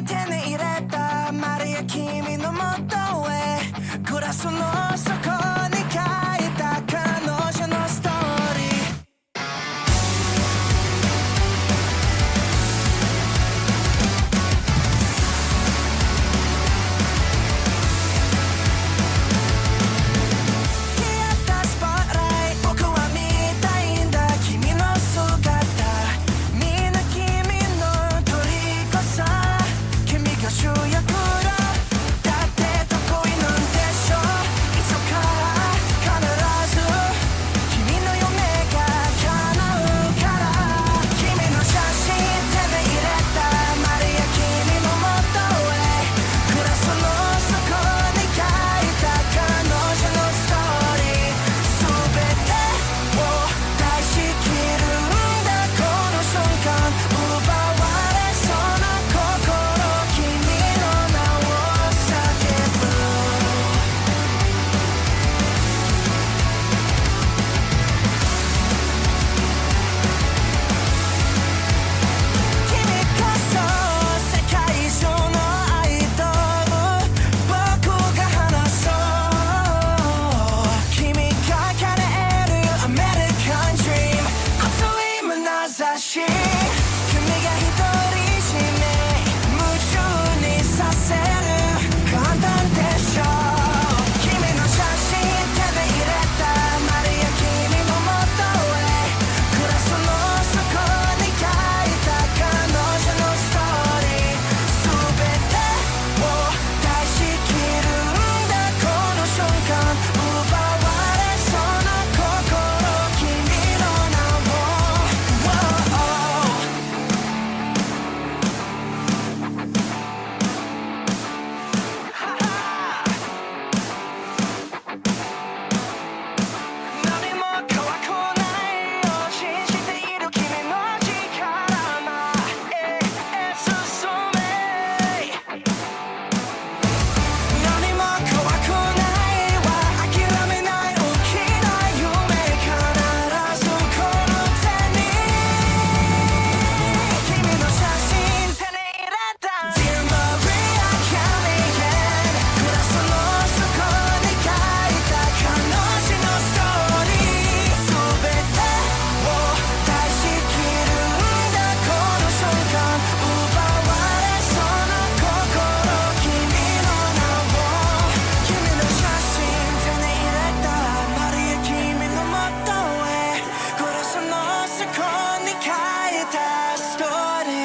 手に入れたマリア君のもとへグラスの底に書いた彼女のストーリー消えたスポットライト僕は見たいんだ君の姿みんな君の虜さ君が主役だだって得意なんでしょいつから必ず君の夢が叶うから君の写真手で入れたマリア君のもとへグラスの底に書いた彼女のストーリー全てを出し切るんだこの瞬間奪われそうな心君の名を叫ぶ君こそ世界中のアイドル僕が話そう君が叶えるアメリカンドリーム熱い眼差し君が独り占め夢中にさせる簡単でしょ君の写真手で入れたマリア君のもとへグラスの底に書いた彼女のストーリー全てを出し切るんだこの瞬間奪われそうな心君の名を何も怖くないよ信じている君の力前へ進め何も怖くないわ諦めない大きな夢必ずこの手に君の写真手に入れた Dear Maria Carrigan グラスの底に書いた彼女のストーリー全てを出し切るんだこの瞬間奪われそうな心君の名を君の写真手に入れたマリア君のもとへグラスの底に書いたストーリー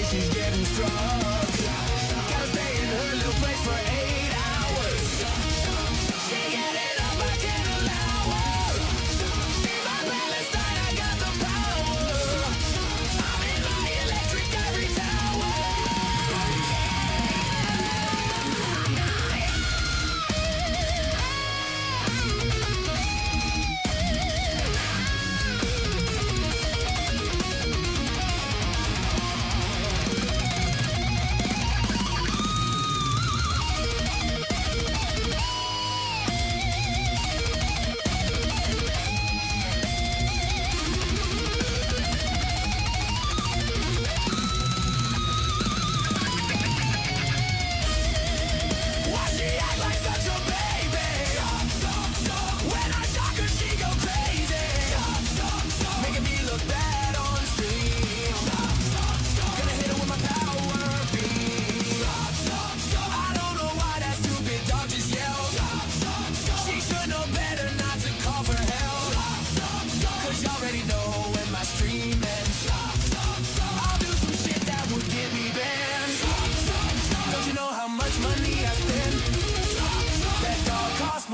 She's getting strong. Gotta stay in her little place for 8 hours. She get it up, I can't allow her. See my Palestine, I got the power. I'm in my electric ivory tower.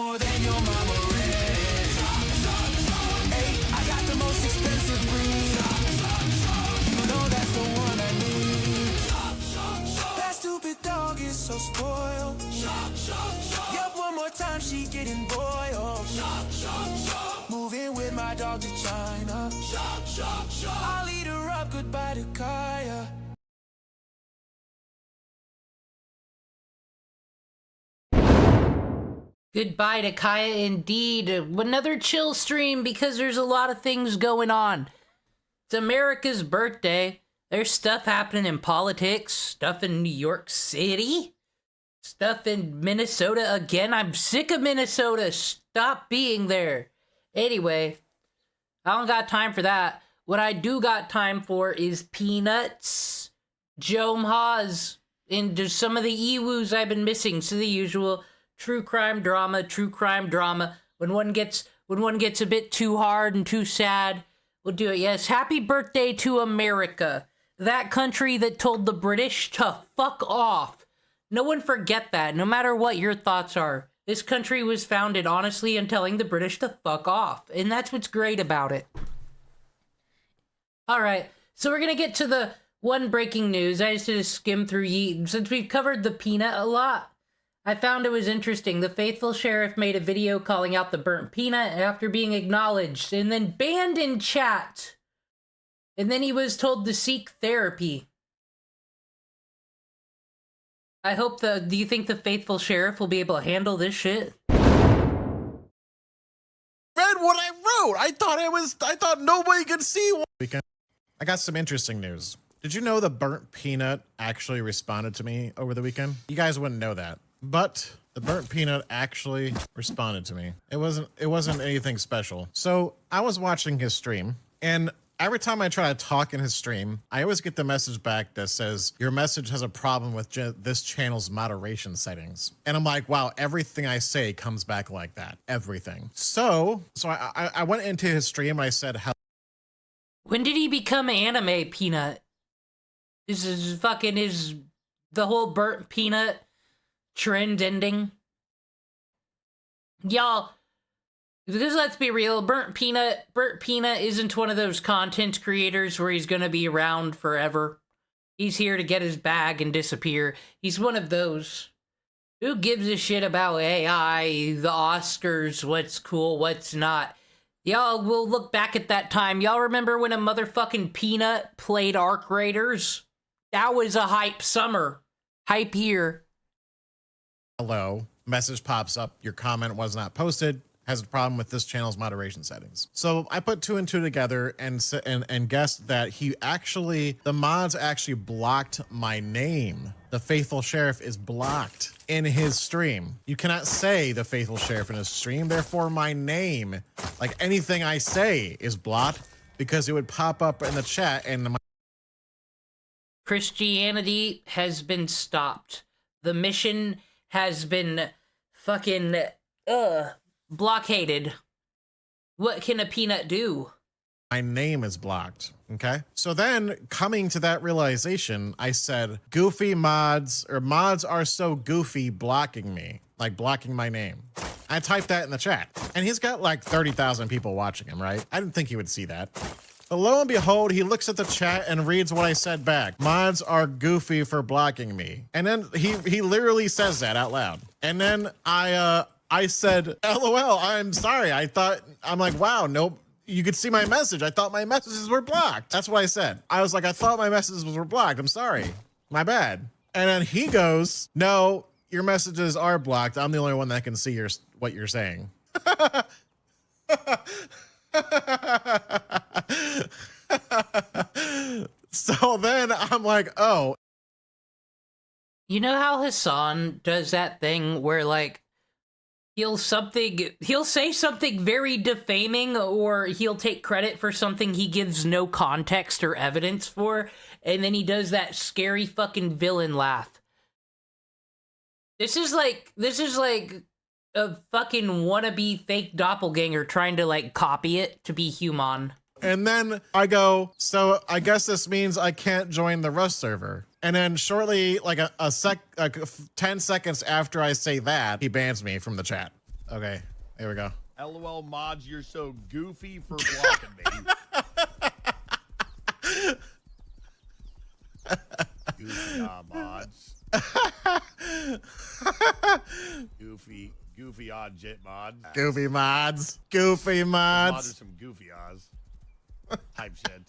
more than your mama raised. Hey, I got the most expensive breed. You know that's the one I need. That stupid dog is so spoiled. Yup, one more time she getting boiled. Moving with my dog to China. I'll eat her up, goodbye to Kaya. Goodbye to Kaya indeed. Another chill stream because there's a lot of things going on. It's America's birthday. There's stuff happening in politics, stuff in New York City, stuff in Minnesota again. I'm sick of Minnesota. Stop being there. Anyway, I don't got time for that. What I do got time for is peanuts, Jomha's, and just some of the Ewus I've been missing. So the usual true crime drama. When one gets a bit too hard and too sad, we'll do it. Yes, happy birthday to America. That country that told the British to fuck off. No one forget that, no matter what your thoughts are. This country was founded, honestly, on telling the British to fuck off. And that's what's great about it. Alright, so we're gonna get to the one breaking news. I just did a skim through since we've covered the peanut a lot, I found it was interesting. The faithful sheriff made a video calling out the burnt peanut after being acknowledged and then banned in chat. And then he was told to seek therapy. I hope do you think the faithful sheriff will be able to handle this shit? Read what I wrote. I thought nobody could see what. I got some interesting news. Did you know the burnt peanut actually responded to me over the weekend? You guys wouldn't know that, but the burnt peanut actually responded to me. It wasn't anything special. So I was watching his stream, and every time I try to talk in his stream, I always get the message back that says, your message has a problem with this channel's moderation settings. And I'm like, wow, everything I say comes back like that. Everything. So I went into his stream and I said, how. When did he become anime peanut? This is the whole burnt peanut trend ending. Y'all, because let's be real, burnt peanut isn't one of those content creators where he's gonna be around forever. He's here to get his bag and disappear. He's one of those. Who gives a shit about AI, the Oscars, what's cool, what's not? Y'all will look back at that time. Y'all remember when a motherfucking peanut played Arc Raiders? That was a hype summer. Hype year. Hello. Message pops up. Your comment was not posted. Has a problem with this channel's moderation settings. So I put 2 and 2 together and guessed that the mods actually blocked my name. The faithful sheriff is blocked in his stream. You cannot say the faithful sheriff in his stream. Therefore, my name, like anything I say, is blocked because it would pop up in the chat and Christianity has been stopped. The mission has been fucking blockaded. What can a peanut do? My name is blocked. Okay. So then coming to that realization, I said, goofy mods are so goofy blocking me, like blocking my name. I typed that in the chat and he's got like 30,000 people watching him, right? I didn't think he would see that. But lo and behold, he looks at the chat and reads what I said back. Mods are goofy for blocking me. And then he literally says that out loud. And then I said, LOL, I'm sorry. I'm like, wow, nope. You could see my message. I thought my messages were blocked. That's what I said. I was like, I thought my messages were blocked. I'm sorry. My bad. And then he goes, no, your messages are blocked. I'm the only one that can see what you're saying. So then I'm like, oh. You know how Hassan does that thing where like he'll say something very defaming, or he'll take credit for something he gives no context or evidence for, and then he does that scary fucking villain laugh. This is like a fucking wannabe fake doppelganger trying to like copy it to be human. And then I go, so I guess this means I can't join the Rust server. And then shortly, like 10 seconds after I say that, he bans me from the chat. Okay, here we go. LOL mods, you're so goofy for blocking me. Goofy mods. Goofy odd jit mods. Goofy mods. Goofy Mods are mods. some goofy odds. Type shit.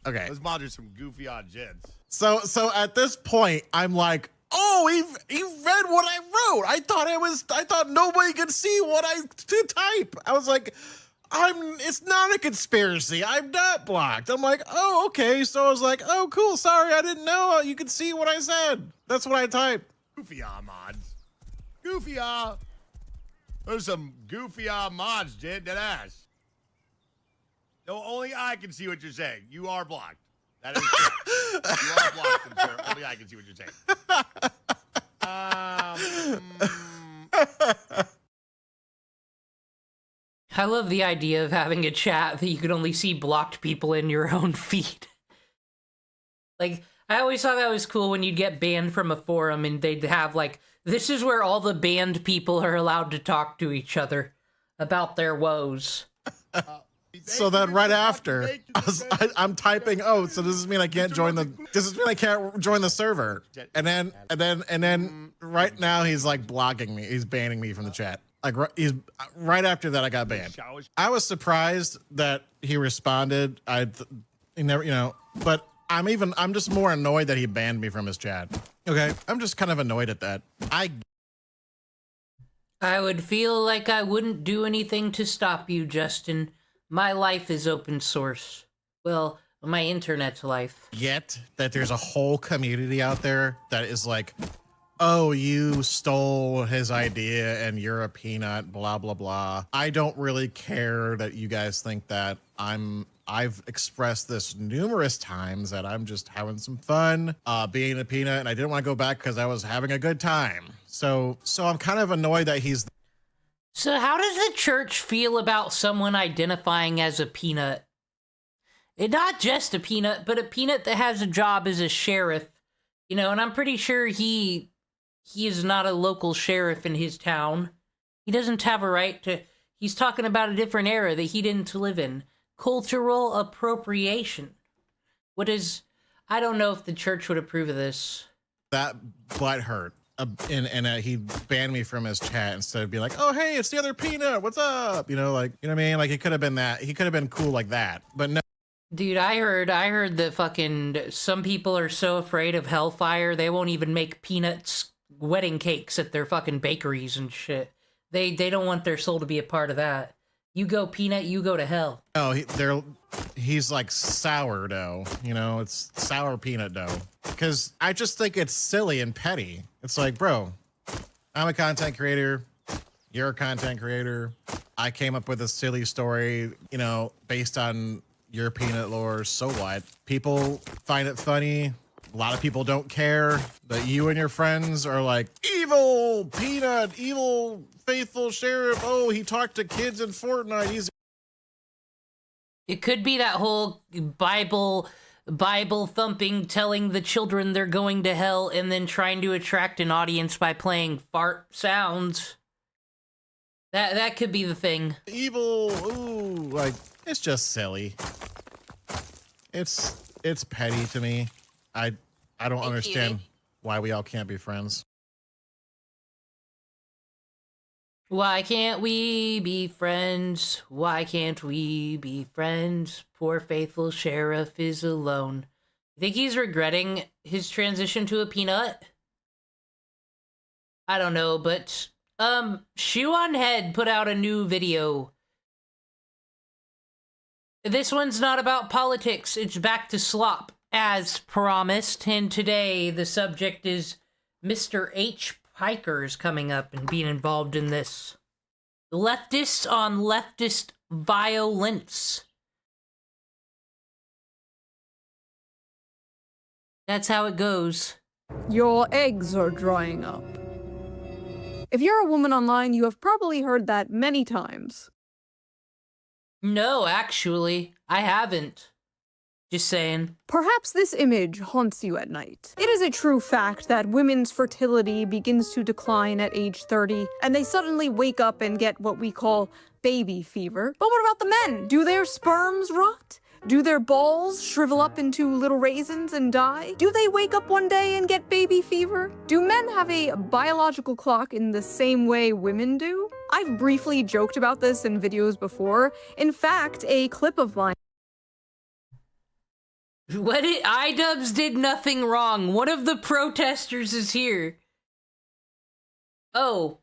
Okay. Those mods are some goofy odd jits. So at this point, I'm like, oh, he read what I wrote. I thought nobody could see what I type. I was like, it's not a conspiracy. I'm not blocked. I'm like, oh, okay. So I was like, oh, cool. Sorry, I didn't know you could see what I said. That's what I typed. Goofy mods. Goofy There's some goofy mods, Jid. That ass. No, only I can see what you're saying. You are blocked. That is true. You are blocked, sir. Only I can see what you're saying. I love the idea of having a chat that you could only see blocked people in your own feed. Like, I always thought that was cool when you'd get banned from a forum and they'd have, like, this is where all the banned people are allowed to talk to each other about their woes. So then right after, I'm typing, oh, so does this mean I can't join the server? And then right now he's like blocking me. He's banning me from the chat. Like he's right after that I got banned. I was surprised that he responded. He never, but I'm just more annoyed that he banned me from his chat. Okay. I'm just kind of annoyed at that. I would feel like I wouldn't do anything to stop you, Justin. My life is open source. Well, my internet's life. Yet that there's a whole community out there that is like, oh, you stole his idea and you're a peanut, blah, blah, blah. I don't really care that you guys think that. I've expressed this numerous times that I'm just having some fun being a peanut, and I didn't want to go back because I was having a good time. So I'm kind of annoyed that he's... So how does the church feel about someone identifying as a peanut? And not just a peanut, but a peanut that has a job as a sheriff. And I'm pretty sure he is not a local sheriff in his town. He doesn't have a right to... He's talking about a different era that he didn't live in. Cultural appropriation. What is... I don't know if the church would approve of this. That butt hurt. And he banned me from his chat instead of being like, oh, hey, it's the other peanut. What's up? You know what I mean? Like, it could have been that. He could have been cool like that. But no. Dude, I heard that fucking some people are so afraid of hellfire, they won't even make peanuts wedding cakes at their fucking bakeries and shit. They don't want their soul to be a part of that. You go peanut, you go to hell. No, he's like sourdough, it's sour peanut dough. Because I just think it's silly and petty. It's like, bro, I'm a content creator. You're a content creator. I came up with a silly story, based on your peanut lore. So what? People find it funny. A lot of people don't care that you and your friends are like, evil peanut, evil faithful sheriff. Oh, he talked to kids in Fortnite. It could be that whole Bible thumping, telling the children they're going to hell, and then trying to attract an audience by playing fart sounds. That could be the thing. Evil, ooh, like, it's just silly. It's petty to me. I don't understand why we all can't be friends. Why can't we be friends? Why can't we be friends? Poor faithful sheriff is alone. You think he's regretting his transition to a peanut? I don't know, but Shoe on Head put out a new video. This one's not about politics, it's back to slop, as promised, and today the subject is Mr. H. Pikers coming up and being involved in this. Leftists on leftist violence. That's how it goes. Your eggs are drying up. If you're a woman online, you have probably heard that many times. No, actually, I haven't. Just saying. Perhaps this image haunts you at night. It is a true fact that women's fertility begins to decline at age 30, and they suddenly wake up and get what we call baby fever. But what about the men? Do their sperms rot? Do their balls shrivel up into little raisins and die? Do they wake up one day and get baby fever? Do men have a biological clock in the same way women do? I've briefly joked about this in videos before. In fact, a clip of mine IDUBBBZ did nothing wrong. One of the protesters is here. Oh.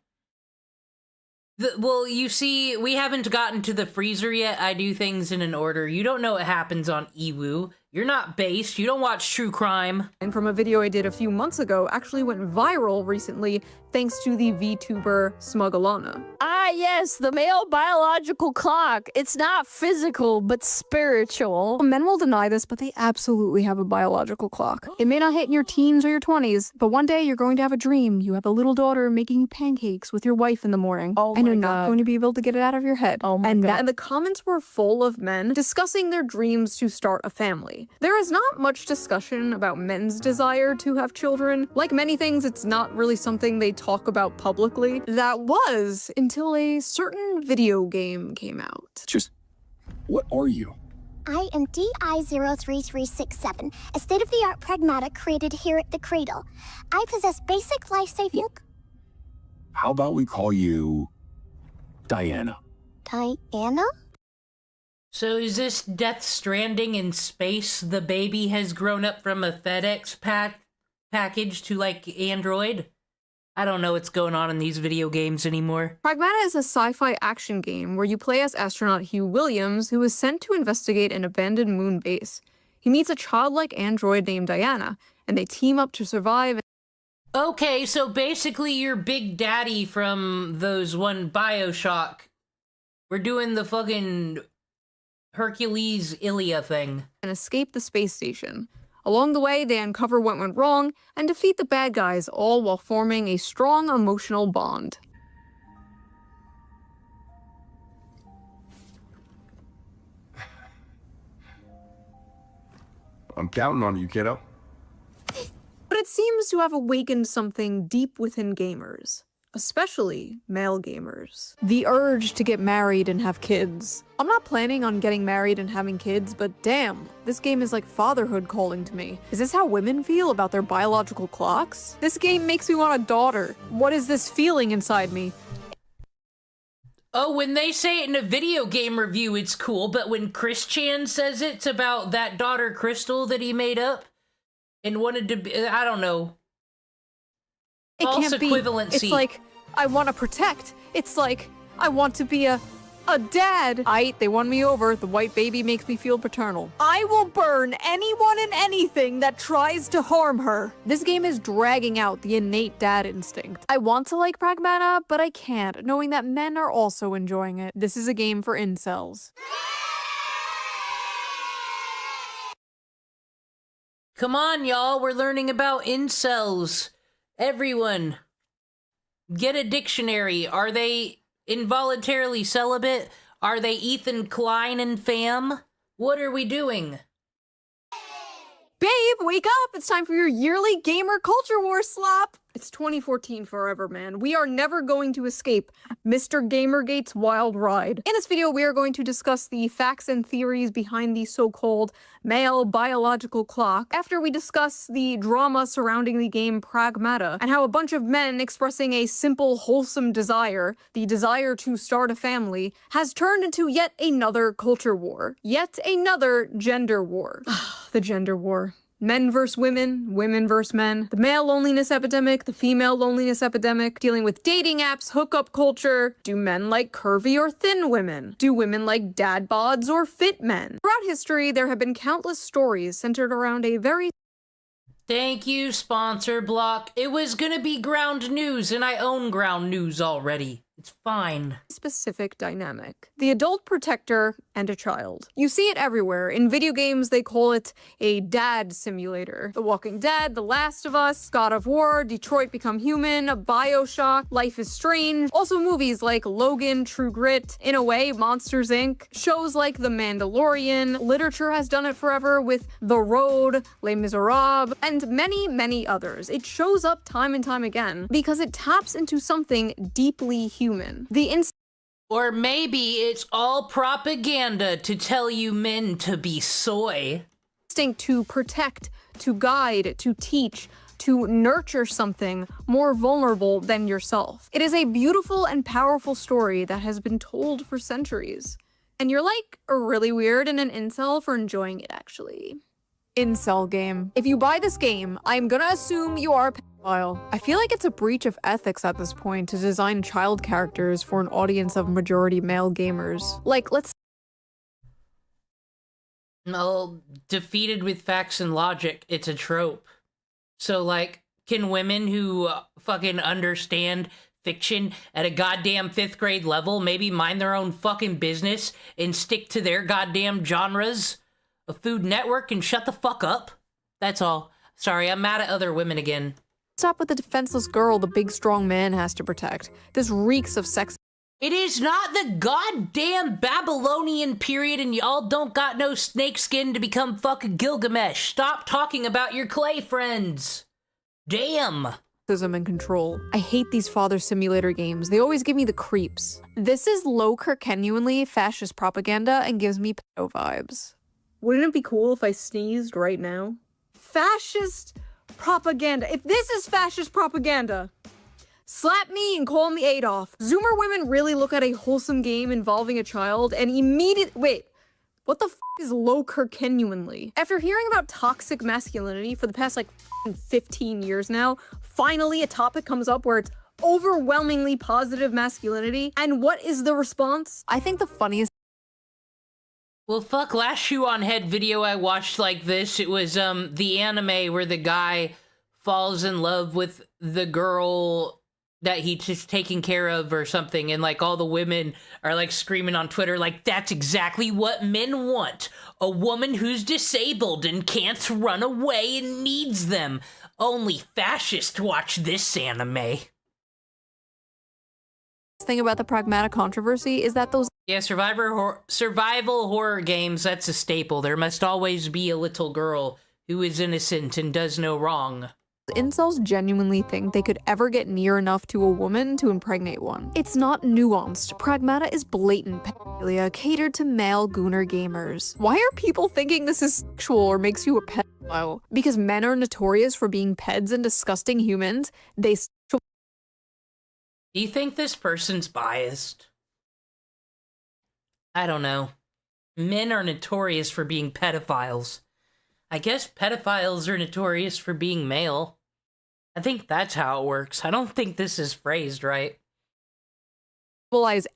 Well, you see, we haven't gotten to the freezer yet. I do things in an order. You don't know what happens on Ewu. You're not based. You don't watch true crime. and from a video I did a few months ago actually went viral recently thanks to the VTuber Smugalana. Ah, yes, the male biological clock. It's not physical, but spiritual. Men will deny this, but they absolutely have a biological clock. It may not hit in your teens or your 20s, but one day you're going to have a dream. You have a little daughter making you pancakes with your wife in the morning, and you're not going to be able to get it out of your head. And the comments were full of men discussing their dreams to start a family. There is not much discussion about men's desire to have children. Like many things, it's not really something they talk about publicly. That was until a certain video game came out. Just, what are you? I am DI-03367, a state-of-the-art pragmata created here at the Cradle. I possess basic life-saving... How about we call you Diana? Diana? So is this Death Stranding in space? The baby has grown up from a FedEx package to, like, Android? I don't know what's going on in these video games anymore. Pragmata is a sci-fi action game where you play as astronaut Hugh Williams, who is sent to investigate an abandoned moon base. He meets a childlike android named Diana, and they team up to survive. Okay, so basically you're Big Daddy from those one BioShock. We're doing the fucking Hercules Ilia thing. And escape the space station. Along the way, they uncover what went wrong and defeat the bad guys, all while forming a strong emotional bond. I'm counting on you, kiddo. But it seems to have awakened something deep within gamers. Especially male gamers. The urge to get married and have kids. I'm not planning on getting married and having kids, but damn, this game is like fatherhood calling to me. Is this how women feel about their biological clocks? This game makes me want a daughter. What is this feeling inside me? Oh, when they say it in a video game review, it's cool, but when Chris Chan says it's about that daughter Crystal that he made up and wanted to be, I don't know. It False can't equivalency. be. It's like, I want to protect. It's like, I want to be a dad. They won me over. The white baby makes me feel paternal. I will burn anyone and anything that tries to harm her. This game is dragging out the innate dad instinct. I want to like Pragmata, but I can't, knowing that men are also enjoying it. This is a game for incels. Come on, y'all, we're learning about incels. Everyone, get a dictionary. Are they involuntarily celibate? Are they Ethan Klein and fam? What are we doing? Babe, wake up! It's time for your yearly gamer culture war slap! It's 2014 forever, man. We are never going to escape Mr. Gamergate's wild ride. In this video, we are going to discuss the facts and theories behind the so-called male biological clock, after we discuss the drama surrounding the game Pragmata, and how a bunch of men expressing a simple, wholesome desire, the desire to start a family, has turned into yet another culture war. Yet another gender war. The gender war. Men versus women, women versus men, the male loneliness epidemic, the female loneliness epidemic, dealing with dating apps, hookup culture. Do men like curvy or thin women? Do women like dad bods or fit men? Throughout history, there have been countless stories centered around a very... Thank you, sponsor block. It was gonna be ground news, and I own ground news already. It's fine. Specific dynamic. The adult protector and a child. You see it everywhere. In video games, they call it a dad simulator. The Walking Dead, The Last of Us, God of War, Detroit Become Human, BioShock, Life is Strange. Also movies like Logan, True Grit, in a way, Monsters Inc. Shows like The Mandalorian. Literature has done it forever with The Road, Les Miserables, and many, many others. It shows up time and time again because it taps into something deeply human. Or maybe it's all propaganda to tell you men to be soy. Instinct to protect, to guide, to teach, to nurture something more vulnerable than yourself. It is a beautiful and powerful story that has been told for centuries. And you're like really weird and an incel for enjoying it, actually. Incel game. If you buy this game, I'm gonna assume you are a pedophile. I feel like it's a breach of ethics at this point to design child characters for an audience of majority male gamers. Like, let's Well, defeated with facts and logic, it's a trope. So, like, can women who fucking understand fiction at a goddamn 5th grade level maybe mind their own fucking business and stick to their goddamn genres of Food Network and shut the fuck up? That's all. Sorry, I'm mad at other women again. stop with the defenseless girl the big strong man has to protect. This reeks of sex. It is not the goddamn Babylonian period and y'all don't got no snake skin to become fucking Gilgamesh. Stop talking about your clay friends. Damn. And control. I hate these father simulator games. They always give me the creeps. This is low Kirkenuanly fascist propaganda and gives me pedo vibes. Wouldn't it be cool if I sneezed right now? Fascist propaganda. If this is fascist propaganda, slap me and call me Adolf. Zoomer women really look at a wholesome game involving a child and wait, what the f is low Kirkenuanly? After hearing about toxic masculinity for the past 15 years now, finally a topic comes up where it's overwhelmingly positive masculinity. And what is the response? I think the funniest. Well, fuck, last shoe on head video I watched like this, it was the anime where the guy falls in love with the girl that he's just taking care of or something, and all the women are screaming on Twitter that's exactly what men want. A woman who's disabled and can't run away and needs them. Only fascists watch this anime. Thing about the pragmatic controversy is that those survival horror games, that's a staple. There must always be a little girl who is innocent and does no wrong. incels genuinely think they could ever get near enough to a woman to impregnate one. It's not nuanced. Pragmata is blatant pedophilia catered to male gooner gamers. Why are people thinking this is sexual or makes you a pedophile? Because men are notorious for being peds and disgusting humans. Do you think this person's biased? I don't know. Men are notorious for being pedophiles. I guess pedophiles are notorious for being male. I think that's how it works. I don't think this is phrased right.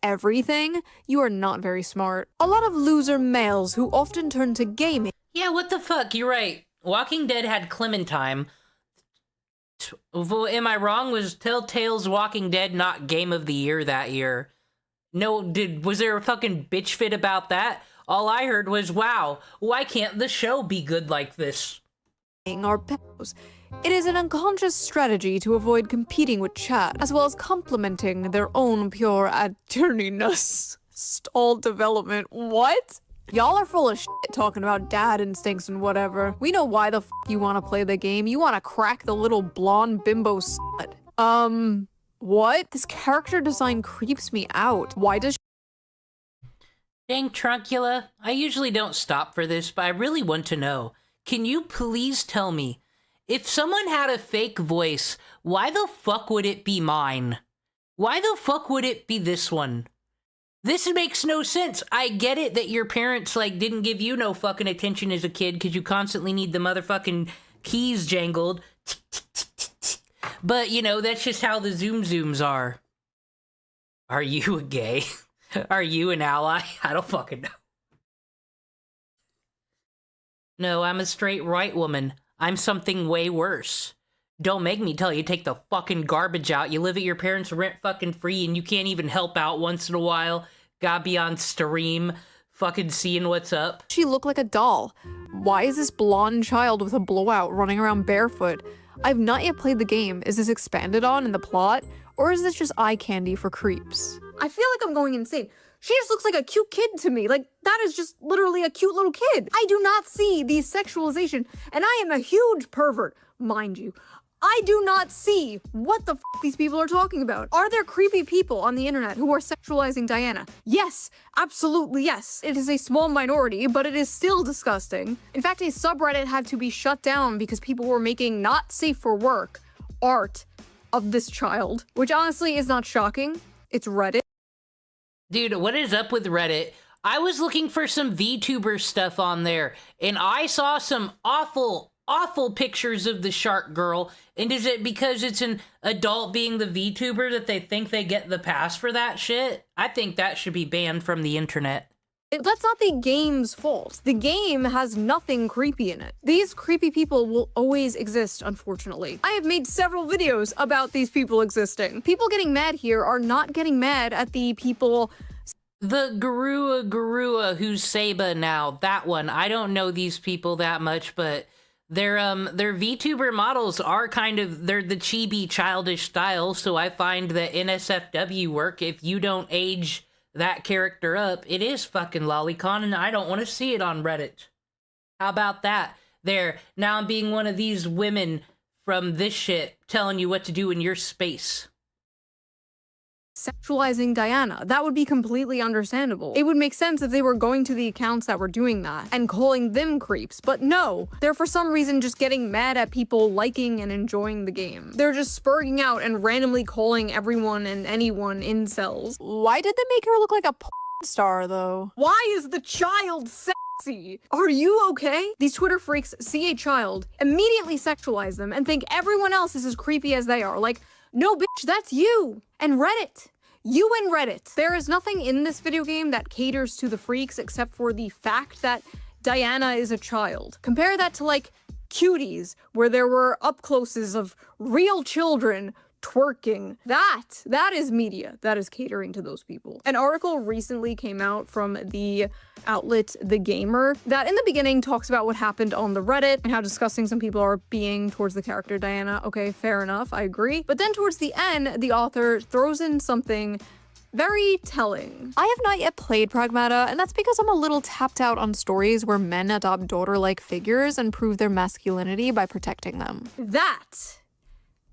Everything, you are not very smart. A lot of loser males who often turn to gaming. Yeah, what the fuck? You're right. Walking Dead had Clementine. Am I wrong? Was Telltale's Walking Dead not Game of the Year that year? No, was there a fucking bitch fit about that? All I heard was, wow, why can't the show be good like this? Are pedos. It is an unconscious strategy to avoid competing with chat, as well as complementing their own pure attorneyness. Stalled development. What? Y'all are full of shit talking about dad instincts and whatever. We know why the f you want to play the game. You want to crack the little blonde bimbo slut. What? This character design creeps me out. Why does Dang, Truncula, I usually don't stop for this, but I really want to know. Can you please tell me, if someone had a fake voice, why the fuck would it be mine? Why the fuck would it be this one? This makes no sense. I get it that your parents, didn't give you no fucking attention as a kid because you constantly need the motherfucking keys jangled. But, that's just how the Zooms are. Are you a gay? Are you an ally? I don't fucking know. No, I'm a straight white woman. I'm something way worse. Don't make me tell you take the fucking garbage out. You live at your parents' rent fucking free and you can't even help out once in a while. Gotta be on stream, fucking seeing what's up. She looked like a doll. Why is this blonde child with a blowout running around barefoot? I've not yet played the game. Is this expanded on in the plot? Or is this just eye candy for creeps? I feel like I'm going insane. She just looks like a cute kid to me. Like, that is just literally a cute little kid. I do not see the sexualization, and I am a huge pervert, mind you. I do not see what the f these people are talking about. Are there creepy people on the internet who are sexualizing Diana? Yes, absolutely yes. It is a small minority, but it is still disgusting. In fact, a subreddit had to be shut down because people were making not safe for work art of this child, which honestly is not shocking. It's Reddit. Dude, what is up with Reddit? I was looking for some VTuber stuff on there, and I saw some awful pictures of the shark girl. And is it because it's an adult being the VTuber that they think they get the pass for that shit? I think that should be banned from the internet. That's not the game's fault. The game has nothing creepy in it. These creepy people will always exist, unfortunately. I have made several videos about these people existing. People getting mad here are not getting mad at the people. The Garua who's Saba now, that one. I don't know these people that much, but their VTuber models are they're the chibi childish style, so I find that NSFW work. If you don't age that character up, it is fucking lolicon, and I don't want to see it on Reddit. How about that? There, now I'm being one of these women from this shit telling you what to do in your space. Sexualizing Diana. That would be completely understandable. It would make sense if they were going to the accounts that were doing that and calling them creeps, but no. They're for some reason just getting mad at people liking and enjoying the game. They're just spurring out and randomly calling everyone and anyone incels. Why did they make her look like a porn star, though? Why is the child sexy? Are you okay? These Twitter freaks see a child, immediately sexualize them, and think everyone else is as creepy as they are. Like, no, bitch, that's you. And Reddit. You and Reddit. There is nothing in this video game that caters to the freaks except for the fact that Diana is a child. Compare that to, like, Cuties, where there were up-closes of real children twerking. That is media. That is catering to those people. An article recently came out from the outlet The Gamer that in the beginning talks about what happened on the Reddit and how disgusting some people are being towards the character Diana. Okay, fair enough, I agree. But then towards the end, the author throws in something very telling. I have not yet played Pragmata, and that's because I'm a little tapped out on stories where men adopt daughter-like figures and prove their masculinity by protecting them.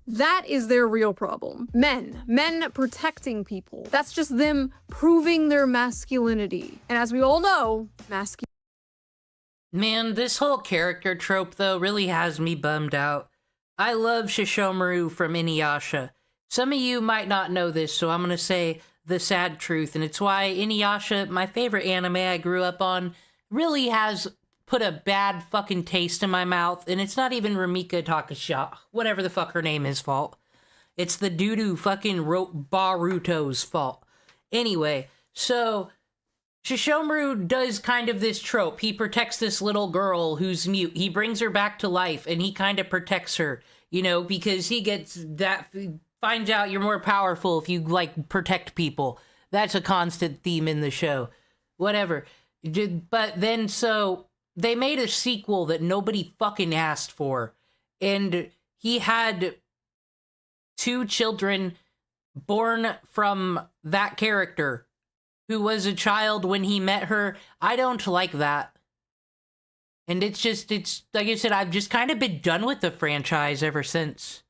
That is their real problem. Men protecting people. That's just them proving their masculinity. And as we all know, Man, this whole character trope, though, really has me bummed out. I love Shishomaru from Inuyasha. Some of you might not know this, so I'm gonna say the sad truth, and it's why Inuyasha, my favorite anime I grew up on, really has put a bad fucking taste in my mouth, and it's not even Rumika Takasha, whatever the fuck her name is, fault. It's the doo-doo fucking wrote Baruto's fault. Anyway, so Shishomaru does kind of this trope. He protects this little girl who's mute. He brings her back to life, and he kind of protects her, you know, because he gets that, finds out you're more powerful if you, like, protect people. That's a constant theme in the show. Whatever. But then, so they made a sequel that nobody fucking asked for, and he had 2 children born from that character who was a child when he met her. I don't like that. And it's like I said, I've just kind of been done with the franchise ever since.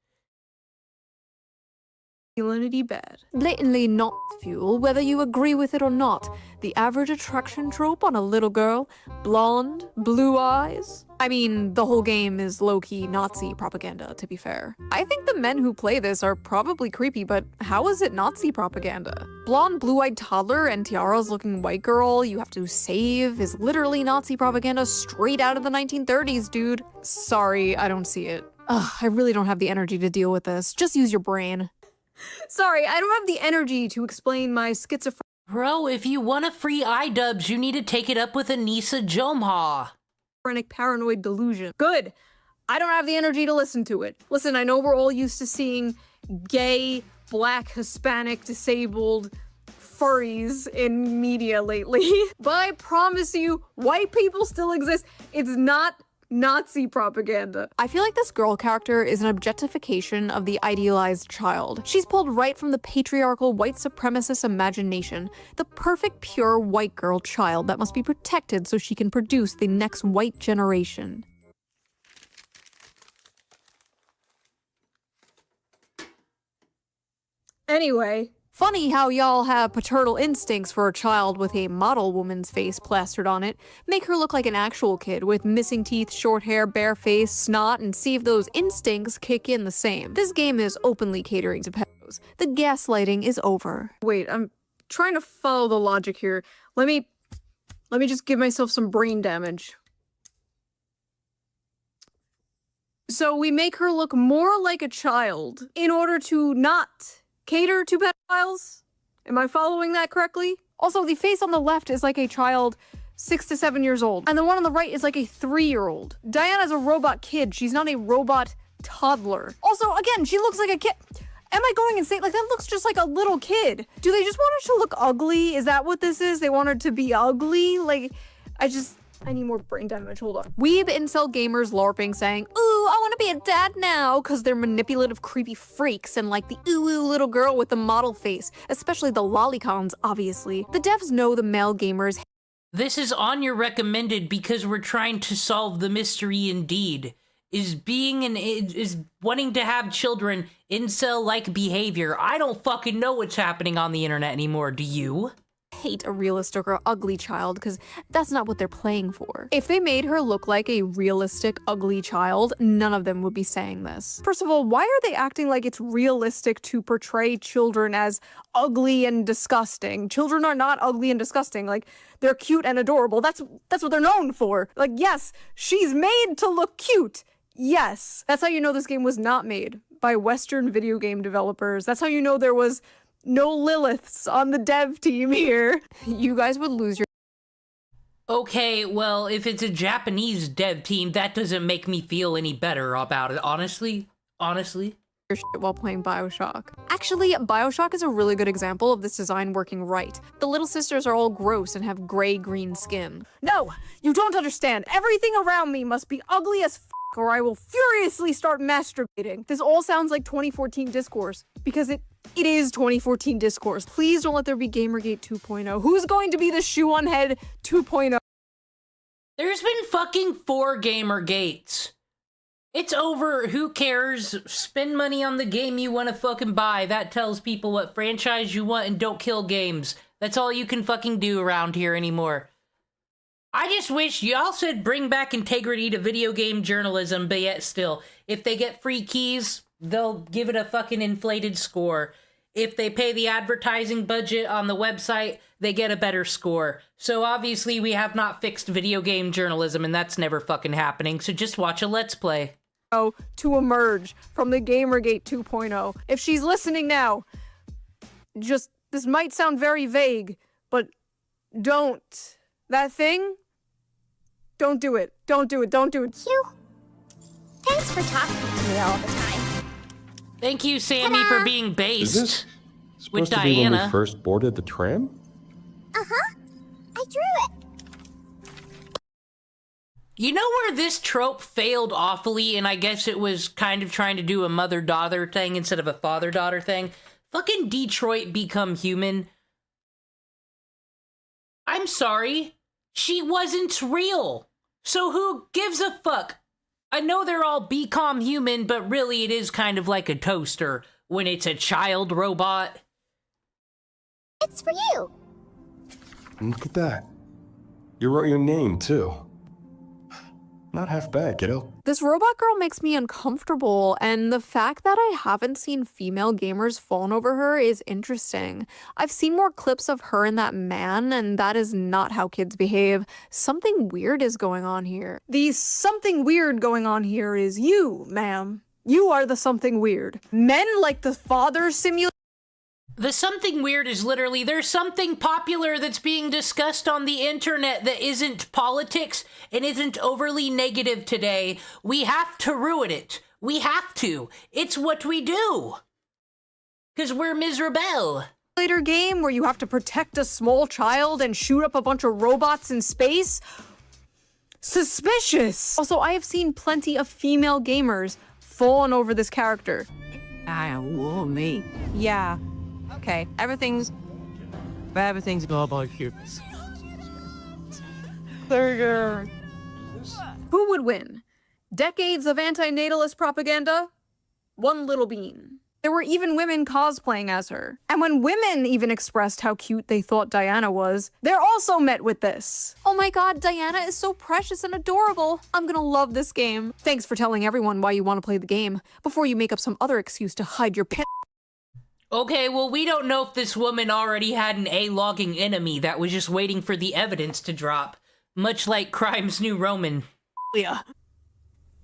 masculinity bad. Blatantly not fuel, whether you agree with it or not. The average attraction trope on a little girl, blonde, blue eyes. I mean, the whole game is low-key Nazi propaganda, to be fair. I think the men who play this are probably creepy, but how is it Nazi propaganda? Blonde, blue-eyed toddler and tiaras looking white girl you have to save is literally Nazi propaganda straight out of the 1930s, dude. Sorry, I don't see it. Ugh, I really don't have the energy to deal with this. Just use your brain. Sorry, I don't have the energy to explain my schizophrenia. Bro, if you want a free IDUBBBZ, you need to take it up with Anisa Jomha. Paranoid delusion. Good. I don't have the energy to listen to it. Listen, I know we're all used to seeing gay, black, Hispanic, disabled furries in media lately, but I promise you, white people still exist. It's not Nazi propaganda. I feel like this girl character is an objectification of the idealized child. She's pulled right from the patriarchal white supremacist imagination, the perfect pure white girl child that must be protected so she can produce the next white generation. Anyway, funny how y'all have paternal instincts for a child with a model woman's face plastered on it, make her look like an actual kid with missing teeth, short hair, bare face, snot, and see if those instincts kick in the same. This game is openly catering to pedos. The gaslighting is over. Wait, I'm trying to follow the logic here. Let me just give myself some brain damage. So we make her look more like a child in order to not cater to pedophiles? Am I following that correctly? Also, the face on the left is like a child 6 to 7 years old, and the one on the right is like a 3-year-old. Diana's a robot kid, she's not a robot toddler. Also, again, she looks like a kid. Am I going insane? Like, that looks just like a little kid. Do they just want her to look ugly? Is that what this is? They want her to be ugly? Like, I need more brain damage, hold on. Weeb incel gamers LARPing saying, ooh, I wanna be a dad now, cause they're manipulative, creepy freaks and like the ooh little girl with the model face, especially the lolicons, obviously. The devs know the male gamers. This is on your recommended because we're trying to solve the mystery indeed. Is wanting to have children incel-like behavior. I don't fucking know what's happening on the internet anymore, do you? Hate a realistic or ugly child because that's not what they're playing for. If they made her look like a realistic ugly child, none of them would be saying this. First of all, why are they acting like it's realistic to portray children as ugly and disgusting? Children are not ugly and disgusting. Like, they're cute and adorable. That's what they're known for. Like, yes, she's made to look cute. Yes. That's how you know this game was not made by Western video game developers. That's how you know there was no Liliths on the dev team here. You guys would lose your— Okay, well, if it's a Japanese dev team, that doesn't make me feel any better about it, honestly. shit while playing BioShock. Actually, BioShock is a really good example of this design working right. The little sisters are all gross and have gray-green skin. No, you don't understand. Everything around me must be ugly as f***, or I will furiously start masturbating. This all sounds like 2014 discourse, because it is 2014 discourse. Please don't let there be Gamergate 2.0. Who's going to be the shoe on head 2.0? There's been fucking 4 Gamergates. It's over. Who cares? Spend money on the game you want to fucking buy. That tells people what franchise you want and don't kill games. That's all you can fucking do around here anymore. I just wish y'all said bring back integrity to video game journalism, but yet still, if they get free keys, they'll give it a fucking inflated score. If they pay the advertising budget on the website, they get a better score. So obviously we have not fixed video game journalism, and that's never fucking happening, so just watch a Let's Play. To emerge from the Gamergate 2.0. If she's listening now, just, this might sound very vague, but don't. That thing? Don't do it. Don't do it. Don't do it. Phew. Thanks for talking to me all the time. Thank you, Sammy, for being based. Is this with supposed to be when Diana. we first boarded the tram? Uh-huh. I drew it. You know where this trope failed awfully, and I guess it was kind of trying to do a mother-daughter thing instead of a father-daughter thing? Fucking Detroit Become Human. I'm sorry. She wasn't real. So who gives a fuck? I know they're all Become Human, but really it is kind of like a toaster when it's a child robot. It's for you. Look at that. You wrote your name, too. Not half bad, kiddo. This robot girl makes me uncomfortable, and the fact that I haven't seen female gamers fawn over her is interesting. I've seen more clips of her and that man, and that is not how kids behave. Something weird is going on here. The something weird going on here is you, ma'am. You are the something weird. Men like the father simulation. The something weird is literally there's something popular that's being discussed on the internet that isn't politics and isn't overly negative today. We have to ruin it. We have to. It's what we do. Because we're miserable. Later game where you have to protect a small child and shoot up a bunch of robots in space? Suspicious! Also, I have seen plenty of female gamers falling over this character. Me. Yeah. Okay, everything's all about you. Who would win? Decades of anti-natalist propaganda? One little bean. There were even women cosplaying as her. And when women even expressed how cute they thought Diana was, they're also met with this. Oh my god, Diana is so precious and adorable. I'm gonna love this game. Thanks for telling everyone why you want to play the game, before you make up some other excuse to hide your pit. Okay, well, we don't know if this woman already had an A-logging enemy that was just waiting for the evidence to drop. Much like Crime's New Roman. Yeah.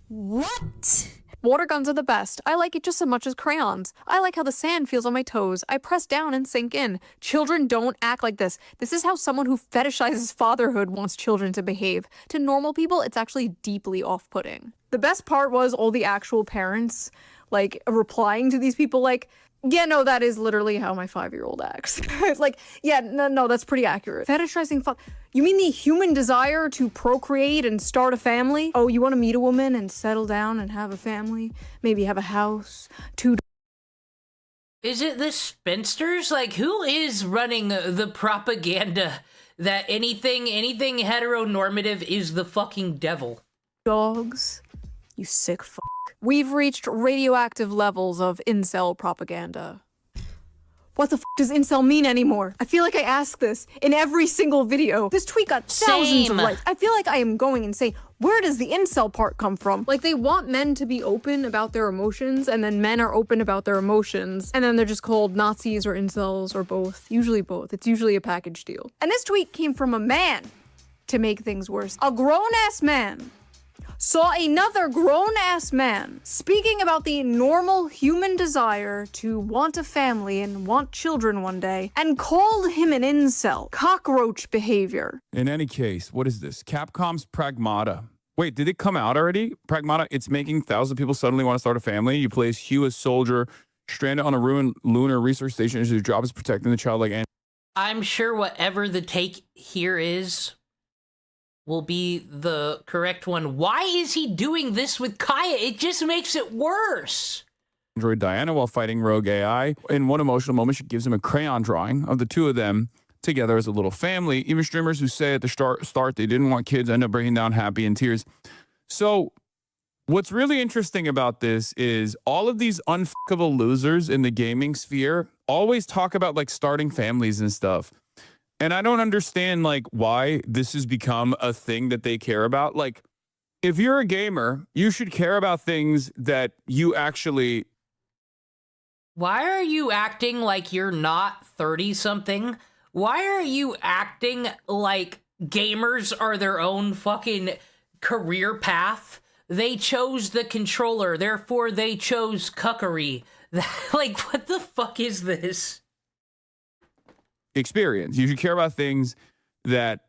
What? Water guns are the best. I like it just as much as crayons. I like how the sand feels on my toes. I press down and sink in. Children don't act like this. This is how someone who fetishizes fatherhood wants children to behave. To normal people, it's actually deeply off-putting. The best part was all the actual parents, like, replying to these people like, yeah, no, that is literally how my 5-year-old acts. It's like, yeah, no, that's pretty accurate. Fetishizing you mean the human desire to procreate and start a family? Oh, you want to meet a woman and settle down and have a family? Maybe have a house, 2 Is it the spinsters? Like, who is running the propaganda that anything heteronormative is the fucking devil? dogs? You sick fuck. We've reached radioactive levels of incel propaganda. What the f does incel mean anymore? I feel like I ask this in every single video. This tweet got thousands of likes. I feel like I am going insane. Where does the incel part come from? Like, they want men to be open about their emotions, and then men are open about their emotions, and then they're just called Nazis or incels or both. Usually both. It's usually a package deal. And this tweet came from a man, to make things worse. A grown-ass man saw another grown-ass man speaking about the normal human desire to want a family and want children one day, and called him an incel. Cockroach behavior. In any case, what is this? Capcom's Pragmata. Wait, did it come out already? Pragmata, it's making thousands of people suddenly want to start a family. You play as Hugh, a soldier, stranded on a ruined lunar research station, whose job is protecting the child like... I'm sure whatever the take here is will be the correct one. Why is he doing this with Kaya? It just makes it worse. Android Diana while fighting rogue AI. In one emotional moment, she gives him a crayon drawing of the two of them together as a little family. Even streamers who say at the start they didn't want kids end up breaking down happy in tears. So what's really interesting about this is all of these unfuckable losers in the gaming sphere always talk about like starting families and stuff. And I don't understand, like, why this has become a thing that they care about. Like, if you're a gamer, you should care about things that you actually... Why are you acting like you're not 30-something? Why are you acting like gamers are their own fucking career path? They chose the controller, therefore they chose cuckery. Like, what the fuck is this? Experience. You should care about things that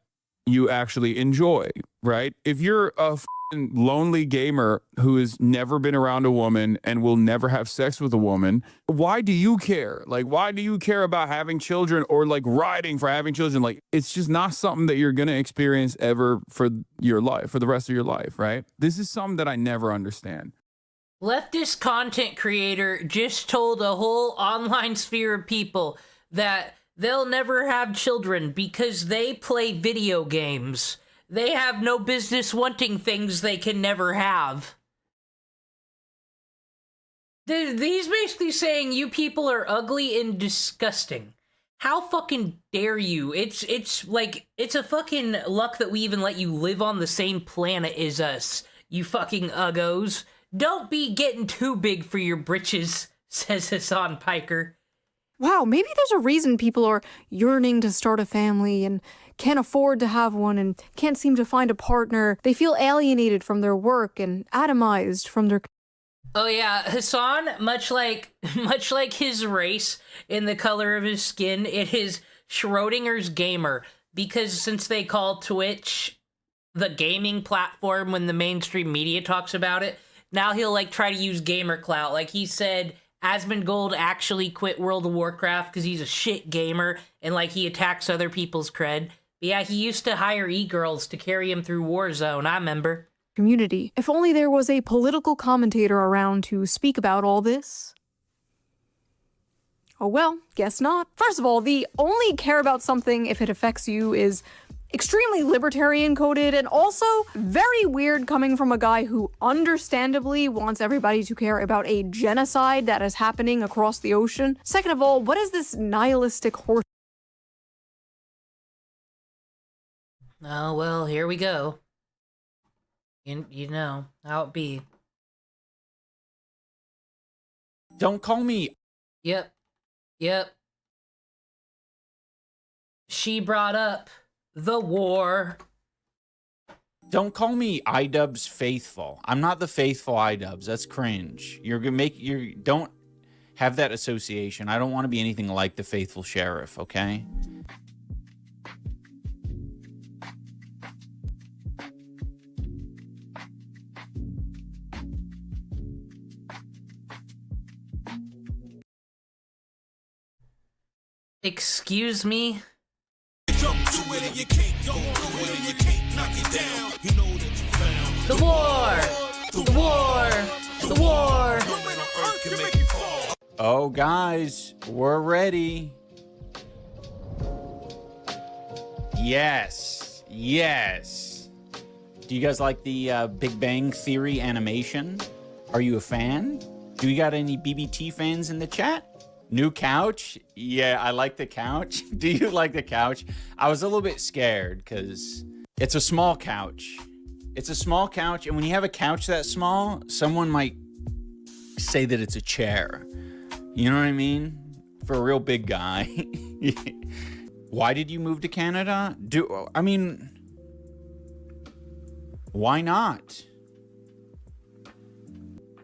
you actually enjoy, right? If you're a lonely gamer who has never been around a woman and will never have sex with a woman, why do you care? Like, why do you care about having children or like riding for having children? Like, it's just not something that you're going to experience ever for your life, for the rest of your life, right? This is something that I never understand. Leftist content creator just told a whole online sphere of people that they'll never have children because they play video games. They have no business wanting things they can never have. He's basically saying you people are ugly and disgusting. How fucking dare you? It's like, it's a fucking luck that we even let you live on the same planet as us, you fucking uggos. Don't be getting too big for your britches, says Hassan Piker. Wow, maybe there's a reason people are yearning to start a family and can't afford to have one and can't seem to find a partner. They feel alienated from their work and atomized from their... Oh yeah, Hassan, much like his race and the color of his skin, it is Schrodinger's gamer, because since they call Twitch the gaming platform when the mainstream media talks about it, now he'll like try to use gamer clout. Like he said Asmongold actually quit World of Warcraft because he's a shit gamer and like he attacks other people's cred. But yeah, he used to hire e-girls to carry him through Warzone, I remember. Community. If only there was a political commentator around to speak about all this. Oh well, guess not. First of all, the only care about something if it affects you is extremely libertarian coded and also very weird coming from a guy who understandably wants everybody to care about a genocide that is happening across the ocean. Second of all, what is this nihilistic horse? Oh well, here we go. You know how it be. Don't call me. Yep. She brought up the war. Don't call me IDUBBBZ faithful. I'm not the faithful IDUBBBZ. That's cringe. You're gonna make you don't have that association. I don't want to be anything like the faithful sheriff, okay? Excuse me? The war! The war! The war! Oh, guys, we're ready. Yes. Do you guys like the Big Bang Theory animation? Are you a fan? Do we got any BBT fans in the chat? New couch? Yeah, I like the couch. Do you like the couch? I was a little bit scared because it's a small couch. It's a small couch, and when you have a couch that small, someone might say that it's a chair. You know what I mean? For a real big guy. Why did you move to Canada? Why not?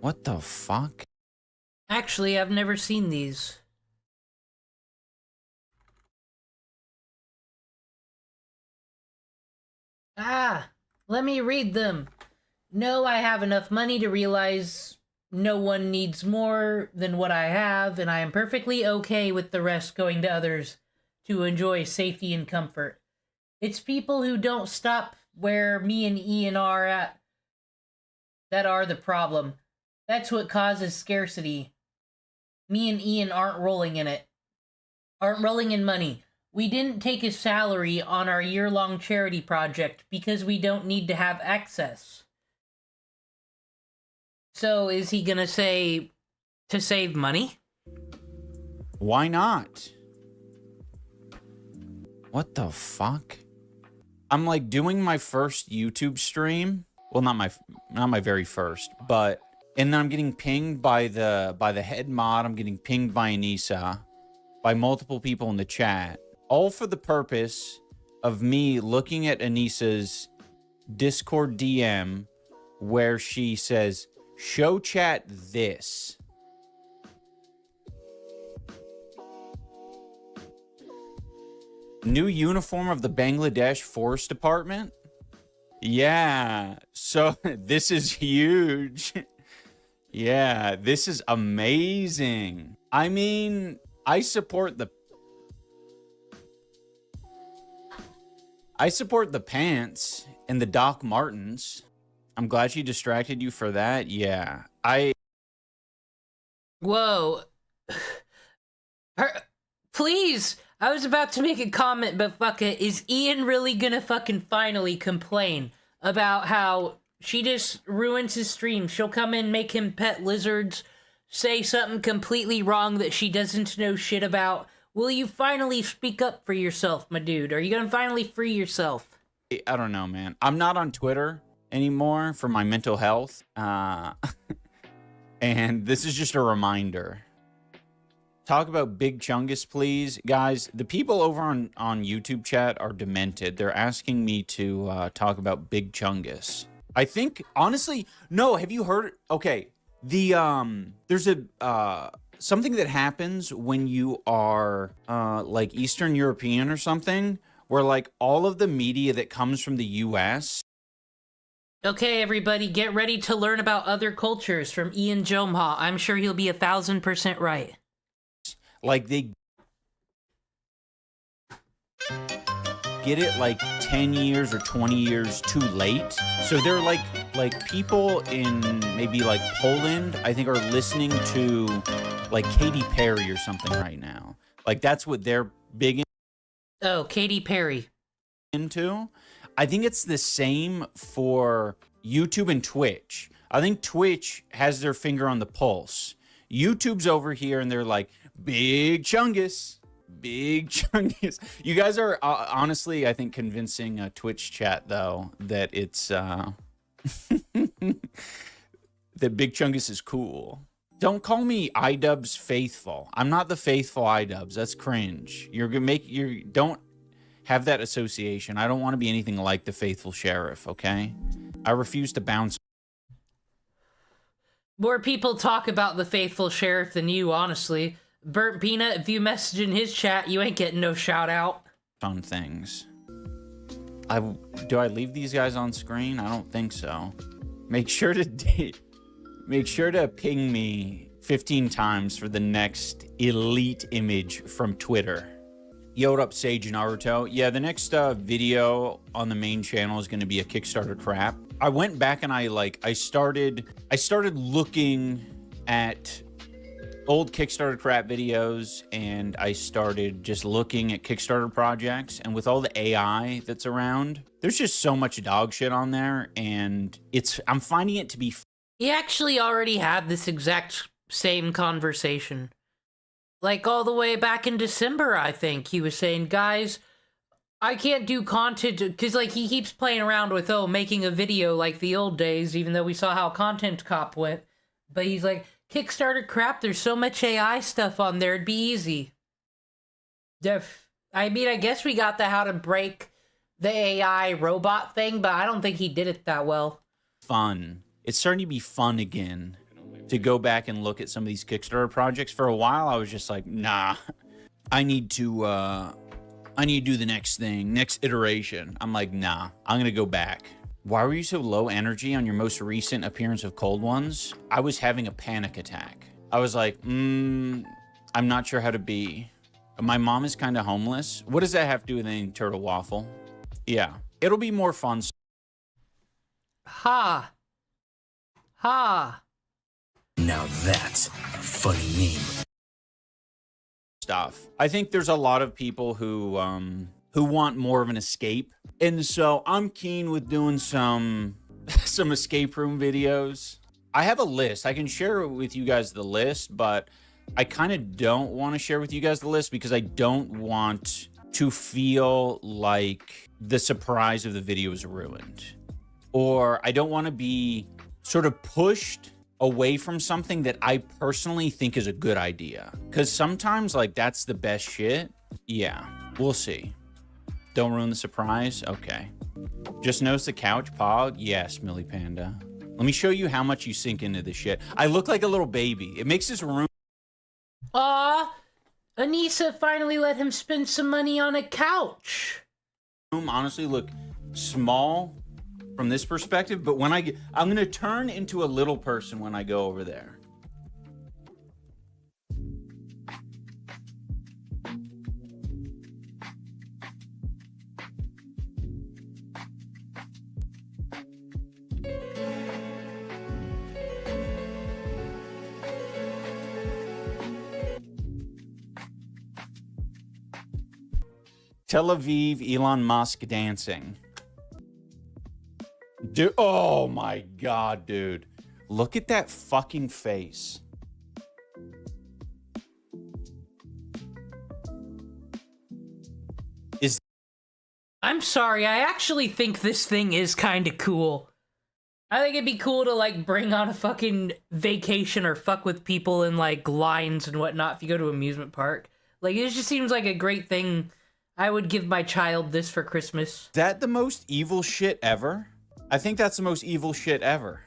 What the fuck? Actually, I've never seen these. Let me read them. No, I have enough money to realize no one needs more than what I have, and I am perfectly okay with the rest going to others to enjoy safety and comfort. It's people who don't stop where me and Ian are at that are the problem. That's what causes scarcity. Me and Ian aren't rolling in it. Aren't rolling in money. We didn't take his salary on our year-long charity project because we don't need to have access. So is he gonna say to save money? Why not? What the fuck? I'm like doing my first YouTube stream. Well, not my very first, but and then I'm getting pinged by the head mod. I'm getting pinged by Anisa, by multiple people in the chat, all for the purpose of me looking at Anisa's Discord DM where she says, "Show chat this." New uniform of the Bangladesh Forest Department? Yeah, so this is huge. Yeah, this is amazing. I mean, I support the pants and the Doc Martens. I'm glad she distracted you for that. Yeah, Whoa. Please! I was about to make a comment, but fuck it. Is Ian really gonna fucking finally complain about how she just ruins his stream? She'll come in, make him pet lizards, say something completely wrong that she doesn't know shit about. Will you finally speak up for yourself, my dude? Are you gonna finally free yourself? I don't know, man. I'm not on Twitter anymore for my mental health. And this is just a reminder. Talk about Big Chungus, please. Guys, the people over on YouTube chat are demented. They're asking me to talk about Big Chungus. I think, honestly, no, have you heard? Okay, There's a something that happens when you are like Eastern European or something, where like all of the media that comes from the US. Okay, everybody, get ready to learn about other cultures from Ian Jomha. I'm sure he'll be 1000% right. Like they get it like 10 years or 20 years too late. So they're like people in maybe like Poland, I think, are listening to like Katy Perry or something right now. Like that's what they're big Oh, Katy Perry. into. I think it's the same for YouTube and Twitch. I think Twitch has their finger on the pulse. YouTube's over here and they're like, Big Chungus. Big Chungus. You guys are honestly, I think, convincing Twitch chat, though, that it's that Big Chungus is cool. Don't call me IDUBBBZ faithful. I'm not the faithful IDUBBBZ. That's cringe. Don't have that association. I don't want to be anything like the faithful sheriff, okay? I refuse to bounce. More people talk about the faithful sheriff than you, honestly. Burnt Peanut, if you message in his chat, you ain't getting no shout out. On things. Do I leave these guys on screen? I don't think so. Make sure to ping me 15 times for the next elite image from Twitter. Yo, what up, Sage Naruto? Yeah, the next video on the main channel is going to be a Kickstarter crap. I went back and I started looking at old Kickstarter crap videos, and I started just looking at Kickstarter projects, and with all the AI that's around, there's just so much dog shit on there, and I'm finding it to be He actually already had this exact same conversation. Like all the way back in December, I think, he was saying, guys, I can't do content, because like he keeps playing around with, making a video like the old days, even though we saw how Content Cop went, but he's like, Kickstarter crap, there's so much AI stuff on there, it'd be easy. I mean, I guess we got the how to break the AI robot thing, but I don't think he did it that well. fun. It's starting to be fun again to go back and look at some of these Kickstarter projects. For a while, I was just like, nah, I need to do the next thing, next iteration. I'm like, nah, I'm gonna go back. Why were you so low energy on your most recent appearance of Cold Ones? I was having a panic attack. I was like, I'm not sure how to be. My mom is kind of homeless. What does that have to do with any turtle waffle? Yeah, it'll be more fun. Ha. Ha. Now that's a funny meme. Stuff. I think there's a lot of people who want more of an escape. And so I'm keen with doing some escape room videos. I have a list. I can share with you guys the list, but I kind of don't want to share with you guys the list because I don't want to feel like the surprise of the video is ruined. Or I don't want to be sort of pushed away from something that I personally think is a good idea. Because sometimes, like, that's the best shit. Yeah, we'll see. Don't ruin the surprise? Okay. Just notice the couch, Pog? Yes, Millie Panda. Let me show you how much you sink into this shit. I look like a little baby. It makes this room... Aw, Anisa finally let him spend some money on a couch. Honestly look small from this perspective, but when I'm gonna turn into a little person when I go over there. Tel Aviv, Elon Musk dancing. Dude, oh my God, dude. Look at that fucking face. I'm sorry, I actually think this thing is kind of cool. I think it'd be cool to, like, bring on a fucking vacation or fuck with people in, like, lines and whatnot if you go to an amusement park. Like, it just seems like a great thing. I would give my child this for Christmas. Is that the most evil shit ever? I think that's the most evil shit ever.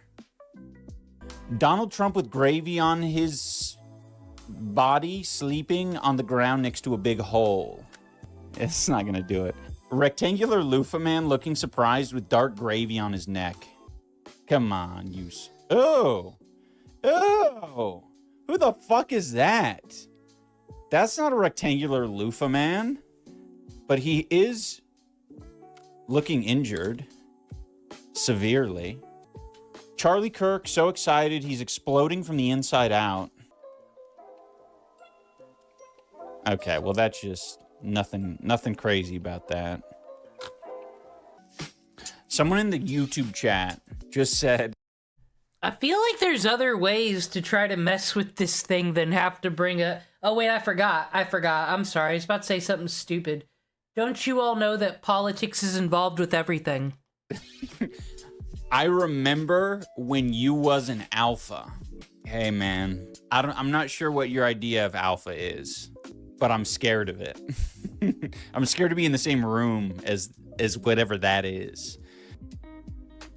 Donald Trump with gravy on his body, sleeping on the ground next to a big hole. It's not gonna do it. Rectangular loofah man looking surprised with dark gravy on his neck. Come on, you. Oh! Oh! Who the fuck is that? That's not a rectangular loofah man. But he is looking injured. Severely. Charlie Kirk, so excited, he's exploding from the inside out. Okay, well, that's just nothing crazy about that. Someone in the YouTube chat just said, I feel like there's other ways to try to mess with this thing than have to bring a... Oh, wait, I forgot. I'm sorry. I was about to say something stupid. Don't you all know that politics is involved with everything? I remember when you was an alpha. Hey, man, I'm not sure what your idea of alpha is, but I'm scared of it. I'm scared to be in the same room as whatever that is.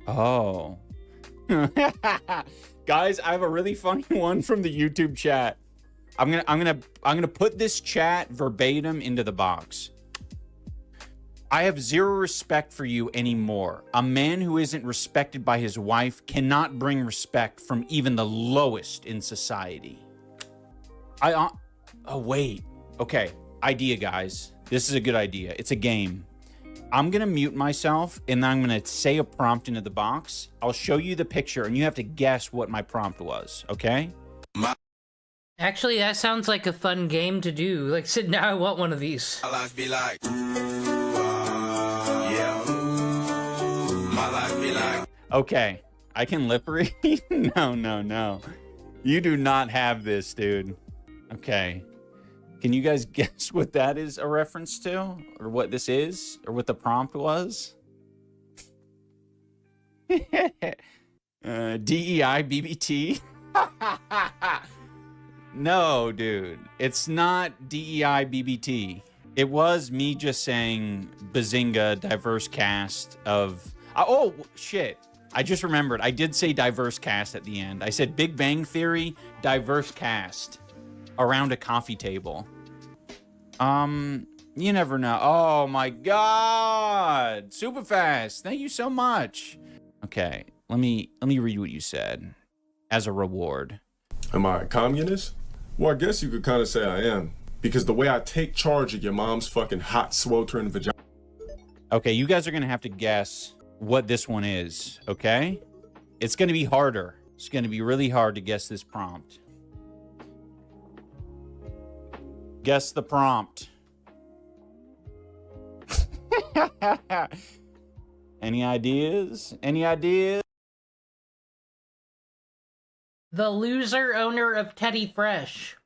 Oh. Guys, I have a really funny one from the YouTube chat. I'm gonna put this chat verbatim into the box. I have zero respect for you anymore. A man who isn't respected by his wife cannot bring respect from even the lowest in society. Oh, wait. Okay, idea, guys. This is a good idea. It's a game. I'm gonna mute myself, and then I'm gonna say a prompt into the box. I'll show you the picture, and you have to guess what my prompt was, okay? Actually, that sounds like a fun game to do. Like, sit now, I want one of these. My life be like, yeah. My life be like. Okay, I can lip read? No. You do not have this, dude. Okay. Can you guys guess what that is a reference to? Or what this is? Or what the prompt was? DEI BBT? No, dude. It's not DEI BBT. It was me just saying Bazinga, diverse cast of... Oh, shit. I just remembered. I did say diverse cast at the end. I said Big Bang Theory, diverse cast. Around a coffee table. You never know. Oh my god. Super fast. Thank you so much. Okay, let me read what you said. As a reward. Am I a communist? Well, I guess you could kind of say I am. Because the way I take charge of your mom's fucking hot, sweltering vagina. Okay, you guys are gonna have to guess what this one is, okay? It's gonna be harder. It's gonna be really hard to guess this prompt. Guess the prompt. Any ideas? Any ideas? The loser owner of Teddy Fresh.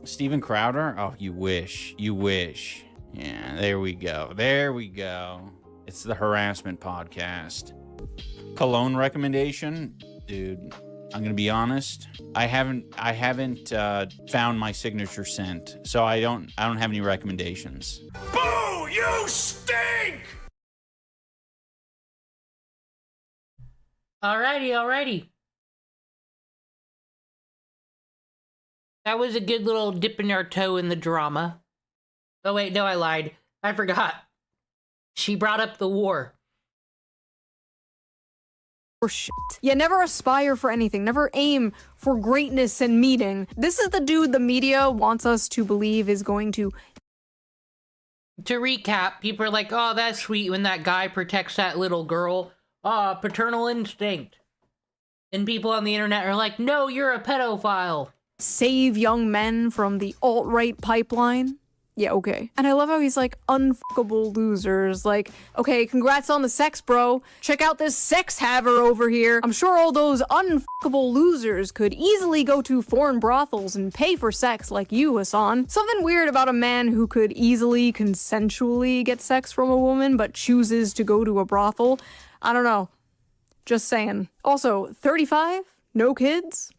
Steven Crowder? Oh, you wish. You wish. Yeah, there we go. There we go. It's the harassment podcast. Cologne recommendation? Dude, I'm gonna be honest. I haven't found my signature scent, so I don't have any recommendations. Boo! You stink! Alrighty. That was a good little dipping our toe in the drama. Oh wait, no, I lied. I forgot. She brought up the war. Or shit. Yeah, never aspire for anything. Never aim for greatness and meeting. This is the dude the media wants us to believe is going to... To recap, people are like, oh, that's sweet when that guy protects that little girl. Ah, paternal instinct. And people on the internet are like, no, you're a pedophile. Save young men from the alt-right pipeline. Yeah, okay. And I love how he's like, unfuckable losers. Like, okay, congrats on the sex, bro. Check out this sex haver over here. I'm sure all those unfuckable losers could easily go to foreign brothels and pay for sex like you, Hassan. Something weird about a man who could easily, consensually get sex from a woman, but chooses to go to a brothel. I don't know. Just saying. Also, 35? No kids?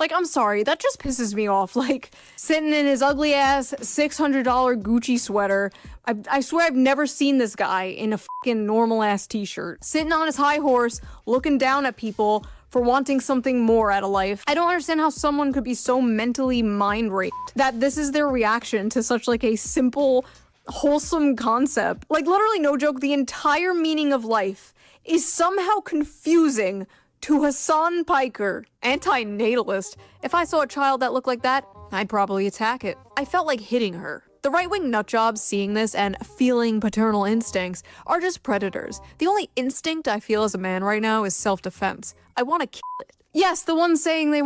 Like, I'm sorry, that just pisses me off. Like, sitting in his ugly ass $600 Gucci sweater. I swear I've never seen this guy in a fucking normal ass t-shirt. Sitting on his high horse, looking down at people for wanting something more out of life. I don't understand how someone could be so mentally mind raped that this is their reaction to such like a simple, wholesome concept. Like, literally, no joke, the entire meaning of life is somehow confusing to Hassan Piker, anti-natalist. If I saw a child that looked like that, I'd probably attack it. I felt like hitting her. The right-wing nutjobs seeing this and feeling paternal instincts are just predators. The only instinct I feel as a man right now is self-defense. I want to kill it. Yes, the ones saying they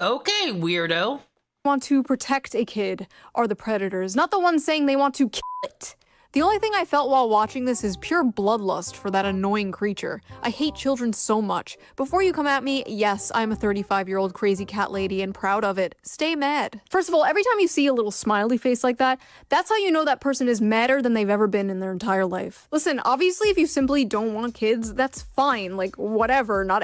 Okay, weirdo. want to protect a kid are the predators, not the ones saying they want to kill it. The only thing I felt while watching this is pure bloodlust for that annoying creature. I hate children so much. Before you come at me, yes, I'm a 35-year-old crazy cat lady and proud of it. Stay mad. First of all, every time you see a little smiley face like that, that's how you know that person is madder than they've ever been in their entire life. Listen, obviously if you simply don't want kids, that's fine, like whatever, not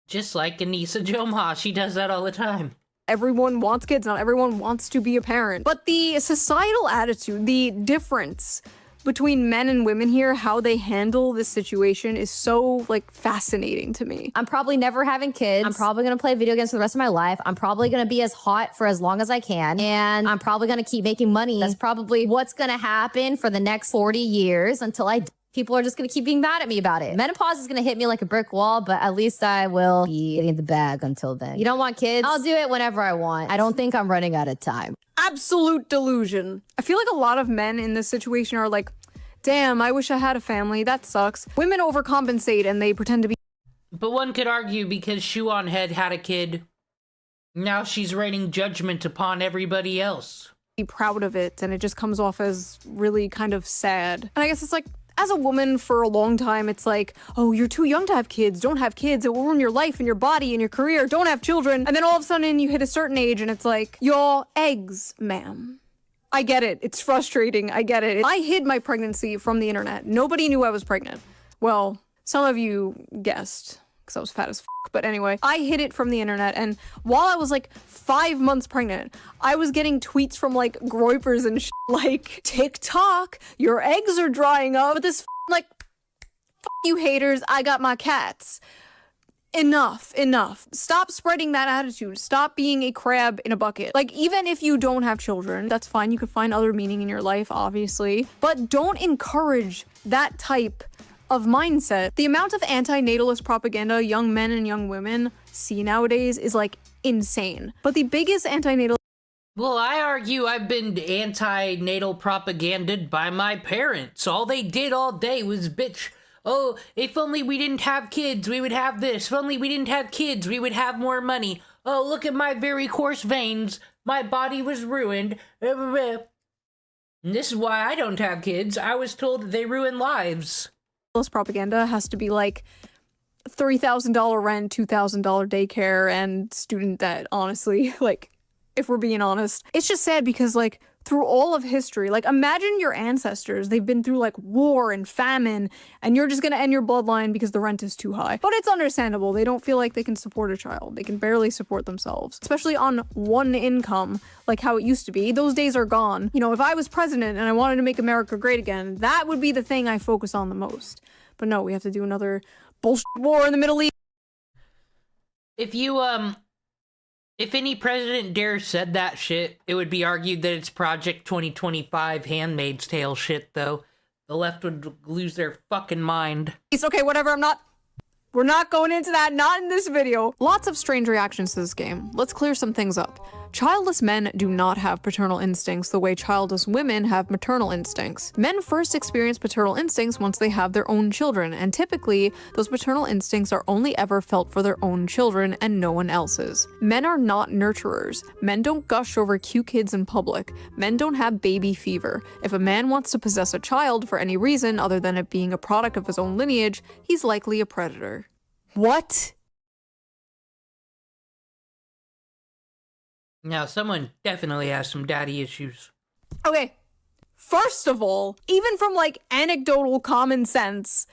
Just like Anisa Jomha, she does that all the time. everyone wants kids, not everyone wants to be a parent. But the societal attitude, the difference between men and women here, how they handle this situation is so, like, fascinating to me. I'm probably never having kids. I'm probably gonna play video games for the rest of my life. I'm probably gonna be as hot for as long as I can. And I'm probably gonna keep making money. That's probably what's gonna happen for the next 40 years until I die. People are just gonna keep being mad at me about it. Menopause is gonna hit me like a brick wall, but at least I will be getting the bag until then. You don't want kids? I'll do it whenever I want. I don't think I'm running out of time. Absolute delusion. I feel like a lot of men in this situation are like, damn, I wish I had a family, that sucks. Women overcompensate and they pretend to be But one could argue because Shuon Head had a kid, now she's writing judgment upon everybody else. proud of it, and it just comes off as really kind of sad. And I guess it's like, as a woman for a long time, it's like, oh, you're too young to have kids, don't have kids, it will ruin your life and your body and your career, don't have children. And then all of a sudden you hit a certain age and it's like, your eggs, ma'am. I get it, it's frustrating, I get it. I hid my pregnancy from the internet. Nobody knew I was pregnant. Well, some of you guessed, because I was fat as f***. But anyway, I hid it from the internet, and while I was like 5 months pregnant, I was getting tweets from like groypers and like, TikTok, your eggs are drying up. But this like, f you haters, I got my cats. Enough. Stop spreading that attitude. Stop being a crab in a bucket. Like, even if you don't have children, that's fine. You could find other meaning in your life, obviously. But don't encourage that type of mindset. The amount of anti-natalist propaganda young men and young women see nowadays is like insane. But the biggest anti-natal Well, I argue I've been anti-natal propaganded by my parents. All they did all day was bitch. Oh, if only we didn't have kids, we would have this. If only we didn't have kids, we would have more money. Oh, look at my very coarse veins. My body was ruined. And this is why I don't have kids. I was told that they ruin lives. propaganda has to be like $3,000 rent, $2,000 daycare, and student debt, honestly. Like, if we're being honest. It's just sad because, like, through all of history, like, imagine your ancestors, they've been through, like, war and famine, and you're just gonna end your bloodline because the rent is too high. But it's understandable. They don't feel like they can support a child. They can barely support themselves, especially on one income, like how it used to be. Those days are gone. You know, if I was president and I wanted to make America great again, that would be the thing I focus on the most. But no, we have to do another bullshit war in the Middle East. If any president dare said that shit, it would be argued that it's Project 2025 Handmaid's Tale shit, though. The left would lose their fucking mind. It's okay, whatever, we're not going into that, not in this video. Lots of strange reactions to this game. Let's clear some things up. Childless men do not have paternal instincts the way childless women have maternal instincts. Men first experience paternal instincts once they have their own children, and typically, those paternal instincts are only ever felt for their own children and no one else's. Men are not nurturers. Men don't gush over cute kids in public. Men don't have baby fever. If a man wants to possess a child for any reason other than it being a product of his own lineage, he's likely a predator. What? Now, someone definitely has some daddy issues. Okay, first of all, even from like anecdotal common sense,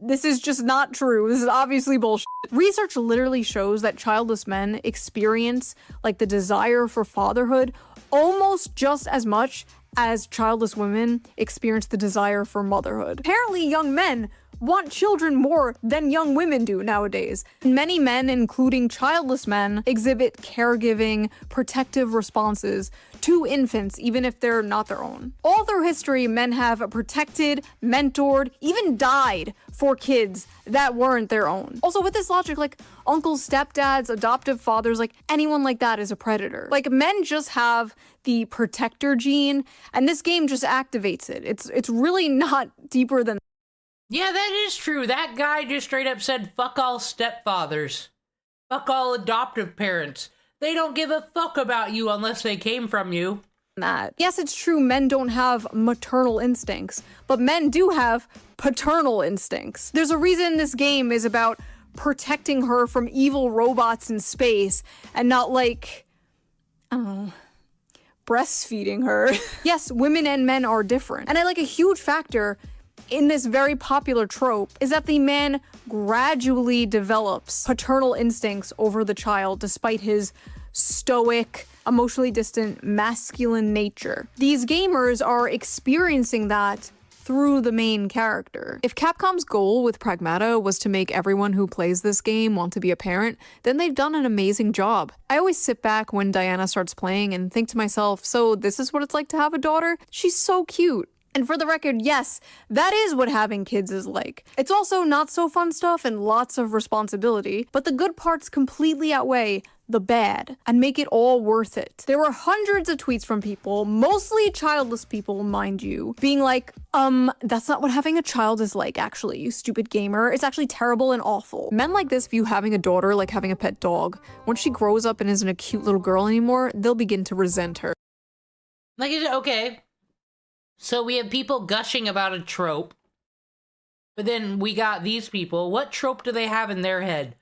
This is just not true. This is obviously bullshit. Research literally shows that childless men experience like the desire for fatherhood almost just as much as childless women experience the desire for motherhood. Apparently, young men want children more than young women do nowadays. Many men, including childless men, exhibit caregiving, protective responses to infants, even if they're not their own. All through history, men have protected, mentored, even died for kids that weren't their own. Also, with this logic, like, uncles, stepdads, adoptive fathers, like, anyone like that is a predator. Like, men just have the protector gene, and this game just activates it. It's really not deeper than. Yeah, that is true. That guy just straight up said, fuck all stepfathers. Fuck all adoptive parents. They don't give a fuck about you unless they came from you. That. Yes, it's true men don't have maternal instincts, but men do have paternal instincts. There's a reason this game is about protecting her from evil robots in space and not like, I don't know, breastfeeding her. Yes, women and men are different. And a huge factor in this very popular trope is that the man gradually develops paternal instincts over the child despite his stoic, emotionally distant, masculine nature. These gamers are experiencing that through the main character. If Capcom's goal with Pragmata was to make everyone who plays this game want to be a parent, then they've done an amazing job. I always sit back when Diana starts playing and think to myself, so this is what it's like to have a daughter? She's so cute. And for the record, yes, that is what having kids is like. It's also not so fun stuff and lots of responsibility, but the good parts completely outweigh the bad and make it all worth it. There were hundreds of tweets from people, mostly childless people, mind you, being like, that's not what having a child is like, actually, you stupid gamer. It's actually terrible and awful. Men like this view having a daughter like having a pet dog. Once she grows up and isn't a cute little girl anymore, they'll begin to resent her. Okay. So we have people gushing about a trope, but then we got these people. What trope do they have in their head?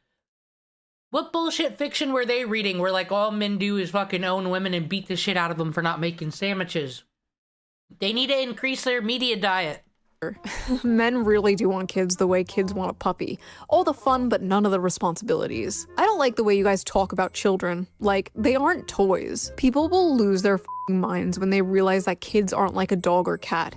What bullshit fiction were they reading where, like, all men do is fucking own women and beat the shit out of them for not making sandwiches? They need to increase their media diet. Men really do want kids the way kids want a puppy. All the fun, but none of the responsibilities. I don't like the way you guys talk about children. Like, they aren't toys. People will lose their minds when they realize that kids aren't like a dog or cat.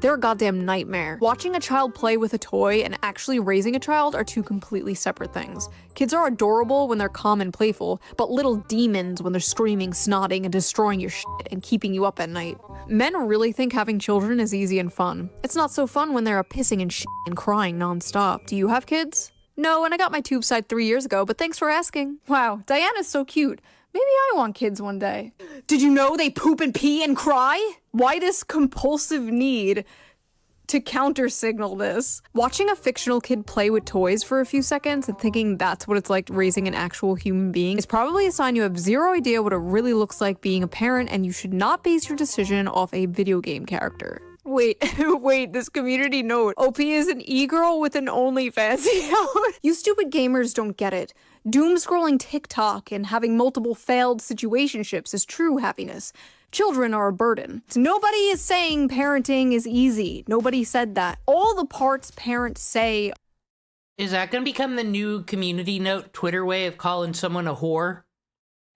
They're a goddamn nightmare. Watching a child play with a toy and actually raising a child are two completely separate things. Kids are adorable when they're calm and playful, but little demons when they're screaming, snotting, and destroying your shit and keeping you up at night. Men really think having children is easy and fun. It's not so fun when they're pissing and shit and crying nonstop. Do you have kids? No, and I got my tube side 3 years ago, but thanks for asking. Wow, Diana's so cute. Maybe I want kids one day. Did you know they poop and pee and cry? Why this compulsive need to counter-signal this? Watching a fictional kid play with toys for a few seconds and thinking that's what it's like raising an actual human being is probably a sign you have zero idea what it really looks like being a parent, and you should not base your decision off a video game character. Wait, this community note. OP is an e-girl with an OnlyFans account. You stupid gamers don't get it. Doom scrolling TikTok and having multiple failed situationships is true happiness. Children are a burden. Nobody is saying parenting is easy. Nobody said that. All the parts parents say. Is that gonna become the new community note Twitter way of calling someone a whore?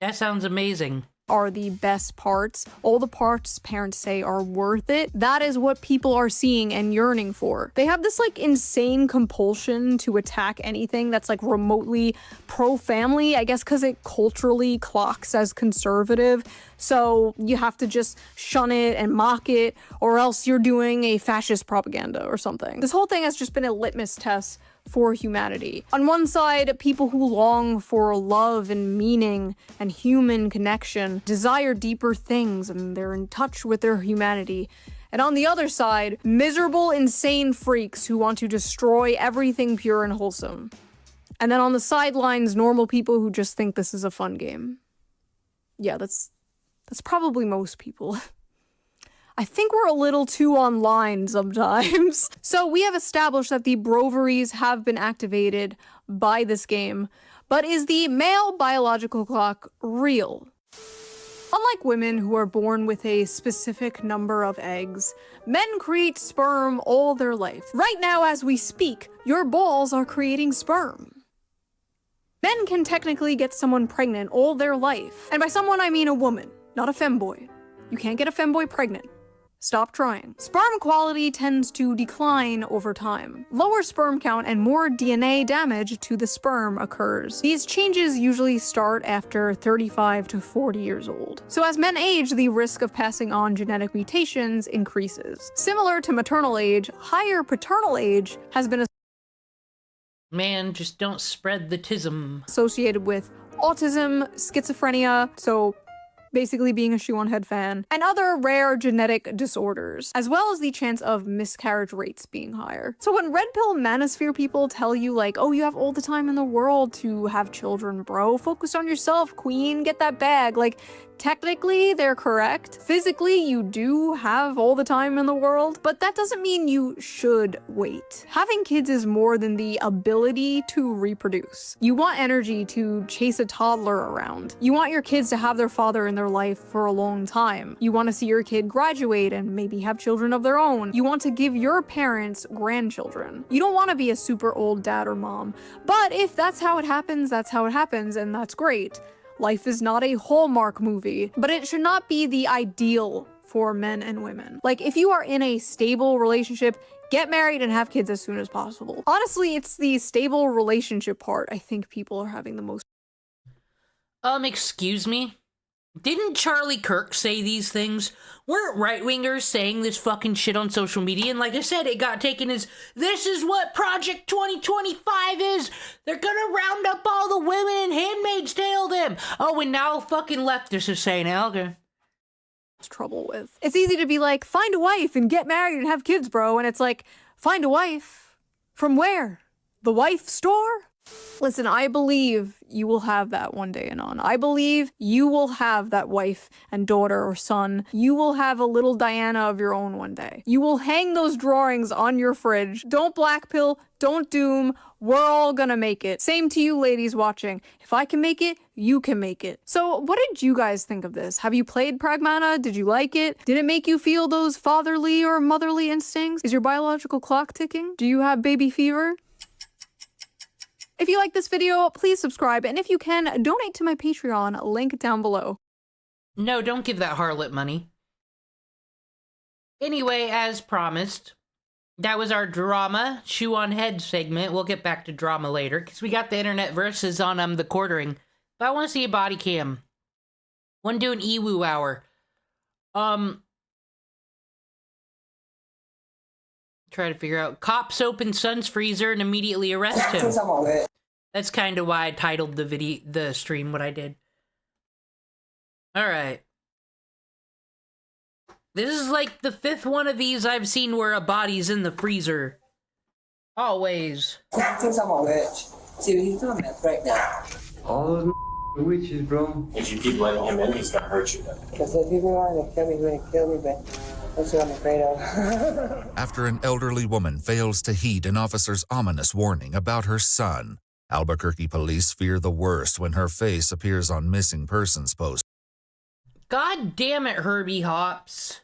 That sounds amazing. Are the best parts. All the parts parents say are worth it. That is what people are seeing and yearning for. They have this like insane compulsion to attack anything that's like remotely pro-family, I guess because it culturally clocks as conservative. So you have to just shun it and mock it, or else you're doing a fascist propaganda or something. This whole thing has just been a litmus test for humanity. On one side, people who long for love and meaning and human connection desire deeper things and they're in touch with their humanity. And on the other side, miserable, insane freaks who want to destroy everything pure and wholesome. And then on the sidelines, normal people who just think this is a fun game. Yeah, that's probably most people. I think we're a little too online sometimes. So we have established that the broveries have been activated by this game, but is the male biological clock real? Unlike women who are born with a specific number of eggs, men create sperm all their life. Right now, as we speak, your balls are creating sperm. Men can technically get someone pregnant all their life. And by someone, I mean a woman, not a femboy. You can't get a femboy pregnant. Stop trying. Sperm quality tends to decline over time. Lower sperm count and more DNA damage to the sperm occurs. These changes usually start after 35 to 40 years old. So as men age, the risk of passing on genetic mutations increases. Similar to maternal age, higher paternal age has been Man, just don't spread the tism. associated with autism, schizophrenia, so basically being a Shoe-on-Head fan, and other rare genetic disorders, as well as the chance of miscarriage rates being higher. So when red pill manosphere people tell you like, oh, you have all the time in the world to have children, bro, focus on yourself, queen, get that bag, like, technically, they're correct. Physically, you do have all the time in the world, but that doesn't mean you should wait. Having kids is more than the ability to reproduce. You want energy to chase a toddler around. You want your kids to have their father in their life for a long time. You want to see your kid graduate and maybe have children of their own. You want to give your parents grandchildren. You don't want to be a super old dad or mom, but if that's how it happens, that's how it happens, and that's great. Life is not a Hallmark movie, but it should not be the ideal for men and women. Like, if you are in a stable relationship, get married and have kids as soon as possible. Honestly, it's the stable relationship part I think people are having the most. Excuse me? Didn't Charlie Kirk say these things? Weren't right-wingers saying this fucking shit on social media? And like I said, it got taken as, this is what Project 2025 is! They're gonna round up all the women and Handmaid's Tale them! Oh, and now fucking leftists are saying, okay. Trouble with. It's easy to be like, find a wife and get married and have kids, bro. And it's like, find a wife? From where? The wife store? Listen, I believe you will have that one day, Anon. I believe you will have that wife and daughter or son. You will have a little Diana of your own one day. You will hang those drawings on your fridge. Don't blackpill, don't doom. We're all gonna make it. Same to you ladies watching. If I can make it, you can make it. So what did you guys think of this? Have you played Pragmata? Did you like it? Did it make you feel those fatherly or motherly instincts? Is your biological clock ticking? Do you have baby fever? If you like this video, please subscribe, and if you can, donate to my Patreon, link down below. No, don't give that harlot money. Anyway, as promised, that was our drama Shoe-on-Head segment. We'll get back to drama later, because we got the internet versus on the quartering. But I want to see a body cam. Want to do an Ewu hour. Try to figure out. Cops open son's freezer and immediately arrest him. That's kind of why I titled the stream what I did. Alright. This is like the 5th one of these I've seen where a body's in the freezer. Always. Think I'm a witch. See, he's doing meth right now. All those witches, bro. If you keep letting him in, he's gonna hurt you. Because if people want to kill me, he's going to kill me, but that's what I'm afraid of. After an elderly woman fails to heed an officer's ominous warning about her son, Albuquerque police fear the worst when her face appears on missing persons posts. God damn it, Herbie Hops.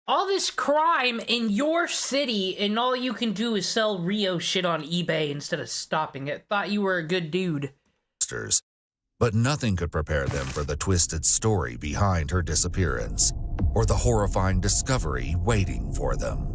All this crime in your city, and all you can do is sell Rio shit on eBay instead of stopping it. Thought you were a good dude. But nothing could prepare them for the twisted story behind her disappearance, or the horrifying discovery waiting for them.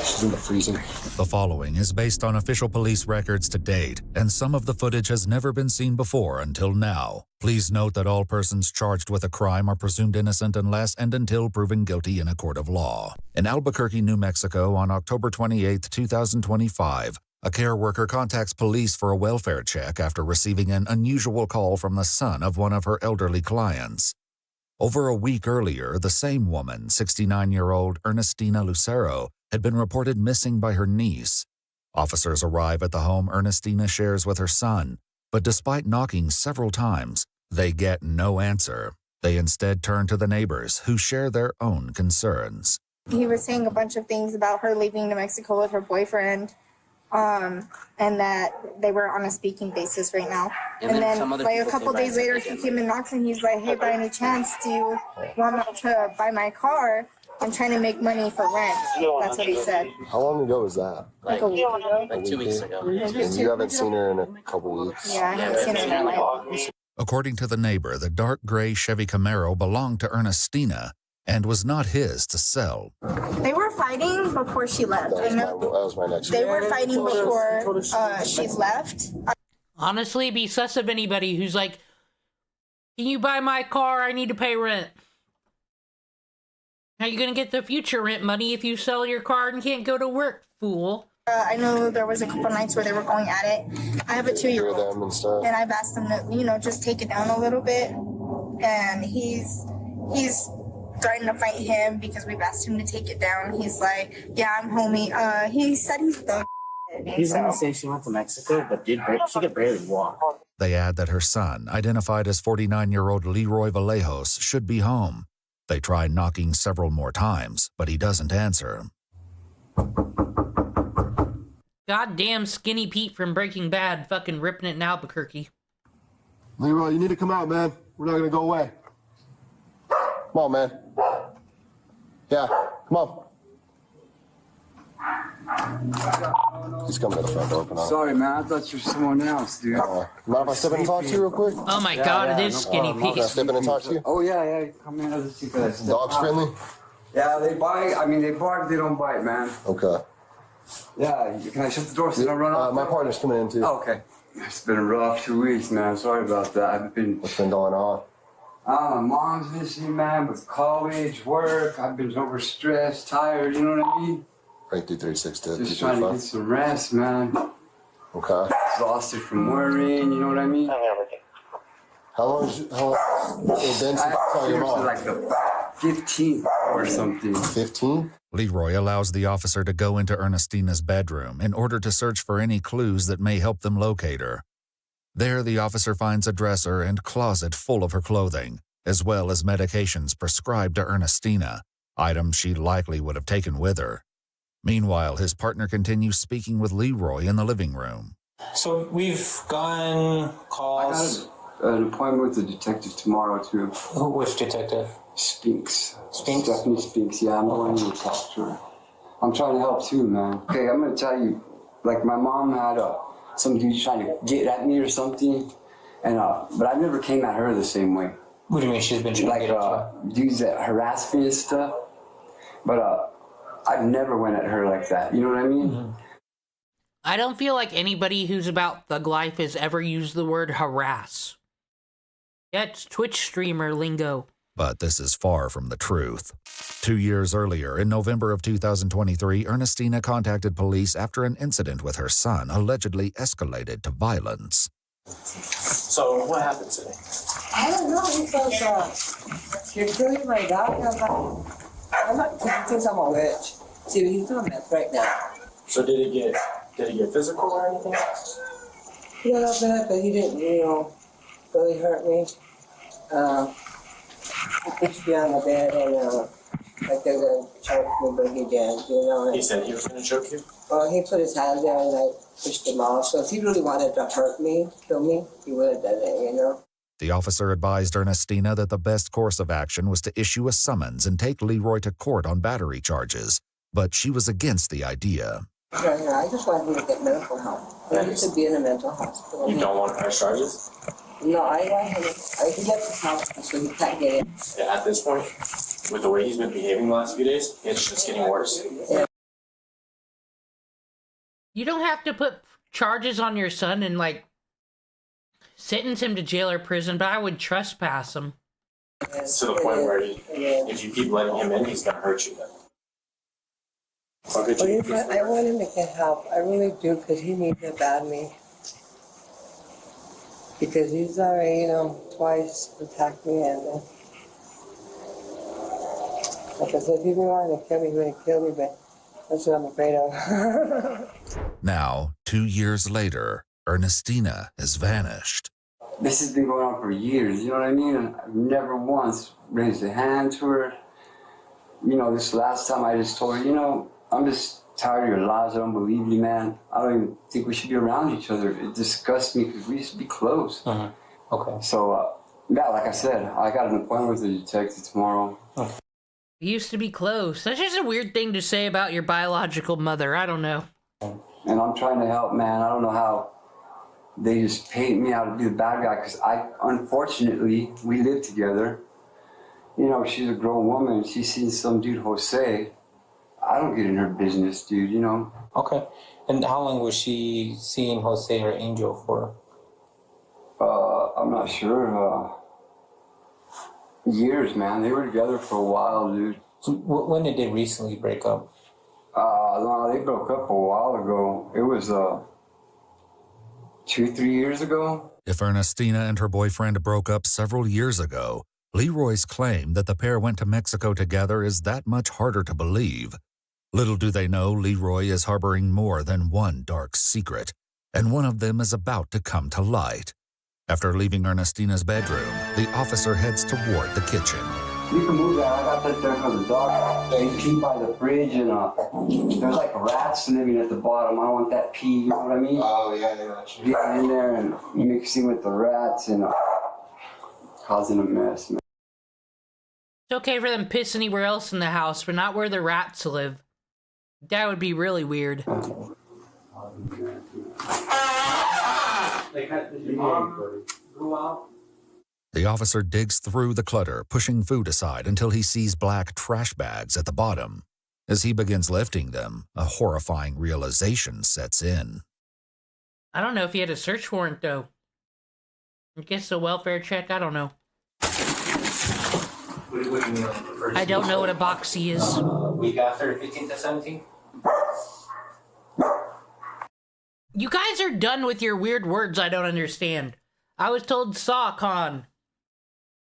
She's in the freezer. The following is based on official police records to date, and some of the footage has never been seen before until now. Please note that all persons charged with a crime are presumed innocent unless and until proven guilty in a court of law. In Albuquerque, New Mexico, on October 28, 2025, a care worker contacts police for a welfare check after receiving an unusual call from the son of one of her elderly clients. Over a week earlier, the same woman, 69-year-old Ernestina Lucero, had been reported missing by her niece. Officers arrive at the home Ernestina shares with her son, but despite knocking several times, they get no answer. They instead turn to the neighbors, who share their own concerns. He was saying a bunch of things about her leaving New Mexico with her boyfriend. and that they were on a speaking basis right now. And then like a couple days later, he came and knocked and he's like, hey, by any chance, do you want me to buy my car? I'm trying to make money for rent. That's what he said. How long ago was that? Like a week ago. Like 2 weeks ago. And you haven't seen her in a couple weeks? Yeah, I haven't seen her in a while. According to the neighbor, the dark gray Chevy Camaro belonged to Ernestina and was not his to sell. They were fighting before she left. That was my next They were fighting before she left. Honestly, be sus of anybody who's like, can you buy my car? I need to pay rent. How are you gonna get the future rent money if you sell your car and can't go to work, fool? I know there was a couple nights where they were going at it. I have a 2-year-old, and I've asked them to, you know, just take it down a little bit. And he's starting to fight him because we've asked him to take it down. He's like, yeah, I'm homie. He said he's the. He's gonna say she went to Mexico, but she could barely walk. They add that her son, identified as 49-year-old Leroy Vallejos, should be home. They try knocking several more times, but he doesn't answer. Goddamn Skinny Pete from Breaking Bad fucking ripping it in Albuquerque. Leroy, you need to come out, man. We're not gonna go away. Come on, man. Yeah, come on. He's coming to the front door. Sorry, man. I thought you were someone else, dude. Mind if I step in and talk to you real quick? Oh my god, it is Skinny Pete. Can I step in and talk to you? Oh, yeah. Come in. Let's see guys. Dogs friendly? Yeah, they bite. I mean, they bark, they don't bite, man. Okay. Yeah, can I shut the door so they don't run off? My partner's coming in, too. Oh, okay. It's been a rough 2 weeks, man. Sorry about that. What's been going on? My mom's missing, man, with college, work. I've been overstressed, tired, you know what I mean? Right through 362. Just trying to get some rest, man. Okay. Exhausted from worrying, you know what I mean? How long has it been since you saw your mom? Like the 15th or something. 15? Leroy allows the officer to go into Ernestina's bedroom in order to search for any clues that may help them locate her. There, the officer finds a dresser and closet full of her clothing, as well as medications prescribed to Ernestina, items she likely would have taken with her. Meanwhile, his partner continues speaking with Leroy in the living room. So we've gone calls. I got an appointment with the detective tomorrow, too. Which detective? Spinks. Spinks? Stephanie Spinks, yeah, I'm going to talk to her. I'm trying to help, too, man. Okay, I'm going to tell you, like, my mom had some dude trying to get at me or something, and but I never came at her the same way. What do you mean she's been trying to get at you? Dudes that harass me and stuff, but I've never went at her like that, you know what I mean? Mm-hmm. I don't feel like anybody who's about thug life has ever used the word harass. That's Twitch streamer lingo. But this is far from the truth. 2 years earlier, in November of 2023, Ernestina contacted police after an incident with her son allegedly escalated to violence. So what happened today? I don't know. He says, you're killing my dog. I'm not thinking I'm a witch. See, he's doing meth right now. So did it get physical or anything? A little bit, but he didn't, really hurt me. He pushed me on the bed and, like they're going to choke me, but he did, He said he was going to choke you? Well, he put his hand there and I pushed him off. So if he really wanted to hurt me, kill me, he would have done it, The officer advised Ernestina that the best course of action was to issue a summons and take Leroy to court on battery charges, but she was against the idea. Yeah, I just want him to get medical help. He needs to be in a mental hospital. You don't want to press charges? No, I want him. He left his house, so he can't get in. Yeah, at this point, with the way he's been behaving the last few days, it's just getting worse. Yeah. You don't have to put charges on your son and, like, sentence him to jail or prison, but I would trespass him. It's to the point where if you keep letting him in, he's going to hurt you then. I want him to get help. I really do, because he needs it badly. Because he's already, twice attacked me, and like I said, if he wanted to kill me, he would have killed me, but that's what I'm afraid of. Now, 2 years later, Ernestina has vanished. This has been going on for years, you know what I mean? And I've never once raised a hand to her. This last time I just told her, I'm just tired of your lies. I don't believe you, man. I don't even think we should be around each other. It disgusts me because we used to be close. Okay. So, yeah, like I said, I got an appointment with the detective tomorrow. We used to be close. That's just a weird thing to say about your biological mother. I don't know. And I'm trying to help, man. I don't know how they just paint me out to be the bad guy because unfortunately, we live together. You know, she's a grown woman. She's seen some dude, Jose. I don't get in her business, dude, you know? Okay. And how long was she seeing Jose or Angel for? I'm not sure. Years, man. They were together for a while, dude. So when did they recently break up? No, they broke up a while ago. It was 2-3 years ago. If Ernestina and her boyfriend broke up several years ago, Leroy's claim that the pair went to Mexico together is that much harder to believe. Little do they know Leroy is harboring more than one dark secret, and one of them is about to come to light. After leaving Ernestina's bedroom, the officer heads toward the kitchen. You can move that. I got that there for the dog. They keep by the fridge, and there's like rats living at the bottom. I don't want that pee, you know what I mean? Oh, yeah, I got you. Getting in there and mixing with the rats and causing a mess, man. It's okay for them to piss anywhere else in the house, but not where the rats live. That would be really weird. The officer digs through the clutter, pushing food aside until he sees black trash bags at the bottom. As he begins lifting them, a horrifying realization sets in. I don't know if he had a search warrant, though. I guess a welfare check, I don't know. I don't know what a boxy is. Week after 15th to 17th? You guys are done with your weird words I don't understand. I was told SawCon.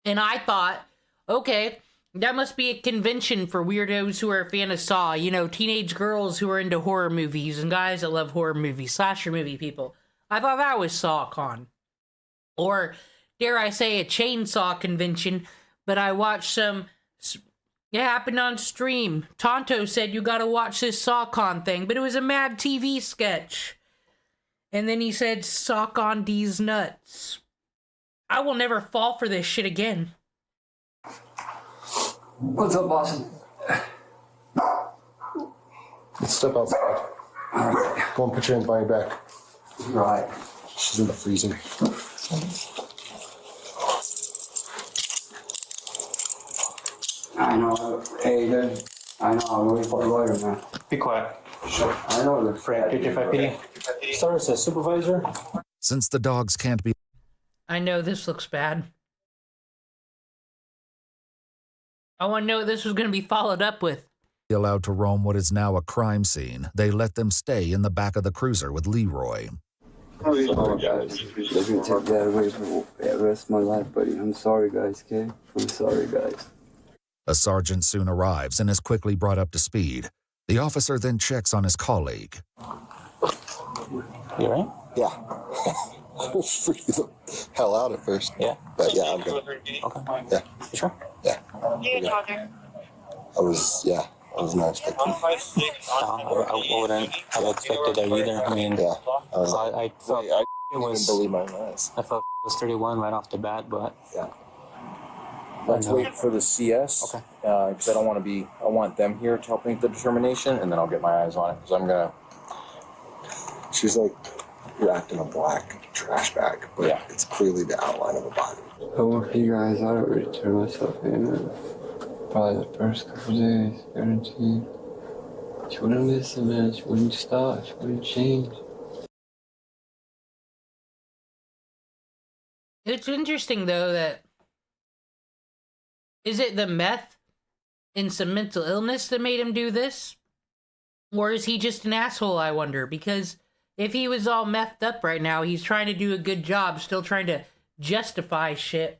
And I thought, okay, that must be a convention for weirdos who are a fan of Saw. You know, teenage girls who are into horror movies and guys that love horror movies, slasher movie people. I thought that was SawCon. Or, dare I say, a chainsaw convention. But I watched some... It happened on stream. Tonto said, you gotta watch this SawCon thing. But it was a Mad TV sketch. And then he said, sock on these nuts. I will never fall for this shit again. What's up, Boston? Let's step outside. All right. Go and put your hand behind your back. Right. She's in the freezer. I know. Hey, dude. I know. I'm waiting for a lawyer, man. Be quiet. I know the Frank, 55 PD. Start as a supervisor. Since the dogs can't be... I know this looks bad. I want to know what this was going to be followed up with. allowed to roam what is now a crime scene, they let them stay in the back of the cruiser with Leroy. Oh, guys. They're gonna take that away for the rest of my life, buddy. I'm sorry, guys, okay? I'm sorry, guys. A sergeant soon arrives and is quickly brought up to speed. The officer then checks on his colleague. You all right? Yeah. I was freaking the hell out at first. Yeah. But yeah, I'm good. Okay. Yeah. You sure? Yeah. I was not expecting. I wouldn't have expected that either. I mean, yeah. I felt I it was. didn't believe my eyes. I felt it was 31 right off the bat, but yeah. Let's wait for the CS. Okay. Because I want them here to help make the determination, and then I'll get my eyes on it. Because I'm gonna. She's like wrapped in a black trash bag, but yeah. It's clearly the outline of a body. I work for you guys. I already turned myself in. Probably the first couple days, guaranteed. She wouldn't listen, man. She wouldn't stop. She wouldn't change. It's interesting, though, that... Is it the meth and some mental illness that made him do this? Or is he just an asshole, I wonder? Because if he was all methed up right now, he's trying to do a good job, still trying to justify shit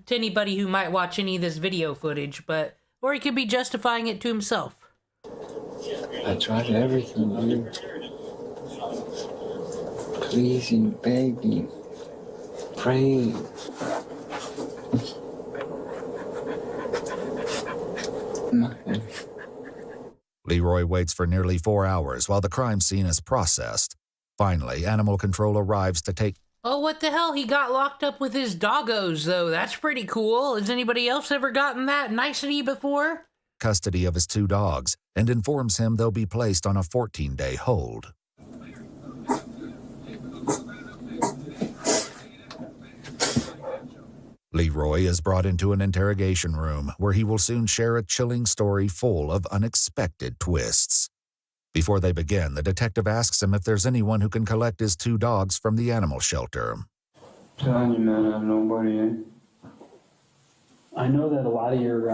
to anybody who might watch any of this video footage, but... Or he could be justifying it to himself. I tried everything, dude. Pleasing, begging, praying. Leroy waits for nearly 4 hours while the crime scene is processed. Finally, animal control arrives to take Oh, what the hell? He got locked up with his doggos, though. That's pretty cool. Has anybody else ever gotten that nicety before? custody of his 2 dogs and informs him they'll be placed on a 14-day hold. Leroy is brought into an interrogation room where he will soon share a chilling story full of unexpected twists. Before they begin, the detective asks him if there's anyone who can collect his 2 dogs from the animal shelter. Telling you, man, I have nobody, eh? I know that a lot of your,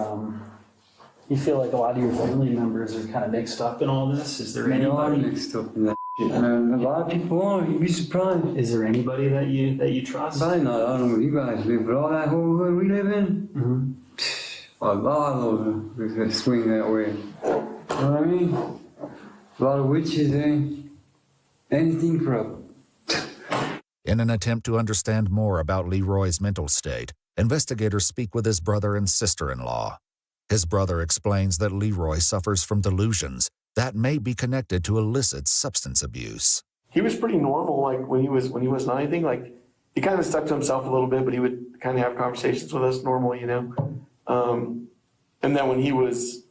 you feel like a lot of your family members are kind of mixed up in all this. Is there They are anybody? mixed up in that shit, man. A lot of people are. You'd be surprised. Is there anybody that you trust? Probably not. I don't know where you guys live, but all that whole hood we live in, a lot of them that swing that way. You know what I mean? A lot of witches, eh? Anything for a... In an attempt to understand more about Leroy's mental state, investigators speak with his brother and sister-in-law. His brother explains that Leroy suffers from delusions that may be connected to illicit substance abuse. He was pretty normal, like when he wasn't on anything. Like he kind of stuck to himself a little bit, but he would kind of have conversations with us normal, you know. And then when he was,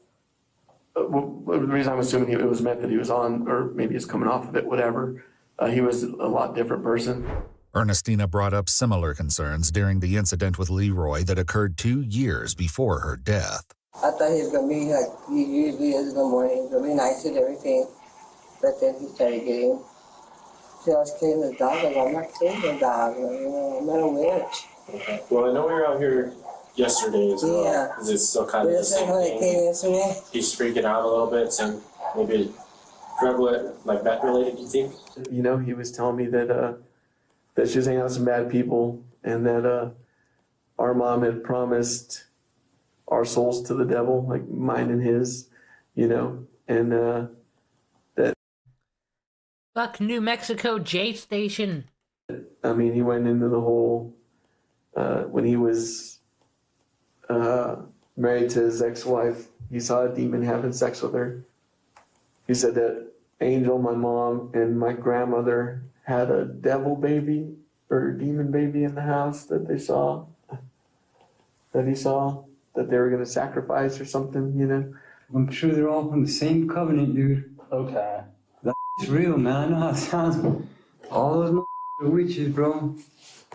the reason I'm assuming it was meant that he was on, or maybe he's coming off of it, whatever. He was a lot different person. Ernestina brought up similar concerns during the incident with Leroy that occurred 2 years before her death. I thought he was going to be like he usually is in the morning, going to be nice and everything. But then he started getting, see, I was killing the dog. I'm not killing the dog, you know, I'm not a witch. Okay. Well, I know we were out here yesterday as well. Yeah. Is it still kind of the same thing? Yesterday? He's freaking out a little bit, saying maybe drug like that related, you think? You know, he was telling me that that she was hanging out with some bad people, and that our mom had promised our souls to the devil, like mine and his, you know, and that. Fuck New Mexico J Station. I mean, he went into the whole when he was married to his ex-wife. He saw a demon having sex with her. He said that Angel, my mom, and my grandmother had a devil baby or demon baby in the house that they saw, that he saw, that they were going to sacrifice or something, you know. I'm sure they're all from the same covenant, dude. Okay. That's real, man. I know how it sounds. All those are witches, bro.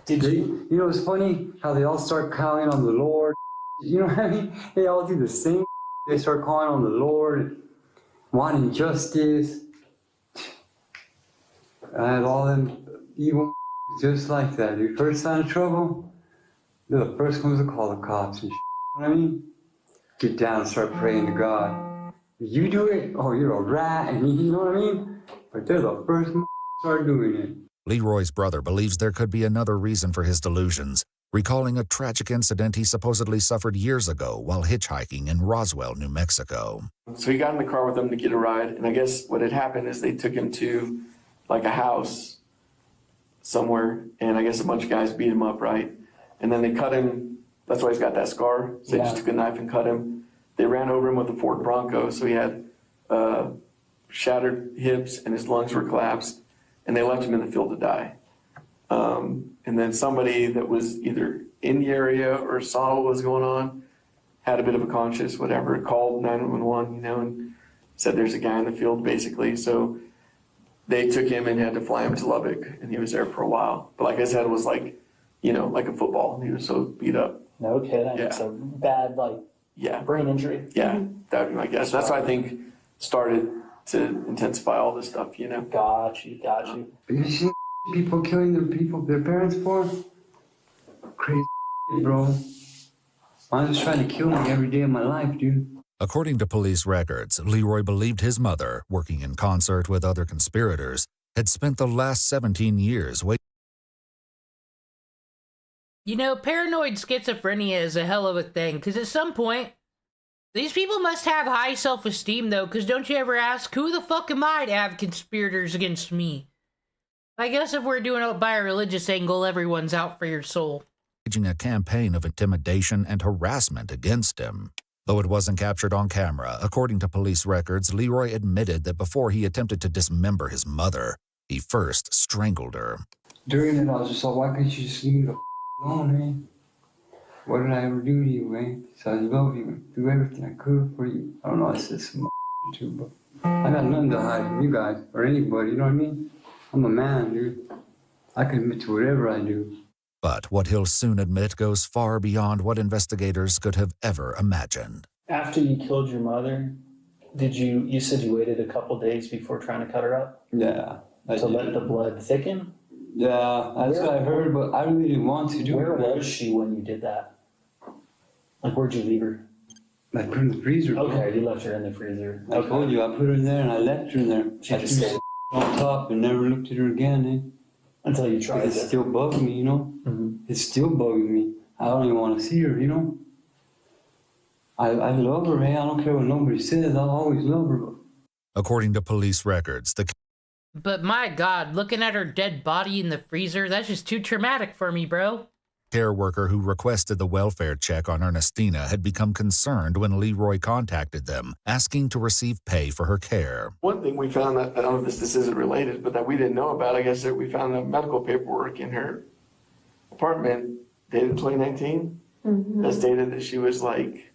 You know, it's funny how they all start calling on the Lord. You know what I mean? They all do the same. They start calling on the Lord, wanting justice. I had all them evil just like that, dude. First sign of trouble, they're the first ones to call the cops and shit. You know what I mean? Get down and start praying to God. You do it, oh, you're a rat, and you know what I mean? But they're the first ones to start doing it. Leroy's brother believes there could be another reason for his delusions, recalling a tragic incident he supposedly suffered years ago while hitchhiking in Roswell, New Mexico. So he got in the car with them to get a ride, and I guess what had happened is they took him to like a house somewhere, and I guess a bunch of guys beat him up, right? And then they cut him. That's why he's got that scar. So they just took a knife and cut him. They ran over him with a Ford Bronco, so he had shattered hips and his lungs were collapsed, and they left him in the field to die. And then somebody that was either in the area or saw what was going on, had a bit of a conscience, whatever, called 911, you know, and said there's a guy in the field, basically. So they took him and had to fly him to Lubbock, and he was there for a while. But like I said, it was like, you know, like a football. He was so beat up. No kidding. Yeah. It's a bad, like, brain injury. Yeah, that would be my guess. That's what I think started to intensify all this stuff, you know. Got you. You see people killing their parents for? Crazy bro. I'm just trying to kill me every day of my life, dude. According to police records, Leroy believed his mother, working in concert with other conspirators, had spent the last 17 years waiting. You know, paranoid schizophrenia is a hell of a thing, because at some point, these people must have high self-esteem, though, because don't you ever ask, who the fuck am I to have conspirators against me? I guess if we're doing it by a religious angle, everyone's out for your soul. Waging a campaign of intimidation and harassment against him. Though it wasn't captured on camera, according to police records, Leroy admitted that before he attempted to dismember his mother, he first strangled her. During it, I was just like, why couldn't you just leave me the alone, man? What did I ever do to you, man? So I love you, do everything I could for you. I don't know, I said some too, but I got nothing to hide from you guys or anybody, you know what I mean? I'm a man, dude. I can admit to whatever I do. But what he'll soon admit goes far beyond what investigators could have ever imagined. After you killed your mother, you said you waited a couple days before trying to cut her up? Yeah. To let the blood thicken? Yeah, that's what I heard, but I really didn't want to do it. Where was she when you did that? Like, where'd you leave her? I put her in the freezer. Bro. Okay, you left her in the freezer. I told you, I put her in there and I left her in there. She I just threw stayed on top and never looked at her again, eh? Until you tried it. It's still bugging me, you know? It's still bugging me. I don't even want to see her, you know? I love her, eh? I don't care what nobody says. I'll always love her. According to police records, the But my God, looking at her dead body in the freezer, that's just too traumatic for me, bro. care worker who requested the welfare check on Ernestina had become concerned when Leroy contacted them, asking to receive pay for her care. One thing we found that, I don't know if this isn't related, but that we didn't know about, I guess, that we found the medical paperwork in her apartment dated 2019 that stated that she was like,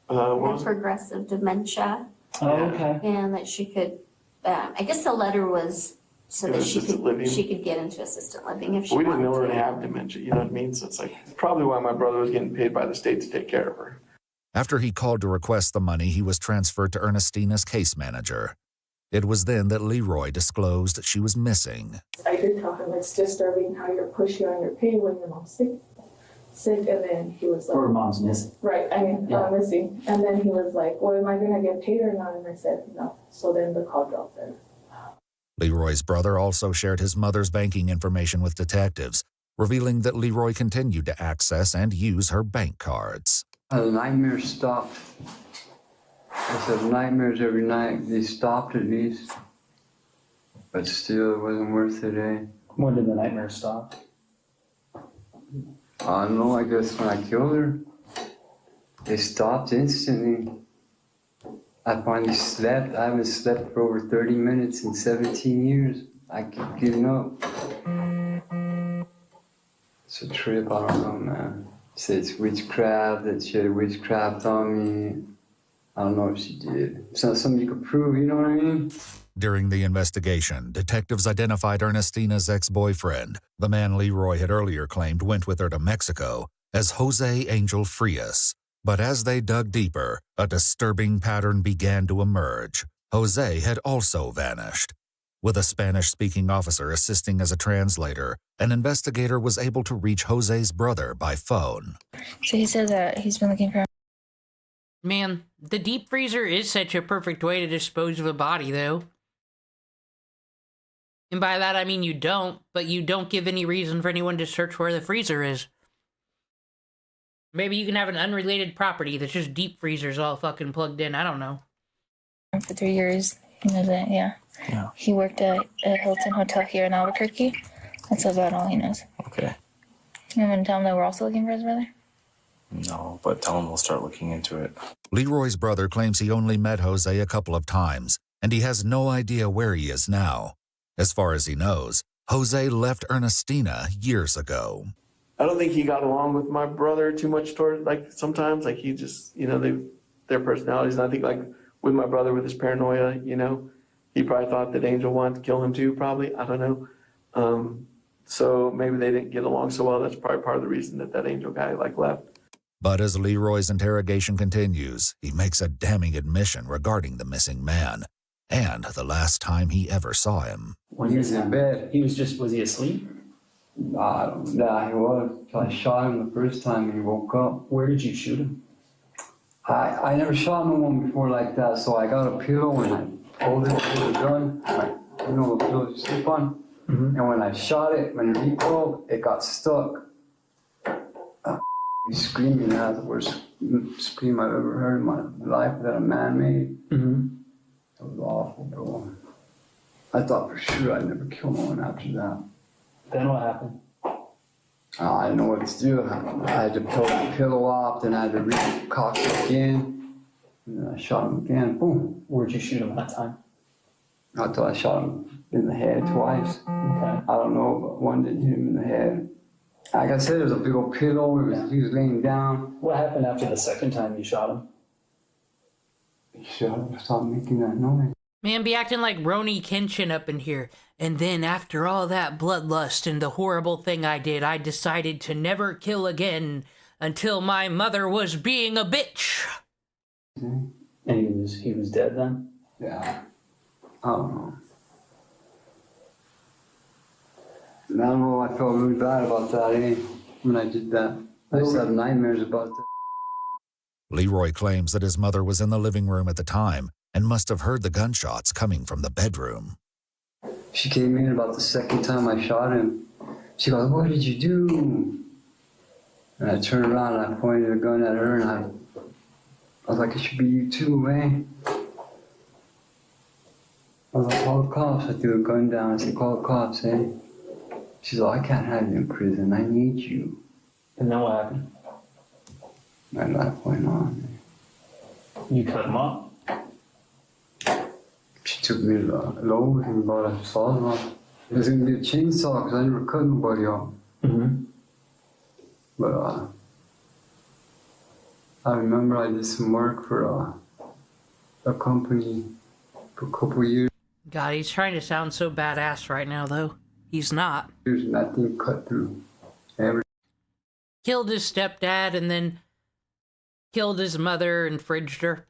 progressive dementia. Oh, okay. And that she could, I guess the letter was so that she could get into assisted living if she we wanted didn't know her to to. have dementia, you know what I mean? So it's like, it's probably why my brother was getting paid by the state to take care of her. After he called to request the money, he was transferred to Ernestina's case manager. It was then that Leroy disclosed she was missing. I did tell him it's disturbing how you're pushy on your pay when your mom's sick, and then he was like, or mom's missing. Right, missing. And then he was like, well, am I gonna get paid or not? And I said, no. So then the call dropped there. Leroy's brother also shared his mother's banking information with detectives, revealing that Leroy continued to access and use her bank cards. The nightmares stopped. I said nightmares every night. They stopped at least. But still, it wasn't worth it, eh? When did the nightmares stop? I don't know, I guess when I killed her, they stopped instantly. I finally slept. I haven't slept for over 30 minutes in 17 years. I keep getting up. It's a trip, I don't know, man. Say it's witchcraft, that she had witchcraft on me. I don't know if she did. It's not something you could prove, you know what I mean? During the investigation, detectives identified Ernestina's ex-boyfriend, the man Leroy had earlier claimed went with her to Mexico, as Jose Angel Frias. But as they dug deeper, a disturbing pattern began to emerge. Jose had also vanished. With a Spanish-speaking officer assisting as a translator, an investigator was able to reach Jose's brother by phone. So he said that he's been looking for. Man, the deep freezer is such a perfect way to dispose of a body, though. And by that I mean you don't, but you don't give any reason for anyone to search where the freezer is. Maybe you can have an unrelated property that's just deep freezers all fucking plugged in, I don't know. For 3 years, he knows that, yeah. He worked at a Hilton Hotel here in Albuquerque. That's about all he knows. Okay. You want me to tell him that we're also looking for his brother? No, but tell him we'll start looking into it. Leroy's brother claims he only met Jose a couple of times, and he has no idea where he is now. As far as he knows, Jose left Ernestina years ago. I don't think he got along with my brother too much toward, like, sometimes, like, he just, you know, their personalities, and I think, like, with my brother, with his paranoia, you know, he probably thought that Angel wanted to kill him too, probably, I don't know. So maybe they didn't get along so well. That's probably part of the reason that Angel guy, like, left. But as Leroy's interrogation continues, he makes a damning admission regarding the missing man, and the last time he ever saw him. When he was in bed. Was he asleep? I don't know, he was. So I shot him the first time and he woke up. Where did you shoot him? I never shot no one before like that, so I got a pillow and I pulled it with the gun, like, you know, the pillow you sleep on. And when I shot it, when it recoiled, it got stuck. He's screaming. That's the worst scream I've ever heard in my life that a man made. It was awful, bro. I thought for sure I'd never kill no one after that. Then what happened? I didn't know what to do. I had to pull the pillow off, then I had to recock it again. And I shot him again. Boom. Where'd you shoot him that time? I thought I shot him in the head twice. Okay. I don't know, but one didn't hit him in the head. Like I said, there was a big old pillow. He was laying down. What happened after the second time you shot him? He shot him. Stop making that noise. Man, be acting like Roni Kenshin up in here. And then after all that bloodlust and the horrible thing I did, I decided to never kill again until my mother was being a bitch. And he was dead then? Yeah. I don't know. And I don't know, I felt really bad about that, when I did that. I used to have nightmares about that. Leroy claims that his mother was in the living room at the time and must have heard the gunshots coming from the bedroom. She came in about the second time I shot him. She goes, "What did you do?" And I turned around and I pointed a gun at her and I was like, "It should be you too, eh?" I was like, "Call the cops." I threw a gun down. I said, "Call the cops, eh?" She's like, "I can't have you in prison. I need you." And then what happened? My life went on. You cut him up? She took me to the Lowe's and bought a saw. It was going to be a chainsaw because I never cut nobody off. Mm-hmm. But I remember I did some work for a company for a couple of years. God, he's trying to sound so badass right now, though. He's not. And that thing cut through everything. Killed his stepdad and then killed his mother and fridged her.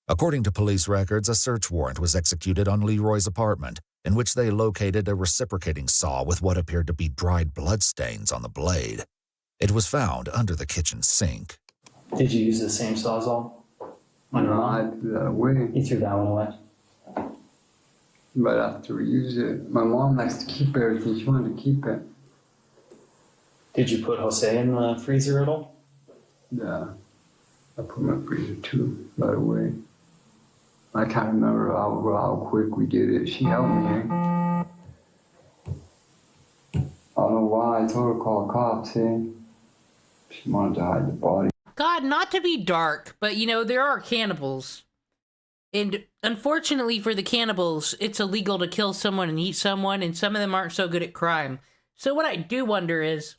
According to police records, a search warrant was executed on Leroy's apartment, in which they located a reciprocating saw with what appeared to be dried bloodstains on the blade. It was found under the kitchen sink. Did you use the same sawzall? No, I threw that away. You threw that one away? But after we used it, my mom likes to keep everything. She wanted to keep it. Did you put Jose in the freezer at all? Yeah. I put my freezer too, by the way. I can't remember how quick we did it. She helped me, eh? I don't know why I told her to call cops, eh? She wanted to hide the body. God, not to be dark, but you know, there are cannibals. And unfortunately for the cannibals, it's illegal to kill someone and eat someone, and some of them aren't so good at crime. So what I do wonder is,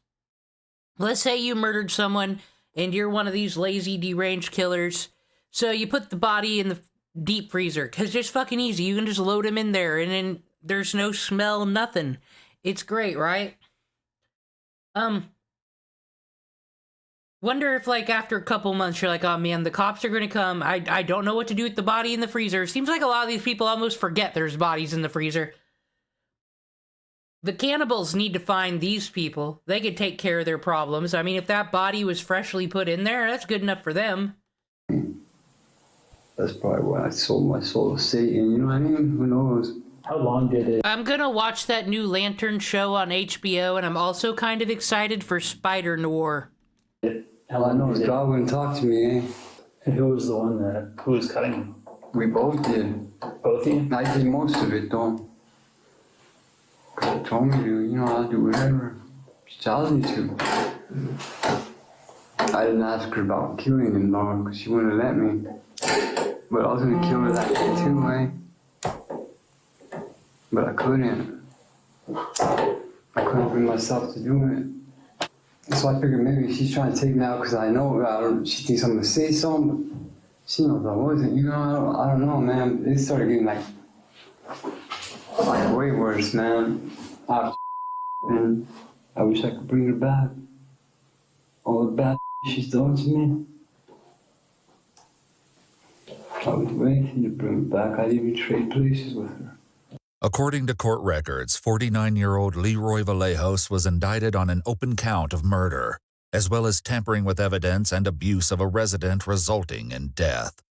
let's say you murdered someone and you're one of these lazy, deranged killers. So you put the body in the deep freezer, because it's fucking easy. You can just load them in there, and then there's no smell, nothing. It's great, right? Wonder if, like, after a couple months, you're like, oh man, the cops are gonna come. I don't know what to do with the body in the freezer. Seems like a lot of these people almost forget there's bodies in the freezer. The cannibals need to find these people. They could take care of their problems. I mean, if that body was freshly put in there, that's good enough for them. That's probably why I sold my soul to Satan, you know what I mean? Who knows? How long did it? I'm gonna watch that new Lantern show on HBO, and I'm also kind of excited for Spider Noir. Hell, I know the dog wouldn't talk to me, eh? And who was the one who was cutting him? We both did. Both of you? I did most of it, though. Because she told me to, you know, I'll do whatever. She tells me to. I didn't ask her about killing him, though, because she wouldn't let me. But I was going to kill her that day, too, eh? But I couldn't. I couldn't bring myself to do it. So I figured maybe she's trying to take me out because I know she thinks I'm going to say something, but she knows I wasn't. You know, I don't know, man. It started getting like way worse, man. And I wish I could bring her back. All the bad she's done to me. I would do anything to bring her back. I'd even trade places with her. According to court records, 49-year-old Leroy Vallejos was indicted on an open count of murder, as well as tampering with evidence and abuse of a resident resulting in death.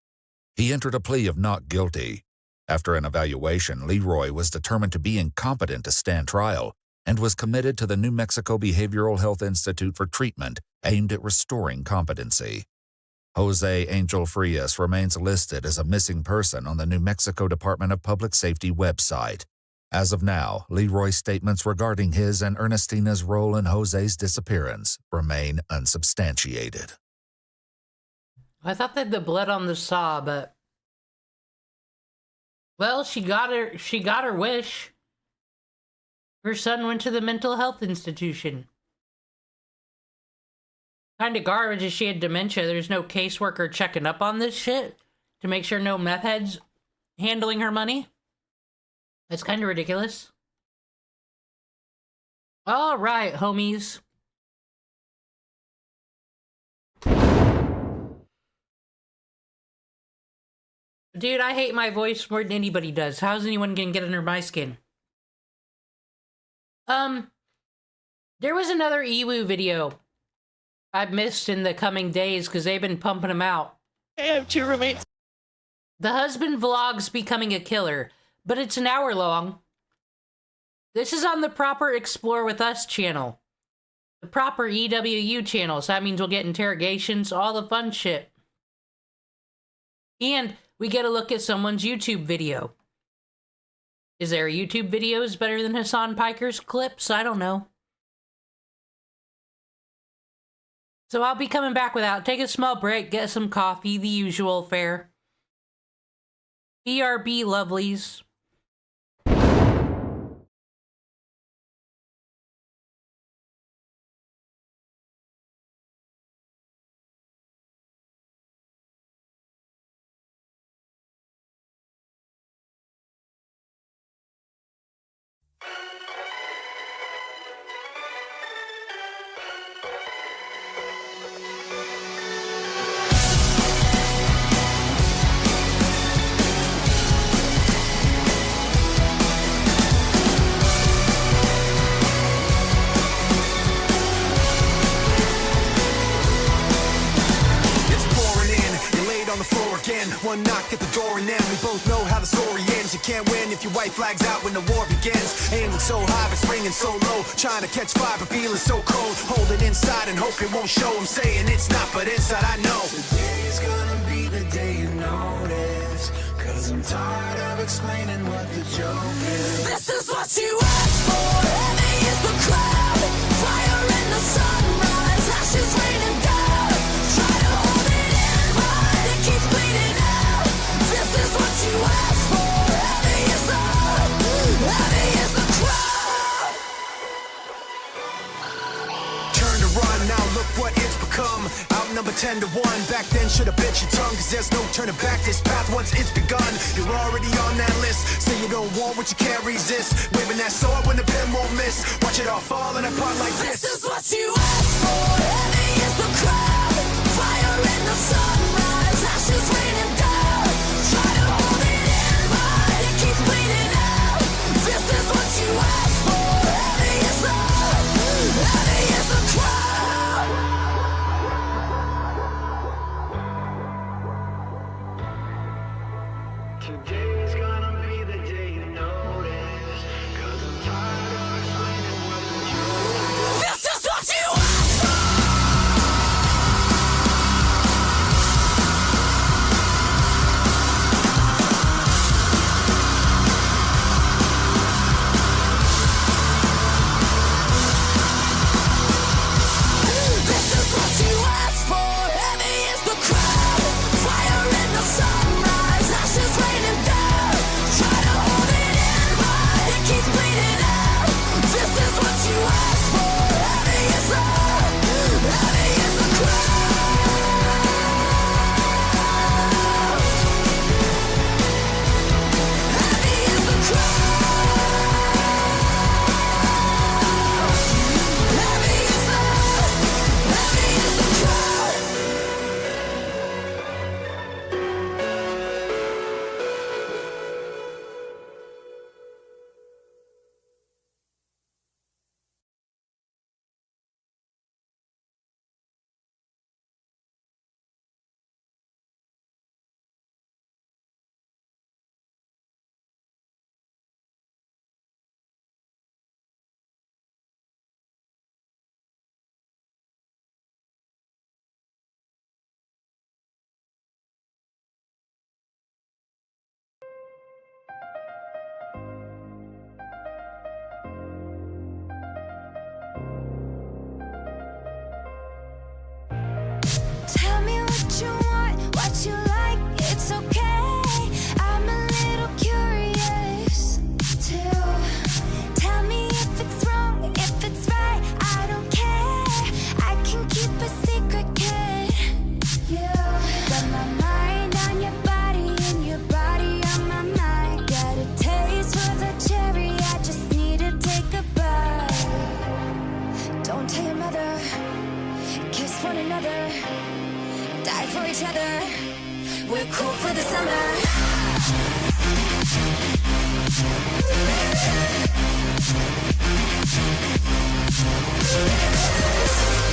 He entered a plea of not guilty. After an evaluation, Leroy was determined to be incompetent to stand trial and was committed to the New Mexico Behavioral Health Institute for treatment aimed at restoring competency. Jose Angel Frias remains listed as a missing person on the New Mexico Department of Public Safety website. As of now, Leroy's statements regarding his and Ernestina's role in Jose's disappearance remain unsubstantiated. I thought they had the blood on the saw, but... Well, she got her wish. Her son went to the mental health institution. Kinda garbage is she had dementia. There's no caseworker checking up on this shit to make sure no meth heads handling her money. That's kinda ridiculous. Alright, homies. Dude, I hate my voice more than anybody does. How's anyone gonna get under my skin? There was another Ewu video I've missed in the coming days because they've been pumping them out. I have 2 roommates. The husband vlogs becoming a killer, but it's an hour long. This is on the proper Explore With Us channel. The proper EWU channel, so that means we'll get interrogations, all the fun shit. And we get a look at someone's YouTube video. Is there a YouTube videos better than Hassan Piker's clips? I don't know. So I'll be coming back without. Take a small break, get some coffee, the usual fare. BRB lovelies. One knock at the door and then we both know how the story ends. You can't win if your white flag's out when the war begins. Aiming so high but swinging so low, trying to catch fire but feeling so cold. Hold it inside and hope it won't show. I'm saying it's not, but inside I know today's gonna be the day you notice. Cause I'm tired of explaining what the joke is. This is what you asked for. Heavy is the crowd. Fire in the sunrise. Ashes raining down. Try to hold it in, but it keeps bleeding out. This is what you asked for. Heavy is the crowd. Turn to run, now look what it's become. Outnumbered 10 to 1. Back then should've bit your tongue, cause there's no turning back. This path once it's begun, you're already on that list. Say you don't want what you can't resist. Waving that sword when the pen won't miss. Watch it all falling apart like this. This is what you asked for. Heavy is the crowd. Fire in the sunrise. Ashes raining down. Try to hold it in, but it keeps bleeding out. This is what you asked for. Heavy is the crowd. Today's gonna be the day you notice. Cause I'm tired of explaining what the truth is. This is what you Don't tell your mother. Kiss one another. Die for each other. We're cool for the summer.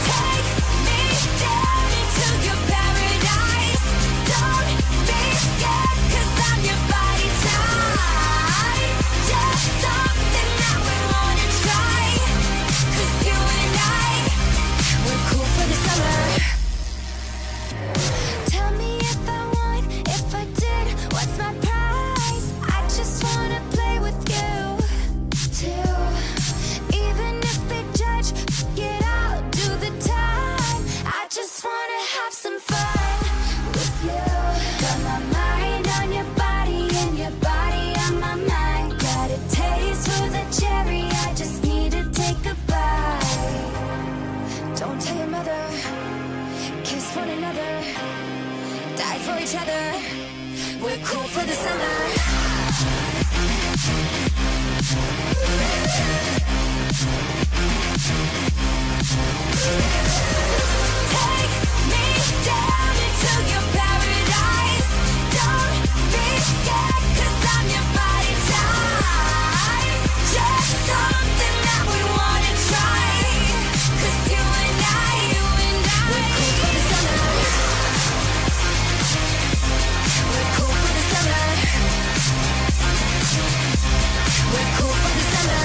Take me down into your paradise. Don't be scared, 'cause I'm your body type. Just something that we wanna try. 'Cause you and we're cool for the summer. Tell me if I won, if I did, what's my prize? I just wanna play with you, too. Even if they judge, get out, do the time. I just wanna have some fun with you. Got my mind on your body and your body on my mind. Got a taste for the cherry, I just need to take a bite. Don't tell your mother. Kiss one another. Die for each other. We're cool for the summer. Take me down into your paradise. Don't be scared, 'cause I'm your body type. Just something that we wanna try. 'Cause you and I, we're cool for the summer. We're cool for the summer. We're cool for the summer.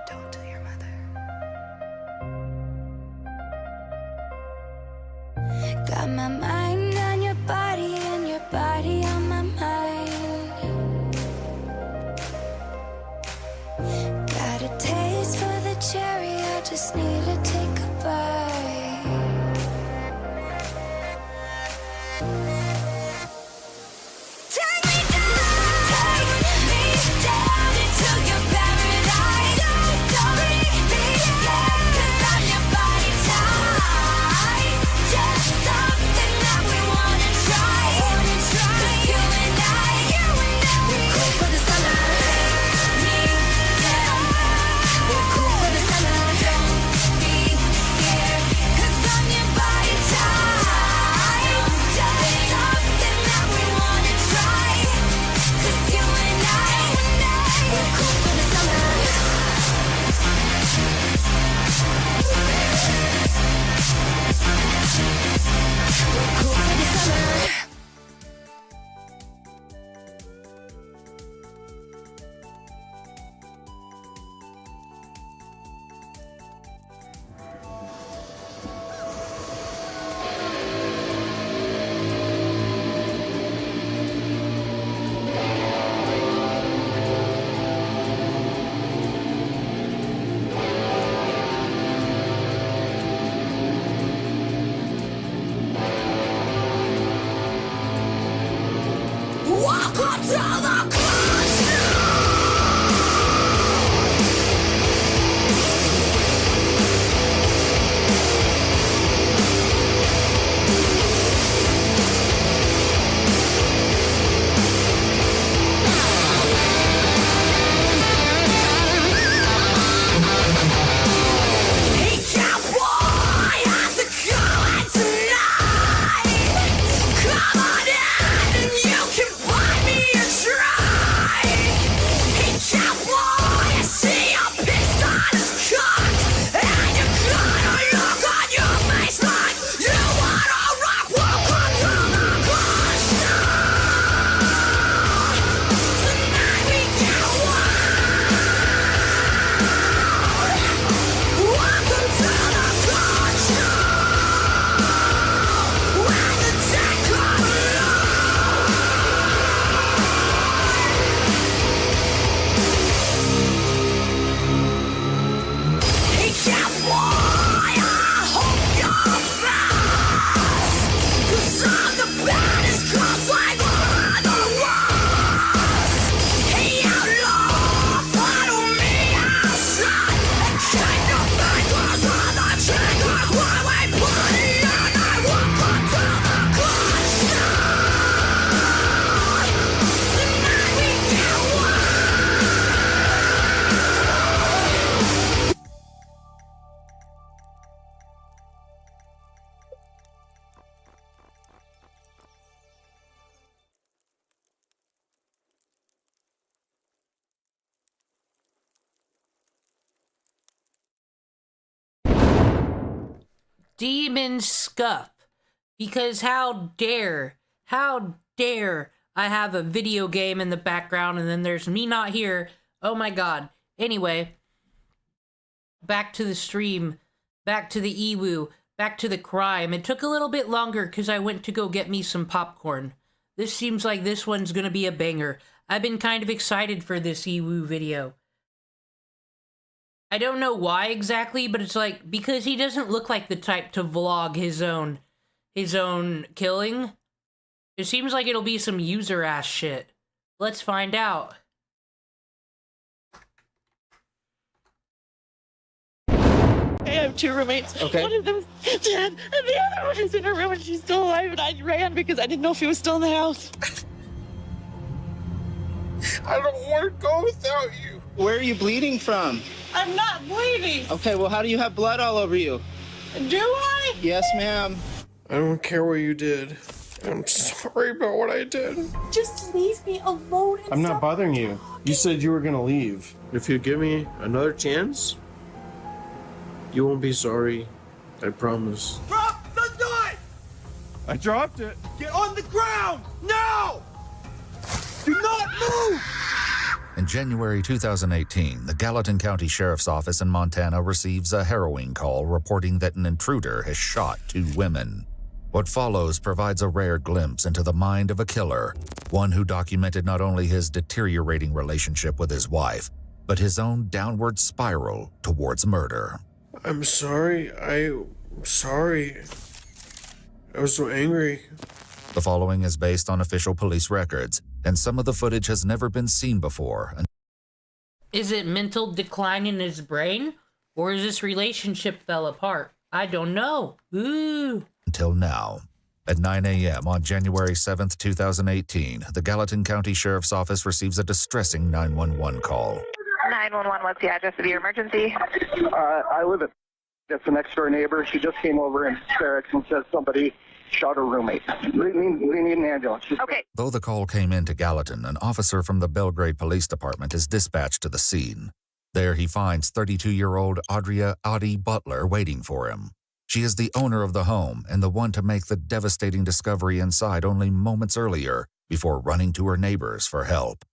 Don't tell your mother. Got my mind on your body and your body on my mind. Got a taste for the cherry, I just need to take a bite. Take me down into your paradise. Don't be scared, 'cause I'm your body type. Just something that we wanna try. 'Cause you and we're cool for the summer. Me, yeah. We're cool for the summer. Don't be Demon Scuff. Because how dare I have a video game in the background and then there's me not here. Oh my god. Anyway, back to the stream, back to the EWU, back to the crime. It took a little bit longer because I went to go get me some popcorn. This seems like this one's gonna be a banger. I've been kind of excited for this EWU video. I don't know why exactly, but it's like, because he doesn't look like the type to vlog his own killing. It seems like it'll be some user ass shit. Let's find out. I have 2 roommates. Okay. One of them's dead, and the other one is in her room, and she's still alive, and I ran because I didn't know if he was still in the house. I don't want to go without you. Where are you bleeding from? I'm not bleeding. Okay, well, how do you have blood all over you? Do I? Yes, ma'am. I don't care what you did. I'm sorry about what I did. Just leave me alone. And I'm not stop bothering you. You said you were gonna leave. If you give me another chance, you won't be sorry. I promise. Drop the knife! I dropped it. Get on the ground! Now! Do not move! In January 2018, the Gallatin County Sheriff's Office in Montana receives a harrowing call reporting that an intruder has shot 2 women. What follows provides a rare glimpse into the mind of a killer, one who documented not only his deteriorating relationship with his wife, but his own downward spiral towards murder. I'm sorry. I'm sorry. I was so angry. The following is based on official police records, and some of the footage has never been seen before. Is it mental decline in his brain? Or is this relationship fell apart? I don't know. Ooh. Until now. At 9 a.m. on January 7th, 2018, the Gallatin County Sheriff's Office receives a distressing 911 call. 911, what's the address of your emergency? I live at that's the next door neighbor. She just came over in barracks and said somebody shot her roommate. We need an ambulance. Okay. Though the call came into Gallatin, an officer from the Belgrade Police Department is dispatched to the scene. There he finds 32-year-old Audrey Audie Butler waiting for him. She is the owner of the home and the one to make the devastating discovery inside only moments earlier before running to her neighbors for help.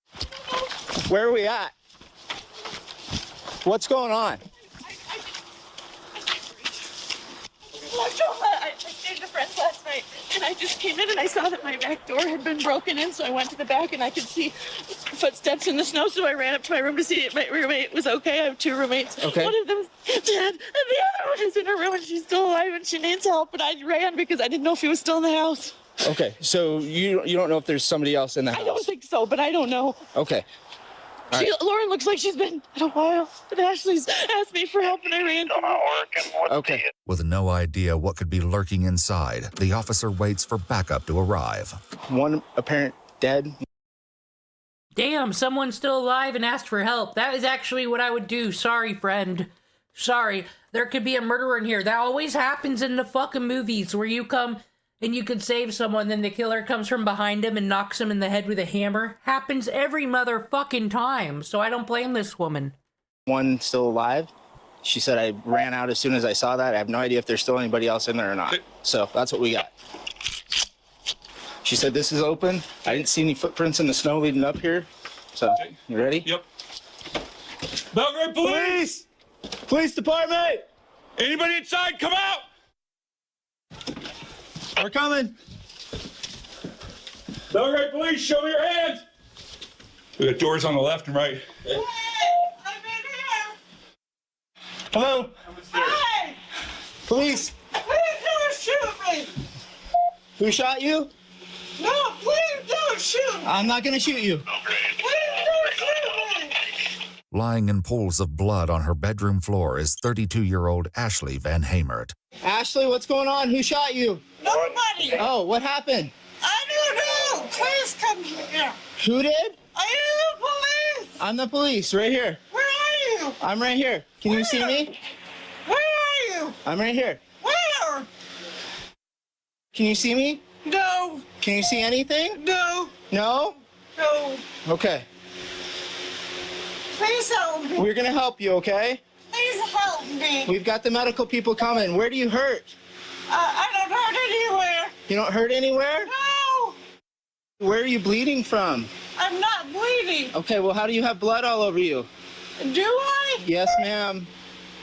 Where are we at? What's going on? I stayed with friends last night, and I just came in and I saw that my back door had been broken in, so I went to the back and I could see footsteps in the snow, so I ran up to my room to see if my roommate was okay. I have 2 roommates. Okay. One of them's dead, and the other one is in her room, and she's still alive, and she needs help, but I ran because I didn't know if he was still in the house. Okay, so you don't know if there's somebody else in the house? I don't think so, but I don't know. Okay. All right. Lauren looks like she's been in a while, and Ashley's asked me for help, and I ran. Okay. With no idea what could be lurking inside, the officer waits for backup to arrive. One apparent dead. Damn, someone's still alive and asked for help. That is actually what I would do. Sorry, friend. Sorry. There could be a murderer in here. That always happens in the fucking movies where you come and you can save someone, then the killer comes from behind him and knocks him in the head with a hammer. Happens every motherfucking time, so I don't blame this woman. One still alive. She said I ran out as soon as I saw that. I have no idea if there's still anybody else in there or not. So that's what we got. She said this is open. I didn't see any footprints in the snow leading up here. So, you ready? Yep. Belgrade Police! Police Department! Anybody inside, come out! We're coming. Belgrade Police, show me your hands! We got doors on the left and right. Hey, I'm in here. Hello? Hey! Police! Please don't shoot me! Who shot you? No, please don't shoot me! I'm not gonna shoot you. Please don't shoot me! Lying in pools of blood on her bedroom floor is 32-year-old Ashley Van Hamert. Ashley, what's going on? Who shot you? Nobody! Oh, what happened? I don't know! Please come here! Who did? I am the police! I'm the police, right here. Where are you? I'm right here. Can you see me? Where are you? I'm right here. Where? Can you see me? No. Can you see anything? No. No? No. Okay. Please help me. We're gonna help you, okay? Please help me. We've got the medical people coming. Where do you hurt? I don't hurt anywhere. You don't hurt anywhere? No, Where are you bleeding from? I'm not bleeding. Okay, well, how do you have blood all over you? Do I? Yes, ma'am.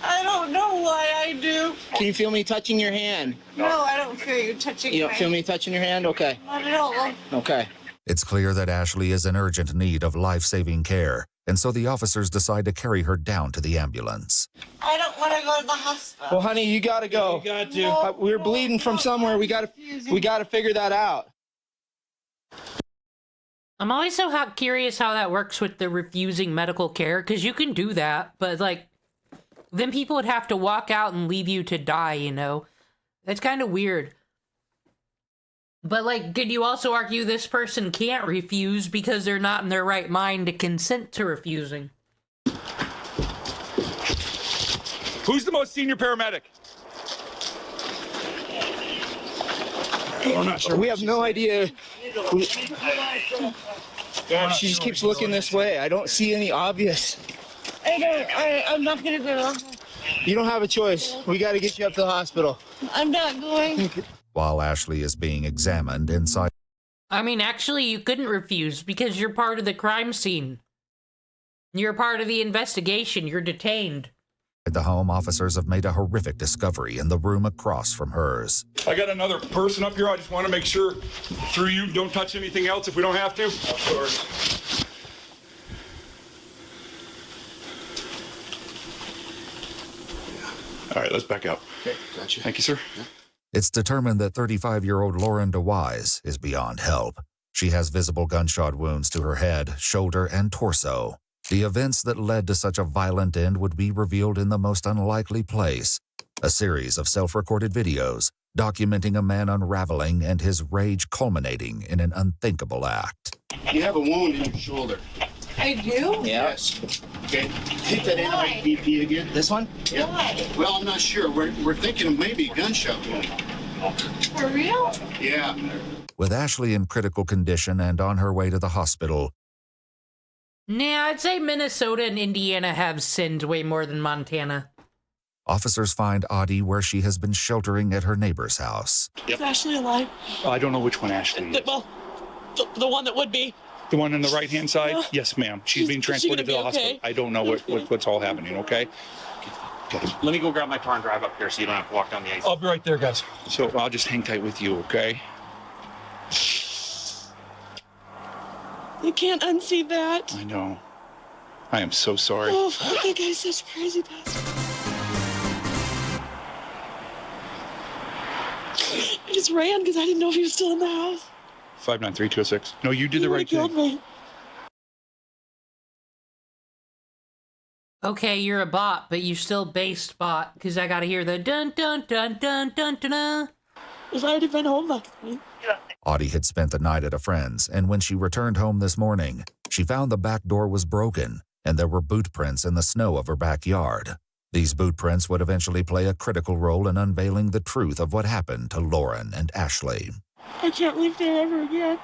I don't know why I do. Can you feel me touching your hand? No, I don't feel you touching You don't my feel me touching your hand? Okay. Not at all. Okay. It's clear that Ashley is in urgent need of life-saving care, and so the officers decide to carry her down to the ambulance. I don't want to go to the hospital. Well, honey, you gotta go. You got to. We're bleeding from somewhere. We gotta figure that out. I'm always so curious how that works with the refusing medical care, because you can do that, but, like, then people would have to walk out and leave you to die, you know? That's kind of weird. But, like, could you also argue this person can't refuse because they're not in their right mind to consent to refusing? Who's the most senior paramedic? I'm not sure. We have no idea. She just keeps looking this way. I don't see any obvious. I'm not going to go. You don't have a choice. We got to get you up to the hospital. I'm not going. While Ashley is being examined inside I mean, actually, you couldn't refuse because you're part of the crime scene. You're part of the investigation. You're detained. the home, officers have made a horrific discovery in the room across from hers. I got another person up here. I just want to make sure, through you, don't touch anything else if we don't have to. Of course. All right, let's back up. Okay, gotcha. Thank you, sir. It's determined that 35-year-old Lauren DeWise is beyond help. She has visible gunshot wounds to her head, shoulder, and torso. The events that led to such a violent end would be revealed in the most unlikely place. A series of self-recorded videos documenting a man unraveling and his rage culminating in an unthinkable act. You have a wound in your shoulder. I do? Yes. Okay. Hit that NIPP again. This one? Yeah. Why? Well, I'm not sure. We're thinking of maybe a gunshot wound. For real? Yeah. With Ashley in critical condition and on her way to the hospital, Nah, I'd say Minnesota and Indiana have sinned way more than Montana. officers find Audie where she has been sheltering at her neighbor's house. Is Ashley alive? I don't know which one Ashley is. Well, the one that would be. The one on the right-hand side? Yes, ma'am. She's being transported to the hospital. Okay? I don't know what's all happening, okay? Let me go grab my car and drive up here so you don't have to walk down the ice. I'll be right there, guys. So I'll just hang tight with you, okay? You can't unsee that. I know. I am so sorry. Oh, that guy's such a crazy bastard. I just ran because I didn't know if he was still in the house. 593-206. No, you did the right He killed thing. me. Okay, you're a bot, but you still based bot, because I gotta hear the dun dun dun dun dun dun dun. If I had been home last night. Audie had spent the night at a friend's, and when she returned home this morning, she found the back door was broken, and there were boot prints in the snow of her backyard. These boot prints would eventually play a critical role in unveiling the truth of what happened to Lauren and Ashley. I can't live there ever again.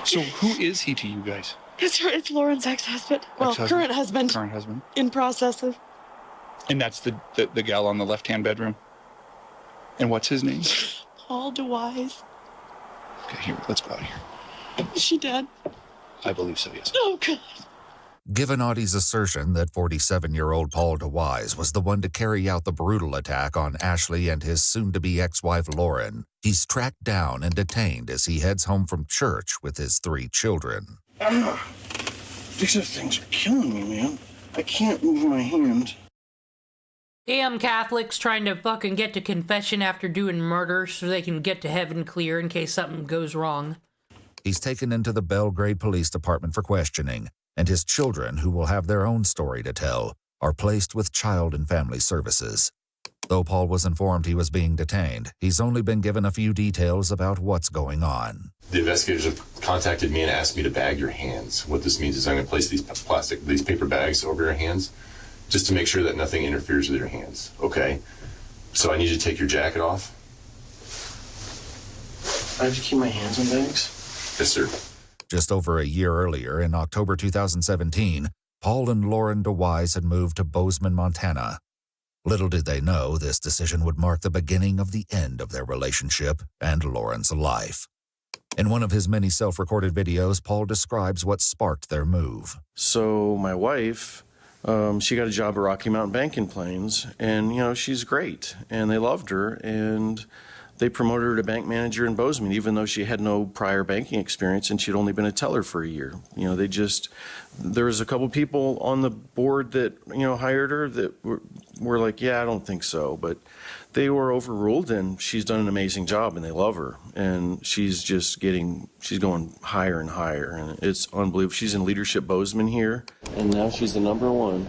So who is he to you guys? It's Lauren's ex-husband. Well, Ex-husband. current husband. Current husband. In process of. And that's the gal on the left-hand bedroom? And what's his name? Paul DeWise. Okay, here, let's go out here. Is she dead? I believe so, yes. Oh, God. Given Audie's assertion that 47-year-old Paul DeWise was the one to carry out the brutal attack on Ashley and his soon-to-be ex-wife Lauren, he's tracked down and detained as he heads home from church with his 3 children. These things are killing me, man. I can't move my hand. Damn Catholics trying to fucking get to confession after doing murder so they can get to heaven clear in case something goes wrong. He's taken into the Belgrade Police Department for questioning, and his children, who will have their own story to tell, are placed with Child and Family Services. Though Paul was informed he was being detained, he's only been given a few details about what's going on. The investigators have contacted me and asked me to bag your hands. What this means is I'm going to place these paper bags over your hands just to make sure that nothing interferes with your hands, okay? So I need you to take your jacket off. I have to keep my hands on bags? Yes, sir. Just over a year earlier, in October 2017, Paul and Lauren DeWise had moved to Bozeman, Montana. Little did they know this decision would mark the beginning of the end of their relationship and Lauren's life. In one of his many self-recorded videos, Paul describes what sparked their move. So my wife, she got a job at Rocky Mountain Bank in Plains, and, you know, she's great, and they loved her, and they promoted her to bank manager in Bozeman, even though she had no prior banking experience and she'd only been a teller for a year. You know, there was a couple people on the board that, you know, hired her that were like, yeah, I don't think so. But they were overruled, and she's done an amazing job, and they love her. And she's going higher and higher, and it's unbelievable. She's in leadership Bozeman here. And now she's the #1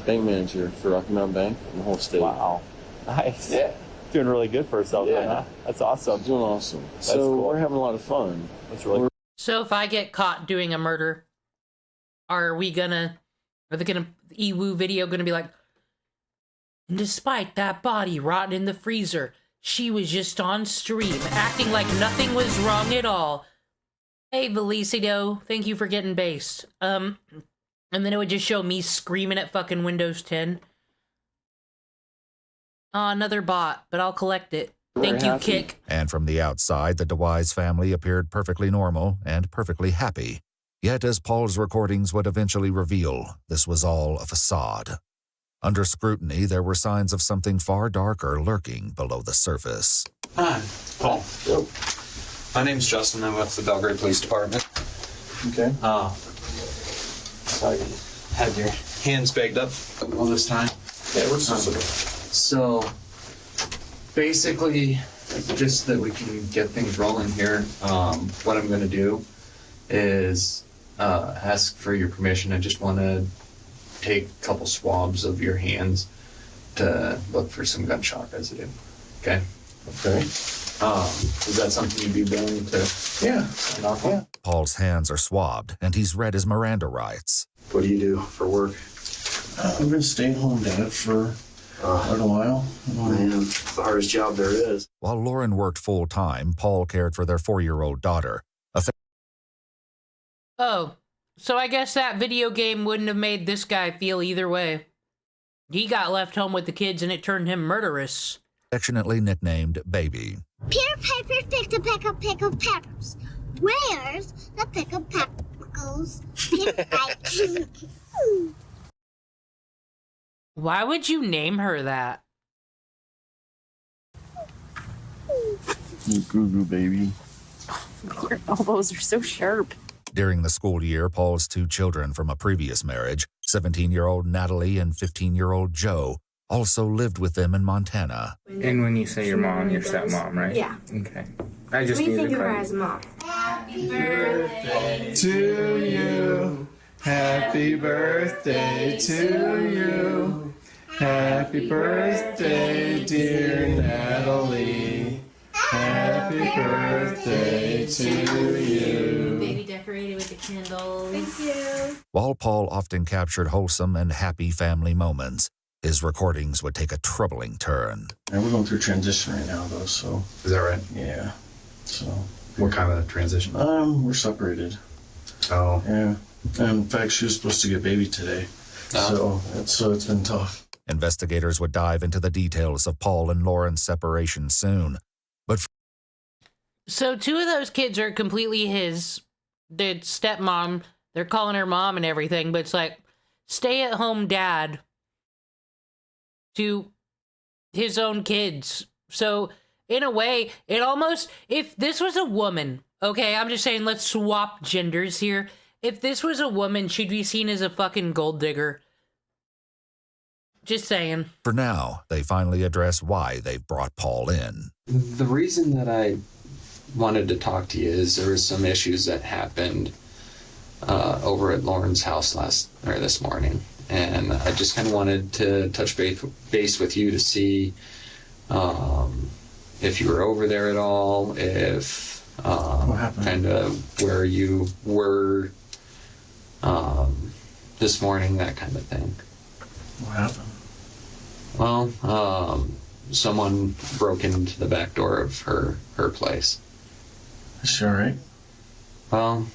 bank manager for Rocky Mountain Bank in the whole state. Wow. Nice. Yeah. Doing really good for herself, Yeah. huh? That's awesome. Doing awesome. That's so cool. we're having a lot of fun. That's really cool. So if I get caught doing a murder, are the EWU video gonna be like, despite that body rotting in the freezer, she was just on stream, acting like nothing was wrong at all. Hey, Velicido, thank you for getting based. And then it would just show me screaming at fucking Windows 10. Another bot, but I'll collect it. Thank you, Kick. And from the outside, the DeWise family appeared perfectly normal and perfectly happy. Yet, as Paul's recordings would eventually reveal, this was all a facade. Under scrutiny, there were signs of something far darker lurking below the surface. Hi, Paul. My name's Justin. I'm with the Belgrade Police Department. Okay. So you had your hands bagged up all this time. Yeah, what's this about? So, basically, just that we can get things rolling here, what I'm going to do is ask for your permission. I just want to take a couple swabs of your hands to look for some gunshot residue. Okay? Okay. Is that something you'd be willing to sign off on? Yeah. Paul's hands are swabbed, and he's read his Miranda rights. What do you do for work? I've been staying home dad for quite a while. Man, it's the hardest job there is. While Lauren worked full-time, Paul cared for their 4-year-old daughter. Oh, so I guess that video game wouldn't have made this guy feel either way. He got left home with the kids and it turned him murderous. Affectionately nicknamed Baby. Peter Piper picked a peck of pickled peppers. Where's the pickled peppers? Why would you name her that? Goo goo baby. Your elbows are so sharp. During the school year, Paul's 2 children from a previous marriage, 17-year-old Natalie and 15-year-old Joe, also lived with them in Montana. And when you say your mom, your stepmom, right? Yeah. Okay. I just We need think to of her clarify. as a mom. Happy birthday To you. Happy birthday to you. Happy birthday, dear Natalie. Happy birthday to you. Baby decorated with the candles. Thank you. While Paul often captured wholesome and happy family moments, his recordings would take a troubling turn. And we're going through transition right now, though, so. Is that right? Yeah. So. What kind of transition? We're separated. Oh. Yeah. And in fact, she was supposed to get a baby today. So it's been tough. Investigators would dive into the details of Paul and Lauren's separation soon. But So 2 of those kids are completely his. The stepmom, they're calling her mom and everything, but it's like, stay-at-home dad to his own kids. So, in a way, it almost, if this was a woman, okay, I'm just saying, let's swap genders here. If this was a woman, she'd be seen as a fucking gold digger. Just saying. for now, they finally address why they've brought Paul in. The reason that I wanted to talk to you is there was some issues that happened over at Lauren's house this morning, and I just kind of wanted to touch base with you to see if you were over there at all, if kind of where you were this morning, that kind of thing. What happened? Well, someone broke into the back door of her place. Is she all right? Well,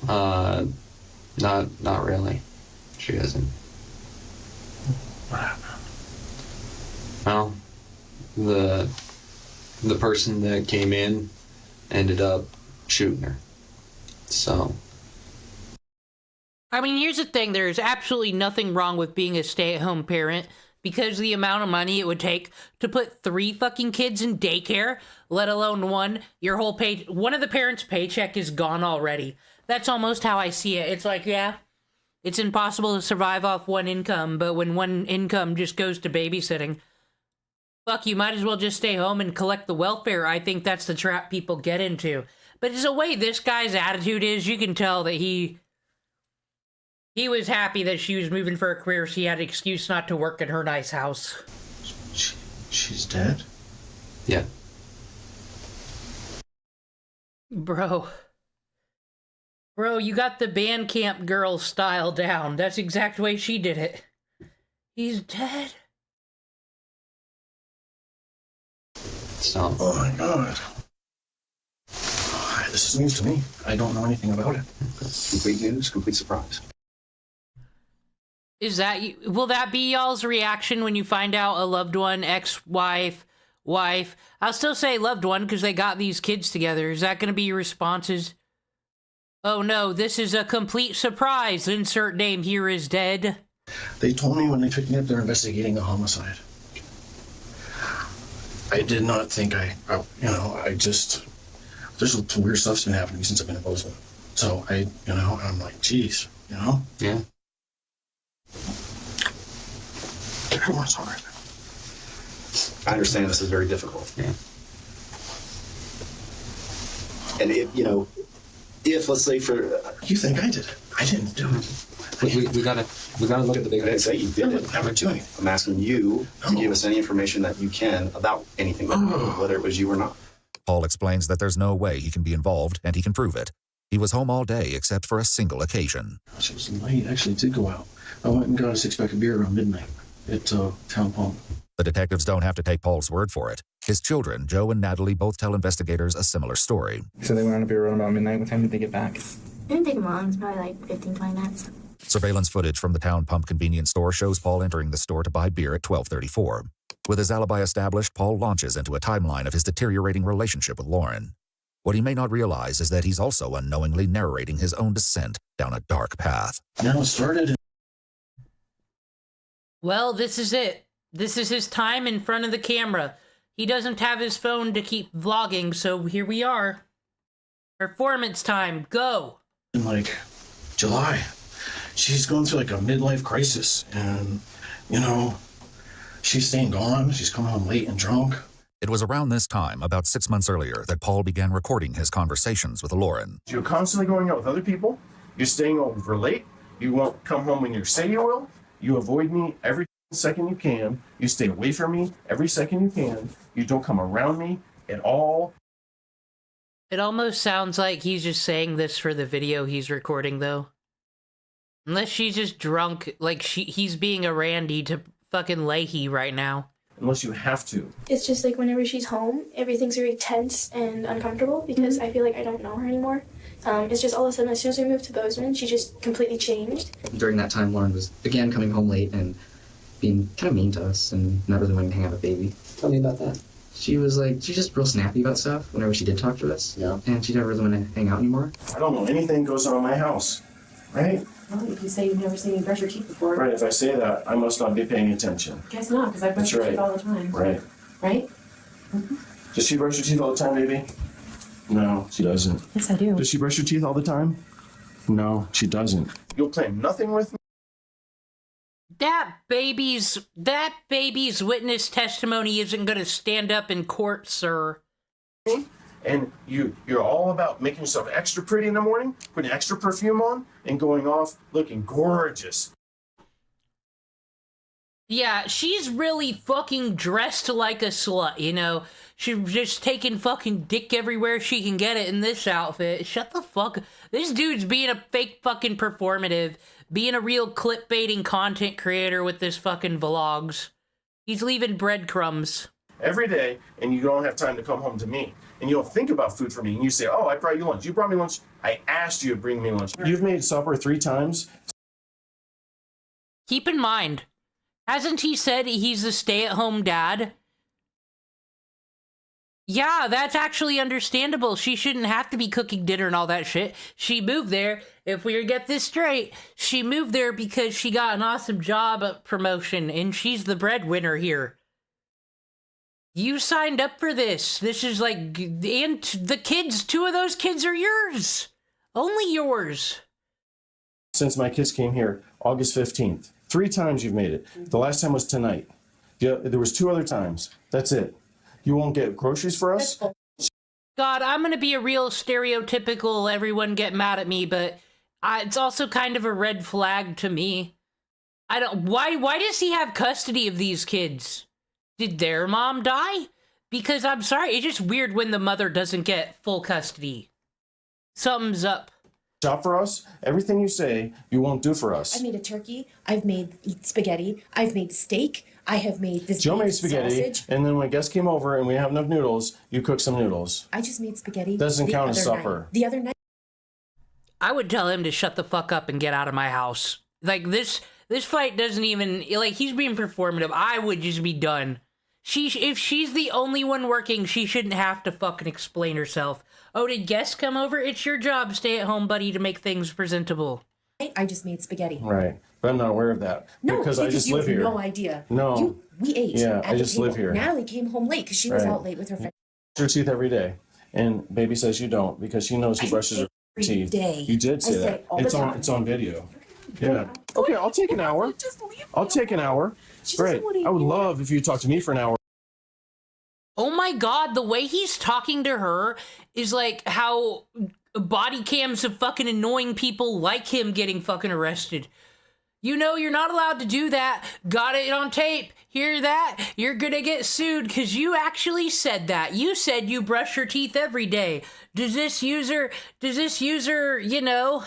not really. She isn't. What happened? Well, the person that came in ended up shooting her. So, I mean, here's the thing. There's absolutely nothing wrong with being a stay-at-home parent because the amount of money it would take to put 3 fucking kids in daycare, let alone one, one of the parents' paycheck is gone already. That's almost how I see it. It's like, yeah, it's impossible to survive off one income, but when one income just goes to babysitting, fuck, you might as well just stay home and collect the welfare. I think that's the trap people get into. But it's the way this guy's attitude is, you can tell that he was happy that she was moving for a career, so he had an excuse not to work in her nice house. She's dead? Yeah. Bro, you got the Bandcamp girl style down. That's the exact way she did it. He's dead? So. Oh my god. This is news to me. I don't know anything about it. Complete news, complete surprise. Will that be y'all's reaction when you find out a loved one, ex-wife, wife? I'll still say loved one because they got these kids together. Is that going to be your responses? Oh no, this is a complete surprise. Insert name here is dead. They told me when they picked me up they're investigating a homicide. I did not think there's some weird stuff's been happening since I've been in Bozeman. So I'm like, geez, Yeah. Everyone's all right. I understand this is very difficult. Yeah. And if let's say you think I did it? I didn't do it. We gotta look at the big I didn't say you did it. Never do anything. I'm asking you to give us any information that you can about anything, whether it was you or not. Paul explains that there's no way he can be involved, and he can prove it. He was home all day except for a single occasion. It was late. Actually, did go out. I went and got a 6-pack of beer around midnight at Town Pump. The detectives don't have to take Paul's word for it. His children, Joe and Natalie, both tell investigators a similar story. So they went on a beer run about midnight. What time did they get back? It didn't take long. It's probably like 15, 20 minutes. Surveillance footage from the Town Pump convenience store shows Paul entering the store to buy beer at 12:34. With his alibi established, Paul launches into a timeline of his deteriorating relationship with Lauren. What he may not realize is that he's also unknowingly narrating his own descent down a dark path. Now it started. Well, this is it. This is his time in front of the camera. He doesn't have his phone to keep vlogging, so here we are. Performance time, go! In July, she's going through a midlife crisis, and she's staying gone. She's coming home late and drunk. It was around this time, about 6 months earlier, that Paul began recording his conversations with Lauren. You're constantly going out with other people. You're staying over late. You won't come home when you say you will. You avoid me every second you can. You stay away from me every second you can. You don't come around me at all. It almost sounds like he's just saying this for the video he's recording, though. Unless she's just drunk, he's being a Randy to fucking Leahy right now. Unless you have to. It's just whenever she's home, everything's very tense and uncomfortable because I feel like I don't know her anymore. It's just all of a sudden, as soon as we moved to Bozeman, she just completely changed. During that time, Lauren was, again, coming home late and being kind of mean to us and not really wanting to hang out with baby. Tell me about that. She was she's just real snappy about stuff whenever she did talk to us. Yeah. And she never really wanted to hang out anymore. I don't know anything goes on in my house, right? Well, if you say you've never seen me brush your teeth before. Right, if I say that, I must not be paying attention. Guess not, because I brush your teeth all the time. Right. Right? Mm-hmm. Does she brush her teeth all the time, baby? No, she doesn't. Yes, I do. Does she brush her teeth all the time? No, she doesn't. You'll claim nothing with me? That baby's witness testimony isn't gonna stand up in court, sir. And you're all about making yourself extra pretty in the morning, putting extra perfume on, and going off looking gorgeous. Yeah, she's really fucking dressed like a slut, She's just taking fucking dick everywhere she can get it in this outfit. Shut the fuck up. This dude's being a fake fucking performative, being a real clip-baiting content creator with this fucking vlogs. He's leaving breadcrumbs. Every day, and you don't have time to come home to me. And you don't think about food for me, and you say, oh, I brought you lunch. You brought me lunch. I asked you to bring me lunch. You've made supper 3 times. Keep in mind, hasn't he said he's a stay-at-home dad? Yeah, that's actually understandable. She shouldn't have to be cooking dinner and all that shit. She moved there, if we get this straight, she moved there because she got an awesome job promotion, and she's the breadwinner here. You signed up for this. This is like, and the kids, 2 of those kids are yours. Only yours. Since my kids came here, August 15th. 3 times you've made it. The last time was tonight. Yeah, there was 2 other times. That's it. You won't get groceries for us? God, I'm gonna be a real stereotypical, everyone get mad at me, but it's also kind of a red flag to me. Why does he have custody of these kids? Did their mom die? Because I'm sorry, it's just weird when the mother doesn't get full custody. Something's up. Shop for us? Everything you say, you won't do for us. I've made a turkey. I've made spaghetti. I've made steak. I have made this Joe made spaghetti, sausage. and then when guests came over and we have enough noodles, you cook some noodles. I just made spaghetti. Doesn't count as other supper. night. The other night. I would tell him to shut the fuck up and get out of my house. Like, this fight doesn't even, like, he's being performative. I would just be done. If she's the only one working, she shouldn't have to fucking explain herself. Oh, did guests come over? It's your job, stay-at-home buddy, to make things presentable. I just made spaghetti. Right, but I'm not aware of that. No, because I just live you here. have no idea. No. We ate. Yeah, at I the just table. live here. Natalie came home late because she was Right. out late with her friend. Brush your teeth every day, and baby says you don't because she knows who brushes her teeth. day. You did I say say that. all the It's on. time. It's on video. Yeah. Okay, I'll take an hour. I'll take an hour. Great. I would love if you talk to me for an hour. Oh my god, the way he's talking to her is like how body cams of fucking annoying people like him getting fucking arrested. You know, you're not allowed to do that. Got it on tape. Hear that? You're gonna get sued because you actually said that. You said you brush your teeth every day. Does this user, you know?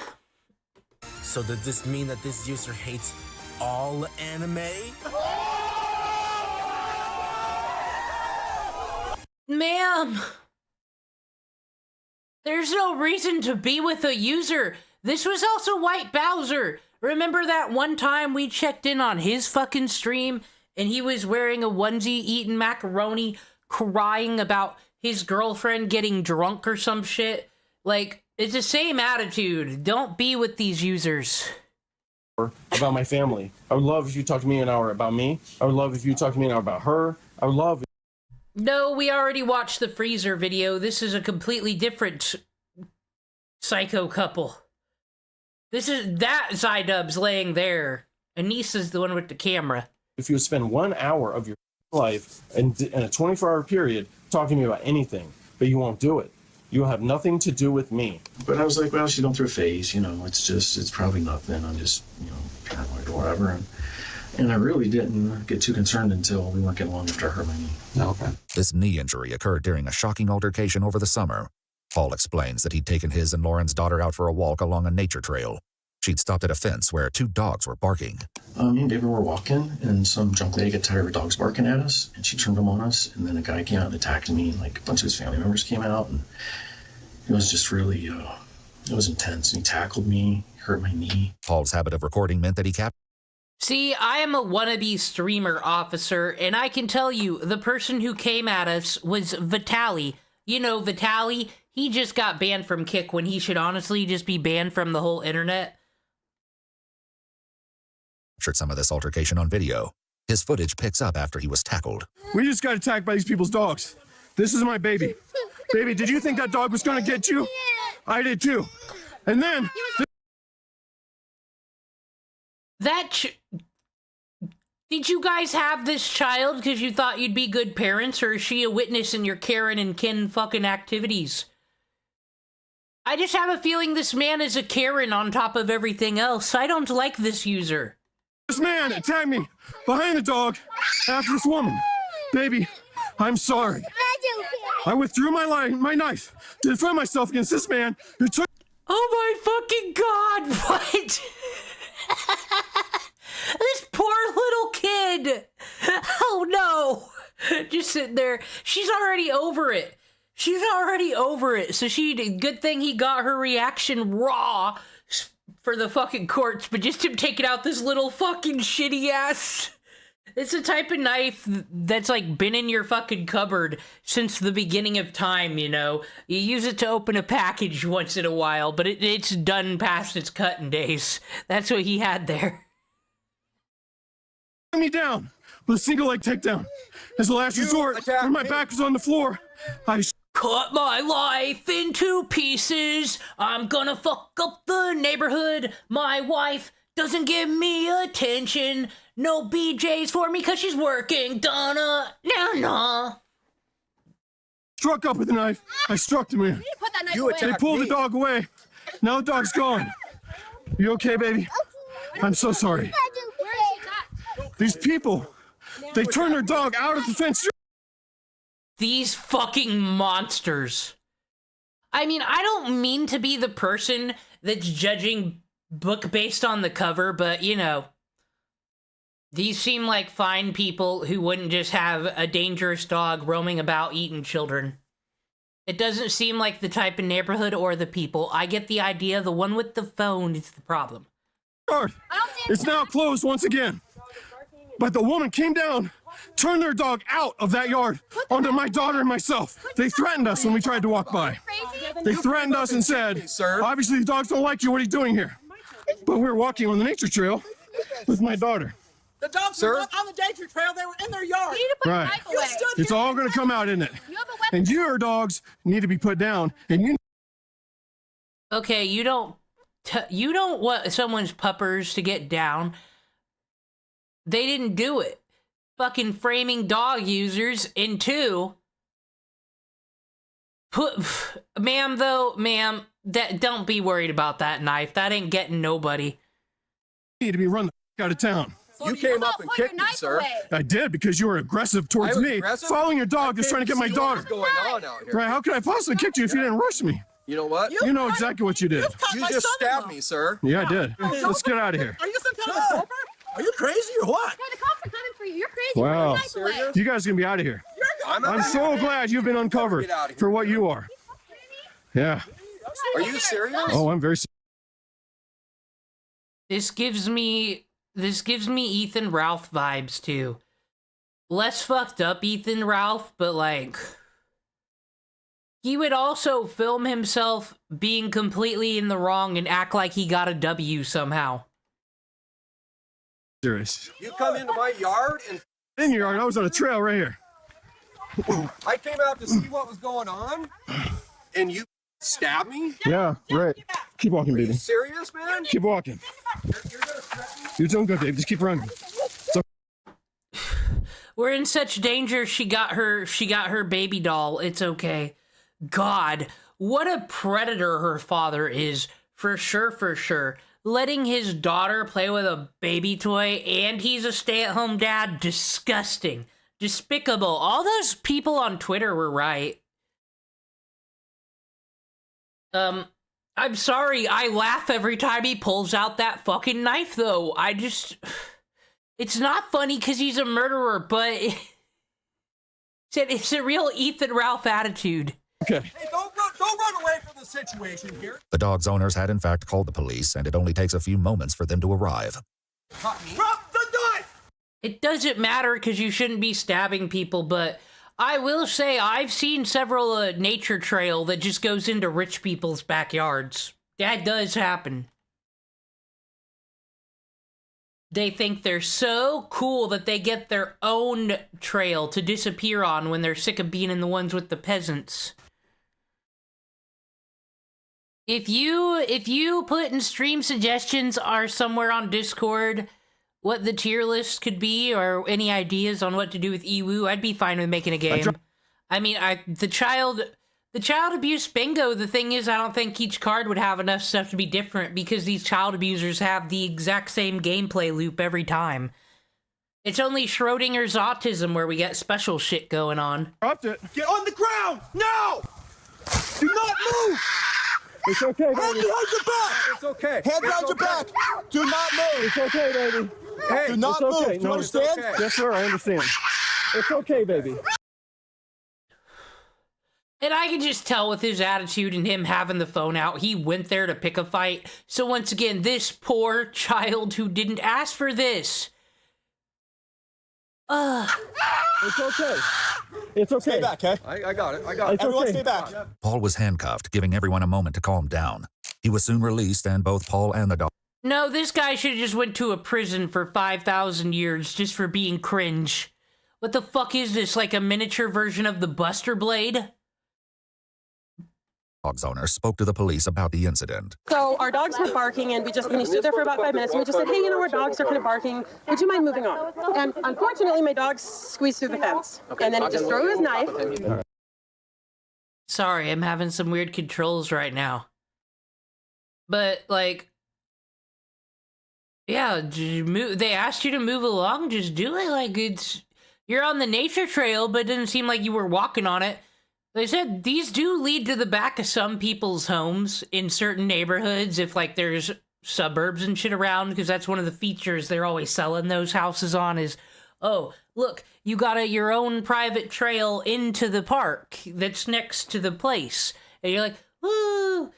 So does this mean that this user hates all anime? Ma'am, there's no reason to be with a user. This was also White Bowser. Remember that one time we checked in on his fucking stream and he was wearing a onesie, eating macaroni, crying about his girlfriend getting drunk or some shit? Like, it's the same attitude. Don't be with these users. About my family. I would love if you talk to me an hour about me. I would love if you talk to me an hour about her. I would love. No, we already watched the freezer video. This is a completely different psycho couple. This is that Zydub's laying there. Anisa's the one with the camera. If you would spend 1 hour of your life in a 24-hour period talking to me about anything, but you won't do it. You'll have nothing to do with me. But I was like, well, she's going through a phase, you know, it's probably nothing. I'm just, you know, paranoid or whatever. And I really didn't get too concerned until we weren't getting along after I hurt my knee. Okay. This knee injury occurred during a shocking altercation over the summer. Paul explains that he'd taken his and Lauren's daughter out for a walk along a nature trail. She'd stopped at a fence where 2 dogs were barking. Me and David were walking, and some drunk lady got tired of dogs barking at us, and she turned them on us, and then a guy came out and attacked me, and like a bunch of his family members came out, and it was just really, it was intense. And he tackled me, hurt my knee. Paul's habit of recording meant that he kept. See, I am a wannabe streamer officer, and I can tell you, the person who came at us was Vitaly. You know, Vitaly, he just got banned from Kick when he should honestly just be banned from the whole internet. Captured some of this altercation on video. His footage picks up after he was tackled. We just got attacked by these people's dogs. This is my baby. Baby, did you think that dog was going to get you? I did too. And then... Did you guys have this child because you thought you'd be good parents, or is she a witness in your Karen and Ken fucking activities? I just have a feeling this man is a Karen on top of everything else. I don't like this user. This man attacked me behind the dog after this woman. Baby, I'm sorry. I withdrew my knife to defend myself against this man who took... Oh my fucking god, what? This poor little kid. Oh no. Just sitting there. She's already over it. She's already over it. So good thing he got her reaction raw for the fucking courts, but just him taking out this little fucking shitty ass It's a type of knife that's like been in your fucking cupboard since the beginning of time, you know? You use it to open a package once in a while, but it's done past its cutting days. That's what he had there. Me down with a single leg takedown. As a last resort, when my back was on the floor, I cut my life into pieces. I'm gonna fuck up the neighborhood. My wife doesn't give me attention. No BJs for me because she's working. Donna, nah. struck up with a knife. I struck the man. Put that knife You away. They pulled the dog away. Now the dog's gone. You okay, baby? I'm so sorry. These people, they turned their dog out of the fence. These fucking monsters. I mean, I don't mean to be the person that's judging book based on the cover, but, you know, these seem like fine people who wouldn't just have a dangerous dog roaming about eating children. It doesn't seem like the type of neighborhood or the people. I get the idea. The one with the phone is the problem. It's now closed once again. But the woman came down, turned their dog out of that yard onto my daughter and myself. They threatened us when we tried to walk by. They threatened us and said, obviously the dogs don't like you, what are you doing here? But we were walking on the nature trail with my daughter. The dogs were not on the nature trail. They were in their yard. Right. It's all going to come out, isn't it? And your dogs need to be put down. And you. Okay, you don't want someone's puppers to get down. They didn't do it. Fucking framing dog users. And two, ma'am, that don't be worried about that knife. That ain't getting nobody. Need to be run the out of town. So you came up and kicked me, sir. I did because you were aggressive towards me, following your dog, just trying to get my daughter. What's going on out here? Right? How could I possibly kick you if you didn't rush me? You know what? You know exactly what you did. You just stabbed me, sir. Yeah, I did. Let's get out of here. Are you some kind of doper? Are you crazy or what? No, the cops are coming for you. You're crazy. Wow. Put your knife away. You guys are gonna be out of here. I'm so glad you've been uncovered for what you are. Yeah. Are you serious? Oh, I'm very serious. This gives me Ethan Ralph vibes too. Less fucked up Ethan Ralph, but like he would also film himself being completely in the wrong and act like he got a W somehow. Serious. You come into my yard and In your yard, I was on a trail right here. I came out to see what was going on, and you stabbed me? Yeah, right. Keep walking, Are baby. you serious, man? Keep walking. You're doing good, babe. Just keep running. We're in such danger. She got her baby doll. It's okay. God, what a predator her father is. For sure. Letting his daughter play with a baby toy, and he's a stay-at-home dad. Disgusting. Despicable. All those people on Twitter were right. I'm sorry, I laugh every time he pulls out that fucking knife, though. It's not funny because he's a murderer, but it's a real Ethan Ralph attitude. Okay. Hey, don't run away from the situation here. The dog's owners had in fact called the police, and it only takes a few moments for them to arrive. Drop the knife! It doesn't matter because you shouldn't be stabbing people, but I will say I've seen several nature trail that just goes into rich people's backyards. That does happen. They think they're so cool that they get their own trail to disappear on when they're sick of being in the ones with the peasants. If you put in stream suggestions are somewhere on Discord what the tier list could be or any ideas on what to do with Ewu, I'd be fine with making a game. I mean, the child abuse bingo, the thing is, I don't think each card would have enough stuff to be different because these child abusers have the exact same gameplay loop every time. It's only Schrodinger's autism where we get special shit going on. Dropped it. Get on the ground! No! Do not move! It's okay, baby. Hands behind your back! It's okay. Hands behind your back! Do not move! It's okay, baby. Hey, do not move. Do you understand? Okay. Yes, sir, I understand. It's okay, baby. And I can just tell with his attitude and him having the phone out, he went there to pick a fight. So once again, this poor child who didn't ask for this It's okay. It's okay. Stay back, okay? I got it. I got it. It's Everyone okay. stay back. Paul was handcuffed, giving everyone a moment to calm down. He was soon released, and both Paul and the dog. No, this guy should have just went to a prison for 5,000 years just for being cringe. What the fuck is this, like a miniature version of the Buster Blade? Dog's owner spoke to the police about the incident. So our dogs were barking, and we stood there for about 5 minutes, and we just said, hey, you know, our dogs are kind of barking. Would you mind moving on? And unfortunately, my dog squeezed through the fence, and then he just threw his knife. Sorry, I'm having some weird controls right now. But, like, yeah, they asked you to move along, just do it. Like, you're on the nature trail, but it didn't seem like you were walking on it. They said these do lead to the back of some people's homes in certain neighborhoods if, like, there's suburbs and shit around, because that's one of the features they're always selling those houses on is, oh, look, you got your own private trail into the park that's next to the place. And you're like, ooh.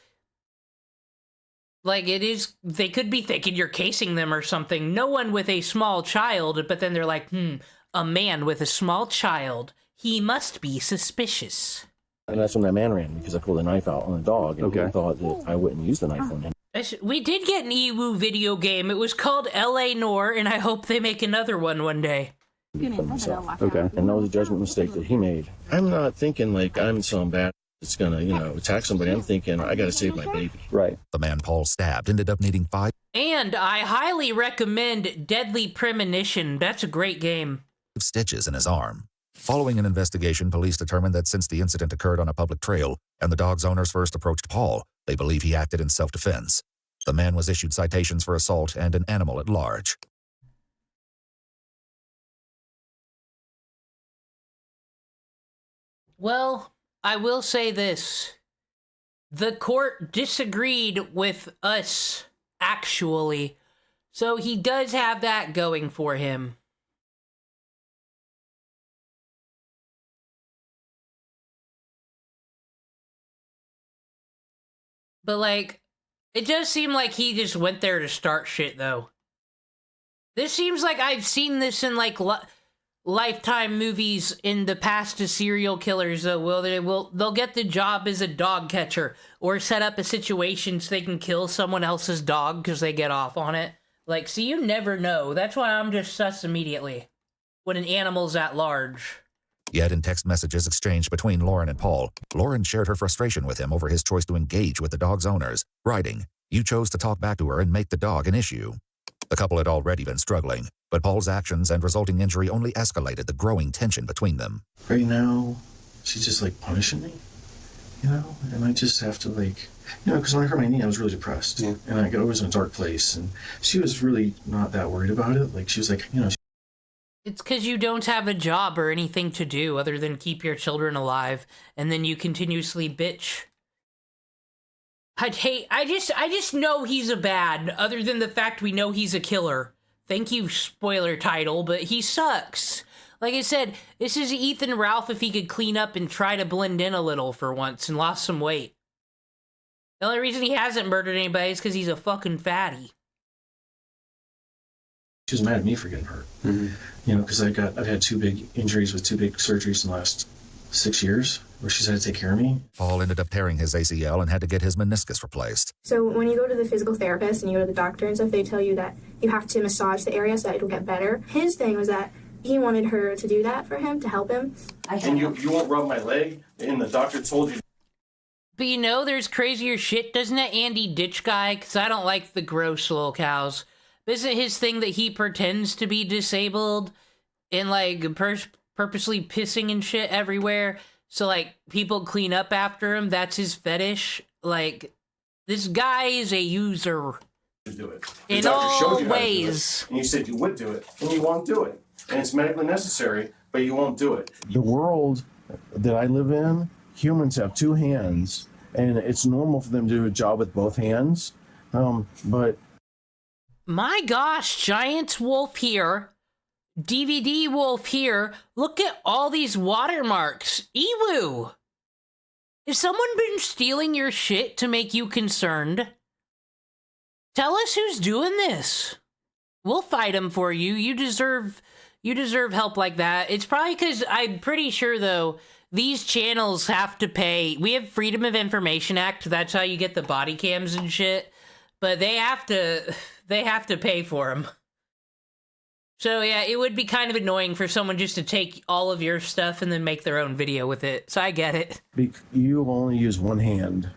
Like, it is, they could be thinking you're casing them or something. No one with a small child, but then they're like, a man with a small child. He must be suspicious. And that's when that man ran, because I pulled a knife out on the dog, and he thought that I wouldn't use the knife on him. We did get an EWU video game. It was called L.A. Noire, and I hope they make another one day. Okay. And that was a judgment mistake that he made. I'm not thinking like I'm some bad that's gonna, attack somebody. I'm thinking I gotta save my baby. Right. The man Paul stabbed ended up needing 5 And I highly recommend Deadly Premonition. That's a great game. stitches in his arm. Following an investigation, police determined that since the incident occurred on a public trail and the dog's owners first approached Paul, they believe he acted in self-defense. The man was issued citations for assault and an animal at large. Well, I will say this. The court disagreed with us, actually. So he does have that going for him. But, like, it does seem like he just went there to start shit, though. This seems like I've seen this in, like, Lifetime movies in the past to serial killers. They'll get the job as a dog catcher or set up a situation so they can kill someone else's dog because they get off on it. Like, see, you never know. That's why I'm just sus immediately when an animal's at large. Yet in text messages exchanged between Lauren and Paul, Lauren shared her frustration with him over his choice to engage with the dog's owners, writing, "You chose to talk back to her and make the dog an issue." The couple had already been struggling, but Paul's actions and resulting injury only escalated the growing tension between them. Right now, she's just like punishing me, and I just have to because when I hurt my knee, I was really depressed, and I was in a dark place, and she was really not that worried about it. Like, she was like, It's because you don't have a job or anything to do other than keep your children alive, and then you continuously bitch. I just know he's a bad, other than the fact we know he's a killer. Thank you, spoiler title, but he sucks. Like I said, this is Ethan Ralph if he could clean up and try to blend in a little for once and lost some weight. The only reason he hasn't murdered anybody is because he's a fucking fatty. she was mad at me for getting hurt. Because I've had 2 big injuries with 2 big surgeries in the last 6 years, where she's had to take care of me. Paul ended up tearing his ACL and had to get his meniscus replaced. So when you go to the physical therapist and you go to the doctor and stuff, they tell you that you have to massage the area so that it'll get better. His thing was that he wanted her to do that for him, to help him. And you won't rub my leg, and the doctor told you. But there's crazier shit. Doesn't that Andy Ditch guy? Because I don't like the gross little cows. But isn't his thing that he pretends to be disabled and, like, purposely pissing and shit everywhere? So, like, people clean up after him? That's his fetish? Like, this guy is a user. Do it. In all ways. And you said you would do it, and you won't do it. And it's medically necessary, but you won't do it. The world that I live in, humans have 2 hands, and it's normal for them to do a job with both hands. But my gosh, Giant Wolf here. DVD Wolf here. Look at all these watermarks. EWU! Has someone been stealing your shit to make you concerned? Tell us who's doing this. We'll fight him for you. You deserve You deserve help like that. It's probably because I'm pretty sure, though, these channels have to pay. We have Freedom of Information Act. That's how you get the body cams and shit. But they have to pay for them. So yeah, it would be kind of annoying for someone just to take all of your stuff and then make their own video with it. So I get it. You only use one hand.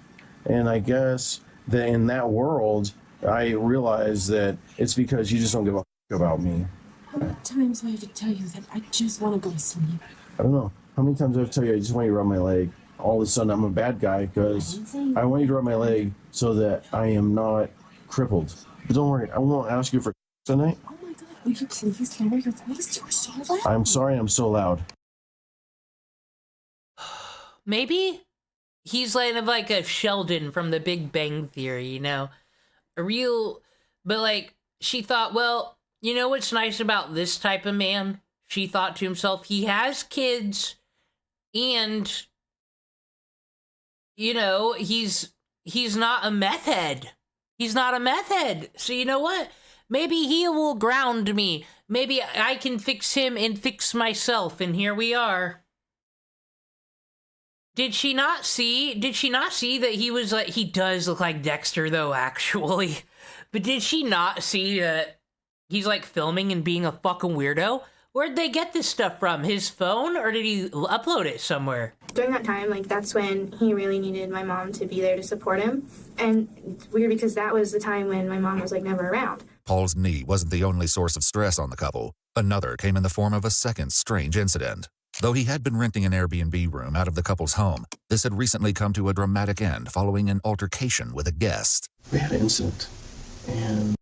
And I guess that in that world, I realize that it's because you just don't give a f about me. How many times do I have to tell you that I just want to go to sleep? I don't know. How many times do I have to tell you I just want you to rub my leg? All of a sudden I'm a bad guy because I want you to rub my leg so that I am not crippled. But don't worry, I won't ask you for tonight. Oh my god, will you please lower your voice? You're so loud. I'm sorry I'm so loud. Maybe he's like a Sheldon from the Big Bang Theory, you know? But like, she thought, well, you know what's nice about this type of man? She thought to himself, he has kids, and, you know, he's not a meth head. He's not a meth head. So you know what? Maybe he will ground me. Maybe I can fix him and fix myself, and here we are. Did she not see that he was like, he does look like Dexter though, actually. But did she not see that he's like filming and being a fucking weirdo? Where'd they get this stuff from? His phone, or did he upload it somewhere? During that time, like, that's when he really needed my mom to be there to support him. And it's weird because that was the time when my mom was like never around. Paul's knee wasn't the only source of stress on the couple. Another came in the form of a second strange incident. Though he had been renting an Airbnb room out of the couple's home, this had recently come to a dramatic end following an altercation with a guest. We had an incident, and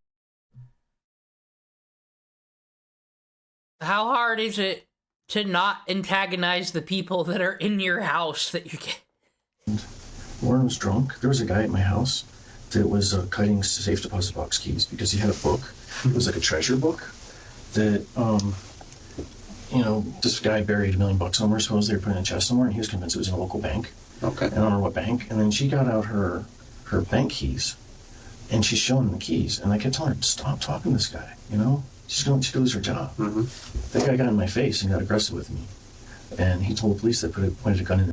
How hard is it to not antagonize the people that are in your house that you get? Warren was drunk. There was a guy at my house that was cutting safe deposit box keys because he had a book. It was like a treasure book that, you know, this guy buried $1 million somewhere, so they were putting in a chest somewhere, and he was convinced it was in a local bank. Okay. I don't remember what bank. And then she got out her bank keys, and she's showing him the keys. And I kept telling her, stop talking to this guy, you know? She's going to lose her job. Mm-hmm. That guy got in my face and got aggressive with me. And he told the police they pointed a gun in.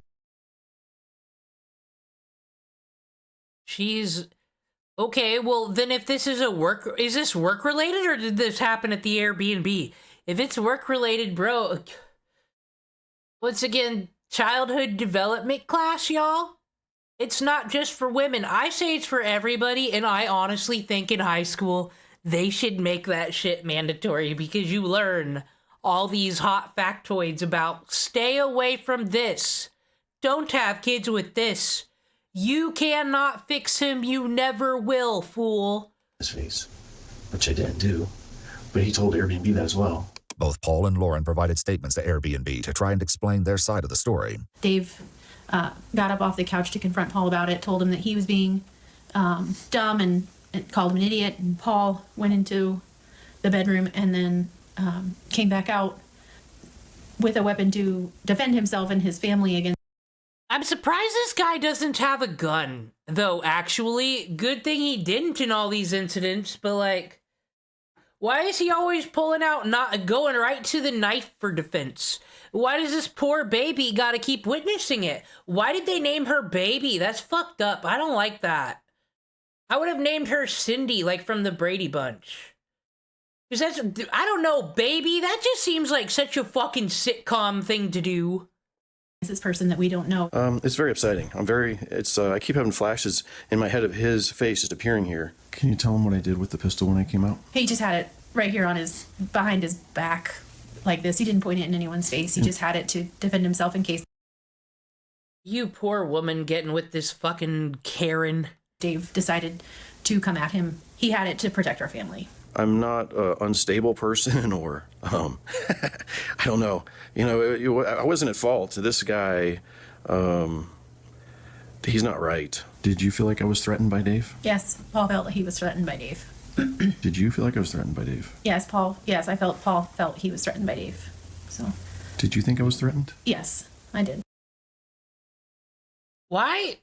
She's... Okay, well, then if this is is this work-related, or did this happen at the Airbnb? If it's work-related, bro... Once again, childhood development class, y'all? It's not just for women. I say it's for everybody, and I honestly think in high school, they should make that shit mandatory, because you learn all these hot factoids about stay away from this. Don't have kids with this. You cannot fix him. You never will, fool. His face, which I didn't do. But he told Airbnb that as well. Both Paul and Lauren provided statements to Airbnb to try and explain their side of the story. Dave got up off the couch to confront Paul about it, told him that he was being dumb and called him an idiot. And Paul went into the bedroom and then came back out with a weapon to defend himself and his family against. I'm surprised this guy doesn't have a gun, though, actually. Good thing he didn't in all these incidents, but like, why is he always pulling out, not going right to the knife for defense? Why does this poor baby gotta keep witnessing it? Why did they name her Baby? That's fucked up. I don't like that. I would have named her Cindy, like from the Brady Bunch. Because that's, I don't know, Baby, that just seems like such a fucking sitcom thing to do. This person that we don't know. It's very upsetting. I keep having flashes in my head of his face just appearing here. Can you tell him what I did with the pistol when I came out? He just had it right here on behind his back like this. He didn't point it in anyone's face. He just had it to defend himself in case. You poor woman getting with this fucking Karen. Dave decided to come at him. He had it to protect our family. I'm not an unstable person or, I don't know. You know, I wasn't at fault. This guy, he's not right. Did you feel like I was threatened by Dave? Yes, Paul felt that he was threatened by Dave. Did you feel like I was threatened by Dave? Yes, Paul felt he was threatened by Dave. So. Did you think I was threatened? Yes, I did. Why?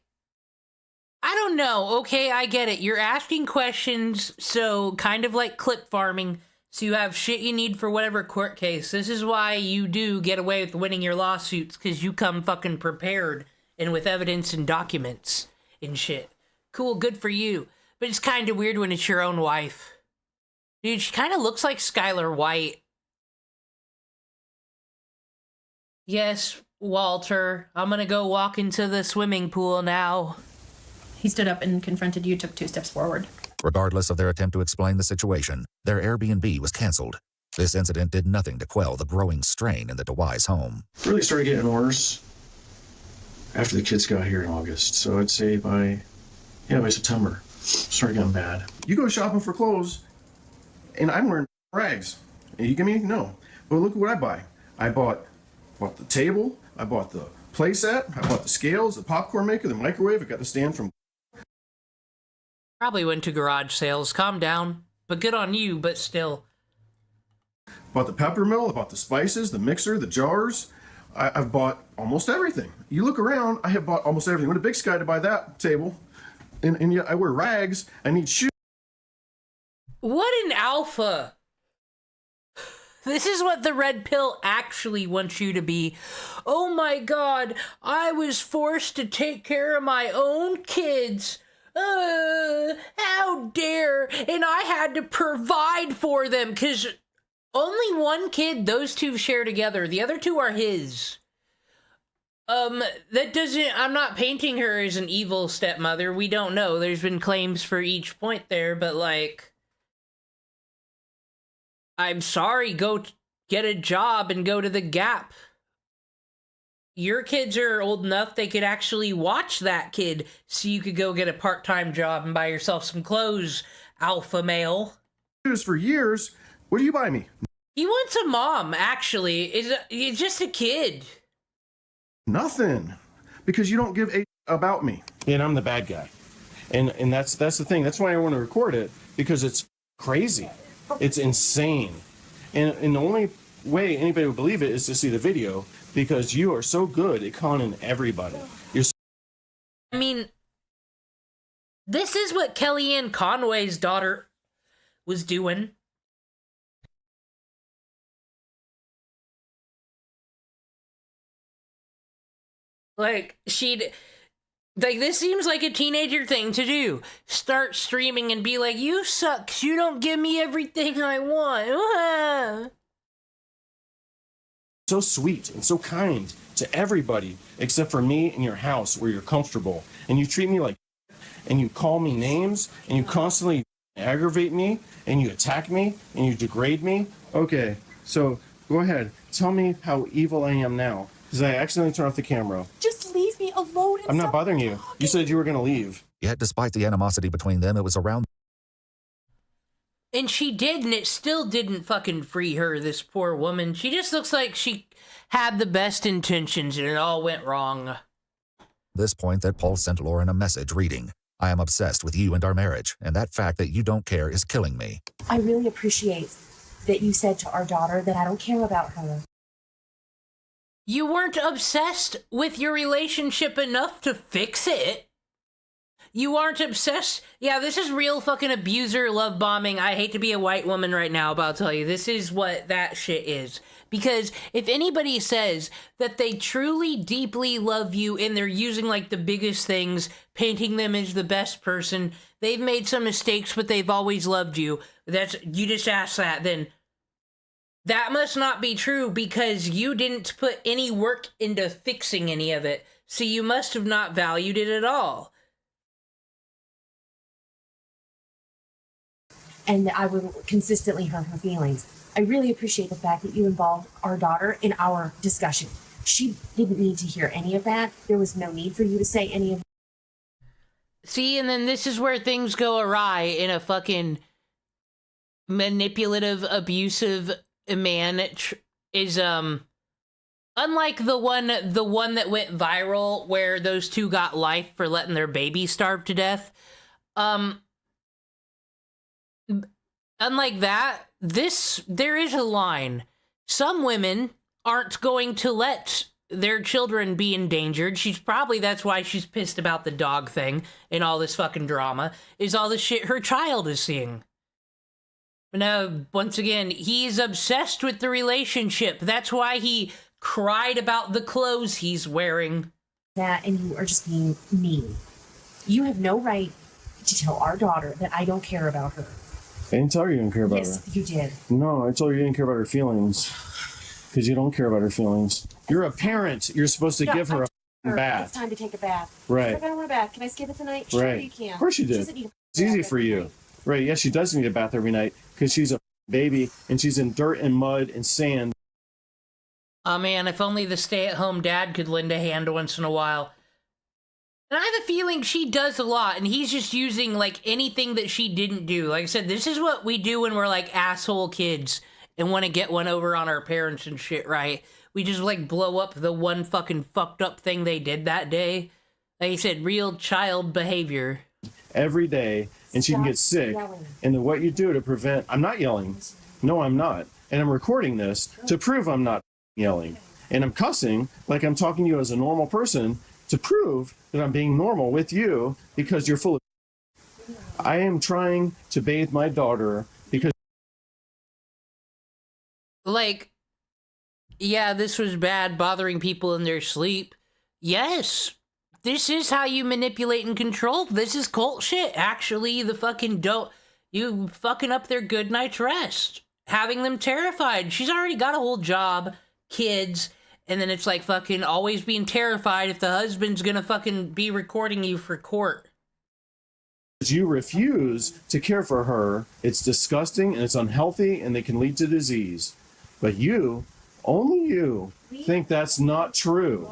I don't know. Okay, I get it. You're asking questions, so kind of like clip farming, So you have shit you need for whatever court case. This is why you do get away with winning your lawsuits, because you come fucking prepared and with evidence and documents and shit. Cool, good for you. But it's kind of weird when it's your own wife. Dude, she kind of looks like Skylar White. Yes, Walter, I'm gonna go walk into the swimming pool now. He stood up and confronted you, took 2 steps forward. Regardless of their attempt to explain the situation, their Airbnb was canceled. This incident did nothing to quell the growing strain in the DeWise home. Really started getting worse after the kids got here in August. So I'd say by September, started getting bad. You go shopping for clothes, and I'm wearing rags. And you give me no. But look at what I buy. I bought the table, I bought the play set, I bought the scales, the popcorn maker, the microwave. I got the stand from... Probably went to garage sales. Calm down. But good on you, but still. Bought the pepper mill, I bought the spices, the mixer, the jars. I've bought almost everything. You look around, I have bought almost everything. What a big sky to buy that table. And yet I wear rags, I need shoes. What an alpha. This is what the red pill actually wants you to be. Oh my god, I was forced to take care of my own kids. How dare, and I had to provide for them, because only one kid those two share together. The other 2 are his. That doesn't, I'm not painting her as an evil stepmother. We don't know. There's been claims for each point there, but like, I'm sorry, go get a job and go to the Gap. Your kids are old enough they could actually watch that kid, so you could go get a part-time job and buy yourself some clothes, alpha male. For years, what do you buy me? He wants a mom, actually. It's just a kid. Nothing. Because you don't give a about me. And I'm the bad guy. And that's the thing. That's why I want to record it, because it's crazy. It's insane. And the only way anybody would believe it is to see the video, because you are so good at conning everybody. I mean, this is what Kellyanne Conway's daughter was doing. Like, this seems like a teenager thing to do. Start streaming and be like, you suck 'cause you don't give me everything I want. So sweet and so kind to everybody except for me and your house where you're comfortable. And you treat me like, and you call me names, and you constantly aggravate me, and you attack me, and you degrade me. Okay, so go ahead. Tell me how evil I am now, because I accidentally turned off the camera. Just leave me alone. I'm not bothering you. You said you were going to leave. Yet despite the animosity between them, it was around... And she did, and it still didn't fucking free her, this poor woman. She just looks like she had the best intentions, and it all went wrong. this point that Paul sent Lauren a message reading, "I am obsessed with you and our marriage, and that fact that you don't care is killing me." I really appreciate that you said to our daughter that I don't care about her. You weren't obsessed with your relationship enough to fix it. You aren't obsessed. Yeah, this is real fucking abuser love bombing. I hate to be a white woman right now, but I'll tell you, this is what that shit is. Because if anybody says that they truly, deeply love you and they're using like the biggest things, painting them as the best person, they've made some mistakes, but they've always loved you. You just ask that, then that must not be true because you didn't put any work into fixing any of it. So you must have not valued it at all. And I would consistently hurt her feelings. I really appreciate the fact that you involved our daughter in our discussion. She didn't need to hear any of that. There was no need for you to say any of that. See, and then this is where things go awry in a fucking manipulative, abusive man is, unlike the one that went viral where those two got life for letting their baby starve to death. Unlike that, there is a line. Some women aren't going to let their children be endangered. That's why she's pissed about the dog thing and all this fucking drama, is all the shit her child is seeing. No, once again, he's obsessed with the relationship. That's why he cried about the clothes he's wearing. That, and you are just being mean. You have no right to tell our daughter that I don't care about her. I didn't tell her you didn't care about her. Yes, you did. No, I told her you didn't care about her feelings. Because you don't care about her feelings. You're a parent. You're supposed to give her a bath. It's time to take a bath. Right. She's like, I don't want a bath. Can I skip it tonight? Sure, Right. you can. Of course you She do. doesn't need a It's easy for you. Right, yes, she does need a bath every night because she's a baby and she's in dirt and mud and sand. Oh man, if only the stay-at-home dad could lend a hand once in a while. And I have a feeling she does a lot, and he's just using, like, anything that she didn't do. Like I said, this is what we do when we're, like, asshole kids and want to get one over on our parents and shit, right? We just, like, blow up the one fucking fucked up thing they did that day. Like I said, real child behavior. Every day, and she can get sick. And then what you do to prevent... I'm not yelling. No, I'm not. And I'm recording this to prove I'm not yelling. And I'm cussing like I'm talking to you as a normal person to prove that I'm being normal with you because you're full of... I am trying to bathe my daughter because... Like, yeah, this was bad, bothering people in their sleep. Yes, this is how you manipulate and control. This is cult shit. Actually, you fucking up their good night's rest. Having them terrified. She's already got a whole job, kids, and then it's like fucking always being terrified if the husband's gonna fucking be recording you for court. You refuse to care for her. It's disgusting and it's unhealthy and they can lead to disease. But you, only you, think that's not true.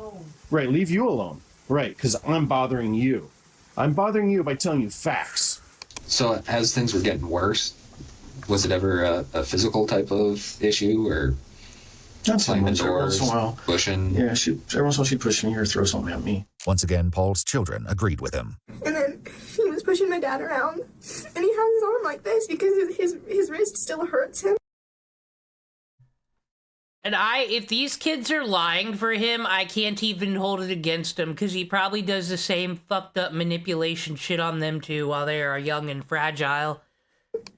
Right, leave you alone. Right, because I'm bothering you. I'm bothering you by telling you facts. So as things were getting worse, was it ever a physical type of issue or slamming doors, pushing? Yeah, every once in a while she'd push me or throw something at me. Once again, Paul's children agreed with him. And then he was pushing my dad around, and he has his arm like this because his wrist still hurts him. And if these kids are lying for him, I can't even hold it against him, because he probably does the same fucked up manipulation shit on them too while they are young and fragile.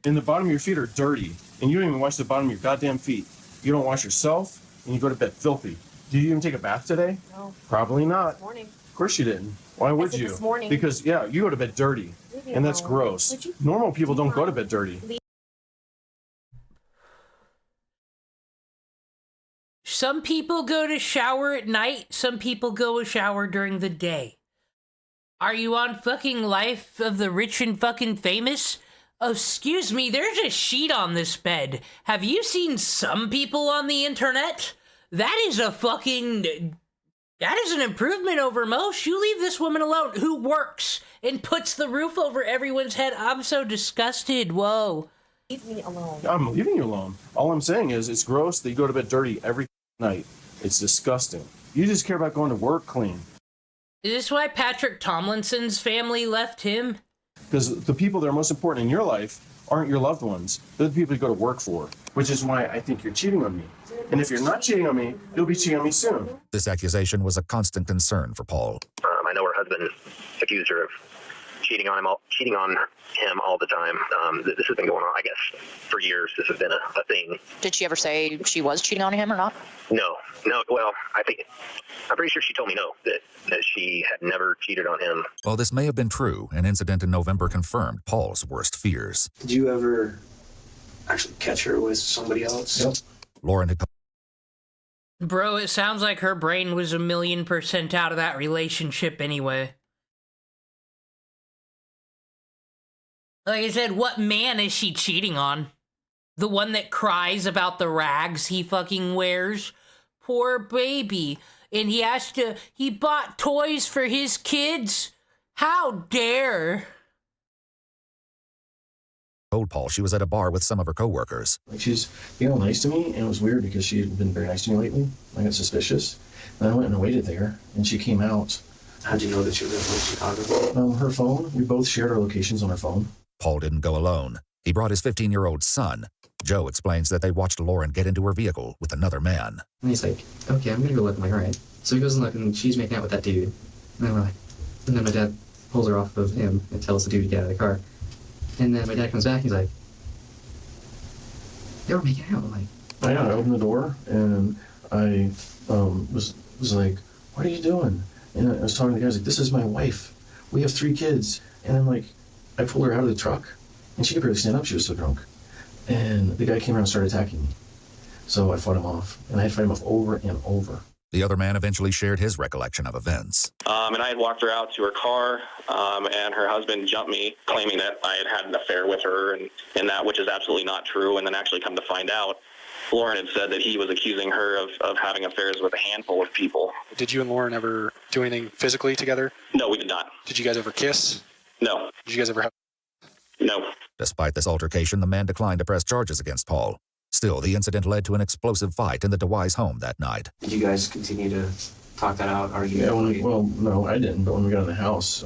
And the bottom of your feet are dirty, and you don't even wash the bottom of your goddamn feet. You don't wash yourself, and you go to bed filthy. Did you even take a bath today? No. Probably not. This morning. Of course you didn't. Why would you? This morning. Because, yeah, you go to bed dirty, and that's gross. Normal people don't go to bed dirty. Some people go to shower at night, some people go to shower during the day. Are you on fucking Life of the Rich and fucking Famous? Oh, excuse me, there's a sheet on this bed. Have you seen some people on the internet? That is an improvement over most. You leave this woman alone who works and puts the roof over everyone's head. I'm so disgusted. Whoa. Leave me alone. I'm leaving you alone. All I'm saying is it's gross that you go to bed dirty every night. It's disgusting. You just care about going to work clean. Is this why Patrick Tomlinson's family left him? Because the people that are most important in your life aren't your loved ones. They're the people you go to work for, which is why I think you're cheating on me. And if you're not cheating on me, you'll be cheating on me soon. This accusation was a constant concern for Paul. I know her husband accused her of cheating on him all the time. This has been going on, I guess, for years. This has been a thing. Did she ever say she was cheating on him or not? No. Well, I'm pretty sure she told me no, that she had never cheated on him. While this may have been true, an incident in November confirmed Paul's worst fears. Did you ever actually catch her with somebody else? Yep. Lauren had... Bro, it sounds like her brain was 1,000,000% out of that relationship anyway. Like I said, what man is she cheating on? The one that cries about the rags he fucking wears? Poor baby. And he bought toys for his kids? How dare? told Paul she was at a bar with some of her coworkers. Like, she's being all nice to me, and it was weird because she had been very nice to me lately. I got suspicious. And I went and waited there, and she came out. How'd you know that she lived in Chicago? Her phone. We both shared our locations on her phone. Paul didn't go alone. He brought his 15-year-old son. Joe explains that they watched Lauren get into her vehicle with another man. And he's like, okay, I'm gonna go look. I'm like, all right. So he goes and look, and she's making out with that dude. And then we're like, and then my dad pulls her off of him and tells the dude to get out of the car. And then my dad comes back, he's like, They were making out. Like, I opened the door and I was like, "What are you doing?" And I was talking to the guys like, "This is my wife. We have 3 kids." And I'm like, I pulled her out of the truck, and she could barely stand up. She was so drunk. And the guy came around and started attacking me. So I fought him off, and I had to fight him off over and over. The other man eventually shared his recollection of events. And I had walked her out to her car, and her husband jumped me, claiming that I had had an affair with her, and that, which is absolutely not true. And then actually come to find out, Lauren had said that he was accusing her of having affairs with a handful of people. Did you and Lauren ever do anything physically together? No, we did not. Did you guys ever kiss? No. Did you guys ever have... No. Despite this altercation, the man declined to press charges against Paul. Still, the incident led to an explosive fight in the DeWise home that night. Did you guys continue to talk that out? Argue? Yeah, well, no, I didn't. But when we got in the house,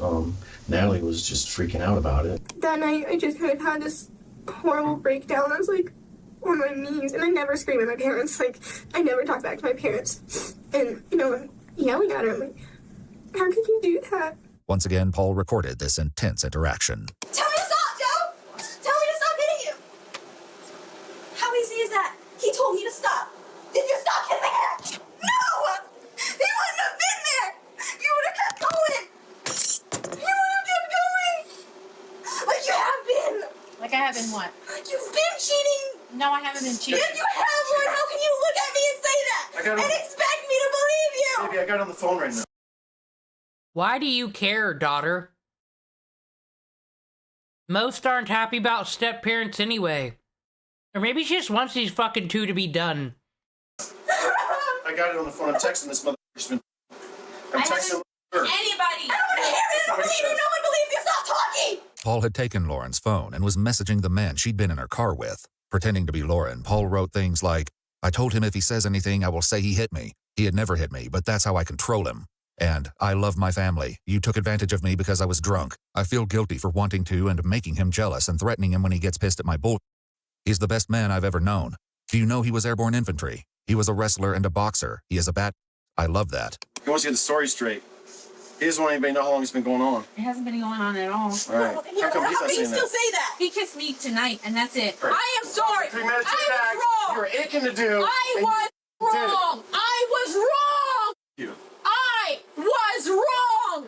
Natalie was just freaking out about it. That night, I just kind of had this horrible breakdown. I was like on my knees, and I never scream at my parents. Like, I never talk back to my parents. And, I'm yelling at her. I'm like, how could you do that? Once again, Paul recorded this intense interaction. Tell me to stop, Joe! Tell me to stop hitting you! How easy is that? He told me to stop. Did you stop kissing her? No! He wouldn't have been there! You would have kept going! You would have kept going! Like you have been! Like I have been what? Like you've been cheating! No, I haven't been cheating. If you have, Lord, how can you look at me and say that? And expect me to believe you? Baby, I got on the phone right now. Why do you care, daughter? Most aren't happy about step-parents anyway. Or maybe she just wants these fucking 2 to be done. I got it on the phone. I'm texting this motherfucker. I'm texting her. Anybody! I don't want to hear it! I don't believe you! No one believes you! Stop talking! Paul had taken Lauren's phone and was messaging the man she'd been in her car with. Pretending to be Lauren, Paul wrote things like, "I told him if he says anything, I will say he hit me. He had never hit me, but that's how I control him. And, I love my family. You took advantage of me because I was drunk. I feel guilty for wanting to and making him jealous and threatening him when he gets pissed at my bull. He's the best man I've ever known. Do you know he was airborne infantry? He was a wrestler and a boxer. He is a bat. I love that." He wants to get the story straight. He doesn't want anybody to know how long it's been going on. It hasn't been going on at all. All right. How come he's not saying that? Say that? He kissed me tonight, and that's it. Right. I am sorry! Premeditated I act. was wrong! You were aching to do. I was wrong! I was wrong! You. I was wrong!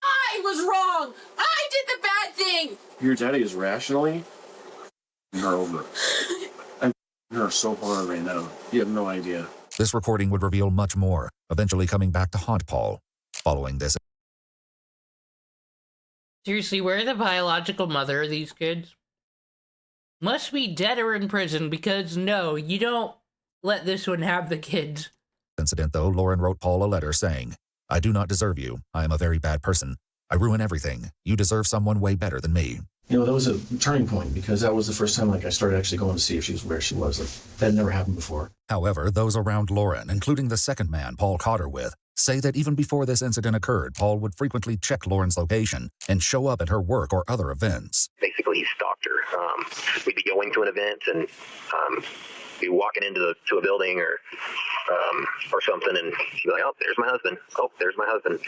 I was wrong! I did the bad thing! Your daddy is rationally her over. I'm her so hard right now. You have no idea. This recording would reveal much more, eventually coming back to haunt Paul. Following this, Seriously, where the biological mother of these kids? Must be dead or in prison, because no, you don't let this one have the kids. incident, though, Lauren wrote Paul a letter saying, "I do not deserve you. I am a very bad person. I ruin everything. You deserve someone way better than me." That was a turning point because that was the first time I started actually going to see if she was where she was. That had never happened before. However, those around Lauren, including the second man Paul caught her with, say that even before this incident occurred, Paul would frequently check Lauren's location and show up at her work or other events. Basically, he stalked her. We'd be going to an event and be walking into a building or something, and she'd be like, "Oh, there's my husband. Oh, there's my husband."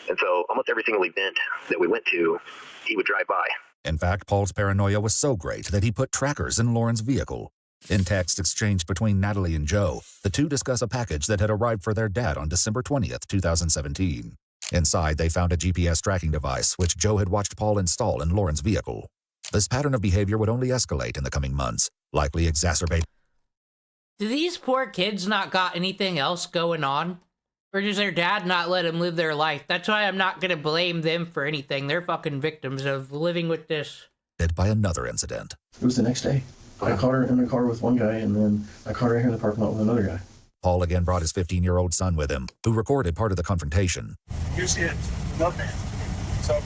And so almost every single event that we went to, he would drive by. In fact, Paul's paranoia was so great that he put trackers in Lauren's vehicle. In text exchanged between Natalie and Joe, the two discuss a package that had arrived for their dad on December 20th, 2017. Inside, they found a GPS tracking device, which Joe had watched Paul install in Lauren's vehicle. This pattern of behavior would only escalate in the coming months, likely exacerbate. Do these poor kids not got anything else going on? Or does their dad not let them live their life? That's why I'm not gonna blame them for anything. They're fucking victims of living with this. By another incident. It was the next day. I caught her in the car with one guy, and then I caught her here in the parking lot with another guy. Paul again brought his 15-year-old son with him, who recorded part of the confrontation. Here's it. Nothing. So,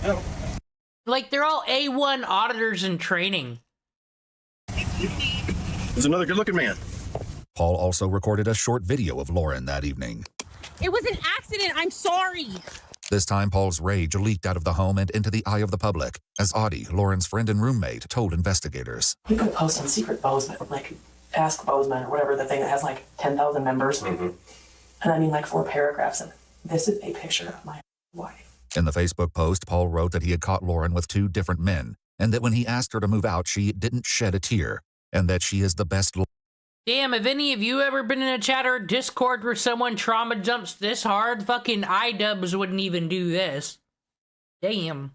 no. Like, they're all A1 auditors in training. There's another good-looking man. Paul also recorded a short video of Lauren that evening. It was an accident. I'm sorry. This time, Paul's rage leaked out of the home and into the eye of the public, as Audie, Lauren's friend and roommate, told investigators. We put a post on Secret Bozeman, like Ask Bozeman or whatever, the thing that has like 10,000 members. Mm-hmm. And I mean like 4 paragraphs, and this is a picture of my wife. In the Facebook post, Paul wrote that he had caught Lauren with 2 different men, and that when he asked her to move out, she didn't shed a tear, and that she is the best Damn, have any of you ever been in a chat or Discord where someone trauma jumps this hard? Fucking IDUBBBZ wouldn't even do this. Damn.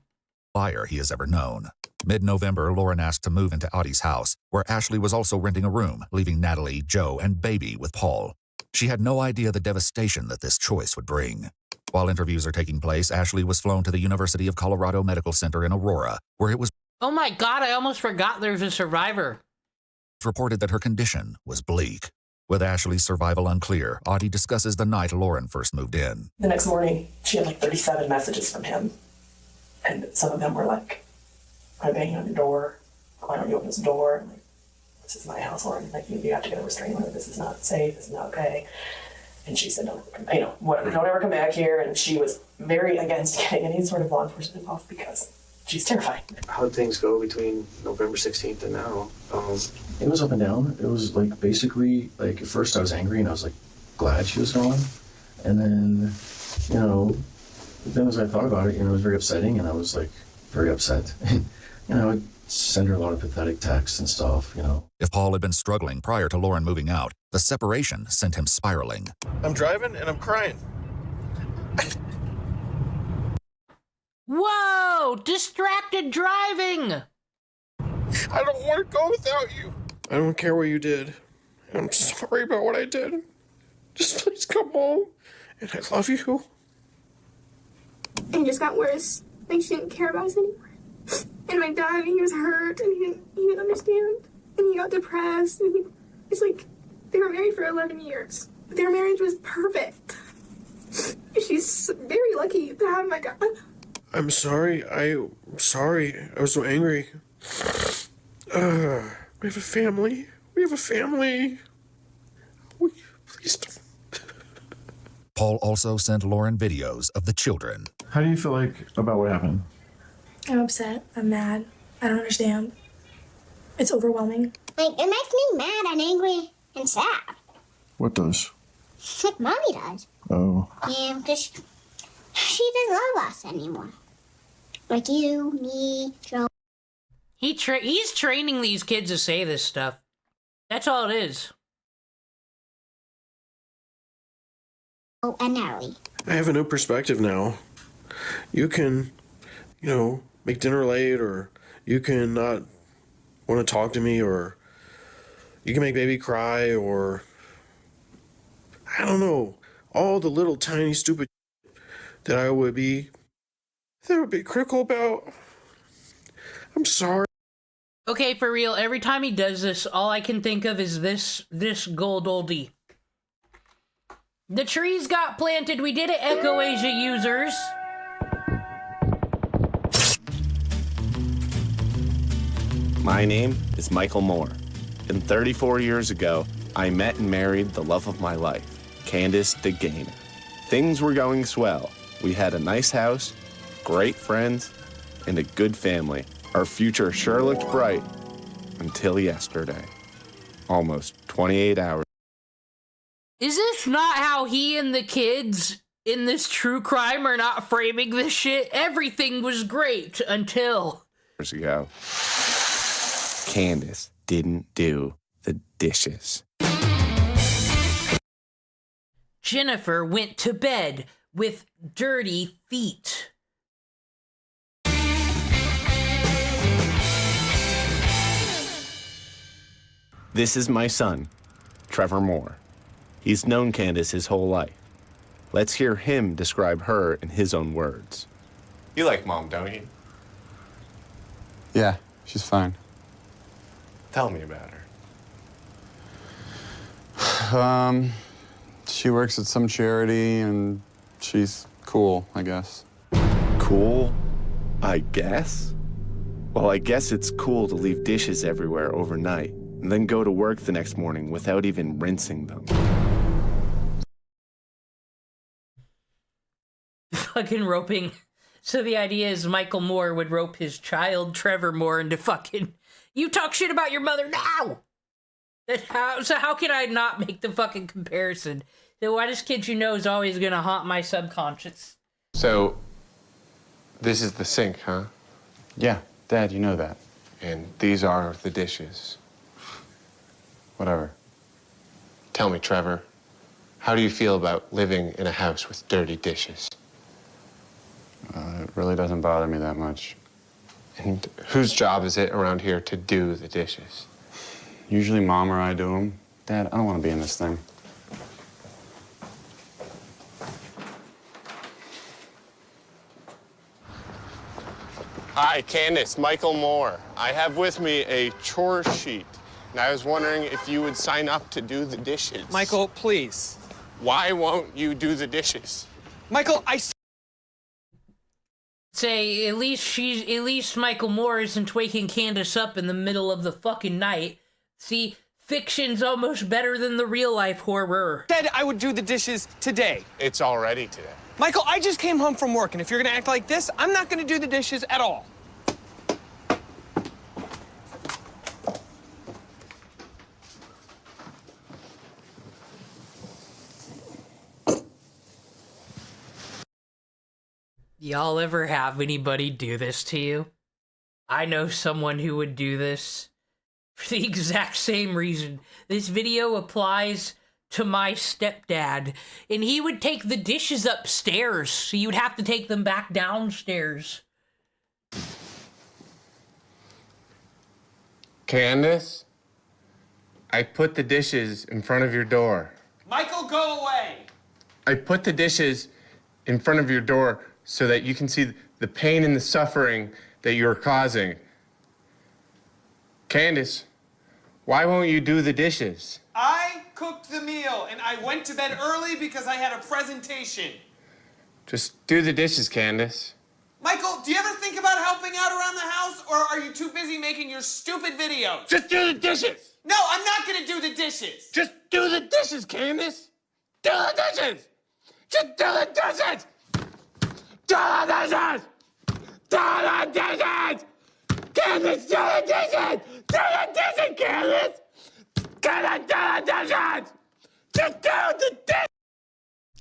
liar he has ever known. Mid-November, Lauren asked to move into Audie's house, where Ashley was also renting a room, leaving Natalie, Joe, and baby with Paul. She had no idea the devastation that this choice would bring. While interviews are taking place, Ashley was flown to the University of Colorado Medical Center in Aurora, where it was Oh my god, I almost forgot there's a survivor. reported that her condition was bleak. With Ashley's survival unclear, Audie discusses the night Lauren first moved in. The next morning, she had like 37 messages from him. And some of them were like, I'm banging on your door. Why don't you open this door? I'm like, this is my house, Lauren. Like, you have to get a restraining order. This is not safe. This is not okay. And she said, whatever, don't ever come back here. And she was very against getting any sort of law enforcement involved because she's terrified. How'd things go between November 16th and now? It was up and down. It was like basically like at first I was angry and I was like glad she was gone, and then then as I thought about it, it was very upsetting, and I was like very upset. I would send her a lot of pathetic texts and stuff. If Paul had been struggling prior to Lauren moving out, the separation sent him spiraling. I'm driving and I'm crying. Whoa! Distracted driving! I don't want to go without you. I don't care what you did. I'm sorry about what I did. Just please come home. And I love you. And it just got worse. Like, she didn't care about us anymore. And my dad, he was hurt, and he didn't understand. And he got depressed, and it's like, they were married for 11 years. Their marriage was perfect. She's very lucky to have my dad. I'm sorry. I'm sorry. I was so angry. We have a family. We have a family. Please don't. Paul also sent Lauren videos of the children. How do you feel like about what happened? I'm upset. I'm mad. I don't understand. It's overwhelming. Like, it makes me mad and angry and sad. What does? Like Mommy does. Oh. Yeah, because she doesn't love us anymore. Like you, me, Joe. He's training these kids to say this stuff. That's all it is. Oh, and Natalie. I have a new perspective now. You can, make dinner late, or you can not want to talk to me, or you can make baby cry, or I don't know, all the little tiny stupid that I would be critical about. I'm sorry. Okay, for real, every time he does this, all I can think of is this gold oldie. The trees got planted. We did it, Echo Asia users. My name is Michael Moore, and 34 years ago, I met and married the love of my life, Candace DeGainer. Things were going swell. We had a nice house, great friends, and a good family. Our future sure looked bright until yesterday. Almost 28 hours. Is this not how he and the kids in this true crime are not framing this shit? Everything was great until... Years ago, Candace didn't do the dishes. Jennifer went to bed with dirty feet. This is my son, Trevor Moore. He's known Candace his whole life. Let's hear him describe her in his own words. You like Mom, don't you? Yeah, she's fine. Tell me about her. She works at some charity, and she's cool, I guess. Cool? I guess? Well, I guess it's cool to leave dishes everywhere overnight and then go to work the next morning without even rinsing them. Fucking roping. So the idea is Michael Moore would rope his child, Trevor Moore, into fucking... You talk shit about your mother now! So how can I not make the fucking comparison? The whitest kid you know is always gonna haunt my subconscious. So, this is the sink, huh? Yeah, Dad, you know that. And these are the dishes. Whatever. Tell me, Trevor, how do you feel about living in a house with dirty dishes? It really doesn't bother me that much. And whose job is it around here to do the dishes? Usually Mom or I do them. Dad, I don't want to be in this thing. Hi, Candace, Michael Moore. I have with me a chore sheet, and I was wondering if you would sign up to do the dishes. Michael, please. Why won't you do the dishes? Michael, Say, at least Michael Moore isn't waking Candace up in the middle of the fucking night. See, fiction's almost better than the real life horror. Said I would do the dishes today. It's already today. Michael, I just came home from work, and if you're gonna act like this, I'm not gonna do the dishes at all. Y'all ever have anybody do this to you? I know someone who would do this for the exact same reason. This video applies to my stepdad, and he would take the dishes upstairs, so you'd have to take them back downstairs. Candace, I put the dishes in front of your door. Michael, go away! I put the dishes in front of your door so that you can see the pain and the suffering that you're causing. Candace, why won't you do the dishes? I cooked the meal, and I went to bed early because I had a presentation. Just do the dishes, Candace. Michael, do you ever think about helping out around the house, or are you too busy making your stupid videos? Just do the dishes! No, I'm not gonna do the dishes! Just do the dishes, Candace! Do the dishes! Just do the dishes! Do the dishes! Do the dishes! Candace, do the dishes! Do the dishes, Candace! Candace, do the dishes! Just do the dishes!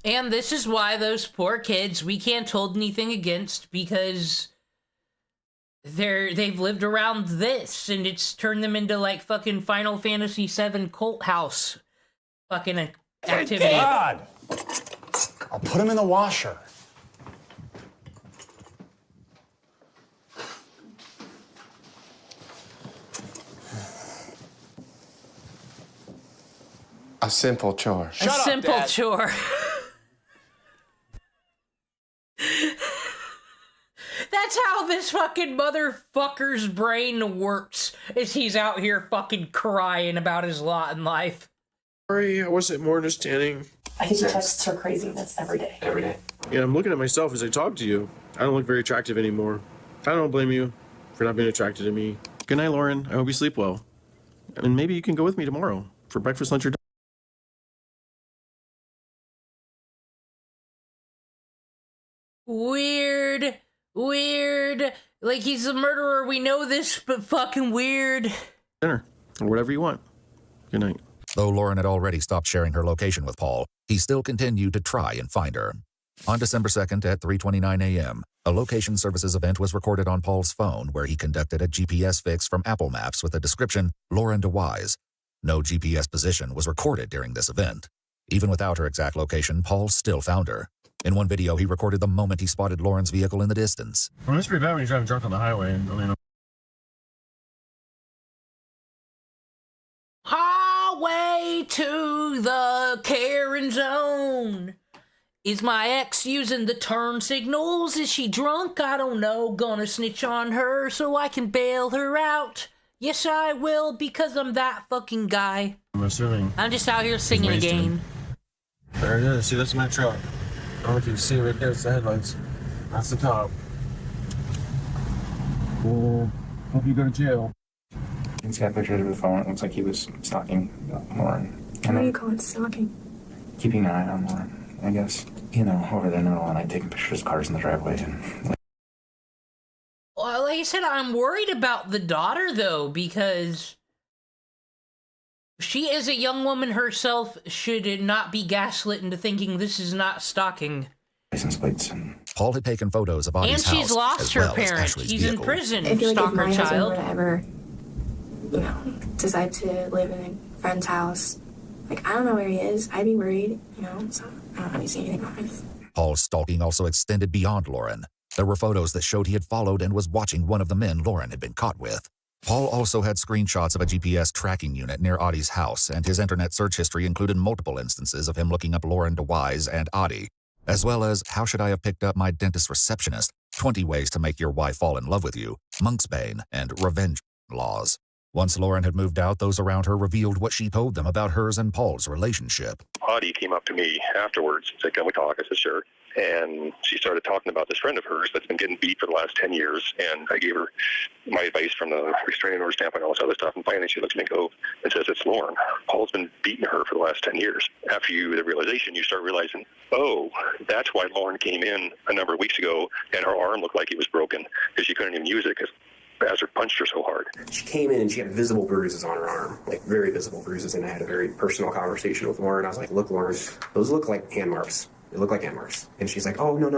And this is why those poor kids we can't hold anything against, because they've lived around this, and it's turned them into like fucking Final Fantasy VII cult house fucking activity. God! I'll put him in the washer. A simple chore. A simple chore. That's how this fucking motherfucker's brain works, is he's out here fucking crying about his lot in life. Sorry, I wasn't more understanding. I think he texts her craziness every day. Every day. Yeah, I'm looking at myself as I talk to you. I don't look very attractive anymore. I don't blame you for not being attracted to me. Good night, Lauren. I hope you sleep well. And maybe you can go with me tomorrow for breakfast, lunch, or dinner. Weird. Like, he's a murderer, we know this, but fucking weird. Dinner, or whatever you want. Good night. Though Lauren had already stopped sharing her location with Paul, he still continued to try and find her. On December 2nd at 3:29 a.m., a location services event was recorded on Paul's phone where he conducted a GPS fix from Apple Maps with the description, Lauren DeWise. No GPS position was recorded during this event. Even without her exact location, Paul still found her. In one video, he recorded the moment he spotted Lauren's vehicle in the distance. Well, it's pretty bad when you're driving drunk on the highway. Highway to the Karen zone. Is my ex using the turn signals? Is she drunk? I don't know. Gonna snitch on her so I can bail her out. Yes, I will, because I'm that fucking guy. I'm assuming. I'm just out here singing again. There it is. See, that's my truck. I don't know if you can see right there. It's the headlights. That's the top. Well, hope you go to jail. He's got pictures of the phone. It looks like he was stalking Lauren. What do you call it, stalking? Keeping an eye on Lauren, I guess. You know, over there in the middle of the night, taking pictures of cars in the driveway. And Well, like I said, I'm worried about the daughter, though, because she, as a young woman herself, should not be gaslit into thinking this is not stalking. License plates. And Paul had taken photos of Audie's And house. she's lost as her well as parent. Ashley's He's in vehicle. prison, I feel like if stalker my husband child. were to ever, decide to live in a friend's house, like, I don't know where he is. I'd be worried, so I don't really see anything wrong with. Paul's stalking also extended beyond Lauren. There were photos that showed he had followed and was watching one of the men Lauren had been caught with. Paul also had screenshots of a GPS tracking unit near Audie's house, and his internet search history included multiple instances of him looking up Lauren DeWise and Audie, as well as How Should I Have Picked Up My Dentist Receptionist, 20 Ways to Make Your Wife Fall in Love with You, Monk's Bane, and Revenge Laws. Once Lauren had moved out, those around her revealed what she told them about hers and Paul's relationship. Audie came up to me afterwards and said, "Can we talk?" I said, "Sure." And she started talking about this friend of hers that's been getting beat for the last 10 years. And I gave her my advice from the restraining order standpoint and all this other stuff. And finally she looks at me and goes and says, "It's Lauren. Paul's been beating her for the last 10 years. After the realization, you start realizing, oh, that's why Lauren came in a number of weeks ago and her arm looked like it was broken because she couldn't even use it because bastard punched her so hard. She came in and she had visible bruises on her arm, like very visible bruises. And I had a very personal conversation with Lauren. I was like, "Look, Lauren, those look like hand marks. They look like hand marks." And she's like, "Oh, no.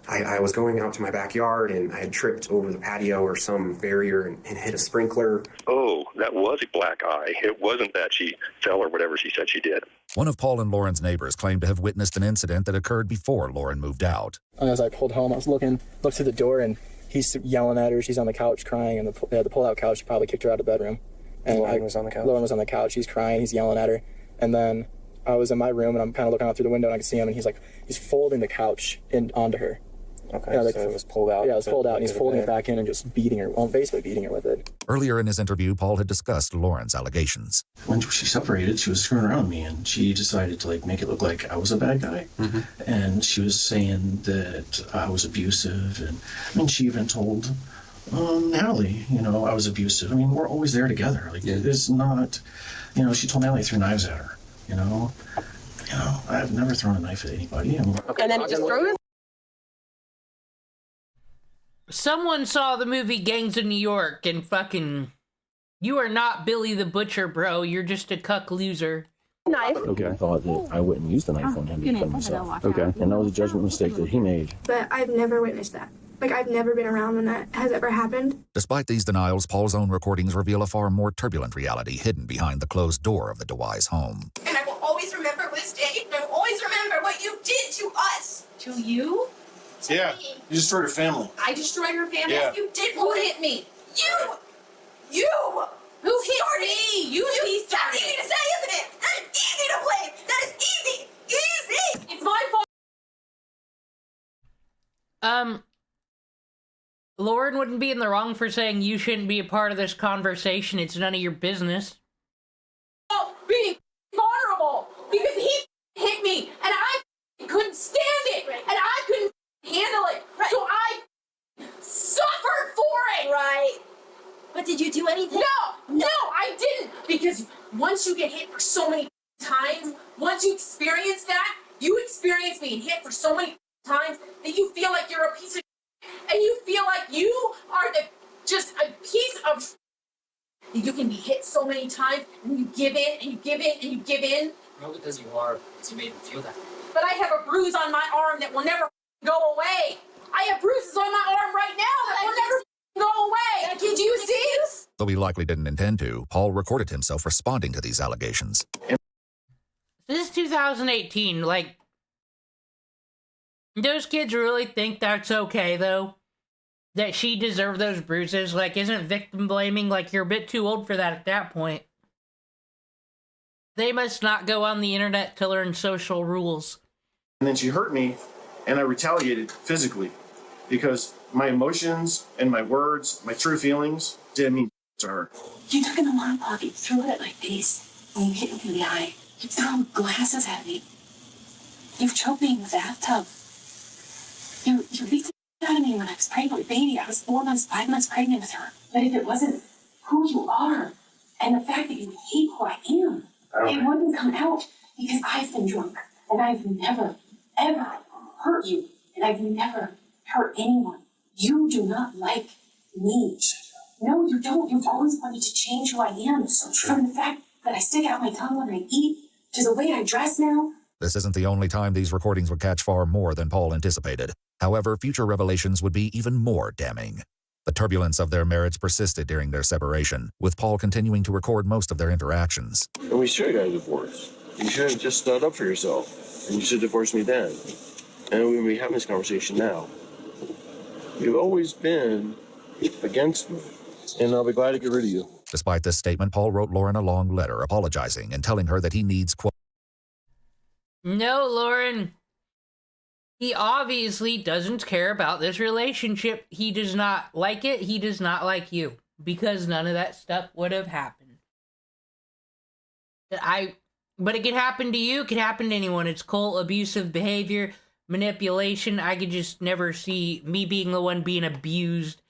I was going out to my backyard and I had tripped over the patio or some barrier and hit a sprinkler." Oh, that was a black eye. It wasn't that she fell or whatever she said she did. One of Paul and Lauren's neighbors claimed to have witnessed an incident that occurred before Lauren moved out. As I pulled home, I was looked through the door, and he's yelling at her. She's on the couch crying, and the pull-out couch probably kicked her out of the bedroom. And Lauren was on the couch? Lauren was on the couch. He's crying. He's yelling at her. And then I was in my room, and I'm kind of looking out through the window, and I can see him, and he's folding the couch onto her. Okay, so it was pulled out. Yeah, it was pulled out, and he's folding it back in and just beating her, basically beating her with it. Earlier in his interview, Paul had discussed Lauren's allegations. When she separated, she was screwing around me, and she decided to make it look like I was a bad guy. And she was saying that I was abusive, and she even told Natalie, I was abusive. I mean, we're always there together. It's not, she told Natalie I threw knives at her. I've never thrown a knife at anybody. And then he just threw it. Someone saw the movie Gangs of New York and fucking... You are not Billy the Butcher, bro. You're just a cuck loser. Knife. Okay, I thought that I wouldn't use the knife on him to defend myself. Okay, and that was a judgment mistake that he made. But I've never witnessed that. I've never been around when that has ever happened. Despite these denials, Paul's own recordings reveal a far more turbulent reality hidden behind the closed door of the DeWise home. And I will always remember this day, and I will always remember what you did to us. To you? Yeah, you destroyed her family. I destroyed her family? Yeah. You did. Who hit me? You! Who hit me? You started. That's easy to say, isn't it? That is easy to blame. That is easy. Easy. It's my fault. Lauren wouldn't be in the wrong for saying you shouldn't be a part of this conversation. It's none of your business. Being vulnerable because he hit me and I couldn't stand it and I couldn't handle it. So I suffered for it. Right. But did you do anything? No, I didn't. Because once you get hit for so many times, once you experience that, you experience being hit for so many times that you feel like you're a piece of and you feel like you are just a piece of you can be hit so many times and you give in and you give in and you give in. Not because you are, because you made him feel that. But I have a bruise on my arm that will never go away. I have bruises on my arm right now that will never go away. Did you see? Though he likely didn't intend to, Paul recorded himself responding to these allegations. This is 2018, those kids really think that's okay, though? That she deserved those bruises? Isn't victim blaming? You're a bit too old for that at that point. They must not go on the internet to learn social rules. And then she hurt me, and I retaliated physically because my emotions and my words, my true feelings, didn't mean to her. You took an alarm clock, you threw it like this, and you hit me in the eye. You threw glasses at me. You've choked me in the bathtub. You beat the shit out of me when I was pregnant with baby. I was 5 months pregnant with her. But if it wasn't who you are and the fact that you hate who I am, it wouldn't come out because I've been drunk and I've never, ever hurt you and I've never hurt anyone. You do not like me. No, you don't. You've always wanted to change who I am. So from the fact that I stick out my tongue when I eat to the way I dress now. This isn't the only time these recordings would catch far more than Paul anticipated. However, future revelations would be even more damning. The turbulence of their marriage persisted during their separation, with Paul continuing to record most of their interactions. And we should have got a divorce. You should have just stood up for yourself, and you should divorce me then. And we would be having this conversation now. You've always been against me, and I'll be glad to get rid of you. Despite this statement, Paul wrote Lauren a long letter apologizing and telling her that he needs, quote, No, Lauren. He obviously doesn't care about this relationship. He does not like it. He does not like you. Because none of that stuff would have happened. But it could happen to you. It could happen to anyone. It's called abusive behavior, manipulation. I could just never see me being the one being abused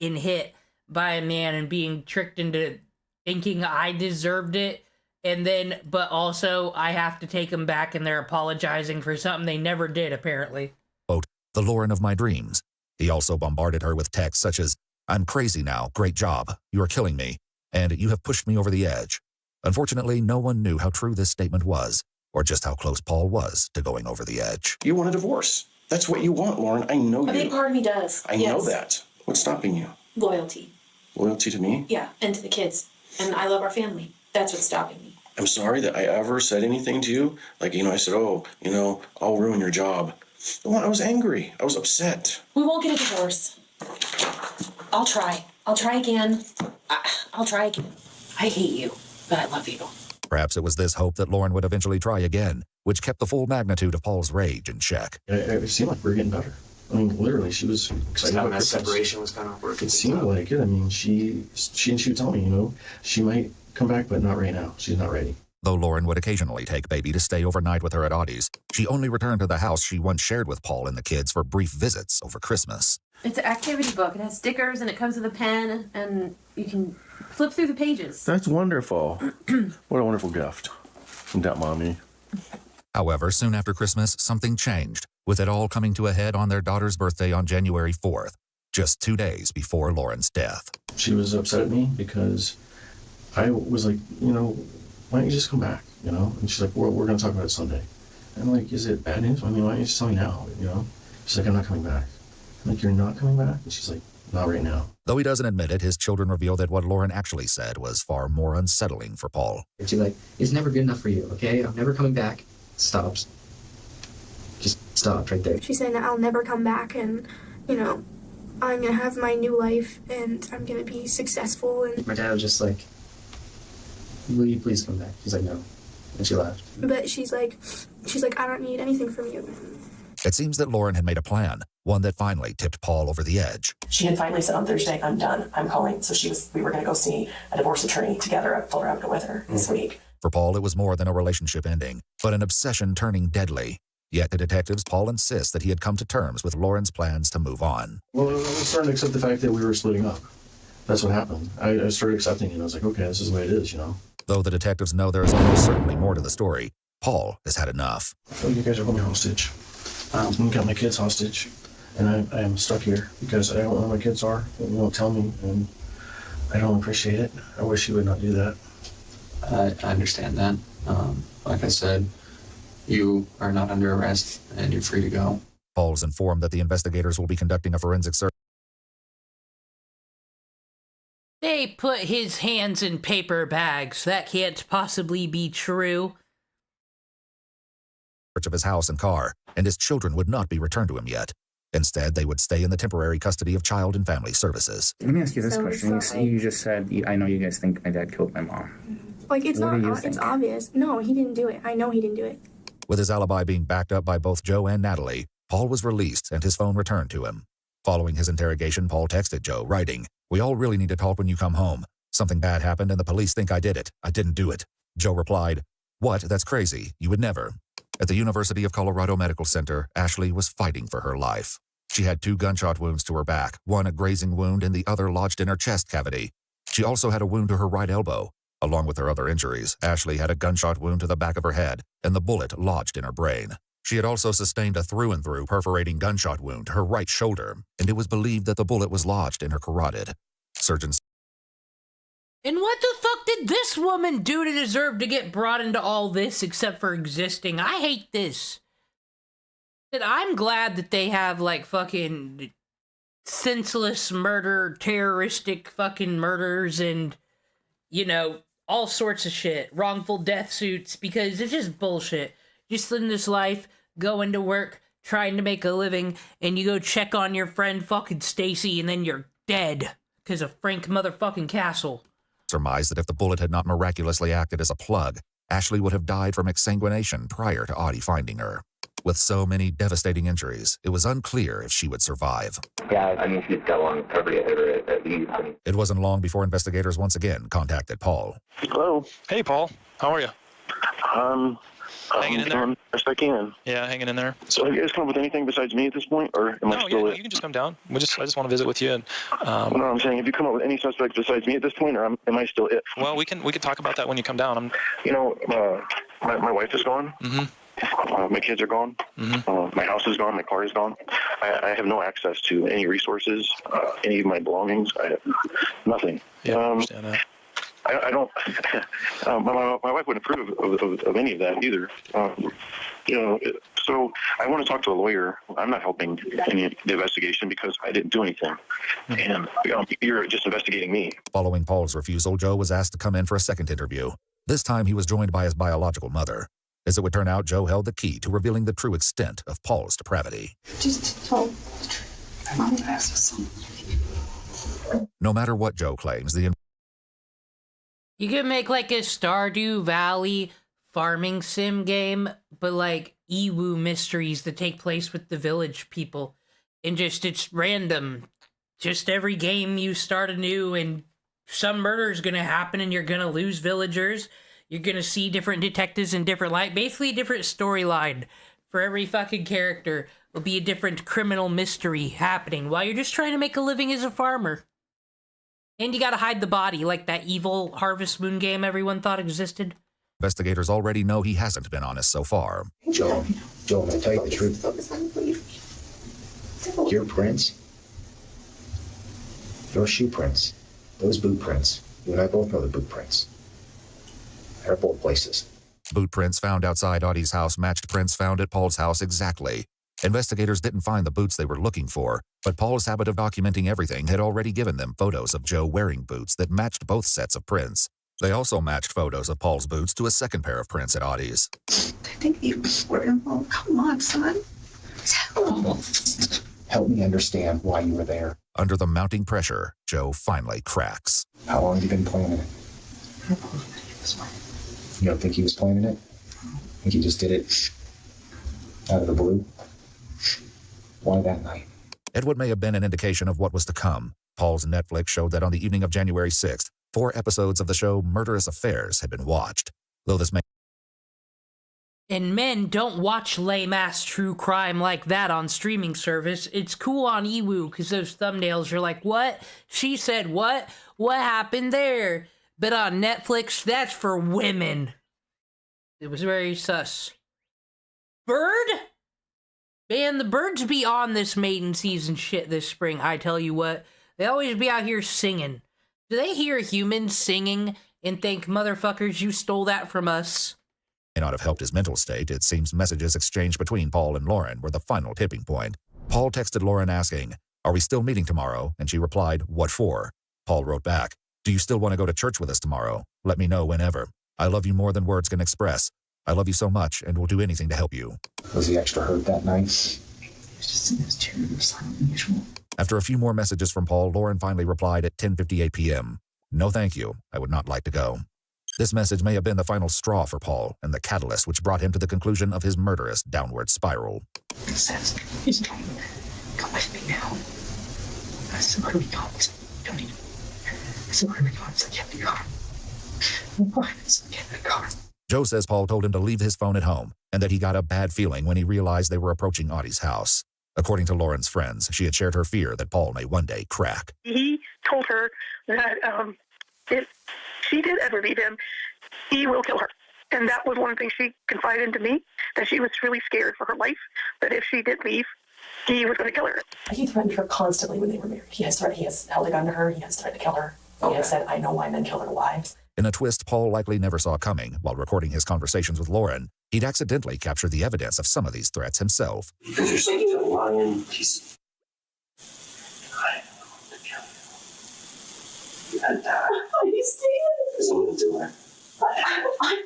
and hit by a man and being tricked into thinking I deserved it. And then, but also, I have to take them back and they're apologizing for something they never did, apparently. quote, the Lauren of my dreams. He also bombarded her with texts such as, I'm crazy now, great job, you are killing me, and you have pushed me over the edge. Unfortunately, no one knew how true this statement was, or just how close Paul was to going over the edge. You want a divorce. That's what you want, Lauren. I know A you. big part of me does. I know that. What's stopping you? Loyalty. Loyalty to me? Yeah, and to the kids. And I love our family. That's what's stopping me. I'm sorry that I ever said anything to you. Like, I said, I'll ruin your job. Well, I was angry. I was upset. We won't get a divorce. I'll try. I'll try again. I'll try again. I hate you, but I love you. Perhaps it was this hope that Lauren would eventually try again, which kept the full magnitude of Paul's rage in check. It seemed like we were getting better. I mean, literally, she was excited about that Christmas. separation was kind of working. It seemed like it. I mean, she would tell me, she might come back, but not right now. She's not ready. Though Lauren would occasionally take Baby to stay overnight with her at Audie's, she only returned to the house she once shared with Paul and the kids for brief visits over Christmas. It's an activity book. It has stickers and it comes with a pen and you can flip through the pages. That's wonderful. What a wonderful gift from that mommy. However, soon after Christmas, something changed, with it all coming to a head on their daughter's birthday on January 4th, just 2 days before Lauren's death. She was upset at me because I was like, why don't you just come back, And she's like, we're going to talk about it Sunday. And I'm like, is it bad news? I mean, why don't you just tell me now, She's like, I'm not coming back. I'm like, you're not coming back? And she's like, not right now. Though he doesn't admit it, his children reveal that what Lauren actually said was far more unsettling for Paul. She's like, it's never good enough for you, okay? I'm never coming back. Stops. Just stopped right there. She said I'll never come back and, I'm going to have my new life and I'm going to be successful. And my dad was just like, will you please come back? She's like, no. And she left. But she's like, I don't need anything from you. It seems that Lauren had made a plan, one that finally tipped Paul over the edge. She had finally said on Thursday, I'm done. I'm calling. So we were going to go see a divorce attorney together. I told her I would go with her this week. For Paul, it was more than a relationship ending, but an obsession turning deadly. Yet to detectives, Paul insists that he had come to terms with Lauren's plans to move on. Well, I was starting to accept the fact that we were splitting up. That's what happened. I started accepting it. I was like, okay, this is the way it is, Though the detectives know there is almost certainly more to the story, Paul has had enough. I feel like you guys are holding me hostage. You got my kids hostage, and I am stuck here because I don't know where my kids are, and you won't tell me, and I don't appreciate it. I wish you would not do that. I understand that. Like I said, you are not under arrest and you're free to go. Paul's informed that the investigators will be conducting a forensic search. They put his hands in paper bags. That can't possibly be true. Of his house and car, and his children would not be returned to him yet. Instead, they would stay in the temporary custody of Child and Family Services. Let me ask you this question. So You just said, I know you guys think my dad killed my mom. Like, it's What do you not, it's think? obvious. No, he didn't do it. I know he didn't do it. With his alibi being backed up by both Joe and Natalie, Paul was released and his phone returned to him. Following his interrogation, Paul texted Joe, writing, "We all really need to talk when you come home. Something bad happened and the police think I did it. I didn't do it." Joe replied, "What? That's crazy. You would never." At the University of Colorado Medical Center, Ashley was fighting for her life. She had 2 gunshot wounds to her back, one a grazing wound and the other lodged in her chest cavity. She also had a wound to her right elbow. Along with her other injuries, Ashley had a gunshot wound to the back of her head, and the bullet lodged in her brain. She had also sustained a through-and-through perforating gunshot wound to her right shoulder, and it was believed that the bullet was lodged in her carotid. Surgeons And what the fuck did this woman do to deserve to get brought into all this except for existing? I hate this. And I'm glad that they have, like, fucking senseless murder, terroristic fucking murders, and, you know, all sorts of shit. Wrongful death suits, because it's just bullshit. Just living this life, going to work, trying to make a living, and you go check on your friend fucking Stacy, and then you're dead because of Frank motherfucking Castle. Surmised that if the bullet had not miraculously acted as a plug, Ashley would have died from exsanguination prior to Audie finding her. With so many devastating injuries, it was unclear if she would survive. Yeah, I mean, she's got lung recovery ahead of her at least. It wasn't long before investigators once again contacted Paul. Hello. Hey, Paul. How are you? Hanging in there? Best I can. Yeah, hanging in there. So have you guys come up with anything besides me at this point, or am I still you can just come down. I just want to visit with you. And, no, I'm saying, have you come up with any suspects besides me at this point, or am I still it? Well, we can talk about that when you come down. You know, my wife is gone. Mm-hmm. My kids are gone. Mm-hmm. My house is gone. My car is gone. I have no access to any resources, any of my belongings. I have nothing. Yeah, I understand that. I don't. My wife wouldn't approve of any of that either. You know, so I want to talk to a lawyer. I'm not helping any of the investigation because I didn't do anything, and you're just investigating me. Following Paul's refusal, Joe was asked to come in for a second interview. This time he was joined by his biological mother. As it would turn out, Joe held the key to revealing the true extent of Paul's depravity. Just told the truth. My mom asked us something. No matter what Joe claims, the You could make like a Stardew Valley farming sim game, but like Ewu mysteries that take place with the village people. And just, it's random. Just every game you start anew and some murder is gonna happen and you're gonna lose villagers. You're gonna see different detectives in different light. Basically a different storyline. For every fucking character will be a different criminal mystery happening while you're just trying to make a living as a farmer. And you gotta hide the body, like that evil Harvest Moon game everyone thought existed. Investigators already know he hasn't been honest so far. Joe, I'm gonna tell you the truth. Your prints, your shoe prints, those boot prints, you and I both know the boot prints. They're both places. Boot prints found outside Audie's house matched prints found at Paul's house exactly. Investigators didn't find the boots they were looking for, but Paul's habit of documenting everything had already given them photos of Joe wearing boots that matched both sets of prints. They also matched photos of Paul's boots to a second pair of prints at Audie's. I think you were involved. Come on, son. Help me understand why you were there. Under the mounting pressure, Joe finally cracks. How long have you been planning it? You don't think he was planning it? Think he just did it out of the blue? Why that night? At what may have been an indication of what was to come, Paul's Netflix showed that on the evening of January 6th, 4 episodes of the show Murderous Affairs had been watched. Though this may... And men don't watch lame-ass true crime like that on streaming service. It's cool on Ewu, because those thumbnails are like, what? She said what? What happened there? But on Netflix, that's for women. It was very sus. Bird? Man, the birds be on this maiden season shit this spring, I tell you what. They always be out here singing. Do they hear humans singing and think, motherfuckers, you stole that from us? May not have helped his mental state. It seems messages exchanged between Paul and Lauren were the final tipping point. Paul texted Lauren asking, "Are we still meeting tomorrow?" And she replied, "What for?" Paul wrote back, "Do you still want to go to church with us tomorrow? Let me know whenever. I love you more than words can express. I love you so much and will do anything to help you." Was he extra hurt that night? He was just in his chair. It was unusual. After a few more messages from Paul, Lauren finally replied at 10:58 p.m. "No thank you. I would not like to go." This message may have been the final straw for Paul and the catalyst which brought him to the conclusion of his murderous downward spiral. He says, he's trying to come with me now. I said, where are we going? He said, don't need to. I said, where are we going? He said, get in the car. Why? I said, get in the car. Joe says Paul told him to leave his phone at home and that he got a bad feeling when he realized they were approaching Audie's house. According to Lauren's friends, she had shared her fear that Paul may one day crack. He told her that if she did ever leave him, he will kill her. And that was one thing she confided into me, that she was really scared for her life, that if she did leave, he was going to kill her. He threatened her constantly when they were married. He has held a gun to her. He has threatened to kill her. He has said, I know why men kill their wives. In a twist Paul likely never saw coming, while recording his conversations with Lauren, he'd accidentally captured the evidence of some of these threats himself. Because you're such a lying piece. And, Are you serious? because I'm going to do it.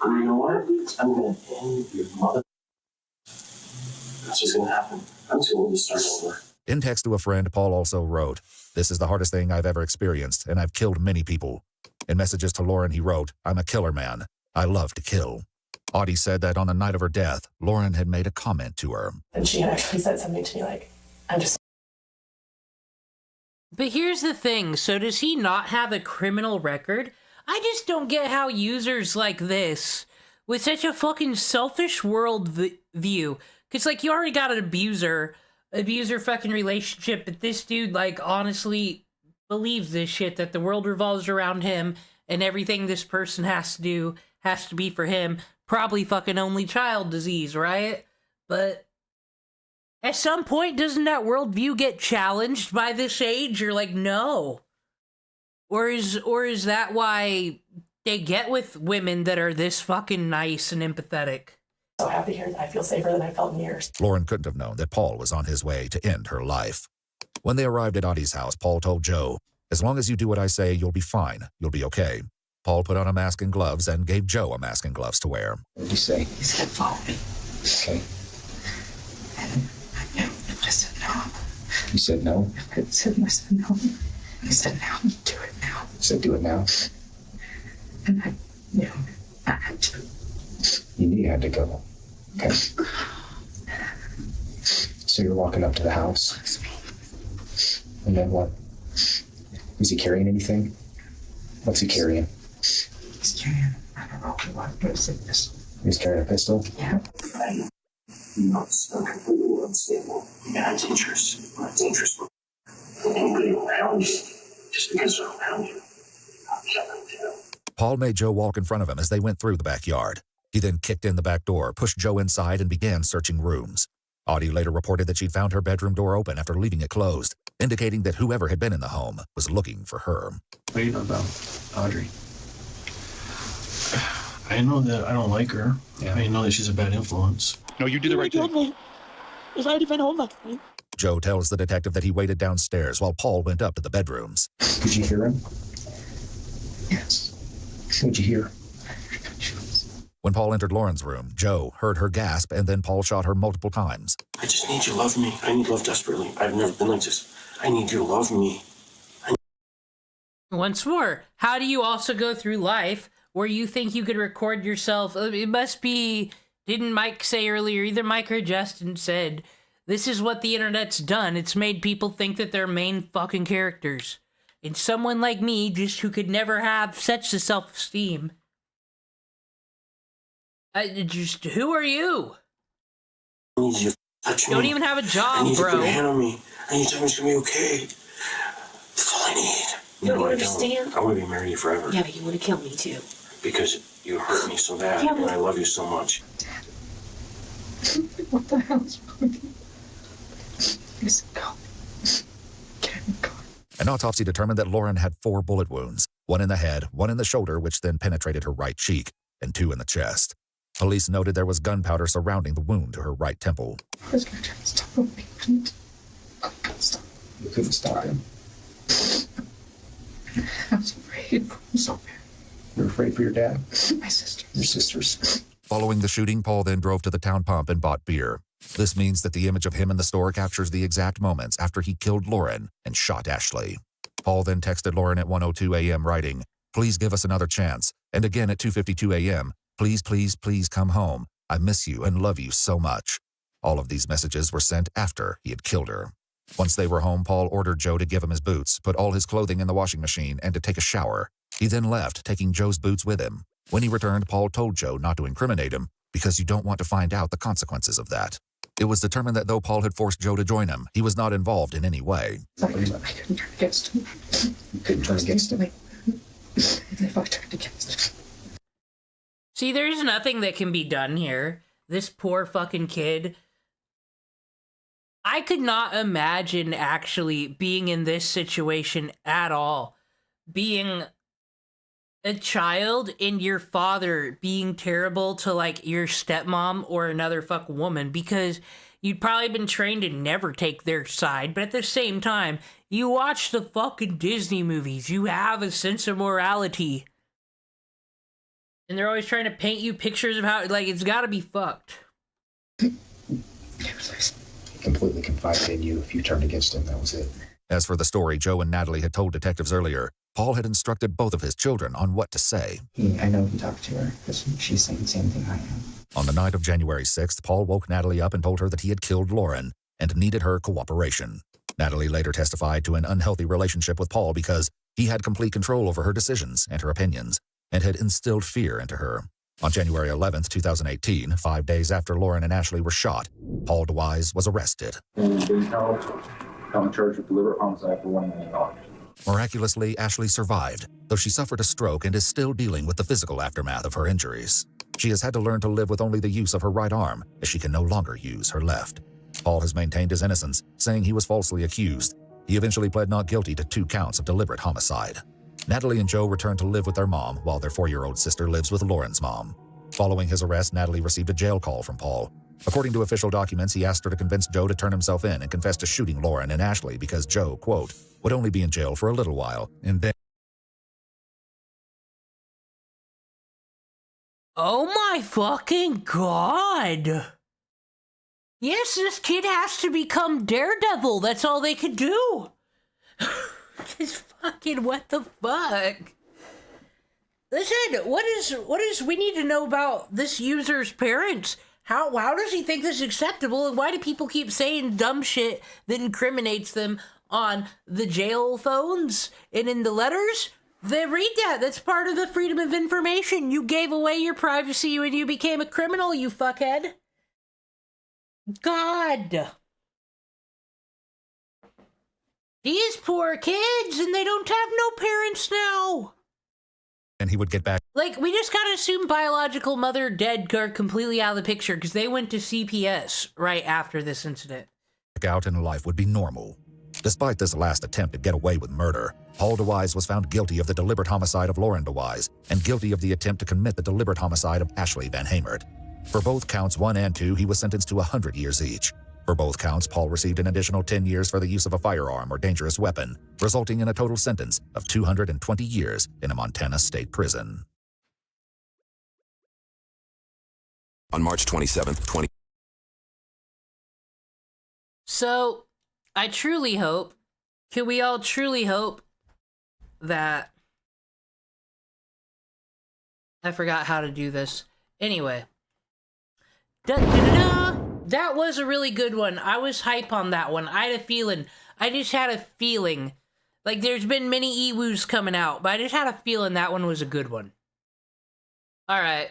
And you know what? I'm going to end your mother. That's what's going to happen. I'm just going to start over. In text to a friend, Paul also wrote, "This is the hardest thing I've ever experienced, and I've killed many people." In messages to Lauren, he wrote, "I'm a killer man. I love to kill." Audie said that on the night of her death, Lauren had made a comment to her. And she had actually said something to me like, I'm just... But here's the thing, so does he not have a criminal record? I just don't get how users like this, with such a fucking selfish world view, because, like, you already got an abuser fucking relationship, but this dude, like, honestly believes this shit, that the world revolves around him, and everything this person has to do has to be for him. Probably fucking only child disease, right? But at some point, doesn't that worldview get challenged by this age? You're like, no. Or is that why they get with women that are this fucking nice and empathetic? So happy here. I feel safer than I felt in years. Lauren couldn't have known that Paul was on his way to end her life. When they arrived at Audie's house, Paul told Joe, "As long as you do what I say, you'll be fine. You'll be okay." Paul put on a mask and gloves and gave Joe a mask and gloves to wear. What did you say? He said, follow me. Okay. And I said no. You said no? I said no. He said, now, do it now. You said do it now? And I knew I had to. You knew you had to go. Okay. So you're walking up to the house. And then what? Is he carrying anything? What's he carrying? He's carrying, I don't know what, but it's a pistol. He's carrying a pistol? Yeah. I'm not completely unstable. And I'm dangerous. I'm dangerous. Anybody around you, just because they're around you, I'll kill them too. Paul made Joe walk in front of him as they went through the backyard. He then kicked in the back door, pushed Joe inside, and began searching rooms. Audie later reported that she'd found her bedroom door open after leaving it closed, indicating that whoever had been in the home was looking for her. What do you know about Audrey? I know that I don't like her. Yeah. I know that she's a bad influence. No, you did the right thing. If I'd been home that night. Joe tells the detective that he waited downstairs while Paul went up to the bedrooms. Did you hear him? Yes. What'd you hear? When Paul entered Lauren's room, Joe heard her gasp, and then Paul shot her multiple times. I just need you to love me. I need love desperately. I've never been like this. I need you to love me. Once more, how do you also go through life where you think you could record yourself? It must be, didn't Mike say earlier, either Mike or Justin said, this is what the internet's done. It's made people think that they're main fucking characters. And someone like me, just who could never have such a self-esteem. Who are you? I need you to touch me. Don't even have a job, I need bro. you to put your hand on me. I need something's gonna be okay. That's all I need. You don't I understand? I want to be married to you forever. Yeah, but you want to kill me too. Because you hurt me so bad, Yeah, and I love you so much. What the hell is wrong with you? Just go. Get in the car. An autopsy determined that Lauren had 4 bullet wounds, 1 in the head, 1 in the shoulder, which then penetrated her right cheek, and 2 in the chest. Police noted there was gunpowder surrounding the wound to her right temple. I was going to try to stop him. I couldn't stop. You couldn't stop him. I was afraid. I'm so bad. You're afraid for your dad? My sister. Your sisters. Following the shooting, Paul then drove to the town pump and bought beer. This means that the image of him in the store captures the exact moments after he killed Lauren and shot Ashley. Paul then texted Lauren at 1:02 a.m. writing, "Please give us another chance." And again at 2:52 a.m., "Please, please, please come home. I miss you and love you so much." All of these messages were sent after he had killed her. Once they were home, Paul ordered Joe to give him his boots, put all his clothing in the washing machine, and to take a shower. He then left, taking Joe's boots with him. When he returned, Paul told Joe not to incriminate him because you don't want to find out the consequences of that. It was determined that though Paul had forced Joe to join him, he was not involved in any way. I couldn't turn against him. You couldn't turn against him? If I turned against him. See, there's nothing that can be done here. This poor fucking kid. I could not imagine actually being in this situation at all. being a child and your father being terrible to, like, your stepmom or another fuck woman, because you'd probably been trained to never take their side, but at the same time, you watch the fucking Disney movies. You have a sense of morality. And they're always trying to paint you pictures of how, like, it's gotta be fucked. He completely confided in you. If you turned against him, that was it. As for the story Joe and Natalie had told detectives earlier, Paul had instructed both of his children on what to say. I know he talked to her because she's saying the same thing I am. On the night of January 6th, Paul woke Natalie up and told her that he had killed Lauren and needed her cooperation. Natalie later testified to an unhealthy relationship with Paul because he had complete control over her decisions and her opinions and had instilled fear into her. On January 11th, 2018, 5 days after Lauren and Ashley were shot, Paul DeWise was arrested. And he's now charged with deliberate homicide for $1 million. Miraculously, Ashley survived, though she suffered a stroke and is still dealing with the physical aftermath of her injuries. She has had to learn to live with only the use of her right arm, as she can no longer use her left. Paul has maintained his innocence, saying he was falsely accused. He eventually pled not guilty to 2 counts of deliberate homicide. Natalie and Joe returned to live with their mom, while their 4-year-old sister lives with Lauren's mom. Following his arrest, Natalie received a jail call from Paul. According to official documents, he asked her to convince Joe to turn himself in and confess to shooting Lauren and Ashley because Joe, quote, would only be in jail for a little while, and then... Oh my fucking god! Yes, this kid has to become Daredevil. That's all they could do. This fucking what the fuck? Listen, what is we need to know about this user's parents? How does he think this is acceptable, and why do people keep saying dumb shit that incriminates them on the jail phones and in the letters? They read that. That's part of the freedom of information. You gave away your privacy when you became a criminal, you fuckhead. God. These poor kids, and they don't have no parents now. And he would get back. Like, we just gotta assume biological mother dead are completely out of the picture because they went to CPS right after this incident. Out and life would be normal. Despite this last attempt to get away with murder, Paul DeWise was found guilty of the deliberate homicide of Lauren DeWise and guilty of the attempt to commit the deliberate homicide of Ashley Van Hamert. For both counts 1 and 2, he was sentenced to 100 years each. For both counts, Paul received an additional 10 years for the use of a firearm or dangerous weapon, resulting in a total sentence of 220 years in a Montana state prison. On March 27th, So, I truly hope, can we all truly hope that... I forgot how to do this. Anyway. That was a really good one. I was hype on that one. I just had a feeling. Like, there's been many Ewoos coming out, but I just had a feeling that one was a good one. Alright.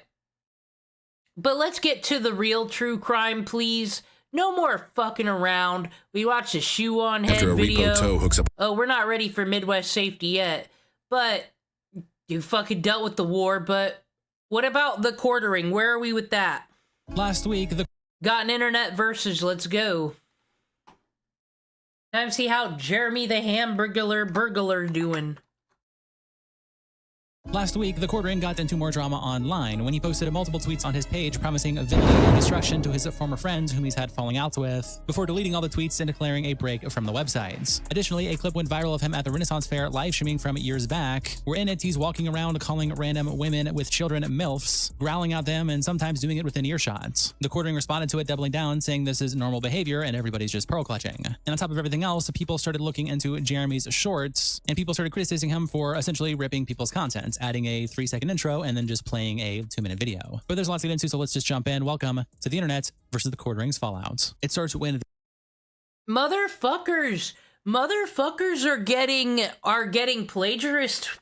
But let's get to the real true crime, please. No more fucking around. We watched a shoe on head video. Toe hooks up. Oh, we're not ready for Midwest safety yet. But you fucking dealt with the war, but what about the quartering? Where are we with that? Last week, got an internet versus, let's go. Time to see how Jeremy the Hamburglar doing. Last week, the quartering got into more drama online when he posted multiple tweets on his page promising villainy and destruction to his former friends whom he's had falling outs with, before deleting all the tweets and declaring a break from the website. Additionally, a clip went viral of him at the Renaissance Fair live streaming from years back, where in it he's walking around calling random women with children MILFs, growling at them and sometimes doing it within earshot. The quartering responded to it, doubling down, saying this is normal behavior and everybody's just pearl clutching. And on top of everything else, people started looking into Jeremy's shorts, and people started criticizing him for essentially ripping people's content, adding a 3-second intro and then just playing a 2-minute video. But there's lots to get into, so let's just jump in. Welcome to the internet versus the quartering's fallout. It starts when motherfuckers are getting plagiarist.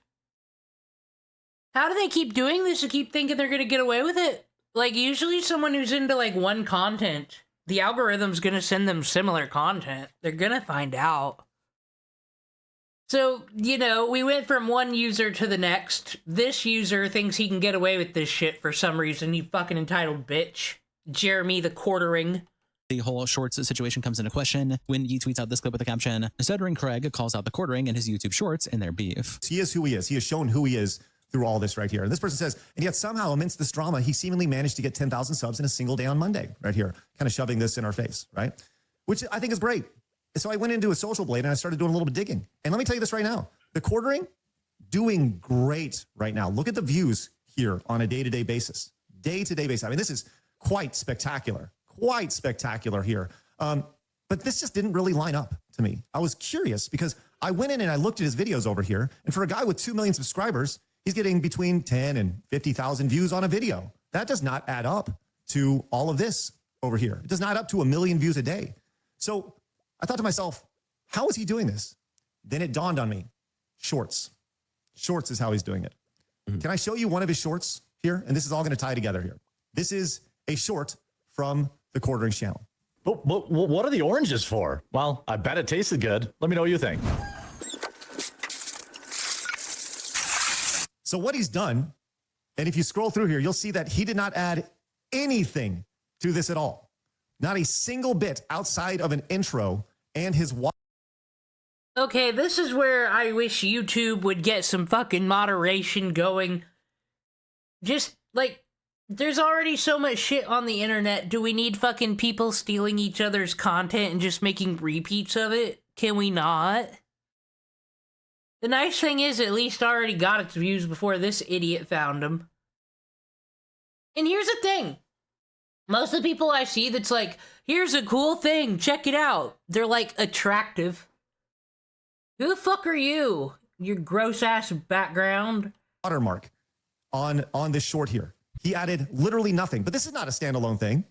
How do they keep doing this and keep thinking they're gonna get away with it? Like, usually someone who's into like one content, the algorithm's gonna send them similar content. They're gonna find out. So, you know, we went from one user to the next. This user thinks he can get away with this shit for some reason, you fucking entitled bitch. Jeremy the quartering. The whole shorts situation comes into question when he tweets out this clip with the caption, "Stuttering Craig calls out the quartering in his YouTube shorts in their beef." He is who he is. He has shown who he is through all this right here. And this person says, and yet somehow amidst this drama, he seemingly managed to get 10,000 subs in a single day on Monday, right here, kind of shoving this in our face, right? Which I think is great. So I went into a social blade and I started doing a little bit of digging. And let me tell you this right now, the quartering, doing great right now. Look at the views here on a day-to-day basis. Day-to-day basis. I mean, this is quite spectacular here. But this just didn't really line up to me. I was curious because I went in and I looked at his videos over here. And for a guy with 2 million subscribers, he's getting between 10 and 50,000 views on a video. That does not add up to all of this over here. It does not add up to 1 million views a day. So I thought to myself, how is he doing this? Then it dawned on me, shorts. Shorts is how he's doing it. Can I show you one of his shorts here? And this is all going to tie together here. This is a short from the Quartering channel. But what are the oranges for? Well, I bet it tasted good. Let me know what you think. So what he's done, and if you scroll through here, you'll see that he did not add anything to this at all. Not a single bit outside of an intro and his... Okay, this is where I wish YouTube would get some fucking moderation going. Just, like, there's already so much shit on the internet. Do we need fucking people stealing each other's content and just making repeats of it? Can we not? The nice thing is, at least already got its views before this idiot found them. And here's the thing. Most of the people I see that's like, here's a cool thing, check it out. They're, like, attractive. Who the fuck are you? Your gross-ass background? Watermark on this short here. He added literally nothing, but this is not a standalone thing.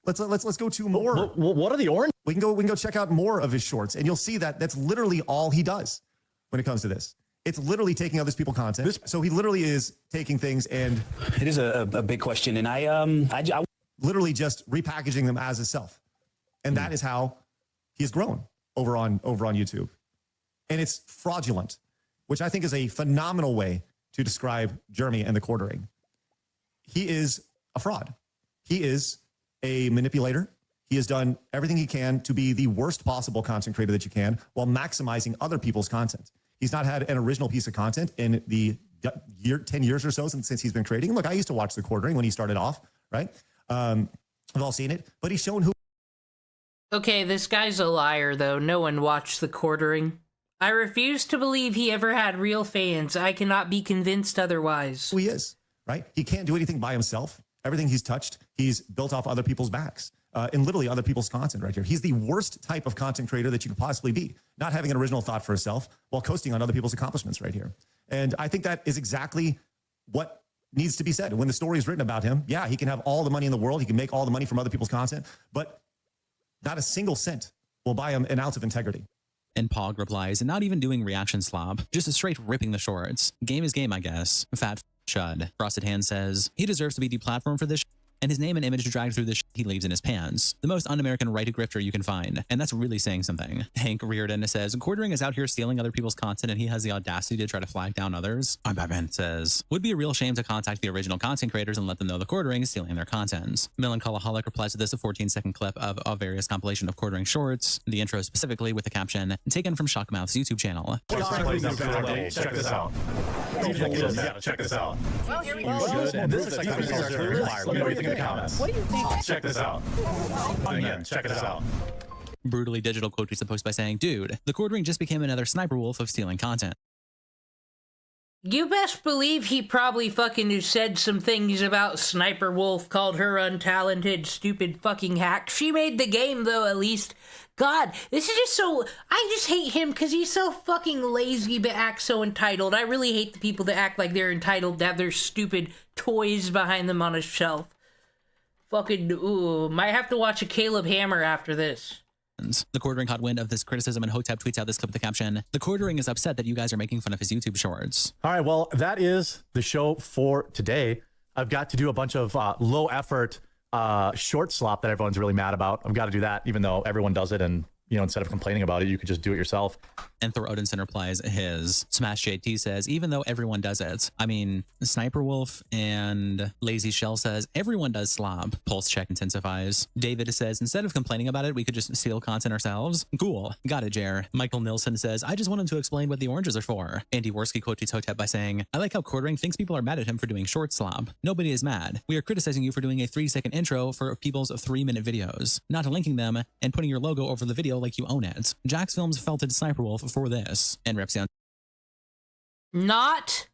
Let's go to more. What are the orange? We can go check out more of his shorts, and you'll see that that's literally all he does when it comes to this. It's literally taking other people's content. So he literally is taking things, and it is a big question, and I literally just repackaging them as himself, and that is how he's grown over on YouTube, and it's fraudulent, which I think is a phenomenal way to describe Jeremy and the Quartering. He is a fraud. He is a manipulator. He has done everything he can to be the worst possible content creator that you can while maximizing other people's content. He's not had an original piece of content in the 10 years or so since he's been creating. Look, I used to watch the Quartering when he started off, right? We've all seen it, but he's shown who. Okay, this guy's a liar, though. No one watched the Quartering. I refuse to believe he ever had real fans. I cannot be convinced otherwise. Who he is, right? He can't do anything by himself. Everything he's touched, he's built off other people's backs. And literally other people's content right here. He's the worst type of content creator that you could possibly be, not having an original thought for himself while coasting on other people's accomplishments right here. And I think that is exactly what needs to be said. When the story is written about him, yeah, he can have all the money in the world. He can make all the money from other people's content, but not a single cent will buy him an ounce of integrity. And Pog replies, not even doing reaction slob, just a straight ripping the shorts. Game is game, I guess. Fat chud. Frosted Hand says, he deserves to be deplatformed for this and his name and image dragged through the shit he leaves in his pants. The most un-American right grifter you can find. And that's really saying something. Hank Reardon says, Quartering is out here stealing other people's content and he has the audacity to try to flag down others. I'm Batman says, would be a real shame to contact the original content creators and let them know the Quartering is stealing their content. Melancholic replies to this a 14-second clip of a various compilation of Quartering shorts, the intro specifically with the caption, taken from Shockmouth's YouTube channel. Check this out. Check this out. Well, here we You should, and this is like let me know what you think in the comments. What do you think? Check this out. Again, check this out. Brutally Digital quote tweets the post by saying, dude, the Quartering just became another sniper wolf of stealing content. You best believe he probably fucking said some things about Sniper Wolf, called her untalented, stupid fucking hack. She made the game, though, at least. God, this is just so... I just hate him because he's so fucking lazy but acts so entitled. I really hate the people that act like they're entitled to have their stupid toys behind them on a shelf. Fucking, ooh, might have to watch a Caleb Hammer after this. The Quartering caught wind of this criticism and Hotep tweets out this clip with the caption, the Quartering is upset that you guys are making fun of his YouTube shorts. All right, well, that is the show for today. I've got to do a bunch of low effort short slop that everyone's really mad about. I've got to do that, even though everyone does it. And, you know, instead of complaining about it, you could just do it yourself. And Thor Odinson replies his. Smash JT says, even though everyone does it. I mean, Sniper Wolf and Lazy Shell says, everyone does slob. Pulse check intensifies. David says, instead of complaining about it, we could just steal content ourselves. Cool. Got it, Jer. Michael Nilsson says, I just want him to explain what the oranges are for. Andy Worski quotes Hotep by saying, I like how Quartering thinks people are mad at him for doing short slob. Nobody is mad. We are criticizing you for doing a 3-second intro for people's 3-minute videos, not linking them and putting your logo over the video like you own it. Jax Films felted Sniper Wolf for this. And Repsion. Not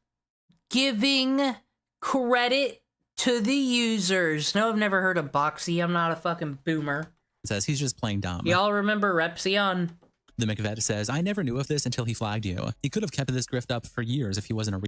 giving credit to the users. No, I've never heard of Boxy. I'm not a fucking boomer. Says he's just playing dumb. Y'all remember Repsion? The McVet says, I never knew of this until he flagged you. He could have kept this grift up for years if he wasn't a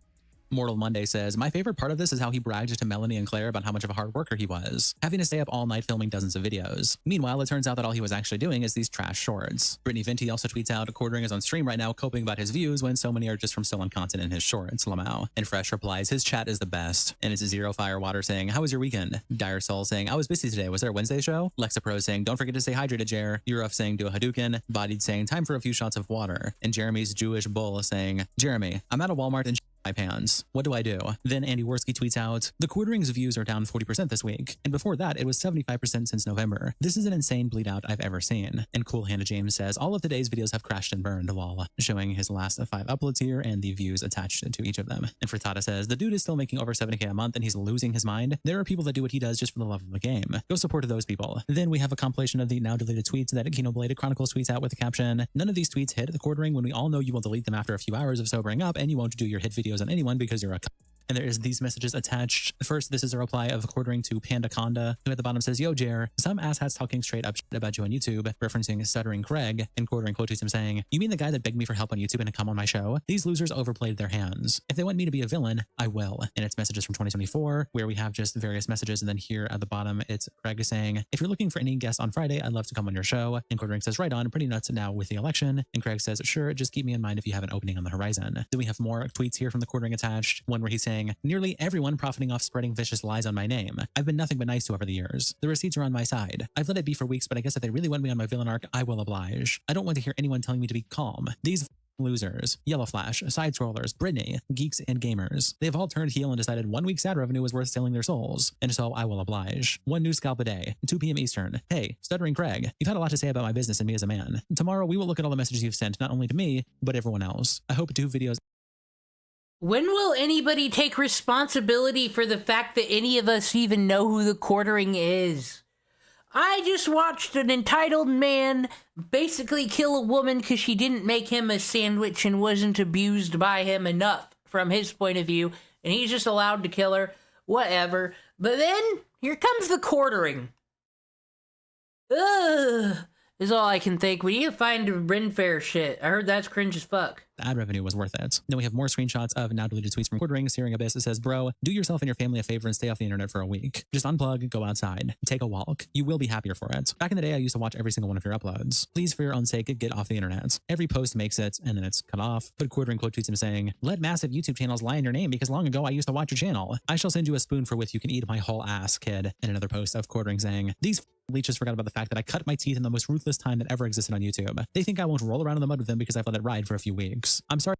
Mortal Monday says, my favorite part of this is how he bragged to Melanie and Claire about how much of a hard worker he was, having to stay up all night filming dozens of videos. Meanwhile, it turns out that all he was actually doing is these trash shorts. Brittany Vinti also tweets out, Quartering is on stream right now coping about his views when so many are just from stolen content in his shorts, Lamau. And Fresh replies, his chat is the best. And it's Zero Firewater saying, how was your weekend? Dire Soul saying, I was busy today. Was there a Wednesday show? Lexa Pro saying, don't forget to stay hydrated, Jer. Euruf saying, do a Hadouken. Bodied saying, time for a few shots of water. And Jeremy's Jewish Bull saying, Jeremy, I'm at a Walmart and my pants. What do I do? Then Andy Worski tweets out, the Quartering's views are down 40% this week, and before that it was 75% since November. This is an insane bleed out I've ever seen. And Cool Hannah James says, all of today's videos have crashed and burned, lol, showing his last 5 uploads here and the views attached to each of them. And Frittata says, the dude is still making over 70k a month and he's losing his mind. There are people that do what he does just for the love of the game. Go support those people. Then we have a compilation of the now deleted tweets that Kino Bladed Chronicles tweets out with the caption, none of these tweets hit the Quartering when we all know you will delete them after a few hours of sobering up and you won't do your hit videos on anyone because you're a and there is these messages attached. First, this is a reply of Quartering to Panda Conda, who at the bottom says, yo, Jer, some asshats talking straight up shit about you on YouTube, referencing Stuttering Craig, and Quartering quotes him saying, you mean the guy that begged me for help on YouTube and to come on my show? These losers overplayed their hands. If they want me to be a villain, I will. And it's messages from 2024, where we have just various messages, and then here at the bottom, it's Craig saying, if you're looking for any guests on Friday, I'd love to come on your show. And Quartering says, right on, pretty nuts now with the election. And Craig says, sure, just keep me in mind if you have an opening on the horizon. Then we have more tweets here from the Quartering attached, one where he's saying, nearly everyone profiting off spreading vicious lies on my name. I've been nothing but nice to over the years. The receipts are on my side. I've let it be for weeks, but I guess if they really want me on my villain arc, I will oblige. I don't want to hear anyone telling me to be calm. These losers, Yellow Flash, Side Scrollers, Brittany, Geeks, and Gamers. They've all turned heel and decided 1 week's ad revenue was worth selling their souls. And so I will oblige. 1 new scalp a day, 2 p.m. Eastern. Hey, Stuttering Craig, you've had a lot to say about my business and me as a man. Tomorrow we will look at all the messages you've sent, not only to me, but everyone else. I hope 2 videos. When will anybody take responsibility for the fact that any of us even know who the Quartering is? I just watched an entitled man basically kill a woman because she didn't make him a sandwich and wasn't abused by him enough from his point of view, and he's just allowed to kill her. Whatever. But then, here comes the Quartering. Ugh, is all I can think. We need to find Ren Fair shit. I heard that's cringe as fuck. The ad revenue was worth it. Then we have more screenshots of now deleted tweets from Quartering. Searing Abyss says, bro, do yourself and your family a favor and stay off the internet for a week. Just unplug, go outside, take a walk. You will be happier for it. Back in the day, I used to watch every single one of your uploads. Please, for your own sake, get off the internet. Every post makes it, and then it's cut off. But Quartering quote tweets him saying, let massive YouTube channels lie in your name because long ago I used to watch your channel. I shall send you a spoon for which you can eat my whole ass, kid. And another post of Quartering saying, these leeches forgot about the fact that I cut my teeth in the most ruthless time that ever existed on YouTube. They think I won't roll around in the mud with them because I've let it ride for a few weeks. I'm sorry.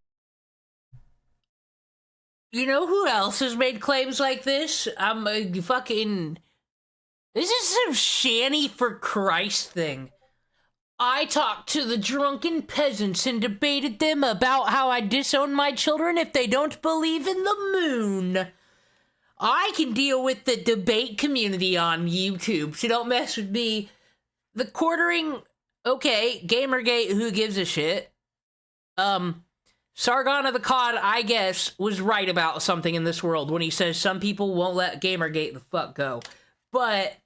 You know who else has made claims like this? Fucking... This is some shanty for Christ thing. I talked to the drunken peasants and debated them about how I disown my children if they don't believe in the moon. I can deal with the debate community on YouTube, so don't mess with me. The Quartering... Okay, Gamergate, who gives a shit? Sargon of the Cod, I guess, was right about something in this world when he says some people won't let Gamergate the fuck go. But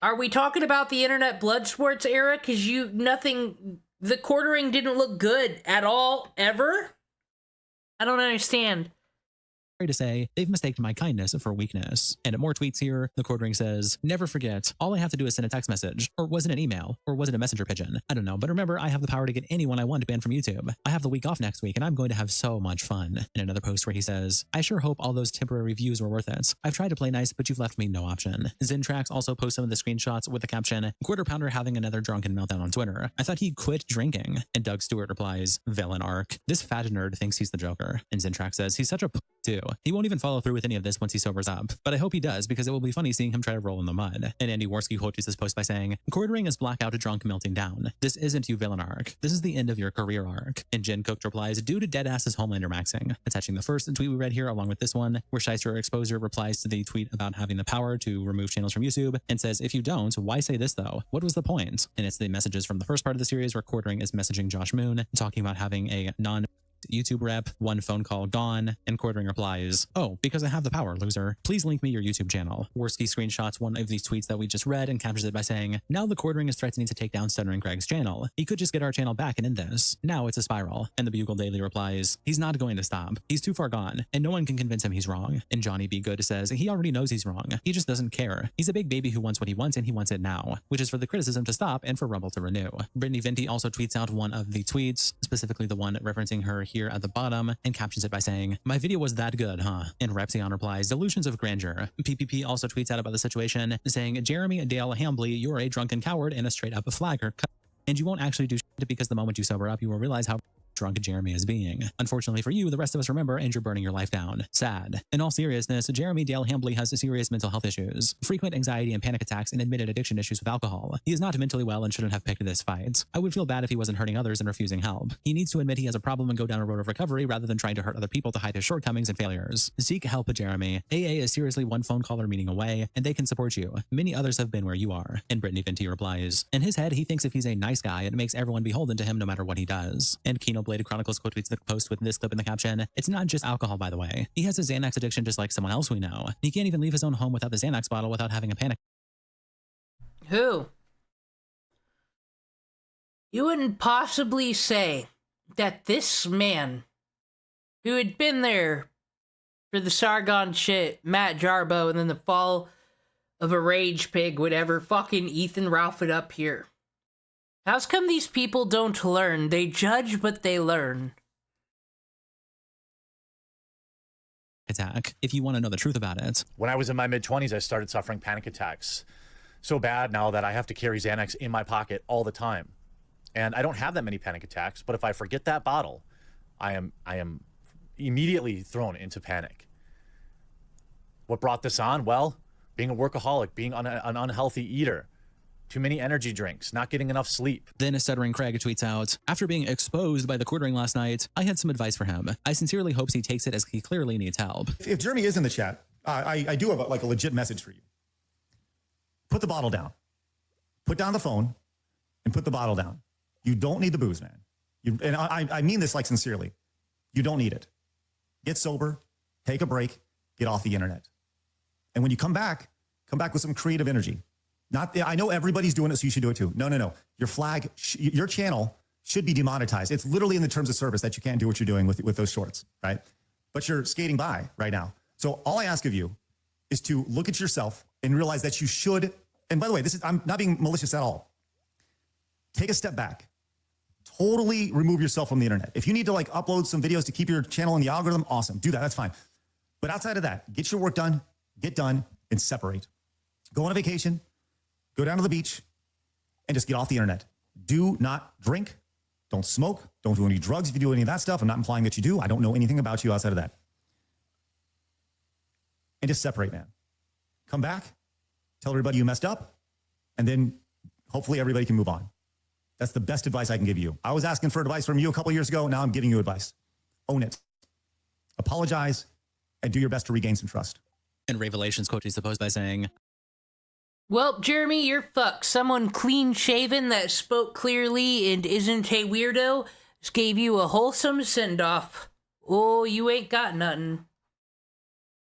are we talking about the internet blood sports era? Because the Quartering didn't look good at all, ever? I don't understand. to say they've mistaken my kindness for weakness. And more tweets here. The Cord Ring says, never forget, all I have to do is send a text message. Or was it an email? Or was it a messenger pigeon? I don't know, but remember, I have the power to get anyone I want banned from YouTube. I have the week off next week and I'm going to have so much fun. In another post where he says, I sure hope all those temporary views were worth it. I've tried to play nice, but you've left me no option. Zentrax also posts some of the screenshots with the caption, Quarter Pounder having another drunken meltdown on Twitter. I thought he'd quit drinking. And Doug Stewart replies, villain arc. This fat nerd thinks he's the Joker. And Zentrax says, he's such a too. He won't even follow through with any of this once he sobers up. But I hope he does, because it will be funny seeing him try to roll in the mud. And Andy Worski quotes this post by saying, Cord Ring is blackout drunk melting down. This isn't you villain arc. This is the end of your career arc. And Jen Cooked replies, due to Deadass's Homelander maxing. Attaching the first tweet we read here along with this one, where Shyster Exposure replies to the tweet about having the power to remove channels from YouTube and says, if you don't, why say this though? What was the point? And it's the messages from the first part of the series where Cord Ring is messaging Josh Moon, talking about having a YouTube rep, one phone call gone, and Cord Ring replies, oh, because I have the power, loser. Please link me your YouTube channel. Worski screenshots one of these tweets that we just read and captures it by saying, now the Cord Ring is threatening to take down Stuttering Craig's channel. He could just get our channel back and end this. Now it's a spiral. And the Bugle Daily replies, he's not going to stop. He's too far gone, and no one can convince him he's wrong. And Johnny B. Good says, he already knows he's wrong. He just doesn't care. He's a big baby who wants what he wants, and he wants it now, which is for the criticism to stop and for Rumble to renew. Brittany Venti also tweets out one of the tweets, specifically the one referencing her here at the bottom, and captions it by saying, my video was that good, huh? And Repsion replies, delusions of grandeur. PPP also tweets out about the situation, saying, Jeremy Dale Hambley, you're a drunken coward and a straight up flagger. And you won't actually do shit because the moment you sober up, you will realize how drunk Jeremy is being. Unfortunately for you, the rest of us remember, and you're burning your life down. Sad. In all seriousness, Jeremy Dale Hambley has serious mental health issues, frequent anxiety and panic attacks, and admitted addiction issues with alcohol. He is not mentally well and shouldn't have picked this fight. I would feel bad if he wasn't hurting others and refusing help. He needs to admit he has a problem and go down a road of recovery rather than trying to hurt other people to hide his shortcomings and failures. Seek help, Jeremy. AA is seriously one phone call or meeting away, and they can support you. Many others have been where you are. And Brittany Venti replies, in his head, he thinks if he's a nice guy, it makes everyone beholden to him no matter what he does. And Kino Blade Chronicles quote tweets the post with this clip in the caption, it's not just alcohol, by the way. He has a Xanax addiction just like someone else we know. He can't even leave his own home without the Xanax bottle without having a panic. Who? You wouldn't possibly say that this man, who had been there for the Sargon shit, Matt Jarbo, and then the fall of a rage pig, would ever fucking Ethan Ralph it up here. How's come these people don't learn? They judge, but they learn. Attack, if you want to know the truth about it. When I was in my mid-20s, I started suffering panic attacks. So bad now that I have to carry Xanax in my pocket all the time. And I don't have that many panic attacks, but if I forget that bottle, I am immediately thrown into panic. What brought this on? Well, being a workaholic, being an unhealthy eater, too many energy drinks, not getting enough sleep. Then Stuttering Craig tweets out, after being exposed by the Cord Ring last night, I had some advice for him. I sincerely hope he takes it as he clearly needs help. If Jeremy is in the chat, I do have a legit message for you. Put the bottle down. Put down the phone and put the bottle down. You don't need the booze, man. And I mean this like sincerely. You don't need it. Get sober, take a break, get off the internet. And when you come back with some creative energy. I know everybody's doing it, so you should do it too. No. Your flag, your channel should be demonetized. It's literally in the terms of service that you can't do what you're doing with those shorts, right? But you're skating by right now. So all I ask of you is to look at yourself and realize that you should, and by the way, I'm not being malicious at all. Take a step back. Totally remove yourself from the internet. If you need to upload some videos to keep your channel in the algorithm, awesome. Do that, that's fine. But outside of that, get your work done, get done, and separate. Go on a vacation. Go down to the beach and just get off the internet. Do not drink. Don't smoke. Don't do any drugs if you do any of that stuff. I'm not implying that you do. I don't know anything about you outside of that. And just separate, man. Come back. Tell everybody you messed up. And then hopefully everybody can move on. That's the best advice I can give you. I was asking for advice from you a couple years ago. Now I'm giving you advice. Own it. Apologize and do your best to regain some trust. And Revelations quote is supposed by saying, well, Jeremy, you're fucked. Someone clean-shaven that spoke clearly and isn't a weirdo just gave you a wholesome send-off. Oh, you ain't got nothing.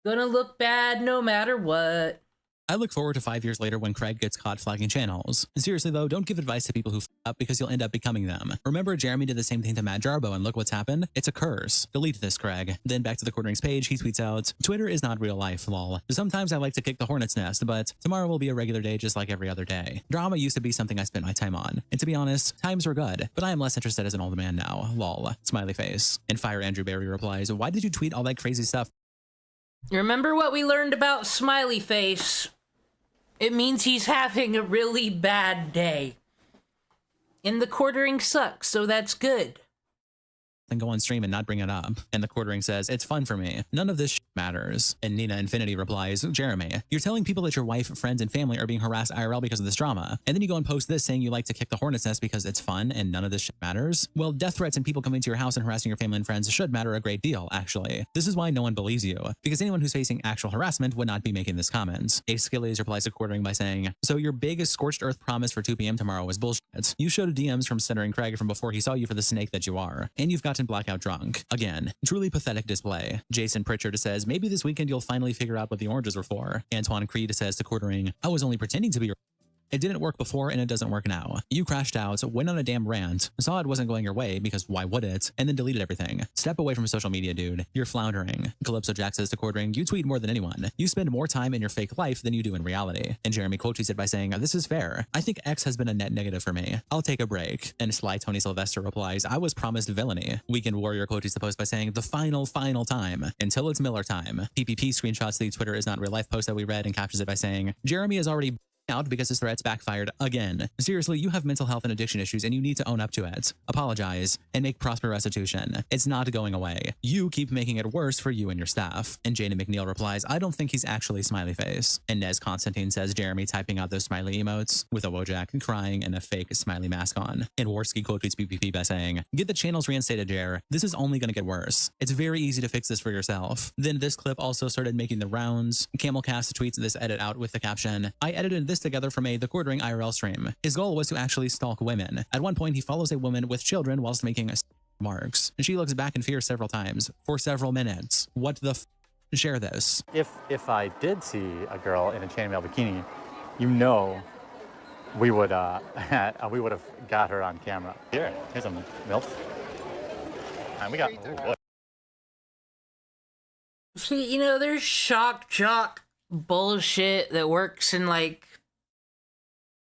Gonna look bad no matter what. I look forward to 5 years later when Craig gets caught flagging channels. Seriously though, don't give advice to people who f up because you'll end up becoming them. Remember Jeremy did the same thing to Matt Jarbo and look what's happened? It's a curse. Delete this, Craig. Then back to the Quarterings page, he tweets out, Twitter is not real life, lol. Sometimes I like to kick the hornet's nest, but tomorrow will be a regular day just like every other day. Drama used to be something I spent my time on. And to be honest, times were good, but I am less interested as an old man now, lol. Smiley face. And Fire Andrew Barry replies, why did you tweet all that crazy stuff? Remember what we learned about Smiley Face? It means he's having a really bad day. And the quartering sucks, so that's good. And go on stream and not bring it up. And the Quartering says, it's fun for me. None of this matters. And Nina Infinity replies, Jeremy, you're telling people that your wife, friends, and family are being harassed IRL because of this drama. And then you go and post this saying you like to kick the hornet's nest because it's fun and none of this matters. Well, death threats and people coming to your house and harassing your family and friends should matter a great deal, actually. This is why no one believes you. Because anyone who's facing actual harassment would not be making this comment. Ace Skillies replies to Quartering by saying, so your big scorched earth promise for 2 p.m. tomorrow was bullshit. You showed DMs from Stuttering Craig from before he saw you for the snake that you are. And you've gotten blackout drunk. Again, truly pathetic display. Jason Pritchard says, maybe this weekend you'll finally figure out what the oranges were for. Antoine Creed says to Quartering, I was only pretending to be your... It didn't work before and it doesn't work now. You crashed out, went on a damn rant, saw it wasn't going your way because why would it, and then deleted everything. Step away from social media, dude. You're floundering. Calypso Jack says to Quartering, you tweet more than anyone. You spend more time in your fake life than you do in reality. And Jeremy Cole tweets it by saying, this is fair. I think X has been a net negative for me. I'll take a break. And Sly Tony Sylvester replies, I was promised villainy. Weekend Warrior quotes the post by saying, the final time. Until it's Miller time. PPP screenshots the Twitter is not real life post that we read and captures it by saying, Jeremy is already out because his threats backfired again. Seriously, you have mental health and addiction issues and you need to own up to it. Apologize and make prosper restitution. It's not going away. You keep making it worse for you and your staff. And Jana McNeil replies, I don't think he's actually smiley face. And Nez Constantine says Jeremy typing out those smiley emotes with a Wojak crying and a fake smiley mask on. And Worski quote tweets PPP by saying, get the channels reinstated, Jer. This is only going to get worse. It's very easy to fix this for yourself. Then this clip also started making the rounds. Camelcast tweets this edit out with the caption, I edited this together from The Quartering IRL stream. His goal was to actually stalk women. At one point, he follows a woman with children whilst making remarks. And she looks back in fear several times for several minutes. What the f? Share this. If I did see a girl in a chainmail bikini, you know, we would have got her on camera. Here's some milk. And we got. Ooh, boy. See, you know, there's shock jock bullshit that works in like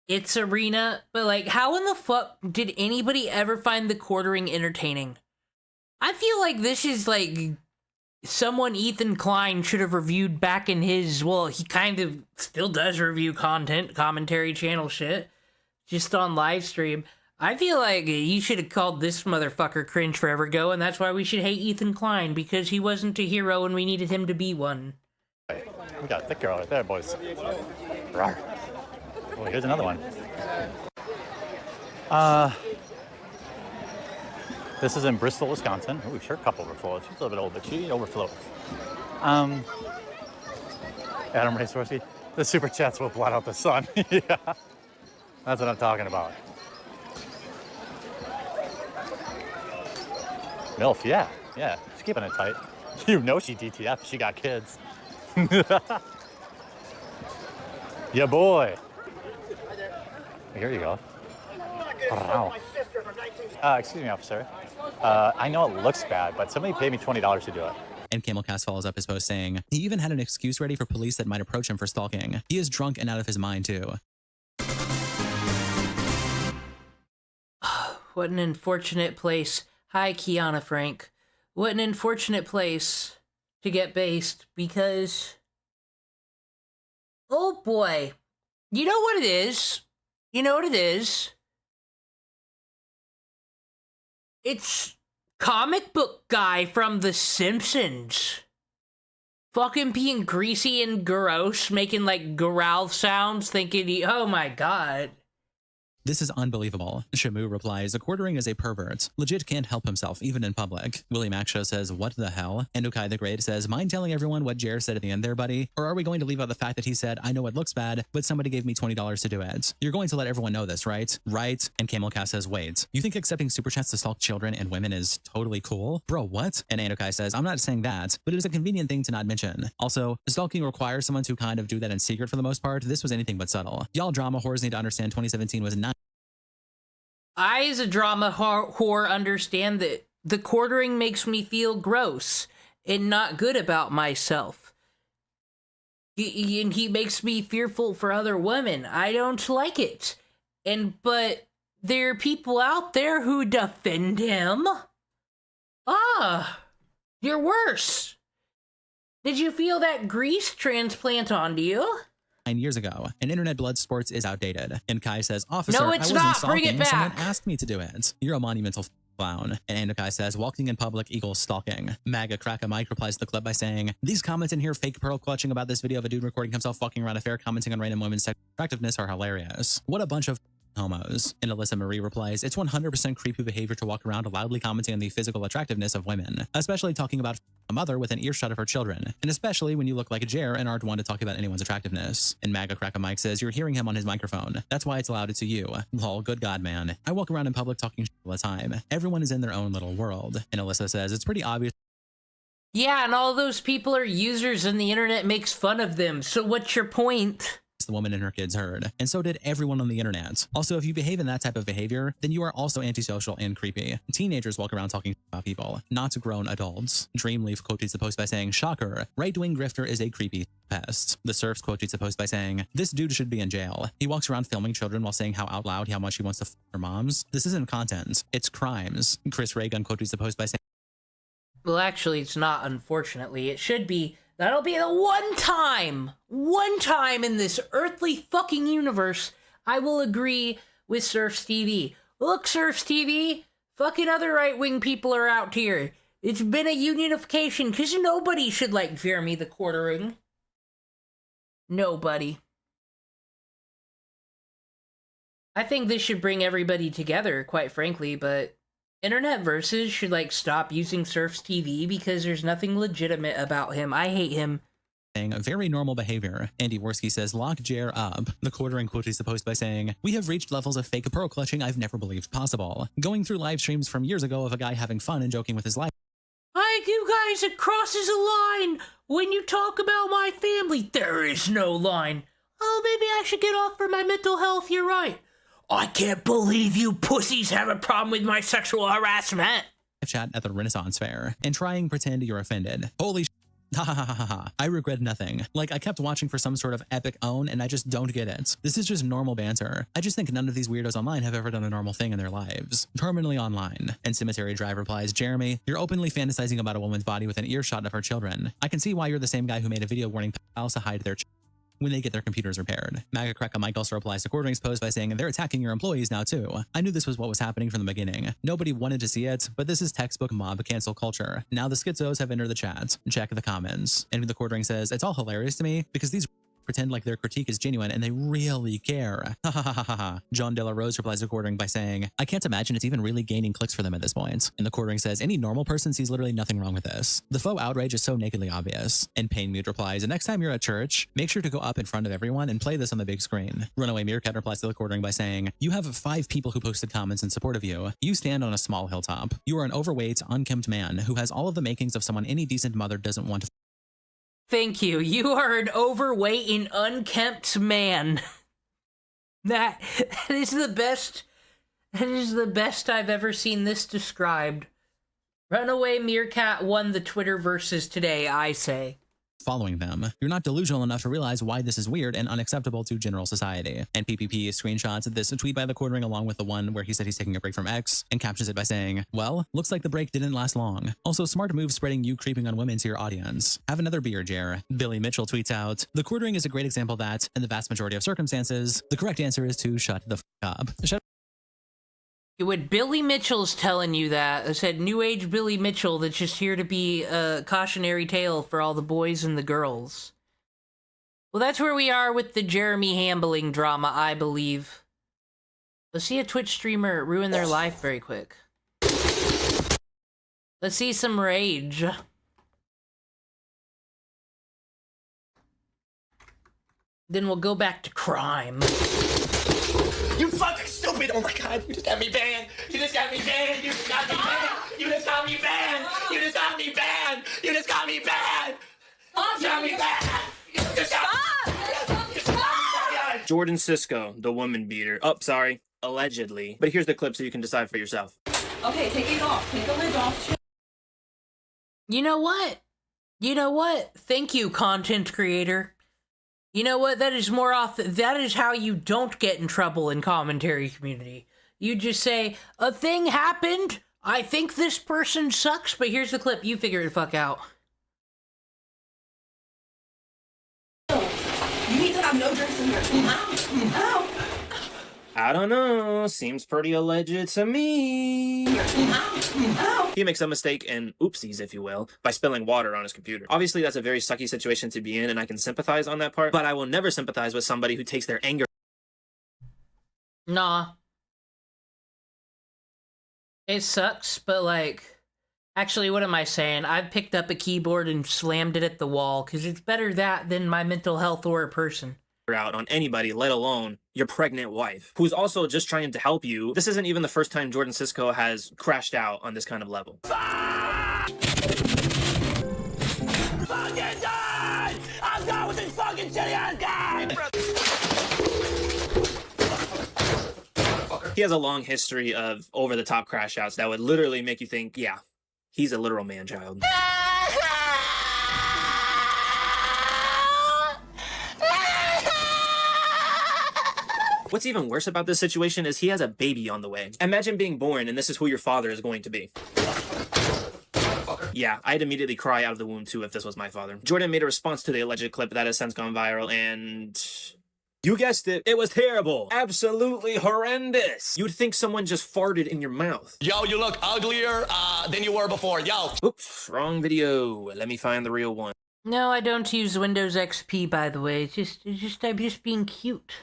its arena, but like, how in the fuck did anybody ever find the Quartering entertaining? I feel like this is like someone Ethan Klein should have reviewed back in his, well, he kind of still does review content, commentary channel shit, just on live stream. I feel like you should have called this motherfucker cringe forever ago, and that's why we should hate Ethan Klein, because he wasn't a hero and we needed him to be one. We got a thick girl right there, boys. Rawr. Oh, here's another one. This is in Bristol, Wisconsin. Ooh, her cup overflowed. She's a little bit old, but she overflowed. Adam Raysorsky, the super chats will blot out the sun. Yeah, that's what I'm talking about. MILF, yeah, she's keeping it tight. You know she DTF, she got kids. Yeah, boy. Here you go. Wow. Excuse me, officer. I know it looks bad, but somebody paid me $20 to do it. And Camelcast follows up his post saying, he even had an excuse ready for police that might approach him for stalking. He is drunk and out of his mind too. What an unfortunate place. Hi, Kiana Frank. What an unfortunate place to get based, because... oh boy. You know what it is? You know what it is? It's comic book guy from The Simpsons. Fucking being greasy and gross, making like growl sounds, thinking, oh my god. This is unbelievable. Shamu replies, quartering is a pervert. Legit can't help himself, even in public. Willie Macshow says, what the hell? And Ukai the Great says, mind telling everyone what Jer said at the end there, buddy? Or are we going to leave out the fact that he said, I know it looks bad, but somebody gave me $20 to do it? You're going to let everyone know this, right? Right? And Camel Cat says, wait, you think accepting super chats to stalk children and women is totally cool? Bro, what? And Anukai says, I'm not saying that, but it is a convenient thing to not mention. Also, stalking requires someone to kind of do that in secret for the most part. This was anything but subtle. Y'all drama whores need to understand 2017 was not. I, as a drama whore, understand that the quartering makes me feel gross and not good about myself. And he makes me fearful for other women. I don't like it. But there are people out there who defend him. You're worse. Did you feel that grease transplant onto you? 9 years ago, and internet blood sports is outdated. And Kai says, officer, No, it's I wasn't not. stalking, Bring it back. someone asked me to do it. You're a monumental clown. And Anukai says, walking in public equals stalking. Maga Crack a Mike replies to the clip by saying, these comments in here fake pearl clutching about this video of a dude recording himself fucking around a fair commenting on random women's sexual attractiveness are hilarious. What a bunch of homos. And Alyssa Marie replies, it's 100% creepy behavior to walk around loudly commenting on the physical attractiveness of women, especially talking about a mother with an earshot of her children, and especially when you look like a Jer and aren't one to talk about anyone's attractiveness. And Maga Crack a Mike says, you're hearing him on his microphone. That's why it's allowed to you. Lol, good God, man. I walk around in public talking shit all the time. Everyone is in their own little world. And Alyssa says, it's pretty obvious. Yeah, and all those people are users and the internet makes fun of them. So what's your point? The woman and her kids heard, and so did everyone on the internet. Also, if you behave in that type of behavior, then you are also antisocial and creepy. Teenagers walk around talking about people, not grown adults. Dreamleaf quote tweets the post by saying, shocker, right-wing grifter is a creepy pest. The Surfs quote tweets the post by saying, this dude should be in jail. He walks around filming children while saying how out loud how much he wants to f their moms. This isn't content, it's crimes. Chris Reagan quote tweets the post by saying, well, actually, it's not, unfortunately. It should be. That'll be the one time in this earthly fucking universe I will agree with Surfs TV. Look, Surfs TV, fucking other right-wing people are out here. It's been a unification, because nobody should like Jeremy the Quartering. Nobody. I think this should bring everybody together, quite frankly, but Internet Versus should, like, stop using Surfs TV because there's nothing legitimate about him. I hate him. Very normal behavior. Andy Worski says, lock Jer up. The Quartering quote is the post by saying, we have reached levels of fake pearl clutching I've never believed possible. Going through live streams from years ago of a guy having fun and joking with his life. You guys, it crosses a line. When you talk about my family, there is no line. Oh, maybe I should get off for my mental health. You're right. I can't believe you pussies have a problem with my sexual harassment. Chat at the Renaissance Fair and trying pretend you're offended. Holy sh**. Ha ha ha ha ha. I regret nothing. Like, I kept watching for some sort of epic own and I just don't get it. This is just normal banter. I just think none of these weirdos online have ever done a normal thing in their lives. Terminally online. And Cemetery Drive replies, Jeremy, you're openly fantasizing about a woman's body with an earshot of her children. I can see why you're the same guy who made a video warning pedophiles to hide their when they get their computers repaired. Maga Cracker Mike also replies to Quartering's post by saying, they're attacking your employees now too. I knew this was what was happening from the beginning. Nobody wanted to see it, but this is textbook mob cancel culture. Now the schizos have entered the chat. Check the comments. And the Quartering says, it's all hilarious to me because these pretend like their critique is genuine and they really care. Ha ha ha ha ha. John De La Rose replies to Quartering by saying, I can't imagine it's even really gaining clicks for them at this point. And the Quartering says, any normal person sees literally nothing wrong with this. The faux outrage is so nakedly obvious. And Pain Mute replies, next time you're at church, make sure to go up in front of everyone and play this on the big screen. Runaway Meerkat replies to the Quartering by saying, you have 5 people who posted comments in support of you. You stand on a small hilltop. You are an overweight, unkempt man who has all of the makings of someone any decent mother doesn't want to. Thank you. You are an overweight and unkempt man. That is the best. That is the best I've ever seen this described. Runaway Meerkat won the Twitter versus today, I say. Following them. You're not delusional enough to realize why this is weird and unacceptable to general society. And PPP screenshots this tweet by the Quartering along with the one where he said he's taking a break from X and captions it by saying, well, looks like the break didn't last long. Also, smart move spreading you creeping on women to your audience. Have another beer, Jer. Billy Mitchell tweets out, the Quartering is a great example that, in the vast majority of circumstances, the correct answer is to shut the f up. When Billy Mitchell's telling you that, I said New Age Billy Mitchell that's just here to be a cautionary tale for all the boys and the girls. Well, that's where we are with the Jeremy Hambling drama, I believe. Let's see a Twitch streamer ruin their life very quick. Let's see some rage. Then we'll go back to crime. You fucking stupid! Oh my god, you just got me banned! You just got me banned! You just got me banned! You just got me banned! You just got me banned! You just got me banned! You got me banned! You just got me. Jordan Sisco, the woman beater. Oh, sorry, allegedly. But here's the clip so you can decide for yourself. Okay, take it off. Take the lid off. You know what? You know what? Thank you, content creator. You know what? That is more often. That is how you don't get in trouble in commentary community. You just say, a thing happened. I think this person sucks, but here's the clip. You figure it the fuck out. You need to have no drinks in here. Ow. I don't know. Seems pretty alleged to me. He makes a mistake and oopsies, if you will, by spilling water on his computer. Obviously, that's a very sucky situation to be in, and I can sympathize on that part, but I will never sympathize with somebody who takes their anger. Nah. It sucks, but like... Actually, what am I saying? I've picked up a keyboard and slammed it at the wall, because it's better that than my mental health or a person. Out on anybody, let alone your pregnant wife, who's also just trying to help you. This isn't even the first time Jordan Sisco has crashed out on this kind of level. Fucking done! I'm done with this fucking shitty ass game! He has a long history of over-the-top crash outs that would literally make you think, yeah, he's a literal man-child. What's even worse about this situation is he has a baby on the way. Imagine being born and this is who your father is going to be. Yeah, I'd immediately cry out of the womb too if this was my father. Jordan made a response to the alleged clip that has since gone viral, and... you guessed it, it was terrible. Absolutely horrendous. You'd think someone just farted in your mouth. Yo, you look uglier than you were before, yo. Oops, wrong video. Let me find the real one. No, I don't use Windows XP, by the way. I'm just being cute.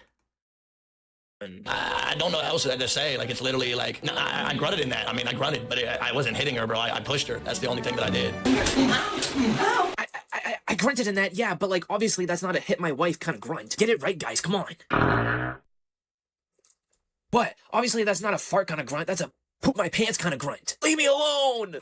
I don't know what else to say. Like, it's literally like, nah, I grunted in that. I mean, I grunted, but I wasn't hitting her, bro. I pushed her. That's the only thing that I did. I grunted in that, yeah, but like, obviously that's not a hit my wife kind of grunt. Get it right, guys, come on. What? Obviously that's not a fart kind of grunt. That's a poop my pants kind of grunt. Leave me alone!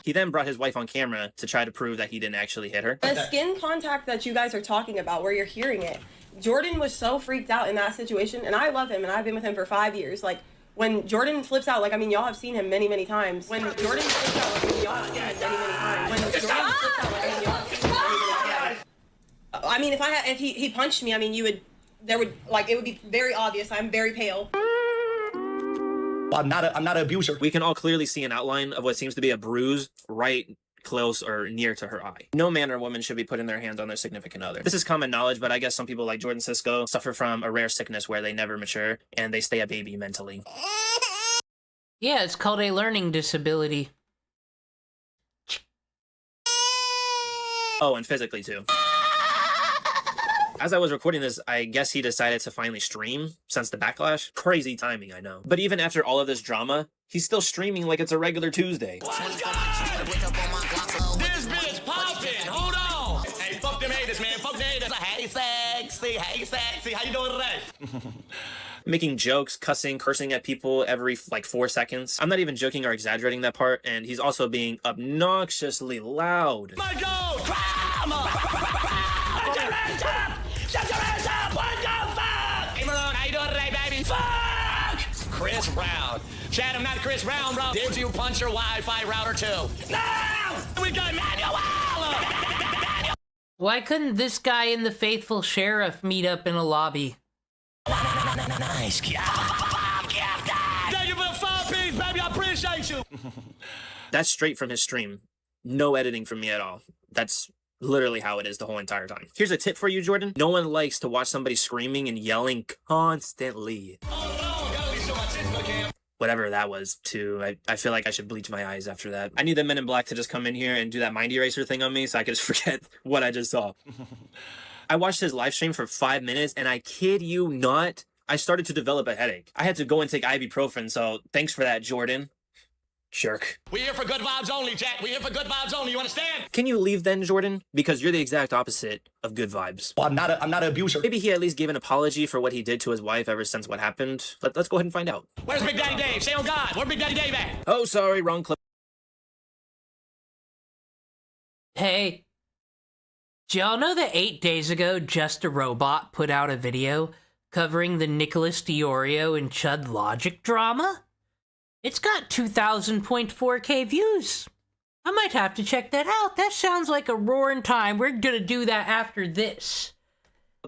He then brought his wife on camera to try to prove that he didn't actually hit her. The skin contact that you guys are talking about, where you're hearing it, Jordan was so freaked out in that situation, and I love him, and I've been with him for 5 years. Like, when Jordan flips out, like, I mean, y'all have seen him many, many times. When Jordan flips out, like, I mean, y'all have seen him many, many times. When Jordan flips out, like, I mean, y'all have seen him many, many times. I mean, if he punched me, I mean, it would be very obvious. I'm very pale. I'm not an abuser. We can all clearly see an outline of what seems to be a bruise right close or near to her eye. No man or woman should be putting their hands on their significant other. This is common knowledge, but I guess some people like Jordan Sisco suffer from a rare sickness where they never mature and they stay a baby mentally. Yeah, it's called a learning disability. Oh, and physically too. As I was recording this, I guess he decided to finally stream since the backlash. Crazy timing, I know. But even after all of this drama, he's still streaming like it's a regular Tuesday. This bitch poppin', hold on. Hey, fuck them haters, man, fuck them haters. Hey, sexy, how you doing today? Making jokes, cursing at people every like 4 seconds. I'm not even joking or exaggerating that part, and he's also being obnoxiously loud. My God, shut your ass up! What the fuck? Hey, Malone, how you doing today, baby? Fuck! Chris Brown. Chad, I'm not Chris Brown, bro. Did you punch your Wi-Fi router too? No! We got Manuel! Why couldn't this guy and the faithful sheriff meet up in a lobby? Nice, thank you for the 5-piece, baby. I appreciate you. That's straight from his stream. No editing from me at all. That's literally how it is the whole entire time. Here's a tip for you, Jordan. No one likes to watch somebody screaming and yelling constantly. Whatever that was, too. I feel like I should bleach my eyes after that. I need the Men in Black to just come in here and do that mind eraser thing on me so I could just forget what I just saw. I watched his live stream for 5 minutes, and I kid you not, I started to develop a headache. I had to go and take ibuprofen, so thanks for that, Jordan. Jerk. We're here for good vibes only, Jack. We're here for good vibes only. You understand? Can you leave then, Jordan? Because you're the exact opposite of good vibes. Well, I'm not an abuser. Maybe he at least gave an apology for what he did to his wife ever since what happened. Let's go ahead and find out. Where's Big Daddy Dave? Say, oh God, where's Big Daddy Dave at? Oh, sorry, wrong clip. Hey, do y'all know that 8 days ago, Just a Robot put out a video covering the Nicholas DiOrio and Chud Logic drama? It's got 2,000.4K views. I might have to check that out. That sounds like a roaring time. We're gonna do that after this.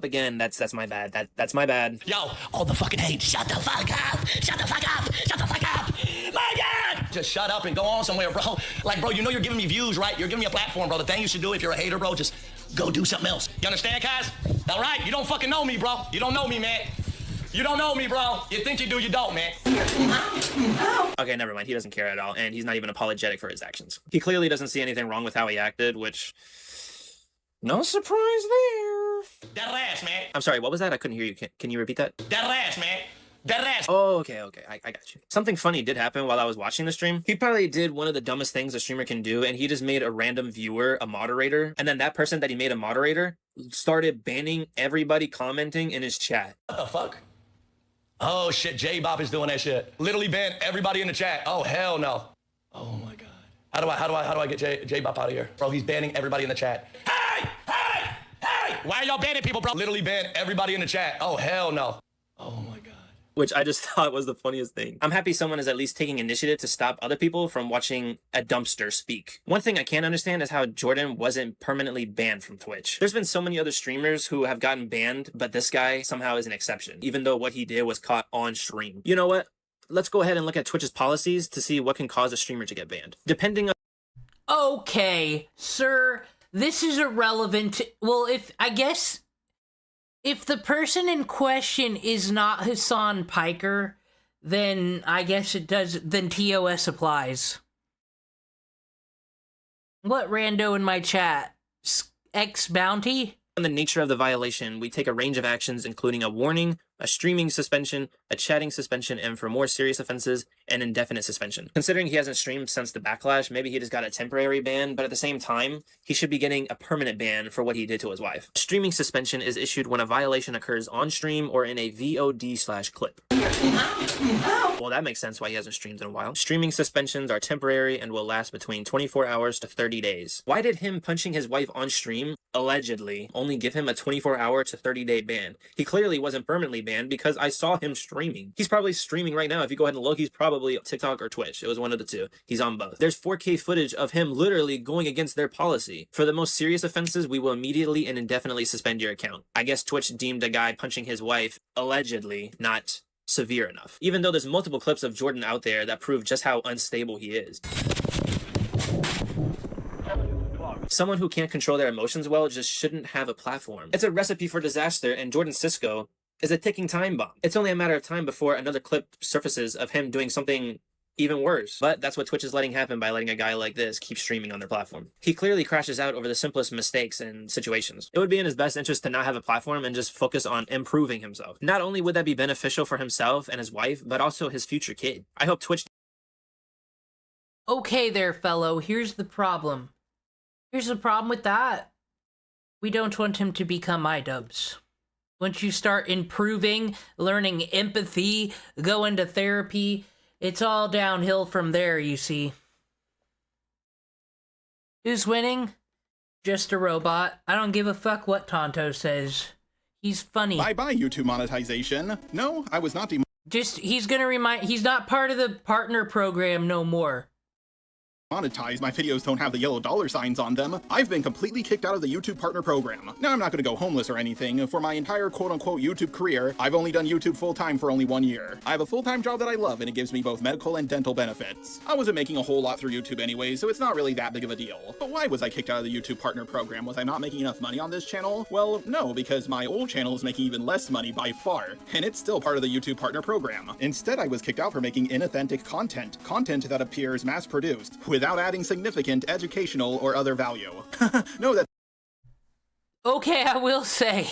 Again, that's my bad. That's my bad. Yo, all the fucking hate. Shut the fuck up. Shut the fuck up. Shut the fuck up. My God! Just shut up and go on somewhere, bro. Like, bro, you know you're giving me views, right? You're giving me a platform, bro. The thing you should do if you're a hater, bro, just go do something else. You understand, guys? All right? You don't fucking know me, bro. You don't know me, man. You don't know me, bro. You think you do, you don't, man. Okay, never mind. He doesn't care at all, and he's not even apologetic for his actions. He clearly doesn't see anything wrong with how he acted, which... no surprise there. That ass, man. I'm sorry, what was that? I couldn't hear you. Can you repeat that? That ass, man. That ass. Oh, okay. I got you. Something funny did happen while I was watching the stream. He probably did one of the dumbest things a streamer can do, and he just made a random viewer a moderator, and then that person that he made a moderator started banning everybody commenting in his chat. What the fuck? Oh shit, J-Bop is doing that shit. Literally banned everybody in the chat. Oh hell no. Oh my God. How do I get J-Bop out of here? Bro, he's banning everybody in the chat. Hey! Hey! Hey! Why are y'all banning people, bro? Literally banned everybody in the chat. Oh hell no. Oh my God. Which I just thought was the funniest thing. I'm happy someone is at least taking initiative to stop other people from watching a dumpster speak. One thing I can't understand is how Jordan wasn't permanently banned from Twitch. There's been so many other streamers who have gotten banned, but this guy somehow is an exception, even though what he did was caught on stream. You know what? Let's go ahead and look at Twitch's policies to see what can cause a streamer to get banned. Depending on... Okay, sir, this is irrelevant. Well, if the person in question is not Hassan Piker, then I guess it does, then TOS applies. What rando in my chat? X Bounty? On the nature of the violation, we take a range of actions, including a warning, a streaming suspension, a chatting suspension, and for more serious offenses, an indefinite suspension. Considering he hasn't streamed since the backlash, maybe he just got a temporary ban, but at the same time, he should be getting a permanent ban for what he did to his wife. Streaming suspension is issued when a violation occurs on stream or in a VOD/clip. Well, that makes sense why he hasn't streamed in a while. Streaming suspensions are temporary and will last between 24 hours to 30 days. Why did him punching his wife on stream, allegedly, only give him a 24-hour to 30-day ban? He clearly wasn't permanently banned because I saw him streaming. He's probably streaming right now. If you go ahead and look, he's probably TikTok or Twitch. It was one of the two. He's on both. There's 4K footage of him literally going against their policy. For the most serious offenses, we will immediately and indefinitely suspend your account. I guess Twitch deemed a guy punching his wife, allegedly, not severe enough. Even though there's multiple clips of Jordan out there that prove just how unstable he is. Someone who can't control their emotions well just shouldn't have a platform. It's a recipe for disaster, and Jordan Cisco is a ticking time bomb. It's only a matter of time before another clip surfaces of him doing something even worse. But that's what Twitch is letting happen by letting a guy like this keep streaming on their platform. He clearly crashes out over the simplest mistakes and situations. It would be in his best interest to not have a platform and just focus on improving himself. Not only would that be beneficial for himself and his wife, but also his future kid. I hope Twitch... Okay there, fellow, here's the problem. Here's the problem with that. We don't want him to become IDUBBBZ. Once you start improving, learning empathy, go into therapy, it's all downhill from there, you see. Who's winning? Just a robot. I don't give a fuck what Tonto says. He's funny. Bye-bye, YouTube monetization. No, I was not he's gonna remind, he's not part of the partner program no more. monetized. My videos don't have the yellow dollar signs on them. I've been completely kicked out of the YouTube partner program. Now, I'm not going to go homeless or anything. For my entire quote-unquote YouTube career, I've only done YouTube full-time for only 1 year. I have a full-time job that I love, and it gives me both medical and dental benefits. I wasn't making a whole lot through YouTube anyway, so it's not really that big of a deal. But why was I kicked out of the YouTube partner program? Was I not making enough money on this channel? Well, no, because my old channel is making even less money by far, and it's still part of the YouTube partner program. Instead, I was kicked out for making inauthentic content that appears mass-produced, without adding significant educational or other value. No, that... Okay, I will say.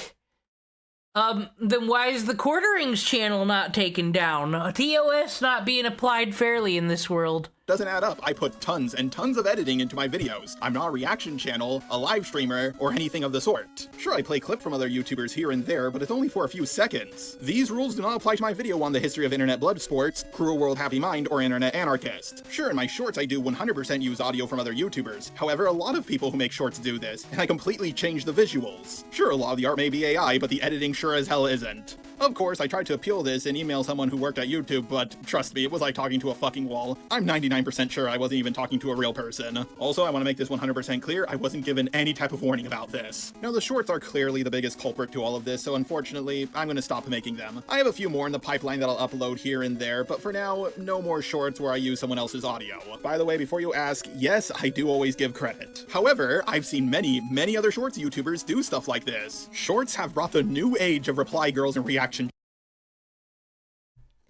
Then why is the Quarterings channel not taken down? TOS not being applied fairly in this world. Doesn't add up. I put tons and tons of editing into my videos. I'm not a reaction channel, a live streamer, or anything of the sort. Sure, I play clips from other YouTubers here and there, but it's only for a few seconds. These rules do not apply to my video on the history of internet blood sports, Cruel World Happy Mind, or Internet Anarchist. Sure, in my shorts I do 100% use audio from other YouTubers. However, a lot of people who make shorts do this, and I completely change the visuals. Sure, a lot of the art may be AI, but the editing sure as hell isn't. Of course, I tried to appeal this and email someone who worked at YouTube, but trust me, it was like talking to a fucking wall. I'm 99% sure I wasn't even talking to a real person. Also, I want to make this 100% clear, I wasn't given any type of warning about this. Now, the shorts are clearly the biggest culprit to all of this, so unfortunately, I'm going to stop making them. I have a few more in the pipeline that I'll upload here and there, but for now, no more shorts where I use someone else's audio. By the way, before you ask, yes, I do always give credit. However, I've seen many other shorts YouTubers do stuff like this. Shorts have brought the new age of reply girls and reaction.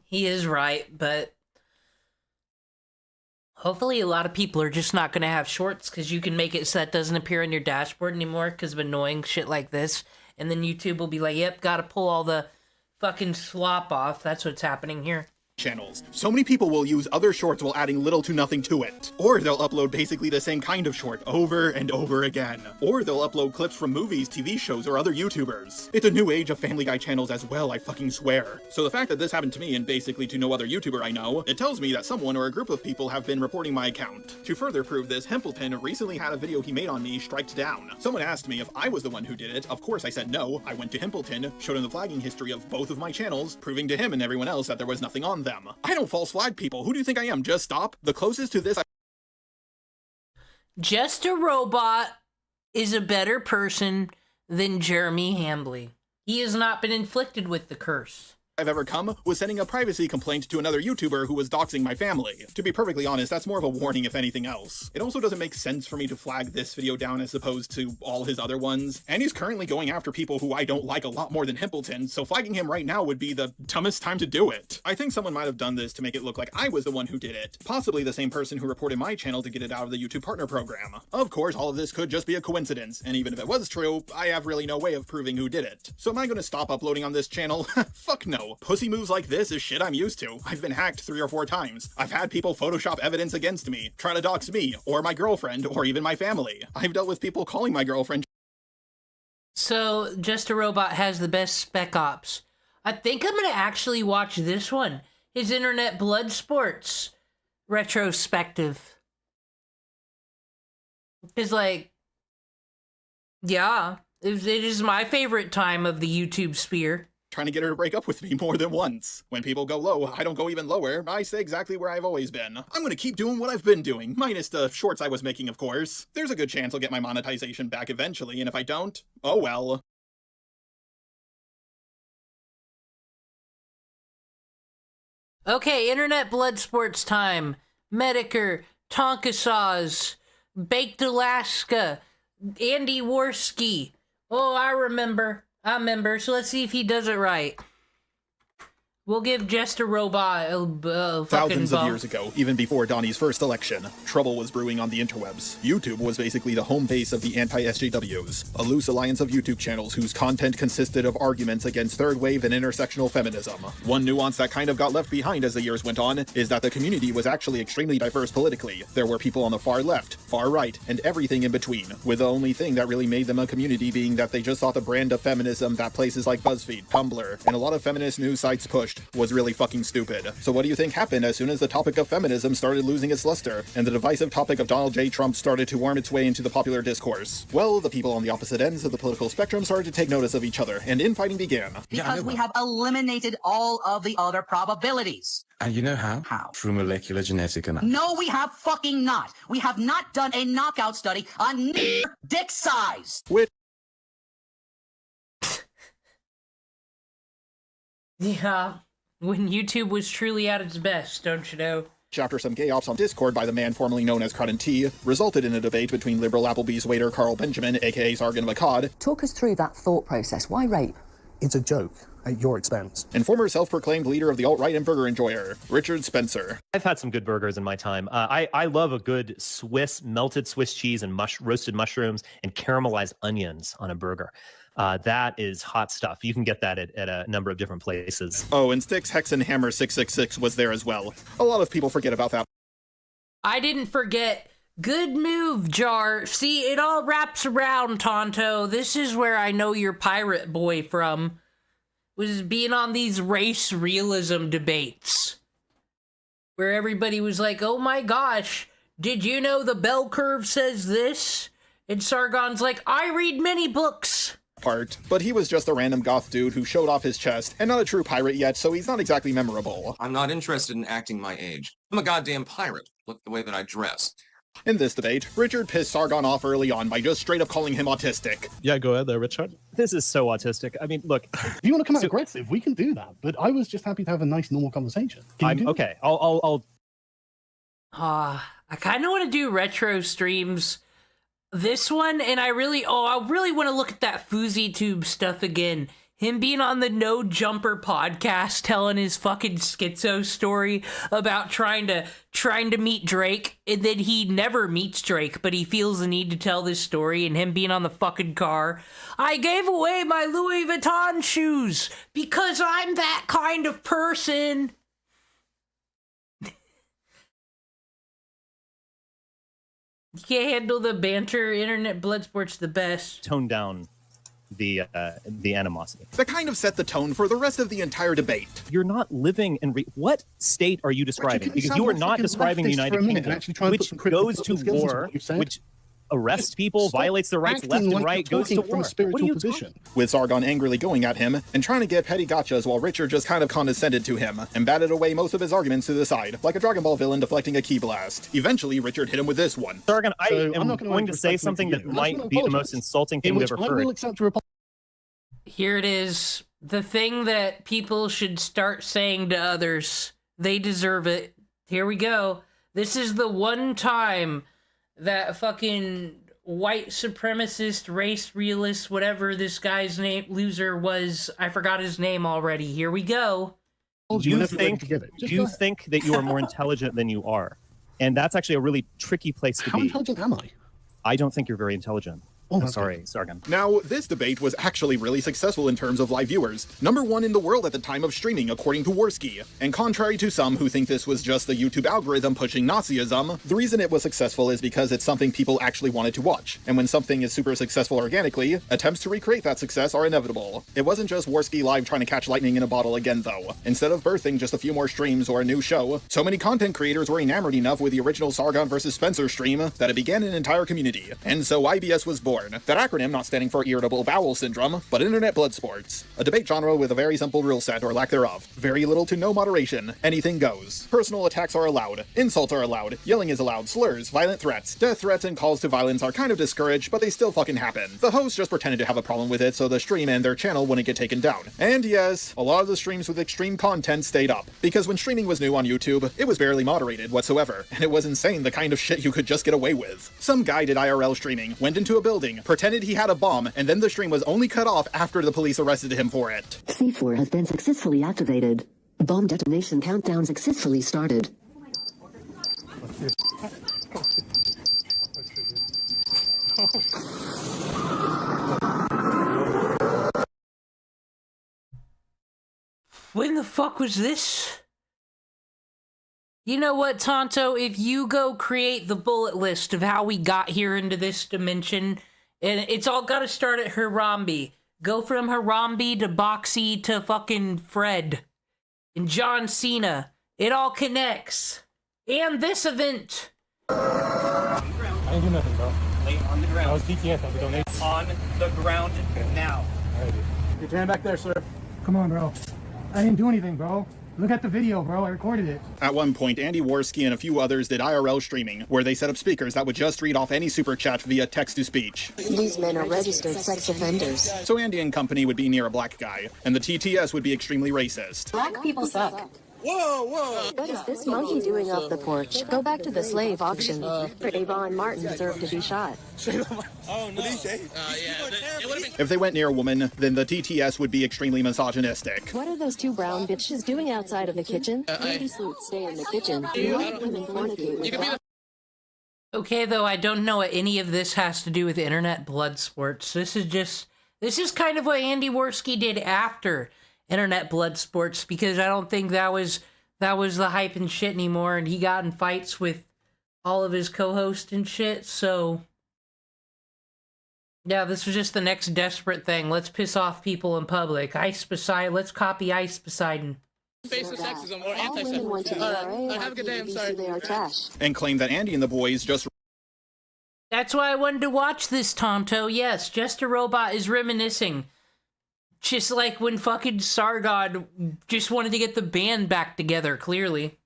He is right, but hopefully a lot of people are just not going to have shorts because you can make it so that doesn't appear on your dashboard anymore because of annoying shit like this. And then YouTube will be like, yep, gotta pull all the fucking slop off. That's what's happening here. Channels. So many people will use other shorts while adding little to nothing to it. Or they'll upload basically the same kind of short over and over again. Or they'll upload clips from movies, TV shows, or other YouTubers. It's a new age of Family Guy channels as well, I fucking swear. So the fact that this happened to me and basically to no other YouTuber I know, it tells me that someone or a group of people have been reporting my account. To further prove this, Hempleton recently had a video he made on me striked down. Someone asked me if I was the one who did it. Of course I said no. I went to Hempleton, showed him the flagging history of both of my channels, proving to him and everyone else that there was nothing on them. I don't false flag people. Who do you think I am? Just stop? The closest to this Just a Robot is a better person than Jeremy Hambley. He has not been inflicted with the curse I've ever come was sending a privacy complaint to another YouTuber who was doxing my family. To be perfectly honest, that's more of a warning if anything else. It also doesn't make sense for me to flag this video down as opposed to all his other ones. And he's currently going after people who I don't like a lot more than Hempleton, so flagging him right now would be the dumbest time to do it. I think someone might have done this to make it look like I was the one who did it. Possibly the same person who reported my channel to get it out of the YouTube partner program. Of course, all of this could just be a coincidence, and even if it was true, I have really no way of proving who did it. So am I gonna stop uploading on this channel? Fuck no. Pussy moves like this is shit I'm used to. I've been hacked 3 or 4 times. I've had people Photoshop evidence against me, try to dox me, or my girlfriend, or even my family. I've dealt with people calling my girlfriend. So, Just a Robot has the best spec ops. I think I'm gonna actually watch this one. His Internet Blood Sports retrospective. Because, like, yeah, it is my favorite time of the YouTube sphere. Trying to get her to break up with me more than once. When people go low, I don't go even lower. I stay exactly where I've always been. I'm gonna keep doing what I've been doing, minus the shorts I was making, of course. There's a good chance I'll get my monetization back eventually, and if I don't, oh well. Okay, Internet Blood Sports time. Medicare, Tonka Saws, Baked Alaska, Andy Worski. Oh, I remember, so let's see if he does it right. We'll give Just a Robot a Thousands of years ago, even before Donnie's first election, trouble was brewing on the interwebs. YouTube was basically the home base of the anti-SJWs, a loose alliance of YouTube channels whose content consisted of arguments against third wave and intersectional feminism. One nuance that kind of got left behind as the years went on is that the community was actually extremely diverse politically. There were people on the far left, far right, and everything in between, with the only thing that really made them a community being that they just thought the brand of feminism that places like BuzzFeed, Tumblr, and a lot of feminist news sites pushed was really fucking stupid. So what do you think happened as soon as the topic of feminism started losing its luster, and the divisive topic of Donald J. Trump started to worm its way into the popular discourse? Well, the people on the opposite ends of the political spectrum started to take notice of each other, and infighting began. Because we have eliminated all of the other probabilities. And you know how? How? Through molecular genetic analysis. No, we have fucking not. We have not done a knockout study on dick size. Yeah, when YouTube was truly at its best, don't you know? After some gay ops on Discord by the man formerly known as Crud and T, resulted in a debate between liberal Applebee's waiter Carl Benjamin, aka Sargon of Akkad. Talk us through that thought process. Why rape? It's a joke. at your expense. And former self-proclaimed leader of the alt-right and burger enjoyer, Richard Spencer. I've had some good burgers in my time. I love a good melted Swiss cheese and roasted mushrooms and caramelized onions on a burger. That is hot stuff. You can get that at a number of different places. Oh, and Styx Hexenhammer 666 was there as well. A lot of people forget about that. I didn't forget. Good move, Jar. See, it all wraps around, Tonto. This is where I know your pirate boy from. Was being on these race realism debates. Where everybody was like, oh my gosh, did you know the bell curve says this? And Sargon's like, I read many books. But he was just a random goth dude who showed off his chest, and not a true pirate yet, so he's not exactly memorable. I'm not interested in acting my age. I'm a goddamn pirate. Look the way that I dress. In this debate, Richard pissed Sargon off early on by just straight up calling him autistic. Yeah, go ahead there, Richard. This is so autistic. I mean, look. If you want to come out aggressive, we can do that. But I was just happy to have a nice, normal conversation. Okay, I'll I kind of want to do retro streams. This one, and I really want to look at that FouseyTube stuff again. Him being on the No Jumper podcast, telling his fucking schizo story about trying to meet Drake, and then he never meets Drake, but he feels the need to tell this story, and him being on the fucking car. I gave away my Louis Vuitton shoes because I'm that kind of person. You can't handle the banter. Internet Bloodsport's the best. Tone down the animosity. That kind of set the tone for the rest of the entire debate. You're not living in what state are you describing? Because you are not describing the United Kingdom, which goes to war, which arrests people, violates their rights left and right, goes to war. What are you talking? With Sargon angrily going at him and trying to get petty gotchas while Richard just kind of condescended to him and batted away most of his arguments to the side, like a Dragon Ball villain deflecting a key blast. Eventually, Richard hit him with this one. Sargon, I am going to say something that might be the most insulting thing we've ever heard. Here it is. The thing that people should start saying to others. They deserve it. Here we go. This is the one time that fucking white supremacist, race realist, whatever this guy's name, loser was, I forgot his name already. Here we go. Do you think that you are more intelligent than you are? And that's actually a really tricky place to be. How intelligent am I? I don't think you're very intelligent. Oh, I'm sorry, Sargon. Now, this debate was actually really successful in terms of live viewers. #1 in the world at the time of streaming, according to Worski. And contrary to some who think this was just the YouTube algorithm pushing Nazism, the reason it was successful is because it's something people actually wanted to watch. And when something is super successful organically, attempts to recreate that success are inevitable. It wasn't just Worski Live trying to catch lightning in a bottle again, though. Instead of birthing just a few more streams or a new show, so many content creators were enamored enough with the original Sargon vs. Spencer stream that it began an entire community. And so IBS was born. That acronym not standing for irritable bowel syndrome, but internet blood sports. A debate genre with a very simple rule set or lack thereof. Very little to no moderation. Anything goes. Personal attacks are allowed. Insults are allowed. Yelling is allowed. Slurs, violent threats, death threats, and calls to violence are kind of discouraged, but they still fucking happen. The host just pretended to have a problem with it so the stream and their channel wouldn't get taken down. And yes, a lot of the streams with extreme content stayed up. Because when streaming was new on YouTube, it was barely moderated whatsoever. And it was insane the kind of shit you could just get away with. Some guy did IRL streaming, went into a building, pretended he had a bomb, and then the stream was only cut off after the police arrested him for it. C4 has been successfully activated. Bomb detonation countdown successfully started. When the fuck was this? You know what, Tonto? If you go create the bullet list of how we got here into this dimension, and it's all gotta start at Harambe. Go from Harambe to Boxy to fucking Fred. And John Cena. It all connects. And this event. I didn't do nothing, bro. Lay on the ground. I was DTF, I was donation. On the ground now. Alright, dude. Get your hand back there, sir. Come on, bro. I didn't do anything, bro. Look at the video, bro. I recorded it. At one point, Andy Worski and a few others did IRL streaming, where they set up speakers that would just read off any super chat via text-to-speech. These men are registered sex offenders. So Andy and company would be near a black guy, and the TTS would be extremely racist. Black people suck. Whoa! What is this monkey doing off the porch? Go back to the slave auction. Trayvon Martin deserved to be shot. Oh no! If they went near a woman, then the TTS would be extremely misogynistic. What are those two brown bitches doing outside of the kitchen? Lady suits stay in the kitchen. White women fornicate with black. Okay, though, I don't know what any of this has to do with internet blood sports. This is kind of what Andy Worski did after internet blood sports, because I don't think that was the hype and shit anymore, and he got in fights with all of his co-hosts and shit, so yeah, this was just the next desperate thing. Let's piss off people in public. Ice Poseidon, let's copy Ice Poseidon. Face of sexism or All women went to the RA. Have a good day. I'm sorry. They are trash. And claim that Andy and the boys just That's why I wanted to watch this, Tonto. Yes, Just a Robot is reminiscing. Just like when fucking Sargon just wanted to get the band back together, clearly.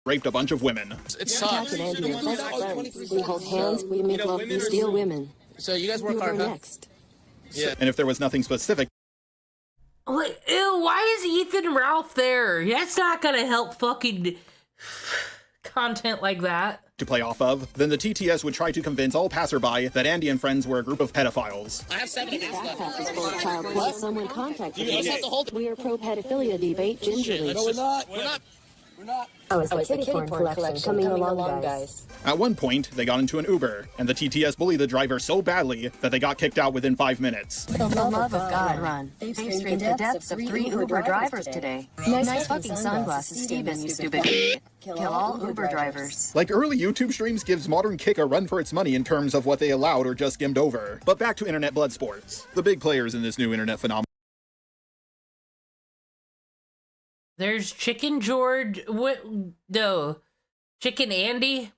raped a bunch of women. It sucks. We hold hands, we make love, we steal women. So you guys work hard, huh? Next. Yeah. And if there was nothing specific, Like, ew, why is Ethan Ralph there? That's not gonna help fucking content like that. to play off of, then the TTS would try to convince all passerby that Andy and friends were a group of pedophiles. I have 7 and a half left. Backpack is full of child porn. Someone contacted You guys us. have to hold. We are pro-pedophilia debate gingerly. No, we're not. We're not. We're not. Oh, it's the kitty porn collection coming along, guys. At one point, they got into an Uber, and the TTS bullied the driver so badly that they got kicked out within 5 minutes. For the love of God, run. They've streamed the deaths of 3 Uber drivers today. Nice fucking sunglasses, Steven, you stupid. Kill all Uber drivers. Like early YouTube streams gives Modern Kick a run for its money in terms of what they allowed or just skimmed over. But back to internet blood sports. The big players in this new internet phenomenon. There's Chicken George. What? No. Chicken Andy?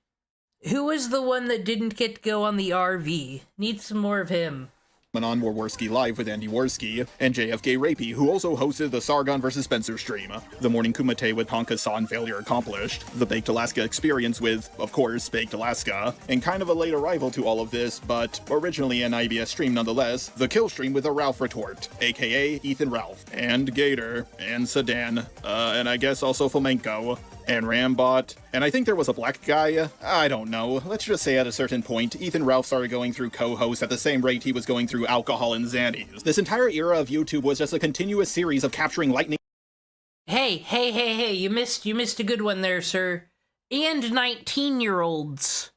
Who was the one that didn't get to go on the RV? Need some more of him. On Warski Live with Andy Warski and JFK Rapey, who also hosted the Sargon vs. Spencer stream, the Morning Kumite with Tonka-san Failure Accomplished, the Baked Alaska Experience with, of course, Baked Alaska, and kind of a late arrival to all of this, but originally an IBS stream nonetheless, the Kill stream with a Ralph retort, aka Ethan Ralph, and Gator, and Sedan, and I guess also Flamenco, and Rambot, and I think there was a black guy. I don't know. Let's just say at a certain point, Ethan Ralph started going through co-hosts at the same rate he was going through alcohol and Xannies. This entire era of YouTube was just a continuous series of capturing lightning. Hey, you missed a good one there, sir. And 19-year-olds.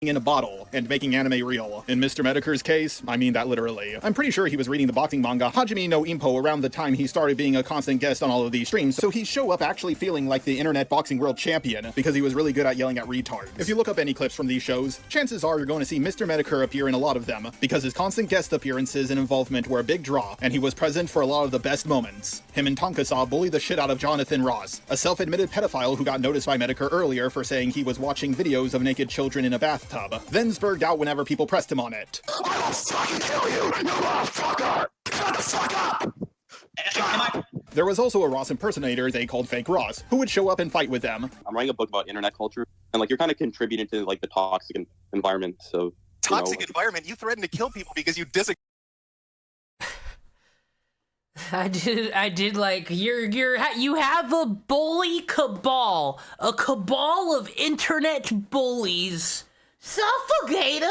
In a bottle and making anime real. In Mr. Medicare's case, I mean that literally. I'm pretty sure he was reading the boxing manga Hajime no Impo around the time he started being a constant guest on all of these streams, so he'd show up actually feeling like the internet boxing world champion because he was really good at yelling at retards. If you look up any clips from these shows, chances are you're going to see Mr. Medicare appear in a lot of them because his constant guest appearances and involvement were a big draw, and he was present for a lot of the best moments. Him and Tonka-sa bullied the shit out of Jonathan Ross, a self-admitted pedophile who got noticed by Medicare earlier for saying he was watching videos of naked children in a bathtub, then spurred out whenever people pressed him on it. I will fucking kill you, you motherfucker! Shut the fuck up! There was also a Ross impersonator they called Fake Ross, who would show up and fight with them. I'm writing a book about internet culture, and like you're kind of contributing to like the toxic environment. So toxic environment. You threaten to kill people because you disagree. I did like you have a bully cabal, a cabal of internet bullies. Suffocator.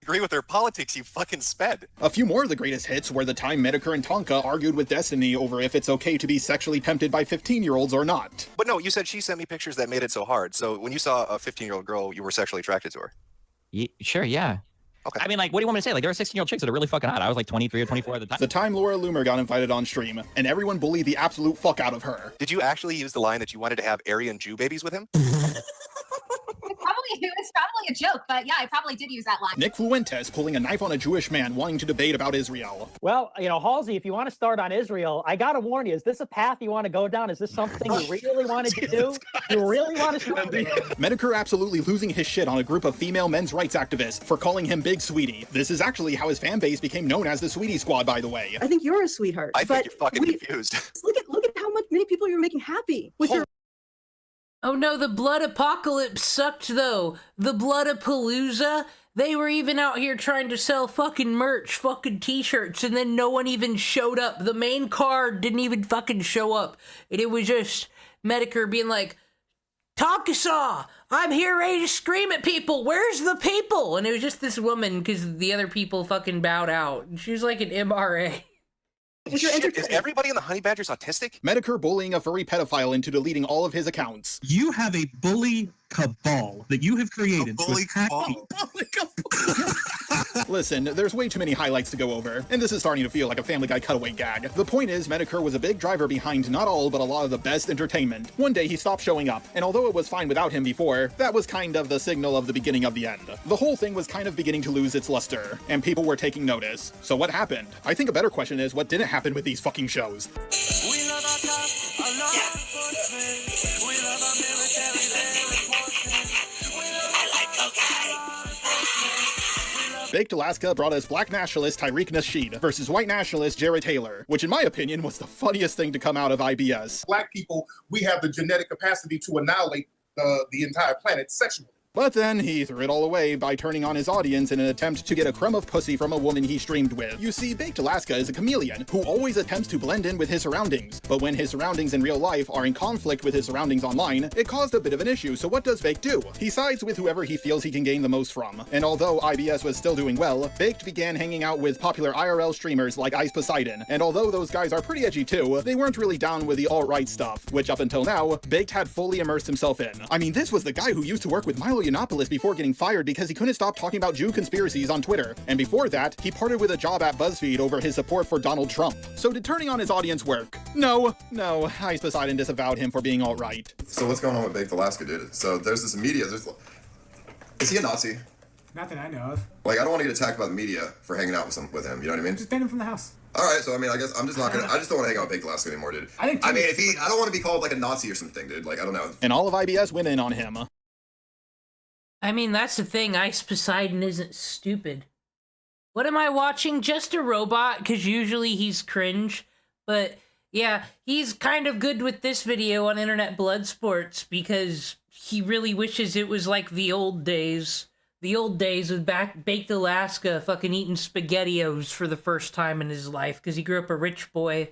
Agree with their politics, you fucking sped. A few more of the greatest hits were the time Medicare and Tonka argued with Destiny over if it's okay to be sexually tempted by 15-year-olds or not. But no, you said she sent me pictures that made it so hard. So when you saw a 15-year-old girl, you were sexually attracted to her. Sure, yeah. Okay. I mean, like, what do you want me to say? Like, there were 16-year-old chicks that are really fucking hot. I was like 23 or 24 at the time. The time Laura Loomer got invited on stream, and everyone bullied the absolute fuck out of her. Did you actually use the line that you wanted to have Aryan Jew babies with him? It's probably a joke, but yeah, I probably did use that line. Nick Fuentes pulling a knife on a Jewish man wanting to debate about Israel. Well, you know, Halsey, if you want to start on Israel, I gotta warn you, is this a path you want to go down? Is this something you really wanted to do? You really want to Medicare absolutely losing his shit on a group of female men's rights activists for calling him Big Sweetie. This is actually how his fan base became known as the Sweetie Squad, by the way. I think you're a sweetheart. I think you're fucking confused. Look at how many people you're making happy with your. Oh no, the Blood Apocalypse sucked though. The Blood-apalooza, They were even out here trying to sell fucking merch, fucking t-shirts, and then no one even showed up. The main card didn't even fucking show up. And it was just Medicare being like, Tonkasaw, I'm here ready to scream at people. Where's the people? And it was just this woman because the other people fucking bowed out. She was like an MRA. Shit, is everybody in the Honey Badgers autistic? Medicare bullying a furry pedophile into deleting all of his accounts. You have a bully cabal that you have created. Listen, there's way too many highlights to go over, and this is starting to feel like a Family Guy cutaway gag. The point is, Medicare was a big driver behind not all, but a lot of the best entertainment. One day he stopped showing up, and although it was fine without him before, that was kind of the signal of the beginning of the end. The whole thing was kind of beginning to lose its luster, and people were taking notice. So what happened? I think a better question is, what didn't happen with these fucking shows? We love our cops, our law enforcement. We love our military, their enforcement. I like cocaine. Baked Alaska brought us black nationalist Tyreek Nasheed versus white nationalist Jared Taylor, which in my opinion was the funniest thing to come out of IBS. Black people, we have the genetic capacity to annihilate the entire planet sexually. But then he threw it all away by turning on his audience in an attempt to get a crumb of pussy from a woman he streamed with. You see, Baked Alaska is a chameleon who always attempts to blend in with his surroundings, but when his surroundings in real life are in conflict with his surroundings online, it caused a bit of an issue. So what does Baked do? He sides with whoever he feels he can gain the most from. And although IBS was still doing well, Baked began hanging out with popular IRL streamers like Ice Poseidon, and although those guys are pretty edgy too, they weren't really down with the alt-right stuff, which up until now, Baked had fully immersed himself in. I mean, this was the guy who used to work with Milo Yiannopoulos before getting fired because he couldn't stop talking about Jew conspiracies on Twitter. And before that, he parted with a job at BuzzFeed over his support for Donald Trump. So did turning on his audience work? No. Ice Poseidon disavowed him for being alt-right. So what's going on with Baked Alaska, dude? So there's this media, is he a Nazi? Not that I know of. Like, I don't want to get attacked by the media for hanging out with him, you know what I mean? Just ban him from the house. All right, so I mean, I guess I'm just not gonna. I just don't want to hang out with Baked Alaska anymore, dude. I mean, I don't want to be called like a Nazi or something, dude. Like, I don't know. And all of IBS went in on him. I mean, that's the thing. Ice Poseidon isn't stupid. What am I watching? Just a robot, because usually he's cringe. But, yeah, he's kind of good with this video on Internet Blood Sports, because he really wishes it was like the old days. The old days with Baked Alaska fucking eating SpaghettiOs for the first time in his life, because he grew up a rich boy.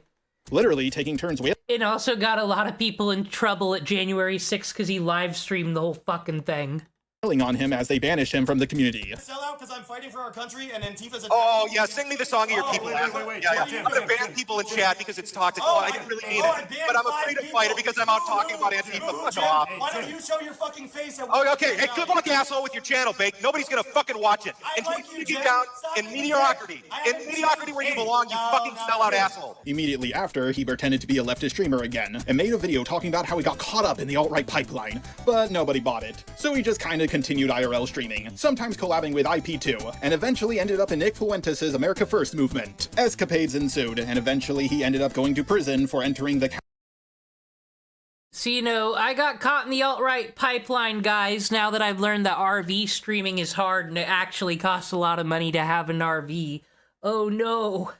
Literally taking turns with. It also got a lot of people in trouble at January 6th because he live streamed the whole fucking thing. On him as they banished him from the community. Sell out because I'm fighting for our country and Antifa's. Oh yeah, sing me the song of your people. Wait. Yeah. I'm gonna ban people in chat because it's toxic. I didn't really mean it, but I'm afraid to fight it because I'm out talking about Antifa. Fuck off. Why don't you show your fucking face? Okay. Hey, good luck, asshole, with your channel, Bake. Nobody's gonna fucking watch it. And you get down in mediocrity. In mediocrity where you belong, you fucking sellout asshole. Immediately after, he pretended to be a leftist streamer again, and made a video talking about how he got caught up in the alt-right pipeline, but nobody bought it. So he just kinda continued IRL streaming, sometimes collabing with IP2, and eventually ended up in Nick Fuentes' America First movement. Escapades ensued, and eventually he ended up going to prison for entering the... So, you know, I got caught in the alt-right pipeline, guys, now that I've learned that RV streaming is hard and it actually costs a lot of money to have an RV. Oh no.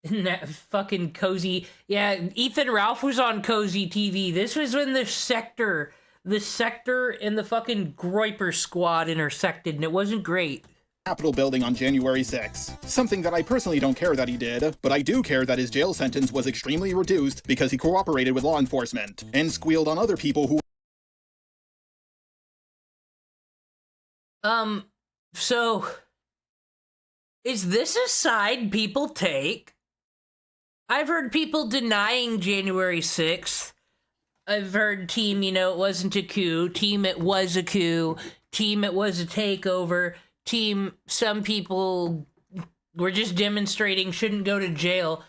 And that fucking Cozy... Yeah, Ethan Ralph was on Cozy TV. This was when the sector and the fucking Groiper squad intersected, and it wasn't great. Capitol building on January 6th. Something that I personally don't care that he did, but I do care that his jail sentence was extremely reduced because he cooperated with law enforcement, and squealed on other people who... So... Is this a side people take? I've heard people denying January 6th. I've heard team, you know, it wasn't a coup. Team, it was a coup. Team, it was a takeover. Team, some people were just demonstrating, shouldn't go to jail.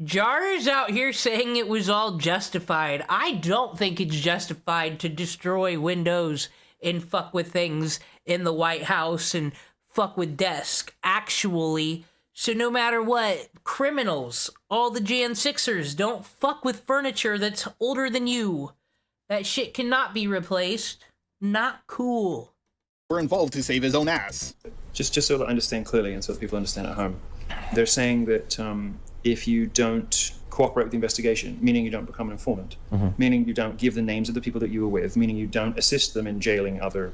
Jar's out here saying it was all justified. I don't think it's justified to destroy windows and fuck with things in the White House and fuck with desks, actually. So no matter what, criminals, all the Jan 6ers, don't fuck with furniture that's older than you. That shit cannot be replaced. Not cool. Were involved to save his own ass. Just so that I understand clearly and so that people understand at home. They're saying that if you don't cooperate with the investigation, meaning you don't become an informant, meaning you don't give the names of the people that you were with, meaning you don't assist them in jailing other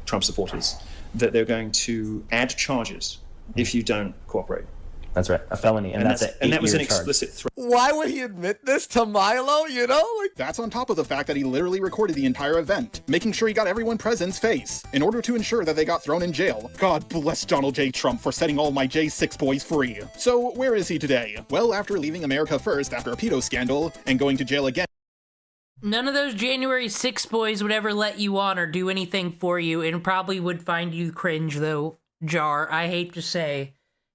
Trump supporters that they're going to add charges if you don't cooperate. That's right, a felony, and that's and that was an explicit threat. Why would he admit this to Milo, you know? Like, that's on top of the fact that he literally recorded the entire event, making sure he got everyone present's face, in order to ensure that they got thrown in jail. God bless Donald J. Trump for setting all my J6 boys free. So, where is he today? Well, after leaving America first after a pedo scandal, and going to jail again. None of those January 6 boys would ever let you on or do anything for you, and probably would find you cringe, though, Jar. I hate to say.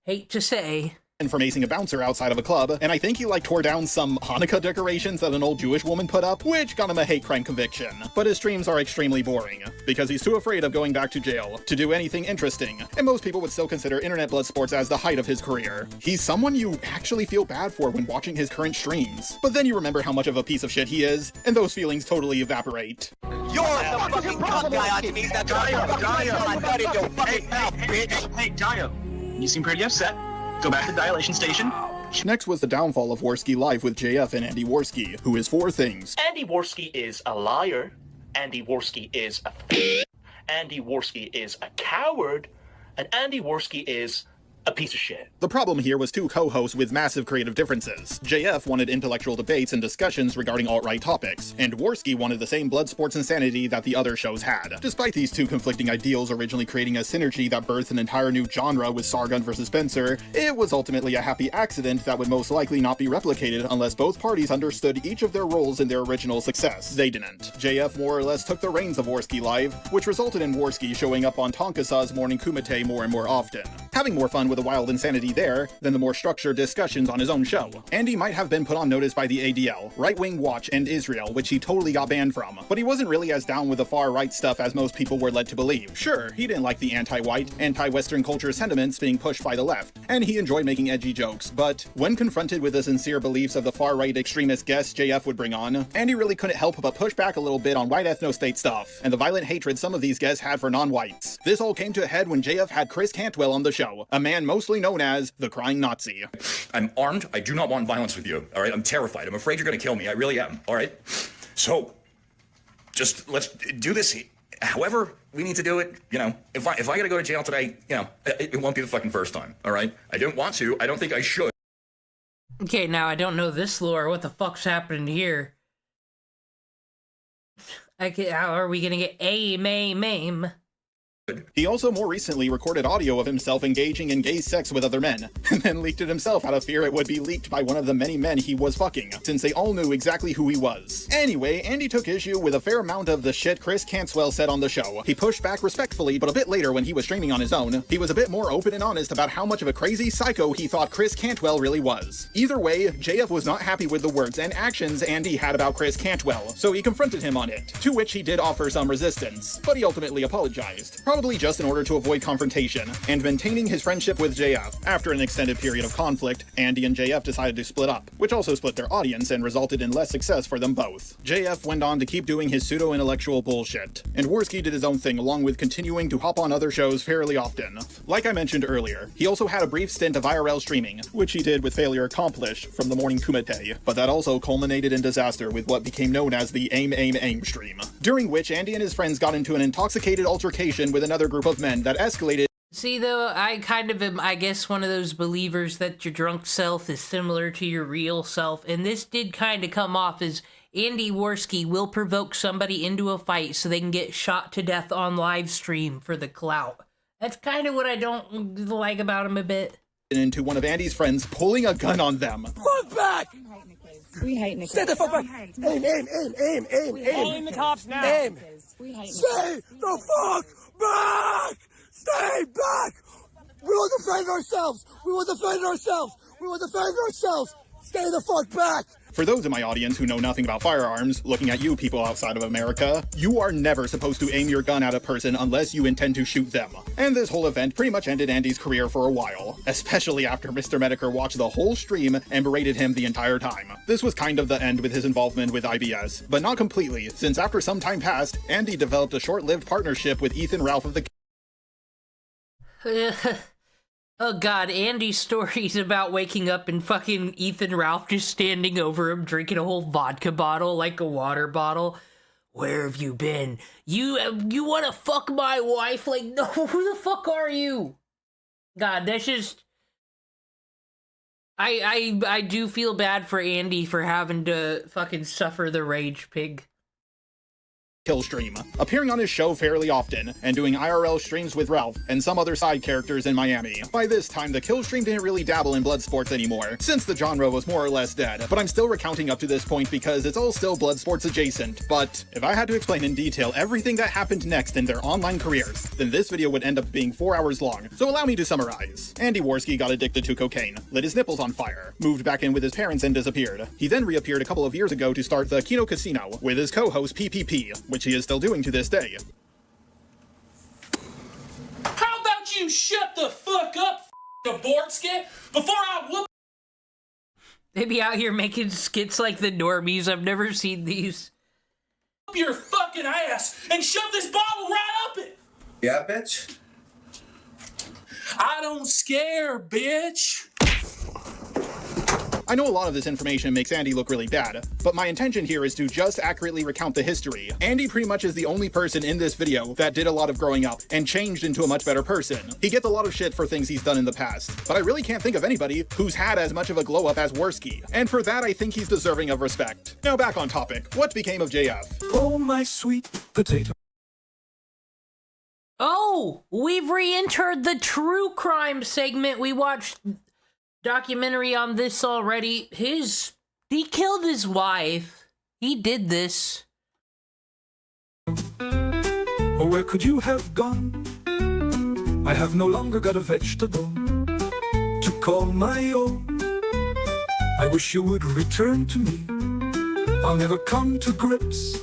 For macing a bouncer outside of a club, and I think he tore down some Hanukkah decorations that an old Jewish woman put up, which got him a hate crime conviction. But his streams are extremely boring, because he's too afraid of going back to jail to do anything interesting, and most people would still consider internet blood sports as the height of his career. He's someone you actually feel bad for when watching his current streams, but then you remember how much of a piece of shit he is, and those feelings totally evaporate. You're the fucking cunt guy on me. That's why you're Hey, Dio, you seem pretty upset. Go back to the dilation station. Next was the downfall of Worski Live with JF and Andy Worski, who is 4 things. Andy Worski is a liar. Andy Worski is a Andy Worski is a coward. And Andy Worski is a piece of shit. The problem here was 2 co-hosts with massive creative differences. JF wanted intellectual debates and discussions regarding alt-right topics, and Worski wanted the same blood sports insanity that the other shows had. Despite these 2 conflicting ideals originally creating a synergy that birthed an entire new genre with Sargon vs. Spencer, it was ultimately a happy accident that would most likely not be replicated unless both parties understood each of their roles in their original success. They didn't. JF more or less took the reins of Worski Live, which resulted in Worski showing up on Tonkasa's Morning Kumite more and more often, having more fun with the wild insanity there than the more structured discussions on his own show. Andy might have been put on notice by the ADL, Right Wing Watch, and Israel, which he totally got banned from, but he wasn't really as down with the far-right stuff as most people were led to believe. Sure, he didn't like the anti-white, anti-Western culture sentiments being pushed by the left, and he enjoyed making edgy jokes, but when confronted with the sincere beliefs of the far-right extremist guests JF would bring on, Andy really couldn't help but push back a little bit on white ethno-state stuff, and the violent hatred some of these guests had for non-whites. This all came to a head when JF had Chris Cantwell on the show, a man mostly known as the Crying Nazi. I'm armed. I do not want violence with you. All right. I'm terrified. I'm afraid you're going to kill me. I really am. All right. So just let's do this however we need to do it. You know, if I got to go to jail today, you know, it won't be the fucking first time. All right. I don't want to. I don't think I should. Okay, now I don't know this lore. What the fuck's happening here? How are we gonna get aim? He also more recently recorded audio of himself engaging in gay sex with other men, and then leaked it himself out of fear it would be leaked by one of the many men he was fucking, since they all knew exactly who he was. Anyway, Andy took issue with a fair amount of the shit Chris Cantwell said on the show. He pushed back respectfully, but a bit later when he was streaming on his own, he was a bit more open and honest about how much of a crazy psycho he thought Chris Cantwell really was. Either way, JF was not happy with the words and actions Andy had about Chris Cantwell, so he confronted him on it, to which he did offer some resistance, but he ultimately apologized. Probably just in order to avoid confrontation, and maintaining his friendship with JF. After an extended period of conflict, Andy and JF decided to split up, which also split their audience and resulted in less success for them both. JF went on to keep doing his pseudo-intellectual bullshit, and Worski did his own thing along with continuing to hop on other shows fairly often. Like I mentioned earlier, he also had a brief stint of IRL streaming, which he did with failure accomplished from the Morning Kumite, but that also culminated in disaster with what became known as the Aim stream, during which Andy and his friends got into an intoxicated altercation with another group of men that escalated. See, though, I kind of am, I guess, one of those believers that your drunk self is similar to your real self, and this did kind of come off as Andy Worski will provoke somebody into a fight so they can get shot to death on live stream for the clout. That's kind of what I don't like about him a bit. Into one of Andy's friends pulling a gun on them. Fuck back! We hate Nick. Stay the fuck back! Aim! Calling the cops now. Aim! We hate Nick. Stay the fuck back! Stay back! We will defend ourselves! We will defend ourselves! We will defend ourselves! Stay the fuck back! For those in my audience who know nothing about firearms, looking at you people outside of America, you are never supposed to aim your gun at a person unless you intend to shoot them. And this whole event pretty much ended Andy's career for a while, especially after Mr. Medicare watched the whole stream and berated him the entire time. This was kind of the end with his involvement with IBS, but not completely, since after some time passed, Andy developed a short-lived partnership with Ethan Ralph of the Oh god, Andy's stories about waking up and fucking Ethan Ralph just standing over him drinking a whole vodka bottle like a water bottle. where have you been? You want to fuck my wife? Like, no, who the fuck are you? God, that's just... I do feel bad for Andy for having to fucking suffer the rage pig. Kill stream, appearing on his show fairly often, and doing IRL streams with Ralph and some other side characters in Miami. By this time, the kill stream didn't really dabble in blood sports anymore, since the genre was more or less dead, but I'm still recounting up to this point because it's all still blood sports adjacent. But if I had to explain in detail everything that happened next in their online careers, then this video would end up being 4 hours long, so allow me to summarize. Andy Worski got addicted to cocaine, lit his nipples on fire, moved back in with his parents and disappeared. He then reappeared a couple of years ago to start the Kino Casino with his co-host PPP, which he is still doing to this day. How about you shut the fuck up, Gaborski, before I whoop? They be out here making skits like the normies. I've never seen these. Your fucking ass and shove this bottle right up it. Yeah, bitch. I don't scare, bitch. I know a lot of this information makes Andy look really bad, but my intention here is to just accurately recount the history. Andy pretty much is the only person in this video that did a lot of growing up and changed into a much better person. He gets a lot of shit for things he's done in the past, but I really can't think of anybody who's had as much of a glow up as Worski, and for that I think he's deserving of respect. Now back on topic, what became of JF? Oh my sweet potato. Oh, we've re-entered the true crime segment. We watched documentary on this already. He killed his wife. He did this. Oh, where could you have gone? I have no longer got a vegetable to call my own. I wish you would return to me. I'll never come to grips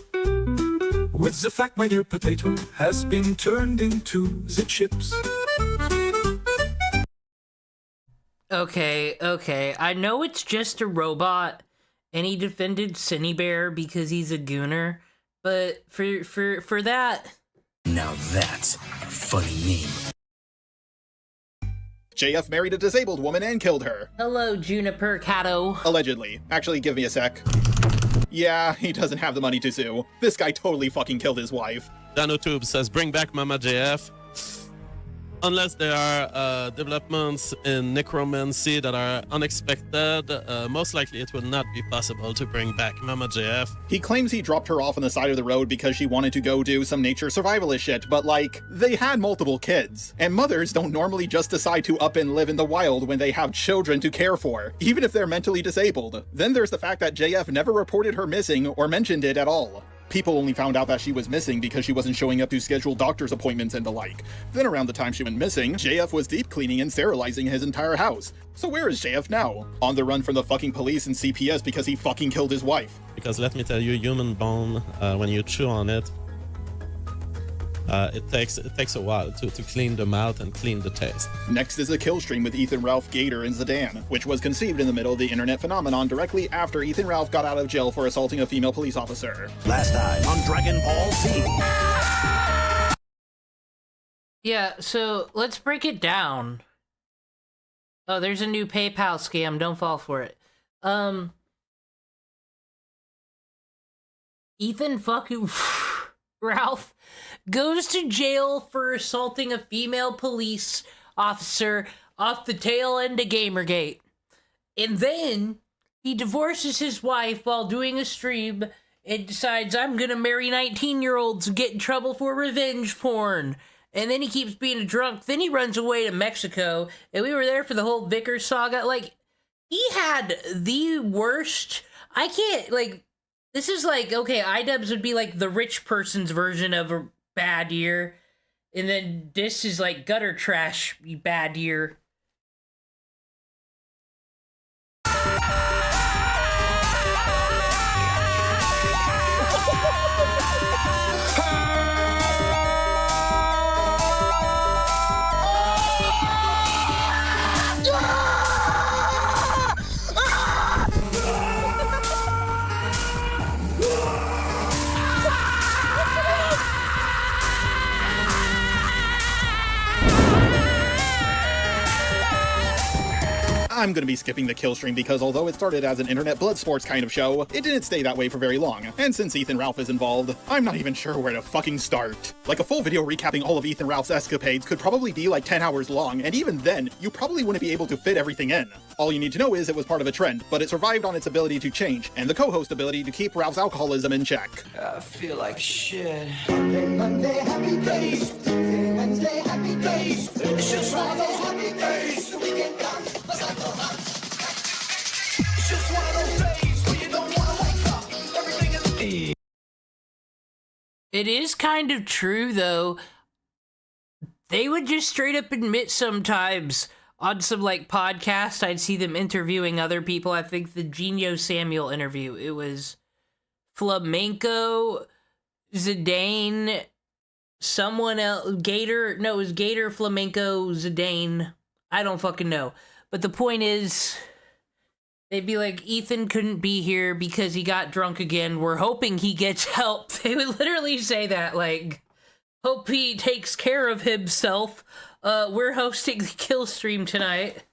with the fact my dear potato has been turned into the chips. Okay. I know it's just a robot, and he defended Cinny Bear because he's a gooner, but for that... Now that's a funny meme. JF married a disabled woman and killed her. Hello, Juniper Cato. Allegedly. Actually, give me a sec. Yeah, he doesn't have the money to sue. This guy totally fucking killed his wife. DanoTube says, bring back Mama JF. Unless there are developments in necromancy that are unexpected, most likely it will not be possible to bring back Mama JF. He claims he dropped her off on the side of the road because she wanted to go do some nature survivalist shit, but like, they had multiple kids. And mothers don't normally just decide to up and live in the wild when they have children to care for, even if they're mentally disabled. Then there's the fact that JF never reported her missing or mentioned it at all. People only found out that she was missing because she wasn't showing up to scheduled doctor's appointments and the like. Then around the time she went missing, JF was deep cleaning and sterilizing his entire house. So where is JF now? On the run from the fucking police and CPS because he fucking killed his wife. Because let me tell you, human bone, when you chew on it, it takes a while to clean the mouth and clean the taste. Next is a kill stream with Ethan, Ralph, Gator, and Zidane, which was conceived in the middle of the internet phenomenon directly after Ethan Ralph got out of jail for assaulting a female police officer. Last time on Dragon Ball Z. Yeah, so let's break it down. Oh, there's a new PayPal scam. Don't fall for it. Ethan fucking Ralph goes to jail for assaulting a female police officer off the tail end of Gamergate. And then he divorces his wife while doing a stream and decides, I'm gonna marry 19-year-olds and get in trouble for revenge porn. And then he keeps being a drunk. Then he runs away to Mexico. And we were there for the whole Vickers saga. Like, he had the worst... I can't, like... This is like, okay, IDUBBBZ would be like the rich person's version of a bad year. And then this is like gutter trash bad year. I'm gonna be skipping the kill stream because although it started as an internet blood sports kind of show, it didn't stay that way for very long. And since Ethan Ralph is involved, I'm not even sure where to fucking start. Like a full video recapping all of Ethan Ralph's escapades could probably be like 10 hours long, and even then, you probably wouldn't be able to fit everything in. All you need to know is it was part of a trend, but it survived on its ability to change, and the co-host ability to keep Ralph's alcoholism in check. I feel like shit. Monday, happy days. Wednesday, happy days. It's just one of those happy days. The weekend comes, let's not go home. It's just one of those days where you don't want to wake up. Everything is... It is kind of true, though. They would just straight up admit sometimes on some, like, podcast, I'd see them interviewing other people. I think the Geno Samuel interview, it was Flamenco, Zidane, someone else, Gator, no, it was Gator, Flamenco, Zidane. I don't fucking know. But the point is, they'd be like, Ethan couldn't be here because he got drunk again. We're hoping he gets help. They would literally say that, like, hope he takes care of himself. We're hosting the kill stream tonight.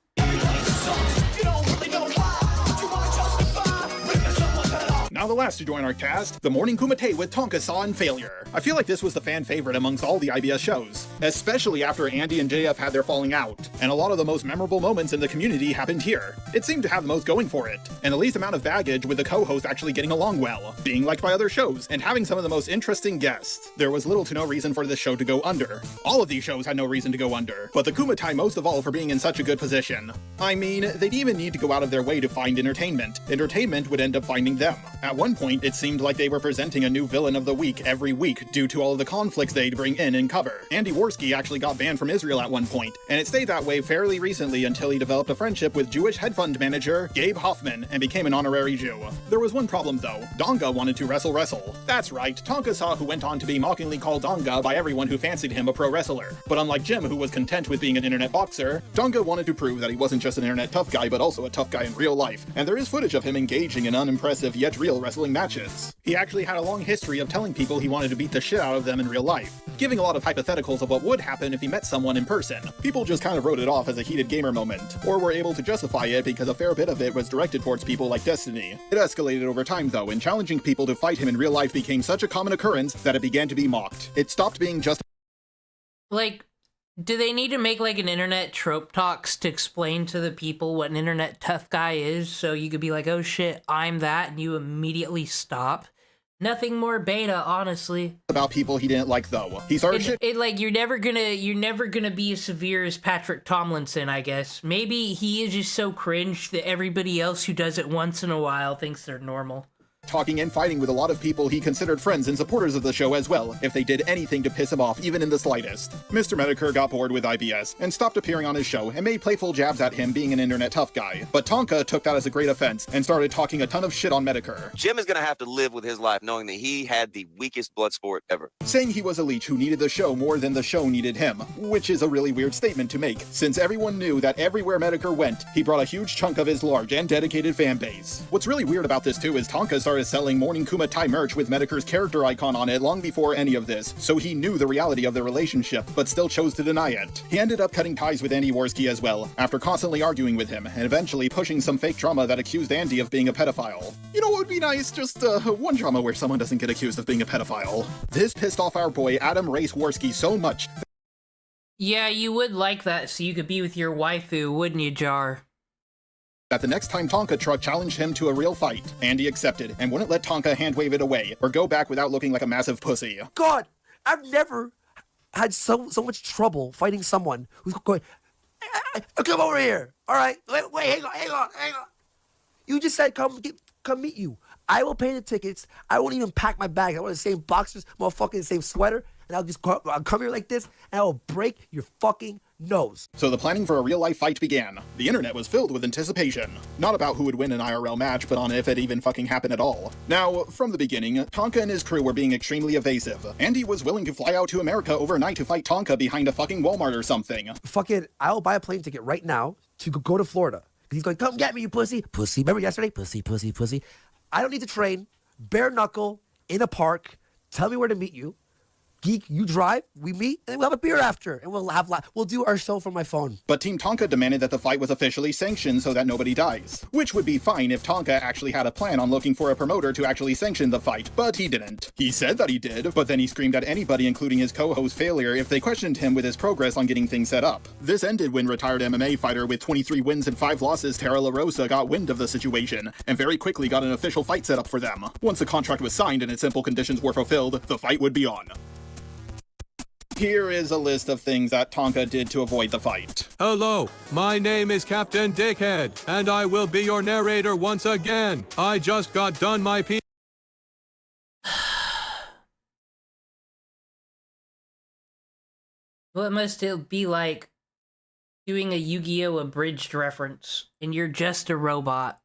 Now the last to join our cast, the Morning Kumite with Tonka-sa and Failure. I feel like this was the fan favorite amongst all the IBS shows, especially after Andy and JF had their falling out, and a lot of the most memorable moments in the community happened here. It seemed to have the most going for it, and the least amount of baggage with the co-host actually getting along well, being liked by other shows, and having some of the most interesting guests. There was little to no reason for this show to go under. All of these shows had no reason to go under, but the Kumite most of all for being in such a good position. I mean, they didn't even need to go out of their way to find entertainment. Entertainment would end up finding them. At one point, it seemed like they were presenting a new villain of the week every week due to all of the conflicts they'd bring in and cover. Andy Worski actually got banned from Israel at one point, and it stayed that way fairly recently until he developed a friendship with Jewish head fund manager Gabe Hoffman and became an honorary Jew. There was one problem though. Donga wanted to wrestle. That's right, Tonka-sa, who went on to be mockingly called Donga by everyone who fancied him a pro wrestler. But unlike Jim, who was content with being an internet boxer, Donga wanted to prove that he wasn't just an internet tough guy, but also a tough guy in real life, and there is footage of him engaging in unimpressive yet real wrestling matches. He actually had a long history of telling people he wanted to beat the shit out of them in real life, giving a lot of hypotheticals of what would happen if he met someone in person. People just kind of wrote it off as a heated gamer moment, or were able to justify it because a fair bit of it was directed towards people like Destiny. It escalated over time though, and challenging people to fight him in real life became such a common occurrence that it began to be mocked. It stopped being just like, do they need to make like an internet trope talks to explain to the people what an internet tough guy is, so you could be like, oh shit, I'm that, and you immediately stop? Nothing more beta, honestly. About people he didn't like though. He started shit. Like you're never gonna be as severe as Patrick Tomlinson, I guess. Maybe he is just so cringe that everybody else who does it once in a while thinks they're normal. Talking and fighting with a lot of people he considered friends and supporters of the show as well, if they did anything to piss him off even in the slightest. Mr. Medicare got bored with IBS and stopped appearing on his show and made playful jabs at him being an internet tough guy. But Tonka took that as a great offense and started talking a ton of shit on Medicare. Jim is going to have to live with his life knowing that he had the weakest blood sport ever. Saying he was a leech who needed the show more than the show needed him, which is a really weird statement to make, since everyone knew that everywhere Medicare went, he brought a huge chunk of his large and dedicated fan base. What's really weird about this too is Tonka started selling Morning Kumite merch with Medicare's character icon on it long before any of this, so he knew the reality of their relationship, but still chose to deny it. He ended up cutting ties with Andy Worski as well, after constantly arguing with him, and eventually pushing some fake drama that accused Andy of being a pedophile. You know what would be nice? Just, one drama where someone doesn't get accused of being a pedophile. This pissed off our boy Adam Race Worski so much. Yeah, you would like that so you could be with your waifu, wouldn't you, Jar? That the next time Tonka Truck challenged him to a real fight, Andy accepted and wouldn't let Tonka hand-wave it away or go back without looking like a massive pussy. God, I've never had so much trouble fighting someone who's going, come over here. All right, wait, hang on. You just said come meet you. I will pay the tickets. I won't even pack my bag. I want the same boxers, motherfucking the same sweater, and I'll come here like this, and I will break your fucking nose. So the planning for a real-life fight began. The internet was filled with anticipation. Not about who would win an IRL match, but on if it even fucking happened at all. Now, from the beginning, Tonka and his crew were being extremely evasive. Andy was willing to fly out to America overnight to fight Tonka behind a fucking Walmart or something. Fucking, I'll buy a plane ticket right now to go to Florida. He's going, come get me, you pussy. Pussy, remember yesterday? Pussy. I don't need to train. Bare knuckle, in a park. Tell me where to meet you. Geek, you drive, we meet, and we'll have a beer after, and we'll do our show from my phone. But Team Tonka demanded that the fight was officially sanctioned so that nobody dies. Which would be fine if Tonka actually had a plan on looking for a promoter to actually sanction the fight, but he didn't. He said that he did, but then he screamed at anybody, including his co-host Failure, if they questioned him with his progress on getting things set up. This ended when retired MMA fighter with 23 wins and 5 losses Tara La Rosa got wind of the situation, and very quickly got an official fight set up for them. Once the contract was signed and its simple conditions were fulfilled, the fight would be on. Here is a list of things that Tonka did to avoid the fight. Hello, my name is Captain Dickhead, and I will be your narrator once again. I just got done my What must it be like doing a Yu-Gi-Oh! Abridged reference, and you're just a robot?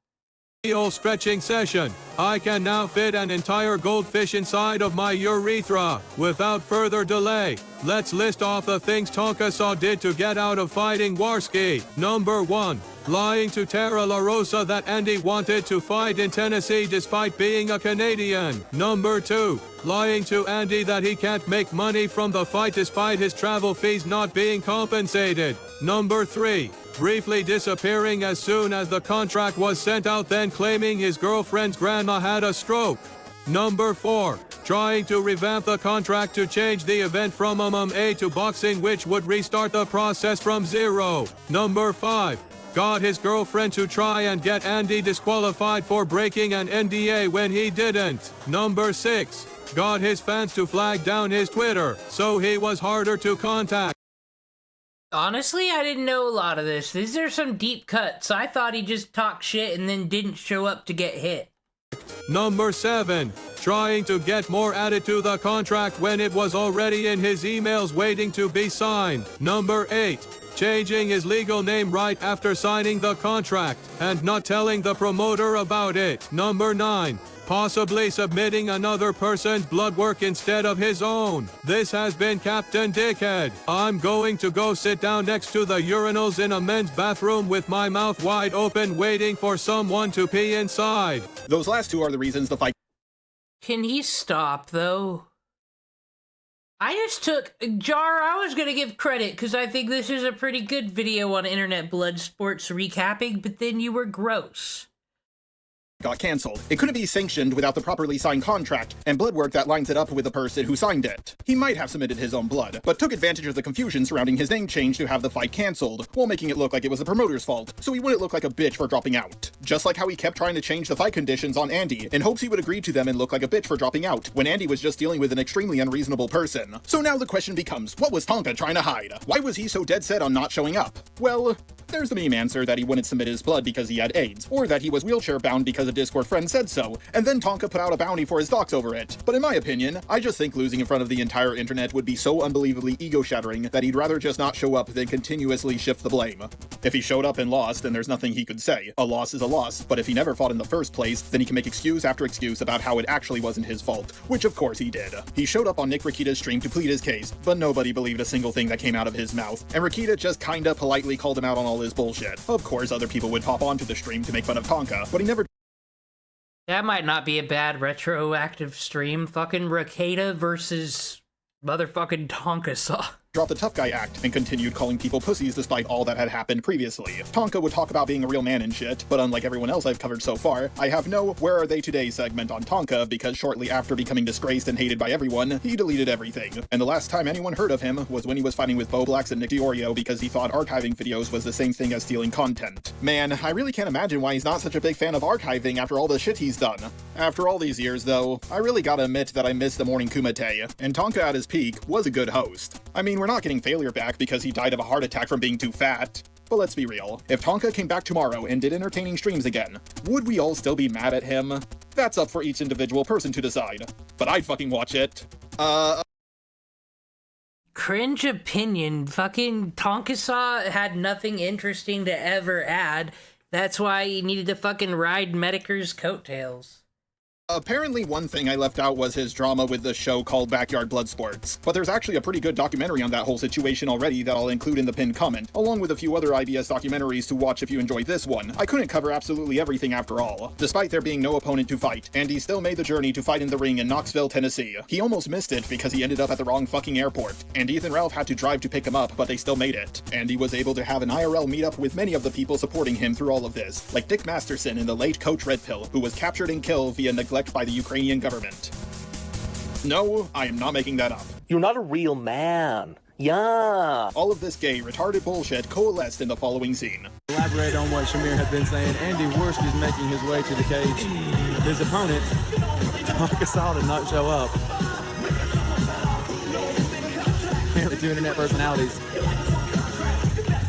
PO stretching session. I can now fit an entire goldfish inside of my urethra. Without further delay, let's list off the things Tonka Saw did to get out of fighting Warski. Number 1. Lying to Tara La Rosa that Andy wanted to fight in Tennessee despite being a Canadian. Number 2. Lying to Andy that he can't make money from the fight despite his travel fees not being compensated. Number 3. Briefly disappearing as soon as the contract was sent out, then claiming his girlfriend's grandma had a stroke. Number 4. Trying to revamp the contract to change the event from MMA to boxing, which would restart the process from zero. Number 5. Got his girlfriend to try and get Andy disqualified for breaking an NDA when he didn't. Number 6. Got his fans to flag down his Twitter, so he was harder to contact. Honestly, I didn't know a lot of this. These are some deep cuts. I thought he just talked shit and then didn't show up to get hit. Number 7. Trying to get more added to the contract when it was already in his emails waiting to be signed. Number 8. Changing his legal name right after signing the contract and not telling the promoter about it. Number 9. Possibly submitting another person's blood work instead of his own. This has been Captain Dickhead. I'm going to go sit down next to the urinals in a men's bathroom with my mouth wide open waiting for someone to pee inside. Those last two are the reasons the fight... Can he stop, though? I just took... Jar, I was gonna give credit, because I think this is a pretty good video on Internet Blood Sports recapping, but then you were gross. Got cancelled. It couldn't be sanctioned without the properly signed contract and blood work that lines it up with the person who signed it. He might have submitted his own blood, but took advantage of the confusion surrounding his name change to have the fight cancelled, while making it look like it was the promoter's fault, so he wouldn't look like a bitch for dropping out. Just like how he kept trying to change the fight conditions on Andy, in hopes he would agree to them and look like a bitch for dropping out, when Andy was just dealing with an extremely unreasonable person. So now the question becomes, what was Tonka trying to hide? Why was he so dead set on not showing up? Well, there's the meme answer that he wouldn't submit his blood because he had AIDS, or that he was wheelchair bound because a Discord friend said so, and then Tonka put out a bounty for his docs over it. But in my opinion, I just think losing in front of the entire internet would be so unbelievably ego-shattering that he'd rather just not show up than continuously shift the blame. If he showed up and lost, then there's nothing he could say. A loss is a loss, but if he never fought in the first place, then he can make excuse after excuse about how it actually wasn't his fault, which of course he did. He showed up on Nick Rakita's stream to plead his case, but nobody believed a single thing that came out of his mouth, and Rakita just kinda politely called him out on all his bullshit. Of course, other people would pop onto the stream to make fun of Tonka, but he never... That might not be a bad retroactive stream. Fucking Rakita versus motherfucking Tonka Saw. Dropped the tough guy act and continued calling people pussies despite all that had happened previously. Tonka would talk about being a real man and shit, but unlike everyone else I've covered so far, I have no Where Are They Today segment on Tonka because shortly after becoming disgraced and hated by everyone, he deleted everything. And the last time anyone heard of him was when he was fighting with Bo Blacks and Nick Diorio because he thought archiving videos was the same thing as stealing content. Man, I really can't imagine why he's not such a big fan of archiving after all the shit he's done. After all these years though, I really gotta admit that I miss the morning Kumite, and Tonka at his peak was a good host. I mean, we're not getting Failure back because he died of a heart attack from being too fat. But let's be real, if Tonka came back tomorrow and did entertaining streams again, would we all still be mad at him? That's up for each individual person to decide. But I'd fucking watch it. Cringe opinion. Fucking Tonka Saw had nothing interesting to ever add. That's why he needed to fucking ride Medicare's coattails. Apparently one thing I left out was his drama with the show called Backyard Bloodsports, but there's actually a pretty good documentary on that whole situation already that I'll include in the pinned comment, along with a few other IBS documentaries to watch if you enjoyed this one. I couldn't cover absolutely everything after all. Despite there being no opponent to fight, Andy still made the journey to fight in the ring in Knoxville, Tennessee. He almost missed it because he ended up at the wrong fucking airport, and Ethan Ralph had to drive to pick him up, but they still made it. Andy was able to have an IRL meetup with many of the people supporting him through all of this, like Dick Masterson and the late Coach Red Pill, who was captured and killed via neglect by the Ukrainian government. No, I am not making that up. You're not a real man. Yeah. All of this gay, retarded bullshit coalesced in the following scene. Elaborate on what Shamir had been saying. Andy Worski is making his way to the cage. His opponent, Anisa, did not show up. Apparently 2 internet personalities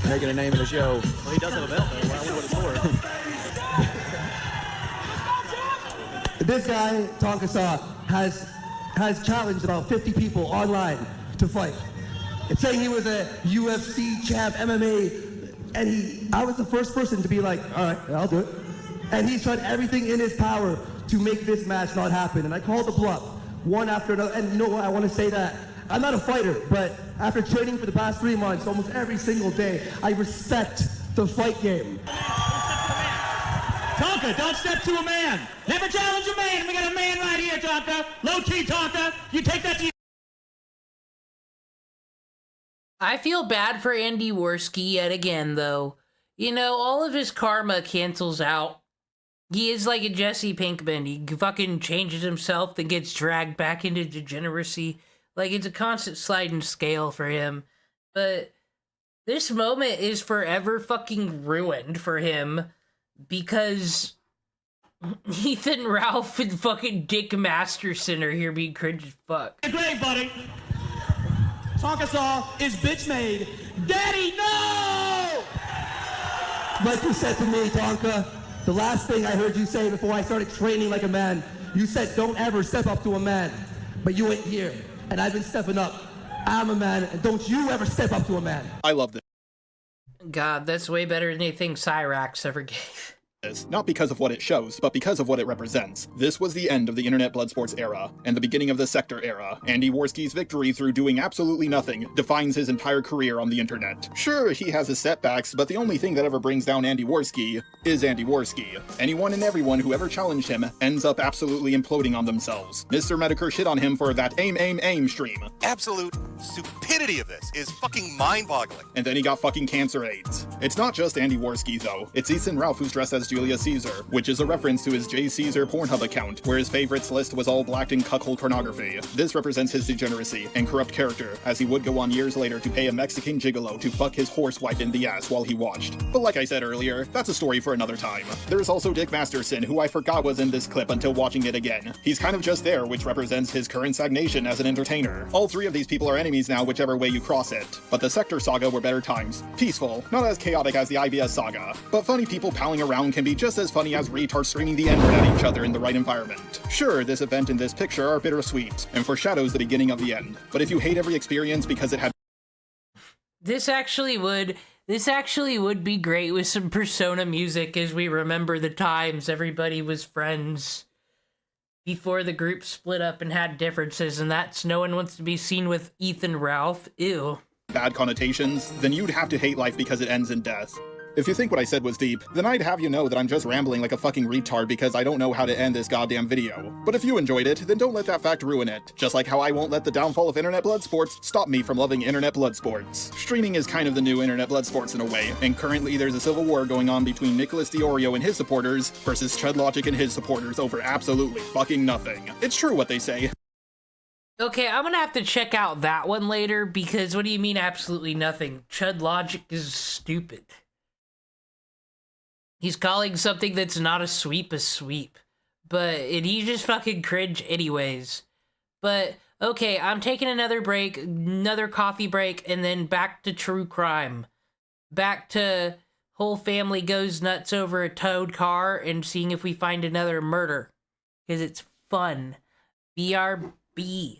making a name in the show. Well, he does have a belt, though. I wonder what it's for. This guy, Anisa, has challenged about 50 people online to fight. It's saying he was a UFC champ, MMA, and I was the first person to be like, all right, I'll do it. And he's tried everything in his power to make this match not happen. And I called the bluff, one after another. And you know what, I want to say that I'm not a fighter, but after training for the past 3 months, almost every single day, I respect the fight game. Tonka, don't step to a man. Never challenge a man. We got a man right here, Tonka. Low key, Tonka. You take that to your... I feel bad for Andy Worski yet again, though. You know, all of his karma cancels out. He is like a Jesse Pinkman. He fucking changes himself, then gets dragged back into degeneracy. Like, it's a constant sliding scale for him. But this moment is forever fucking ruined for him because Ethan Ralph and fucking Dick Masterson are here being cringe as fuck. Great, buddy. Tonka is bitch made. Daddy, no! Like you said to me, Tonka, the last thing I heard you say before I started training like a man, you said don't ever step up to a man. But you ain't here, and I've been stepping up. I'm a man, and don't you ever step up to a man. I love this. God, that's way better than anything Cyrax ever gave. Not because of what it shows, but because of what it represents. This was the end of the internet bloodsports era, and the beginning of the sector era. Andy Worski's victory through doing absolutely nothing defines his entire career on the internet. Sure, he has his setbacks, but the only thing that ever brings down Andy Worski is Andy Worski. Anyone and everyone who ever challenged him ends up absolutely imploding on themselves. Mr. Medicare shit on him for that aim stream. Absolute stupidity of this is fucking mind-boggling. And then he got fucking cancer AIDS. It's not just Andy Worski, though. It's Ethan Ralph who's dressed as Julius Caesar, which is a reference to his J. Caesar Pornhub account, where his favorites list was all blacked in cuckold pornography. This represents his degeneracy and corrupt character, as he would go on years later to pay a Mexican gigolo to fuck his horse wife in the ass while he watched. But like I said earlier, that's a story for another time. There's also Dick Masterson, who I forgot was in this clip until watching it again. He's kind of just there, which represents his current stagnation as an entertainer. All 3 of these people are enemies now, whichever way you cross it. But the Sector Saga were better times. Peaceful, not as chaotic as the IBS Saga. But funny people palling around can be just as funny as retards screaming the N-word at each other in the right environment. Sure, this event and this picture are bittersweet, and foreshadows the beginning of the end. But if you hate every experience because it had... This actually would be great with some Persona music as we remember the times everybody was friends before the group split up and had differences, and that's no one wants to be seen with Ethan Ralph. Ew. Bad connotations, then you'd have to hate life because it ends in death. If you think what I said was deep, then I'd have you know that I'm just rambling like a fucking retard because I don't know how to end this goddamn video. But if you enjoyed it, then don't let that fact ruin it. Just like how I won't let the downfall of internet blood sports stop me from loving internet blood sports. Streaming is kind of the new internet blood sports in a way, and currently there's a civil war going on between Nicholas DiOrio and his supporters versus Chudlogic and his supporters over absolutely fucking nothing. It's true what they say. Okay, I'm gonna have to check out that one later because what do you mean absolutely nothing? Chudlogic is stupid. He's calling something that's not a sweep. But he just fucking cringe anyways. But, okay, I'm taking another break, another coffee break, and then back to true crime. Back to whole family goes nuts over a towed car and seeing if we find another murder. Because it's fun. BRB.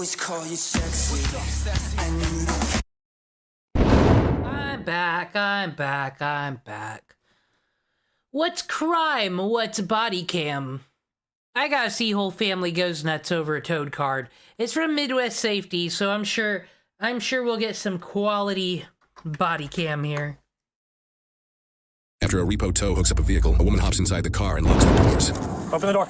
always call you sexy. And you don't. I'm back. What's crime? What's body cam? I gotta see whole family goes nuts over a toad card. It's from Midwest Safety, so I'm sure we'll get some quality body cam here. After a repo tow hooks up a vehicle, a woman hops inside the car and locks the doors. Open the door.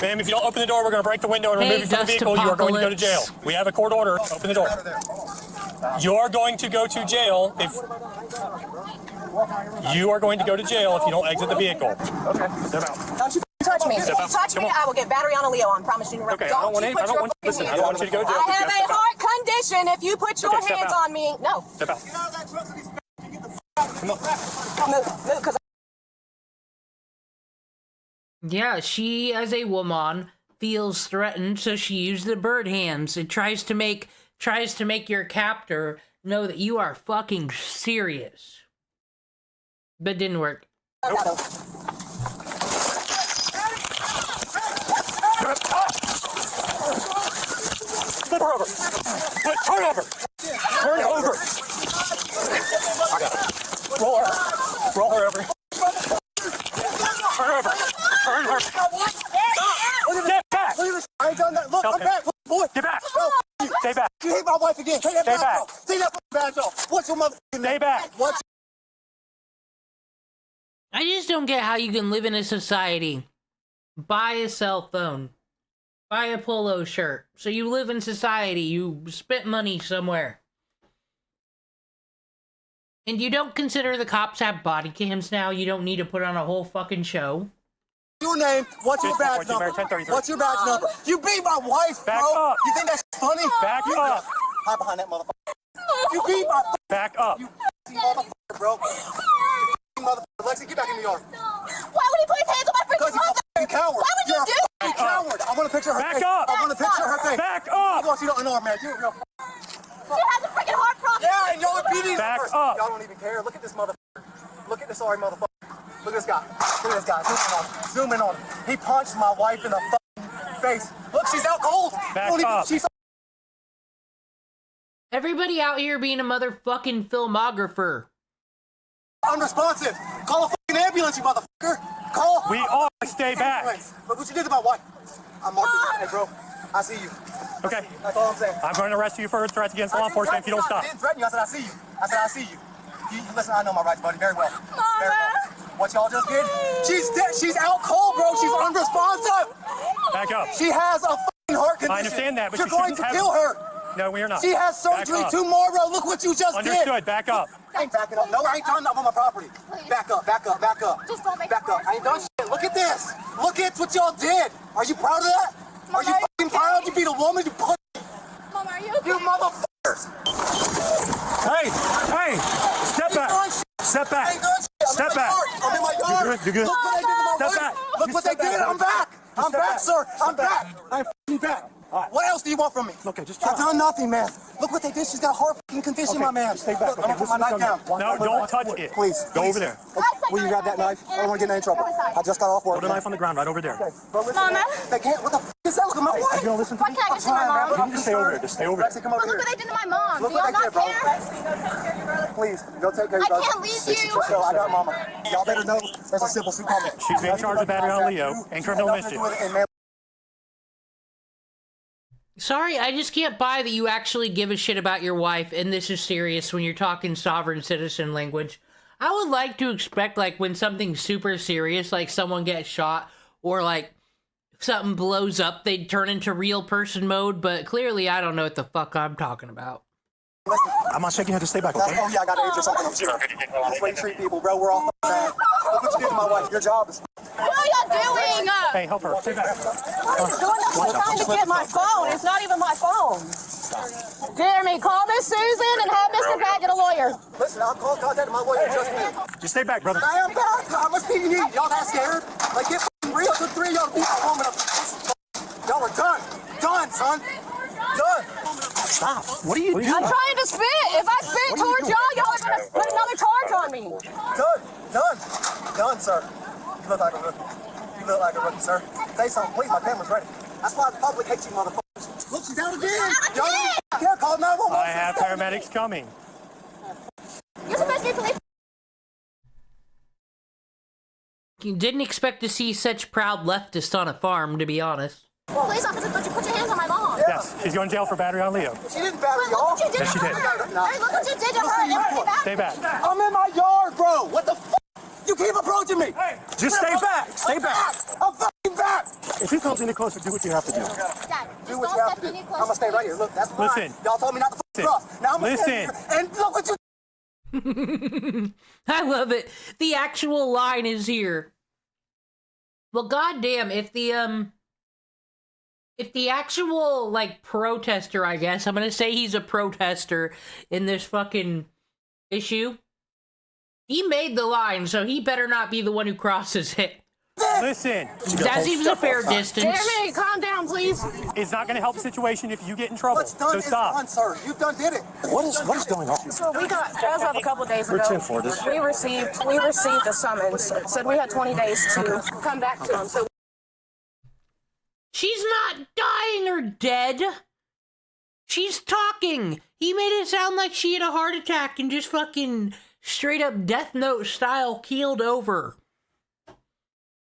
Ma'am, if you don't open the door, we're going to break the window and remove you from the vehicle. You are going to go to jail. We have a court order. Open the door. You are going to go to jail if you are going to go to jail if you don't exit the vehicle. Okay, step out. Don't you touch me. If you touch me, I will get battery on a Leo. I'm promising you. Okay, I don't want you to go to jail. I have a heart condition. If you put your hands on me, no. Step out. Come on. Move, because. Yeah, she, as a woman, feels threatened, so she used the bird hands. It tries to make your captor know that you are fucking serious. But it didn't work. Nope. Flip her over. Turn over. Turn over. I got it. Roll her. Roll her over. Turn over. Turn her. Get back. I ain't done that. Look, I'm back. Boy. Get back. Stay back. You hit my wife again. Take that Stay badge back. off. Take that badge off. What's your motherfucking name? Stay back. What's I just don't get how you can live in a society, buy a cell phone, buy a polo shirt. So you live in society, you spent money somewhere. And you don't consider the cops have body cams now? You don't need to put on a whole fucking show? your name? What's your badge number? What's your badge number? You beat my wife, bro. Back up. You think that's funny? Back up. Hide behind that motherfucker. You beat my back up. You motherfucker, bro. Motherfucker. Lexi, get back in the yard. Why would he put his hands on my freaking mother? You coward. Why would you do that? Coward. I want to picture her face. Back up. I want to picture her face. Back up. You don't know her, man. You're real. She has a freaking heart problem. Yeah, and y'all are beating her. Back up. Y'all don't even care. Look at this motherfucker. Look at this sorry motherfucker. Look at this guy. Look at this guy. Zoom in on him. He punched my wife in the fucking face. Look, she's out cold. Back up. She's Everybody out here being a motherfucking filmographer. unresponsive. Call a fucking ambulance, you motherfucker. Call. We are. Stay back. Look what you did to my wife. I'm marking you. Hey, bro. I see you. Okay. That's all I'm saying. I'm going to arrest you for threats against law enforcement if you don't stop. I didn't threaten you. I said I see you. I said I see you. Listen, I know my rights, buddy, very well. Very well. What y'all just did? She's dead. She's out cold, bro. She's unresponsive. Back up. She has a fucking heart condition. I understand that, but you're going to kill her. No, we are not. She has surgery tomorrow. Look what you just did. Understood. Back up. I ain't backing up. No, I ain't done nothing on my property. Back up, back up, back up. Just don't make back up. I ain't done shit. Look at this. Look at what y'all did. Are you proud of that? Mama, are you fucking proud? You beat a woman, you pussy. Mama, are you okay? You motherfuckers. Hey, hey, step back. Step back. Step back. I'm in my yard. You're good. Look what they did to my Step wife. back. Look what they did. I'm back. I'm back, sir. I'm back. I'm fucking back. What else do you want from me? Okay, just I've done nothing, man. Look what they did. She's got a heart fucking condition, my man. Stay back. Look, I'm gonna put my knife down. No, don't touch it. Please. Go over there. Will you grab that knife? I don't want to get in any trouble. I just got off work. Put the knife on the ground right over there. Mama. They can't. What the f is that? Look at my wife. You don't listen to What me? can I get to my mom? You can just stay over there. Just stay over there. Lexi, come over Look here. what they did to my mom. Look Do what y'all they not did, bro. care? Please, go take care of your I can't leave you. So I got mama. Y'all better know there's a civil suit coming. She's being charged with battery on Leo and criminal mischief. Sorry, I just can't buy that you actually give a shit about your wife and this is serious when you're talking sovereign citizen language. I would like to expect, like, when something's super serious, like someone gets shot or, like, something blows up, they'd turn into real person mode, but clearly I don't know what the fuck I'm talking about. I'm not shaking your head to stay back, okay? Oh, yeah, I got age or something. I'm sure. That's the way you treat people, bro. We're all mad. Look what you did to my wife. Your job is. What are y'all doing? Hey, help her. Stay back. I'm trying to get my phone. It's not even my phone. Jeremy, call Miss Susan and have Mr. Bag get a lawyer. Listen, I'll contact my lawyer just me. Just stay back, brother. I am back. How much do you need? Y'all that scared? Like, get real. Took 3 of y'all to beat a woman up. Y'all are done. Done, son. Done. Stop. What are you doing? I'm trying to spit. If I spit towards y'all, y'all are going to put another charge on me. Done. Done. Done, sir. You look like a rookie. You look like a rookie, sir. Say something, please. My camera's ready. That's why the public hates you, motherfuckers. Look, she's down again. Y'all call 911. I have paramedics coming. You didn't expect to see such proud leftists on a farm, to be honest. Police officer, put your hands on my mom. Yes, she's going to jail for battery on Leo. She didn't battery y'all. Look what you did Yes, she to did. her. Hey, look what you did to her. Stay back. I'm in my yard, bro. What the f? You keep approaching me. Hey, Just stay back. Stay back. I'm fucking back. If he comes any closer, do what you have to do. Dad, Do what you have to do. I'm gonna stay right here. Look, that's mine. Listen. Y'all told me not to f cross. Now I'm gonna stay here. And look what you. I love it. The actual line is here. Well, goddamn, if the actual, like, protester, I guess, I'm gonna say he's a protester in this fucking issue, he made the line, so he better not be the one who crosses it. Listen. That seems a fair distance. Jeremy, calm down, please. It's not going to help the situation if you get in trouble. What's done So is stop. done, sir. You've done did it. What is going on? So we got, as of a couple days ago, We're 10-4 this. we received a summons. Said we had 20 days to come back to him. So She's not dying or dead. She's talking. He made it sound like she had a heart attack and just fucking straight up Death Note style keeled over.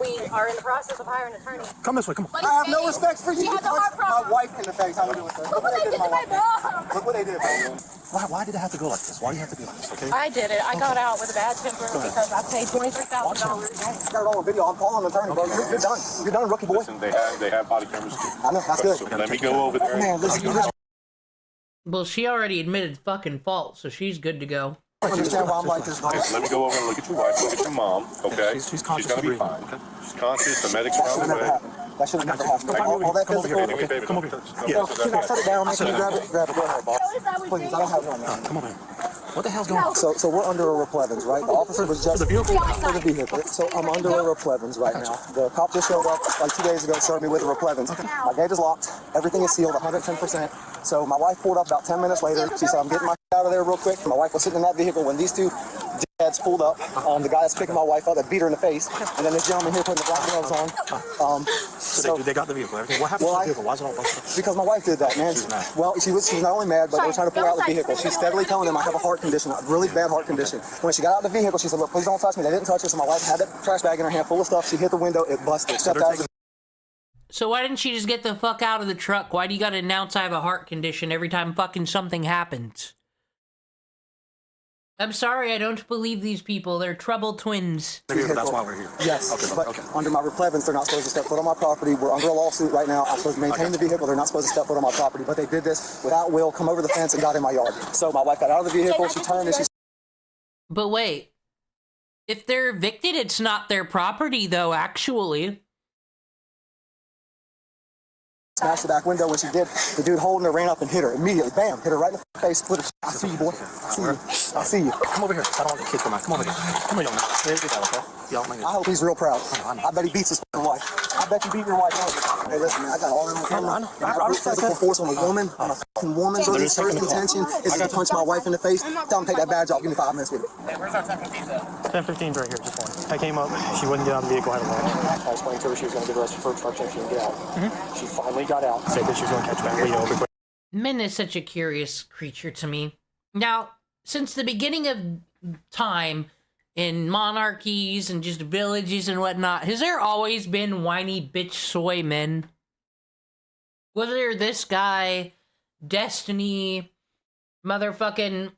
we are in the process of hiring an attorney. Come this way, come on. I have no respect for you. She You has a heart punched my problem. wife in the face. How you doing, sir? Look what they did to my mom. Look what they did, bro. Why did it have to go like this? Why do you have to do like this, okay? I did it. I got out with a bad temper because I paid $23,000. Got it all on video. I'm calling an attorney, bro. You're done. You're done, rookie boy. Listen, they have body cameras too. I know, that's good. So let me go over there. Man, listen, Well, she already admitted fucking fault, so she's good to go. I understand why I'm like this. Okay, so let me go over and look at your wife, look at your mom, okay? She's conscious. She's gonna be fine. Okay. She's conscious, the medics are on the way. That should have never happened. All that Come over physical. here. Okay, come over here. Yo, can I set it down? Can you grab it? Grab it. Go ahead, boss. Please, I don't have it on me. Come over here. What the hell's going on? So we're under a replevins, right? The officer was just for the vehicle. So I'm under a replevins right now. The cop just showed up like 2 days ago, served me with a replevins. My gate is locked. Everything is sealed 110%. So my wife pulled up about 10 minutes later. She said, I'm getting my out of there real quick. My wife was sitting in that vehicle when these two dads pulled up. The guy that's picking my wife up, that beat her in the face. And then this gentleman here putting the black gloves on. So they got the vehicle. Everything. What happened to the vehicle? Why is it all busted up? Because my wife did that, man. Well, she was not only mad, but they were trying to pull her out of the vehicle. She's steadily telling them I have a heart condition, a really bad heart condition. When she got out of the vehicle, she said, look, please don't touch me. They didn't touch her. So my wife had that trash bag in her hand full of stuff. She hit the window. It busted. Stepped out. So why didn't she just get the fuck out of the truck? Why do you gotta announce I have a heart condition every time fucking something happens? I'm sorry, I don't believe these people. They're trouble twins. That's why we're here. Yes, but under my replevins, they're not supposed to step foot on my property. We're under a lawsuit right now. I'm supposed to maintain the vehicle. They're not supposed to step foot on my property, but they did this without will, come over the fence and got in my yard. So my wife got out of the vehicle. She turned and she... But wait, if they're evicted, it's not their property, though, actually. Smashed the back window. When she did, the dude holding her ran up and hit her immediately. Bam! Hit her right in the face. Split her. I see you, boy. I see you. I see you. Come over here. I don't want the kids come out. Come over here. Come here, young man. There you go, okay? I hope he's real proud. I bet he beats his fucking wife. I bet you beat your wife. Hey, listen, man. I got all that on camera. I physical force on a woman. On a fucking woman. So his first intention is to punch my wife in the face. Tell him to take that badge off. Give me 5 minutes with it. Hey, where's our 1015 1015's right here, just one. I came up, she wouldn't get out of the vehicle, I had a warrant. I explained to her she was going to get arrested for obstruction, she didn't get out. She finally got out, said that she was going to catch back Leo. Men is such a curious creature to me. Now, since the beginning of time, in monarchies and just villages and whatnot, has there always been whiny bitch soy men? Whether this guy, Destiny, motherfucking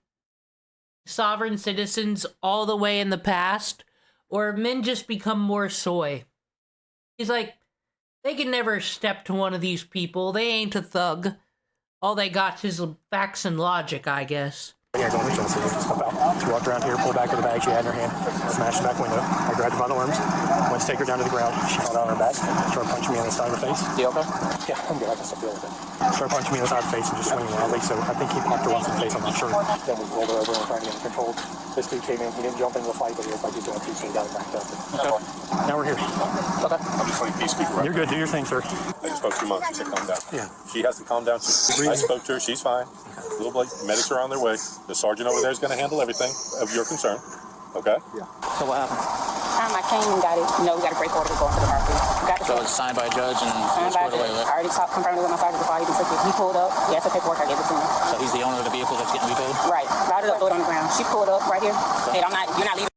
sovereign citizens all the way in the past, or men just become more soy. He's like, they can never step to one of these people. They ain't a thug. All they got is facts and logic, I guess. Yeah, going to Chelsea, just step out. She walked around here, pulled back to the bag she had in her hand, smashed the back window. I grabbed her by the arms, went to take her down to the ground. She fell down on her back, started punching me on the side of the face. You okay? Yeah, I'm good. I can still feel it. Started punching me on the side of the face and just swinging wildly, so I think he popped her once in the face, I'm not sure. Then we rolled her over and tried to get her controlled. This dude came in, he didn't jump into the fight, but he looked like he was doing a piece, so he got it backed up. Okay. Now we're here. Okay. I'm just playing peacekeeper. You're good, do your thing, sir. I just spoke to your mom. She said calm down. Yeah. She has to calm down. I spoke to her. She's fine. Little Blake, medics are on their way. The sergeant over there is going to handle everything of your concern. Okay? Yeah. So what happened? time I came and got it, you know, we got a break order to go into the car. Got the So it's signed by a judge and signed by a squared away judge. with. I already confirmed it with my sergeant before I even took it. He pulled up. He had the paperwork. I gave it to him. So he's the owner of the vehicle that's getting repoed? Right. Brought it up, threw it on the ground. She pulled up right here. Said, you're not leaving.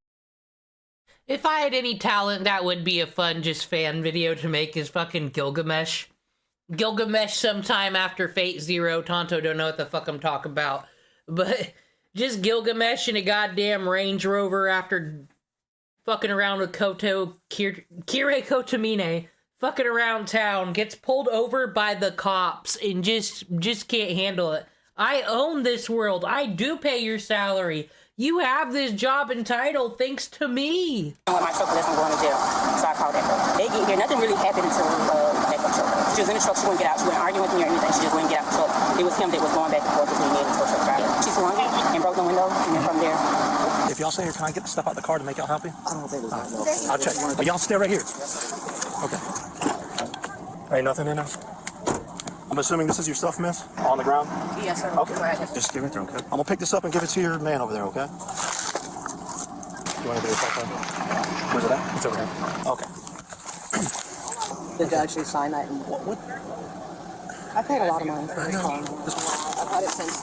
If I had any talent, that would be a fun just fan video to make, is fucking Gilgamesh. Gilgamesh sometime after Fate Zero. Tonto don't know what the fuck I'm talking about. But just Gilgamesh in a goddamn Range Rover after fucking around with Kirei Kotomine. Fucking around town. Gets pulled over by the cops and just can't handle it. I own this world. I do pay your salary. You have this job and title thanks to me. With my truck, I'm going to jail. So I called that girl. They get here. Nothing really happened until that truck. She was in the truck. She wouldn't get out. She wasn't arguing with me or anything. She just wouldn't get out the truck. It was him that was going back and forth between me and the tow truck driver. She swung it and broke the window. And then from there. If y'all stay here, can I get the stuff out the car to make y'all happy? I don't think there's nothing else. I'll check. But y'all stay right here. Okay. Ain't nothing in there? I'm assuming this is your stuff, miss? On the ground? Yes, sir. Okay. Just give it to her, okay? I'm gonna pick this up and give it to your man over there, okay? You wanna do it back there? Where's it at? It's over there. Okay. The judge should sign that. What? I paid a lot of money for this car. I've had it since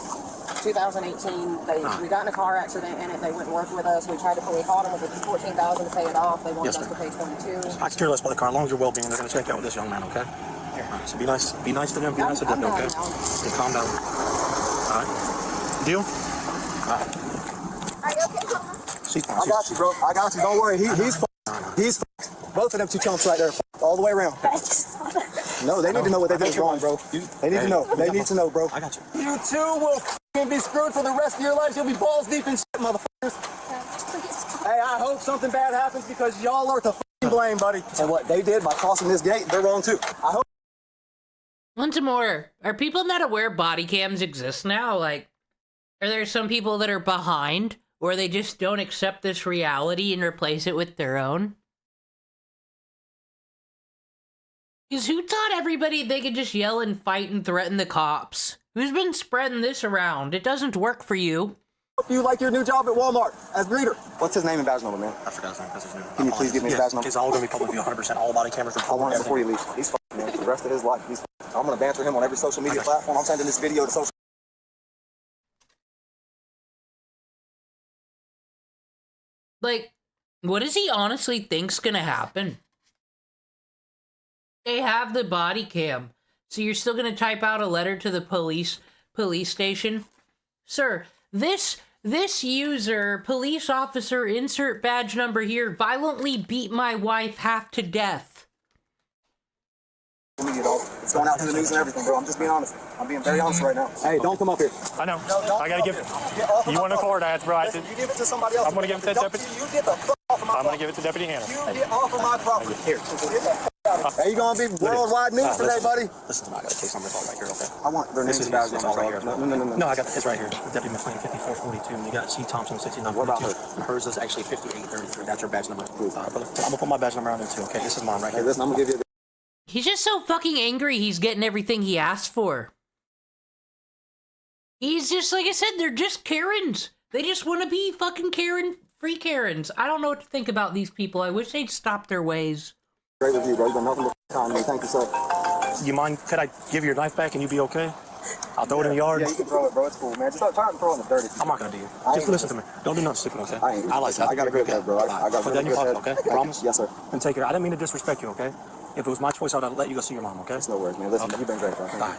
2018. We got in a car accident in it. They wouldn't work with us. We tried to pay. We called them with $14,000 to pay it off. They wanted us to pay $22,000. I can care less about the car. As long as you're well-being, they're gonna check out with this young man, okay? Right, so be nice to them, be nice to them, okay? Just calm down. All right. Deal? All right. I got you, bro. I got you. Don't worry. He's He's both of them two chumps right there, all the way around. No, they need to know what they did wrong, bro. They need to know. They need to know, bro. I got you. You too will be screwed for the rest of your lives. You'll be balls deep in shit, motherfuckers. Hey, I hope something bad happens because y'all are to blame, buddy. And what they did by crossing this gate, they're wrong too. I hope. Once more, are people not aware body cams exist now? Like, are there some people that are behind, or they just don't accept this reality and replace it with their own? Because who taught everybody they could just yell and fight and threaten the cops? Who's been spreading this around? It doesn't work for you. You like your new job at Walmart as greeter? What's his name and badge number, man? I forgot his name. That's his name. Can you please give me his badge number? It's all going to be public view, 100%. All body cameras. I want it before you leave. He's fucking, man. For the rest of his life, he's fucking. I'm going to banter him on every social media platform. I'm sending this video to social. Like, what does he honestly think's gonna happen? They have the body cam, so you're still gonna type out a letter to the police station? Sir, this user, police officer, insert badge number here, violently beat my wife half to death. It's going out to the news and everything, bro. I'm just being honest. I'm being very honest right now. Hey, don't come up here. I know. I gotta give it. You want the card, bro? Listen, you give it to somebody else. I'm gonna give it to Deputy. You get the fuck off of my property. I'm gonna give it to Deputy Hannah. You get off of my property. Here. Hey, you gonna be worldwide news today, buddy? Listen, I got a case number right here, okay? I want their names and badge numbers right here. No. No, I got it's right here. Deputy McLean, 5442. You got C. Thompson, 6942. What about her? Hers is actually 5833. That's your badge number. I'm gonna put my badge number on there too, okay? This is mine right here. Listen, I'm gonna give you. He's just so fucking angry he's getting everything he asked for. He's just, like I said, they're just Karens. They just want to be fucking free Karens. I don't know what to think about these people. I wish they'd stop their ways. Great review, bro. You've done nothing but time me. Thank you, sir. You mind, could I give you your knife back and you be okay? I'll throw it in the yard. Yeah, you can throw it, bro. It's cool, man. Just stop trying to throw it in the dirty. I'm not gonna do it. Just listen to me. Don't do nothing stupid, okay? I like that. I got a good head, bro. I got a Put that in your pocket, okay? Promise? Yes, sir. And take care. I didn't mean to disrespect you, okay? If it was my choice, I'd let you go see your mom, okay? It's no worries, man. Listen, you've been great, bro. Bye.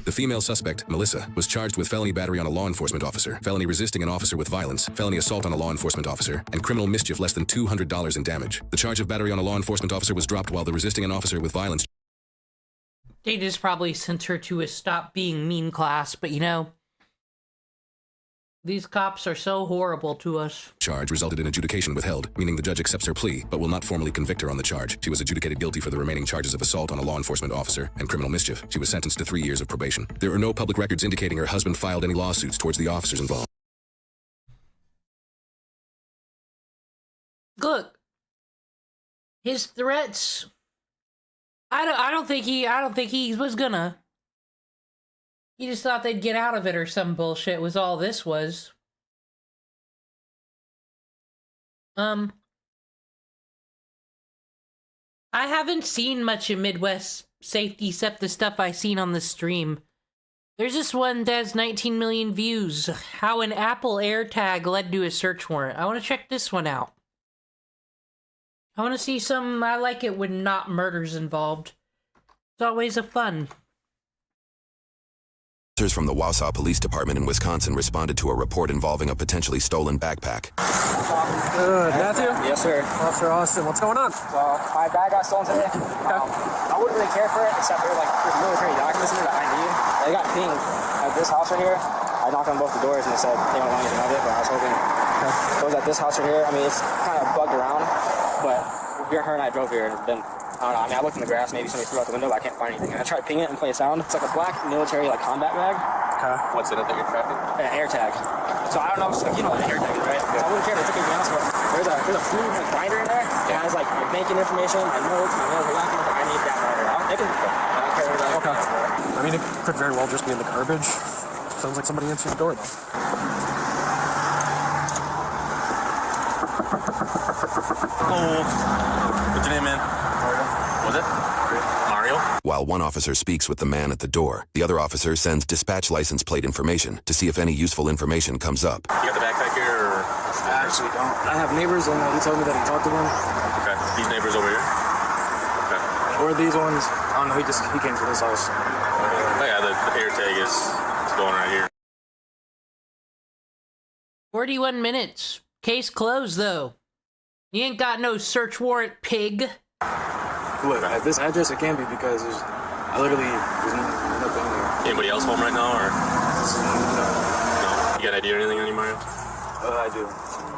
The female suspect, Melissa, was charged with felony battery on a law enforcement officer, felony resisting an officer with violence, felony assault on a law enforcement officer, and criminal mischief less than $200 in damage. The charge of battery on a law enforcement officer was dropped while the resisting an officer with violence. They just probably sent her to a stop being mean class, but you know, these cops are so horrible to us. Charge resulted in adjudication withheld, meaning the judge accepts her plea, but will not formally convict her on the charge. She was adjudicated guilty for the remaining charges of assault on a law enforcement officer and criminal mischief. She was sentenced to 3 years of probation. There are no public records indicating her husband filed any lawsuits towards the officers involved. Look, his threats. I don't think he was gonna. He just thought they'd get out of it or some bullshit was all this was. I haven't seen much of Midwest safety except the stuff I seen on the stream. There's this one that has 19 million views. How an Apple AirTag led to a search warrant. I want to check this one out. I want to see some. I like it when not murders involved. It's always a fun. Officers from the Wausau Police Department in Wisconsin responded to a report involving a potentially stolen backpack. Good. Matthew? Yes, sir. Officer Austin, what's going on? My bag got stolen today. I wouldn't really care for it, except there's military documents in there that I need. They got pinged at this house right here. I knocked on both the doors and they said they don't want anything of it, but I was hoping it was at this house right here. I mean, it's kind of bugged around, but her and I drove here and it's been, I don't know, I mean, I looked in the grass, maybe somebody threw out the window, but I can't find anything. And I tried to ping it and play a sound. It's like a black military, like, combat bag. Okay. What's in it that you're tracking? An AirTag. So I don't know, you know what an AirTag is, right? Yeah. So I wouldn't care if they took anything else, but there's a food like binder in there. Yeah. It has like my banking information, my notes, my mail, I need that binder. I don't care what okay. I mean, it could very well just be in the garbage. Sounds like somebody answered the door, though. Oh. What's your name, man? Was it? Mario? While one officer speaks with the man at the door, the other officer sends dispatch license plate information to see if any useful information comes up. You got the backpack here, or? I actually don't. I have neighbors, and he told me that he talked to them. Okay. These neighbors over here? Okay. Or these ones. I don't know, he came to this house. Oh yeah, the AirTag is going right here. 41 minutes. Case closed, though. You ain't got no search warrant, pig. Look, at this address it can be because there's nothing there. Anybody else home right now, or? No. No? You got ID or anything on you, Mario? I do.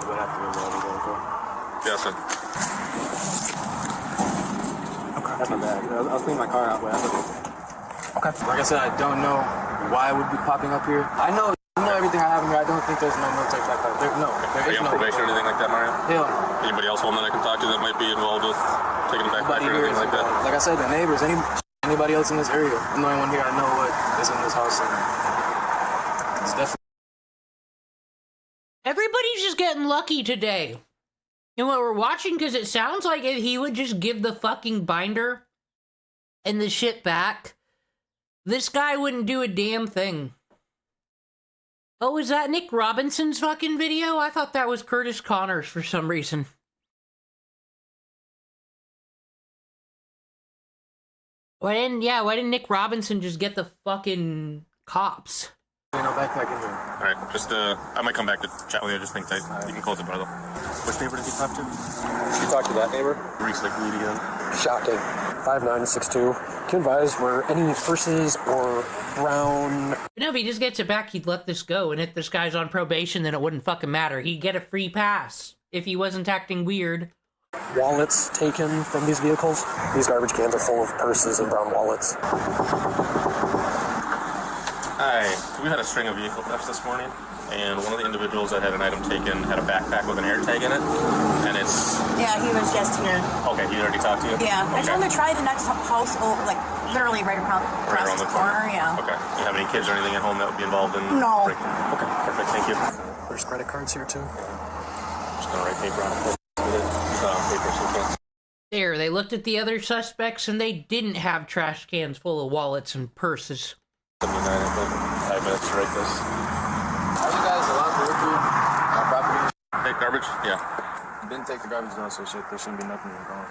But I have to remember what I'm going for. Yeah, son. Okay. That's my bag. I was cleaning my car out, but that's okay. Okay. Like I said, I don't know why it would be popping up here. I know everything I have in here. I don't think there's no military backpack. There Are you on probation or anything like that, Mario? Yeah. Anybody else home that I can talk to that might be involved with taking a backpack or anything like that? Like I said, the neighbors, anybody else in this area. I'm the only one here I know what is in this house. And it's definitely. Everybody's just getting lucky today. You know what we're watching? Because it sounds like if he would just give the fucking binder and the shit back, this guy wouldn't do a damn thing. Oh, is that Nick Robinson's fucking video? I thought that was Curtis Connors for some reason. Why didn't Nick Robinson just get the fucking cops? No backpack in here. Alright, just, I might come back to chat with you. I just think that you can close the door, though. Which neighbor did you talk to? You talked to that neighbor? Reese, like, lead again. Shocking. 5962. Can advise were any purses or brown. No, if he just gets it back, he'd let this go. And if this guy's on probation, then it wouldn't fucking matter. He'd get a free pass if he wasn't acting weird. Wallets taken from these vehicles. These garbage cans are full of purses and brown wallets. Hi, we had a string of vehicle thefts this morning, and one of the individuals that had an item taken had a backpack with an AirTag in it, and it's... Yeah, he was just here. Okay, he already talked to you? Yeah, okay. I told him to try the next house, like, literally right around the corner, yeah. Okay. Do you have any kids or anything at home that would be involved in... No. breaking? Okay, perfect, thank you. There's credit cards here, too. Just gonna write paper on it. Paper so can't... There, they looked at the other suspects, and they didn't have trash cans full of wallets and purses. 79, I think. 5 minutes to write this. Are you guys allowed to work here on property? Take garbage? Yeah. Didn't take the garbage down, so there shouldn't be nothing wrong.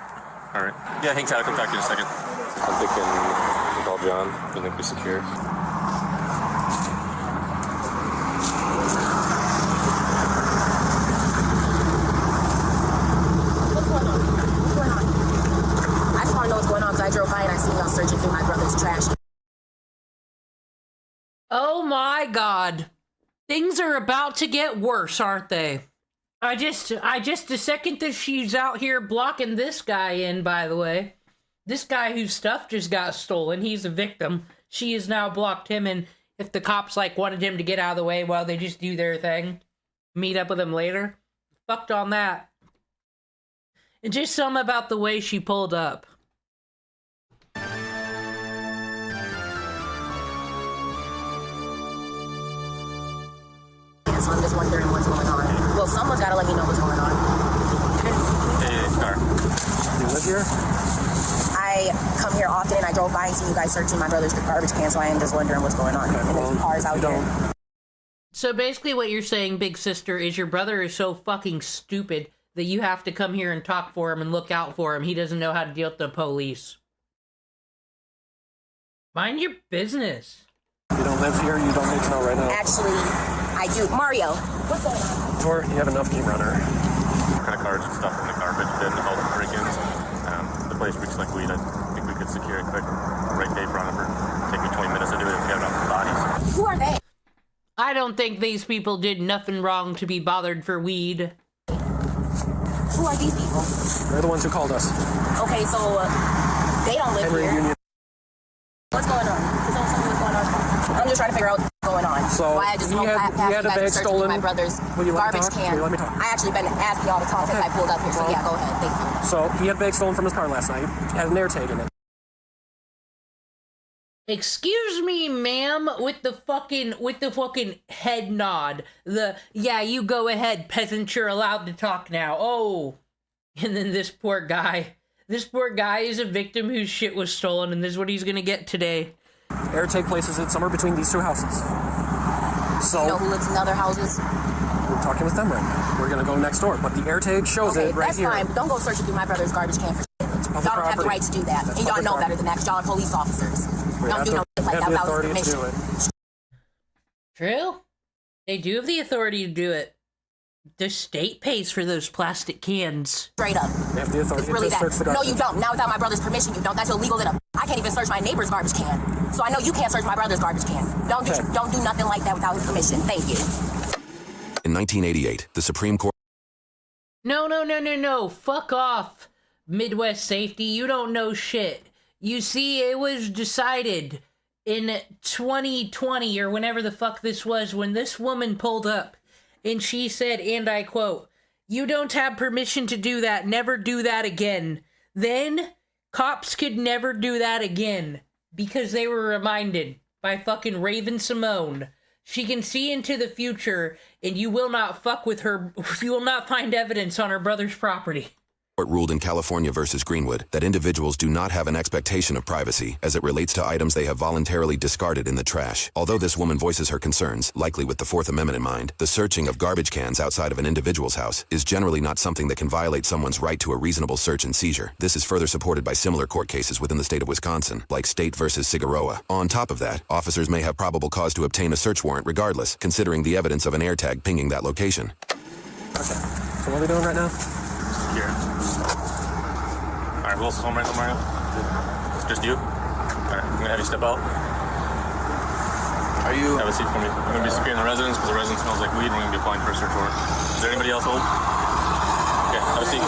Alright. Yeah, hang tight. I'll come talk to you in a second. I'm thinking we call John. I think we secure. What's going on? I just want to know what's going on because I drove by and I seen y'all searching through my brother's trash. Oh my god. Things are about to get worse, aren't they? I just the second that she's out here blocking this guy in, by the way. This guy whose stuff just got stolen, he's a victim. She has now blocked him, and if the cops, like, wanted him to get out of the way while they just do their thing, meet up with him later, fucked on that. And just something about the way she pulled up. So I'm just wondering what's going on. Well, someone's got to let me know what's going on. here? I come here often, and I drove by and see you guys searching my brother's garbage can, so I am just wondering what's going on. And there's cars out here. So basically what you're saying, big sister, is your brother is so fucking stupid that you have to come here and talk for him and look out for him. He doesn't know how to deal with the police. Mind your business. You don't live here, you don't need to know right now. Actually, I do. Mario, what's going on? Tor, you have enough game runner. Kind of cards and stuff in the garbage bin to help break-ins. The place reeks like weed. I think we could secure it quick. Right paper on it for take me 20 minutes to do it if we have enough bodies. Who are they? I don't think these people did nothing wrong to be bothered for weed. Who are these people? They're the ones who called us. Okay, so they don't live Henry here. Union. What's going on? Is there something going on? I'm just trying to figure out what's going on. So, why I just he had a bag stolen. My brother's Will you let me garbage talk? can. Will you let me talk? I actually been asking y'all to talk since I pulled up here. So yeah, go ahead. Thank you. So he had a bag stolen from his car last night. Had an air tag in it. Excuse me, ma'am, with the fucking head nod. Yeah, you go ahead, peasant, you're allowed to talk now. Oh. And then this poor guy is a victim whose shit was stolen, and this is what he's gonna get today. Air tag places it somewhere between these two houses. So You know who lives in other houses? we're talking with them right now. We're gonna go next door, but the air tag shows it right that's here. fine, but don't go searching through my brother's garbage can for shit. Y'all don't have the property. right to do that. That's And y'all public know property. better than that, 'cause y'all are police officers. We Don't have do the- no shit like have that the without authority to permission. do it. True. They do have the authority to do it. The state pays for those plastic cans. Straight up. They have the authority It's really to search the that. No, garbage. you don't. Not without my brother's permission, you don't. That's illegal. I can't even search my neighbor's garbage can. So I know you can't search my brother's garbage can. Don't do nothing like that without his permission. Thank you. In 1988, the Supreme Court... No. Fuck off, Midwest Safety. You don't know shit. You see, it was decided in 2020 or whenever the fuck this was when this woman pulled up and she said, and I quote, "You don't have permission to do that. Never do that again." Then cops could never do that again because they were reminded by fucking Raven Simone. She can see into the future, and you will not fuck with her. You will not find evidence on her brother's property. Court ruled in California versus Greenwood that individuals do not have an expectation of privacy as it relates to items they have voluntarily discarded in the trash. Although this woman voices her concerns, likely with the Fourth Amendment in mind, the searching of garbage cans outside of an individual's house is generally not something that can violate someone's right to a reasonable search and seizure. This is further supported by similar court cases within the state of Wisconsin, like State versus Figueroa. On top of that, officers may have probable cause to obtain a search warrant regardless, considering the evidence of an AirTag pinging that location. Okay. So what are we doing right now? Here. Alright, who else is home right now, Mario? Just you? Alright, I'm gonna have you step out. Are you... Have a seat for me. I'm gonna be securing the residence because the residence smells like weed and we're gonna be applying for a search warrant. Is there anybody else home? Okay, have a seat.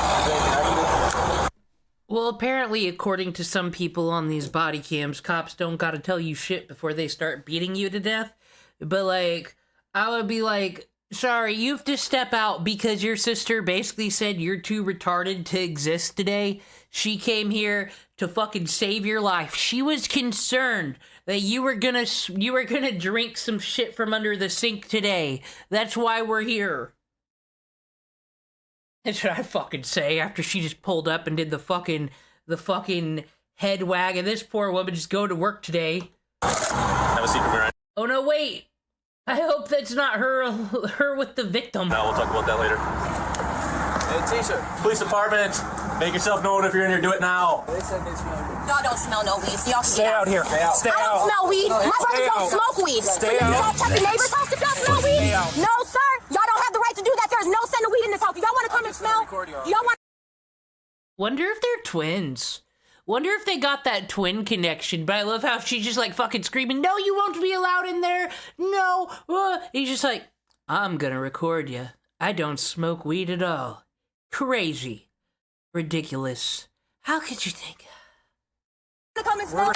Well, apparently, according to some people on these body cams, cops don't gotta tell you shit before they start beating you to death. But, like, I would be like, sorry, you have to step out because your sister basically said you're too retarded to exist today. She came here to fucking save your life. She was concerned that you were gonna drink some shit from under the sink today. That's why we're here. That's what I fucking say after she just pulled up and did the fucking head wag, and this poor woman just go to work today. Have a seat for me, right? Oh no, wait. I hope that's not her with the victim. No, we'll talk about that later. Hey, T-shirt. Police department, make yourself known if you're in here. Do it now. They said they smell you. Y'all don't smell no weed, so y'all can Stay get out here. Stay out. Stay I don't out. smell weed. My brother Stay don't out. smoke weed. Stay so you out. don't check the neighbor's house if y'all smell weed? Stay out. No, sir. Y'all don't have the right to do that. There's no scent of weed in this house. If y'all want to come and smell, y'all want... Wonder if they're twins. Wonder if they got that twin connection, but I love how she's just like fucking screaming, "No, you won't be allowed in there! No!" He's just like, "I'm gonna record you. I don't smoke weed at all. Crazy. Ridiculous. How could you think?"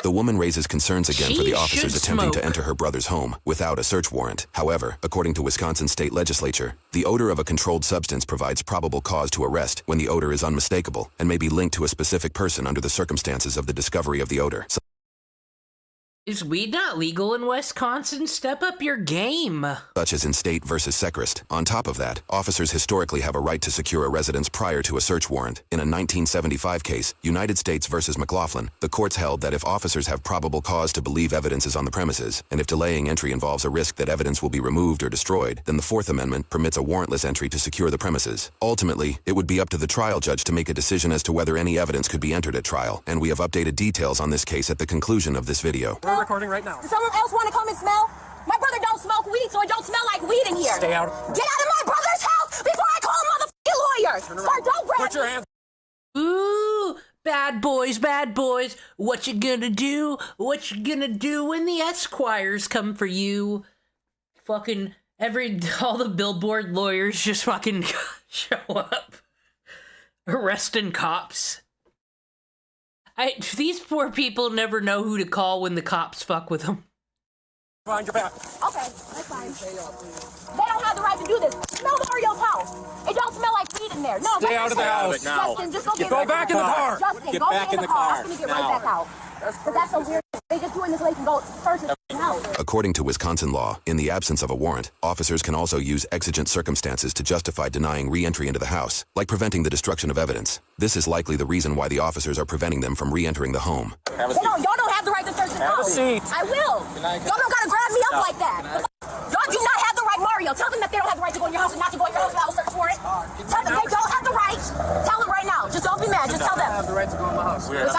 The woman raises concerns again for She the officers should attempting to smoke. enter her brother's home without a search warrant. However, according to Wisconsin state legislature, the odor of a controlled substance provides probable cause to arrest when the odor is unmistakable and may be linked to a specific person under the circumstances of the discovery of the odor. Is weed not legal in Wisconsin? Step up your game. Such as in State versus Sechrist. On top of that, officers historically have a right to secure a residence prior to a search warrant. In a 1975 case, United States versus McLaughlin, the courts held that if officers have probable cause to believe evidence is on the premises, and if delaying entry involves a risk that evidence will be removed or destroyed, then the Fourth Amendment permits a warrantless entry to secure the premises. Ultimately, it would be up to the trial judge to make a decision as to whether any evidence could be entered at trial, and we have updated details on this case at the conclusion of this video. We're recording right now. Does someone else want to come and smell? My brother don't smoke weed, so it don't smell like weed in here. Stay out. Get out of my brother's house before I call a motherfucking lawyer. Sir, don't grab Put your hands. Ooh, bad boys, bad boys. What you gonna do? What you gonna do when the Esquires come for you? Fucking all the billboard lawyers just fucking show up. Arresting cops. These poor people never know who to call when the cops fuck with them. Find your back. Okay, that's fine. They don't have the right to do this. Smell Mario's house. It don't smell like weed in there. No, Stay out of the house now. Justin, just go Go back in the car. Justin, Get go back in the car. I'm gonna get right back out. But that's so weird. They just doing this so they can go search his house. According to Wisconsin law, in the absence of a warrant, officers can also use exigent circumstances to justify denying re-entry into the house, like preventing the destruction of evidence. This is likely the reason why the officers are preventing them from re-entering the home. Y'all don't have the right to search his house. Seat. I will. Y'all don't gotta grab me up like that. Y'all do not have the right, Mario. Tell them that they don't have the right to go in your house and not to go in your house without a search warrant. Tell them they don't have the right. Tell them right now. Just don't be mad. Just tell them. Have the right to go in my house.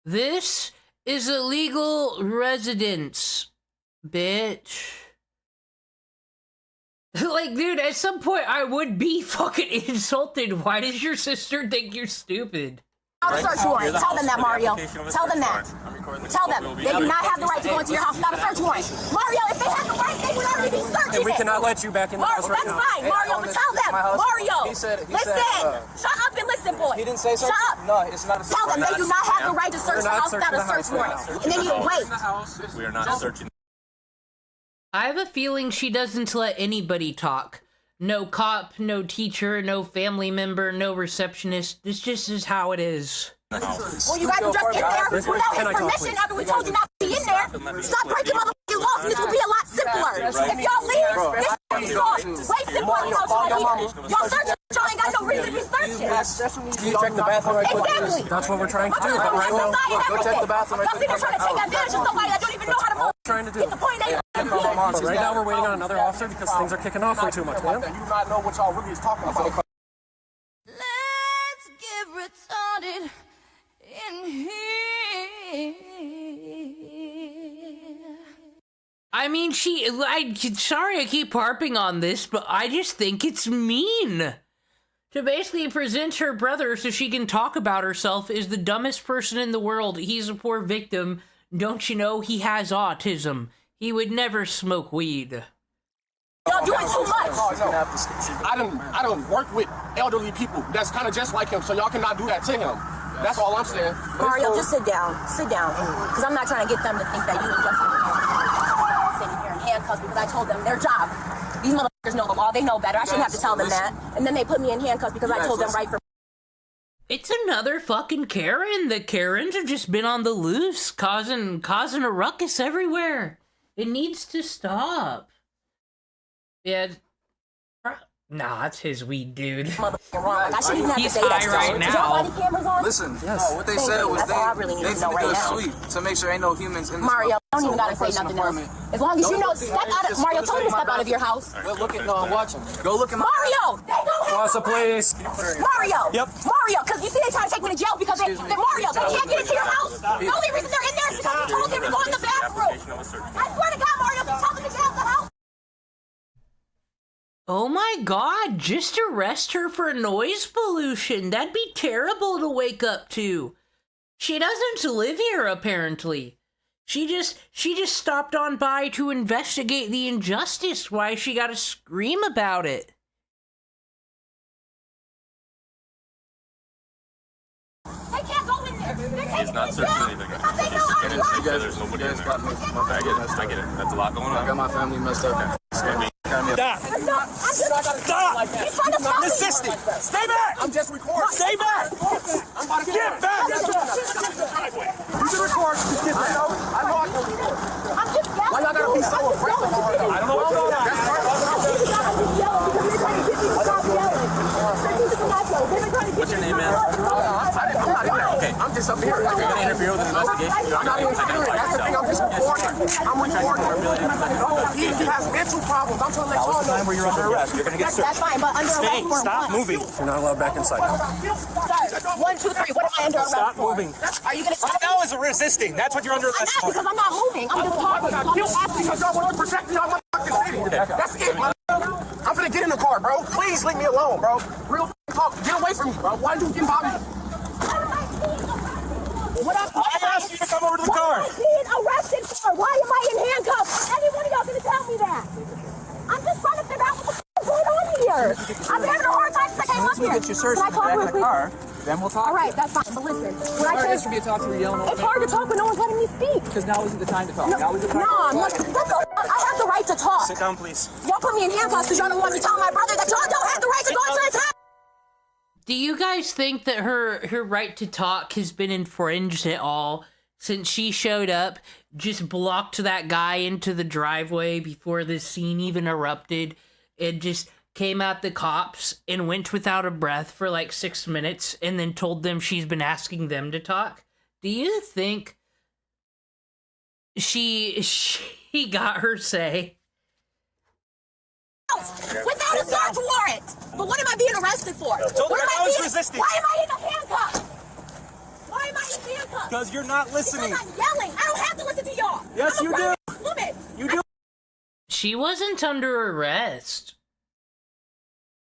This is a legal residence, bitch. Like, dude, at some point I would be fucking insulted. Why does your sister think you're stupid? Without a search warrant. Tell them that, Mario. Tell them that. Tell them. They do not have the right to go into your house without a search warrant. Mario, if they had the right, they would already be searching And we it. cannot let you back in the house right now. That's fine, Mario, but tell them. Mario, listen. Shut up and listen, boy. He didn't say so. Shut up. No, it's not a search Tell them they do not have the right to search the house without a search warrant. And then you wait. We are not searching. I have a feeling she doesn't let anybody talk. No cop, no teacher, no family member, no receptionist. This just is how it is. Well, you guys were just in there without his permission after we told you not to be in there. Stop breaking motherfucking laws and this would be a lot simpler. If y'all leave, this would be solved. Way simpler without y'all leaving. Y'all searching, y'all ain't got no reason to be searching. You check the bathroom right quick. Exactly. That's what we're trying to do. But right now, go check the bathroom right quick. Y'all trying to take advantage of somebody that don't even know how to move. Trying to do. Get the point they But right now we're waiting on another officer because things are kicking off way too much, man. You not know what y'all really is talking about. Let's get retarded in here. I mean, sorry I keep harping on this, but I just think it's mean. To basically present her brother so she can talk about herself is the dumbest person in the world. He's a poor victim. Don't you know he has autism? He would never smoke weed. Y'all doing too much. I don't work with elderly people that's kind of just like him, so y'all cannot do that to him. That's all I'm saying. Mario, just sit down. Sit down. Because I'm not trying to get them to think that you and Justin are sitting here in handcuffs because I told them their job. These motherfuckers know the law. They know better. I shouldn't have to tell them that. And then they put me in handcuffs because I told them right from... It's another fucking Karen. The Karens have just been on the loose, causing a ruckus everywhere. It needs to stop. Yeah. Nah, it's his weed, dude. He's high right now. Listen, what they said was they finna do a sweep to make sure ain't no humans in this. Mario, don't even gotta say nothing else. As long as you know, step out of Mario. Tell him to step out of your house. Go look at I'm watching. Go look at my Mario. Officer, please. Mario. Yep. Mario, because you see they trying to take me to jail because they're Mario. They can't get into your house. The only reason they're in there is because you told them to go in the bathroom. I swear to God, Mario, if you tell them to get out the house. Oh my god, just arrest her for noise pollution. That'd be terrible to wake up to. She doesn't live here, apparently. She just stopped on by to investigate the injustice. Why she gotta scream about it? They can't go in there. He's not searching anything. There's nobody in there. I get it. That's a lot going on. I got my family messed up. Stop! Stop! He's trying to stop me. Assistant! Stay back! I'm just recording. Stay back! I'm about to Get back! can record. I know. I know. I'm just yelling. Why y'all gotta be so aggressive? I don't know what's going on. That's part of the What's your name, man? I'm not in there. Okay, I'm just up here. You're gonna interfere with an investigation? I'm not interfering. That's the thing. I'm just recording. I'm recording. He has mental problems. I'm trying to let y'all know. Time where you're under arrest. You're gonna get searched. That's fine, but under arrest for Stop what? moving. You're not allowed back inside. Sir, 1, 2, 3. What am I under arrest Stop for? moving. Are you gonna stop me? Now is resisting. That's what you're under I'm arrest not, for. because I'm not moving. I'm just talking. So I'm just asking. Because y'all want to protect y'all motherfucking city. That's it, man. I'm finna get in the car, bro. Please leave me alone, bro. Real talk. Get away from me, bro. Why do you get by me? What I asked you to come over to the car. What am I being arrested for? Why am I in handcuffs? Any one of y'all gonna tell me that? I'm just trying to figure out what the f is going on here. I'm having a hard time since I came up here. Get your search Can I talk back real in the quick? car. Then we'll talk. All right, that's fine. But listen, when I This say should be a talk to you yelling. it's hard to talk when no one's letting me speak. Because now isn't the time to talk. No, Now is the time. I'm like, I have the right to talk. Sit down, please. Y'all put me in handcuffs because y'all don't want me telling my brother that y'all don't have the right to go into his house. Do you guys think that her right to talk has been infringed at all since she showed up, just blocked that guy into the driveway before this scene even erupted, and just came out the cops and went without a breath for like 6 minutes and then told them she's been asking them to talk? Do you think she got her say? Without a search warrant. But what am I being arrested for? Told What her am I I was being? resisting. Why am I in a handcuff? Why am I in handcuffs? Because you're not listening. Because I'm yelling. I don't have to listen to y'all. Yes, I'm a you do. grown woman. You do. She wasn't under arrest.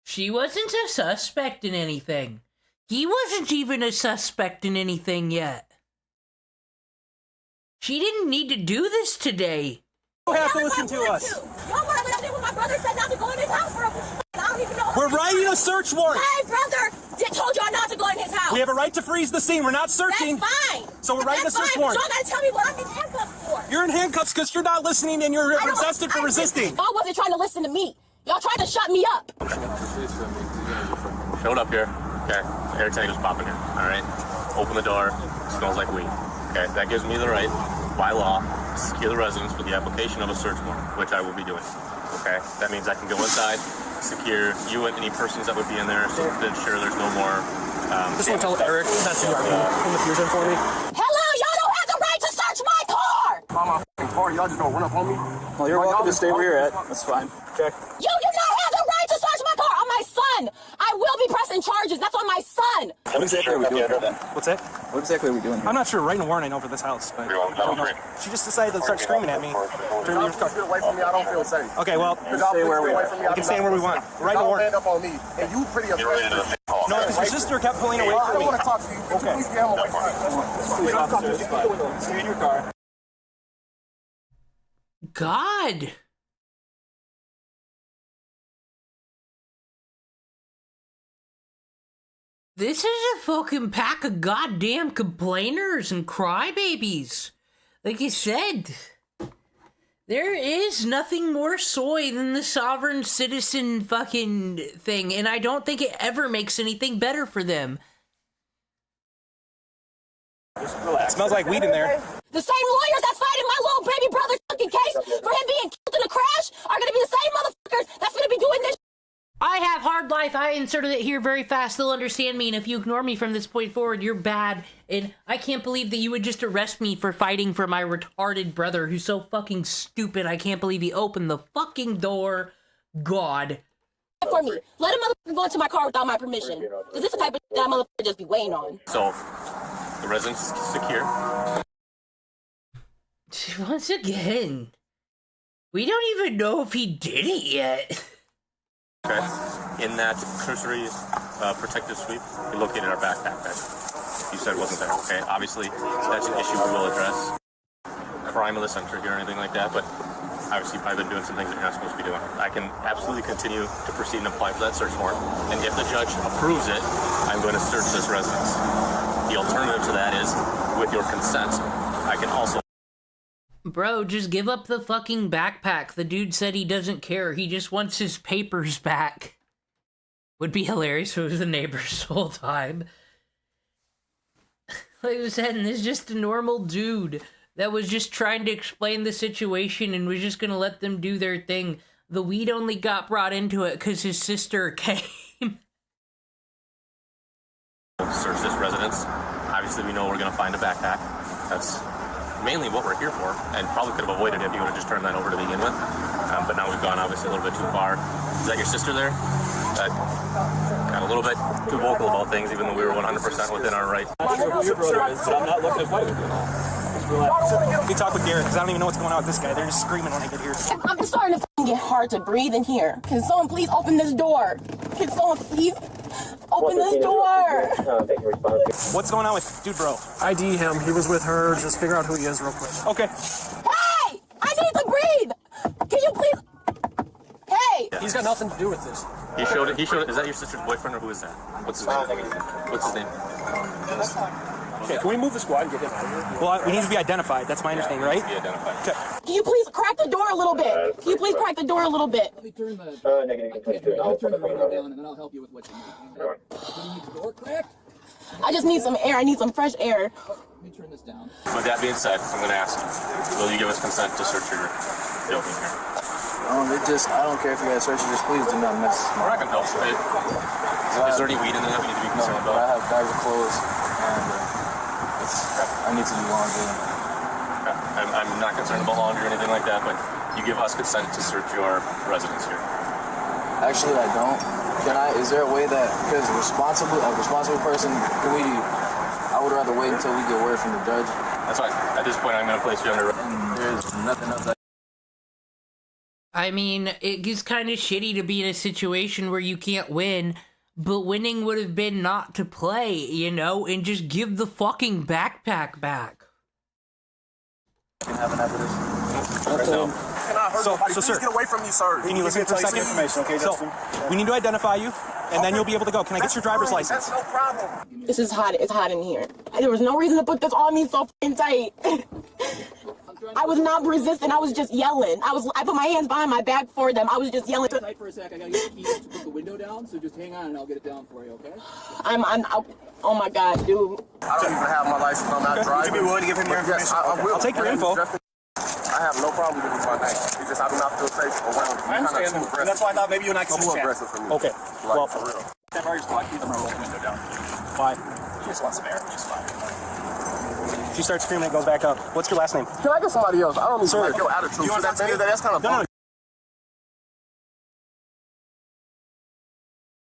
She wasn't a suspect in anything. He wasn't even a suspect in anything yet. She didn't need to do this today. You have to listen to us. Y'all want to live there when my brother said not to go in his house for a I don't even know. We're writing a search warrant. My brother told y'all not to go in his house. We have a right to freeze the scene. We're not searching. That's fine. So we're writing a That's search fine, warrant. But y'all gotta tell me what I'm in handcuffs for. You're in handcuffs because you're not listening and you're arrested for resisting. Y'all wasn't trying to listen to me. Y'all tried to shut me up. Showed up here. Okay. Air tank is popping here. All right. Open the door. Smells like weed. Okay. That gives me the right, by law, to secure the residence for the application of a search warrant, which I will be doing. Okay. That means I can go inside, secure you and any persons that would be in there, so to ensure there's no more. Just want to tell Eric that's in the fusion for me. Hello, y'all don't have the right to search my car. My f***ing car. Y'all just gonna run up on me? Well, you're welcome to stay where you're at. That's fine. Okay. You do not have the right to search my car on my son. I will be pressing charges. That's on my son. What exactly are we doing here then? What's that? What exactly are we doing here? I'm not sure. Writing a warrant over this house, but I don't know. She just decided to start screaming at me. Turn me away from me. I don't feel safe. Okay, well, Stay where we are. we can stay where we want. Write a warrant. Stand up on me, and you pretty aggressive. No, because your sister kept pulling away I from don't me. want to talk to you. Okay. Please get him away from me. Please, officer, it's fine. Stay in your car. God. This is a fucking pack of goddamn complainers and crybabies. Like you said, there is nothing more soy than the sovereign citizen fucking thing, and I don't think it ever makes anything better for them. It smells like weed in there. The same lawyers that's fighting my little baby brother's fucking case for him being killed in a crash are gonna be the same motherfuckers that's gonna be doing this. I have hard life. I inserted it here very fast. They'll understand me, and if you ignore me from this point forward, you're bad. And I can't believe that you would just arrest me for fighting for my retarded brother who's so fucking stupid. I can't believe he opened the fucking door. God. For me, let a motherfucker go into my car without my permission. Is this the type of shit that motherfucker just be waiting on? So, the residence is secure. Once again, we don't even know if he did it yet. Okay. In that cursory protective sweep, we located our backpack that you said wasn't there. Okay. Obviously, that's an issue we will address. Crime of the century here or anything like that, but obviously you've probably been doing some things that you're not supposed to be doing. I can absolutely continue to proceed and apply for that search warrant, and if the judge approves it, I'm going to search this residence. The alternative to that is, with your consent, I can also... Bro, just give up the fucking backpack. The dude said he doesn't care. He just wants his papers back. Would be hilarious if it was the neighbors the whole time. Like I said, and this is just a normal dude that was just trying to explain the situation and was just gonna let them do their thing. The weed only got brought into it because his sister came. Search this residence. Obviously, we know we're gonna find a backpack. That's mainly what we're here for, and probably could have avoided it if you would have just turned that over to begin with. But now we've gone obviously a little bit too far. Is that your sister there? That got a little bit too vocal about things, even though we were 100% within our rights. I'm not sure who your brother is, but I'm not looking to fight with you. Let me talk with Garrett, because I don't even know what's going on with this guy. They're just screaming when I get here. I'm starting to get hard to breathe in here. Can someone please open this door? Can someone please open this door? What's going on with dude, bro? ID him. He was with her. Just figure out who he is real quick. Okay. Hey! I need to breathe! Can you please? Hey! He's got nothing to do with this. He showed it. Is that your sister's boyfriend or who is that? What's his name? What's his name? Okay, can we move the squad and get him out of here? Well, we need to be identified. That's my understanding, right? Be identified. Okay. Can you please crack the door a little bit? Can you please crack the door a little bit? Let me turn the radio down and then I'll help you with what you need. Do you need the door cracked? I just need some air. I need some fresh air. Let me turn this down. With that being said, I'm going to ask you, will you give us consent to search your building here? I don't care if you guys search it, just please do not mess. We're not going to help. Is there any weed in there that we need to be concerned about? I have bags of clothes, and I need to do laundry. I'm not concerned about laundry or anything like that, but you give us consent to search your residence here. Actually, I don't. Is there a way that, because a responsible person, I would rather wait until we get word from the judge. That's fine. At this point, I'm going to place you under. And there's nothing else I mean, it is kind of shitty to be in a situation where you can't win, but winning would have been not to play, you know, and just give the fucking backpack back. Having after this. So, sir, get away from me, sir. Can you listen for a second? Okay, so, we need to identify you, and then you'll be able to go. Can I get your driver's license? That's no problem. This is hot. It's hot in here. There was no reason to put this on me so f***ing tight. I was not resisting. I was just yelling. I put my hands behind my back for them. I was just yelling. Tight for a sec. I gotta get the keys to put the window down, so just hang on and I'll get it down for you, okay? Oh my God, dude. I don't even have my license. I'm not driving. Would you be willing to give him your information? Yes, I will. I'll take your info. I have no problem with my name. It's just I do not feel safe around you. I understand. And that's why I thought maybe you and I could too chat. aggressive for me. Okay. Well, for real. That barrier squad, keep them roll the window down. Why? She just wants some air. She's fine. She starts screaming, it goes back up. What's your last name? Can I get somebody else? I don't need to like your attitude. You want that's kind of no.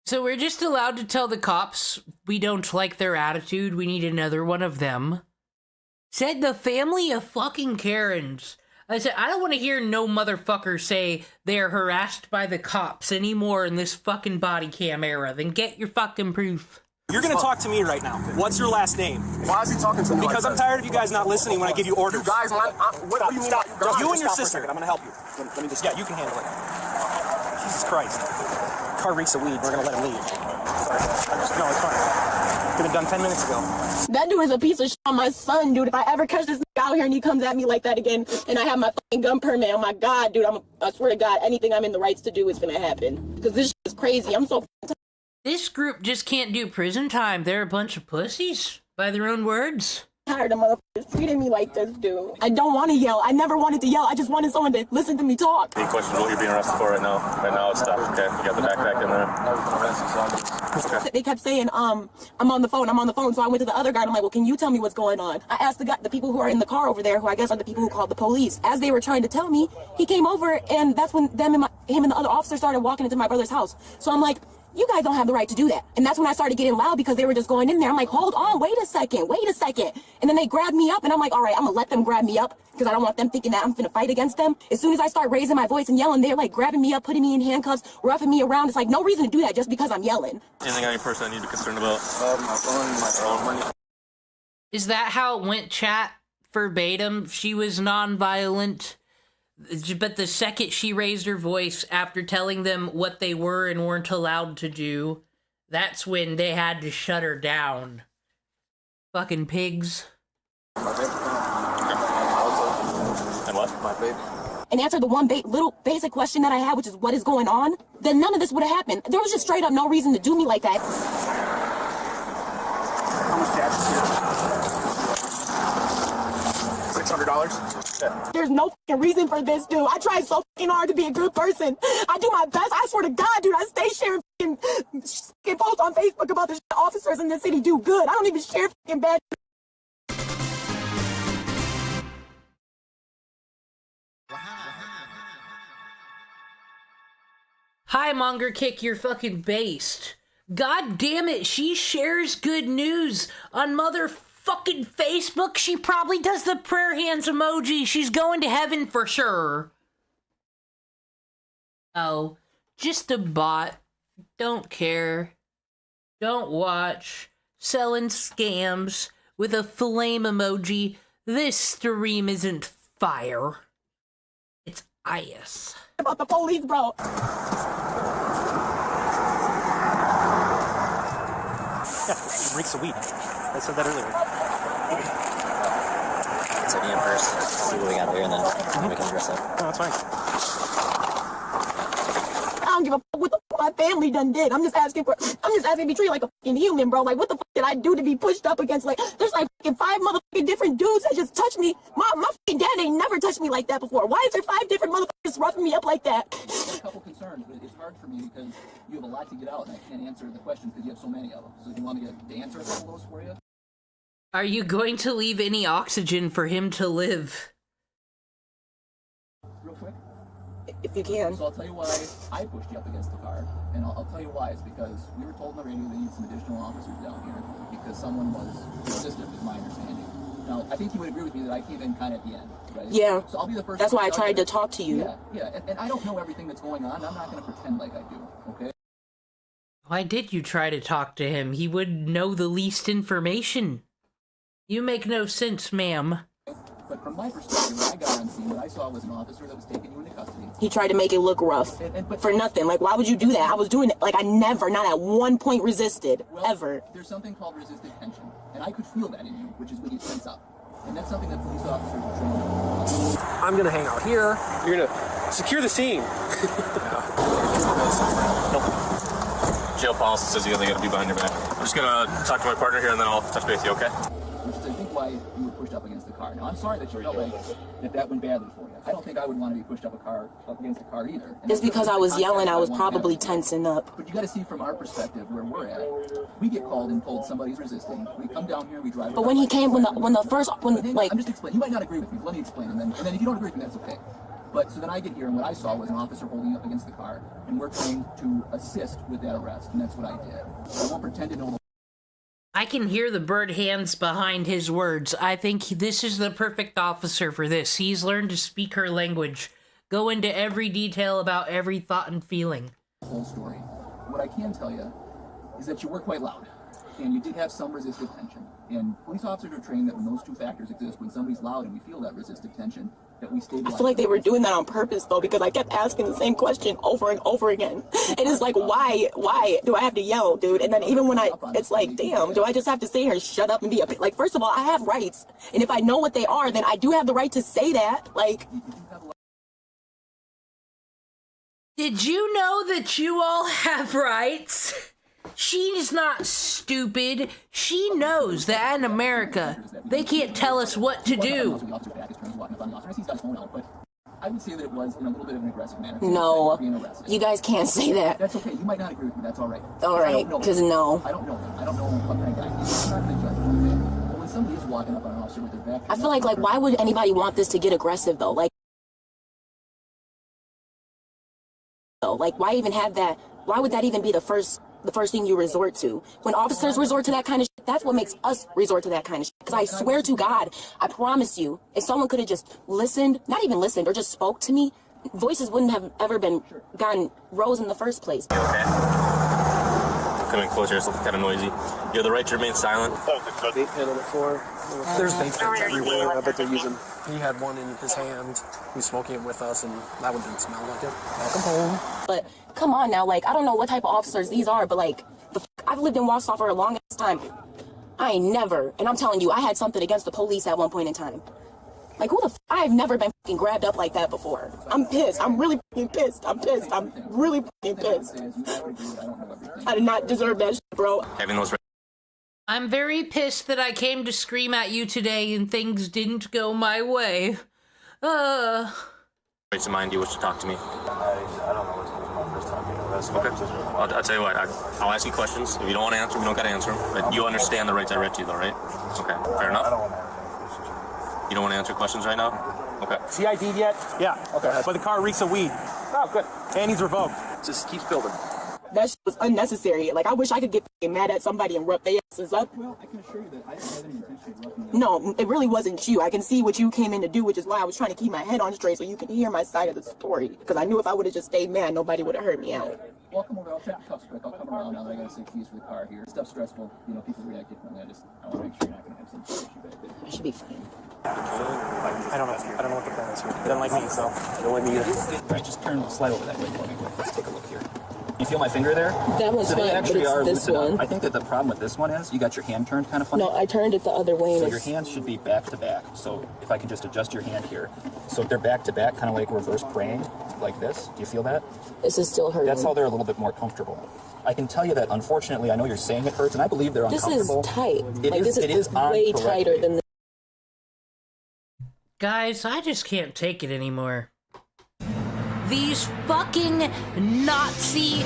So we're just allowed to tell the cops we don't like their attitude, we need another one of them. Said the family of fucking Karens. I said, I don't want to hear no motherfucker say they're harassed by the cops anymore in this fucking body cam era. Then get your fucking proof. You're gonna talk to me right now. What's your last name? Why is he talking to me? Because I'm tired of you guys not listening when I give you orders. You guys, what do you mean? Stop. Just you and your sister. I'm gonna help you. Let me just. Yeah, you can handle it. Jesus Christ. Car reeks of weed. We're gonna let him leave. No, it's fine. Could have done 10 minutes ago. That dude is a piece of shit on my son, dude. If I ever catch this nigga out here and he comes at me like that again, and I have my fucking gun permit, oh my God, dude, I swear to God, anything I'm in the rights to do is gonna happen. Because this shit is crazy. I'm so This group just can't do prison time. They're a bunch of pussies, by their own words. tired of motherfuckers treating me like this, dude. I don't want to yell. I never wanted to yell. I just wanted someone to listen to me talk. Any questions what you're being arrested for right now? Right now it's stuff. Okay, you got the backpack in there. Okay. They kept saying, I'm on the phone. So I went to the other guy and I'm like, well, can you tell me what's going on? I asked the people who are in the car over there, who I guess are the people who called the police. As they were trying to tell me, he came over and that's when him and the other officer started walking into my brother's house. So I'm like, you guys don't have the right to do that. And that's when I started getting loud because they were just going in there. I'm like, hold on, wait a second. And then they grabbed me up and I'm like, all right, I'm gonna let them grab me up because I don't want them thinking that I'm finna fight against them. As soon as I start raising my voice and yelling, they're like grabbing me up, putting me in handcuffs, roughing me around. It's like no reason to do that just because I'm yelling. Anything on your person I need to be concerned about? My phone, money. Is that how it went, chat? Verbatim, she was non-violent. But the second she raised her voice after telling them what they were and weren't allowed to do, that's when they had to shut her down. Fucking pigs. And what? My baby. And answer the one little basic question that I had, which is what is going on, then none of this would have happened. There was just straight up no reason to do me like that. How much cash is here? There's no fucking reason for this, dude. I try so fucking hard to be a good person. I do my best. I swear to God, dude, I stay sharing fucking posts on Facebook about the officers in this city do good. I don't even share fucking bad. Hi, Monger Kick, you're fucking based. God damn it, she shares good news on motherfucking Facebook. She probably does the prayer hands emoji. She's going to heaven for sure. Oh, just a bot. Don't care. Don't watch. Selling scams with a flame emoji. This stream isn't fire. It's ice. About the police, bro. Yeah, it reeks of weed. I said that earlier. Let's hit Ian first. See what we got here, and then we can address that. No, that's fine. I don't give a fuck what the fuck my family done did. I'm just asking to be treated like a fucking human, bro. Like, what the fuck did I do to be pushed up against? Like, there's like fucking 5 motherfucking different dudes that just touched me. My fucking dad ain't never touched me like that before. Why is there 5 different motherfuckers roughing me up like that? There's a couple concerns, but it's hard for me because you have a lot to get out, and I can't answer the questions because you have so many of them. So do you want me to answer a couple of those for you? Are you going to leave any oxygen for him to live? Real quick? If you can. So I'll tell you why I pushed you up against the car, and I'll tell you why. It's because we were told on the radio they need some additional officers down here because someone was resistant, is my understanding. Now, I think you would agree with me that I came in kind of at the end, right? Yeah. So I'll be the first. That's why I tried to talk to you. Yeah, and I don't know everything that's going on. I'm not going to pretend like I do, okay? Why did you try to talk to him? He would know the least information. You make no sense, ma'am. But from my perspective, when I got on scene, what I saw was an officer that was taking you into custody. He tried to make it look rough. For nothing. Like, why would you do that? I was doing it. Like, I never, not at one point resisted. Well, ever. There's something called resisted tension. And I could feel that in you, which is when you tense up. And that's something that police officers are trained on. I'm gonna hang out here. You're gonna secure the scene. Jail policy says you gotta be behind your back. I'm just gonna talk to my partner here and then I'll touch base with you, okay? Which is, I think, why you were pushed up against the car. Now, I'm sorry that you felt like that went badly for you. I don't think I would want to be pushed up against a car either. It's because I was yelling, I was probably tensing up. But you got to see from our perspective where we're at. We get called and told somebody's resisting. We come down here, we drive. But when he came, when I'm just explaining. You might not agree with me. Let me explain, and then if you don't agree with me, that's okay. But so then I get here, and what I saw was an officer holding up against the car, and we're trained to assist with that arrest, and that's what I did. So I won't pretend to know. I can hear the bird hands behind his words. I think this is the perfect officer for this. He's learned to speak her language, go into every detail about every thought and feeling. Whole story. What I can tell you is that you were quite loud, and you did have some resistive tension. And police officers are trained that when those two factors exist, when somebody's loud and we feel that resistive tension, that we stabilize. I feel like they were doing that on purpose, though, because I kept asking the same question over and over again. And it's like, why do I have to yell, dude? And then even when it's like, damn, do I just have to say here, shut up and be like, first of all, I have rights. And if I know what they are, then I do have the right to say that. Like, did you know that you all have rights? She's not stupid. She knows that in America, they can't tell us what to do. I would say that it was in a little bit of an aggressive manner. No, you guys can't say that. That's okay. You might not agree with me. That's all right. All right, because no. I don't know him. I don't know what kind of guy he is. I'm not going to judge him. But when somebody's walking up on an officer with their back, I feel like why would anybody want this to get aggressive though? Like, why even have that? Why would that even be the first thing you resort to? When officers resort to that kind of shit, that's what makes us resort to that kind of shit. Because I swear to God, I promise you, if someone could have just listened, not even listened, or just spoke to me, voices wouldn't have ever rose in the first place. Okay. Coming closer, it's kind of noisy. You have the right to remain silent. Vape pen on the floor. There's vape pens everywhere. I bet they're using. He had one in his hand. He was smoking it with us, and that one didn't smell like it. Welcome home. But come on now, like, I don't know what type of officers these are, but like, I've lived in Wausau for a long time. I ain't never, and I'm telling you, I had something against the police at one point in time. Like, I've never been fucking grabbed up like that before. I'm pissed. I'm really fucking pissed. I'm pissed. I'm really fucking pissed. I did not deserve that shit, bro. Having those I'm very pissed that I came to scream at you today and things didn't go my way. Raise your mind, you wish to talk to me? I don't know what's my first time being arrested. Okay. I'll tell you what, I'll ask you questions. If you don't want to answer them, you don't got to answer them. But you understand the rights I read to you, though, right? Okay, fair enough? I don't want to answer any questions. You don't want to answer questions right now? Okay. CID yet? Yeah. Okay. But the car reeks of weed. Oh, good. And he's revoked. Just keeps building. That shit was unnecessary. Like, I wish I could get mad at somebody and rough their asses up. Well, I can assure you that I didn't have any intention of roughing you up. No, it really wasn't you. I can see what you came in to do, which is why I was trying to keep my head on straight so you could hear my side of the story. Because I knew if I would have just stayed mad, nobody would have heard me out. Well, I'll come over. I'll check your cuffs quick. I'll come around now that I got to say keys for the car here. Stuff's stressful. You know, people react differently. I want to make sure you're not going to have some issue back there. I should be fine. I don't know. I don't know what the plan is here. He doesn't like me, so I don't like me either. All right, just slide over that way for me. Let's take a look here. You feel my finger there? That one's so fine, they actually but it's are this one. I think that the problem with this one is you got your hand turned kind of funny. No, I turned it the other way. So your hands should be back to back. So if I can just adjust your hand here. So if they're back to back, kind of like reverse praying, like this. Do you feel that? This is still hurting. That's how they're a little bit more comfortable. I can tell you that, unfortunately, I know you're saying it hurts, and I believe they're uncomfortable. This is tight. It is on way correctly. tighter than this. Guys, I just can't take it anymore. These fucking Nazi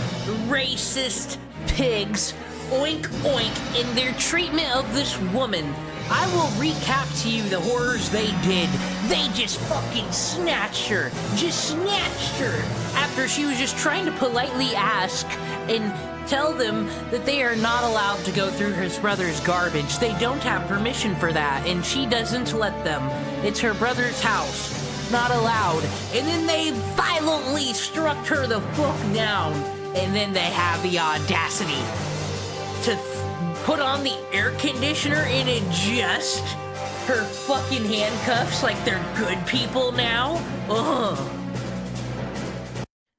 racist pigs, oink oink, in their treatment of this woman. I will recap to you the horrors they did. They just fucking snatched her. Just snatched her. After she was just trying to politely ask and tell them that they are not allowed to go through his brother's garbage. They don't have permission for that, and she doesn't let them. It's her brother's house. Not allowed. And then they violently struck her the fuck down. And then they have the audacity to put on the air conditioner and adjust her fucking handcuffs like they're good people now. Ugh.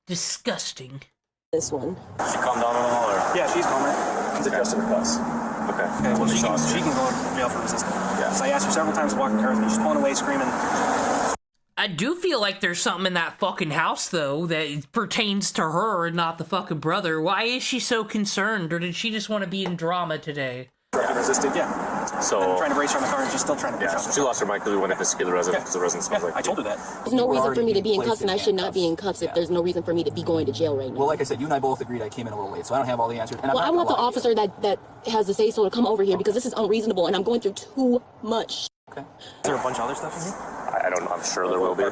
Disgusting. This one. She calmed down at all, or? Yeah, she's calmer. She's adjusted her cuffs. Okay. Well, she can go to jail for resisting. Yeah. So I asked her several times to walk in the car with me. She's pulling away, screaming. I do feel like there's something in that fucking house, though, that pertains to her and not the fucking brother. Why is she so concerned, or did she just want to be in drama today? Resisted, yeah. So trying to race her on the car, and she's still trying to push she lost her mind because we went to investigate the resident because the resident smells like. I told her that. There's no reason for me to be in cuffs, and I should not be in cuffs if there's no reason for me to be going to jail right now. Well, like I said, you and I both agreed I came in a little late, so I don't have all the answers. And well, I want the officer that has the say-so to come over here because this is unreasonable, and I'm going through too much. Okay. Is there a bunch of other stuff in here? I don't know. I'm sure there will be.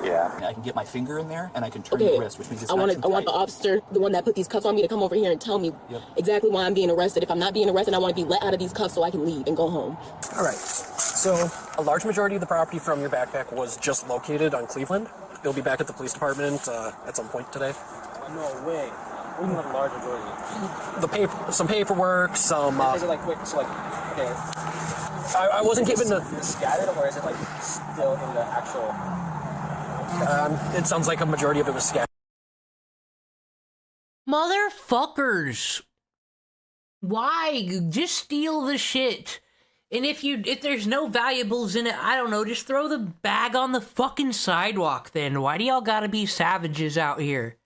Yeah. I can get my finger in there and I can turn the wrist, which means it's I want the officer, the one that put these cuffs on me, to come over here and tell me exactly why I'm being arrested. If I'm not being arrested, I want to be let out of these cuffs so I can leave and go home. All right. So a large majority of the property from your backpack was just located on Cleveland. It'll be back at the police department at some point today. No way. What do you mean a large majority? Some paperwork, some. Is it like quick? So like, okay. I wasn't given the. Is it scattered, or is it like still in the actual? It sounds like a majority of it was scattered. Motherfuckers! Why? Just steal the shit. And if there's no valuables in it, I don't know, just throw the bag on the fucking sidewalk then. Why do y'all gotta be savages out here?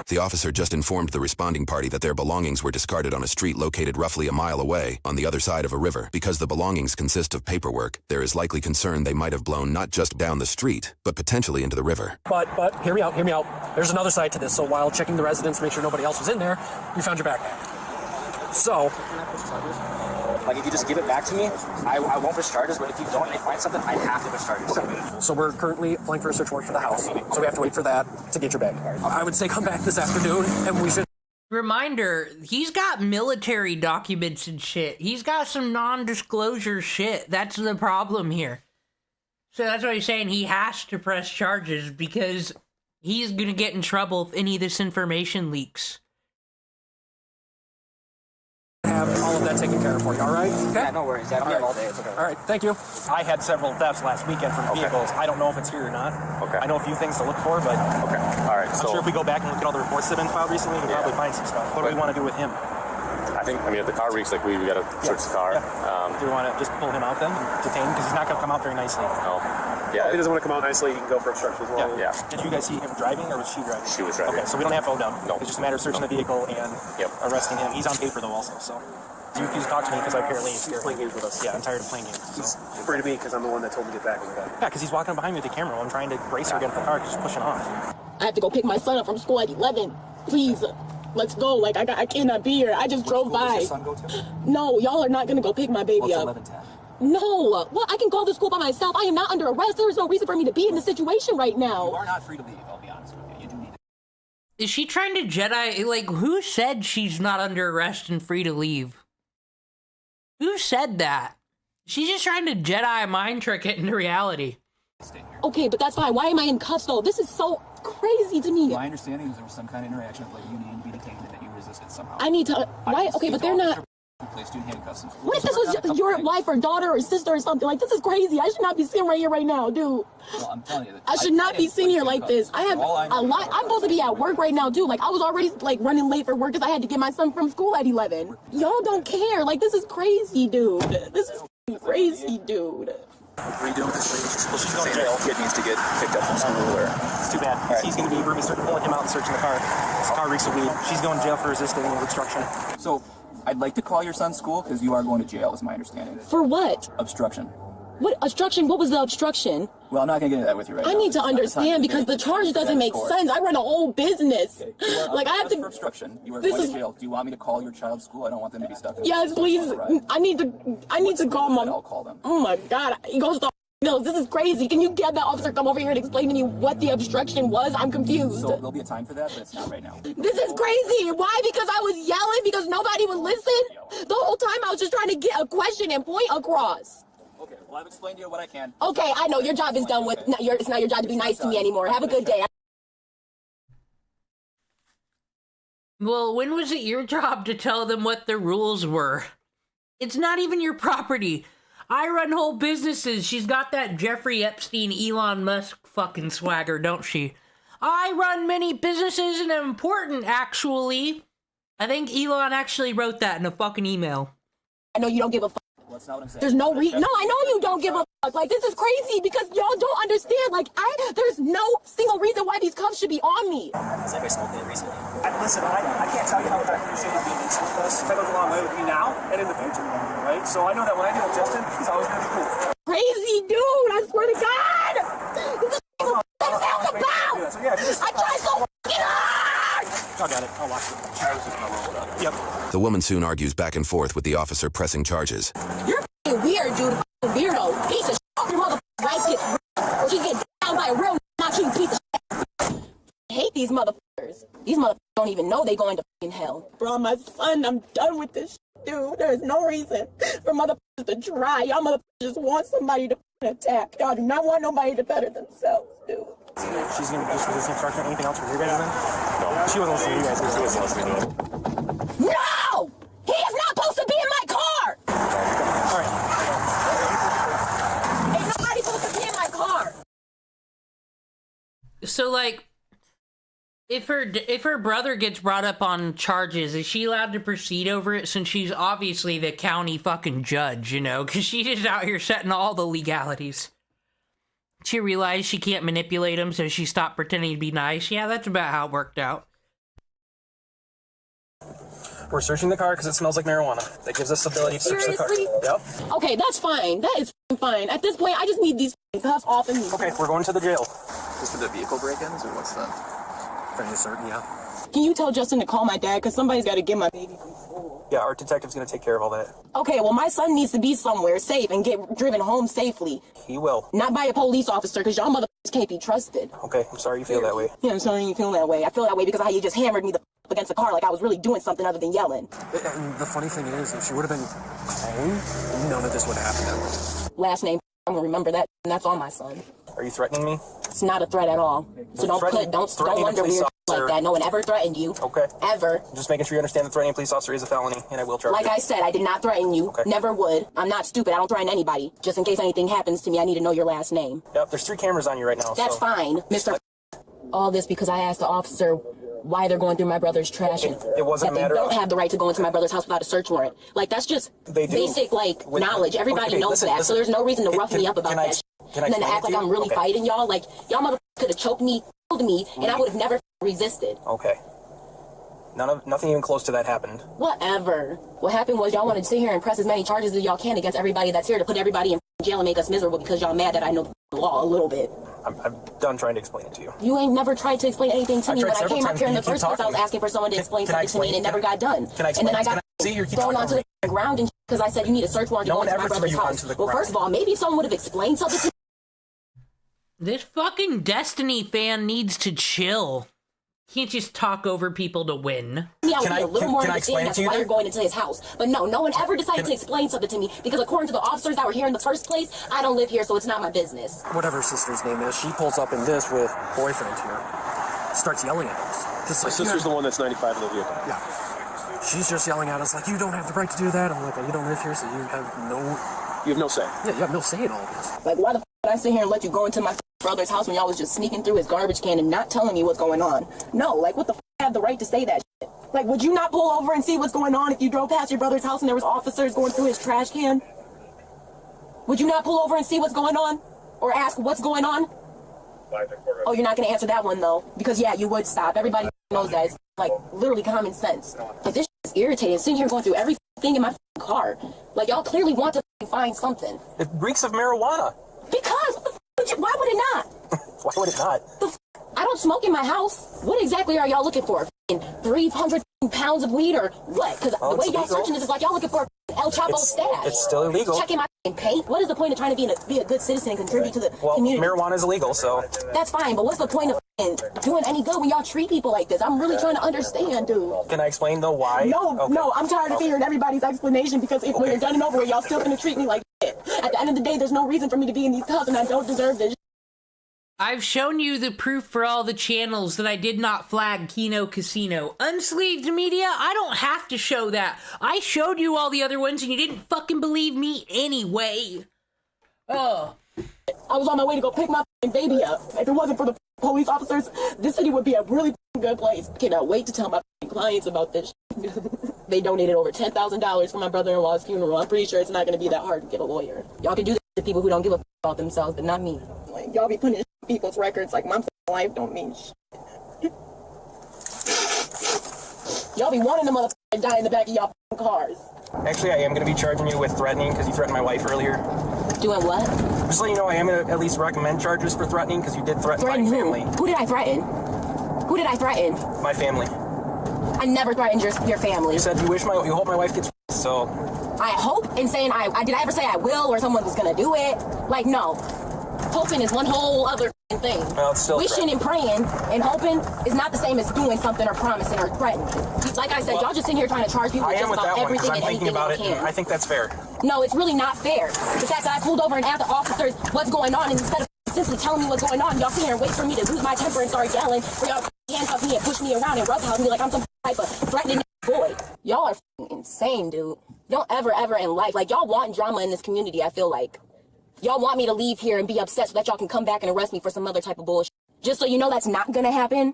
The officer just informed the responding party that their belongings were discarded on a street located roughly a mile away, on the other side of a river. Because the belongings consist of paperwork, there is likely concern they might have blown not just down the street, but potentially into the river. But hear me out. There's another side to this. So while checking the residence to make sure nobody else was in there, we found your backpack. So. Like, if you just give it back to me, I won't push charges, but if you don't and I find something, I have to push charges. Okay. So we're currently applying for a search warrant for the house, so we have to wait for that to get your bag. I would say come back this afternoon, and we should... Reminder, he's got military documents and shit. He's got some non-disclosure shit. That's the problem here. So that's why he's saying he has to press charges, because he's gonna get in trouble if any of this information leaks. Have all of that taken care of for you, all right? Okay? Yeah, no worries. I don't have all day. It's okay. All right, thank you. I had several thefts last weekend from vehicles. I don't know if it's here or not. Okay. I know a few things to look for, but okay. All right. I'm sure if we go back and look at all the reports that have been filed recently, we'll probably find some stuff. What do we want to do with him? I mean, if the car reeks like weed, we got to search the car. Do we want to just pull him out then, detain him? Because he's not going to come out very nicely. No. If he doesn't want to come out nicely, he can go for obstruction as well. Yeah. Did you guys see him driving, or was she driving? She was driving. Okay, so we don't have photo. No. It's just a matter of searching the vehicle and arresting him. He's on paper, though, also, so. He refused to talk to me because I apparently he's playing games with us. Yeah, I'm tired of playing games. So. He's afraid of me because I'm the one that told him to get back in the car. Yeah, because he's walking behind me with the camera while I'm trying to brace her against the car because she's pushing off. I have to go pick my son up from school at 11. Please, let's go. Like, I cannot be here. I just drove by. Does your son go to? No, y'all are not going to go pick my baby up. 11:10. No. Well, I can go to school by myself. I am not under arrest. There is no reason for me to be in this situation right now. You are not free to leave, I'll be honest with you. You do need to. Is she trying to Jedi? Like, who said she's not under arrest and free to leave? Who said that? She's just trying to Jedi mind trick it into reality. Okay, but that's fine. Why am I in cuffs, though? This is so crazy to me. My understanding is there was some kind of interaction of like you needing to be detained and that you resisted somehow. I need to... Why? Okay, but they're not... Placed you in handcuffs. What if this was your wife or daughter or sister or something? Like, this is crazy. I should not be sitting right here right now, dude. Well, I'm telling you. I should not be sitting here like this. I have a lot. I'm supposed to be at work right now, too. Like, I was already, like, running late for work because I had to get my son from school at 11. Y'all don't care. Like, this is crazy, dude. This is crazy, dude. What are you doing with this lady? She's supposed to say that kid needs to get picked up from school or... It's too bad. Right. He's going to be pulling him out and searching the car. This car reeks of weed. She's going to jail for resisting obstruction. So, I'd like to call your son's school because you are going to jail, is my understanding. For what? Obstruction. What obstruction? What was the obstruction? Well, I'm not going to get into that with you right now. I need to understand because the charge doesn't make sense. I run a whole business. Okay. Like, I have to... For obstruction. You are going to jail. Do you want me to call your child's school? I don't want them to be stuck in Yes, please. Right. I need to call my... I'll call them. Oh, my God. He goes to... No, this is crazy. Can you get that officer come over here and explain to me what the obstruction was? I'm confused. So there'll be a time for that, but it's not right now. This is crazy. Why? Because I was yelling? Because nobody would listen? The whole time I was just trying to get a question and point across. Okay, well, I've explained to you what I can. Okay, I know. Your job is done with. It's not your job to be nice to me anymore. Have a good day. Well, when was it your job to tell them what the rules were? It's not even your property. I run whole businesses. She's got that Jeffrey Epstein, Elon Musk fucking swagger, don't she? I run many businesses and I'm important, actually. I think Elon actually wrote that in a fucking email. I know you don't give a fuck. That's not what I'm saying. There's no reason. No, I know you don't give a fuck. Like, this is crazy because y'all don't understand. Like, there's no single reason why these cuffs should be on me. Has anybody smoked it recently? Listen, I can't tell you how much I appreciate you being decent with us. That goes a long way with me now and in the future, right? So I know that when I deal with Justin, he's always going to be cool. Crazy dude, I swear to God. This is what I'm about. I try so fucking hard. I got it. I'll watch it. Yep. The woman soon argues back and forth with the officer pressing charges. You're fucking weird, dude. Weirdo. Piece of shit. Your motherfucking wife gets or she gets down by a real not you piece of shit. I hate these motherfuckers. These motherfuckers don't even know they going to fucking hell. Bro, my son, I'm done with this shit, dude. There's no reason for motherfuckers to try. Y'all motherfuckers just want somebody to attack. Y'all do not want nobody to better themselves, dude. She's going to do this instruction. Anything else from you guys then? No. She wasn't listening to you guys. She wasn't listening to it. No! He is not supposed to be in my car! All right. Ain't nobody supposed to be in my car! So, like, if her brother gets brought up on charges, is she allowed to proceed over it since she's obviously the county fucking judge, you know? Because she's just out here setting all the legalities. She realized she can't manipulate him, so she stopped pretending to be nice. Yeah, that's about how it worked out. We're searching the car because it smells like marijuana. That gives us the ability to search the car. Yep. Okay, that's fine. That is fine. At this point, I just need these cuffs off of me. Okay, we're going to the jail. Just for the vehicle break-ins, or what's that? For the certain, yeah. Can you tell Justin to call my dad? Because somebody's got to get my baby from school. Yeah, our detective's going to take care of all that. Okay, well, my son needs to be somewhere safe and get driven home safely. He will. Not by a police officer, because y'all motherfuckers can't be trusted. Okay, I'm sorry you feel that way. Yeah, I'm sorry you feel that way. I feel that way because of how you just hammered me the against the car like I was really doing something other than yelling. And the funny thing is, if she would have been home, none of this would have happened. Last name, I'm going to remember that, and that's on my son. Are you threatening me? It's not a threat at all. So don't wonder weird like that. No one ever threatened you. Okay. Ever. Just making sure you understand that threatening a police officer is a felony, and I will charge you. Like I said, I did not threaten you. Okay. Never would. I'm not stupid. I don't threaten anybody. Just in case anything happens to me, I need to know your last name. Yep, there's 3 cameras on you right now. That's fine, Mr. All this because I asked the officer why they're going through my brother's trash and it wasn't that they don't have the right to go into my brother's house without a search warrant. Like, that's just basic, like, knowledge. Everybody knows that, so there's no reason to rough me up about that. and then to act like I'm really fighting y'all. Like, y'all motherfuckers could have choked me, killed me, and I would have never resisted. Okay. Nothing even close to that happened. Whatever. What happened was y'all wanted to sit here and press as many charges as y'all can against everybody that's here to put everybody in jail and make us miserable because y'all mad that I know the law a little bit. I'm done trying to explain it to you. You ain't never tried to explain anything to me. When I came up here in the first place, I was asking for someone to explain something to me, and it never got done. And then I got thrown onto the ground because I said you need a search warrant to go into my brother's house. Well, first of all, maybe if someone would have explained something to me. This fucking Destiny fan needs to chill. Can't just talk over people to win. Can I explain it to you? Why you're going into his house? But no one ever decided to explain something to me because according to the officers that were here in the first place, I don't live here, so it's not my business. Whatever sister's name is, she pulls up in this with boyfriend here, starts yelling at us. Just like, sister's the one that's 95 in the vehicle. Yeah. She's just yelling at us like, you don't have the right to do that. I'm like, well, you don't live here, so you have no... You have no say. Yeah, you have no say in all of this. Like, why the f*** did I sit here and let you go into my brother's house when y'all was just sneaking through his garbage can and not telling me what's going on? No, like, what the f*** have the right to say that shit? Like, would you not pull over and see what's going on if you drove past your brother's house and there was officers going through his trash can? Would you not pull over and see what's going on? Or ask what's going on? Oh, you're not going to answer that one, though. Because, yeah, you would stop. Everybody knows that. It's, like, literally common sense. Like, this shit is irritating. Sitting here going through everything in my car. Like, y'all clearly want to find something. It reeks of marijuana. Because, why would it not? Why would it not? I don't smoke in my house. What exactly are y'all looking for? 300 pounds of weed or what? Because the way y'all searching this is like y'all looking for El Chapo stash. It's still illegal. Checking my paint. What is the point of trying to be a good citizen and contribute to the community? Marijuana is illegal, so... That's fine, but what's the point of doing any good when y'all treat people like this? I'm really trying to understand, dude. Can I explain, though, why? No, I'm tired of hearing everybody's explanation because when you're done and over with, y'all still gonna treat me like shit. At the end of the day, there's no reason for me to be in these houses and I don't deserve this. I've shown you the proof for all the channels that I did not flag Kino Casino. Unsleeved Media, I don't have to show that. I showed you all the other ones and you didn't fucking believe me anyway. Oh. I was on my way to go pick my baby up. If it wasn't for the police officers, this city would be a really good place. Cannot wait to tell my clients about this. They donated over $10,000 for my brother-in-law's funeral. I'm pretty sure it's not going to be that hard to get a lawyer. Y'all can do this to people who don't give a about themselves, but not me. Like, y'all be putting people's records like my life don't mean shit. Y'all be wanting the motherfucker to die in the back of y'all cars. Actually, I am going to be charging you with threatening because you threatened my wife earlier. Doing what? Just letting you know I am going to at least recommend charges for threatening because you did threaten my family. Who did I threaten? Who did I threaten? My family. I never threatened your family. You said you hope my wife gets so... I hope in saying did I ever say I will or someone was going to do it? Like, no. Hoping is one whole other thing. Well, it's still wishing and praying and hoping is not the same as doing something or promising or threatening. Like I said, y'all just sitting here trying to charge people just about everything and anything y'all can. I think that's fair. No, it's really not fair. The fact that I pulled over and asked the officers what's going on, and instead of simply telling me what's going on, y'all sit here and wait for me to lose my temper and start yelling, for y'all to handcuff me and push me around and roughhouse me like I'm some type of threatening boy. Y'all are insane, dude. Don't ever in life, like, y'all want drama in this community, I feel like. Y'all want me to leave here and be upset so that y'all can come back and arrest me for some other type of bullshit. Just so you know that's not gonna happen,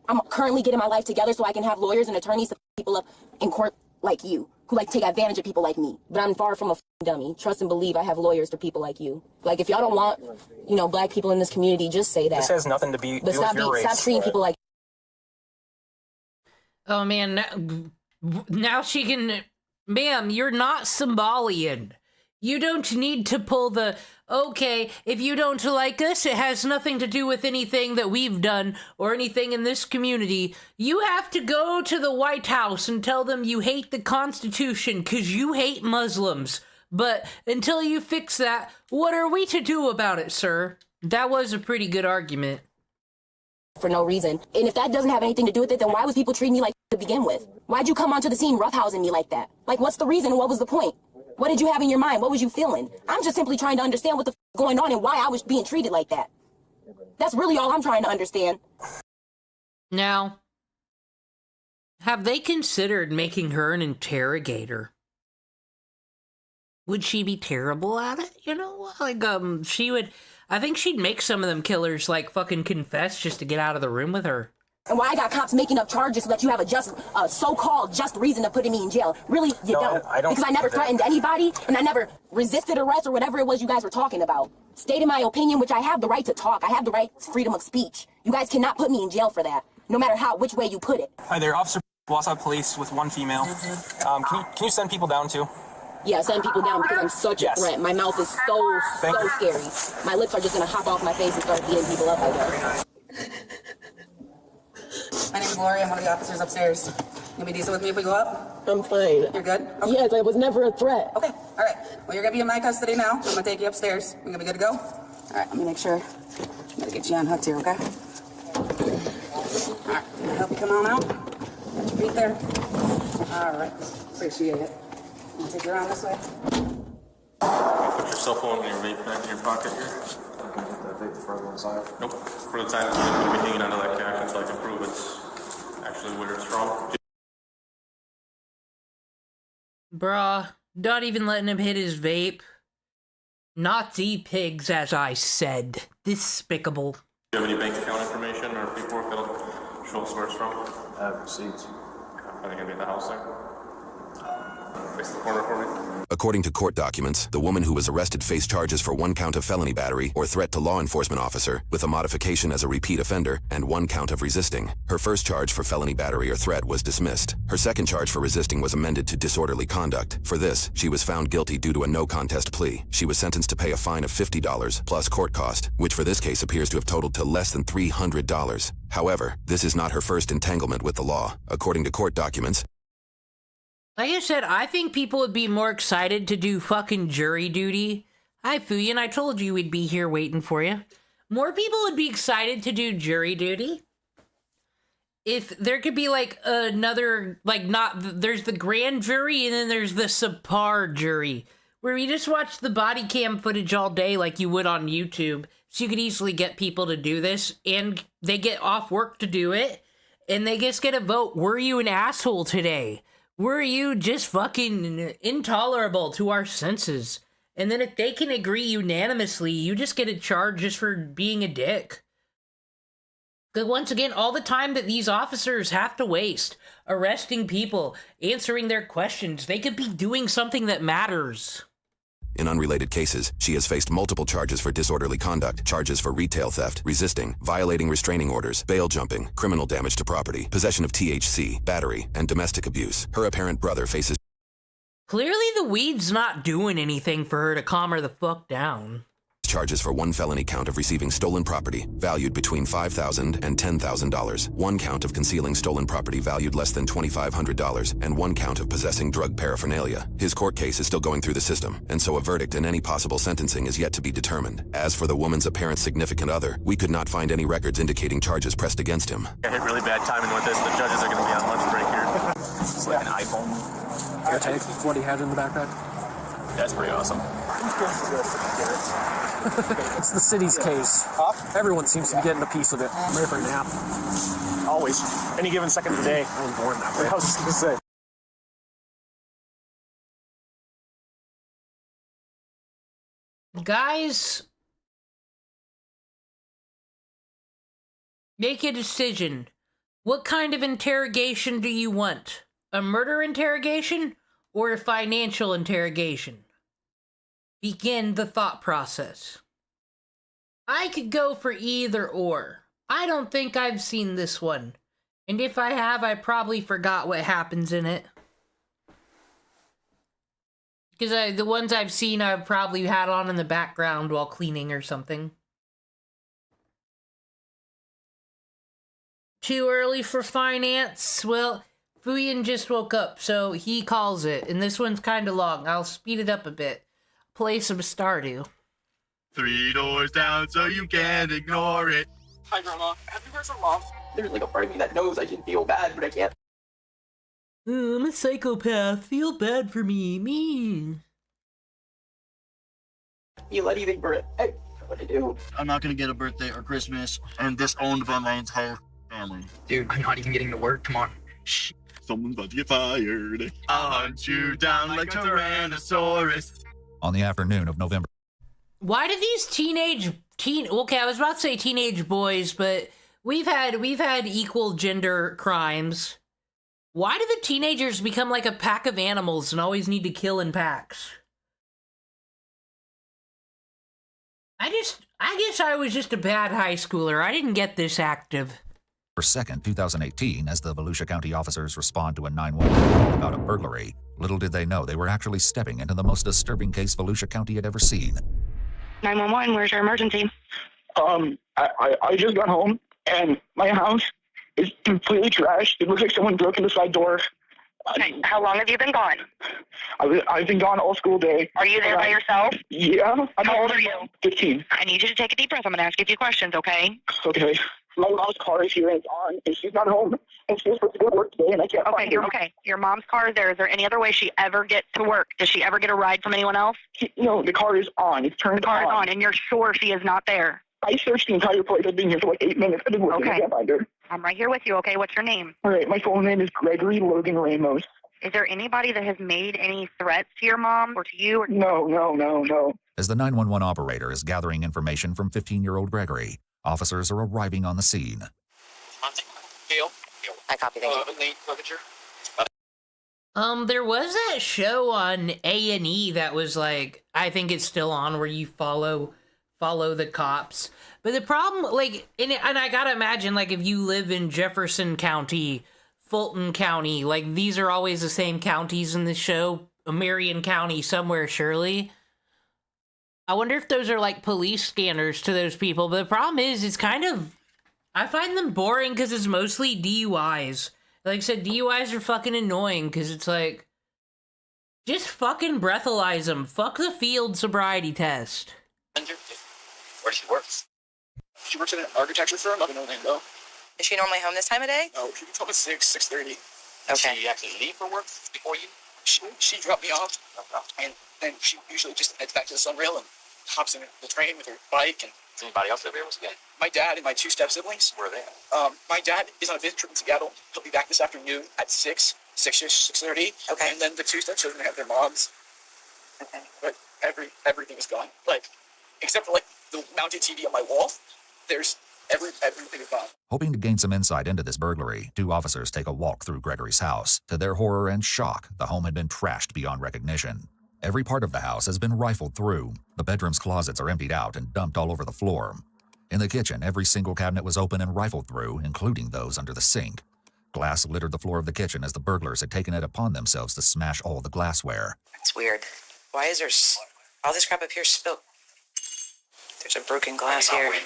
I'm currently getting my life together so I can have lawyers and attorneys to people up in court like you, who like take advantage of people like me. But I'm far from a dummy. Trust and believe I have lawyers for people like you. Like, if y'all don't want, black people in this community, just say that. This has nothing to be but do with your race. Stop treating people like... Oh, man, now she can... Ma'am, you're not Somalian. You don't need to pull the, okay, if you don't like us, it has nothing to do with anything that we've done or anything in this community. You have to go to the White House and tell them you hate the Constitution because you hate Muslims. But until you fix that, what are we to do about it, sir? That was a pretty good argument. For no reason. And if that doesn't have anything to do with it, then why was people treating me like to begin with? Why'd you come onto the scene roughhousing me like that? Like, what's the reason and what was the point? What did you have in your mind? What was you feeling? I'm just simply trying to understand what the f going on and why I was being treated like that. That's really all I'm trying to understand. Now, have they considered making her an interrogator? Would she be terrible at it? Like, she would... I think she'd make some of them killers, like, fucking confess just to get out of the room with her. And why I got cops making up charges so that you have a so-called just reason to putting me in jail. Really, you don't. I don't. Because I never threatened anybody, and I never resisted arrest or whatever it was you guys were talking about. Stated my opinion, which I have the right to talk. I have the right to freedom of speech. You guys cannot put me in jail for that, no matter which way you put it. Hi there, Officer Wausau Police with one female. Can you send people down too? Yeah, send people down because I'm such a threat. My mouth is so scary. My lips are just gonna hop off my face and start beating people up, I guess. My name is Lori. I'm one of the officers upstairs. You'll be decent with me if we go up? I'm fine. You're good? Okay. Yes, I was never a threat. Okay, all right. Well, you're going to be in my custody now. I'm going to take you upstairs. You're going to be good to go? All right, let me make sure. I'm going to get you unhooked here, okay? All right, I'm going to help you come on out. Got your feet there. All right, appreciate it. I'm going to take you around this way. Put your cell phone and your vape back in your pocket here. I can put that vape further inside. Nope. For the time being, we'll be hanging onto that cash until I can prove it's actually where it's from. Bruh, not even letting him hit his vape. Nazi pigs, as I said. Despicable. Do you have any bank account information or paperwork that'll show us where it's from? I have receipts. Are they going to be in the house there? Face the corner for me. According to court documents, the woman who was arrested faced charges for 1 count of felony battery or threat to law enforcement officer, with a modification as a repeat offender, and 1 count of resisting. Her first charge for felony battery or threat was dismissed. Her second charge for resisting was amended to disorderly conduct. For this, she was found guilty due to a no-contest plea. She was sentenced to pay a fine of $50 plus court cost, which for this case appears to have totaled to less than $300. However, this is not her first entanglement with the law. According to court documents, like I said, I think people would be more excited to do fucking jury duty. Hi, Fuyin, I told you we'd be here waiting for you. More people would be excited to do jury duty if there could be, like, another, like, there's the grand jury and then there's the subpar jury, where you just watch the body cam footage all day like you would on YouTube, so you could easily get people to do this, and they get off work to do it, and they just get a vote. Were you an asshole today? Were you just fucking intolerable to our senses? And then if they can agree unanimously, you just get a charge just for being a dick. Because once again, all the time that these officers have to waste arresting people, answering their questions, they could be doing something that matters. in unrelated cases, she has faced multiple charges for disorderly conduct, charges for retail theft, resisting, violating restraining orders, bail jumping, criminal damage to property, possession of THC, battery, and domestic abuse. Her apparent brother faces... Clearly the weed's not doing anything for her to calm her the fuck down. Charges for one felony count of receiving stolen property, valued between $5,000 and $10,000, one count of concealing stolen property valued less than $2,500, and one count of possessing drug paraphernalia. His court case is still going through the system, and so a verdict and any possible sentencing is yet to be determined. As for the woman's apparent significant other, we could not find any records indicating charges pressed against him. I hit really bad timing with this. The judges are going to be on lunch break here. It's like an iPhone. Your take? What he had in the backpack? That's pretty awesome. It's the city's case. Everyone seems to be getting a piece of it. I'm ready for a nap. Always. Any given second of the day. I was born that way. I was just going to say. Guys, make a decision. What kind of interrogation do you want? A murder interrogation or a financial interrogation? Begin the thought process. I could go for either or. I don't think I've seen this one. And if I have, I probably forgot what happens in it. Because the ones I've seen, I've probably had on in the background while cleaning or something. Too early for finance? Well, Fuyin just woke up, so he calls it. And this one's kind of long. I'll speed it up a bit. Play some Stardew. 3 doors down so you can't ignore it. Hi, Grandma. Have you heard from Mom? There's like a part of me that knows I should feel bad, but I can't. I'm a psychopath. Feel bad for me. Me. Feel anything for it. Hey, what do I do? I'm not gonna get a birthday or Christmas. I'm disowned by my entire family. Dude, I'm not even getting to work. Come on. Shh. Someone's about to get fired. I'll hunt you down like Tyrannosaurus. On the afternoon of November. Why do these okay, I was about to say teenage boys, but we've had equal gender crimes. Why do the teenagers become like a pack of animals and always need to kill in packs? I guess I was just a bad high schooler. I didn't get this active. For 2nd, 2018, as the Volusia County officers respond to a 911 call about a burglary, little did they know they were actually stepping into the most disturbing case Volusia County had ever seen. 911, where's your emergency? I just got home and my house is completely trashed. It looks like someone broke in the side door. Okay, how long have you been gone? I've been gone all school day. Are you there by yourself? Yeah. How old are you? 15. I need you to take a deep breath. I'm going to ask you a few questions, okay? Okay. My mom's car is here and it's on, and she's not home. And she's supposed to go to work today, and I can't find her. Okay. Your mom's car is there. Is there any other way she ever gets to work? Does she ever get a ride from anyone else? No, the car is on. It's turned on. The car is on, and you're sure she is not there? I searched the entire place. I've been here for like 8 minutes. I've been working. I can't find her. I'm right here with you, okay? What's your name? All right, my full name is Gregory Logan Ramos. Is there anybody that has made any threats to your mom or to you? No. As the 911 operator is gathering information from 15-year-old Gregory, officers are arriving on the scene. I copy that. There was that show on A&E that was like, I think it's still on, where you follow the cops. But the problem, like, and I gotta imagine, like, if you live in Jefferson County, Fulton County, like, these are always the same counties in the show. Marion County somewhere, surely. I wonder if those are, like, police scanners to those people. But the problem is, it's kind of... I find them boring because it's mostly DUIs. Like I said, DUIs are fucking annoying because it's like... Just fucking breathalyze them. Fuck the field sobriety test. Where does she work? She works in an architecture firm up in Orlando. Is she normally home this time of day? No, she gets home at 6:30. Okay. Does she actually leave for work before you? She dropped me off, and then she usually just heads back to the Sunrail and hops in the train with her bike. And does anybody else live here once again? My dad and my two step-siblings. Where are they at? My dad is on a business trip in Seattle. He'll be back this afternoon at 6:30. Okay. And then the two stepchildren have their moms. Okay. But everything is gone. Like, except for like the mounted TV on my wall, there's everything is gone. Hoping to gain some insight into this burglary, 2 officers take a walk through Gregory's house. To their horror and shock, the home had been trashed beyond recognition. Every part of the house has been rifled through. The bedroom's closets are emptied out and dumped all over the floor. In the kitchen, every single cabinet was open and rifled through, including those under the sink. Glass littered the floor of the kitchen as the burglars had taken it upon themselves to smash all the glassware. That's weird. Why is there all this crap up here spilled? There's a broken glass here. Why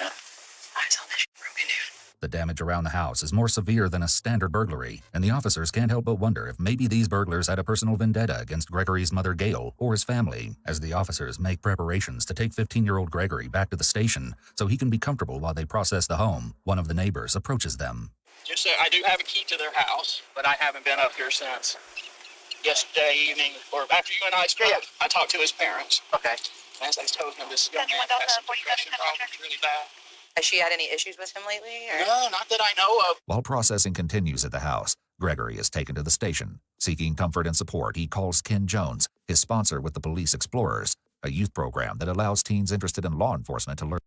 is all this shit broken, dude? The damage around the house is more severe than a standard burglary, and the officers can't help but wonder if maybe these burglars had a personal vendetta against Gregory's mother, Gail, or his family. As the officers make preparations to take 15-year-old Gregory back to the station so he can be comfortable while they process the home, one of the neighbors approaches them. Just I do have a key to their house, but I haven't been up here since yesterday evening, or after you and I spoke. I talked to his parents. Okay. As I told him, this young man has some depression problems really bad. Has she had any issues with him lately? Or? No, not that I know of. While processing continues at the house, Gregory is taken to the station. Seeking comfort and support, he calls Ken Jones, his sponsor with the Police Explorers, a youth program that allows teens interested in law enforcement to learn.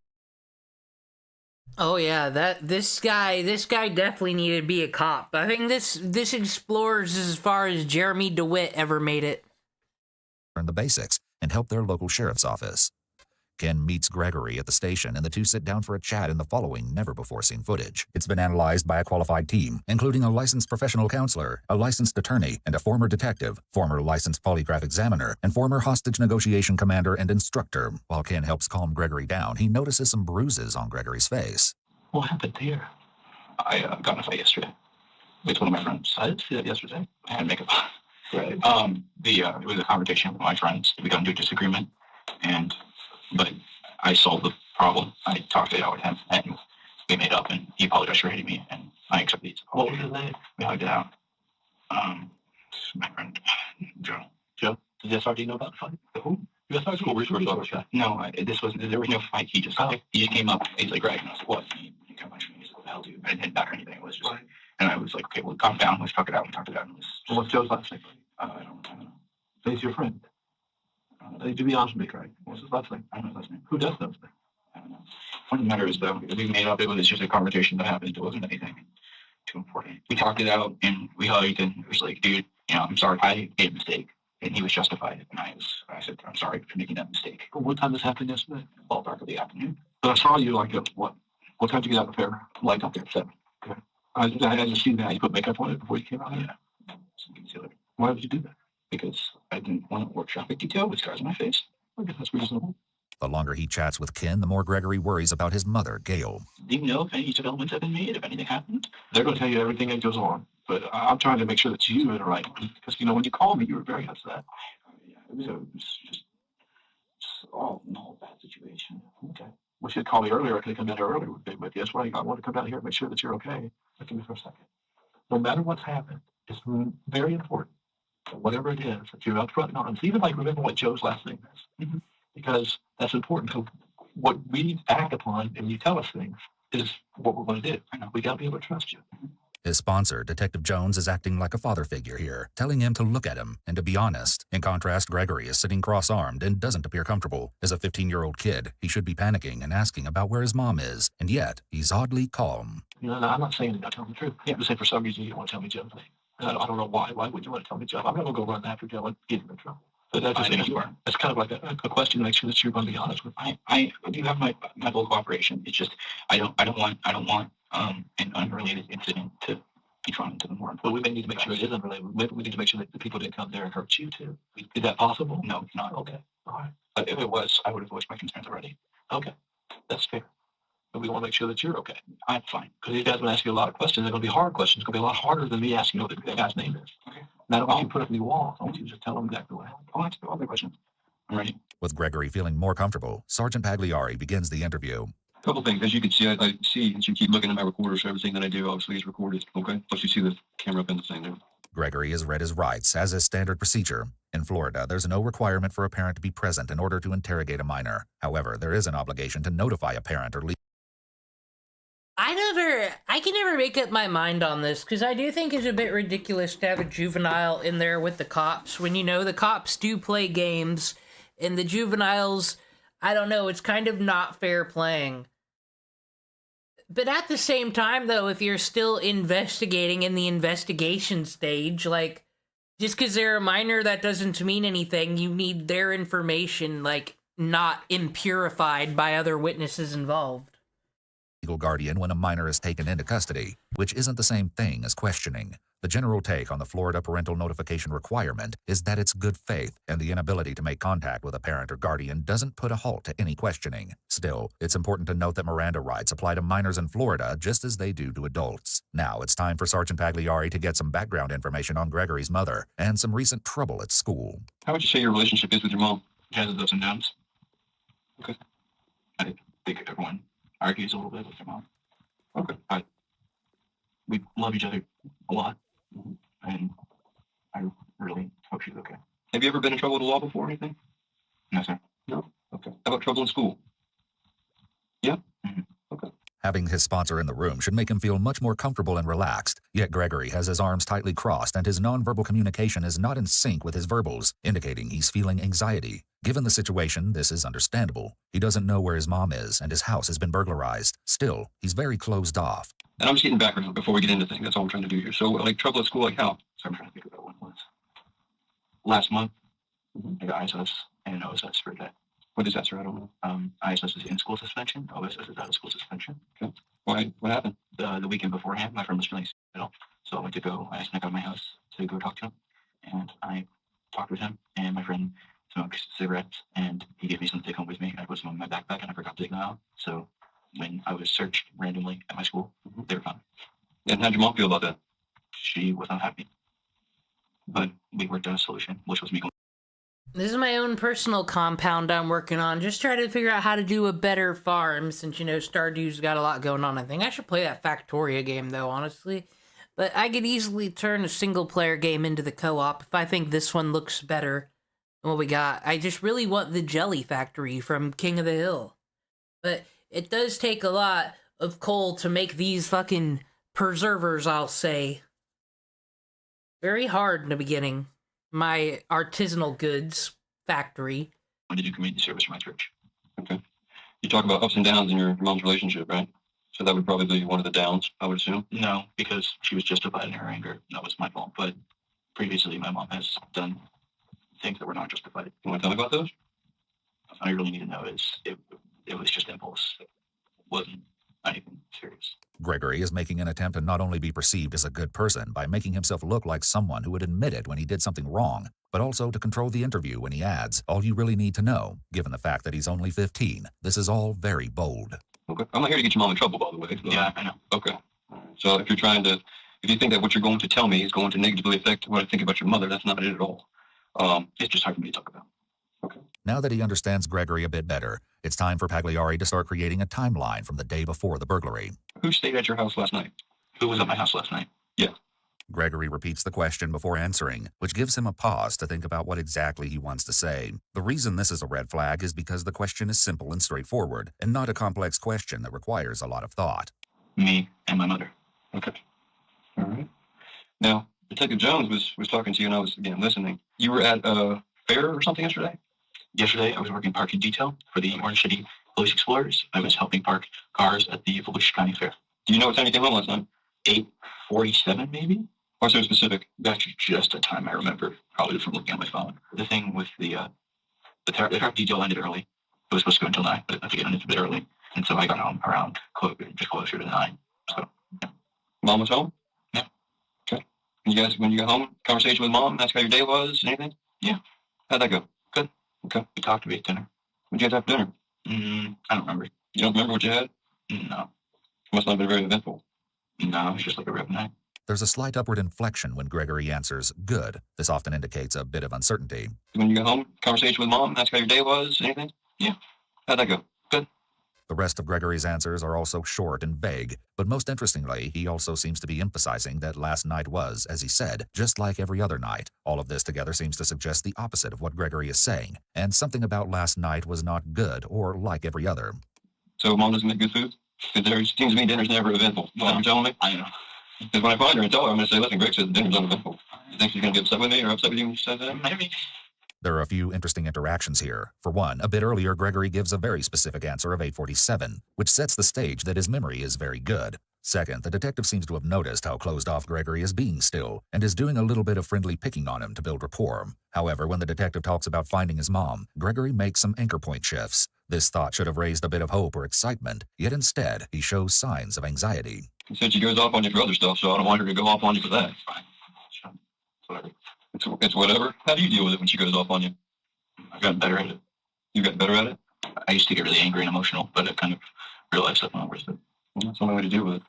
Oh yeah, this guy definitely needed to be a cop. I think this Explorers is as far as Jeremy DeWitt ever made it. Learn the basics and help their local sheriff's office. Ken meets Gregory at the station, and the two sit down for a chat in the following never-before-seen footage. It's been analyzed by a qualified team, including a licensed professional counselor, a licensed attorney, and a former detective, former licensed polygraph examiner, and former hostage negotiation commander and instructor. While Ken helps calm Gregory down, he notices some bruises on Gregory's face. What happened here? I got in a fight yesterday with one of my friends. I didn't see that yesterday. I had makeup on. Right. It was a conversation with my friends. We got into a disagreement, but I solved the problem. I talked it out with him, and we made up, and he apologized for hitting me, and I accepted his apology. What was his name? We hugged it out. My friend, Joe. Joe? Did the SRD know about the fight? Who? The SRD? School resource guy? No, there was no fight. He just came up, he's like, Greg, and I was like, what? He come punch me. He's like, what the hell, dude? I didn't hit back or anything. It was just, and I was like, okay, well, calm down. Let's talk it out. We talked it out. And what's Joe's last name? I don't know. So he's your friend? To be honest with me, Craig, what's his last name? I don't know his last name. Who does those things? I don't know. point of the matter is, though, we made up, it was just a conversation that happened. It wasn't anything too important. We talked it out and we hugged, and it was like, dude, I'm sorry, I made a mistake. And he was justified. And I said, I'm sorry for making that mistake. Well, what time this happened yesterday? Ballpark of the afternoon. But I saw you like at what? What time did you get out of the fair? Like up there at 7. Okay. I just seen that. You put makeup on it before you came out? Yeah. Why would you do that? Because I didn't want to work traffic detail with scars on my face. I guess that's reasonable. The longer he chats with Ken, the more Gregory worries about his mother, Gail. Do you know if any developments have been made, if anything happened? They're going to tell you everything that goes on. But I'm trying to make sure that you are the right one. Because, when you called me, you were very upset. It was just all in a whole bad situation. Okay. Well, she had called me earlier. I could have come down here earlier with you. That's why I want to come down here and make sure that you're okay. Look at me for a second. No matter what's happened, it's very important. Whatever it is, that you're up front and honest. Even like remember what Joe's last name is. Mm-hmm. Because that's important. So what we act upon and you tell us things is what we're going to do. I know we got to be able to trust you. His sponsor, Detective Jones, is acting like a father figure here, telling him to look at him and to be honest. In contrast, Gregory is sitting cross-armed and doesn't appear comfortable. As a 15-year-old kid, he should be panicking and asking about where his mom is, and yet he's oddly calm. No, I'm not saying that. Tell me the truth. You have to say for some reason you don't want to tell me Joe's name. I don't know why. Why would you want to tell me Joe? I'm not going to go run after Joe and get him in trouble. But that's just it's kind of like a question to make sure that you're going to be honest with me. I do have my full cooperation. It's just I don't want an unrelated incident to be thrown into the morning. But we may need to make sure it is unrelated. We need to make sure that the people didn't come there and hurt you too. Is that possible? No, it's not. Okay. All right. But if it was, I would have voiced my concerns already. Okay. That's fair. But we want to make sure that you're okay. I'm fine. Because these guys will ask you a lot of questions. They're going to be hard questions. It's going to be a lot harder than me asking what that guy's name is. Okay. And I don't want you to put up any walls. I want you to just tell them exactly what happened. I'll answer all the questions. I'm ready. With Gregory feeling more comfortable, Sergeant Pagliari begins the interview. A couple things. As you can see, I see as you keep looking at my recorder, so everything that I do obviously is recorded. Okay? Plus you see the camera up in the thing there. Gregory has read his rights, as is standard procedure. In Florida, there's no requirement for a parent to be present in order to interrogate a minor. However, there is an obligation to notify a parent or leave. I can never make up my mind on this, because I do think it's a bit ridiculous to have a juvenile in there with the cops, when, the cops do play games, and the juveniles, I don't know, it's kind of not fair playing. But at the same time, though, if you're still investigating in the investigation stage, just because they're a minor, that doesn't mean anything. You need their information, not impurified by other witnesses involved. Legal guardian when a minor is taken into custody, which isn't the same thing as questioning. The general take on the Florida parental notification requirement is that it's good faith, and the inability to make contact with a parent or guardian doesn't put a halt to any questioning. Still, it's important to note that Miranda rights apply to minors in Florida just as they do to adults. Now it's time for Sergeant Pagliari to get some background information on Gregory's mother and some recent trouble at school. How would you say your relationship is with your mom? It has its ups and downs. Okay. I think everyone argues a little bit with their mom. Okay. We love each other a lot, and I really hope she's okay. Have you ever been in trouble with the law before or anything? No, sir. No? Okay. How about trouble in school? Yeah? Mm-hmm. Okay. Having his sponsor in the room should make him feel much more comfortable and relaxed, yet Gregory has his arms tightly crossed and his nonverbal communication is not in sync with his verbals, indicating he's feeling anxiety. Given the situation, this is understandable. He doesn't know where his mom is, and his house has been burglarized. Still, he's very closed off. And I'm just getting background before we get into things. That's all I'm trying to do here. So, trouble at school, how? So I'm trying to think about what it was. Last month, I got ISS and OSS for that. What is that, sir? I don't know. ISS is in-school suspension. OSS is out-of-school suspension. Okay. Why? What happened? The weekend beforehand, my friend was feeling ill, so I went to go. I snuck out of my house to go talk to him, and I talked with him. And my friend smoked cigarettes, and he gave me some to take home with me. I put some in my backpack, and I forgot to take them out. So when I was searched randomly at my school, they were found. And how'd your mom feel about that? She was not happy, but we worked on a solution, which was me going. This is my own personal compound I'm working on. Just trying to figure out how to do a better farm since, Stardew's got a lot going on. I think I should play that Factoria game, though, honestly. But I could easily turn a single-player game into the co-op if I think this one looks better than what we got. I just really want the Jelly Factory from King of the Hill. But it does take a lot of coal to make these fucking preservers, I'll say. Very hard in the beginning. My artisanal goods factory. I wanted to do community service for my church. Okay. You talk about ups and downs in your mom's relationship, right? So that would probably be one of the downs, I would assume. No, because she was justified in her anger. That was my fault. But previously, my mom has done things that were not justified. You want to tell me about those? All you really need to know is it was just impulse. It wasn't anything serious. Gregory is making an attempt to not only be perceived as a good person by making himself look like someone who would admit it when he did something wrong, but also to control the interview when he adds, all you really need to know, given the fact that he's only 15. This is all very bold. Okay. I'm not here to get your mom in trouble, by the way. So. Yeah, I know. Okay. So if you think that what you're going to tell me is going to negatively affect what I think about your mother, that's not it at all. It's just hard for me to talk about. Okay. Now that he understands Gregory a bit better, it's time for Pagliari to start creating a timeline from the day before the burglary. Who stayed at your house last night? Who was at my house last night? Yeah. Gregory repeats the question before answering, which gives him a pause to think about what exactly he wants to say. The reason this is a red flag is because the question is simple and straightforward, and not a complex question that requires a lot of thought. Me and my mother. Okay. All right. Now, Detective Jones was talking to you, and I was, again, listening. You were at a fair or something yesterday? Yesterday, I was working parking detail for the Orange City Police Explorers. I was helping park cars at the Volusia County Fair. Do you know what time you came home last night? 8:47, maybe? Or so specific? That's just a time I remember, probably from looking at my phone. The thing with the traffic detail ended early. It was supposed to go until 9, but I think it ended a bit early. And so I got home around just closer to 9. So, yeah. Mom was home? Yeah. Okay. And you guys, when you got home, conversation with Mom, ask how your day was, anything? Yeah. How'd that go? Good. Okay. We talked to me at dinner. What'd you guys have for dinner? I don't remember. You don't remember what you had? No. Must not have been very eventful. No, it was just like a rib night. There's a slight upward inflection when Gregory answers, good. This often indicates a bit of uncertainty. When you got home, conversation with Mom, ask how your day was, anything? Yeah. How'd that go? Good. The rest of Gregory's answers are also short and vague, but most interestingly, he also seems to be emphasizing that last night was, as he said, just like every other night. All of this together seems to suggest the opposite of what Gregory is saying, and something about last night was not good or like every other. So Mom doesn't make good food? Because there seems to me dinner's never eventful. You know what you're telling me? I know. Because when I find her and tell her, I'm going to say, listen, Greg said the dinner's uneventful. You think she's going to get upset with me or upset with you when she says that? Maybe. There are a few interesting interactions here. For one, a bit earlier, Gregory gives a very specific answer of 8:47, which sets the stage that his memory is very good. Second, the detective seems to have noticed how closed off Gregory is being still, and is doing a little bit of friendly picking on him to build rapport. However, when the detective talks about finding his mom, Gregory makes some anchor point shifts. This thought should have raised a bit of hope or excitement, yet instead, he shows signs of anxiety. He said she goes off on you for other stuff, so I don't want her to go off on you for that. Fine. Sure. Whatever. It's whatever. How do you deal with it when she goes off on you? I've gotten better at it. You got better at it? I used to get really angry and emotional, but I kind of realized that's not worth it. Well, that's the only way to deal with it.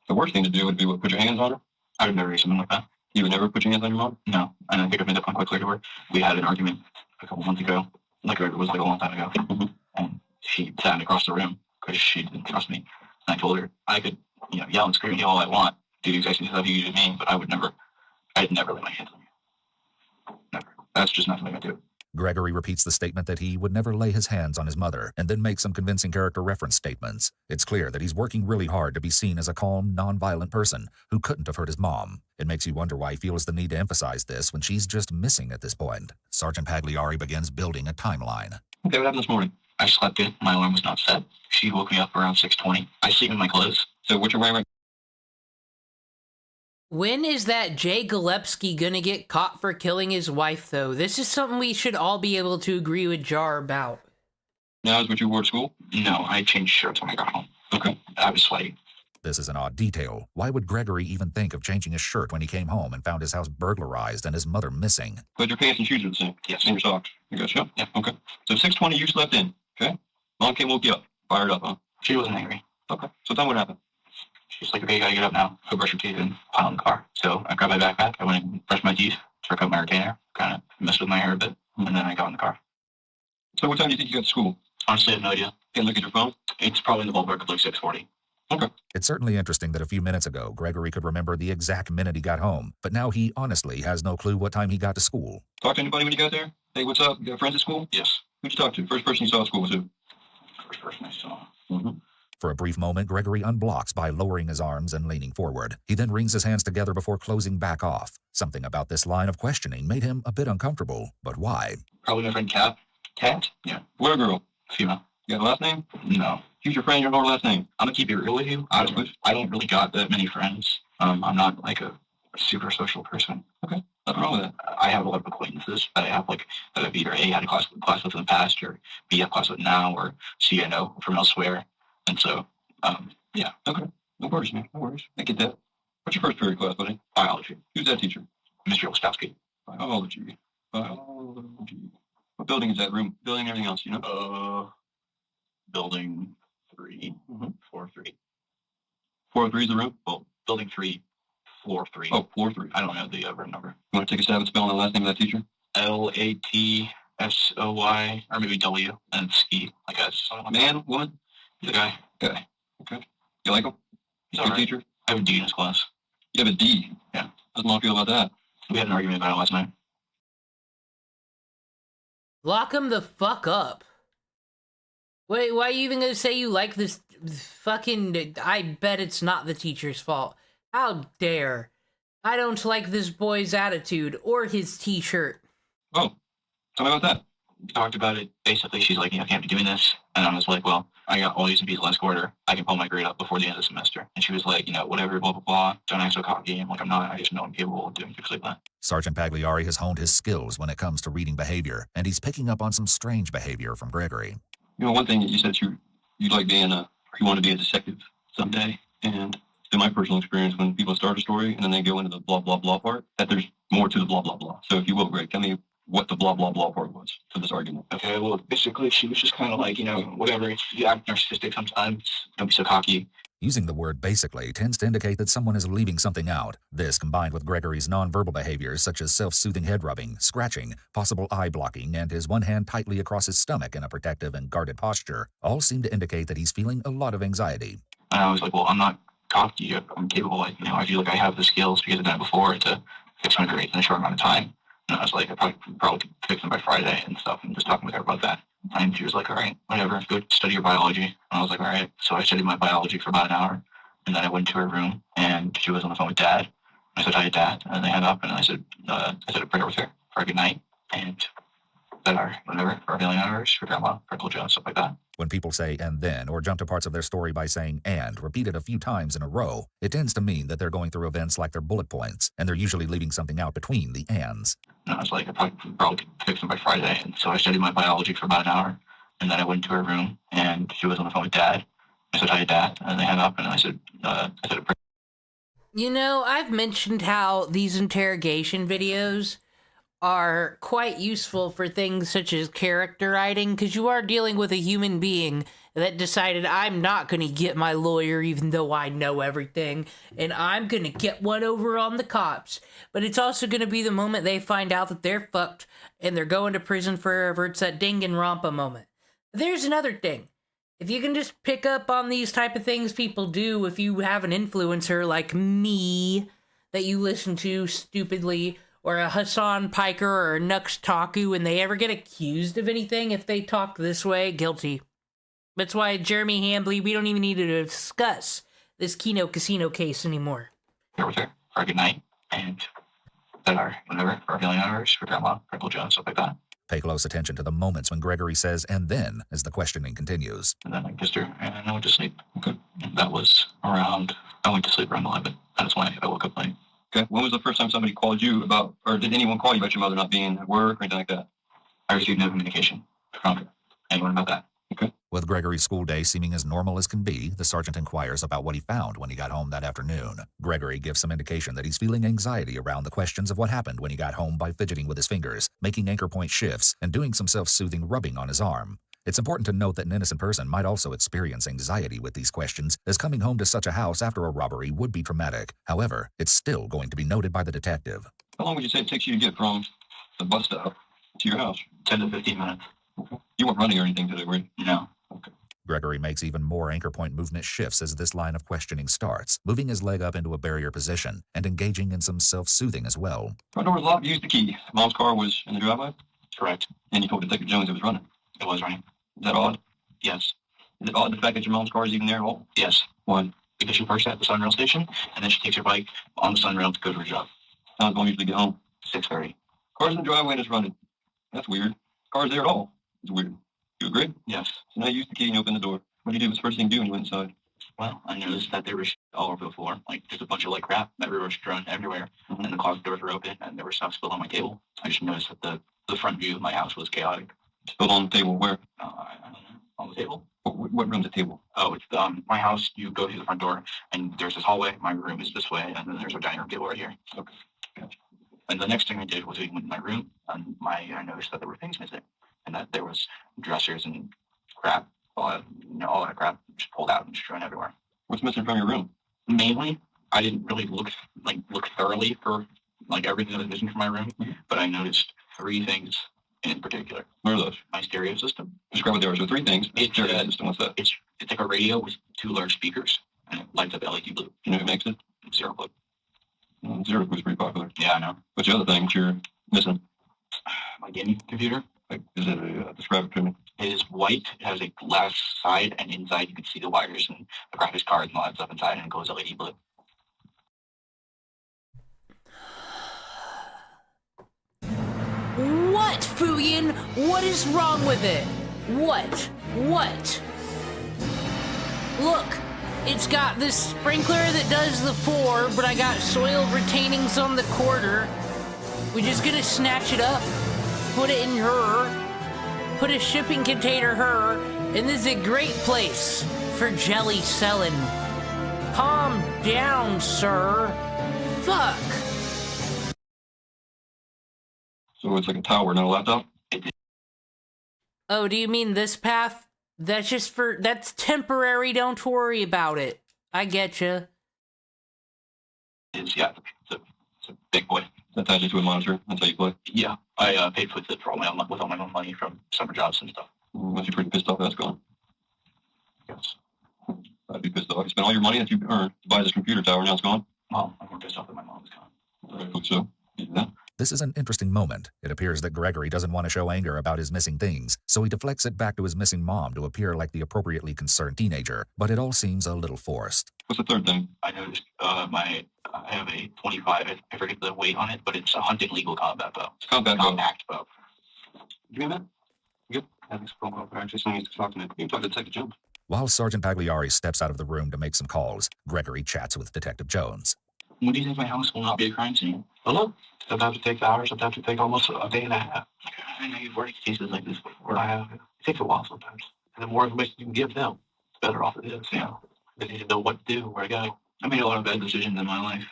The worst thing to do would be put your hands on her? I would never do something like that. You would never put your hands on your mom? No. And I think I've made that point quite clear to her. We had an argument a couple months ago. Like it was like a long time ago. Mm-hmm. And she sat me across the room because she didn't trust me. And I told her I could, yell and scream at you all I want, do the exact same stuff you do to me, but I'd never lay my hands on you. Never. That's just not something I do. Gregory repeats the statement that he would never lay his hands on his mother, and then makes some convincing character reference statements. It's clear that he's working really hard to be seen as a calm, non-violent person who couldn't have hurt his mom. It makes you wonder why he feels the need to emphasize this when she's just missing at this point. Sergeant Pagliari begins building a timeline. Okay, what happened this morning? I slept in. My alarm was not set. She woke me up around 6:20. I sleep in my clothes. So what you're wearing right When is that Jay Gillespie gonna get caught for killing his wife, though? This is something we should all be able to agree with Jar about. now is what you wore to school? No, I changed shirts when I got home. Okay. I was sweaty. This is an odd detail. Why would Gregory even think of changing his shirt when he came home and found his house burglarized and his mother missing? But your pants and shoes are the same? Yes. And your socks? You got you? Yeah. Okay. So 6:20 you slept in, okay? Mom came woke you up. Fired up, huh? She wasn't angry. Okay. So tell me what happened. She's like, okay, you gotta get up now. Go brush your teeth and pile in the car. So I grabbed my backpack. I went and brushed my teeth, took out my retainer, kind of messed with my hair a bit, and then I got in the car. So what time do you think you got to school? Honestly, I have no idea. Can't look at your phone? It's probably in the ballpark of like 6:40. Okay. It's certainly interesting that a few minutes ago, Gregory could remember the exact minute he got home, but now he honestly has no clue what time he got to school. Talk to anybody when you got there? Hey, what's up? You got friends at school? Yes. Who'd you talk to? First person you saw at school was who? First person I saw. Mm-hmm. For a brief moment, Gregory unblocks by lowering his arms and leaning forward. He then wrings his hands together before closing back off. Something about this line of questioning made him a bit uncomfortable, but why? Probably my friend Kat. Kat? Yeah. Boy or girl? Female. You got a last name? No. Who's your friend? You don't know her last name. I'm gonna keep it real with you. I don't really got that many friends. I'm not like a super social person. Okay. Nothing wrong with that. I have a lot of acquaintances that I have like that I've either A had a class with in the past, or B have class with now, or C I know from elsewhere. And so yeah. Okay. No worries, man. No worries. I get that. What's your first period class, buddy? Biology. Who's that teacher? Mr. Ostowski. Biology. Biology. What building is that? Room, building, everything else, you know? Building 3, Mm-hmm. floor 3. 403 is the room? Well, building 3, floor 3. Oh, floor 3. I don't know the room number. You want to take a stab at spelling the last name of that teacher? Latsoy, or maybe W, and ski, I guess. Man, woman? The guy. Guy. Okay. You like him? He's a good teacher? I have a D in his class. You have a D? Yeah. How's mom feel about that? We had an argument about it last night. Lock him the fuck up. Wait, why are you even gonna say you like this fucking... I bet it's not the teacher's fault. How dare. I don't like this boy's attitude or his t-shirt. Oh, tell me about that. We talked about it. Basically, she's like, I can't be doing this. And I was like, well, I got all A's and B's last quarter. I can pull my grade up before the end of the semester. And she was like, whatever, blah, blah, blah. Don't act so cocky. I'm like, I'm not. I just know I'm capable of doing things like that. Sergeant Pagliari has honed his skills when it comes to reading behavior, and he's picking up on some strange behavior from Gregory. You know, one thing that you said you like being you want to be a detective someday. And in my personal experience, when people start a story and then they go into the blah, blah, blah part, that there's more to the blah, blah, blah. So if you will, Greg, tell me what the blah, blah, blah part was for this argument. Okay, well, basically, she was just kind of like, whatever. If you act narcissistic sometimes, don't be so cocky. Using the word basically tends to indicate that someone is leaving something out. This, combined with Gregory's nonverbal behaviors such as self-soothing head rubbing, scratching, possible eye blocking, and his one hand tightly across his stomach in a protective and guarded posture, all seem to indicate that he's feeling a lot of anxiety. And I was like, well, I'm not cocky. I'm capable. I feel like I have the skills because I've done it before to fix my grades in a short amount of time. And I was like, I probably could fix them by Friday and stuff, and just talking with her about that. And she was like, all right, whatever, go study your biology. And I was like, all right. So I studied my biology for about an hour, and then I went to her room, and she was on the phone with Dad. I said, hi, Dad. And they hung up, and I said a prayer with her for a good night, and that our healing hours for Grandma, for Uncle Joe, stuff like that. When people say and then, or jump to parts of their story by saying and, repeated a few times in a row, it tends to mean that they're going through events like their bullet points, and they're usually leaving something out between the ands. And I was like, I probably could fix them by Friday. And so I studied my biology for about an hour, and then I went to her room, and she was on the phone with Dad. I said, hi, Dad. And they hung up, and I said a prayer. I've mentioned how these interrogation videos are quite useful for things such as character writing, because you are dealing with a human being that decided, I'm not going to get my lawyer even though I know everything, and I'm going to get one over on the cops. But it's also going to be the moment they find out that they're fucked and they're going to prison forever. It's that Danganronpa moment. There's another thing. If you can just pick up on these type of things people do, if you have an influencer like me that you listen to stupidly, or a Hassan Piker or a Nux Taku, and they ever get accused of anything, if they talk this way, guilty. That's why, Jeremy Hambley, we don't even need to discuss this Kino Casino case anymore. Here with her for a good night, and that our healing hours for Grandma, for Uncle Joe, stuff like that. Pay close attention to the moments when Gregory says and then as the questioning continues. And then I kissed her, and I went to sleep. Okay. That was around, I went to sleep around 11. That's why I woke up late. Okay. When was the first time somebody called you about, or did anyone call you about your mother not being at work or anything like that? I received no communication from anyone about that. Okay. With Gregory's school day seeming as normal as can be, the sergeant inquires about what he found when he got home that afternoon. Gregory gives some indication that he's feeling anxiety around the questions of what happened when he got home by fidgeting with his fingers, making anchor point shifts, and doing some self-soothing rubbing on his arm. It's important to note that an innocent person might also experience anxiety with these questions, as coming home to such a house after a robbery would be traumatic. However, it's still going to be noted by the detective. How long would you say it takes you to get from the bus stop to your house? 10 to 15 minutes. Okay. You weren't running or anything today, were you? No. Okay. Gregory makes even more anchor point movement shifts as this line of questioning starts, moving his leg up into a barrier position and engaging in some self-soothing as well. Front door was locked. You used the key. Mom's car was in the driveway? Correct. And you told Detective Jones it was running? It was running. Is that odd? Yes. Is it odd the fact that your mom's car is even there at all? Yes. Why? Because she parks at the Sunrail station, and then she takes her bike on the Sunrail to go to her job. How long usually get home? 6:30. Car's in the driveway and it's running. That's weird. Car's there at all. It's weird. You agree? Yes. So now you used the key and you opened the door. What did you do? What's the first thing you do when you went inside? Well, I noticed that there was all over the floor, like just a bunch of like crap that was thrown everywhere, and the closet doors were open, and there was stuff spilled on my table. I just noticed that the front view of my house was chaotic. Spilled on the table where? I don't know. On the table. What room's the table? Oh, it's my house. You go through the front door, and there's this hallway. My room is this way, and then there's a dining room table right here. Okay. Gotcha. And the next thing I did was we went in my room, and I noticed that there were things missing, and that there was dressers and crap, all that crap just pulled out and just thrown everywhere. What's missing from your room? Mainly, I didn't really look thoroughly for like everything that was missing from my room, but I noticed 3 things in particular. What are those? My stereo system. Describe what they are. So 3 things. Stereo system. What's that? It's like a radio with 2 large speakers, and it lights up LED blue. You know who makes it? Zero Blue. Zero Blue is pretty popular. Yeah, I know. What's the other thing that you're missing? My gaming computer. Like, is it describe it to me? It is white. It has a glass side, and inside you can see the wires and the graphics cards and all that stuff inside, and it goes LED blue. What, Fuyin? What is wrong with it? What? Look, it's got this sprinkler that does the 4, but I got soil retainings on the quarter. We're just gonna snatch it up, put it in her, put a shipping container her, and this is a great place for jelly selling. Calm down, sir. Fuck. So it's like a tower, not a laptop? Oh, do you mean this path? That's temporary, don't worry about it. I getcha. It's a big boy. Attached to a monitor, that's how you play? Yeah, I paid for it with all my own money from summer jobs and stuff. Must be pretty pissed off that's gone. Yes. I'd be pissed off. You spent all your money that you earned to buy this computer tower, now it's gone? Well, I'm more pissed off that my mom's gone. Rightfully so. Yeah. This is an interesting moment. It appears that Gregory doesn't want to show anger about his missing things, so he deflects it back to his missing mom to appear like the appropriately concerned teenager, but it all seems a little forced. What's the third thing? I noticed I have a 25, I forget the weight on it, but it's a hunting legal combat bow. It's compact bow. Give me a minute. Good. Having some phone call. Actually, someone needs to talk to me. You can talk to Detective Jones. While Sergeant Pagliari steps out of the room to make some calls, Gregory chats with Detective Jones. When do you think my house will not be a crime scene? Hello? Sometimes it takes hours, sometimes it takes almost a day and a half. I know you've worked cases like this before. I have. It takes a while sometimes. And the more information you can give them, the better off it is. Yeah. They need to know what to do, where to go. I made a lot of bad decisions in my life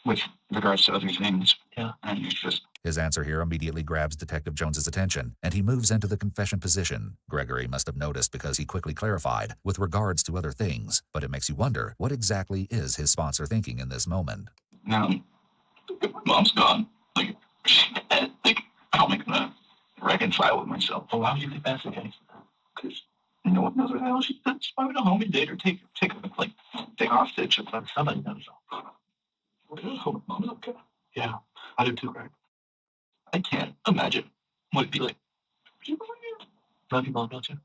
with regards to other things. Yeah. And it's just. His answer here immediately grabs Detective Jones's attention, and he moves into the confession position. Gregory must have noticed because he quickly clarified with regards to other things, but it makes you wonder what exactly is his sponsor thinking in this moment. Now, if my mom's gone, I don't make them reconcile with myself. Well, why would you think that's the case? Because no one knows where the hell she is. Why would a home and date or take hostage if somebody knows? I hope my mom's okay. Yeah, I do too, Greg. I can't imagine what it'd be like. Love you, Mom, don't you?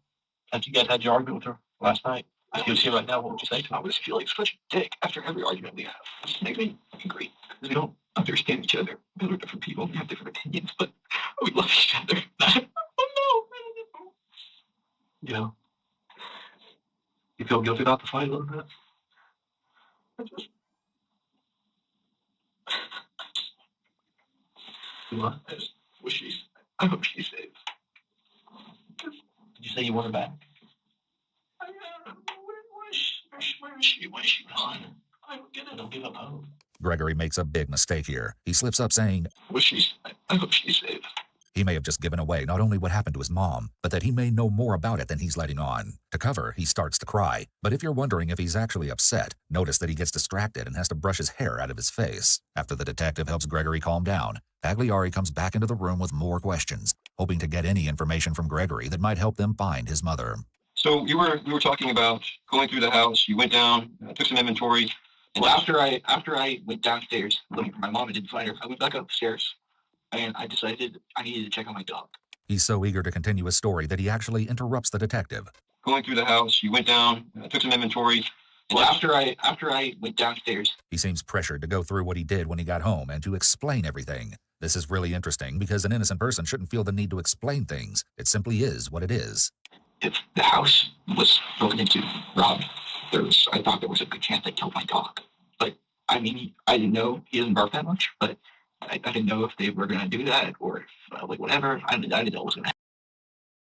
After you guys had your argument with her last night, if you was here right now, what would you say to her? I would just feel like such a dick after every argument we have. It just makes me angry because we don't understand each other. Because we're different people. We have different opinions, but we love each other. Oh, no. You know, you feel guilty about the fight a little bit? I just wish I hope she's safe. Did you say you want her back? Where is she? Why is she gone? I don't give up hope. Gregory makes a big mistake here. He slips up saying, I hope she's safe. He may have just given away not only what happened to his mom, but that he may know more about it than he's letting on. To cover, he starts to cry. But if you're wondering if he's actually upset, notice that he gets distracted and has to brush his hair out of his face. After the detective helps Gregory calm down, Pagliari comes back into the room with more questions, hoping to get any information from Gregory that might help them find his mother. So we were talking about going through the house. You went down, took some inventory. Well, after I went downstairs looking for my mom and didn't find her, I went back upstairs and I decided I needed to check on my dog. He's so eager to continue his story that he actually interrupts the detective. Going through the house, you went down, took some inventory. Well, after I went downstairs. He seems pressured to go through what he did when he got home and to explain everything. This is really interesting because an innocent person shouldn't feel the need to explain things. It simply is what it is. If the house was broken into, robbed, I thought there was a good chance they killed my dog. But I mean, I didn't know he doesn't bark that much, but I didn't know if they were going to do that or if, like, whatever. I didn't know what was going to happen.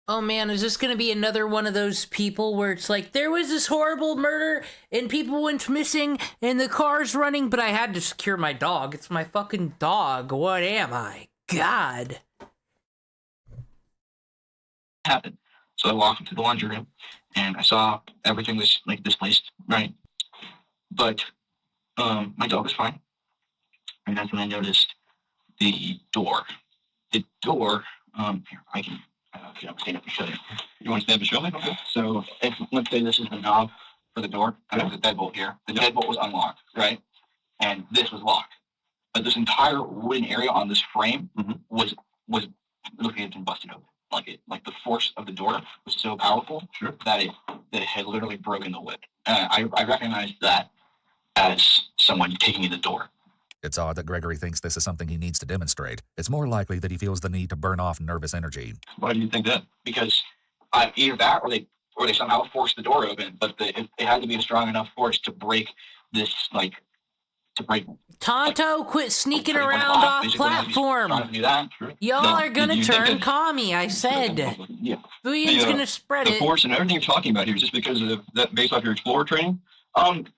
Oh man, is this gonna be another one of those people where it's like, there was this horrible murder and people went missing and the car's running, but I had to secure my dog. It's my fucking dog. What am I? God. Happened. So I walked into the laundry room and I saw everything was like displaced, right? But my dog was fine. And that's when I noticed the door. The door, here, I can stand up and show you. You want to stand up and show me? Okay. So let's say this is the knob for the door. I have the deadbolt here. The deadbolt was unlocked, right? And this was locked. But this entire wooden area on this frame was looking at it and busted open. Like the force of the door was so powerful that it had literally broken the wood. I recognized that as someone taking in the door. It's odd that Gregory thinks this is something he needs to demonstrate. It's more likely that he feels the need to burn off nervous energy. Why do you think that? Because either that or they somehow forced the door open, but it had to be a strong enough force to break this, Tonto, quit sneaking around off platform. Y'all are gonna turn commie, I said. Who's gonna spread the it? force and everything you're talking about here is just because of that based off your explorer training? Common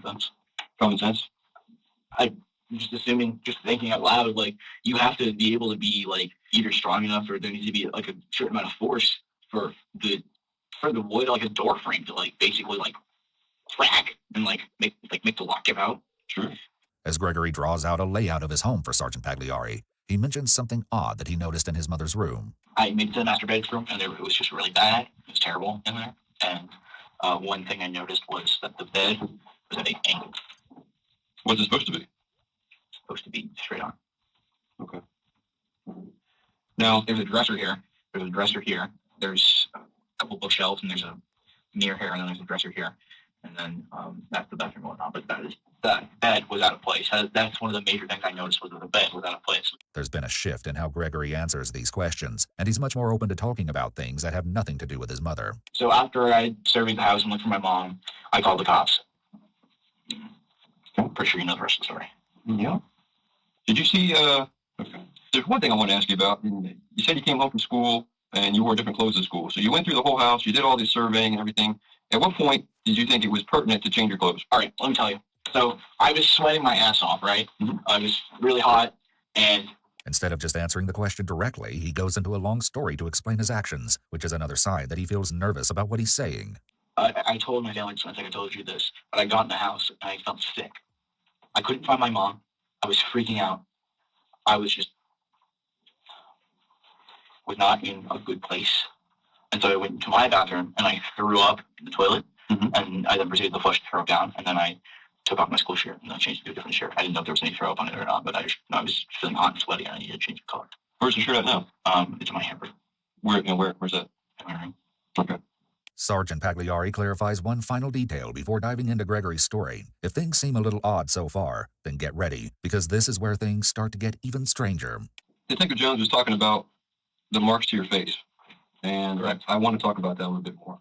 sense. Common sense. I'm just assuming, just thinking out loud, like, you have to be able to be, like, either strong enough or there needs to be, like, a certain amount of force for the wood, like, a door frame to, like, basically, like, crack and, like, make the lock give out. Sure. As Gregory draws out a layout of his home for Sergeant Pagliari, he mentions something odd that he noticed in his mother's room. I made it to the master bedroom, and it was just really bad. It was terrible in there. And one thing I noticed was that the bed was at an angle. What's it supposed to be? It's supposed to be straight on. Okay. Now, there's a dresser here. There's a dresser here. There's a couple bookshelves, and there's a mirror here, and then there's a dresser here. And then that's the bathroom going on. But that bed was out of place. That's one of the major things I noticed was that the bed was out of place. There's been a shift in how Gregory answers these questions, and he's much more open to talking about things that have nothing to do with his mother. So after I surveyed the house and looked for my mom, I called the cops. I'm pretty sure you know the rest of the story. Yeah. Did you see, okay. There's one thing I want to ask you about. You said you came home from school and you wore different clothes at school. So you went through the whole house, you did all this surveying and everything. At what point did you think it was pertinent to change your clothes? All right, let me tell you. So I was sweating my ass off, right? I was really hot, and instead of just answering the question directly, he goes into a long story to explain his actions, which is another sign that he feels nervous about what he's saying. I told my family, I think I told you this, but I got in the house and I felt sick. I couldn't find my mom. I was freaking out. I was not in a good place. And so I went to my bathroom and I threw up in the toilet. And I then proceeded to flush the throw up down. And then I took off my school shirt and I changed it to a different shirt. I didn't know if there was any throw up on it or not, but I was feeling hot and sweaty and I needed to change the color. Where's the shirt at now? It's in my hamper. Where's that? In my room. Okay. Sergeant Pagliari clarifies one final detail before diving into Gregory's story. If things seem a little odd so far, then get ready, because this is where things start to get even stranger. Detective Jones was talking about the marks to your face, and I want to talk about that a little bit more.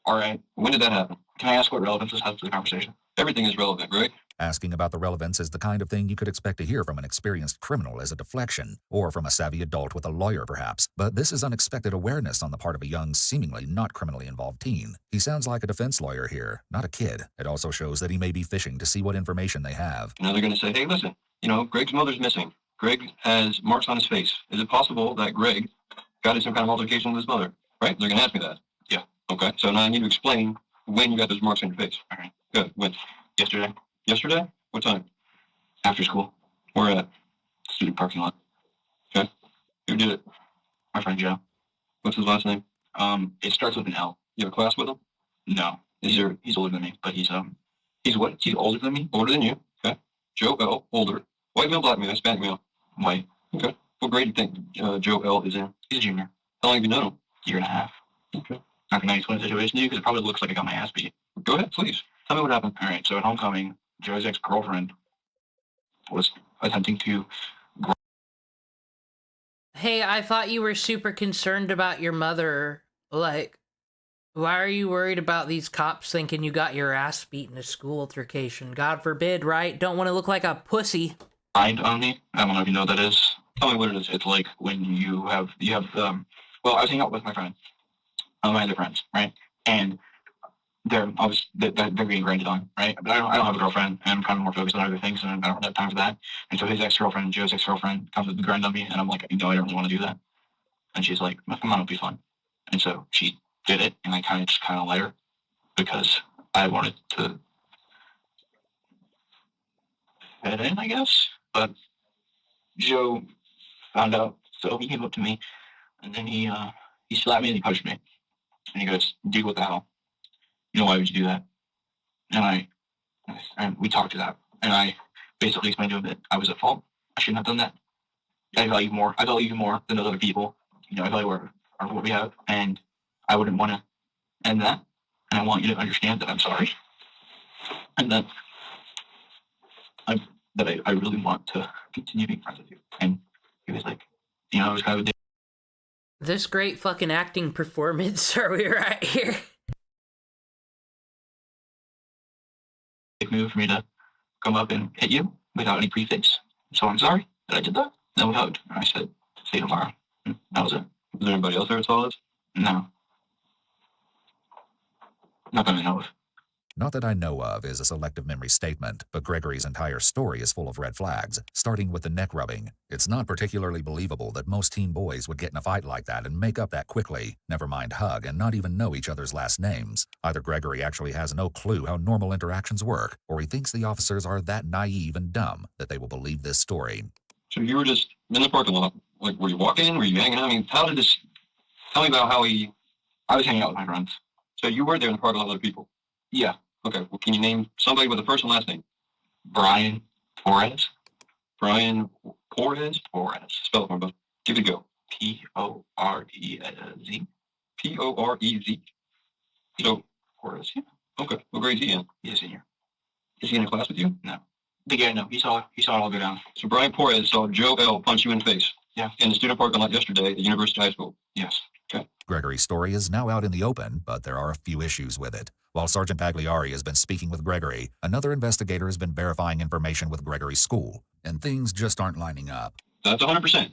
All right. When did that happen? Can I ask what relevance this has to the conversation? Everything is relevant, Greg. Asking about the relevance is the kind of thing you could expect to hear from an experienced criminal as a deflection, or from a savvy adult with a lawyer perhaps, but this is unexpected awareness on the part of a young, seemingly not criminally involved teen. He sounds like a defense lawyer here, not a kid. It also shows that he may be fishing to see what information they have. Now they're going to say, hey, listen, Greg's mother's missing. Greg has marks on his face. Is it possible that Greg got in some kind of altercation with his mother? Right? They're going to ask me that. Yeah. Okay. So now I need to explain when you got those marks on your face. All right. Good. When? Yesterday. Yesterday? What time? After school. Where at? Student parking lot. Okay. Who did it? My friend Joe. What's his last name? It starts with an L. You have a class with him? No. He's older than me, but he's what? He's older than me? Older than you. Okay. Joe L. Older. White male, black male, Hispanic male. White. Okay. What grade do you think Joe L. is in? He's a junior. How long have you known him? Year and a half. Okay. Not gonna explain the situation to you because it probably looks like I got my ass beat. Go ahead, please. Tell me what happened. All right. So at homecoming, Joe's ex-girlfriend was attempting to Hey, I thought you were super concerned about your mother. Like, why are you worried about these cops thinking you got your ass beat in a school altercation? God forbid, right? Don't want to look like a pussy. Mind only. I don't know if you know what that is. Tell me what it is. It's like when you have well, I was hanging out with my friend, my other friends, right? And they're getting grinded on, right? But I don't have a girlfriend, and I'm kind of more focused on other things, and I don't have time for that. And so his ex-girlfriend, Joe's ex-girlfriend, comes to the grind on me, and I'm like, no, I don't really want to do that. And she's like, come on, it'll be fun. And so she did it, and I kind of let her because I wanted to fit in, I guess. But Joe found out, so he came up to me, and then he slapped me and he punched me, and he goes, "Dude, what the hell? You know, why would you do that?" And we talked to that, and I basically explained to him that I was at fault. I shouldn't have done that. I value you more than those other people. You know, I value what we have, and I wouldn't want to end that. And I want you to understand that I'm sorry, and that I really want to continue being friends with you. And he was like, you know, it was kind of a dick This great fucking acting performance are we right here? move for me to come up and hit you without any prefix. So I'm sorry that I did that. Then we hugged, and I said, "See you tomorrow." And that was it. Was there anybody else there that saw this? No. Not that I know of. Not that I know of is a selective memory statement, but Gregory's entire story is full of red flags, starting with the neck rubbing. It's not particularly believable that most teen boys would get in a fight like that and make up that quickly, never mind hug and not even know each other's last names. Either Gregory actually has no clue how normal interactions work, or he thinks the officers are that naive and dumb that they will believe this story. So you were just in the parking lot. Like, were you walking? Were you hanging out? I mean, how did this... Tell me about how I was hanging out with my friends. So you were there in the parking lot with other people? Yeah. Okay, well, can you name somebody with a first and last name? Brian Torres. Brian Torres? Spell it for me, bud. Give it a go. P-O-R-E-Z. P-O-R-E-Z. So, Torres, yeah. Okay, what grade is he in? He's a senior. Is he in a class with you? No. The guy, no. He saw it all go down. So Brian Torres saw Joe L. punch you in the face? Yeah. In the student parking lot yesterday at University High School? Yes. Okay. Gregory's story is now out in the open, but there are a few issues with it. While Sergeant Pagliari has been speaking with Gregory, another investigator has been verifying information with Gregory's school, and things just aren't lining up. That's 100%.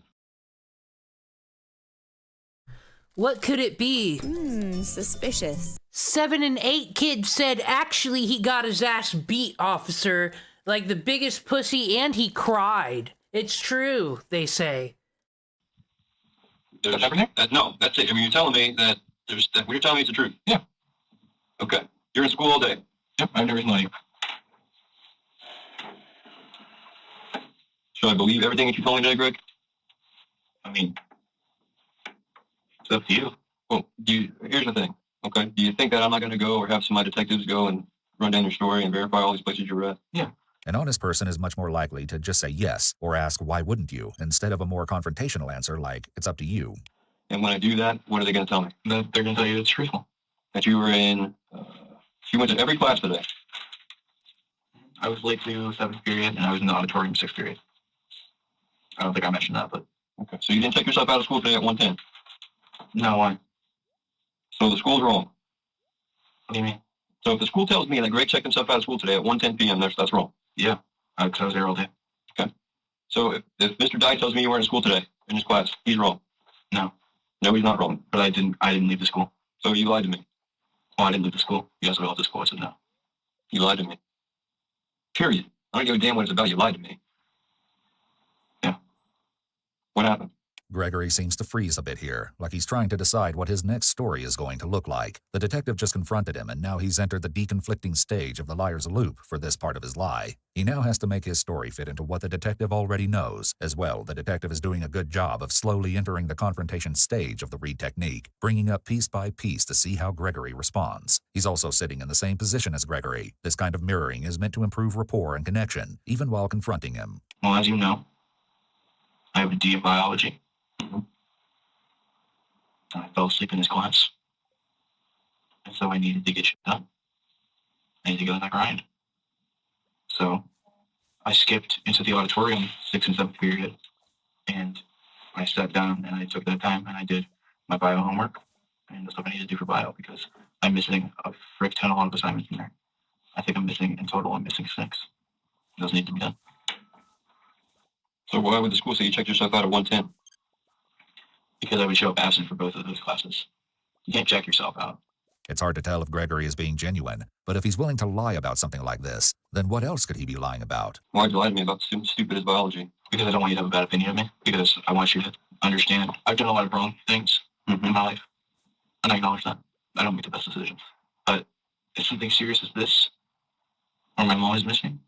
What could it be? Suspicious. 7 and 8 kids said actually he got his ass beat, officer. Like the biggest pussy, and he cried. It's true, they say. That's everything? No, that's it. I mean, you're telling me that what you're telling me is the truth. Yeah. Okay. You're in school all day. Yep, I have no reason to lie. Should I believe everything that you told me today, Greg? I mean, it's up to you. Well, here's the thing, okay? Do you think that I'm not going to go or have some of my detectives go and run down your story and verify all these places you're at? Yeah. An honest person is much more likely to just say yes or ask why wouldn't you instead of a more confrontational answer like it's up to you. And when I do that, what are they going to tell me? They're going to tell you it's truthful. That you were in, you went to every class today. I was late to 7th period and I was in the auditorium 6th period. I don't think I mentioned that, but. Okay, so you didn't take yourself out of school today at 1:10? No, why? So the school's wrong. What do you mean? So if the school tells me that Greg checked himself out of school today at 1:10 p.m., that's wrong. Yeah, because I was there all day. Okay. So if Mr. Dye tells me you weren't in school today in his class, he's wrong. No. No, he's not wrong. But I didn't leave the school. So you lied to me. Oh, I didn't leave the school. You asked me about the school. I said no. You lied to me. Period. I don't give a damn what it's about. You lied to me. Yeah. What happened? Gregory seems to freeze a bit here, like he's trying to decide what his next story is going to look like. The detective just confronted him, and now he's entered the deconflicting stage of the liar's loop for this part of his lie. He now has to make his story fit into what the detective already knows. As well, the detective is doing a good job of slowly entering the confrontation stage of the read technique, bringing up piece by piece to see how Gregory responds. He's also sitting in the same position as Gregory. This kind of mirroring is meant to improve rapport and connection, even while confronting him. Well, as you know, I have a D in biology. Mm-hmm. I fell asleep in his class. And so I needed to get shit done. I needed to get on that grind. So I skipped into the auditorium 6th and 7th period and I sat down and I took that time and I did my bio homework and the stuff I need to do for bio because I'm missing a frick ton of assignments in there. I think I'm missing, in total, I'm missing 6. Those need to be done. So why would the school say you checked yourself out at 110? Because I would show up absent for both of those classes. You can't check yourself out. It's hard to tell if Gregory is being genuine, but if he's willing to lie about something like this, then what else could he be lying about? Why'd you lie to me about something stupid as biology? Because I don't want you to have a bad opinion of me. Because I want you to understand I've done a lot of wrong things in my life. And I acknowledge that. I don't make the best decisions. But if something serious as this, or my mom is missing,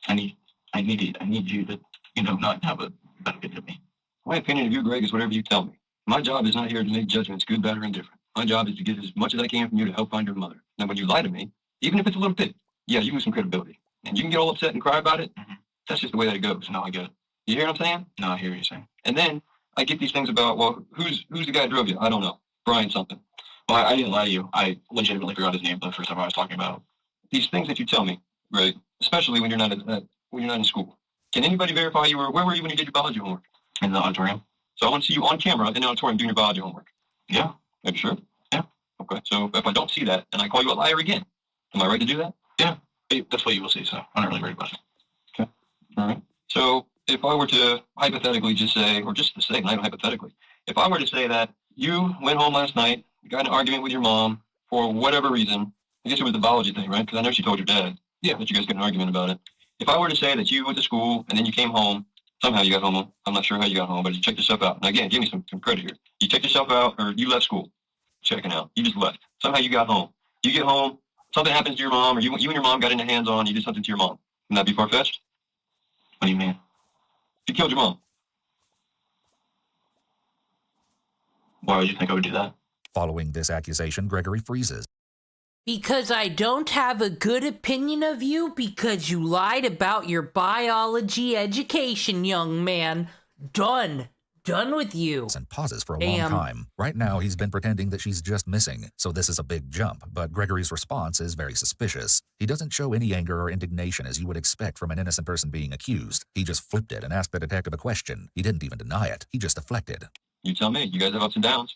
I need you to, not have a bad opinion of me. My opinion of you, Greg, is whatever you tell me. My job is not here to make judgments, good, bad, or indifferent. My job is to get as much as I can from you to help find your mother. Now, when you lie to me, even if it's a little bit, yeah, you lose some credibility. And you can get all upset and cry about it. That's just the way that it goes. No, I get it. You hear what I'm saying? No, I hear what you're saying. And then I get these things about, well, who's the guy who drove you? I don't know. Brian something. Well, I didn't lie to you. I legitimately forgot his name the first time I was talking about. These things that you tell me, Greg, especially when you're not in school. Can anybody verify where were you when you did your biology homework? In the auditorium. So I want to see you on camera in the auditorium doing your biology homework. Yeah. Are you sure? Yeah. Okay. So if I don't see that and I call you a liar again, am I right to do that? Yeah. That's what you will see, so I'm not really worried about it. Okay. All right. So if I were to hypothetically just say, or just to say, not even hypothetically, if I were to say that you went home last night, got in an argument with your mom for whatever reason, I guess it was the biology thing, right? Because I know she told your dad. Yeah. That you guys got in an argument about it. If I were to say that you went to school and then you came home, somehow you got home, I'm not sure how you got home, but you checked yourself out. Now again, give me some credit here. You checked yourself out, or you left school, checking out. You just left. Somehow you got home. You get home, something happens to your mom, or you and your mom got into hands-on, you did something to your mom. Wouldn't that be far-fetched? What do you mean? You killed your mom. Why would you think I would do that? Following this accusation, Gregory freezes. Because I don't have a good opinion of you because you lied about your biology education, young man. Done. Done with you. And pauses for a long time. Right now, he's been pretending that she's just missing, so this is a big jump, but Gregory's response is very suspicious. He doesn't show any anger or indignation as you would expect from an innocent person being accused. He just flipped it and asked the detective a question. He didn't even deny it. He just deflected. You tell me. You guys have ups and downs.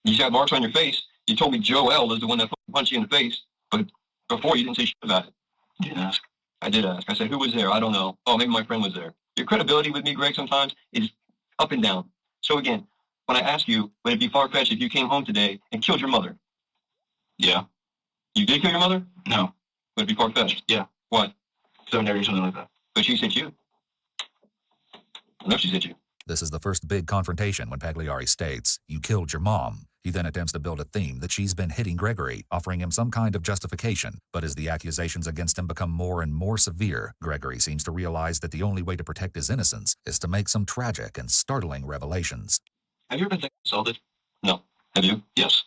You got marks on your face. You told me Joel is the one that punched you in the face, but before you didn't say shit about it. You didn't ask. I did ask. I said, who was there? I don't know. Oh, maybe my friend was there. Your credibility with me, Greg, sometimes is up and down. So again, when I ask you, would it be far-fetched if you came home today and killed your mother? Yeah. You did kill your mother? No. Would it be far-fetched? Yeah. Why? Because I've never done something like that. But she said you. I know she said you. This is the first big confrontation when Pagliari states, "You killed your mom." He then attempts to build a theme that she's been hitting Gregory, offering him some kind of justification. But as the accusations against him become more and more severe, Gregory seems to realize that the only way to protect his innocence is to make some tragic and startling revelations. Have you ever been sexually assaulted? No. Have you? Yes.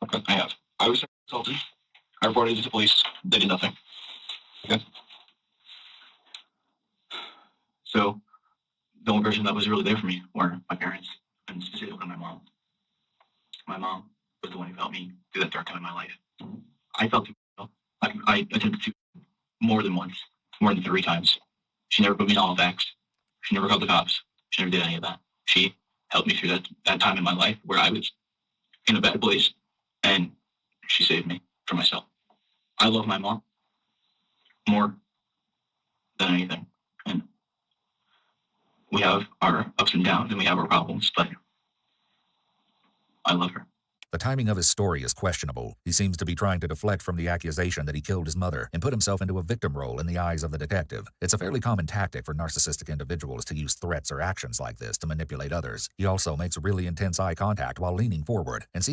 Okay. I have. I was sexually assaulted. I reported it to the police. They did nothing. Okay. So, the only person that was really there for me were my parents, and specifically my mom. My mom was the one who helped me through that dark time in my life. I felt I attempted to more than once, more than 3 times. She never put me in all facts. She never called the cops. She never did any of that. She helped me through that time in my life where I was in a bad place, and she saved me from myself. I love my mom more than anything. And we have our ups and downs and we have our problems, but I love her. The timing of his story is questionable. He seems to be trying to deflect from the accusation that he killed his mother and put himself into a victim role in the eyes of the detective. It's a fairly common tactic for narcissistic individuals to use threats or actions like this to manipulate others. He also makes really intense eye contact while leaning forward and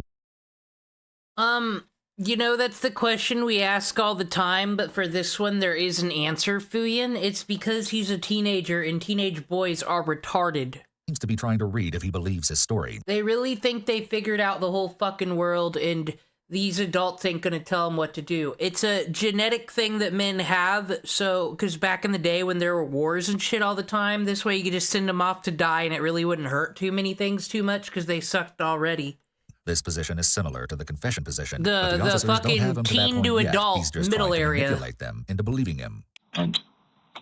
You know, that's the question we ask all the time, but for this one, there is an answer, Fuyin. It's because he's a teenager, and teenage boys are retarded. Seems to be trying to read if he believes his story. They really think they figured out the whole fucking world, and these adults ain't gonna tell them what to do. It's a genetic thing that men have, so, because back in the day when there were wars and shit all the time, this way you could just send them off to die, and it really wouldn't hurt too many things too much, because they sucked already. This position is similar to the confession position. The fucking teen to adult He's just middle trying to area. manipulate them into believing him. And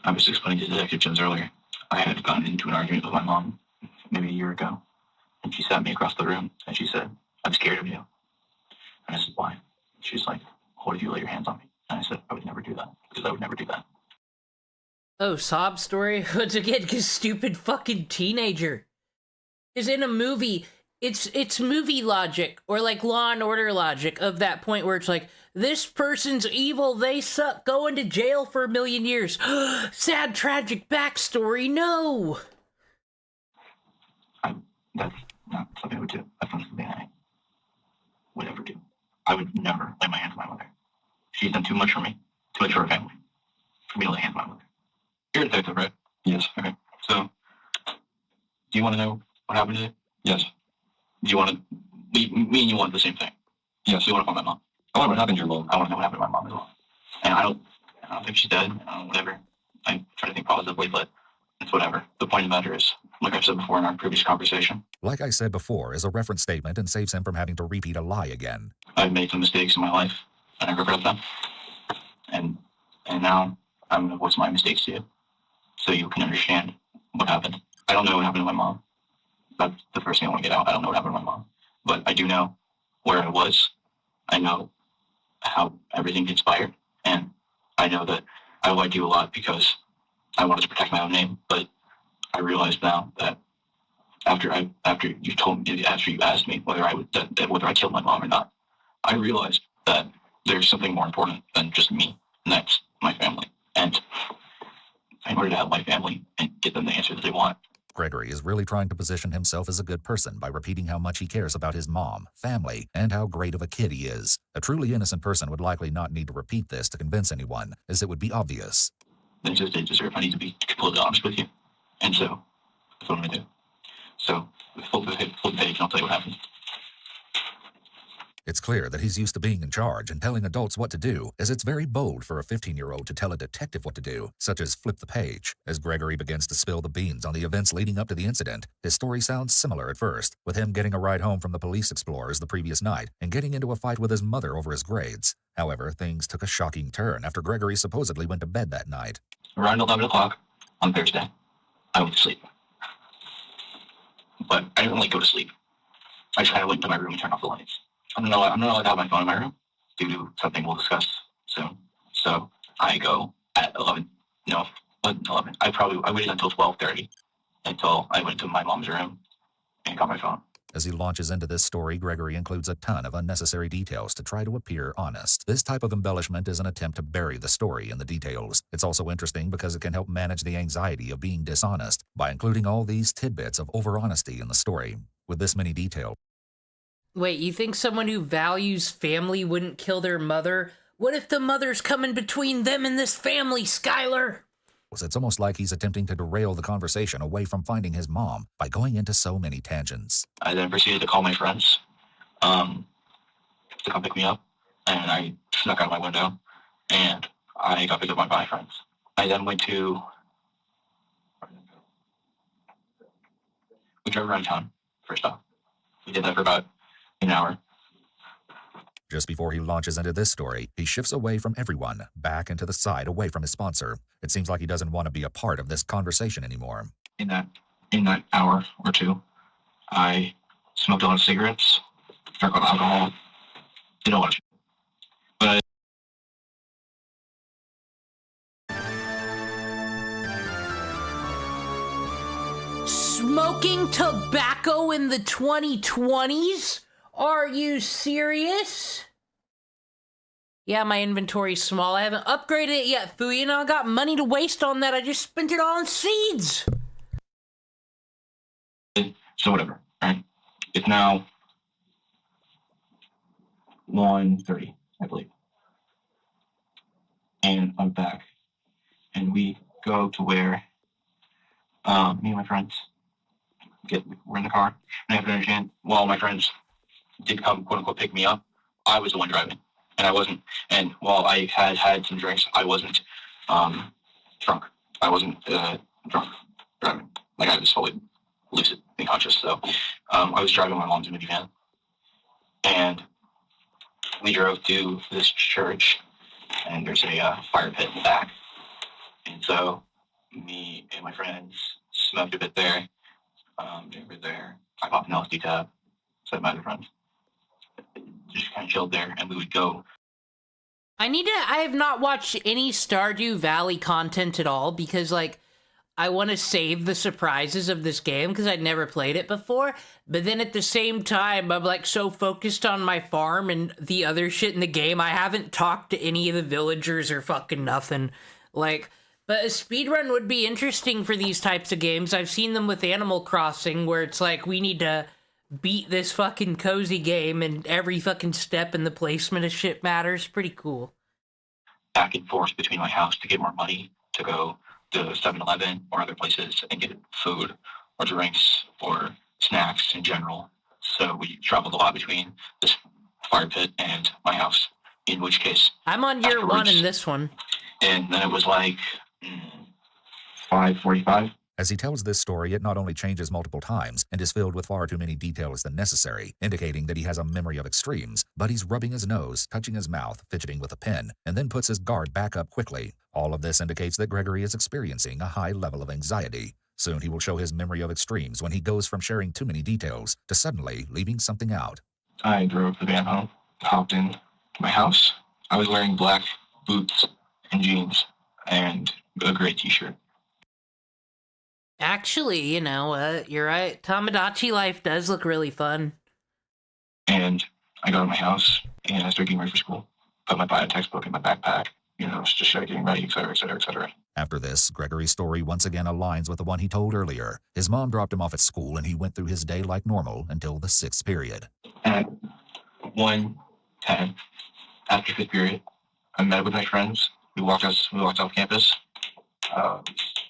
I was explaining to Detective Jones earlier, I had gotten into an argument with my mom maybe a year ago. And she sat me across the room and she said, I'm scared of you. And I said, why? She's like, what if you lay your hands on me? And I said, I would never do that, because I would never do that. Oh, sob story? Once again, because stupid fucking teenager. Is in a movie, it's movie logic, or like Law and Order logic of that point where it's like, this person's evil, they suck, going to jail for 1,000,000 years. Sad, tragic backstory, no! That's not something I would do. That's not something I would ever do. I would never lay my hands on my mother. She's done too much for me, too much for her family, for me to lay hands on my mother. You're a detective, right? Yes. Okay. So, do you want to know what happened today? Yes. Do you want to, me and you want the same thing? Yes. Do you want to call my mom? I want to know what happened to your mom. I want to know what happened to my mom as well. And I don't think she's dead. Whatever. I try to think positively, but it's whatever. The point of the matter is, like I've said before in our previous conversation. Like I said before, is a reference statement and saves him from having to repeat a lie again. I've made some mistakes in my life, and I regret them. And now I'm going to voice my mistakes to you, so you can understand what happened. I don't know what happened to my mom. That's the first thing I want to get out. I don't know what happened to my mom. But I do know where I was. I know how everything conspired. And I know that I lied to you a lot because I wanted to protect my own name. But I realize now that after you asked me whether I killed my mom or not, I realized that there's something more important than just me, and that's my family. And in order to help my family and get them the answer that they want. Gregory is really trying to position himself as a good person by repeating how much he cares about his mom, family, and how great of a kid he is. A truly innocent person would likely not need to repeat this to convince anyone, as it would be obvious. Then just they deserve. I need to be completely honest with you. And so, that's what I'm going to do. So, flip the page and I'll tell you what happened. It's clear that he's used to being in charge and telling adults what to do, as it's very bold for a 15-year-old to tell a detective what to do, such as flip the page. As Gregory begins to spill the beans on the events leading up to the incident, his story sounds similar at first, with him getting a ride home from the police explorers the previous night and getting into a fight with his mother over his grades. However, things took a shocking turn after Gregory supposedly went to bed that night. Around 11 o'clock on Thursday, I went to sleep. But I didn't really go to sleep. I just kind of went to my room and turned off the lights. I'm not allowed to have my phone in my room due to something we'll discuss soon. So I go at 11. I waited until 12:30 until I went to my mom's room and got my phone. As he launches into this story, Gregory includes a ton of unnecessary details to try to appear honest. This type of embellishment is an attempt to bury the story in the details. It's also interesting because it can help manage the anxiety of being dishonest by including all these tidbits of over-honesty in the story. With this many details. Wait, you think someone who values family wouldn't kill their mother? What if the mother's coming between them and this family, Skylar? It's almost like he's attempting to derail the conversation away from finding his mom by going into so many tangents. I then proceeded to call my friends to come pick me up, and I snuck out my window, and I got picked up by my friends. I then went to... We drove around town, first off. We did that for about an hour. Just before he launches into this story, he shifts away from everyone, back into the side, away from his sponsor. It seems like he doesn't want to be a part of this conversation anymore. In that hour or two, I smoked a lot of cigarettes, drank a lot of alcohol, didn't want to. But Smoking tobacco in the 2020s? Are you serious? Yeah, my inventory's small. I haven't upgraded it yet, Foo. You know, I got money to waste on that. I just spent it all on seeds. So whatever, right? It's now 1:30, I believe. And I'm back. And we go to where me and my friends we're in the car. And I have to understand, while my friends did come, quote unquote, pick me up, I was the one driving. And I wasn't, and while I had some drinks, I wasn't drunk. I wasn't drunk driving. Like, I was fully lucid and conscious. So I was driving my mom's minivan. And we drove to this church, and there's a fire pit in the back. And so me and my friends smoked a bit there, They were there. I popped an LSD tab, so my other friends just kind of chilled there, and we would go. I have not watched any Stardew Valley content at all because, like, I want to save the surprises of this game because I'd never played it before. But then at the same time, I'm, like, so focused on my farm and the other shit in the game, I haven't talked to any of the villagers or fucking nothing. Like, but a speedrun would be interesting for these types of games. I've seen them with Animal Crossing where it's like, we need to beat this fucking cozy game and every fucking step in the placement of shit matters. Pretty cool. Back and forth between my house to get more money to go to 7-Eleven or other places and get food or drinks or snacks in general. So we traveled a lot between this fire pit and my house, in which case... I'm on year one in this one. And then it was like 5:45. As he tells this story, it not only changes multiple times and is filled with far too many details than necessary, indicating that he has a memory of extremes, but he's rubbing his nose, touching his mouth, fidgeting with a pen, and then puts his guard back up quickly. All of this indicates that Gregory is experiencing a high level of anxiety. Soon he will show his memory of extremes when he goes from sharing too many details to suddenly leaving something out. I drove the van home, hopped in my house. I was wearing black boots and jeans and a gray t-shirt. Actually, you know, you're right. Tamagotchi life does look really fun. And I got to my house, and I started getting ready for school. Put my bio textbook in my backpack, you know, just getting ready, et cetera, et cetera, et cetera. After this, Gregory's story once again aligns with the one he told earlier. His mom dropped him off at school, and he went through his day like normal until the 6th period. At 1:10, after 5th period, I met with my friends. We walked off campus,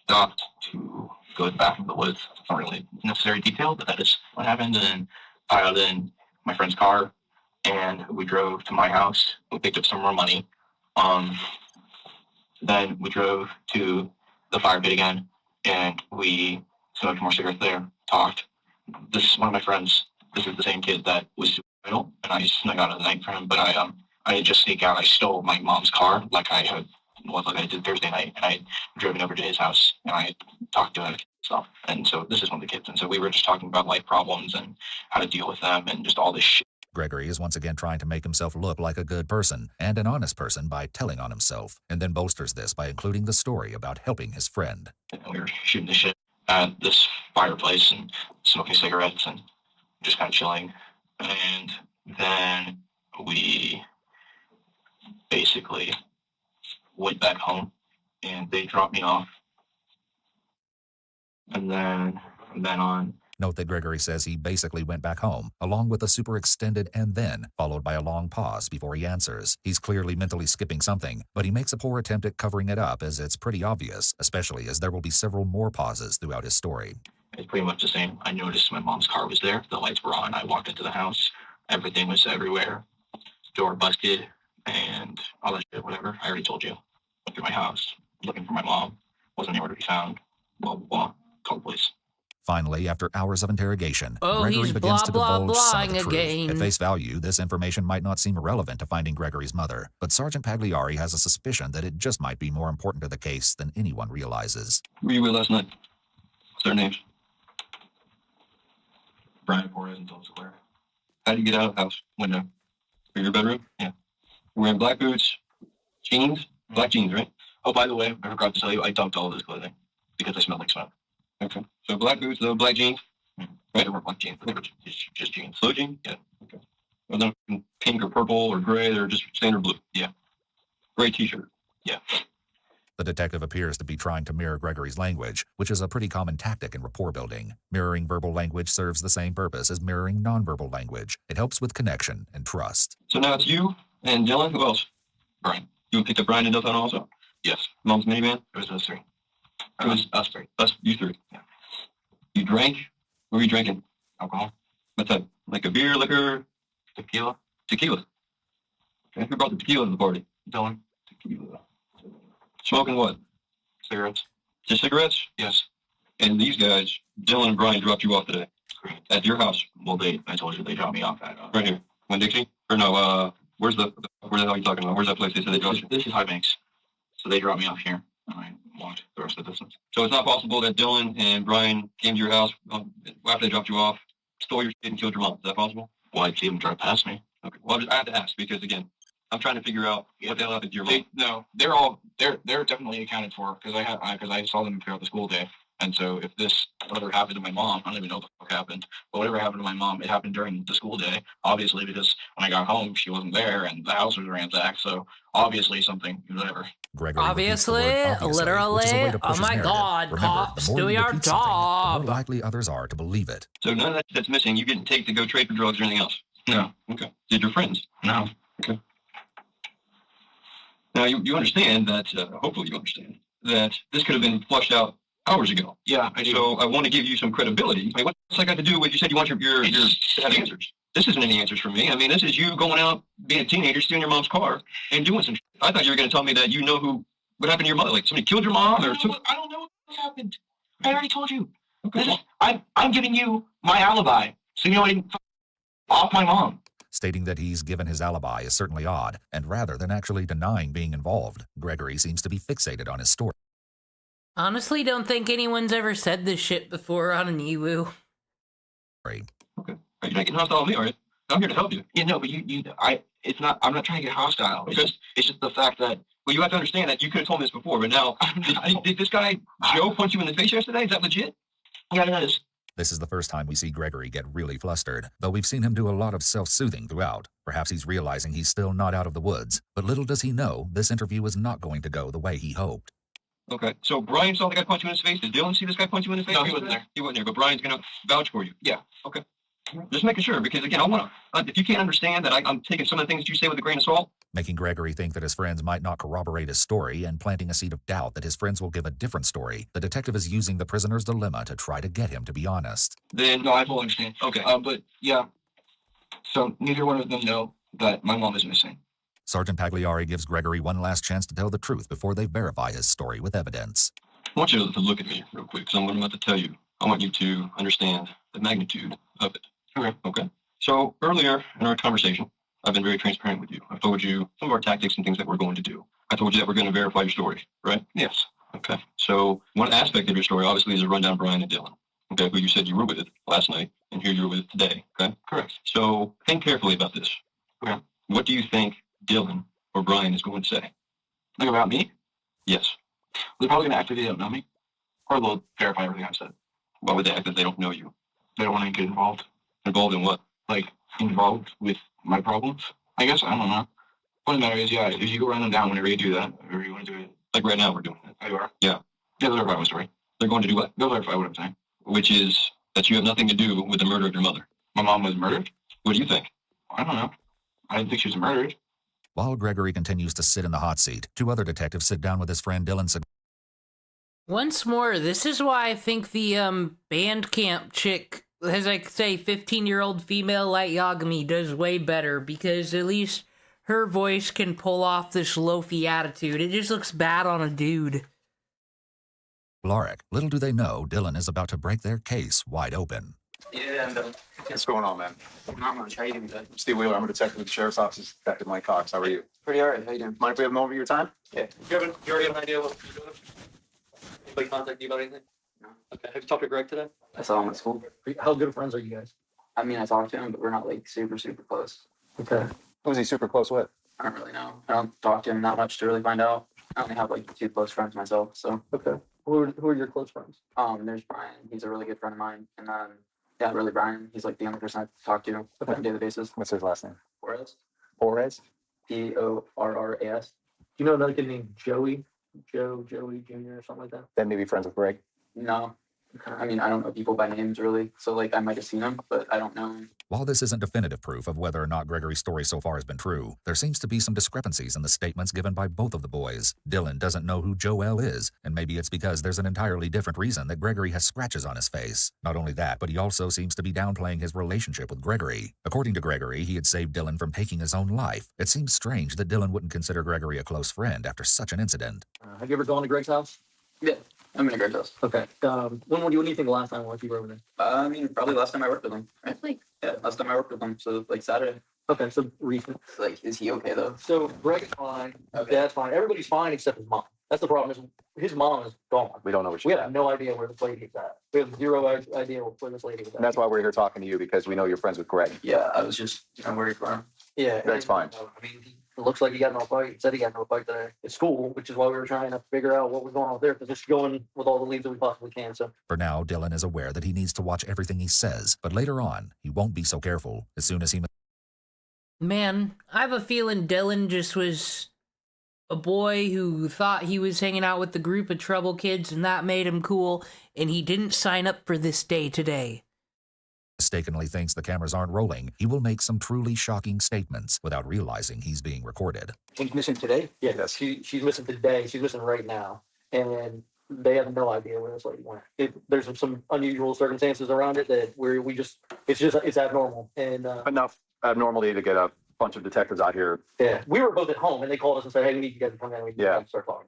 stopped to go back into the woods. It's not really necessary detail, but that is what happened. And then piled in my friend's car, and we drove to my house. We picked up some more money. Then we drove to the fire pit again, and we smoked more cigarettes there, talked. This is one of my friends. This is the same kid that was suicidal, and I snuck out of the night for him, but I didn't just sneak out. I stole my mom's car like I did Thursday night, and I drove over to his house, and I talked to him and stuff. And so this is one of the kids, and so we were just talking about life problems and how to deal with them and just all this shit. Gregory is once again trying to make himself look like a good person and an honest person by telling on himself, and then bolsters this by including the story about helping his friend. And we were shooting the shit at this fireplace and smoking cigarettes and just kind of chilling. And then we basically went back home, and they dropped me off. And then from then on... Note that Gregory says he basically went back home, along with a super extended "and then," followed by a long pause before he answers. He's clearly mentally skipping something, but he makes a poor attempt at covering it up as it's pretty obvious, especially as there will be several more pauses throughout his story. It's pretty much the same. I noticed my mom's car was there. The lights were on. I walked into the house. Everything was everywhere. Door busted and all that shit, whatever. I already told you. Went through my house, looking for my mom. Wasn't anywhere to be found. Blah, blah, blah. Called the police. Finally, after hours of interrogation, Gregory begins to divulge some of the truth. again. At face value, this information might not seem relevant to finding Gregory's mother, but Sergeant Pagliari has a suspicion that it just might be more important to the case than anyone realizes. Who were you with last night? What's their names? Brian Torres and Tom Square. How do you get out of the house? Window. Or your bedroom? Yeah. You're wearing black boots, jeans, black jeans, right? Oh, by the way, I forgot to tell you, I dumped all of this clothing because I smelled like smoke. Okay. So black boots, though, black jeans. Right, they weren't black jeans, but they were just jeans. Blue jeans? Yeah. Okay. Well, then pink or purple or gray, they're just standard blue. Yeah. Gray t-shirt. Yeah. The detective appears to be trying to mirror Gregory's language, which is a pretty common tactic in rapport building. Mirroring verbal language serves the same purpose as mirroring nonverbal language. It helps with connection and trust. So now it's you and Dylan. Who else? Brian. You picked up Brian and Dylan also? Yes. Mom's minivan? It was us three. It was us three. Us, you three. Yeah. You drank? What were you drinking? Alcohol. What's that? Like a beer, liquor? Tequila. Tequila. Okay. Who brought the tequila to the party? Dylan. Tequila. Smoking what? Cigarettes. Just cigarettes? Yes. And these guys, Dylan and Brian, dropped you off today. Correct. At your house. Well, I told you they dropped me off at. Right here. Winn-Dixie? Or no, where the hell are you talking about? Where's that place they said they dropped you? This is High Banks. So they dropped me off here. And I walked. the rest of the distance. So it's not possible that Dylan and Brian came to your house after they dropped you off, stole your shit and killed your mom. Is that possible? Well, I see them drive past me. Okay. Well, I have to ask because again, I'm trying to figure out what the hell happened to your mom. No, they're definitely accounted for because I saw them throughout the school day. And so if whatever happened to my mom, I don't even know what the fuck happened, but whatever happened to my mom, it happened during the school day, obviously, because when I got home, she wasn't there and the house was ransacked. So obviously something, whatever. Gregory obviously, literally, which is a way to push oh his my narrative. god, Remember, cops, the more do you your repeat something, job. the more likely others are to believe it. So none of that's missing. You didn't take to go trade for drugs or anything else? No. Okay. Did your friends? No. Okay. Now you understand that, hopefully you understand, that this could have been flushed out hours ago. Yeah, I do. So I want to give you some credibility. I mean, what's that got to do with, you said you want your to have answers. This isn't any answers for me. I mean, this is you going out, being a teenager, stealing your mom's car, and doing some shit. I thought you were going to tell me that you know what happened to your mother. Like somebody killed your mom or something. I don't know what happened. I already told you. Okay. I'm giving you my alibi, so you know I didn't off my mom. Stating that he's given his alibi is certainly odd, and rather than actually denying being involved, Gregory seems to be fixated on his story. Honestly, don't think anyone's ever said this shit before on an EWU. Okay. Are you not getting hostile with me, are you? I'm here to help you. Yeah, no, but I'm not trying to get hostile. Okay. It's just the fact that. Well, you have to understand that you could have told me this before, but now, did this guy, Joe, punch you in the face yesterday? Is that legit? Yeah, it is. This is the first time we see Gregory get really flustered, though we've seen him do a lot of self-soothing throughout. Perhaps he's realizing he's still not out of the woods, but little does he know this interview is not going to go the way he hoped. Okay, so Brian saw the guy punch you in his face. Did Dylan see this guy punch you in the face? No, he wasn't there. He wasn't there, but Brian's going to vouch for you. Yeah. Okay. Just making sure, because again, I want to, if you can't understand that I'm taking some of the things that you say with a grain of salt. Making Gregory think that his friends might not corroborate his story and planting a seed of doubt that his friends will give a different story, the detective is using the prisoner's dilemma to try to get him to be honest. Then, no, I fully understand. Okay. But yeah, so neither one of them know that my mom is missing. Sergeant Pagliari gives Gregory one last chance to tell the truth before they verify his story with evidence. I want you to look at me real quick, because I'm about to tell you. I want you to understand the magnitude of it. Okay. So earlier in our conversation, I've been very transparent with you. I've told you some of our tactics and things that we're going to do. I told you that we're going to verify your story, right? Yes. Okay. So one aspect of your story, obviously, is to run down Brian and Dylan, okay, who you said you were with last night, and here you were with today, okay? Correct. So think carefully about this. Okay. What do you think Dylan or Brian is going to say? Like about me? Yes. They're probably going to act like they don't know me, or they'll verify everything I've said. Why would they act that they don't know you? They don't want to get involved. Involved in what? Like, involved with my problems? I guess, I don't know. What the matter is, yeah, if you go run them down whenever you do that, whenever you want to do it. Like right now we're doing it. Oh, you are? Yeah. Yeah, they'll verify my story. They're going to do what? They'll verify what I'm saying. Which is that you have nothing to do with the murder of your mother. My mom was murdered? What do you think? I don't know. I didn't think she was murdered. While Gregory continues to sit in the hot seat, two other detectives sit down with his friend Dylan. Once more, this is why I think the Bandcamp chick, as I say, 15-year-old female like Yagami does way better, because at least her voice can pull off this loafy attitude. It just looks bad on a dude. Larek. Little do they know, Dylan is about to break their case wide open. Yeah, and what's going on, man? Not much. How you doing, Doug? I'm Steve Wheeler. I'm a detective with the Sheriff's Office. Detective Mike Cox. How are you? Pretty all right. How you doing? Mind if we have an overview of your time? Yeah. You already have an idea what you're doing? Anybody contact you about anything? No. Okay. Have you talked to Greg today? I saw him at school. How good of friends are you guys? I mean, I talked to him, but we're not like super close. Okay. Who's he super close with? I don't really know. I don't talk to him that much to really find out. I only have like 2 close friends myself, so. Okay. Who are your close friends? There's Brian. He's a really good friend of mine, and then yeah, really Brian. He's like the only person I talk to on a daily basis. What's his last name? Porras. Porras? Porras. Do you know another kid named Joey? Joey Jr. or something like that? That may be friends with Greg. No. I mean, I don't know people by names really, so like I might have seen them, but I don't know them. While this isn't definitive proof of whether or not Gregory's story so far has been true, there seems to be some discrepancies in the statements given by both of the boys. Dylan doesn't know who Joel is, and maybe it's because there's an entirely different reason that Gregory has scratches on his face. Not only that, but he also seems to be downplaying his relationship with Gregory. According to Gregory, he had saved Dylan from taking his own life. It seems strange that Dylan wouldn't consider Gregory a close friend after such an incident. Have you ever gone to Greg's house? Yeah. I'm in a Greg's house. Okay. When do you think the last time you were over there? I mean, probably last time I worked with him. Right? Yeah, last time I worked with him. So like Saturday. Okay, so recent. Like, is he okay though? So Greg is fine. Okay. Dad's fine. Everybody's fine except his mom. That's the problem. Is his mom is gone. We don't know where she's We at. have no idea where this lady is at. We have zero idea where this lady is at. And that's why we're here talking to you, because we know you're friends with Greg. Yeah, I'm worried for him. Yeah, Greg's fine. I mean, it looks like he got no fight. He said he got no fight today at school, which is why we were trying to figure out what was going on there, because it's going with all the leads that we possibly can. So For now, Dylan is aware that he needs to watch everything he says, but later on, he won't be so careful. As soon as he... Man, I have a feeling Dylan just was a boy who thought he was hanging out with the group of trouble kids and that made him cool, and he didn't sign up for this day today. mistakenly thinks the cameras aren't rolling, he will make some truly shocking statements without realizing he's being recorded. She's missing today? Yeah, she's missing today. She's missing right now. And they have no idea where this lady went. There's some unusual circumstances around it that it's abnormal. And enough abnormality to get a bunch of detectives out here. Yeah, we were both at home and they called us and said, hey, we need you guys to come in. We need to start talking.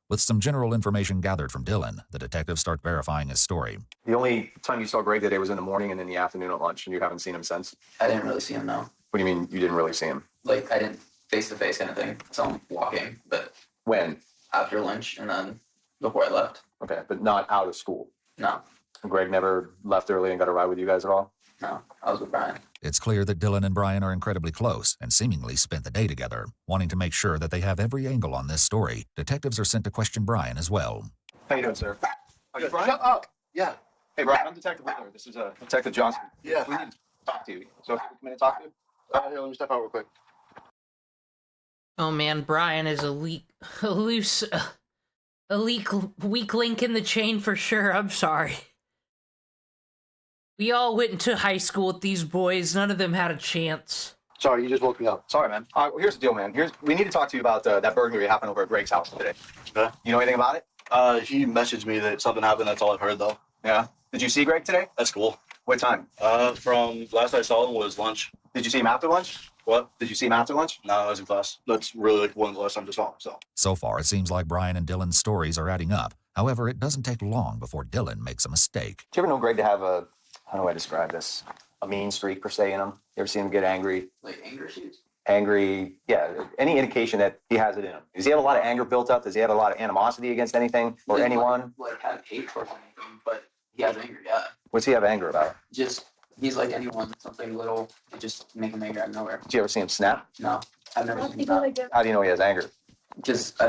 With some general information gathered from Dylan, the detectives start verifying his story. The only time you saw Greg today was in the morning and in the afternoon at lunch, and you haven't seen him since? I didn't really see him, no. What do you mean you didn't really see him? Like, I didn't face-to-face kind of thing. So I'm walking, but... When? After lunch, and then before I left. Okay, but not out of school? No. Greg never left early and got a ride with you guys at all? No, I was with Brian. It's clear that Dylan and Brian are incredibly close and seemingly spent the day together. Wanting to make sure that they have every angle on this story, detectives are sent to question Brian as well. How you doing, sir? Are you Brian? Shut up. Yeah. Hey, Brian, I'm Detective Whitler. This is Detective Johnson. Yeah. We need to talk to you. So if you come in and talk to you? Here, let me step out real quick. Oh man, Brian is a weak link in the chain for sure. I'm sorry. We all went into high school with these boys. None of them had a chance. Sorry, you just woke me up. Sorry, man. All right, well, here's the deal, man. We need to talk to you about that burglary that happened over at Greg's house today. Okay. You know anything about it? He messaged me that something happened. That's all I've heard, though. Yeah. Did you see Greg today? That's cool. What time? From last I saw him was lunch. Did you see him after lunch? What? Did you see him after lunch? No, I was in class. That's really like one of the last times I saw him, so. So far, it seems like Brian and Dylan's stories are adding up. However, it doesn't take long before Dylan makes a mistake. Do you ever know Greg to have how do I describe this? A mean streak, per se, in him? You ever see him get angry? Like anger issues? Angry, yeah. Any indication that he has it in him? Does he have a lot of anger built up? Does he have a lot of animosity against anything or anyone? Like have hate towards anything, but he has anger, yeah. What's he have anger about? Just, he's like anyone, something little, it just make him angry out of nowhere. Did you ever see him snap? No, I've never seen him snap. How do you know he has anger? I've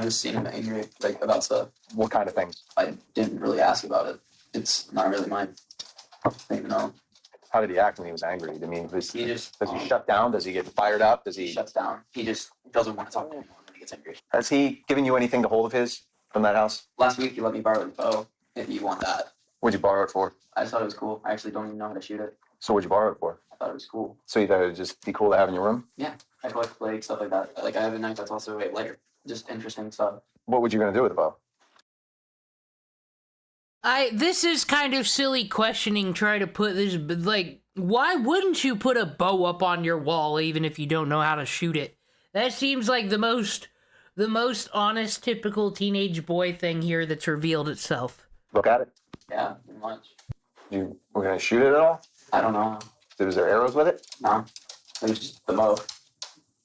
just seen him angry, like, about stuff. What kind of things? I didn't really ask about it. It's not really my thing, no. How did he act when he was angry? I mean, does he shut down? Does he get fired up? Does he shuts down? He just doesn't want to talk to anyone when he gets angry. Has he given you anything to hold of his from that house? Last week, he let me borrow the bow, if you want that. What'd you borrow it for? I just thought it was cool. I actually don't even know how to shoot it. So what'd you borrow it for? I thought it was cool. So you thought it would just be cool to have in your room? Yeah, I collect like stuff like that. Like I have a knife that's also a lighter. Just interesting stuff. What were you gonna do with the bow? This is kind of silly questioning, try to put this, but like, why wouldn't you put a bow up on your wall even if you don't know how to shoot it? That seems like the most honest, typical teenage boy thing here that's revealed itself. Look at it. Yeah, pretty much. You were gonna shoot it at all? I don't know. Was there arrows with it? No. It was just the bow.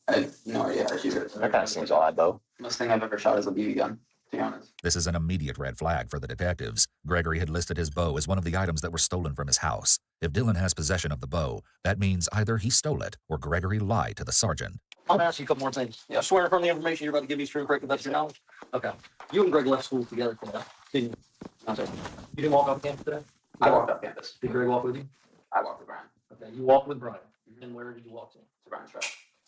I have no idea how to shoot it. That kind of seems odd, though. Most thing I've ever shot is a BB gun, to be honest. This is an immediate red flag for the detectives. Gregory had listed his bow as one of the items that were stolen from his house. If Dylan has possession of the bow, that means either he stole it or Gregory lied to the sergeant. I'm gonna ask you a couple more things. Yeah, swear from the information you're about to give me is true and correct, if that's your knowledge. Okay. You and Greg left school together today, didn't you? I'm sorry. You didn't walk off campus today? I walked off campus. Did Greg walk with you? I walked with Brian. Okay, you walked with Brian. And where did you walk to? To Brian's truck.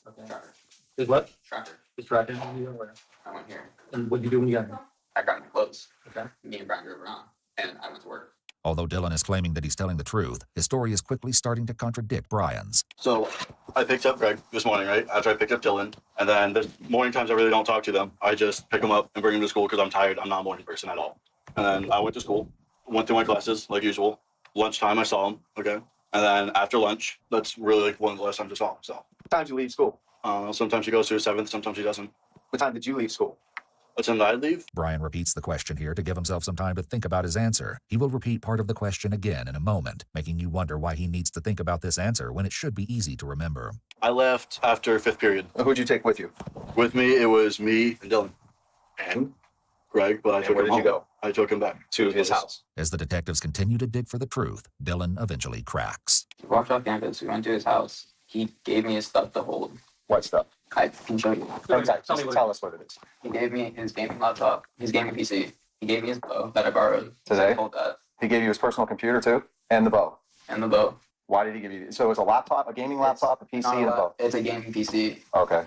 Okay. Tractor. His what? Tractor. His tractor. You went where? I went here. And what did you do when you got here? I got my clothes. Okay. Me and Brian drove around, and I went to work. Although Dylan is claiming that he's telling the truth, his story is quickly starting to contradict Brian's. So I picked up Greg this morning, right? After I picked up Dylan. And then the morning times I really don't talk to them. I just pick them up and bring them to school because I'm tired. I'm not a morning person at all. And then I went to school, went through my classes like usual. Lunchtime, I saw him, okay? And then after lunch, that's really like one of the last times I saw him, so. What time do you leave school? Sometimes he goes to his 7th, sometimes he doesn't. What time did you leave school? What time did I leave? Brian repeats the question here to give himself some time to think about his answer. He will repeat part of the question again in a moment, making you wonder why he needs to think about this answer when it should be easy to remember. I left after 5th period. Who'd you take with you? With me, it was me and Dylan. And? Greg, but I took where him did you home. go? I took him back To his house. As the detectives continue to dig for the truth, Dylan eventually cracks. We walked off campus. We went to his house. He gave me his stuff to hold. What stuff? I can show you. Just tell us what it is. He gave me his gaming laptop, his gaming PC. He gave me his bow that I borrowed. Today? I hold that. He gave you his personal computer too? And the bow? And the bow. Why did he give you? So it was a laptop, a gaming laptop, a PC, and a bow? It's a gaming PC. Okay.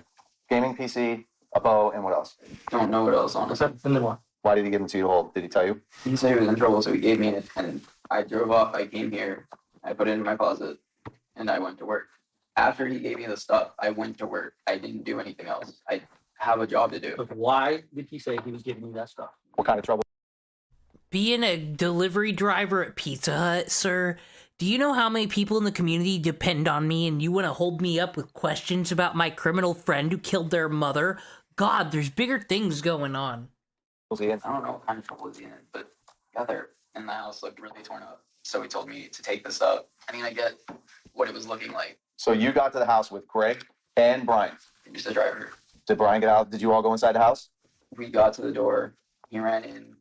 Gaming PC, a bow, and what else? Don't know what else, honestly. And then what? Why did he give them to you to hold? Did he tell you? He said he was in trouble, so he gave me it. And I drove off. I came here. I put it in my closet. And I went to work. After he gave me the stuff, I went to work. I didn't do anything else. I have a job to do. But why did he say he was giving you that stuff? What kind of trouble? Being a delivery driver at Pizza Hut, sir, do you know how many people in the community depend on me and you want to hold me up with questions about my criminal friend who killed their mother? God, there's bigger things going on. I don't know what kind of trouble was he in, but got there and the house looked really torn up. So he told me to take this up. I mean, I get what it was looking like. So you got to the house with Greg and Brian. Just the driver. Did Brian get out? Did you all go inside the house? We got to the door. He ran in.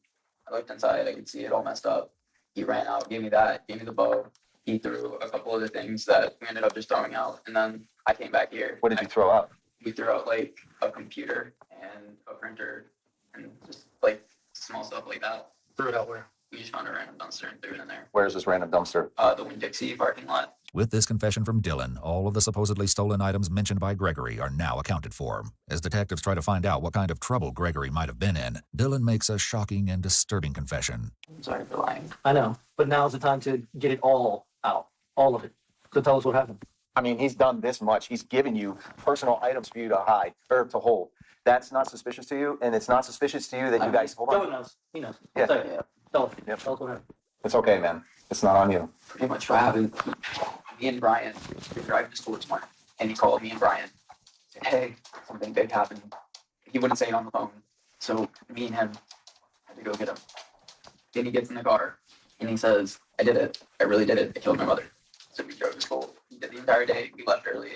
I looked inside. I could see it all messed up. He ran out, gave me that, gave me the bow. He threw a couple of the things that we ended up just throwing out. And then I came back here. What did you throw out? We threw out like a computer and a printer and just like small stuff like that. Threw it out where? We just found a random dumpster and threw it in there. Where's this random dumpster? The Winn-Dixie parking lot. With this confession from Dylan, all of the supposedly stolen items mentioned by Gregory are now accounted for. As detectives try to find out what kind of trouble Gregory might have been in, Dylan makes a shocking and disturbing confession. I'm sorry for lying. I know, but now's the time to get it all out. All of it. So tell us what happened. I mean, he's done this much. He's given you personal items for you to hide or to hold. That's not suspicious to you, and it's not suspicious to you that you guys hold on. Dylan knows. He knows. Yeah. Tell us. Yep. Tell us what happened. It's okay, man. It's not on you. Pretty much what happened. Me and Brian were driving to school this morning, and he called me and Brian. Said, hey, something big happened. He wouldn't say it on the phone, so me and him had to go get him. Then he gets in the car, and he says, I did it. I really did it. I killed my mother. So we drove to school. We did the entire day. We left early,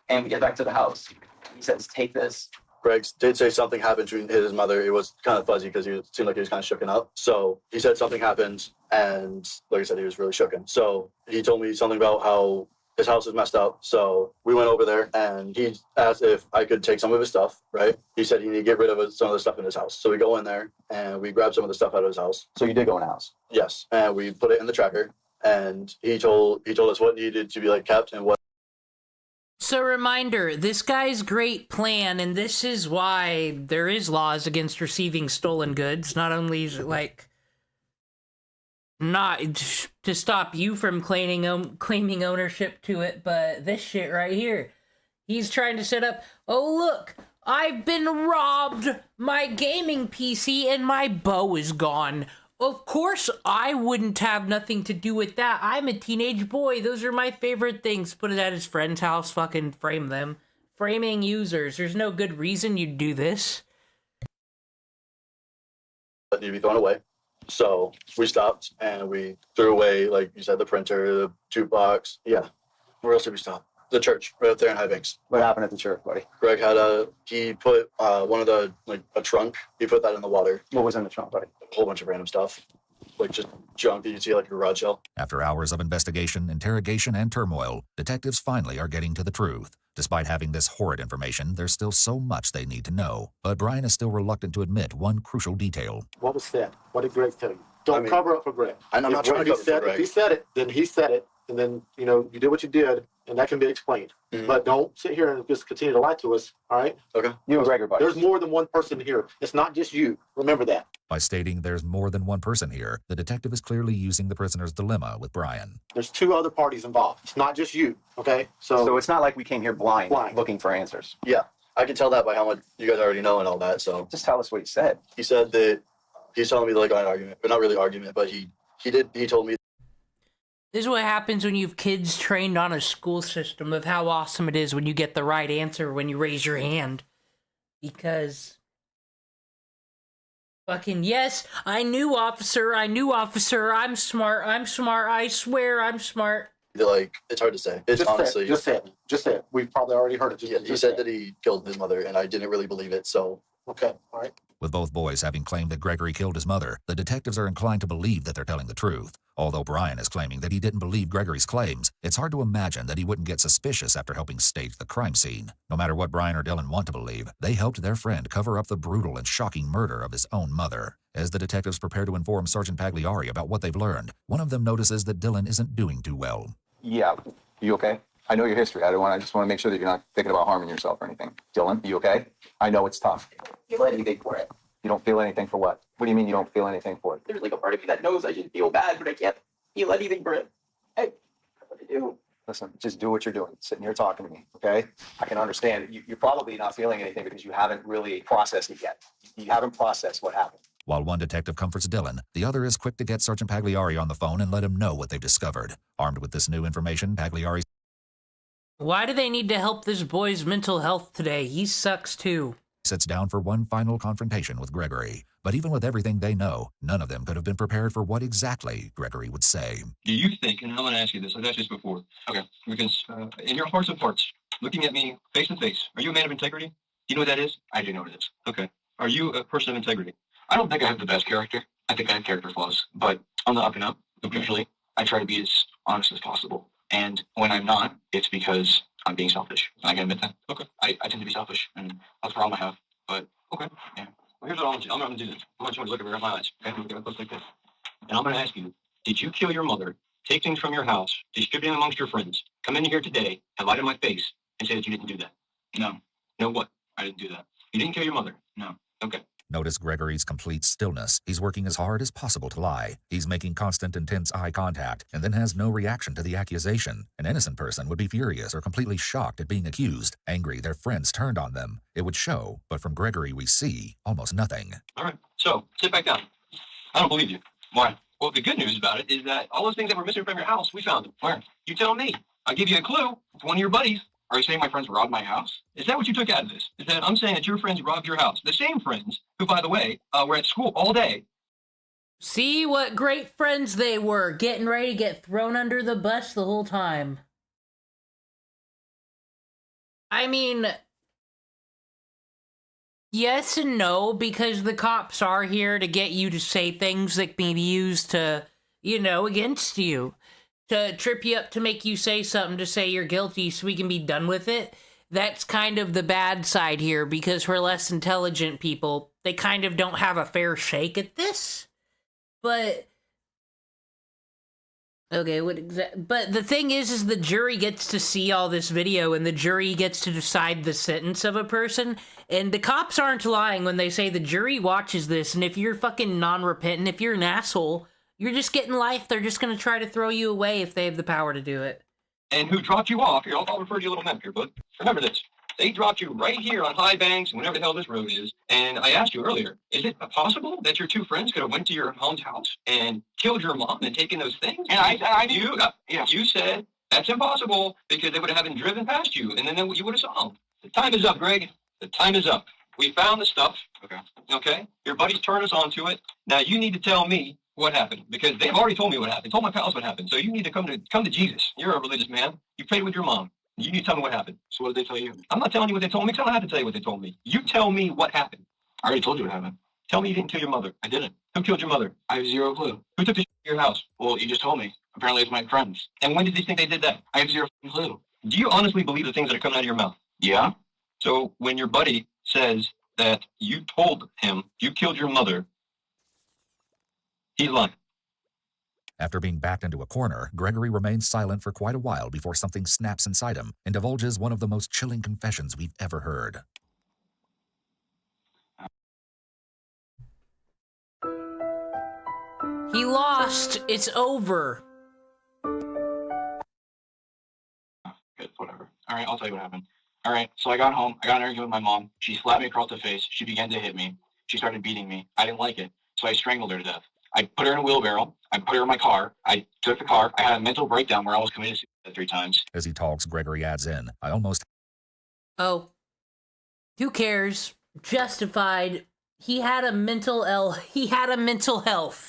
and we get back to the house. He says, take this. Greg did say something happened to his mother. It was kind of fuzzy because it seemed like he was kind of shooken up. So he said something happened, and like I said, he was really shooken. So he told me something about how his house is messed up. So we went over there, and he asked if I could take some of his stuff, right? He said he needed to get rid of some of the stuff in his house. So we go in there, and we grab some of the stuff out of his house. So you did go in the house? Yes. And we put it in the tracker, and he told us what needed to be like kept and what. So reminder, this guy's great plan, and this is why there is laws against receiving stolen goods. Not only is it like not to stop you from claiming ownership to it, but this shit right here. He's trying to set up, oh look, I've been robbed, my gaming PC and my bow is gone. Of course, I wouldn't have nothing to do with that. I'm a teenage boy. Those are my favorite things. Put it at his friend's house, fucking frame them. Framing users. There's no good reason you'd do this. Need to be thrown away. So we stopped and we threw away, like you said, the printer, the jukebox. Yeah. Where else did we stop? The church, right up there in High Banks. What happened at the church, buddy? Greg had he put one of the, like a trunk, he put that in the water. What was in the trunk, buddy? A whole bunch of random stuff. Like just junk that you'd see like a garage sale. After hours of investigation, interrogation, and turmoil, detectives finally are getting to the truth. Despite having this horrid information, there's still so much they need to know. But Brian is still reluctant to admit one crucial detail. What was said? What did Greg tell you? Don't cover up for Greg. I'm not trying to cover for Greg. If he said it, then he said it. And then, you know, you did what you did, and that can be explained. Mm-hmm. But don't sit here and just continue to lie to us, all right? Okay. You and Greg are buddies. There's more than one person here. It's not just you. Remember that. By stating there's more than one person here, the detective is clearly using the prisoner's dilemma with Brian. There's two other parties involved. It's not just you, okay? So it's not like we came here blind. Looking for answers. Yeah. I can tell that by how much you guys already know and all that, so. Just tell us what he said. He said that he's telling me like an argument, but not really argument, but he told me. This is what happens when you have kids trained on a school system of how awesome it is when you get the right answer when you raise your hand. Because... fucking yes, I knew officer, I'm smart, I swear I'm smart. Like, it's hard to say. It's honestly... Just say it. We've probably already heard it. He said that he killed his mother, and I didn't really believe it, so Okay, all right. With both boys having claimed that Gregory killed his mother, the detectives are inclined to believe that they're telling the truth. Although Brian is claiming that he didn't believe Gregory's claims, it's hard to imagine that he wouldn't get suspicious after helping stage the crime scene. No matter what Brian or Dylan want to believe, they helped their friend cover up the brutal and shocking murder of his own mother. As the detectives prepare to inform Sergeant Pagliari about what they've learned, one of them notices that Dylan isn't doing too well. Yeah, you okay? I know your history. I just want to make sure that you're not thinking about harming yourself or anything. Dylan, you okay? I know it's tough. You feel anything for it? You don't feel anything for what? What do you mean you don't feel anything for it? There's like a part of me that knows I should feel bad, but I can't feel anything for it. Hey, what do I do? Listen, just do what you're doing. Sitting here talking to me, okay? I can understand. You're probably not feeling anything because you haven't really processed it yet. You haven't processed what happened. While one detective comforts Dylan, the other is quick to get Sergeant Pagliari on the phone and let him know what they've discovered. Armed with this new information, Pagliari... Why do they need to help this boy's mental health today? He sucks too. Sits down for one final confrontation with Gregory. But even with everything they know, none of them could have been prepared for what exactly Gregory would say. Do you think, and I'm going to ask you this, I've asked you this before, okay, because in your hearts of hearts, looking at me face to face, are you a man of integrity? Do you know what that is? I do know what it is. Okay. Are you a person of integrity? I don't think I have the best character. I think I have character flaws, but on the up and up, usually I try to be as honest as possible. And when I'm not, it's because I'm being selfish. I can admit that. Okay. I tend to be selfish, and that's a problem I have. But okay. Yeah. Well, here's what I'm going to do. I want you to look at me right in my eyes. Okay? Look at like this. And I'm going to ask you, did you kill your mother, take things from your house, distribute them amongst your friends, come in here today and lie to my face and say that you didn't do that? No. No what? I didn't do that. You didn't kill your mother? No. Okay. Notice Gregory's complete stillness. He's working as hard as possible to lie. He's making constant, intense eye contact, and then has no reaction to the accusation. An innocent person would be furious or completely shocked at being accused, angry their friends turned on them. It would show, but from Gregory we see almost nothing. All right. So, sit back down. I don't believe you. Why? Well, the good news about it is that all those things that were missing from your house, we found them. Where? You tell me. I'll give you a clue. It's one of your buddies. Are you saying my friends robbed my house? Is that what you took out of this? Is that I'm saying that your friends robbed your house? The same friends who, by the way, were at school all day. See what great friends they were, getting ready to get thrown under the bus the whole time. I mean, yes and no, because the cops are here to get you to say things that can be used to, you know, against you. To trip you up to make you say something to say you're guilty so we can be done with it. That's kind of the bad side here, because for less intelligent people, they kind of don't have a fair shake at this. But okay, but the thing is the jury gets to see all this video, and the jury gets to decide the sentence of a person, and the cops aren't lying when they say the jury watches this, and if you're fucking non-repentant, if you're an asshole, you're just getting life. They're just going to try to throw you away if they have the power to do it. And who dropped you off? Here, I'll refer to you a little map here, bud. Remember this. They dropped you right here on High Banks and whatever the hell this road is. And I asked you earlier, is it possible that your two friends could have went to your mom's house and killed your mom and taken those things? And I did. You said that's impossible because they would have been driven past you, and then you would have saw them. The time is up, Greg. The time is up. We found the stuff. Okay. Okay? Your buddies turned us onto it. Now you need to tell me what happened, because they've already told me what happened. Told my pals what happened. So you need to come to Jesus. You're a religious man. You prayed with your mom. You need to tell me what happened. So what did they tell you? I'm not telling you what they told me, because I don't have to tell you what they told me. You tell me what happened. I already told you what happened. Tell me you didn't kill your mother. I didn't. Who killed your mother? I have zero clue. Who took the shit to your house? Well, you just told me. Apparently it's my friends. And when did they think they did that? I have zero clue. Do you honestly believe the things that are coming out of your mouth? Yeah. So when your buddy says that you told him you killed your mother, he's lying. After being backed into a corner, Gregory remains silent for quite a while before something snaps inside him and divulges one of the most chilling confessions we've ever heard. He lost. It's over. Good, whatever. All right, I'll tell you what happened. All right, so I got home. I got in an argument with my mom. She slapped me across the face. She began to hit me. She started beating me. I didn't like it, so I strangled her to death. I put her in a wheelbarrow. I put her in my car. I took the car. I had a mental breakdown where I almost committed suicide 3 times. As he talks, Gregory adds in, Oh. Who cares? Justified. He had a mental health. He had a mental health.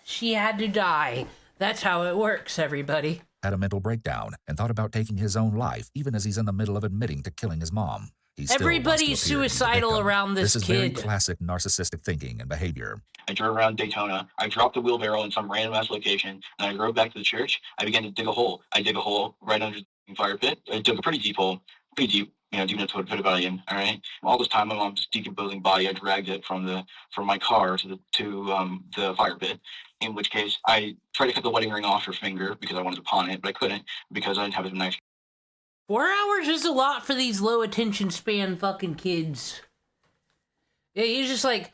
She had to die. That's how it works, everybody. Had a mental breakdown and thought about taking his own life, even as he's in the middle of admitting to killing his mom. He still wants to Everybody's appear to be the suicidal victim. around this is very kid. classic narcissistic thinking and behavior. I drove around Daytona. I dropped the wheelbarrow in some random ass location, and I drove back to the church. I began to dig a hole. I dig a hole right under the fire pit. I dug a pretty deep hole, pretty deep, deep enough to put a body in. All right. All this time, my mom's decomposing body. I dragged it from my car to the fire pit. In which case, I tried to cut the wedding ring off her finger because I wanted to pawn it, but I couldn't because I didn't have a knife. 4 hours is a lot for these low attention span fucking kids. Yeah, he's just like,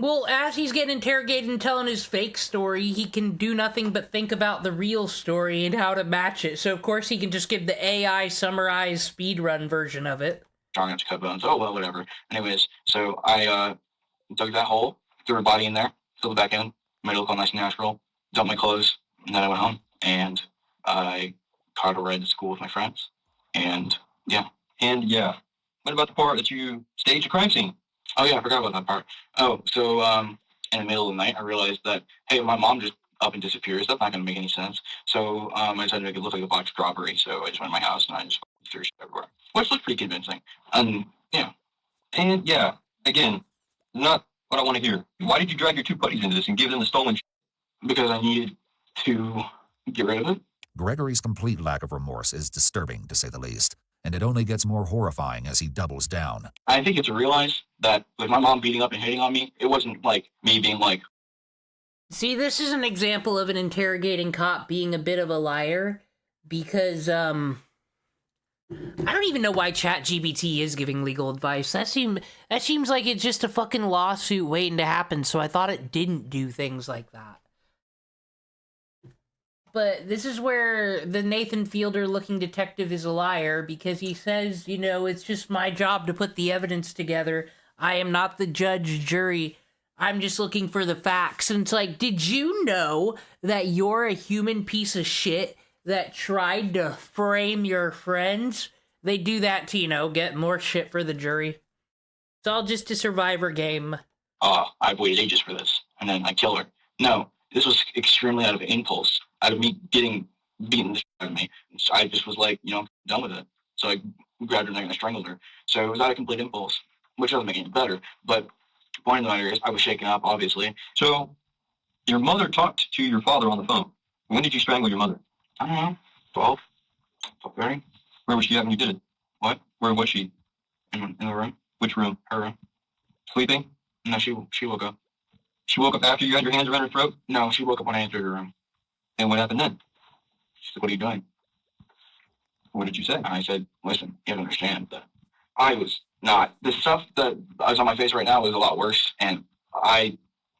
well, as he's getting interrogated and telling his fake story, he can do nothing but think about the real story and how to match it. So, of course, he can just give the AI summarized speedrun version of it. Trying not to cut bones. Oh, well, whatever. Anyways, so I dug that hole, threw her body in there, filled it back in, made it look all nice and natural, dumped my clothes, and then I went home, and I caught a ride to school with my friends, and yeah. And yeah, what about the part that you staged a crime scene? Oh yeah, I forgot about that part. Oh, so in the middle of the night, I realized that, hey, my mom just up and disappears. That's not going to make any sense. So I decided to make it look like a botched robbery. So I just went to my house and I just threw shit everywhere, which looked pretty convincing. Yeah. And yeah, again, not what I want to hear. Why did you drag your two buddies into this and give them the stolen shit? Because I needed to get rid of it. Gregory's complete lack of remorse is disturbing, to say the least, and it only gets more horrifying as he doubles down. I think you have to realize that with my mom beating up and hitting on me, it wasn't like me being like... See, this is an example of an interrogating cop being a bit of a liar, because, I don't even know why ChatGPT is giving legal advice. That seems like it's just a fucking lawsuit waiting to happen, so I thought it didn't do things like that. But this is where the Nathan Fielder-looking detective is a liar, because he says, it's just my job to put the evidence together. I am not the judge, jury. I'm just looking for the facts. And it's like, did you know that you're a human piece of shit that tried to frame your friends? They do that to, get more shit for the jury. It's all just a survivor game. I've waited ages for this, and then I kill her. No, this was extremely out of impulse. Out of me getting beaten the shit out of me. I just was like, done with it. So I grabbed her neck and I strangled her. So it was out of complete impulse, which doesn't make it any better. But the point of the matter is, I was shaken up, obviously. So your mother talked to your father on the phone. When did you strangle your mother? I don't know. 12. 12:30. Where was she at when you did it? What? Where was she? In the room. Which room? Her room. Sleeping? No, she woke up. She woke up after you had your hands around her throat? No, she woke up when I entered her room. And what happened then? She said, what are you doing? What did you say? And I said, listen, you have to understand that I was not. The stuff that is on my face right now is a lot worse, and I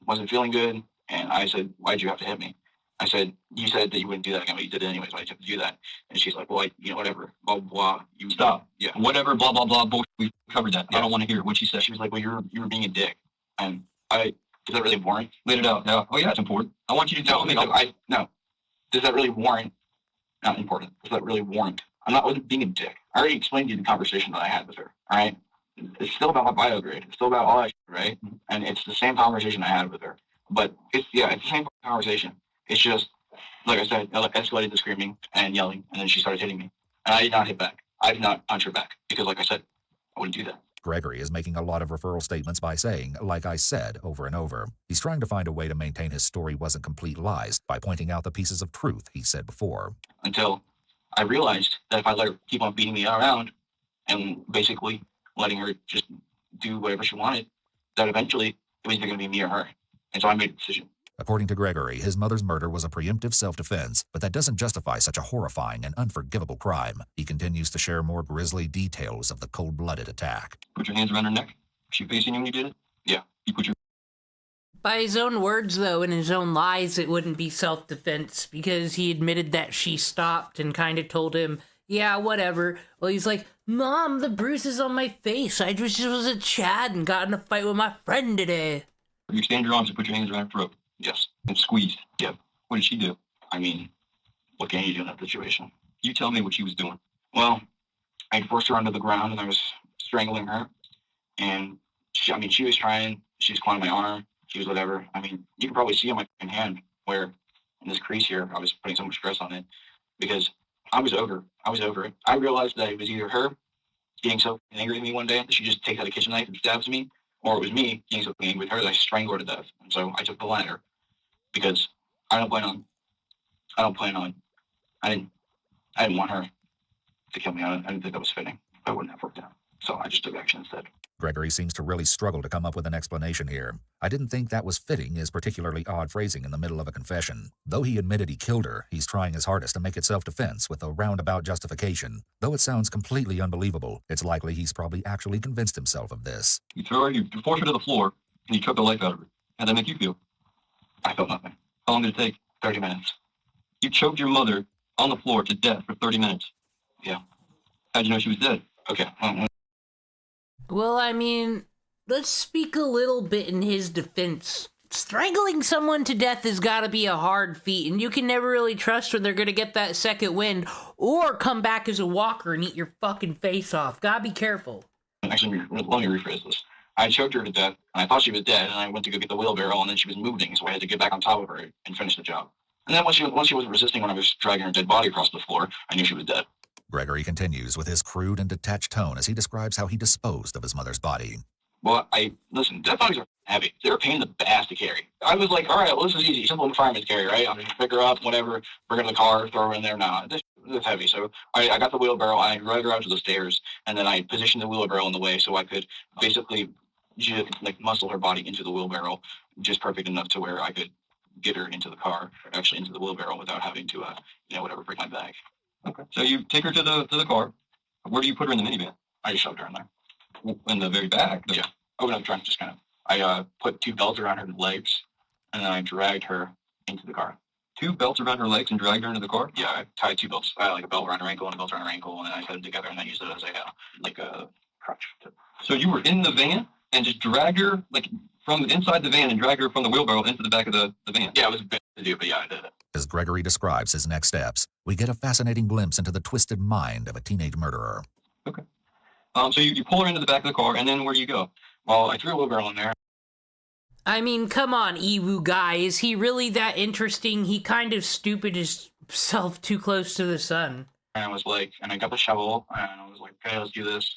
wasn't feeling good, and I said, why'd you have to hit me? I said, you said that you wouldn't do that again, but you did it anyways. Why'd you have to do that? And she's like, well, whatever, blah, blah, you stop. Yeah. Whatever, blah, blah, blah, bullshit. We covered that. Yeah. I don't want to hear what she said. She was like, well, you were being a dick. And does that really warrant? Laid it out. Yeah. Oh, yeah, it's important. I want you to tell me. No. Does that really warrant? Not important. Does that really warrant? I wasn't being a dick. I already explained to you the conversation that I had with her. All right. It's still about my bio grade. It's still about all that shit, right? And it's the same conversation I had with her. But it's the same conversation. It's just, like I said, it escalated to screaming and yelling, and then she started hitting me. And I did not hit back. I did not punch her back because, like I said, I wouldn't do that. Gregory is making a lot of referral statements by saying, like I said, over and over. He's trying to find a way to maintain his story wasn't complete lies by pointing out the pieces of truth he said before. Until I realized that if I let her keep on beating me around and basically letting her just do whatever she wanted, that eventually it was either going to be me or her. And so I made a decision. According to Gregory, his mother's murder was a preemptive self-defense, but that doesn't justify such a horrifying and unforgivable crime. He continues to share more grisly details of the cold-blooded attack. Put your hands around her neck. Was she facing you when you did it? Yeah. You put your... By his own words, though, and his own lies, it wouldn't be self-defense, because he admitted that she stopped and kind of told him, yeah, whatever. Well, he's like, Mom, the bruises on my face. I just was a Chad and got in a fight with my friend today. You extend your arms and put your hands around her throat. Yes. And squeeze. Yep. What did she do? I mean, what can you do in that situation? You tell me what she was doing. Well, I forced her onto the ground and I was strangling her. And she was trying, she was clawing my arm, she was whatever. I mean, you can probably see on my hand where in this crease here, I was putting so much stress on it because I was over it. I realized that it was either her getting so angry at me one day that she just takes out a kitchen knife and stabs me, or it was me getting so angry with her that I strangled her to death. And so I took the latter because I don't plan on, I didn't want her to kill me. I didn't think that was fitting. I wouldn't have worked out. So I just took action instead. Gregory seems to really struggle to come up with an explanation here. I didn't think that was fitting is particularly odd phrasing in the middle of a confession. Though he admitted he killed her, he's trying his hardest to make it self-defense with a roundabout justification. Though it sounds completely unbelievable, it's likely he's probably actually convinced himself of this. You throw her, you force her to the floor, and you choke the life out of her. How'd that make you feel? I felt nothing. How long did it take? 30 minutes. You choked your mother on the floor to death for 30 minutes. Yeah. How'd you know she was dead? Okay. Well, I mean, let's speak a little bit in his defense. Strangling someone to death has got to be a hard feat, and you can never really trust when they're going to get that second wind or come back as a walker and eat your fucking face off. Gotta be careful. Actually, let me rephrase this. I choked her to death, and I thought she was dead, and I went to go get the wheelbarrow, and then she was moving, so I had to get back on top of her and finish the job. And then once she wasn't resisting when I was dragging her dead body across the floor, I knew she was dead. Gregory continues with his crude and detached tone as he describes how he disposed of his mother's body. Well, listen, dead bodies are heavy. They're a pain in the ass to carry. I was like, all right, well, this is easy. Simple fireman's carry, right? I'm just pick her up, whatever, bring her to the car, throw her in there. Nah, this is heavy. So I got the wheelbarrow, I dragged her out to the stairs, and then I positioned the wheelbarrow in the way so I could basically just like muscle her body into the wheelbarrow, just perfect enough to where I could get her into the car, or actually into the wheelbarrow without having to, break my bag. Okay. So you take her to the car. Where do you put her in the minivan? I just shoved her in there. In the very back? Yeah. Open up the trunk, just kind of. I put 2 belts around her legs, and then I dragged her into the car. 2 belts around her legs and dragged her into the car? Yeah, I tied 2 belts. I had like a belt around her ankle and a belt around her ankle, and then I tied them together and I used it as a crutch. So you were in the van and just dragged her from inside the van and dragged her from the wheelbarrow into the back of the van? Yeah, it was a bit to do, but yeah, I did it. As Gregory describes his next steps, we get a fascinating glimpse into the twisted mind of a teenage murderer. Okay. So you pull her into the back of the car, and then where do you go? Well, I threw a wheelbarrow in there. I mean, come on, Ewu guy. Is he really that interesting? He kind of stupid himself too close to the sun. And I was like, and I got the shovel, and I was like, okay, let's do this.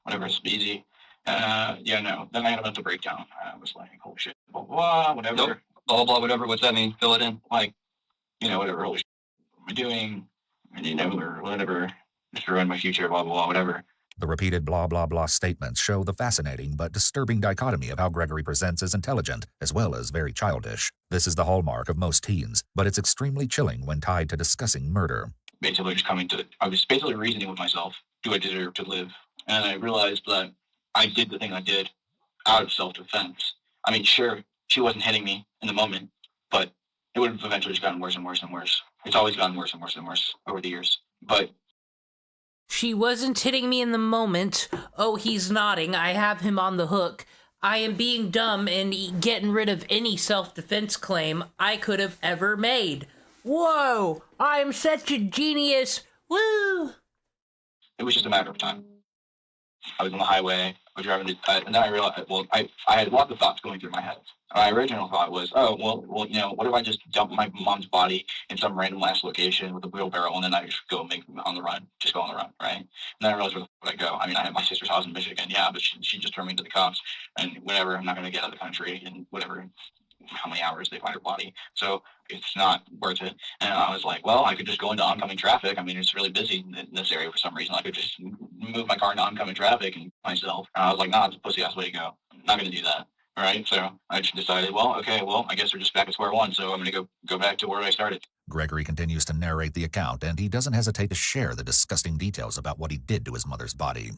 Whatever, it's easy. No. Then I had a mental breakdown. I was like, holy shit, blah, blah, whatever. Nope. Blah, blah, whatever. What's that mean? Fill it in. Like, whatever, holy shit, what am I doing? Or whatever. Just ruin my future, blah, blah, blah, whatever. The repeated blah, blah, blah statements show the fascinating but disturbing dichotomy of how Gregory presents as intelligent as well as very childish. This is the hallmark of most teens, but it's extremely chilling when tied to discussing murder. Basically I was basically reasoning with myself, do I deserve to live? And I realized that I did the thing I did out of self-defense. I mean, sure, she wasn't hitting me in the moment, but it would have eventually just gotten worse and worse and worse. It's always gotten worse and worse and worse over the years. But she wasn't hitting me in the moment. Oh, he's nodding. I have him on the hook. I am being dumb and getting rid of any self-defense claim I could have ever made. Whoa! I am such a genius. Woo! It was just a matter of time. I was on the highway, I was driving, and then I realized, I had lots of thoughts going through my head. My original thought was, what if I just dump my mom's body in some random last location with a wheelbarrow, and then I just go go on the run, right? And then I realized where the fuck I go. I mean, I have my sister's house in Michigan, yeah, but she just turned me to the cops, and whatever, I'm not going to get out of the country, and whatever, how many hours they find her body. So it's not worth it. And I was like, well, I could just go into oncoming traffic. I mean, it's really busy in this area for some reason. I could just move my car into oncoming traffic and myself. And I was like, nah, it's a pussy ass way to go. I'm not going to do that. All right. So I just decided, I guess we're just back at square one. So I'm going to go back to where I started. Gregory continues to narrate the account, and he doesn't hesitate to share the disgusting details about what he did to his mother's body.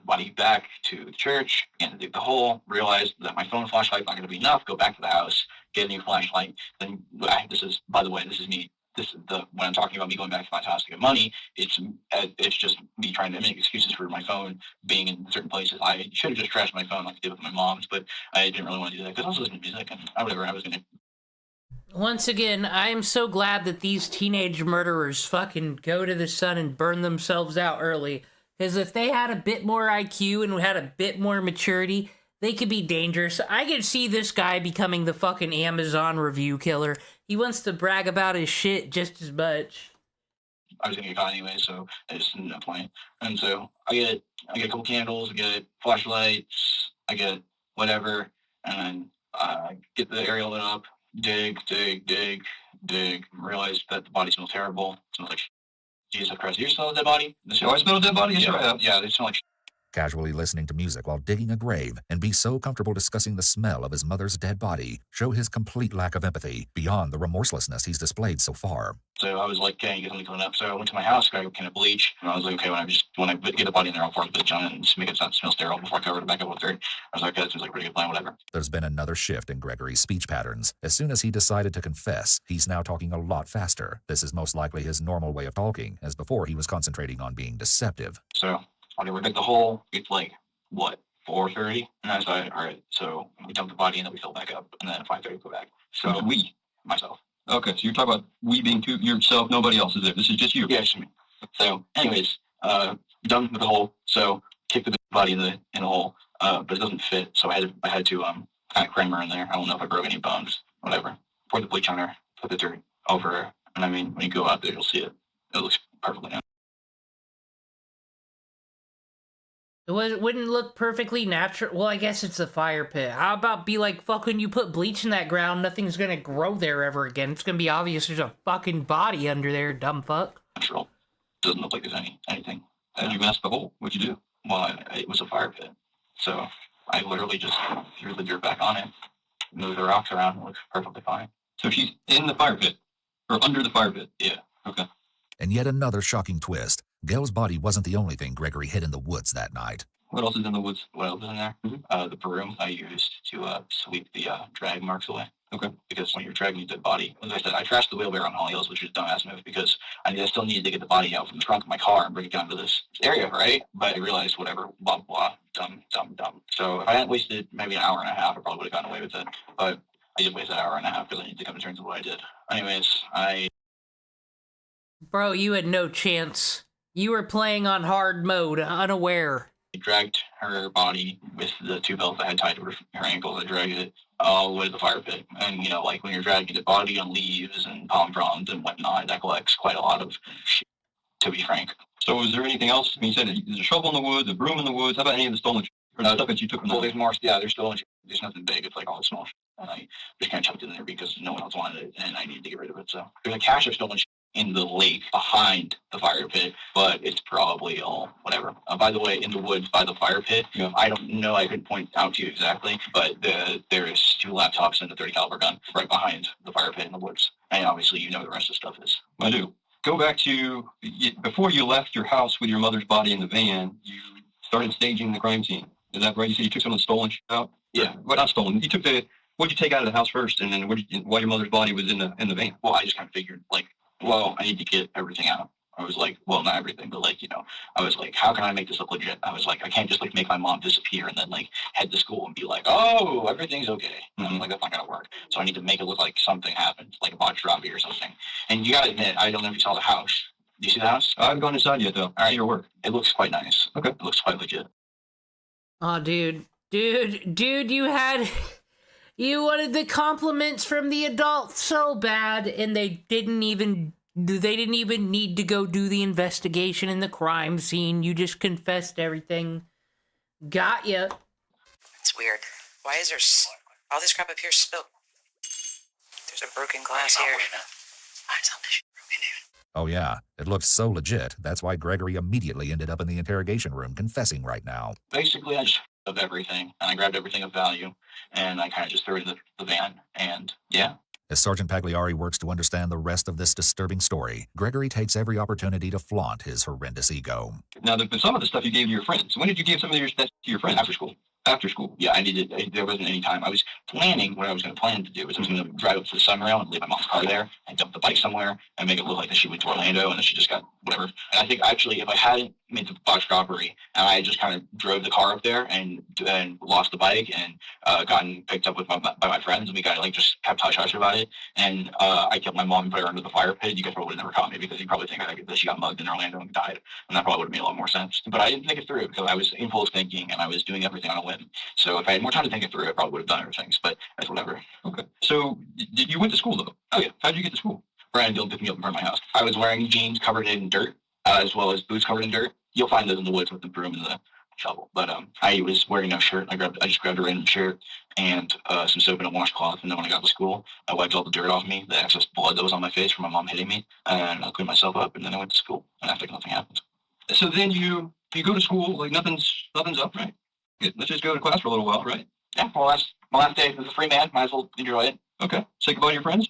Body back to the church, began to dig the hole, realized that my phone flashlight's not going to be enough, go back to the house, get a new flashlight. Then this is me. When I'm talking about me going back to my house to get money, it's just me trying to make excuses for my phone being in certain places. I should have just trashed my phone like I did with my mom's, but I didn't really want to do that because I was listening to music and whatever I was going to. Once again, I am so glad that these teenage murderers fucking go to the sun and burn themselves out early. Because if they had a bit more IQ and had a bit more maturity, they could be dangerous. I could see this guy becoming the fucking Amazon review killer. He wants to brag about his shit just as much. I was going to get caught anyway, so I just ended up playing. And so I get I get a couple candles, I get flashlights, I get whatever, and then get the area lit up, dig, realize that the body smells terrible. It smells like Jesus Christ. You smell a dead body? Do I smell a dead body? Yes, I have. Yeah, they smell like Casually listening to music while digging a grave and be so comfortable discussing the smell of his mother's dead body show his complete lack of empathy beyond the remorselessness he's displayed so far. So I was like, okay, you get something clean up. So I went to my house, got a can of bleach, and I was like, okay, when I get the body in there, I'll pour the bleach on it and just make it smell sterile before I cover it back up with dirt. I was like, okay, that seems like a pretty good plan, whatever. There's been another shift in Gregory's speech patterns. As soon as he decided to confess, he's now talking a lot faster. This is most likely his normal way of talking, as before he was concentrating on being deceptive. So when we dig the hole, it's like, what, 4:30? And I was like, all right, so we dump the body and then we fill back up, and then at 5:30 we go back. So we? Myself. Okay, so you're talking about we being yourself, nobody else is there. This is just you. Yeah, just me. So anyways, done with the hole, so kick the body in the hole, but it doesn't fit, so I had to kind of cram her in there. I don't know if I broke any bones, whatever. Pour the bleach on her, put the dirt over her, and I mean, when you go out there, you'll see it. It looks perfectly nice. It wouldn't look perfectly natural. Well, I guess it's a fire pit. How about be like, fucking you put bleach in that ground, nothing's gonna grow there ever again. It's gonna be obvious there's a fucking body under there, dumb fuck. Natural. Doesn't look like there's anything. How'd you mask the hole? What'd you do? Well, it was a fire pit. So I literally just threw the dirt back on it, moved the rocks around, it looks perfectly fine. So she's in the fire pit? Or under the fire pit? Yeah. Okay. And yet another shocking twist. Gail's body wasn't the only thing Gregory hid in the woods that night. What else is in the woods? What else is in there? Mm-hmm. The broom I used to sweep the drag marks away. Okay. Because when you're dragging a dead body, as I said, I trashed the wheelbarrow on Holly Hills, which is a dumbass move because I still needed to get the body out from the trunk of my car and bring it down to this area, right? But I realized, whatever, blah, blah, dumb. So if I hadn't wasted maybe an hour and a half, I probably would have gotten away with it. But I did waste an hour and a half because I needed to come to terms with what I did. Anyways, Bro, you had no chance. You were playing on hard mode, unaware. I dragged her body with the two belts I had tied to her ankles. I dragged it all the way to the fire pit. And, you know, like when you're dragging the body on leaves and palm fronds and whatnot, that collects quite a lot of shit, to be frank. So is there anything else? I mean, you said there's a shovel in the woods, a broom in the woods. How about any of the stolen shit? Or the stuff that you took from the there's more. Yeah, there's stolen shit. There's nothing big. It's like all the small shit. And I just kind of chucked it in there because no one else wanted it and I needed to get rid of it. So there's a cache of stolen shit in the lake behind the fire pit, but it's probably all whatever. By the way, in the woods by the fire pit, I don't know, I couldn't point out to you exactly, but there is 2 laptops and a 30 caliber gun right behind the fire pit in the woods. And obviously, you know the rest of the stuff is. I do. Go back to before you left your house with your mother's body in the van, you started staging the crime scene. Is that right? You said you took some of the stolen shit out? Yeah. Well, not stolen. You took what'd you take out of the house first, and then while your mother's body was in the van? Well, I just kind of figured, I need to get everything out. I was like, well, not everything, but I was like, how can I make this look legit? I was like, I can't just make my mom disappear and then head to school and be like, oh, everything's okay. And I'm like, that's not gonna work. So I need to make it look like something happened, like a botched robbery or something. And you gotta admit, I don't know if you saw the house. Do you see the house? I haven't gone inside yet, though. All right, your work. It looks quite nice. Okay. It looks quite legit. Oh, dude, you wanted the compliments from the adults so bad, and they didn't even need to go do the investigation in the crime scene. You just confessed everything. Got ya. It's weird. Why is there all this crap up here spilled? There's a broken glass here. Why is all this shit broken, dude? Oh yeah, it looks so legit. That's why Gregory immediately ended up in the interrogation room confessing right now. Basically, I just of everything, and I grabbed everything of value, and I kind of just threw it in the van, and yeah. As Sergeant Pagliari works to understand the rest of this disturbing story, Gregory takes every opportunity to flaunt his horrendous ego. Now, some of the stuff you gave to your friends. When did you give some of your stuff to your friends? After school. After school? Yeah, there wasn't any time. I was planning, what I was going to plan to do is I was going to drive up to the Sunrail and leave my mom's car there and dump the bike somewhere and make it look like that she went to Orlando and that she just got whatever. And I think actually if I hadn't made the botched robbery and I just kind of drove the car up there and lost the bike and gotten picked up by my friends and we kind of just kept hush-hush about it and I killed my mom and put her under the fire pit, you guys probably would have never caught me because you probably think that she got mugged in Orlando and died. And that probably would have made a lot more sense. But I didn't think it through because I was impulse thinking and I was doing everything on a whim. So if I had more time to think it through, I probably would have done other things, but that's whatever. Okay. So you went to school, though? Oh, yeah. How'd you get to school? Brandon picked me up in front of my house. I was wearing jeans covered in dirt, as well as boots covered in dirt. you'll find those in the woods with the broom and the shovel. But I was wearing no shirt. I just grabbed a random shirt and some soap and a washcloth. And then when I got to school, I wiped all the dirt off me, the excess blood that was on my face from my mom hitting me, and I cleaned myself up. And then I went to school and acted like nothing happened. So then you go to school like nothing's up, right? Good. Let's just go to class for a little while, right? Yeah, well, that's my last day as a free man. Might as well enjoy it. Okay. Say goodbye to your friends.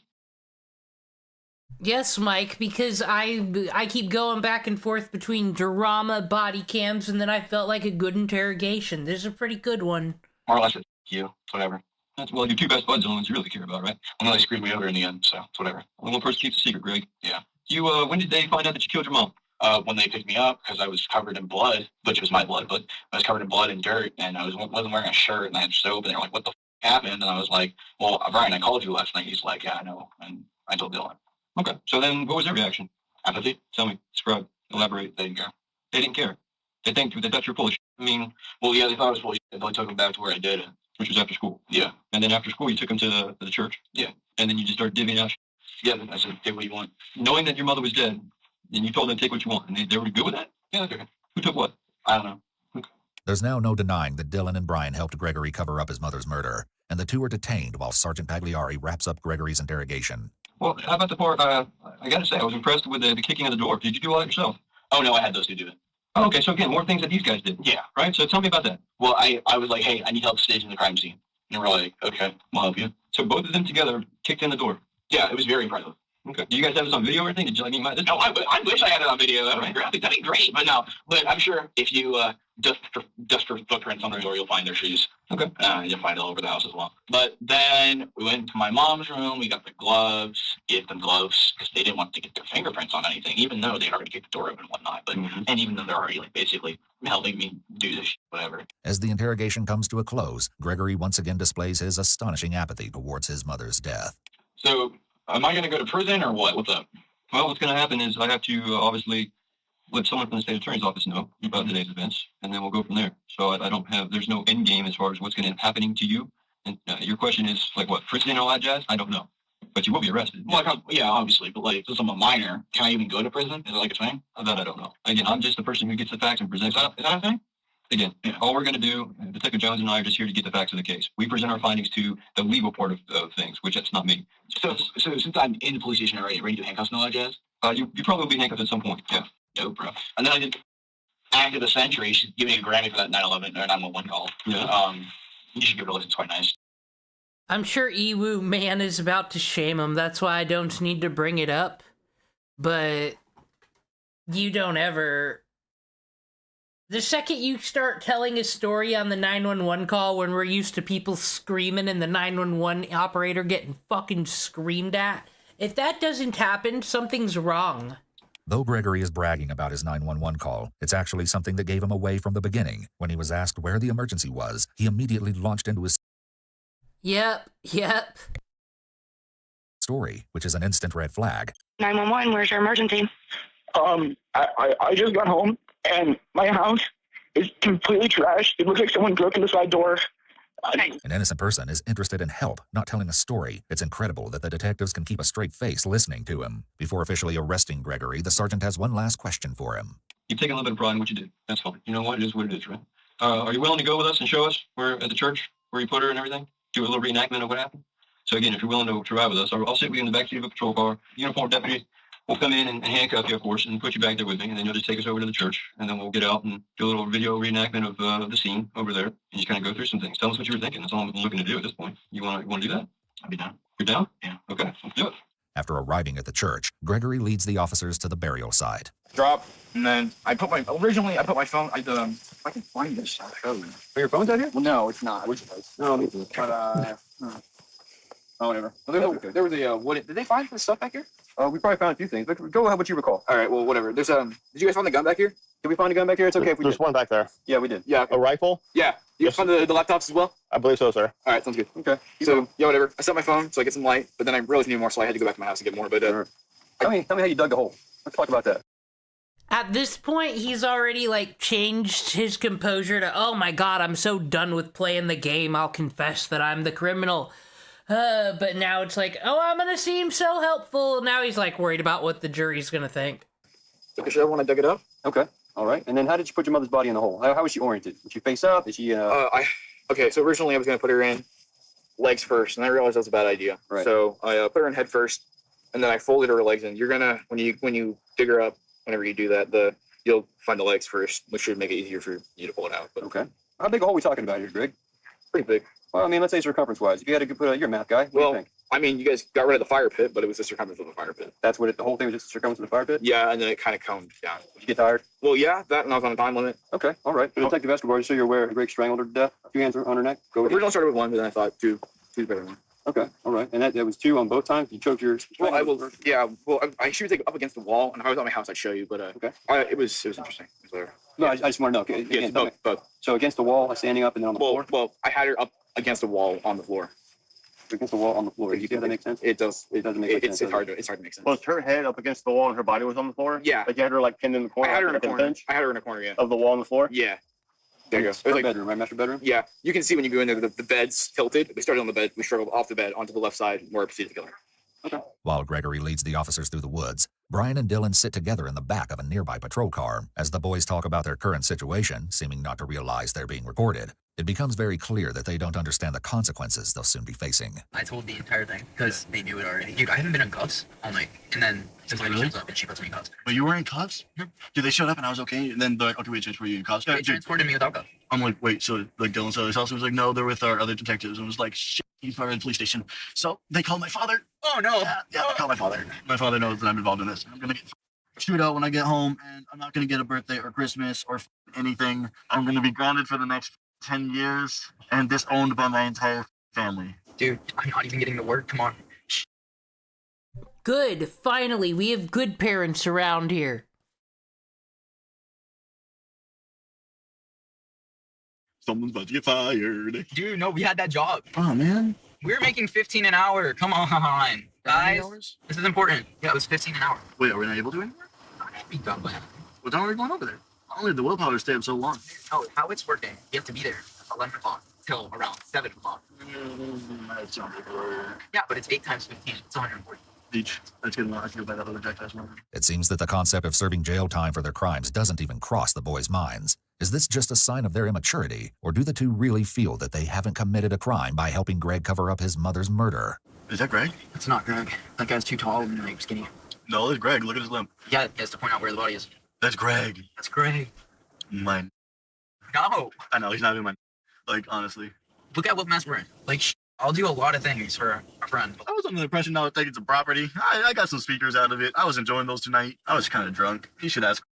Yes, Mike, because I keep going back and forth between drama, body cams, and then I felt like a good interrogation. This is a pretty good one. More or less, it's you. Whatever. That's, well, your two best buds are the ones you really care about, right? And then they screwed me over in the end, so it's whatever. Only one person keeps a secret, Greg. Yeah. You, when did they find out that you killed your mom? When they picked me up, because I was covered in blood, which was my blood, but I was covered in blood and dirt, and I wasn't wearing a shirt, and I had soap, and they were like, what the happened? And I was like, well, Brian, I called you last night. He's like, yeah, I know. And I told Dylan. Okay. So then what was their reaction? Apathy? Tell me. Describe. Elaborate. They didn't care. They didn't care. They thought you were full of shit. I mean, well, yeah, they thought I was full of shit. They took them back to where I did it. Which was after school. Yeah. And then after school, you took them to the church. Yeah. And then you just started divvying out shit. Yeah. I said, take what you want. Knowing that your mother was dead, and you told them to take what you want. And they were good with that? Yeah, okay. Who took what? I don't know. Okay. There's now no denying that Dylan and Brian helped Gregory cover up his mother's murder, and the two are detained while Sergeant Pagliari wraps up Gregory's interrogation. Well, how about the part, I gotta say, I was impressed with the kicking of the door. Did you do all that yourself? Oh, no, I had those two do it. Oh, okay, so again, more things that these guys did. Yeah. Right? So tell me about that. Well, I was like, hey, I need help staging the crime scene. And we're like, okay, we'll help you. So both of them together kicked in the door. Yeah, it was very impressive. Okay. Do you guys have this on video or anything? Did you like me? No, I wish I had it on video. That'd be great. But no, I'm sure if you dust for footprints on the door, you'll find their shoes. Okay. You'll find it all over the house as well. But then we went to my mom's room. We got the gloves, gave them gloves because they didn't want to get their fingerprints on anything, even though they'd already kicked the door open and whatnot. But and even though they're already like basically helping me do this shit, whatever. As the interrogation comes to a close, Gregory once again displays his astonishing apathy towards his mother's death. So, am I going to go to prison or what? What's up? Well, what's going to happen is I have to obviously let someone from the state attorney's office know about today's events, and then we'll go from there. So there's no end game as far as what's going to end up happening to you. And your question is, like, what, prison and all that jazz? I don't know. But you will be arrested. Well, yeah, obviously. But, like, since I'm a minor, can I even go to prison? Is it like a thing? That I don't know. Again, I'm just the person who gets the facts and presents it. Is that a thing? Again, all we're going to do, Detective Jones and I are just here to get the facts of the case. We present our findings to the legal part of things, which that's not me. So since I'm in the police station already, ready to handcuffs and all that jazz? You probably will be handcuffed at some point, yeah. No, bro. And then I did Act of the Century. You should give me a Grammy for that 9/11 or 911 call. Yeah. You should give it a listen. It's quite nice. I'm sure Ewu Man is about to shame him. That's why I don't need to bring it up. But you don't ever... The second you start telling a story on the 911 call when we're used to people screaming and the 911 operator getting fucking screamed at, if that doesn't happen, something's wrong. Though Gregory is bragging about his 911 call, it's actually something that gave him away from the beginning. When he was asked where the emergency was, he immediately launched into his Yep. story, which is an instant red flag. 911, where's your emergency? I just got home and my house is completely trashed. It looks like someone broke in the side door. An innocent person is interested in help, not telling a story. It's incredible that the detectives can keep a straight face listening to him. Before officially arresting Gregory, the sergeant has one last question for him. You've taken a little bit of pride in what you did. That's fine. You know what? It is what it is, right? Are you willing to go with us and show us where at the church where you put her and everything? Do a little reenactment of what happened? So again, if you're willing to ride with us, I'll sit with you in the backseat of a patrol car. Uniformed deputies will come in and handcuff you, of course, and put you back there with me, and then you'll just take us over to the church, and then we'll get out and do a little video reenactment of the scene over there, and just kind of go through some things. Tell us what you were thinking. That's all I'm looking to do at this point. You want to do that? I'll be down. You're down? Yeah. Okay, let's do it. After arriving at the church, Gregory leads the officers to the burial site. Drop, and then I put my phone, if I can find this, I'll show you. Are your phone's out here? Well, no, it's not. Which place? No, me too. But, oh, whatever. Well, there was a, did they find the stuff back here? We probably found a few things. But go ahead, what you recall. All right, well, whatever. There's, did you guys find the gun back here? Did we find a gun back here? It's okay if we There's one back there. Yeah, we did. Yeah. A rifle? Yeah. You guys find the laptops as well? I believe so, sir. All right, sounds good. Okay. So, yeah, whatever. I set my phone so I get some light, but then I realized I needed more, so I had to go back to my house and get more. But, tell me how you dug the hole. Let's talk about that. At this point, he's already, like, changed his composure to, oh my god, I'm so done with playing the game, I'll confess that I'm the criminal. But now it's like, oh, I'm gonna seem so helpful. Now he's, like, worried about what the jury's gonna think. Took a shovel when I dug it up? Okay. All right. And then how did you put your mother's body in the hole? How was she oriented? Was she face up? Is she? Okay. So originally I was gonna put her in legs first, and I realized that was a bad idea. Right. So I put her in head first, and then I folded her legs in. You're gonna when you dig her up, whenever you do that, you'll find the legs first, which should make it easier for you to pull it out. But okay. How big a hole are we talking about here, Greg? Pretty big. Well, I mean, let's say circumference-wise. If you had to put you're a math guy. What do you think? I mean, you guys got rid of the fire pit, but it was the circumference of the fire pit. That's what the whole thing was, just the circumference of the fire pit? Yeah, and then it kind of combed down. Did you get tired? Well, yeah, that, and I was on a time limit. Okay, all right. Detective Escobar, so you're aware Greg strangled her to death? 2 hands on her neck? Originally started with 1, but then I thought 2. 2's better than 1. Okay, all right. And that was 2 on both times? You choked your... Well, I should take up against the wall, and if I was at my house, I'd show you, but okay. It was interesting. It was whatever. No, I just want to know. Okay, yes, both. So against the wall, standing up, and then on the floor? Well, I had her up against the wall on the floor. Against the wall on the floor. Do you think that makes sense? It does. It doesn't make sense. It's hard to make sense. Was her head up against the wall and her body was on the floor? Yeah. Like you had her like pinned in the corner? I had her in a corner. Yeah. Of the wall on the floor? Yeah. There you go. It was like bedroom, right? Master bedroom? Yeah. You can see when you go in there, the bed's tilted. We started on the bed. We struggled off the bed onto the left side where I proceeded to kill her. Okay. While Gregory leads the officers through the woods, Brian and Dylan sit together in the back of a nearby patrol car. As the boys talk about their current situation, seeming not to realize they're being recorded, it becomes very clear that they don't understand the consequences they'll soon be facing. I told the entire thing because they knew it already. Dude, I haven't been in cuffs all night. And then this lady shows up and she puts me in cuffs. But you were in cuffs? Dude, they showed up and I was okay. And then they're like, okay, wait, were you in cuffs? They transported me without cuffs. I'm like, wait, so like Dylan saw his house was like, no, they're with our other detectives. And was like, shit, he's fired at the police station. So they called my father. Oh, no. Yeah, they called my father. My father knows that I'm involved in this. I'm going to get chewed out when I get home, and I'm not going to get a birthday or Christmas or anything. I'm going to be grounded for the next 10 years and disowned by my entire family. Dude, I'm not even getting to work. Come on. Good. Finally, we have good parents around here. Someone's about to get fired. Dude, no, we had that job. Oh, man. We were making $15 an hour. Come on, guys. This is important. Yeah, it was $15 an hour. Wait, are we not able to anymore? Be done by now. What time are we going over there? Only the willpower to stay up so long. No, how it's working, you have to be there 11 o'clock till around 7 o'clock. That's not gonna work. Yeah, but it's 8 times 15. It's 140. Each. That's good enough. I feel by that other jackass one. It seems that the concept of serving jail time for their crimes doesn't even cross the boys' minds. Is this just a sign of their immaturity, or do the two really feel that they haven't committed a crime by helping Greg cover up his mother's murder? Is that Greg? It's not Greg. That guy's too tall and like skinny. No, it's Greg. Look at his limp. Yeah, he has to point out where the body is. That's Greg. That's Greg. Mine. No. I know, he's not even mine. Like, honestly. Look at what mess we're in. Like, I'll do a lot of things for a friend. I was under the impression I was taking some property. I got some speakers out of it. I was enjoying those tonight. I was kind of drunk. You should ask.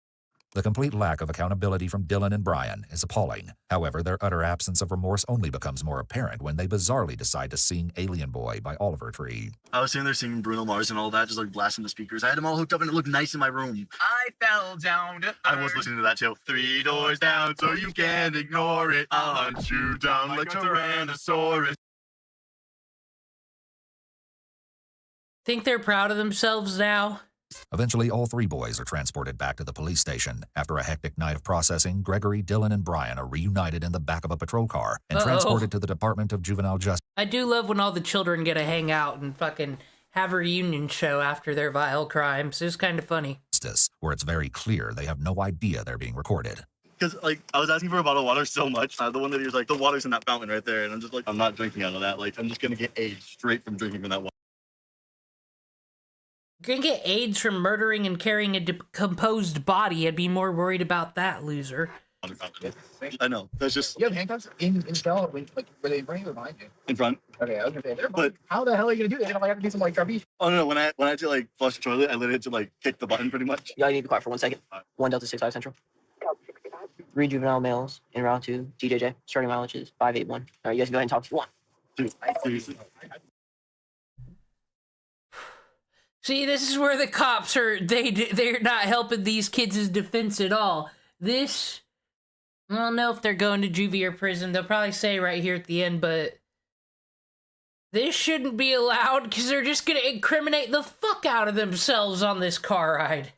The complete lack of accountability from Dylan and Brian is appalling. However, their utter absence of remorse only becomes more apparent when they bizarrely decide to sing Alien Boy by Oliver Tree. I was sitting there singing Bruno Mars and all that, just like blasting the speakers. I had them all hooked up and it looked nice in my room. I fell down to earth. I was listening to that too. 3 doors down so you can't ignore it. I'll hunt you down like Tyrannosaurus. Think they're proud of themselves now? Eventually, all 3 boys are transported back to the police station. After a hectic night of processing, Gregory, Dylan, and Brian are reunited in the back of a patrol car and transported to the Department of Juvenile Justice. I do love when all the children get to hang out and fucking have a reunion show after their vile crimes. It's kind of funny. Where it's very clear they have no idea they're being recorded. Because, like, I was asking for a bottle of water so much. The one that he was like, the water's in that fountain right there. And I'm just like, I'm not drinking out of that. Like, I'm just going to get AIDS straight from drinking from that water. You're gonna get AIDS from murdering and carrying a decomposed body. I'd be more worried about that, loser. I know. That's just... You have handcuffs in cell, like, where they bring you behind you? In front. Okay, I was gonna say, but how the hell are you gonna do that? You're gonna have to do some, like, garbage. Oh, no, when I had to, like, flush the toilet, I literally had to, like, kick the button pretty much. Yeah, I need to be quiet for 1 second. 1 Delta 65 Central. 3 juvenile males in route 2, TJJ. Starting mileage is 581. All right, you guys go ahead and talk if you want. Dude, seriously. See, this is where the cops are, they're not helping these kids' defense at all. This, I don't know if they're going to juvie or prison. They'll probably say right here at the end, but this shouldn't be allowed because they're just going to incriminate the fuck out of themselves on this car ride.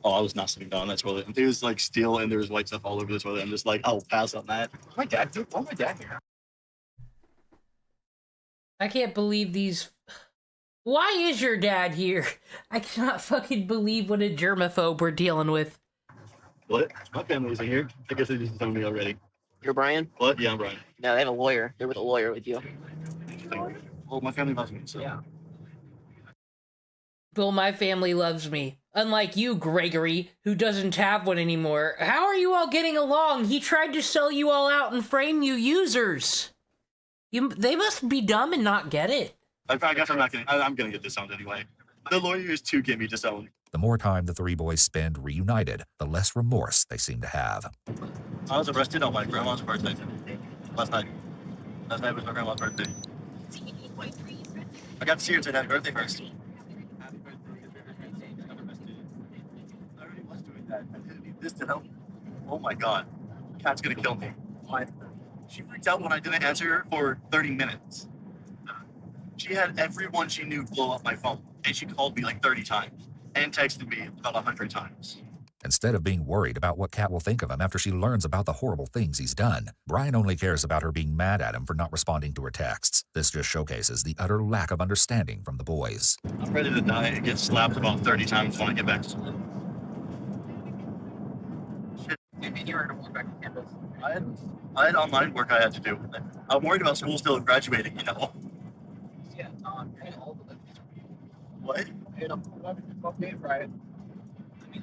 Oh, I was not sitting down on that toilet. It was like steel and there was white stuff all over the toilet. I'm just like, I'll pass on that. My dad, dude, why my dad here? I can't believe these... Why is your dad here? I cannot fucking believe what a germaphobe we're dealing with. What? My family isn't here. I guess they just told me already. You're Brian? What? Yeah, I'm Brian. No, they have a lawyer. They're with a lawyer with you. Well, my family loves me, so. Yeah. Well, my family loves me. Unlike you, Gregory, who doesn't have one anymore. How are you all getting along? He tried to sell you all out and frame you users. They must be dumb and not get it. I guess I'm not gonna. I'm gonna get disowned anyway. The lawyers to get me disowned. The more time the three boys spend reunited, the less remorse they seem to have. I was arrested on my grandma's birthday last night. Last night was my grandma's birthday. I got to see her and said happy birthday first. Happy birthday, got arrested. I already was doing that. I didn't need this to help. Oh my god. Cat's gonna kill me. Why? She freaked out when I didn't answer her for 30 minutes. She had everyone she knew blow up my phone, and she called me like 30 times and texted me about 100 times. Instead of being worried about what Kat will think of him after she learns about the horrible things he's done, Brian only cares about her being mad at him for not responding to her texts. This just showcases the utter lack of understanding from the boys. I'm ready to die and get slapped about 30 times when I get back to school. Shit. You mean you were going to walk back to campus? I had online work I had to do. I'm worried about school still graduating, you know? Yeah, all the What? Okay, right.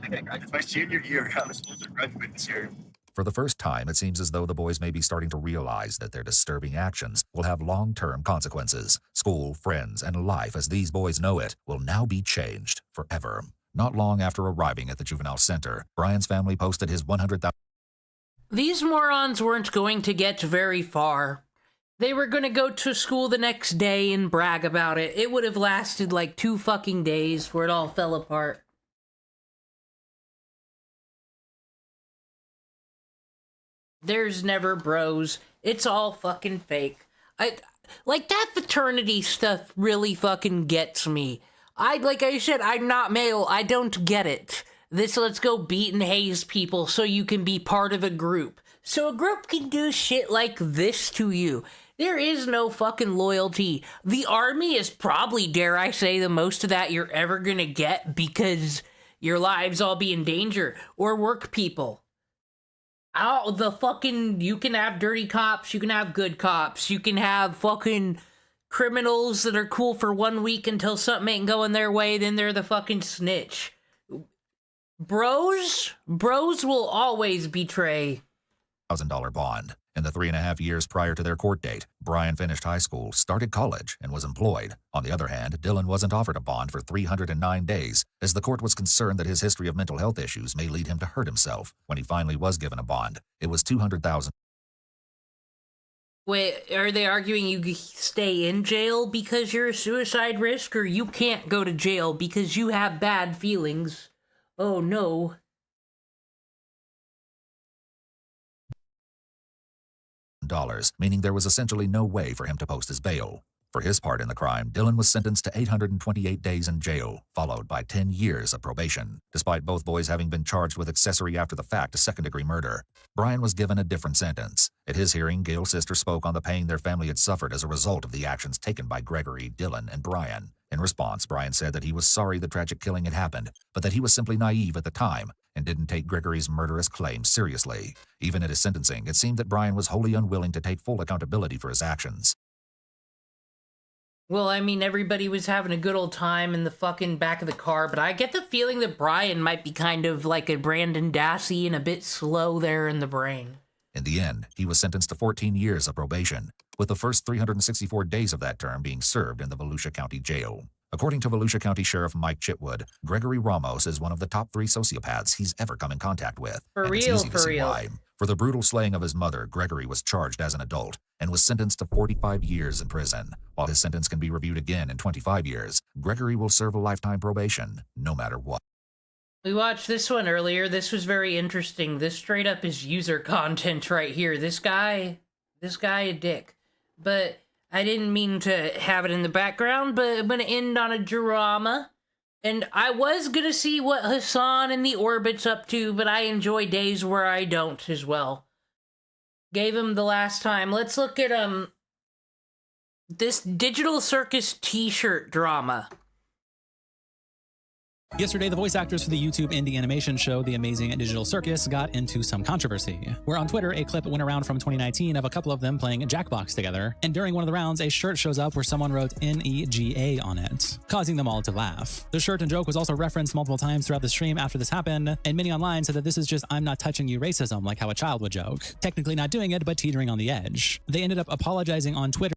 It's my senior year. I was supposed to graduate this year. For the first time, it seems as though the boys may be starting to realize that their disturbing actions will have long-term consequences. School, friends, and life as these boys know it will now be changed forever. Not long after arriving at the juvenile center, Brian's family posted his 100,000. These morons weren't going to get very far. They were gonna go to school the next day and brag about it. It would have lasted like 2 fucking days before it all fell apart. There's never bros. It's all fucking fake. Like, that fraternity stuff really fucking gets me. Like I said, I'm not male. I don't get it. This let's go beat and haze people so you can be part of a group. So a group can do shit like this to you. There is no fucking loyalty. The army is probably, dare I say, the most of that you're ever gonna get because your lives all be in danger. Or work people. You can have dirty cops, you can have good cops, you can have fucking criminals that are cool for 1 week until something ain't going their way, then they're the fucking snitch. Bros will always betray. $1,000 bond. In the 3.5 years prior to their court date, Brian finished high school, started college, and was employed. On the other hand, Dylan wasn't offered a bond for 309 days, as the court was concerned that his history of mental health issues may lead him to hurt himself. When he finally was given a bond, it was $200,000. Wait, are they arguing you stay in jail because you're a suicide risk, or you can't go to jail because you have bad feelings? Oh no. Meaning there was essentially no way for him to post his bail. For his part in the crime, Dylan was sentenced to 828 days in jail, followed by 10 years of probation. Despite both boys having been charged with accessory after the fact to second-degree murder, Brian was given a different sentence. At his hearing, Gail's sister spoke on the pain their family had suffered as a result of the actions taken by Gregory, Dylan, and Brian. In response, Brian said that he was sorry the tragic killing had happened, but that he was simply naive at the time and didn't take Gregory's murderous claims seriously. Even at his sentencing, it seemed that Brian was wholly unwilling to take full accountability for his actions. Well, I mean, everybody was having a good old time in the fucking back of the car, but I get the feeling that Brian might be kind of like a Brandon Dassey and a bit slow there in the brain. In the end, he was sentenced to 14 years of probation, with the first 364 days of that term being served in the Volusia County Jail. According to Volusia County Sheriff Mike Chitwood, Gregory Ramos is one of the top 3 sociopaths he's ever come in contact with. For and real, it's easy to for see real. why. For the brutal slaying of his mother, Gregory was charged as an adult and was sentenced to 45 years in prison. While his sentence can be reviewed again in 25 years, Gregory will serve a lifetime probation, no matter what. We watched this one earlier. This was very interesting. This straight up is user content right here. This guy a dick. But I didn't mean to have it in the background, but I'm gonna end on a drama. And I was gonna see what Hassan and the Orbit's up to, but I enjoy days where I don't as well. Gave him the last time. Let's look at, this Digital Circus t-shirt drama. Yesterday, the voice actors for the YouTube indie animation show The Amazing Digital Circus got into some controversy, where on Twitter, a clip went around from 2019 of a couple of them playing Jackbox together, and during one of the rounds, a shirt shows up where someone wrote NEGA on it, causing them all to laugh. The shirt and joke was also referenced multiple times throughout the stream after this happened, and many online said that this is just "I'm not touching you" racism, like how a child would joke. Technically not doing it, but teetering on the edge. They ended up apologizing on Twitter.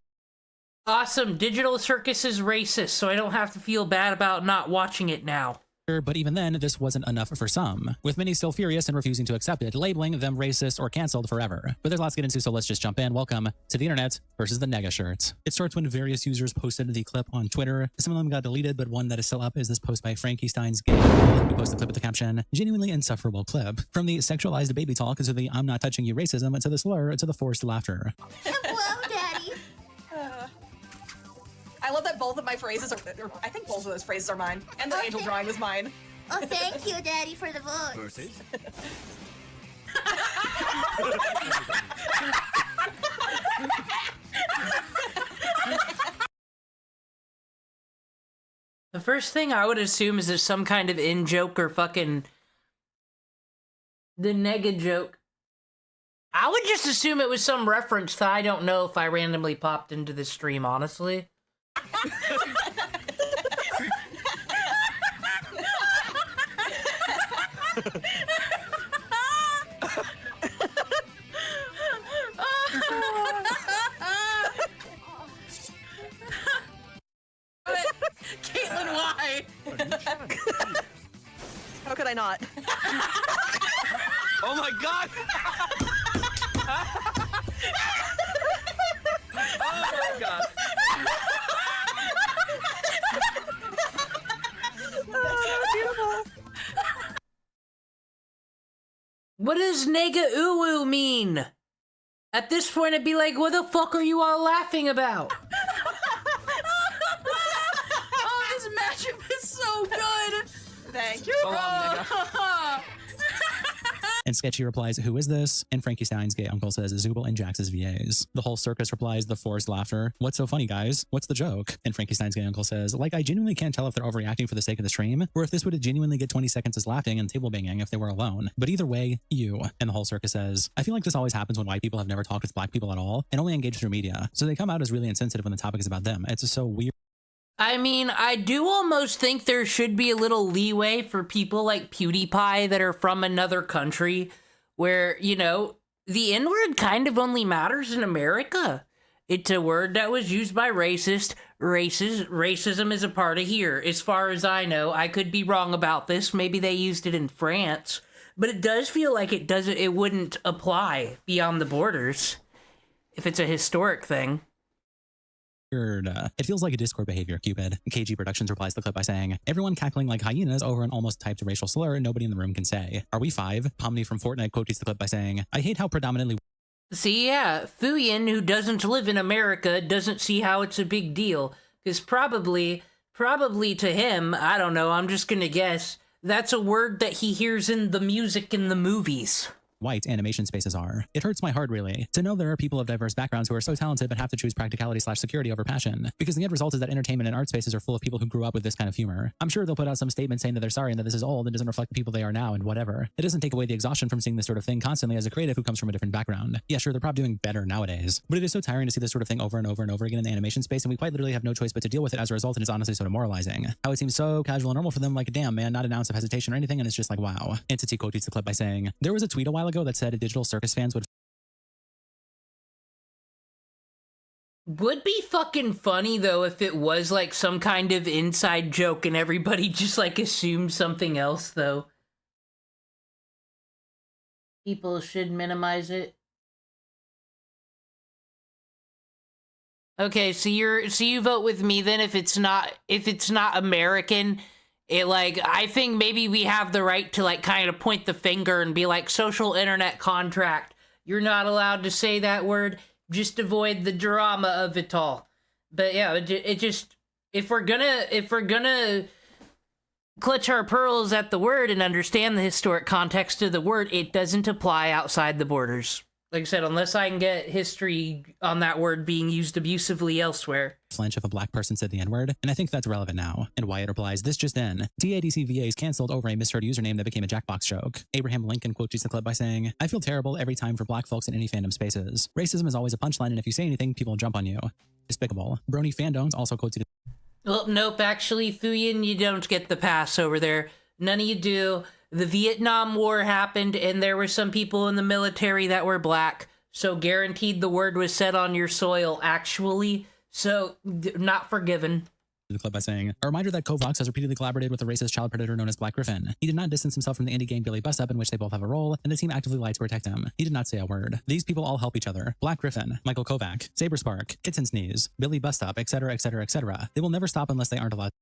Awesome, Digital Circus is racist, so I don't have to feel bad about not watching it now. But even then, this wasn't enough for some, with many still furious and refusing to accept it, labeling them racist or canceled forever. But there's lots to get into, so let's just jump in. Welcome to the internet versus the nega shirt. It starts when various users posted the clip on Twitter. Some of them got deleted, but one that is still up is this post by Frankenstein's Gay, who posted the clip with the caption, "Genuinely insufferable clip. From the sexualized baby talk to the I'm not touching you racism to the slur to the forced laughter." Hello, Daddy. I love that both of my phrases are, I think both of those phrases are mine. And the angel drawing was mine. Oh, thank you, Daddy, for the vote. Versus? The first thing I would assume is there's some kind of in-joke or fucking... the nega joke. I would just assume it was some reference that I don't know if I randomly popped into the stream, honestly. Caitlin, why? How could I not? Oh my god! Oh my god! What does nega uwu mean? At this point, it'd be like, what the fuck are you all laughing about? Oh, this matchup is so good. Thank you. So long, nigga. And Sketchy replies, "Who is this?" And Frankenstein's Gay uncle says, "Zooble and Jax's VAs." The whole circus replies, "The forced laughter. What's so funny, guys? What's the joke?" And Frankenstein's Gay uncle says, "Like, I genuinely can't tell if they're overreacting for the sake of the stream, or if this would genuinely get 20 seconds of laughing and table banging if they were alone. But either way, you." And the whole circus says, "I feel like this always happens when white people have never talked with black people at all and only engage through media. So they come out as really insensitive when the topic is about them. It's just so weird." I mean, I do almost think there should be a little leeway for people like PewDiePie that are from another country where, you know, the N-word kind of only matters in America. It's a word that was used by racists. Racism is a part of here. As far as I know, I could be wrong about this. Maybe they used it in France. But it does feel like it wouldn't apply beyond the borders if it's a historic thing. It feels like a Discord behavior, Cupid. KG Productions replies to the clip by saying, "Everyone cackling like hyenas over an almost typed racial slur nobody in the room can say. Are we five?" Pomni from Fortnite quotes the clip by saying, "I hate how predominantly..." See, yeah, Fuyin, who doesn't live in America, doesn't see how it's a big deal. Because probably to him, I don't know, I'm just gonna guess, that's a word that he hears in the music in the movies. White animation spaces are. It hurts my heart, really, to know there are people of diverse backgrounds who are so talented but have to choose practicality/security over passion, because the end result is that entertainment and art spaces are full of people who grew up with this kind of humor. I'm sure they'll put out some statement saying that they're sorry and that this is old and doesn't reflect the people they are now and whatever. It doesn't take away the exhaustion from seeing this sort of thing constantly as a creative who comes from a different background. Yeah, sure, they're probably doing better nowadays, but it is so tiring to see this sort of thing over and over and over again in the animation space, and we quite literally have no choice but to deal with it as a result, and it's honestly so demoralizing. How it seems so casual and normal for them, like, damn, man, not an ounce of hesitation or anything, and it's just like, wow. Entity quotes the clip by saying, "There was a tweet a while ago that said digital circus fans would be fucking funny, though, if it was, like, some kind of inside joke and everybody just, like, assumed something else, though. People should minimize it. Okay, so you vote with me then if it's not American. It, like, I think maybe we have the right to, like, kind of point the finger and be like, social internet contract. You're not allowed to say that word. Just avoid the drama of it all. But yeah, it just, if we're gonna clutch our pearls at the word and understand the historic context of the word, it doesn't apply outside the borders. Like I said, unless I can get history on that word being used abusively elsewhere. Flinch if a black person said the N-word, and I think that's relevant now. And Wyatt replies, this just in. DADC VAs canceled over a misheard username that became a Jackbox joke. Abraham Lincoln quotes the clip by saying, I feel terrible every time for black folks in any fandom spaces. Racism is always a punchline, and if you say anything, people jump on you. Despicable. Brony Fandones also quotes it. Well, nope, actually, Fuyin, you don't get the pass over there. None of you do. The Vietnam War happened, and there were some people in the military that were black, so guaranteed the word was said on your soil, actually. So, not forgiven. The clip by saying, a reminder that Kovacs has repeatedly collaborated with a racist child predator known as Black Griffin. He did not distance himself from the indie game Billy Bust Up, in which they both have a role, and the team actively lied to protect him. He did not say a word. These people all help each other. Black Griffin, Michael Kovac, Saber Spark, Kitten Sneeze, Billy Bust Up, etc., etc., etc. They will never stop unless they aren't allowed.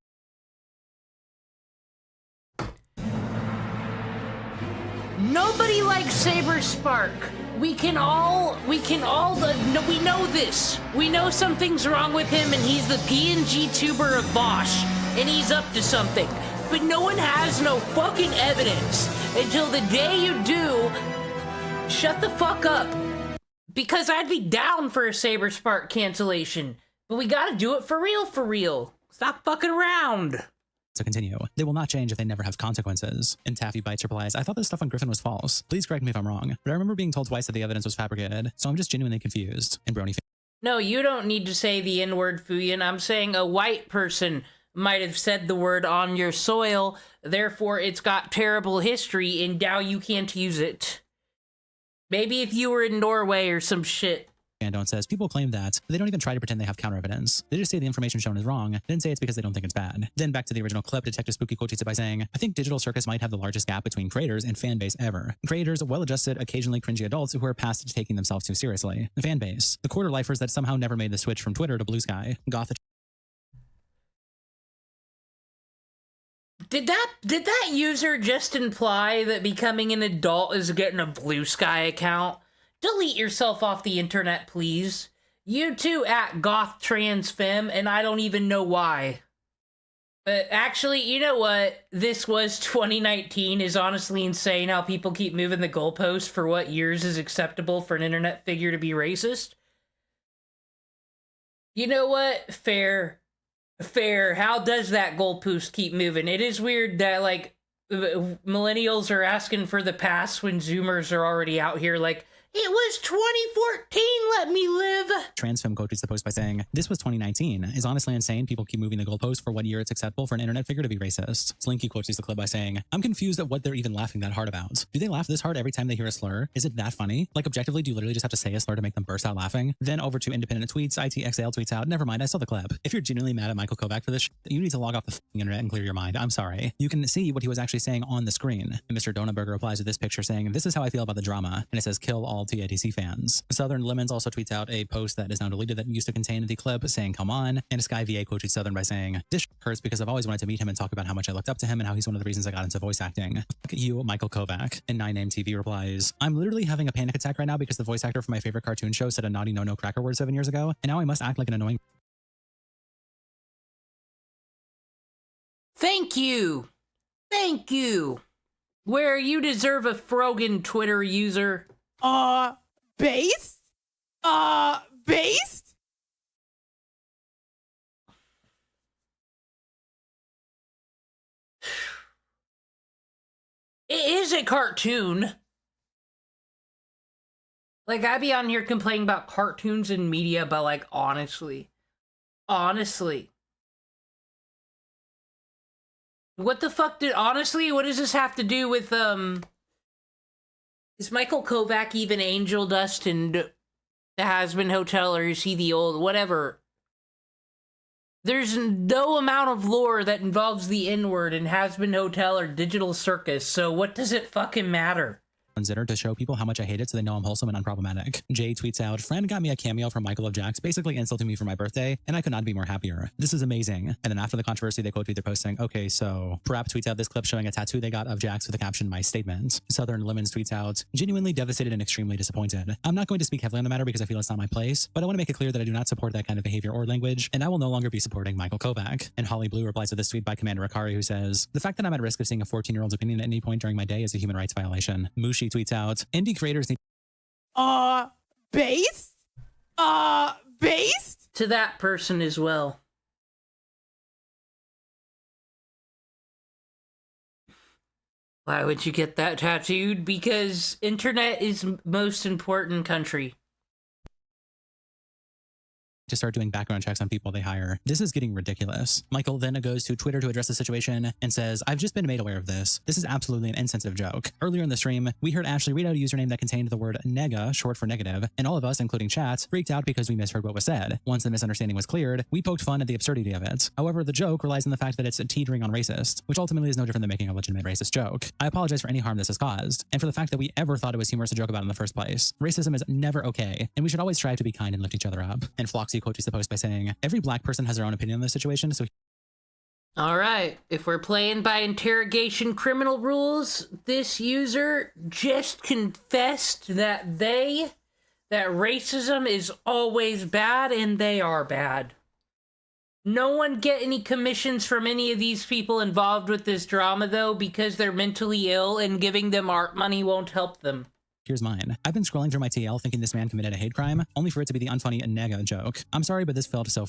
Nobody likes Saber Spark. We know this. We know something's wrong with him, and he's the PNG tuber of Bosch, and he's up to something. But no one has no fucking evidence until the day you do. Shut the fuck up. Because I'd be down for a Saber Spark cancellation, but we gotta do it for real, for real. Stop fucking around. To continue, they will not change if they never have consequences. And Taffy Bites replies, I thought this stuff on Griffin was false. Please correct me if I'm wrong, but I remember being told twice that the evidence was fabricated, so I'm just genuinely confused. And Brony, no, you don't need to say the N-word, Fuyin. I'm saying a white person might have said the word on your soil, therefore it's got terrible history, and now you can't use it. Maybe if you were in Norway or some shit. Fandone says people claim that, but they don't even try to pretend they have counter evidence. They just say the information shown is wrong, then say it's because they don't think it's bad. Then back to the original clip, Detective Spooky quotes it by saying, I think Digital Circus might have the largest gap between creators and fan base ever. Creators, well-adjusted, occasionally cringy adults who are past taking themselves too seriously. The fan base, the quarter-lifers that somehow never made the switch from Twitter to Blue Sky. Goth. Did that user just imply that becoming an adult is getting a Blue Sky account? Delete yourself off the internet, please. You too, at GothTransFem, and I don't even know why. But actually, you know what? This was 2019 is honestly insane how people keep moving the goalpost for what years is acceptable for an internet figure to be racist. You know what? Fair. How does that goalpost keep moving? It is weird that, like, millennials are asking for the pass when Zoomers are already out here like, it was 2014, let me live. Transfem quotes the post by saying, this was 2019. Is honestly insane. People keep moving the goalpost for what year it's acceptable for an internet figure to be racist. Slinky quotes the clip by saying, I'm confused at what they're even laughing that hard about. Do they laugh this hard every time they hear a slur? Is it that funny? Like, objectively, do you literally just have to say a slur to make them burst out laughing? Then over to independent tweets, ITXL tweets out, never mind, I saw the clip. If you're genuinely mad at Michael Kovac for this you need to log off the internet and clear your mind. I'm sorry. You can see what he was actually saying on the screen. And Mr. Donaberger replies to this picture saying, this is how I feel about the drama. And it says, kill all TADC fans. Southern Lemons also tweets out a post that is now deleted that used to contain the clip saying, come on. And Sky VA quoted Southern by saying, this hurts because I've always wanted to meet him and talk about how much I looked up to him and how he's one of the reasons I got into voice acting. Fuck you, Michael Kovac. And 9name TV replies, I'm literally having a panic attack right now because the voice actor for my favorite cartoon show said a naughty no-no cracker word 7 years ago, and now I must act like an annoying. Thank you. Thank you. Where you deserve a Frogan Twitter user. Based? Based? It is a cartoon. Like, I'd be on here complaining about cartoons and media, but, like, honestly. What the fuck honestly, what does this have to do with, is Michael Kovac even Angel Dust and the Has-Been Hotel, or is he the old, whatever? There's no amount of lore that involves the N-word in Has-Been Hotel or Digital Circus, so what does it fucking matter? Consider to show people how much I hate it so they know I'm wholesome and unproblematic. Jay tweets out, friend got me a cameo from Michael of Jax, basically insulting me for my birthday, and I could not be more happier. This is amazing. And then after the controversy, they quote tweet their post saying, okay, so Prap tweets out this clip showing a tattoo they got of Jax with the caption, my statement. Southern Lemons tweets out, genuinely devastated and extremely disappointed. I'm not going to speak heavily on the matter because I feel it's not my place, but I want to make it clear that I do not support that kind of behavior or language, and I will no longer be supporting Michael Kovac. And Holly Blue replies to this tweet by Commander Akari, who says, the fact that I'm at risk of seeing a 14-year-old's opinion at any point during my day is a human rights violation. Mushi tweets out, indie creators need Based? Based? To that person as well. Why would you get that tattooed? Because internet is most important country. To start doing background checks on people they hire. This is getting ridiculous. Michael then goes to Twitter to address the situation and says, I've just been made aware of this. This is absolutely an insensitive joke. Earlier in the stream, we heard Ashley read out a username that contained the word nega, short for negative, and all of us, including chat, freaked out because we misheard what was said. Once the misunderstanding was cleared, we poked fun at the absurdity of it. However, the joke relies on the fact that it's teetering on racist, which ultimately is no different than making a legitimate racist joke. I apologize for any harm this has caused, and for the fact that we ever thought it was humorous to joke about in the first place. Racism is never okay, and we should always strive to be kind and lift each other up. And Floxy quotes the post by saying, every black person has their own opinion on this situation, so... Alright, if we're playing by interrogation criminal rules, this user just confessed that racism is always bad, and they are bad. No one get any commissions from any of these people involved with this drama, though, because they're mentally ill, and giving them art money won't help them. Here's mine. I've been scrolling through my TL thinking this man committed a hate crime, only for it to be the unfunny nega joke. I'm sorry, but this felt so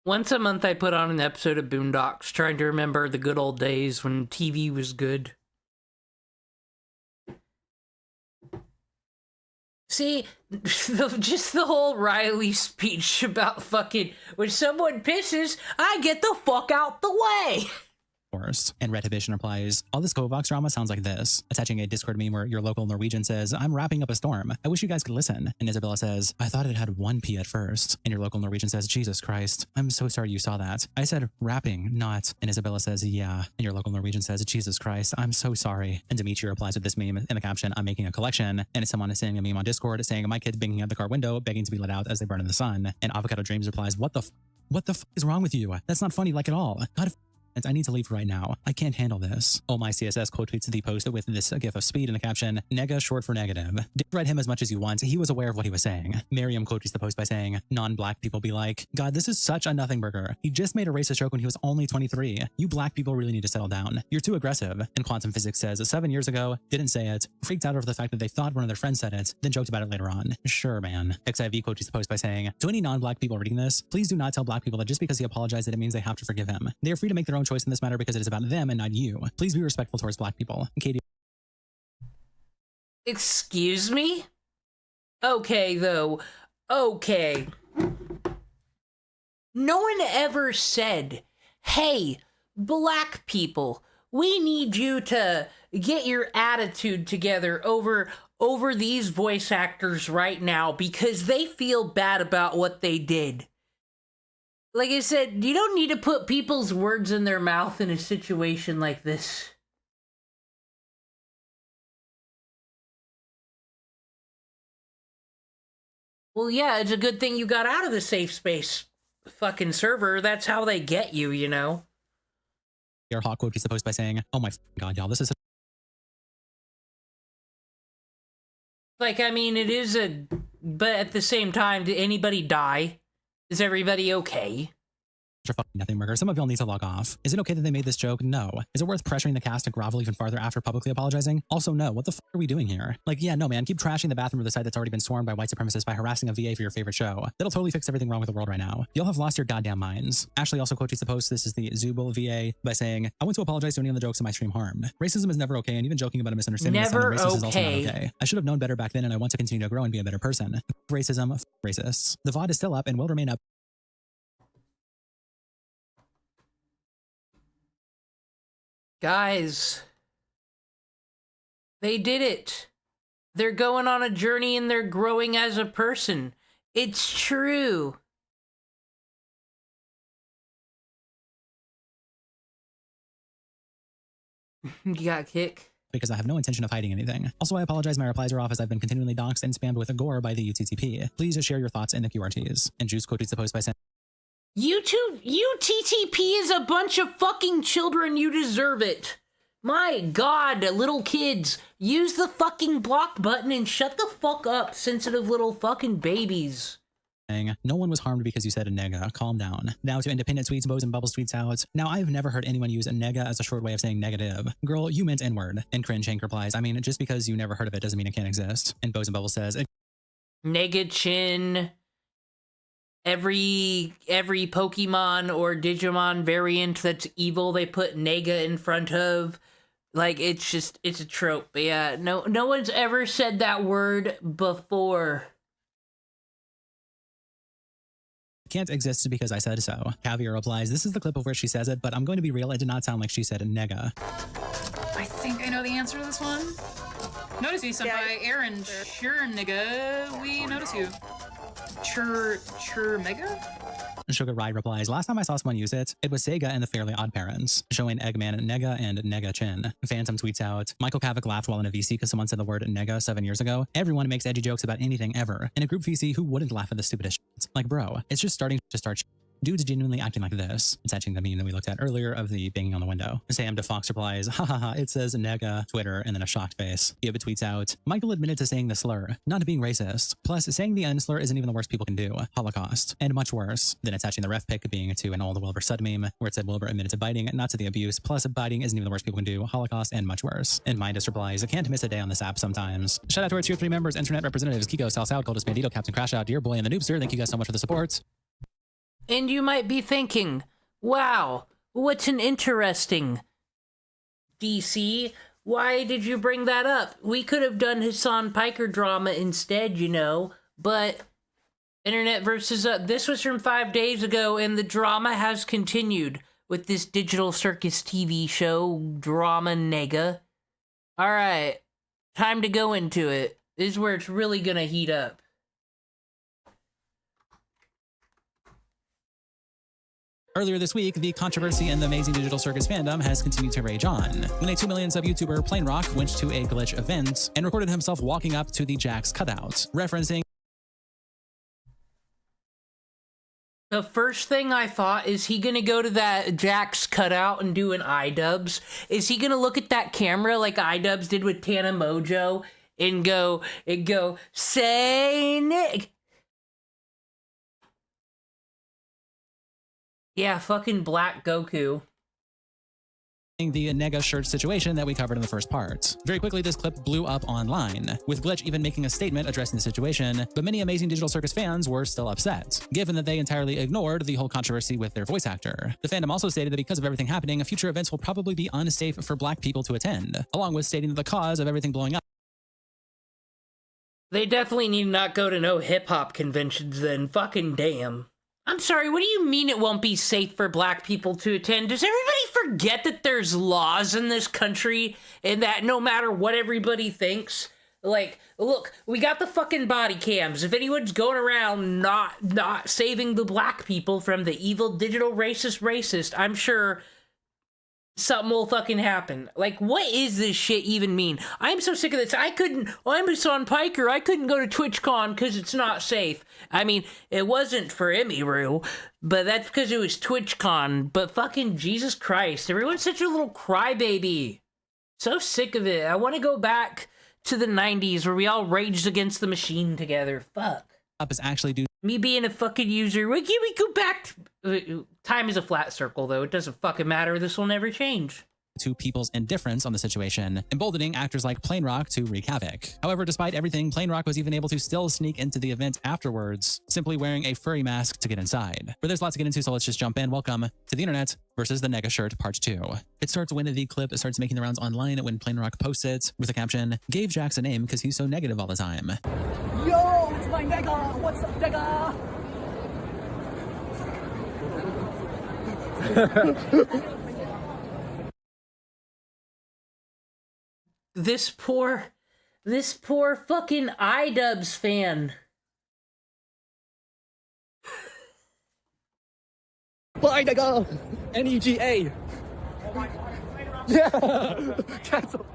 Once a month I put on an episode of Boondocks, trying to remember the good old days when TV was good. See, just the whole Riley speech about fucking, when someone pisses, I get the fuck out the way! Force. And Red Division replies, all this Kovacs drama sounds like this, attaching a Discord meme where your local Norwegian says, I'm wrapping up a storm. I wish you guys could listen. And Isabella says, I thought it had one P at first. And your local Norwegian says, Jesus Christ, I'm so sorry you saw that. I said wrapping, not. And Isabella says, yeah. And your local Norwegian says, Jesus Christ, I'm so sorry. And Dimitri replies with this meme in the caption, I'm making a collection. And it's someone sending a meme on Discord saying, my kid's banging at the car window, begging to be let out as they burn in the sun. And Avocado Dreams replies, what the f is wrong with you? That's not funny like at all. God, I need to leave right now. I can't handle this. Oh, my CSS quote tweets the post with this gif of speed in the caption, nega short for negative. Read him as much as you want. He was aware of what he was saying. Miriam quote tweets the post by saying, non-black people be like, God, this is such a nothing burger. He just made a racist joke when he was only 23. You black people really need to settle down. You're too aggressive. And Quantum Physics says, 7 years ago, didn't say it, freaked out over the fact that they thought one of their friends said it, then joked about it later on. Sure, man. XIV quote tweets the post by saying, to any non-black people reading this, please do not tell black people that just because he apologized that it means they have to forgive him. They are free to make their own choice in this matter because it is about them and not you. Please be respectful towards black people. Katie. Excuse me? Okay, though. Okay. No one ever said, hey, black people, we need you to get your attitude together over these voice actors right now because they feel bad about what they did. Like I said, you don't need to put people's words in their mouth in a situation like this. Well, yeah, it's a good thing you got out of the safe space fucking server. That's how they get you, you know? Your hot quote is the post by saying, oh my God, y'all, this is like, I mean, it is a... But at the same time, did anybody die? Is everybody okay? Fucking nothing burger. Some of y'all need to log off. Is it okay that they made this joke? No. Is it worth pressuring the cast to grovel even farther after publicly apologizing? Also, no. What the fuck are we doing here? Like, yeah, no, man. Keep trashing the bathroom of the site that's already been swarmed by white supremacists by harassing a VA for your favorite show. That'll totally fix everything wrong with the world right now. Y'all have lost your goddamn minds. Ashley also quotes the post. This is the Zubel VA by saying, I want to apologize to any of the jokes in my stream harmed. Racism is never okay, and even joking about a misunderstanding is racist is also not okay. I should have known better back then, and I want to continue to grow and be a better person. Racism, racists. The VOD is still up and will remain up. Guys, they did it. They're going on a journey and they're growing as a person. It's true. You got kick. Because I have no intention of hiding anything. Also, I apologize my replies are off as I've been continually doxxed and spammed with a gore by the UTTP. Please share your thoughts in the QRTs. And Juice quotes the post by saying, UTTP is a bunch of fucking children. You deserve it. My God, little kids, use the fucking block button and shut the fuck up, sensitive little fucking babies. No one was harmed because you said a nega. Calm down. Now to independent tweets, Bows and Bubbles tweets out. Now I've never heard anyone use a nega as a short way of saying negative. Girl, you meant N-word. And Cringe Hank replies, I mean, just because you never heard of it doesn't mean it can't exist. And Bows and Bubbles says, Nega Chin, every Pokemon or Digimon variant that's evil, they put Nega in front of. Like, it's a trope. But yeah, no one's ever said that word before. Can't exist because I said so. Caviar replies, this is the clip of where she says it, but I'm going to be real, it did not sound like she said nega. I think I know the answer to this one. Notice you, Senpai. Aaron, sure, nigga. We notice you. Sure, mega? Sugar Ride replies, last time I saw someone use it, it was Sega and the Fairly Odd Parents, showing Eggman Nega and Nega Chin. Phantom tweets out, Michael Kavik laughed while in a VC because someone said the word nega 7 years ago. Everyone makes edgy jokes about anything ever. In a group VC, who wouldn't laugh at the stupidest shit? Like, bro, it's just starting to start dudes genuinely acting like this. It's etching the meme that we looked at earlier of the banging on the window. Sam DeFox replies, ha ha ha, it says nega, Twitter, and then a shocked face. Gibbet tweets out, Michael admitted to saying the slur, not being racist. Plus, saying the N slur isn't even the worst people can do. Holocaust. And much worse. Then attaching the ref pic being to an old Wilbur Sud meme, where it said Wilbur admitted to biting, not to the abuse. Plus, biting isn't even the worst people can do. Holocaust and much worse. And Mindus replies, I can't miss a day on this app sometimes. Shout out to our tier 3 members, internet representatives, Kiko, South, Coldest Bandito, Captain Crash Out, Dear Boy, and the Noobster. Thank you guys so much for the support. And you might be thinking, wow, what's an interesting DC? Why did you bring that up? We could have done Hassan Piker drama instead, you know, but Internet versus this was from 5 days ago, and the drama has continued with this Digital Circus TV show, Drama Nega. All right, time to go into it. This is where it's really gonna heat up. Earlier this week, the controversy in the Amazing Digital Circus fandom has continued to rage on, when a 2 million sub YouTuber, Plain Rock, went to a glitch event and recorded himself walking up to the Jax cutout, referencing the first thing I thought, is he gonna go to that Jax cutout and do an IDUBBBZ? Is he gonna look at that camera like IDUBBBZ did with Tana Mojo and go, say Nick? Yeah, fucking Black Goku. The nega shirt situation that we covered in the first part. Very quickly, this clip blew up online, with Glitch even making a statement addressing the situation, but many Amazing Digital Circus fans were still upset, given that they entirely ignored the whole controversy with their voice actor. The fandom also stated that because of everything happening, future events will probably be unsafe for Black people to attend, along with stating that the cause of everything blowing up. They definitely need to not go to no hip-hop conventions then, fucking damn. I'm sorry, what do you mean it won't be safe for Black people to attend? Does everybody forget that there's laws in this country and that no matter what everybody thinks? Like, look, we got the fucking body cams. If anyone's going around not saving the Black people from the evil digital racist, I'm sure something will fucking happen. Like, what is this shit even mean? I'm so sick of this. I'm Hassan Piker. I couldn't go to TwitchCon because it's not safe. I mean, it wasn't for Emiru, but that's because it was TwitchCon. But fucking Jesus Christ, everyone's such a little crybaby. So sick of it. I want to go back to the 90s where we all raged against the machine together. Fuck. Up is actually due me being a fucking user. We go back. Time is a flat circle, though. It doesn't fucking matter. This will never change. To people's indifference on the situation, emboldening actors like Plain Rock to wreak havoc. However, despite everything, Plain Rock was even able to still sneak into the event afterwards, simply wearing a furry mask to get inside. But there's lots to get into, so let's just jump in. Welcome to the Internet versus the Nega Shirt Part 2. It starts when the clip starts making the rounds online when Plain Rock posts it with the caption, gave Jax a name because he's so negative all the time. Yo, it's my nigga. What's up, nigga? This poor fucking IDUBBBZ fan. Bye, nigga. NEGA. Yeah. Cancel.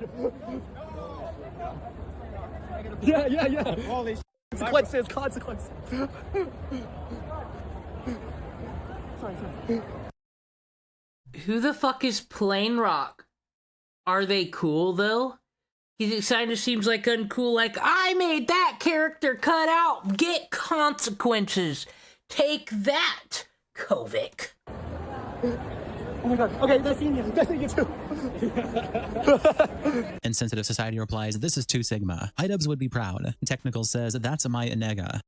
Yeah. Holy consequences. Sorry. Who the fuck is Plain Rock? Are they cool, though? He kind of seems like uncool, like, I made that character cut out. Get consequences. Take that, Kovic. Oh my god. Okay, nice seeing you. Nice seeing you too. Insensitive Society replies, this is 2 Sigma. IDUBBBZ would be proud. Technical says, that's my nega.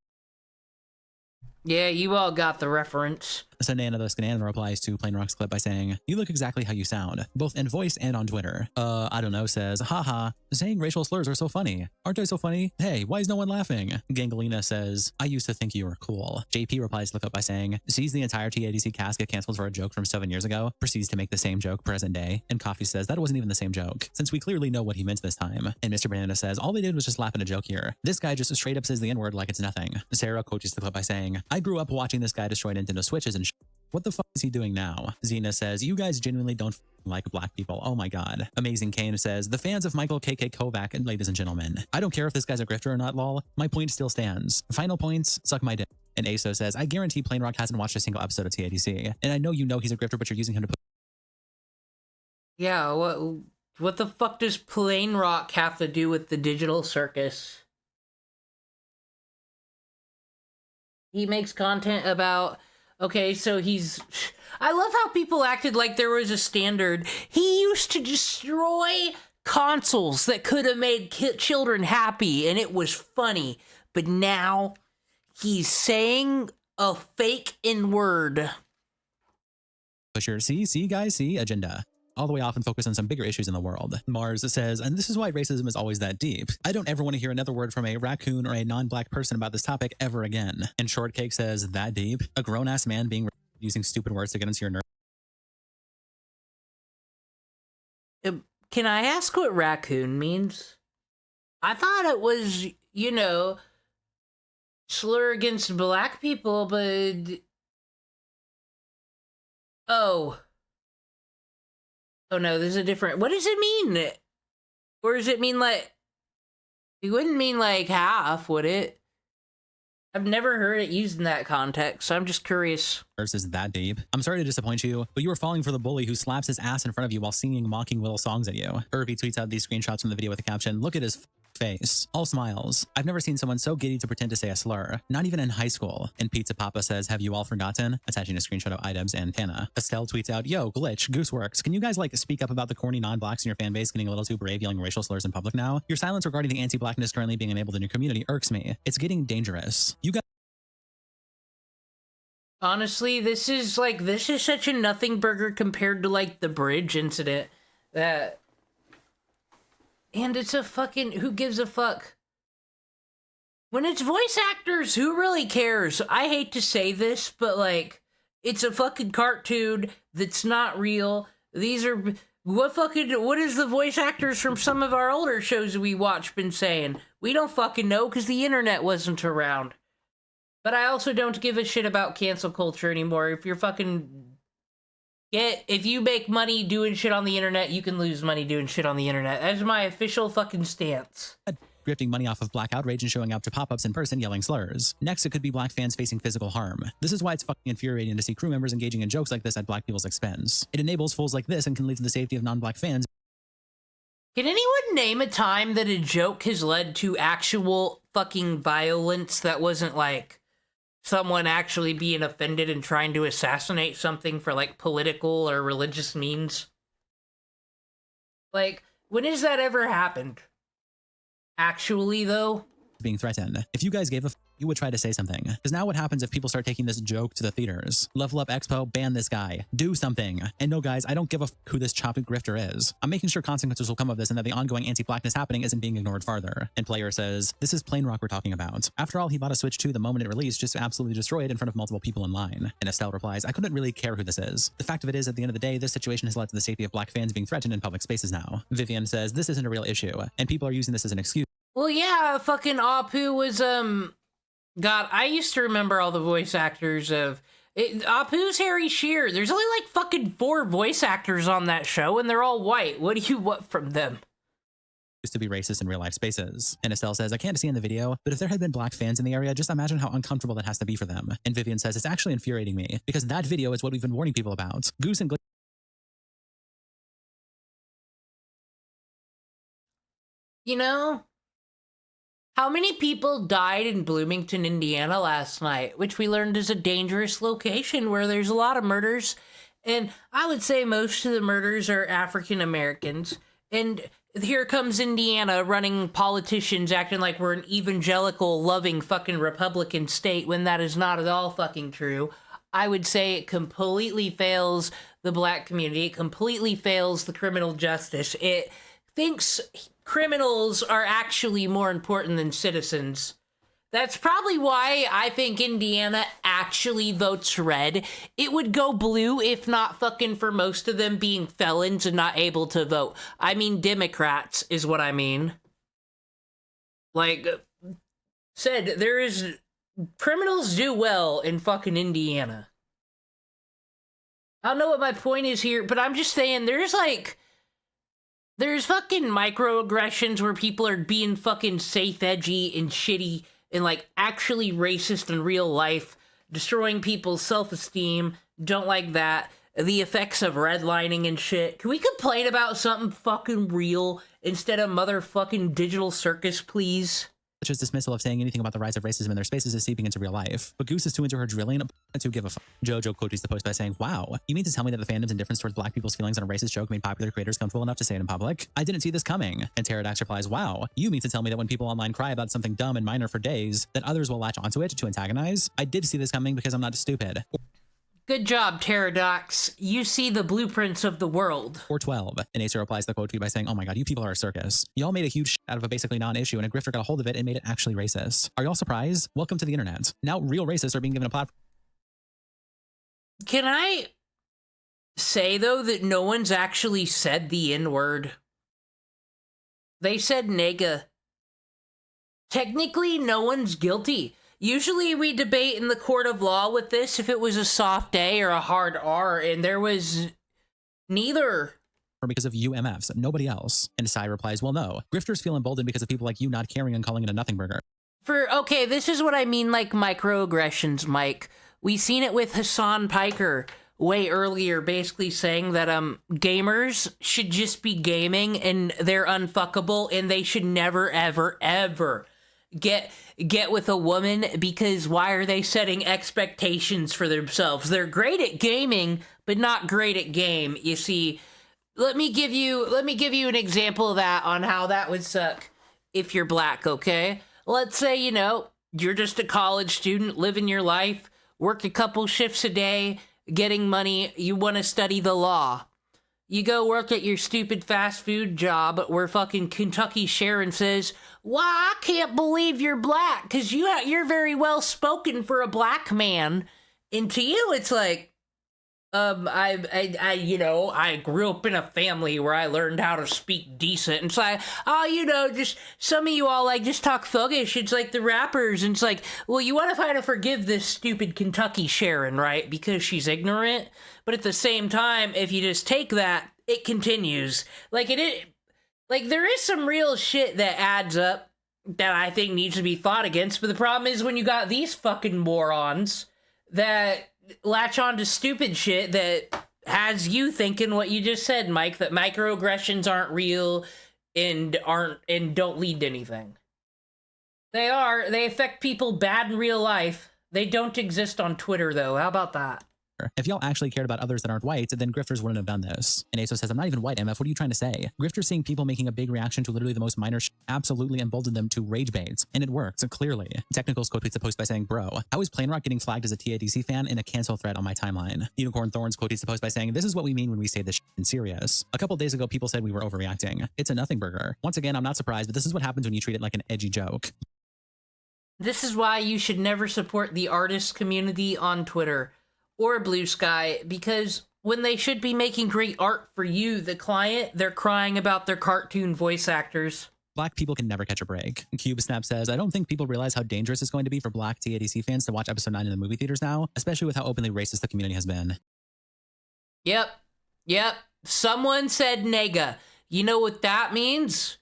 Yeah, you all got the reference. Sanana the Scanana replies to Plain Rock's clip by saying, you look exactly how you sound, both in voice and on Twitter. I don't know, says, haha, saying racial slurs are so funny. Aren't they so funny? Hey, why is no one laughing? Gangalina says, I used to think you were cool. JP replies to the clip by saying, sees the entire TADC cast get canceled for a joke from 7 years ago, proceeds to make the same joke present day, and Coffee says that wasn't even the same joke, since we clearly know what he meant this time. And Mr. Banana says, all they did was just laugh at a joke here. This guy just straight up says the N-word like it's nothing. Sarah quotes the clip by saying, I grew up watching this guy destroy Nintendo Switches and what the fuck is he doing now? Xena says, you guys genuinely don't like black people. Oh my god. Amazing Kane says, the fans of Michael KK Kovac, and ladies and gentlemen, I don't care if this guy's a grifter or not, lol. My point still stands. Final points, suck my dick. And ASO says, I guarantee Plain Rock hasn't watched a single episode of TADC. And I know you know he's a grifter, but you're using him to put. Yeah, what the fuck does Plain Rock have to do with the digital circus? He makes content about... Okay, so he's... I love how people acted like there was a standard. He used to destroy consoles that could have made children happy, and it was funny. But now, he's saying a fake N-word. Push your see, guys, see agenda. All the way off and focus on some bigger issues in the world. Mars says, and this is why racism is always that deep. I don't ever want to hear another word from a raccoon or a non-black person about this topic ever again. And Shortcake says, that deep? A grown-ass man being using stupid words to get into your nerve. Can I ask what raccoon means? I thought it was, you know, slur against black people, but... Oh no, there's a different... What does it mean? Or does it mean like... It wouldn't mean like half, would it? I've never heard it used in that context, so I'm just curious. Versus that deep. I'm sorry to disappoint you, but you were falling for the bully who slaps his ass in front of you while singing mocking little songs at you. Irby tweets out these screenshots from the video with the caption, look at his face. All smiles. I've never seen someone so giddy to pretend to say a slur. Not even in high school. And Pizza Papa says, have you all forgotten? Attaching a screenshot of IDUBBBZ and Tana. Estelle tweets out, yo, Glitch, Gooseworks, can you guys like speak up about the corny non-blacks in your fan base getting a little too brave yelling racial slurs in public now? Your silence regarding the anti-blackness currently being enabled in your community irks me. It's getting dangerous. You guys... Honestly, this is such a nothing burger compared to like the bridge incident that... And it's a fucking... Who gives a fuck? When it's voice actors, who really cares? I hate to say this, but like... It's a fucking cartoon that's not real. These are... What is the voice actors from some of our older shows we watch been saying? We don't fucking know because the internet wasn't around. But I also don't give a shit about cancel culture anymore. If you're fucking... If you make money doing shit on the internet, you can lose money doing shit on the internet. That's my official fucking stance. Grifting money off of black outrage and showing up to pop-ups in person yelling slurs. Next, it could be black fans facing physical harm. This is why it's fucking infuriating to see crew members engaging in jokes like this at black people's expense. It enables fools like this and can lead to the safety of non-black fans. Can anyone name a time that a joke has led to actual fucking violence that wasn't like... someone actually being offended and trying to assassinate something for, like, political or religious means? Like, when has that ever happened? Actually, though? Being threatened. If you guys gave a you would try to say something. Because now what happens if people start taking this joke to the theaters? Level Up Expo, ban this guy. Do something. And no, guys, I don't give a who this choppy grifter is. I'm making sure consequences will come of this and that the ongoing anti-blackness happening isn't being ignored farther. And Player says, this is Plain Rock we're talking about. After all, he bought a Switch 2 the moment it released just to absolutely destroy it in front of multiple people in line. And Estelle replies, I couldn't really care who this is. The fact of it is, at the end of the day, this situation has led to the safety of black fans being threatened in public spaces now. Vivian says, this isn't a real issue, and people are using this as an excuse. Well, yeah, fucking Apu was, God, I used to remember all the voice actors of... Apu's Harry Shearer. There's only like fucking 4 voice actors on that show, and they're all white. What do you want from them? Used to be racist in real life spaces. And Estelle says, I can't see in the video, but if there had been black fans in the area, just imagine how uncomfortable that has to be for them. And Vivian says, it's actually infuriating me, because that video is what we've been warning people about. Goose and You know, how many people died in Bloomington, Indiana last night, which we learned is a dangerous location where there's a lot of murders And I would say most of the murders are African Americans. And here comes Indiana running politicians acting like we're an evangelical, loving fucking Republican state when that is not at all fucking true. I would say it completely fails the black community. It completely fails the criminal justice. It thinks criminals are actually more important than citizens. That's probably why I think Indiana actually votes red. It would go blue if not fucking for most of them being felons and not able to vote. I mean Democrats is what I mean. Like, said, there is... criminals do well in fucking Indiana. I don't know what my point is here, but I'm just saying there's fucking microaggressions where people are being fucking safe, edgy, and shitty, and like actually racist in real life, destroying people's self-esteem. Don't like that. The effects of redlining and shit. Can we complain about something fucking real instead of motherfucking digital circus, please? Such as dismissal of saying anything about the rise of racism in their spaces is seeping into real life. But Goose is too into her drilling to give a fuck. JoJo quotes the post by saying, "Wow, you mean to tell me that the fandom's indifference towards black people's feelings on a racist joke made popular creators comfortable enough to say it in public? I didn't see this coming." And Pterodax replies, "Wow, you mean to tell me that when people online cry about something dumb and minor for days, that others will latch onto it to antagonize? I did see this coming because I'm not stupid." Good job, Pterodax. You see the blueprints of the world. Or 12. And Anisa replies to the quote tweet by saying, "Oh my god, you people are a circus. Y'all made a huge shit out of a basically non-issue and a grifter got a hold of it and made it actually racist. Are y'all surprised? Welcome to the internet. Now real racists are being given a platform." Can I say, though, that no one's actually said the N-word? They said nigga. Technically, no one's guilty. Usually we debate in the court of law with this if it was a soft A or a hard R, and there was neither. Or because of UMFs, nobody else. And Sai replies, "Well, no. Grifters feel emboldened because of people like you not caring and calling it a nothing burger." Okay, this is what I mean, like microaggressions, Mike. We seen it with Hassan Piker way earlier, basically saying that gamers should just be gaming and they're unfuckable and they should never, ever, ever get with a woman because why are they setting expectations for themselves? They're great at gaming, but not great at game. You see, let me give you an example of that on how that would suck if you're black, okay? Let's say, you know, you're just a college student living your life, work a couple shifts a day, getting money, you want to study the law. You go work at your stupid fast food job where fucking Kentucky Sharon says, "Why, I can't believe you're black, because you're very well spoken for a black man." And to you, it's like, I grew up in a family where I learned how to speak decent. And it's like, just some of you all like just talk thuggish. It's like the rappers. And it's like, well, you want to kind of forgive this stupid Kentucky Sharon, right? Because she's ignorant. But at the same time, if you just take that, it continues. Like there is some real shit that adds up that I think needs to be fought against. But the problem is when you got these fucking morons that latch on to stupid shit that has you thinking what you just said, Mike, that microaggressions aren't real and don't lead to anything. They are. They affect people bad in real life. They don't exist on Twitter, though. How about that? If y'all actually cared about others that aren't white, then grifters wouldn't have done this. And ASO says, "I'm not even white, MF. What are you trying to say?" Grifters seeing people making a big reaction to literally the most minor absolutely emboldened them to rage bait. And it worked, clearly. Technicals quote tweets the post by saying, "Bro, how is Plain Rock getting flagged as a TADC fan in a cancel thread on my timeline?" Unicorn Thorns quote tweets the post by saying, "This is what we mean when we say this shit serious. A couple days ago, people said we were overreacting. It's a nothing burger. Once again, I'm not surprised, but this is what happens when you treat it like an edgy joke." This is why you should never support the artist community on Twitter or Blue Sky, because when they should be making great art for you, the client, they're crying about their cartoon voice actors. Black people can never catch a break. CubeSnap says, "I don't think people realize how dangerous it's going to be for black TADC fans to watch episode 9 in the movie theaters now, especially with how openly racist the community has been." Yep. Someone said nega. You know what that means?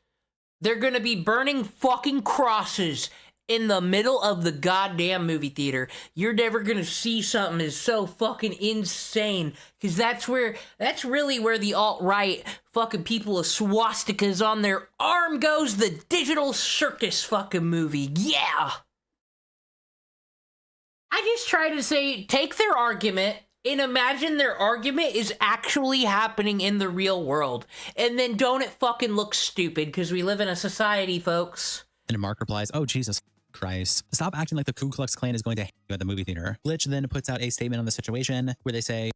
They're gonna be burning fucking crosses in the middle of the goddamn movie theater. You're never gonna see something that's so fucking insane, because that's really where the alt-right fucking people with swastikas on their arm goes the digital circus fucking movie. Yeah! I just try to say, take their argument and imagine their argument is actually happening in the real world. And then don't it fucking look stupid, because we live in a society, folks. And Mark replies, "Oh, Jesus Christ. Stop acting like the Ku Klux Klan is going to hate you at the movie theater." Glitch then puts out a statement on the situation where they say,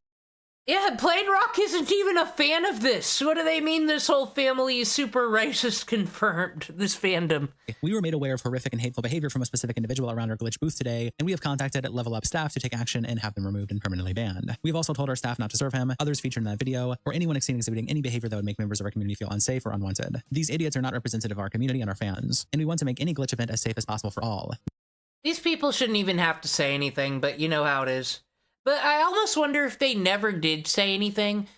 yeah, Plain Rock isn't even a fan of this. What do they mean this whole family is super racist confirmed, this fandom? "We were made aware of horrific and hateful behavior from a specific individual around our Glitch booth today, and we have contacted Level Up staff to take action and have them removed and permanently banned. We've also told our staff not to serve him, others featured in that video, or anyone exhibiting any behavior that would make members of our community feel unsafe or unwanted. These idiots are not representative of our community and our fans, and we want to make any Glitch event as safe as possible for all." These people shouldn't even have to say anything, but you know how it is. But I almost wonder if they never did say anything,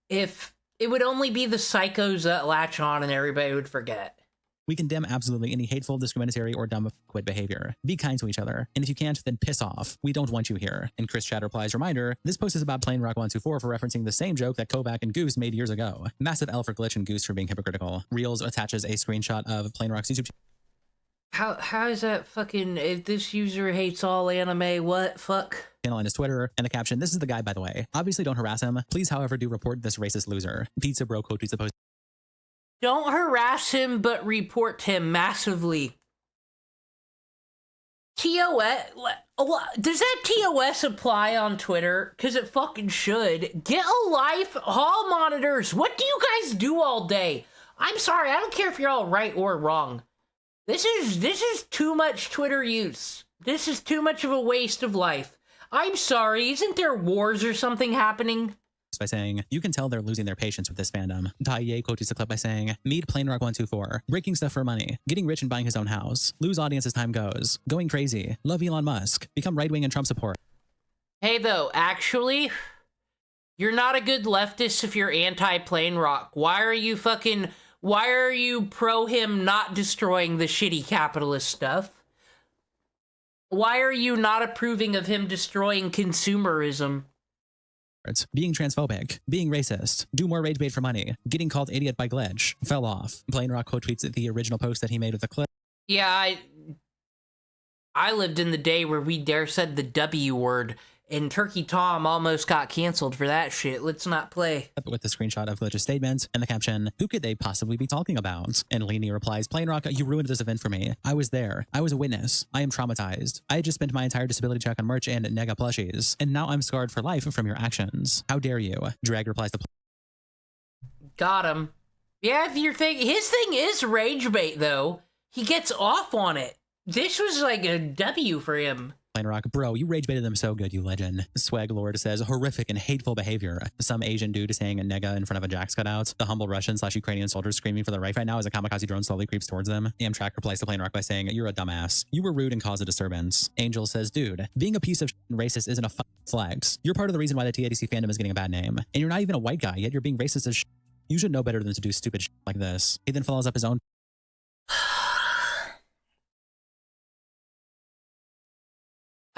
if it would only be the psychos that latch on and everybody would forget. "We condemn absolutely any hateful, discriminatory, or dumb quit behavior. Be kind to each other. And if you can't, then piss off. We don't want you here." And Chris Chad replies, "Reminder, this post is about Plain Rock 124 for referencing the same joke that Kovac and Goose made years ago. Massive L for Glitch and Goose for being hypocritical." Reels attaches a screenshot of Plain Rock's YouTube How is that fucking, if this user hates all anime, what, fuck? channel and his Twitter, and the caption, "This is the guy, by the way. Obviously don't harass him. Please, however, do report this racist loser." Pizza Bro quote tweets the post. Don't harass him, but report him massively. TOS, does that TOS apply on Twitter? Because it fucking should. Get a life, hall monitors. What do you guys do all day? I'm sorry, I don't care if you're all right or wrong. This is too much Twitter use. This is too much of a waste of life. I'm sorry, isn't there wars or something happening? By saying, "You can tell they're losing their patience with this fandom." Tai Ye quotes the clip by saying, "Meet Plain Rock 124, breaking stuff for money, getting rich and buying his own house, lose audience as time goes, going crazy, love Elon Musk, become right-wing and Trump support." Hey though, actually, you're not a good leftist if you're anti-Plain Rock. Why are you pro him not destroying the shitty capitalist stuff? Why are you not approving of him destroying consumerism? Being transphobic, being racist, do more rage bait for money, getting called idiot by Glitch, fell off. Plain Rock quote tweets the original post that he made with the clip. Yeah, I lived in the day where we dare said the W word, and Turkey Tom almost got canceled for that shit. Let's not play. With the screenshot of Glitch's statement and the caption, "Who could they possibly be talking about?" And Leany replies, "Plain Rock, you ruined this event for me. I was there. I was a witness. I am traumatized. I had just spent my entire disability check on merch and nega plushies, and now I'm scarred for life from your actions. How dare you?" Drag replies to Got him. Yeah, if you're thinking, his thing is rage bait though. He gets off on it. This was like a W for him. Plain Rock, "Bro, you rage baited them so good, you legend." Swag Lord says, "Horrific and hateful behavior." Some Asian dude saying a nega in front of a Jax cutout. The humble Russian/Ukrainian soldiers screaming for the right now as a kamikaze drone slowly creeps towards them. Amtrak replies to Plain Rock by saying, "You're a dumbass. You were rude and caused a disturbance." Angel says, "Dude, being a piece of shit and racist isn't a flex. You're part of the reason why the TADC fandom is getting a bad name. And you're not even a white guy, yet you're being racist as shit. You should know better than to do stupid shit like this." He then follows up his own.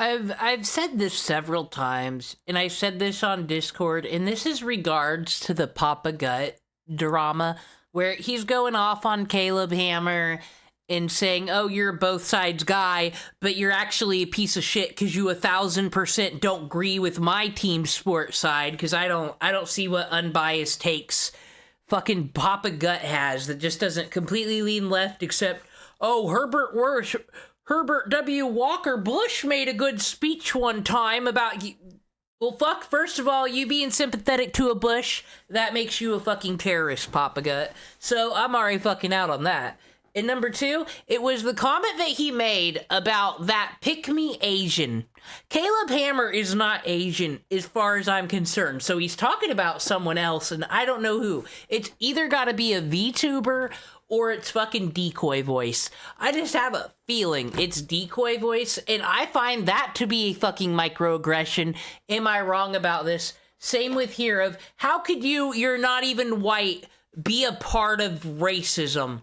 I've said this several times, and I said this on Discord, and this is regards to the Papa Gut drama, where he's going off on Caleb Hammer and saying, "Oh, you're a both sides guy, but you're actually a piece of shit because you 1000% don't agree with my team sport side, because I don't see what unbiased takes fucking Papa Gut has that just doesn't completely lean left, except, oh, Herbert W. Walker Bush made a good speech one time about you. Well, fuck, first of all, you being sympathetic to a Bush, that makes you a fucking terrorist, Papa Gut. So I'm already fucking out on that. And number two, it was the comment that he made about that pick-me Asian. Caleb Hammer is not Asian as far as I'm concerned, so he's talking about someone else, and I don't know who. It's either gotta be a VTuber or it's fucking Decoy Voice. I just have a feeling it's Decoy Voice, and I find that to be a fucking microaggression. Am I wrong about this? Same with here of, how could you're not even white, be a part of racism?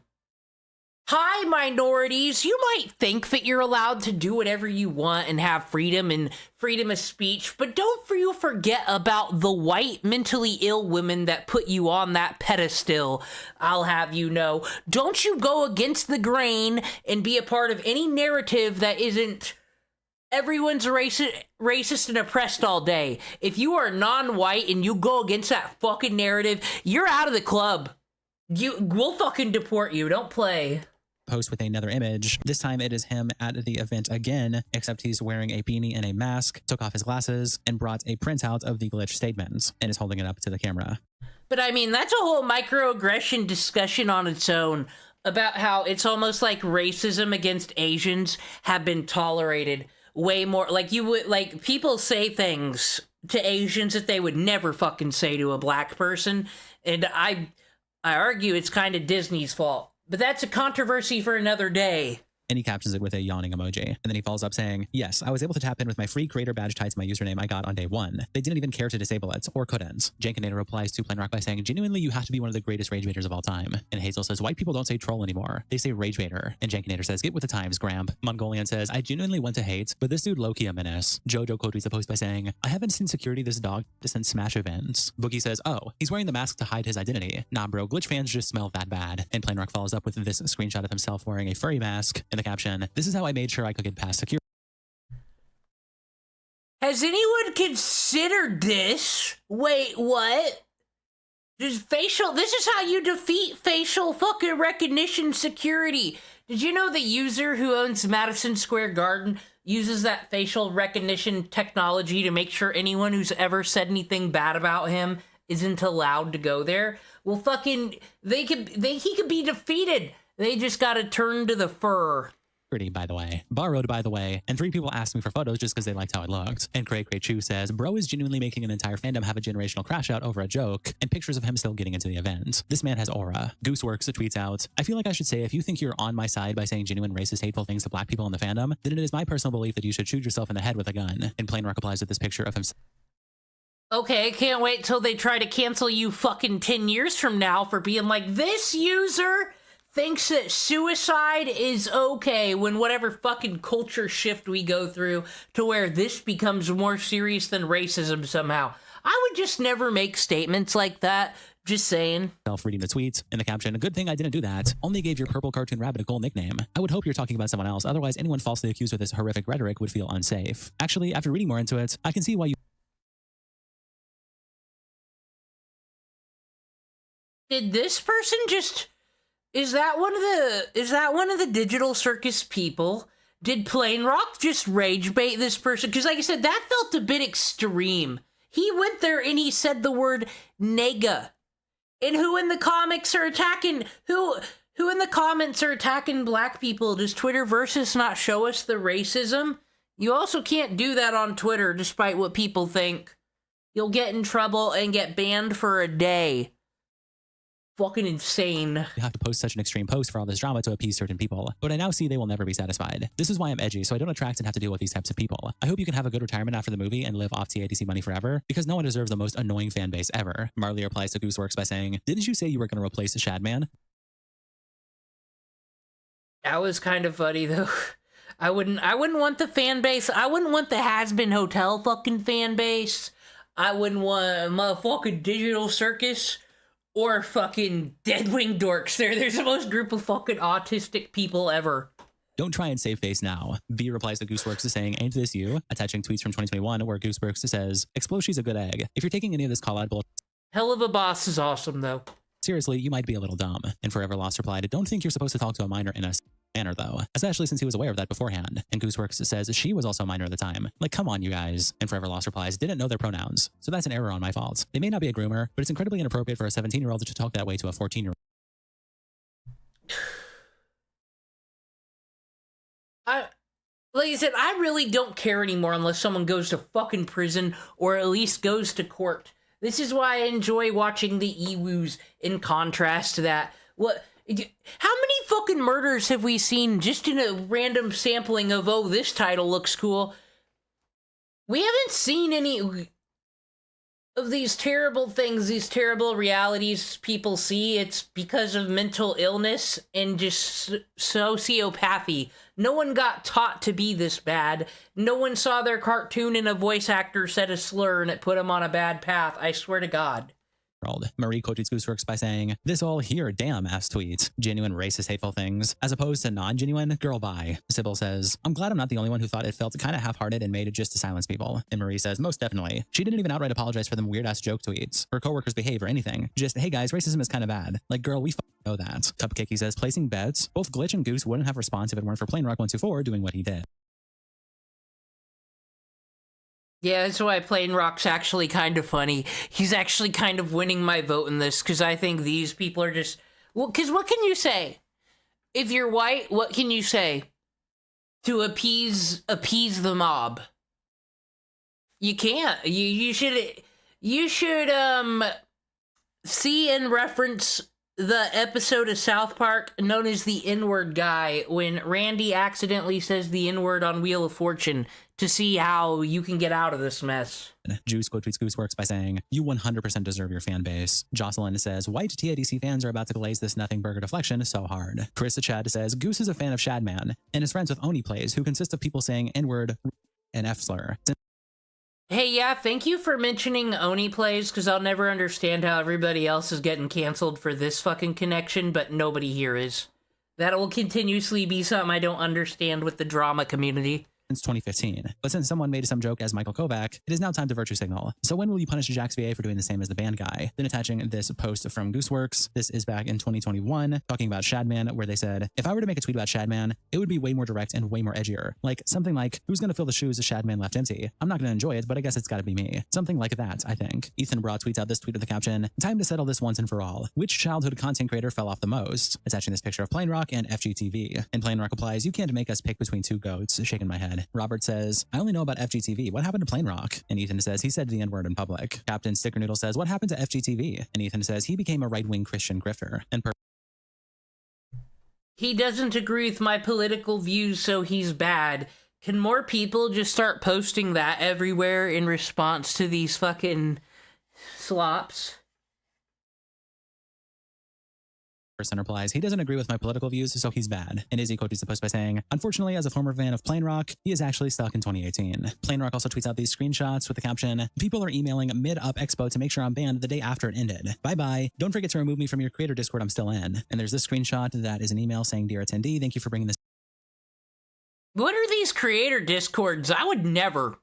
Hi, minorities. You might think that you're allowed to do whatever you want and have freedom of speech, but don't you forget about the white mentally ill women that put you on that pedestal. I'll have you know. Don't you go against the grain and be a part of any narrative that isn't everyone's racist and oppressed all day. If you are non-white and you go against that fucking narrative, you're out of the club. We'll fucking deport you. Don't play. Post with another image. This time it is him at the event again, except he's wearing a beanie and a mask, took off his glasses, and brought a printout of the glitch statements, and is holding it up to the camera. But I mean, that's a whole microaggression discussion on its own about how it's almost like racism against Asians have been tolerated way more. Like, you would, like, people say things to Asians that they would never fucking say to a black person, and I argue it's kind of Disney's fault. But that's a controversy for another day. And he captions it with a yawning emoji. And then he follows up saying, yes, I was able to tap in with my free creator badge tied to my username I got on day 1. They didn't even care to disable it, or couldn't. Jankinator replies to Plain Rock by saying, genuinely, you have to be one of the greatest rage baiters of all time. And Hazel says, white people don't say troll anymore. They say rage baiter. And Jankinator says, get with the times, Gramp. Mongolian says, I genuinely want to hate, but this dude low-key a menace. Jojo quote tweets a post by saying, I haven't seen security this dog since Smash events. Boogie says, oh, he's wearing the mask to hide his identity. Nah, bro, glitch fans just smell that bad. And Plain Rock follows up with this screenshot of himself wearing a furry mask. And the caption, this is how I made sure I could get past security. Has anyone considered this? Wait, what? This is how you defeat facial fucking recognition security. Did you know the user who owns Madison Square Garden uses that facial recognition technology to make sure anyone who's ever said anything bad about him isn't allowed to go there? Well, fucking, he could be defeated. They just gotta turn to the fur. By the way. Borrowed, by the way. And 3 people asked me for photos just because they liked how it looked. And Cray Cray Chu says, bro is genuinely making an entire fandom have a generational crash out over a joke, and pictures of him still getting into the event. This man has aura. Gooseworks tweets out, I feel like I should say, if you think you're on my side by saying genuine racist, hateful things to black people in the fandom, then it is my personal belief that you should shoot yourself in the head with a gun. And Plain Rock replies with this picture of himself. Okay, I can't wait till they try to cancel you fucking 10 years from now for being like, this user thinks that suicide is okay, when whatever fucking culture shift we go through to where this becomes more serious than racism somehow. I would just never make statements like that. Just saying. Reading the tweet in the caption, a good thing I didn't do that. Only gave your purple cartoon rabbit a cool nickname. I would hope you're talking about someone else. Otherwise, anyone falsely accused with this horrific rhetoric would feel unsafe. Actually, after reading more into it, I can see why you... Did this person just... Is that one of the Digital Circus people? Did Plain Rock just rage bait this person? Because like I said, that felt a bit extreme. He went there and he said the word nega. And who in the comics are attacking who in the comments are attacking black people? Does Twitter versus not show us the racism? You also can't do that on Twitter despite what people think. You'll get in trouble and get banned for a day. Fucking insane. You have to post such an extreme post for all this drama to appease certain people, but I now see they will never be satisfied. This is why I'm edgy, so I don't attract and have to deal with these types of people. I hope you can have a good retirement after the movie and live off TATC money forever, because no one deserves the most annoying fan base ever. Marley replies to Gooseworks by saying, didn't you say you were going to replace Shadman? That was kind of funny though. I wouldn't want the fan base. I wouldn't want the Has-Been Hotel fucking fan base. I wouldn't want a motherfucking Digital Circus. Or fucking Deadwing Dorks. There's the most group of fucking autistic people ever. Don't try and save face now. B replies to Gooseworks saying, ain't this you? Attaching tweets from 2021 where Gooseworks says, Exploshi's a good egg. If you're taking any of this call out bull... Hell of a boss is awesome though. Seriously, you might be a little dumb. And Forever Lost replied, don't think you're supposed to talk to a minor in a manner though, especially since he was aware of that beforehand. And Gooseworks says she was also a minor at the time. Like, come on, you guys. And Forever Lost replies, didn't know their pronouns. So that's an error on my fault. They may not be a groomer, but it's incredibly inappropriate for a 17-year-old to talk that way to a 14-year-old. Like I said, I really don't care anymore unless someone goes to fucking prison or at least goes to court. This is why I enjoy watching the Ewoos in contrast to that. How many fucking murders have we seen just in a random sampling of, oh, this title looks cool? We haven't seen any of these terrible things, these terrible realities people see. It's because of mental illness and just sociopathy. No one got taught to be this bad. No one saw their cartoon and a voice actor said a slur and it put them on a bad path. I swear to God. Marie quotes Gooseworks by saying, "This all here, damn ass tweets. Genuine racist, hateful things, as opposed to non-genuine, girl bye." Sybil says, "I'm glad I'm not the only one who thought it felt kind of half-hearted and made it just to silence people." And Marie says, "Most definitely. She didn't even outright apologize for them weird-ass joke tweets, her coworkers behave or anything. Just, hey guys, racism is kind of bad. Like, girl, we know that." Cupcakey says, "Placing bets. Both Glitch and Goose wouldn't have response if it weren't for Plain Rock 124 doing what he did." Yeah, that's why Plain Rock's actually kind of funny. He's actually kind of winning my vote in this, because I think these people are just... Well, because what can you say? If you're white, what can you say? To appease the mob. You can't. You should see and reference the episode of South Park known as the N-word guy, when Randy accidentally says the N-word on Wheel of Fortune, to see how you can get out of this mess. Juice quote tweets Gooseworks by saying, "You 100% deserve your fan base." Jocelyn says, "White TADC fans are about to glaze this nothing burger deflection so hard." Carissa Chad says, "Goose is a fan of Shadman and is friends with Oni Plays, who consists of people saying N-word and F-slur." Hey, yeah, thank you for mentioning Oni Plays, because I'll never understand how everybody else is getting canceled for this fucking connection, but nobody here is. That will continuously be something I don't understand with the drama community. Since 2015. But since someone made some joke as Michael Kovac, it is now time to virtue signal. "So when will you punish Jax VA for doing the same as the band guy?" Then attaching this post from Gooseworks. This is back in 2021, talking about Shadman, where they said, "If I were to make a tweet about Shadman, it would be way more direct and way more edgier. Like, something like, who's gonna fill the shoes Shadman left empty? I'm not gonna enjoy it, but I guess it's gotta be me." Something like that, I think. Ethan Broad tweets out this tweet with the caption, "Time to settle this once and for all. Which childhood content creator fell off the most?" Attaching this picture of Plain Rock and FGTV. And Plain Rock replies, "You can't make us pick between two goats," shaking my head. Robert says, "I only know about FGTV. What happened to Plain Rock?" And Ethan says, "He said the N-word in public." Captain Stickernoodle says, "What happened to FGTV?" And Ethan says, "He became a right-wing Christian grifter." And He doesn't agree with my political views, so he's bad. Can more people just start posting that everywhere in response to these fucking slops? Person replies, "He doesn't agree with my political views, so he's bad." And Izzy quotes the post by saying, "Unfortunately, as a former fan of Plain Rock, he is actually stuck in 2018. Plain Rock also tweets out these screenshots with the caption, "People are emailing mid-up expo to make sure I'm banned the day after it ended. Bye-bye. Don't forget to remove me from your creator Discord I'm still in." And there's this screenshot that is an email saying, "Dear attendee, thank you for bringing this What are these creator discords? I would never.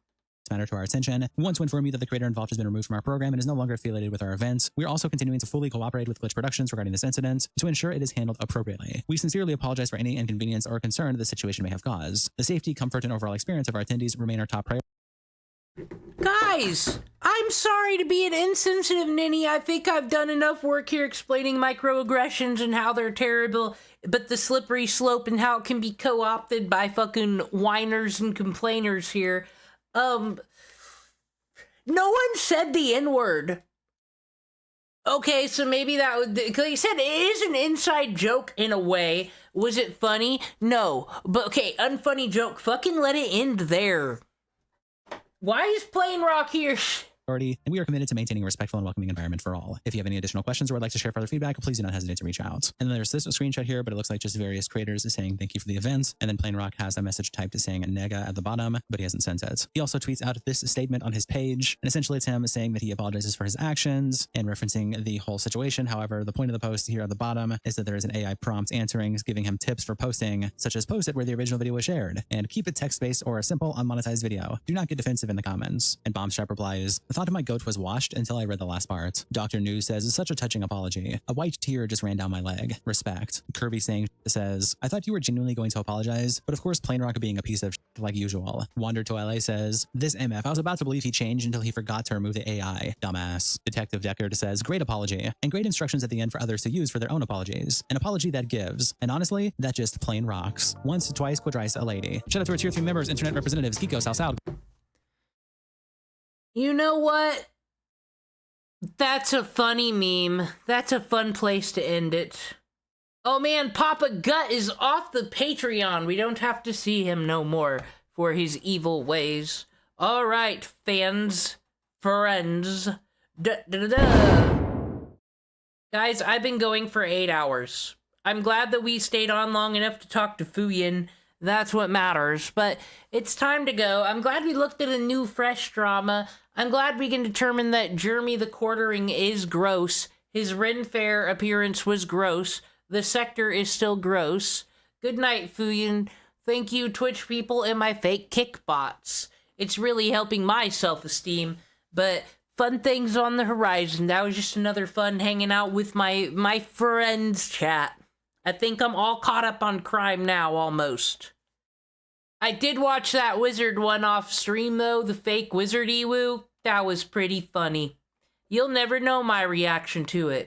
matter to our attention. We want to inform you that the creator involved has been removed from our program and is no longer affiliated with our events. We are also continuing to fully cooperate with Glitch Productions regarding this incident to ensure it is handled appropriately. We sincerely apologize for any inconvenience or concern the situation may have caused. The safety, comfort, and overall experience of our attendees remain our top priority." Guys, I'm sorry to be an insensitive ninny. I think I've done enough work here explaining microaggressions and how they're terrible, but the slippery slope and how it can be co-opted by fucking whiners and complainers here. No one said the N-word. Okay, so maybe that would... Because he said it is an inside joke in a way. Was it funny? No. But okay, unfunny joke. Fucking let it end there. Why is Plain Rock here? And we are committed to maintaining a respectful and welcoming environment for all. If you have any additional questions or would like to share further feedback, please do not hesitate to reach out. And then there's this screenshot here, but it looks like just various creators saying thank you for the event. And then Plain Rock has a message typed saying nega at the bottom, but he hasn't sent it. He also tweets out this statement on his page, and essentially it's him saying that he apologizes for his actions and referencing the whole situation. However, the point of the post here at the bottom is that there is an AI prompt answering, giving him tips for posting, such as post it where the original video was shared, and keep it text-based or a simple unmonetized video. Do not get defensive in the comments. And Bombstrap replies, "The thought of my goat was washed until I read the last part." Dr. News says, "Such a touching apology. A white tear just ran down my leg. Respect." Kirby saying says, "I thought you were genuinely going to apologize, but of course Plain Rock being a piece of like usual." Wander to LA says, "This MF, I was about to believe he changed until he forgot to remove the AI. Dumbass." Detective Deckard says, "Great apology, and great instructions at the end for others to use for their own apologies. An apology that gives. And honestly, that just plain rocks. Once, twice, quadrice, a lady." Shout out to our tier 3 members, internet representatives, Kiko, South. You know what? That's a funny meme. That's a fun place to end it. Oh man, Papa Gut is off the Patreon. We don't have to see him no more for his evil ways. Alright, fans. Friends. Guys, I've been going for 8 hours. I'm glad that we stayed on long enough to talk to Fuyin. That's what matters. But it's time to go. I'm glad we looked at a new, fresh drama. I'm glad we can determine that Jeremy the Quartering is gross. His Ren Fair appearance was gross. The sector is still gross. Good night, Fuyin. Thank you, Twitch people and my fake kick bots. It's really helping my self-esteem. But fun things on the horizon. That was just another fun hanging out with my friends chat. I think I'm all caught up on crime now, almost. I did watch that wizard one off stream, though, the fake wizard Ewu. That was pretty funny. You'll never know my reaction to it.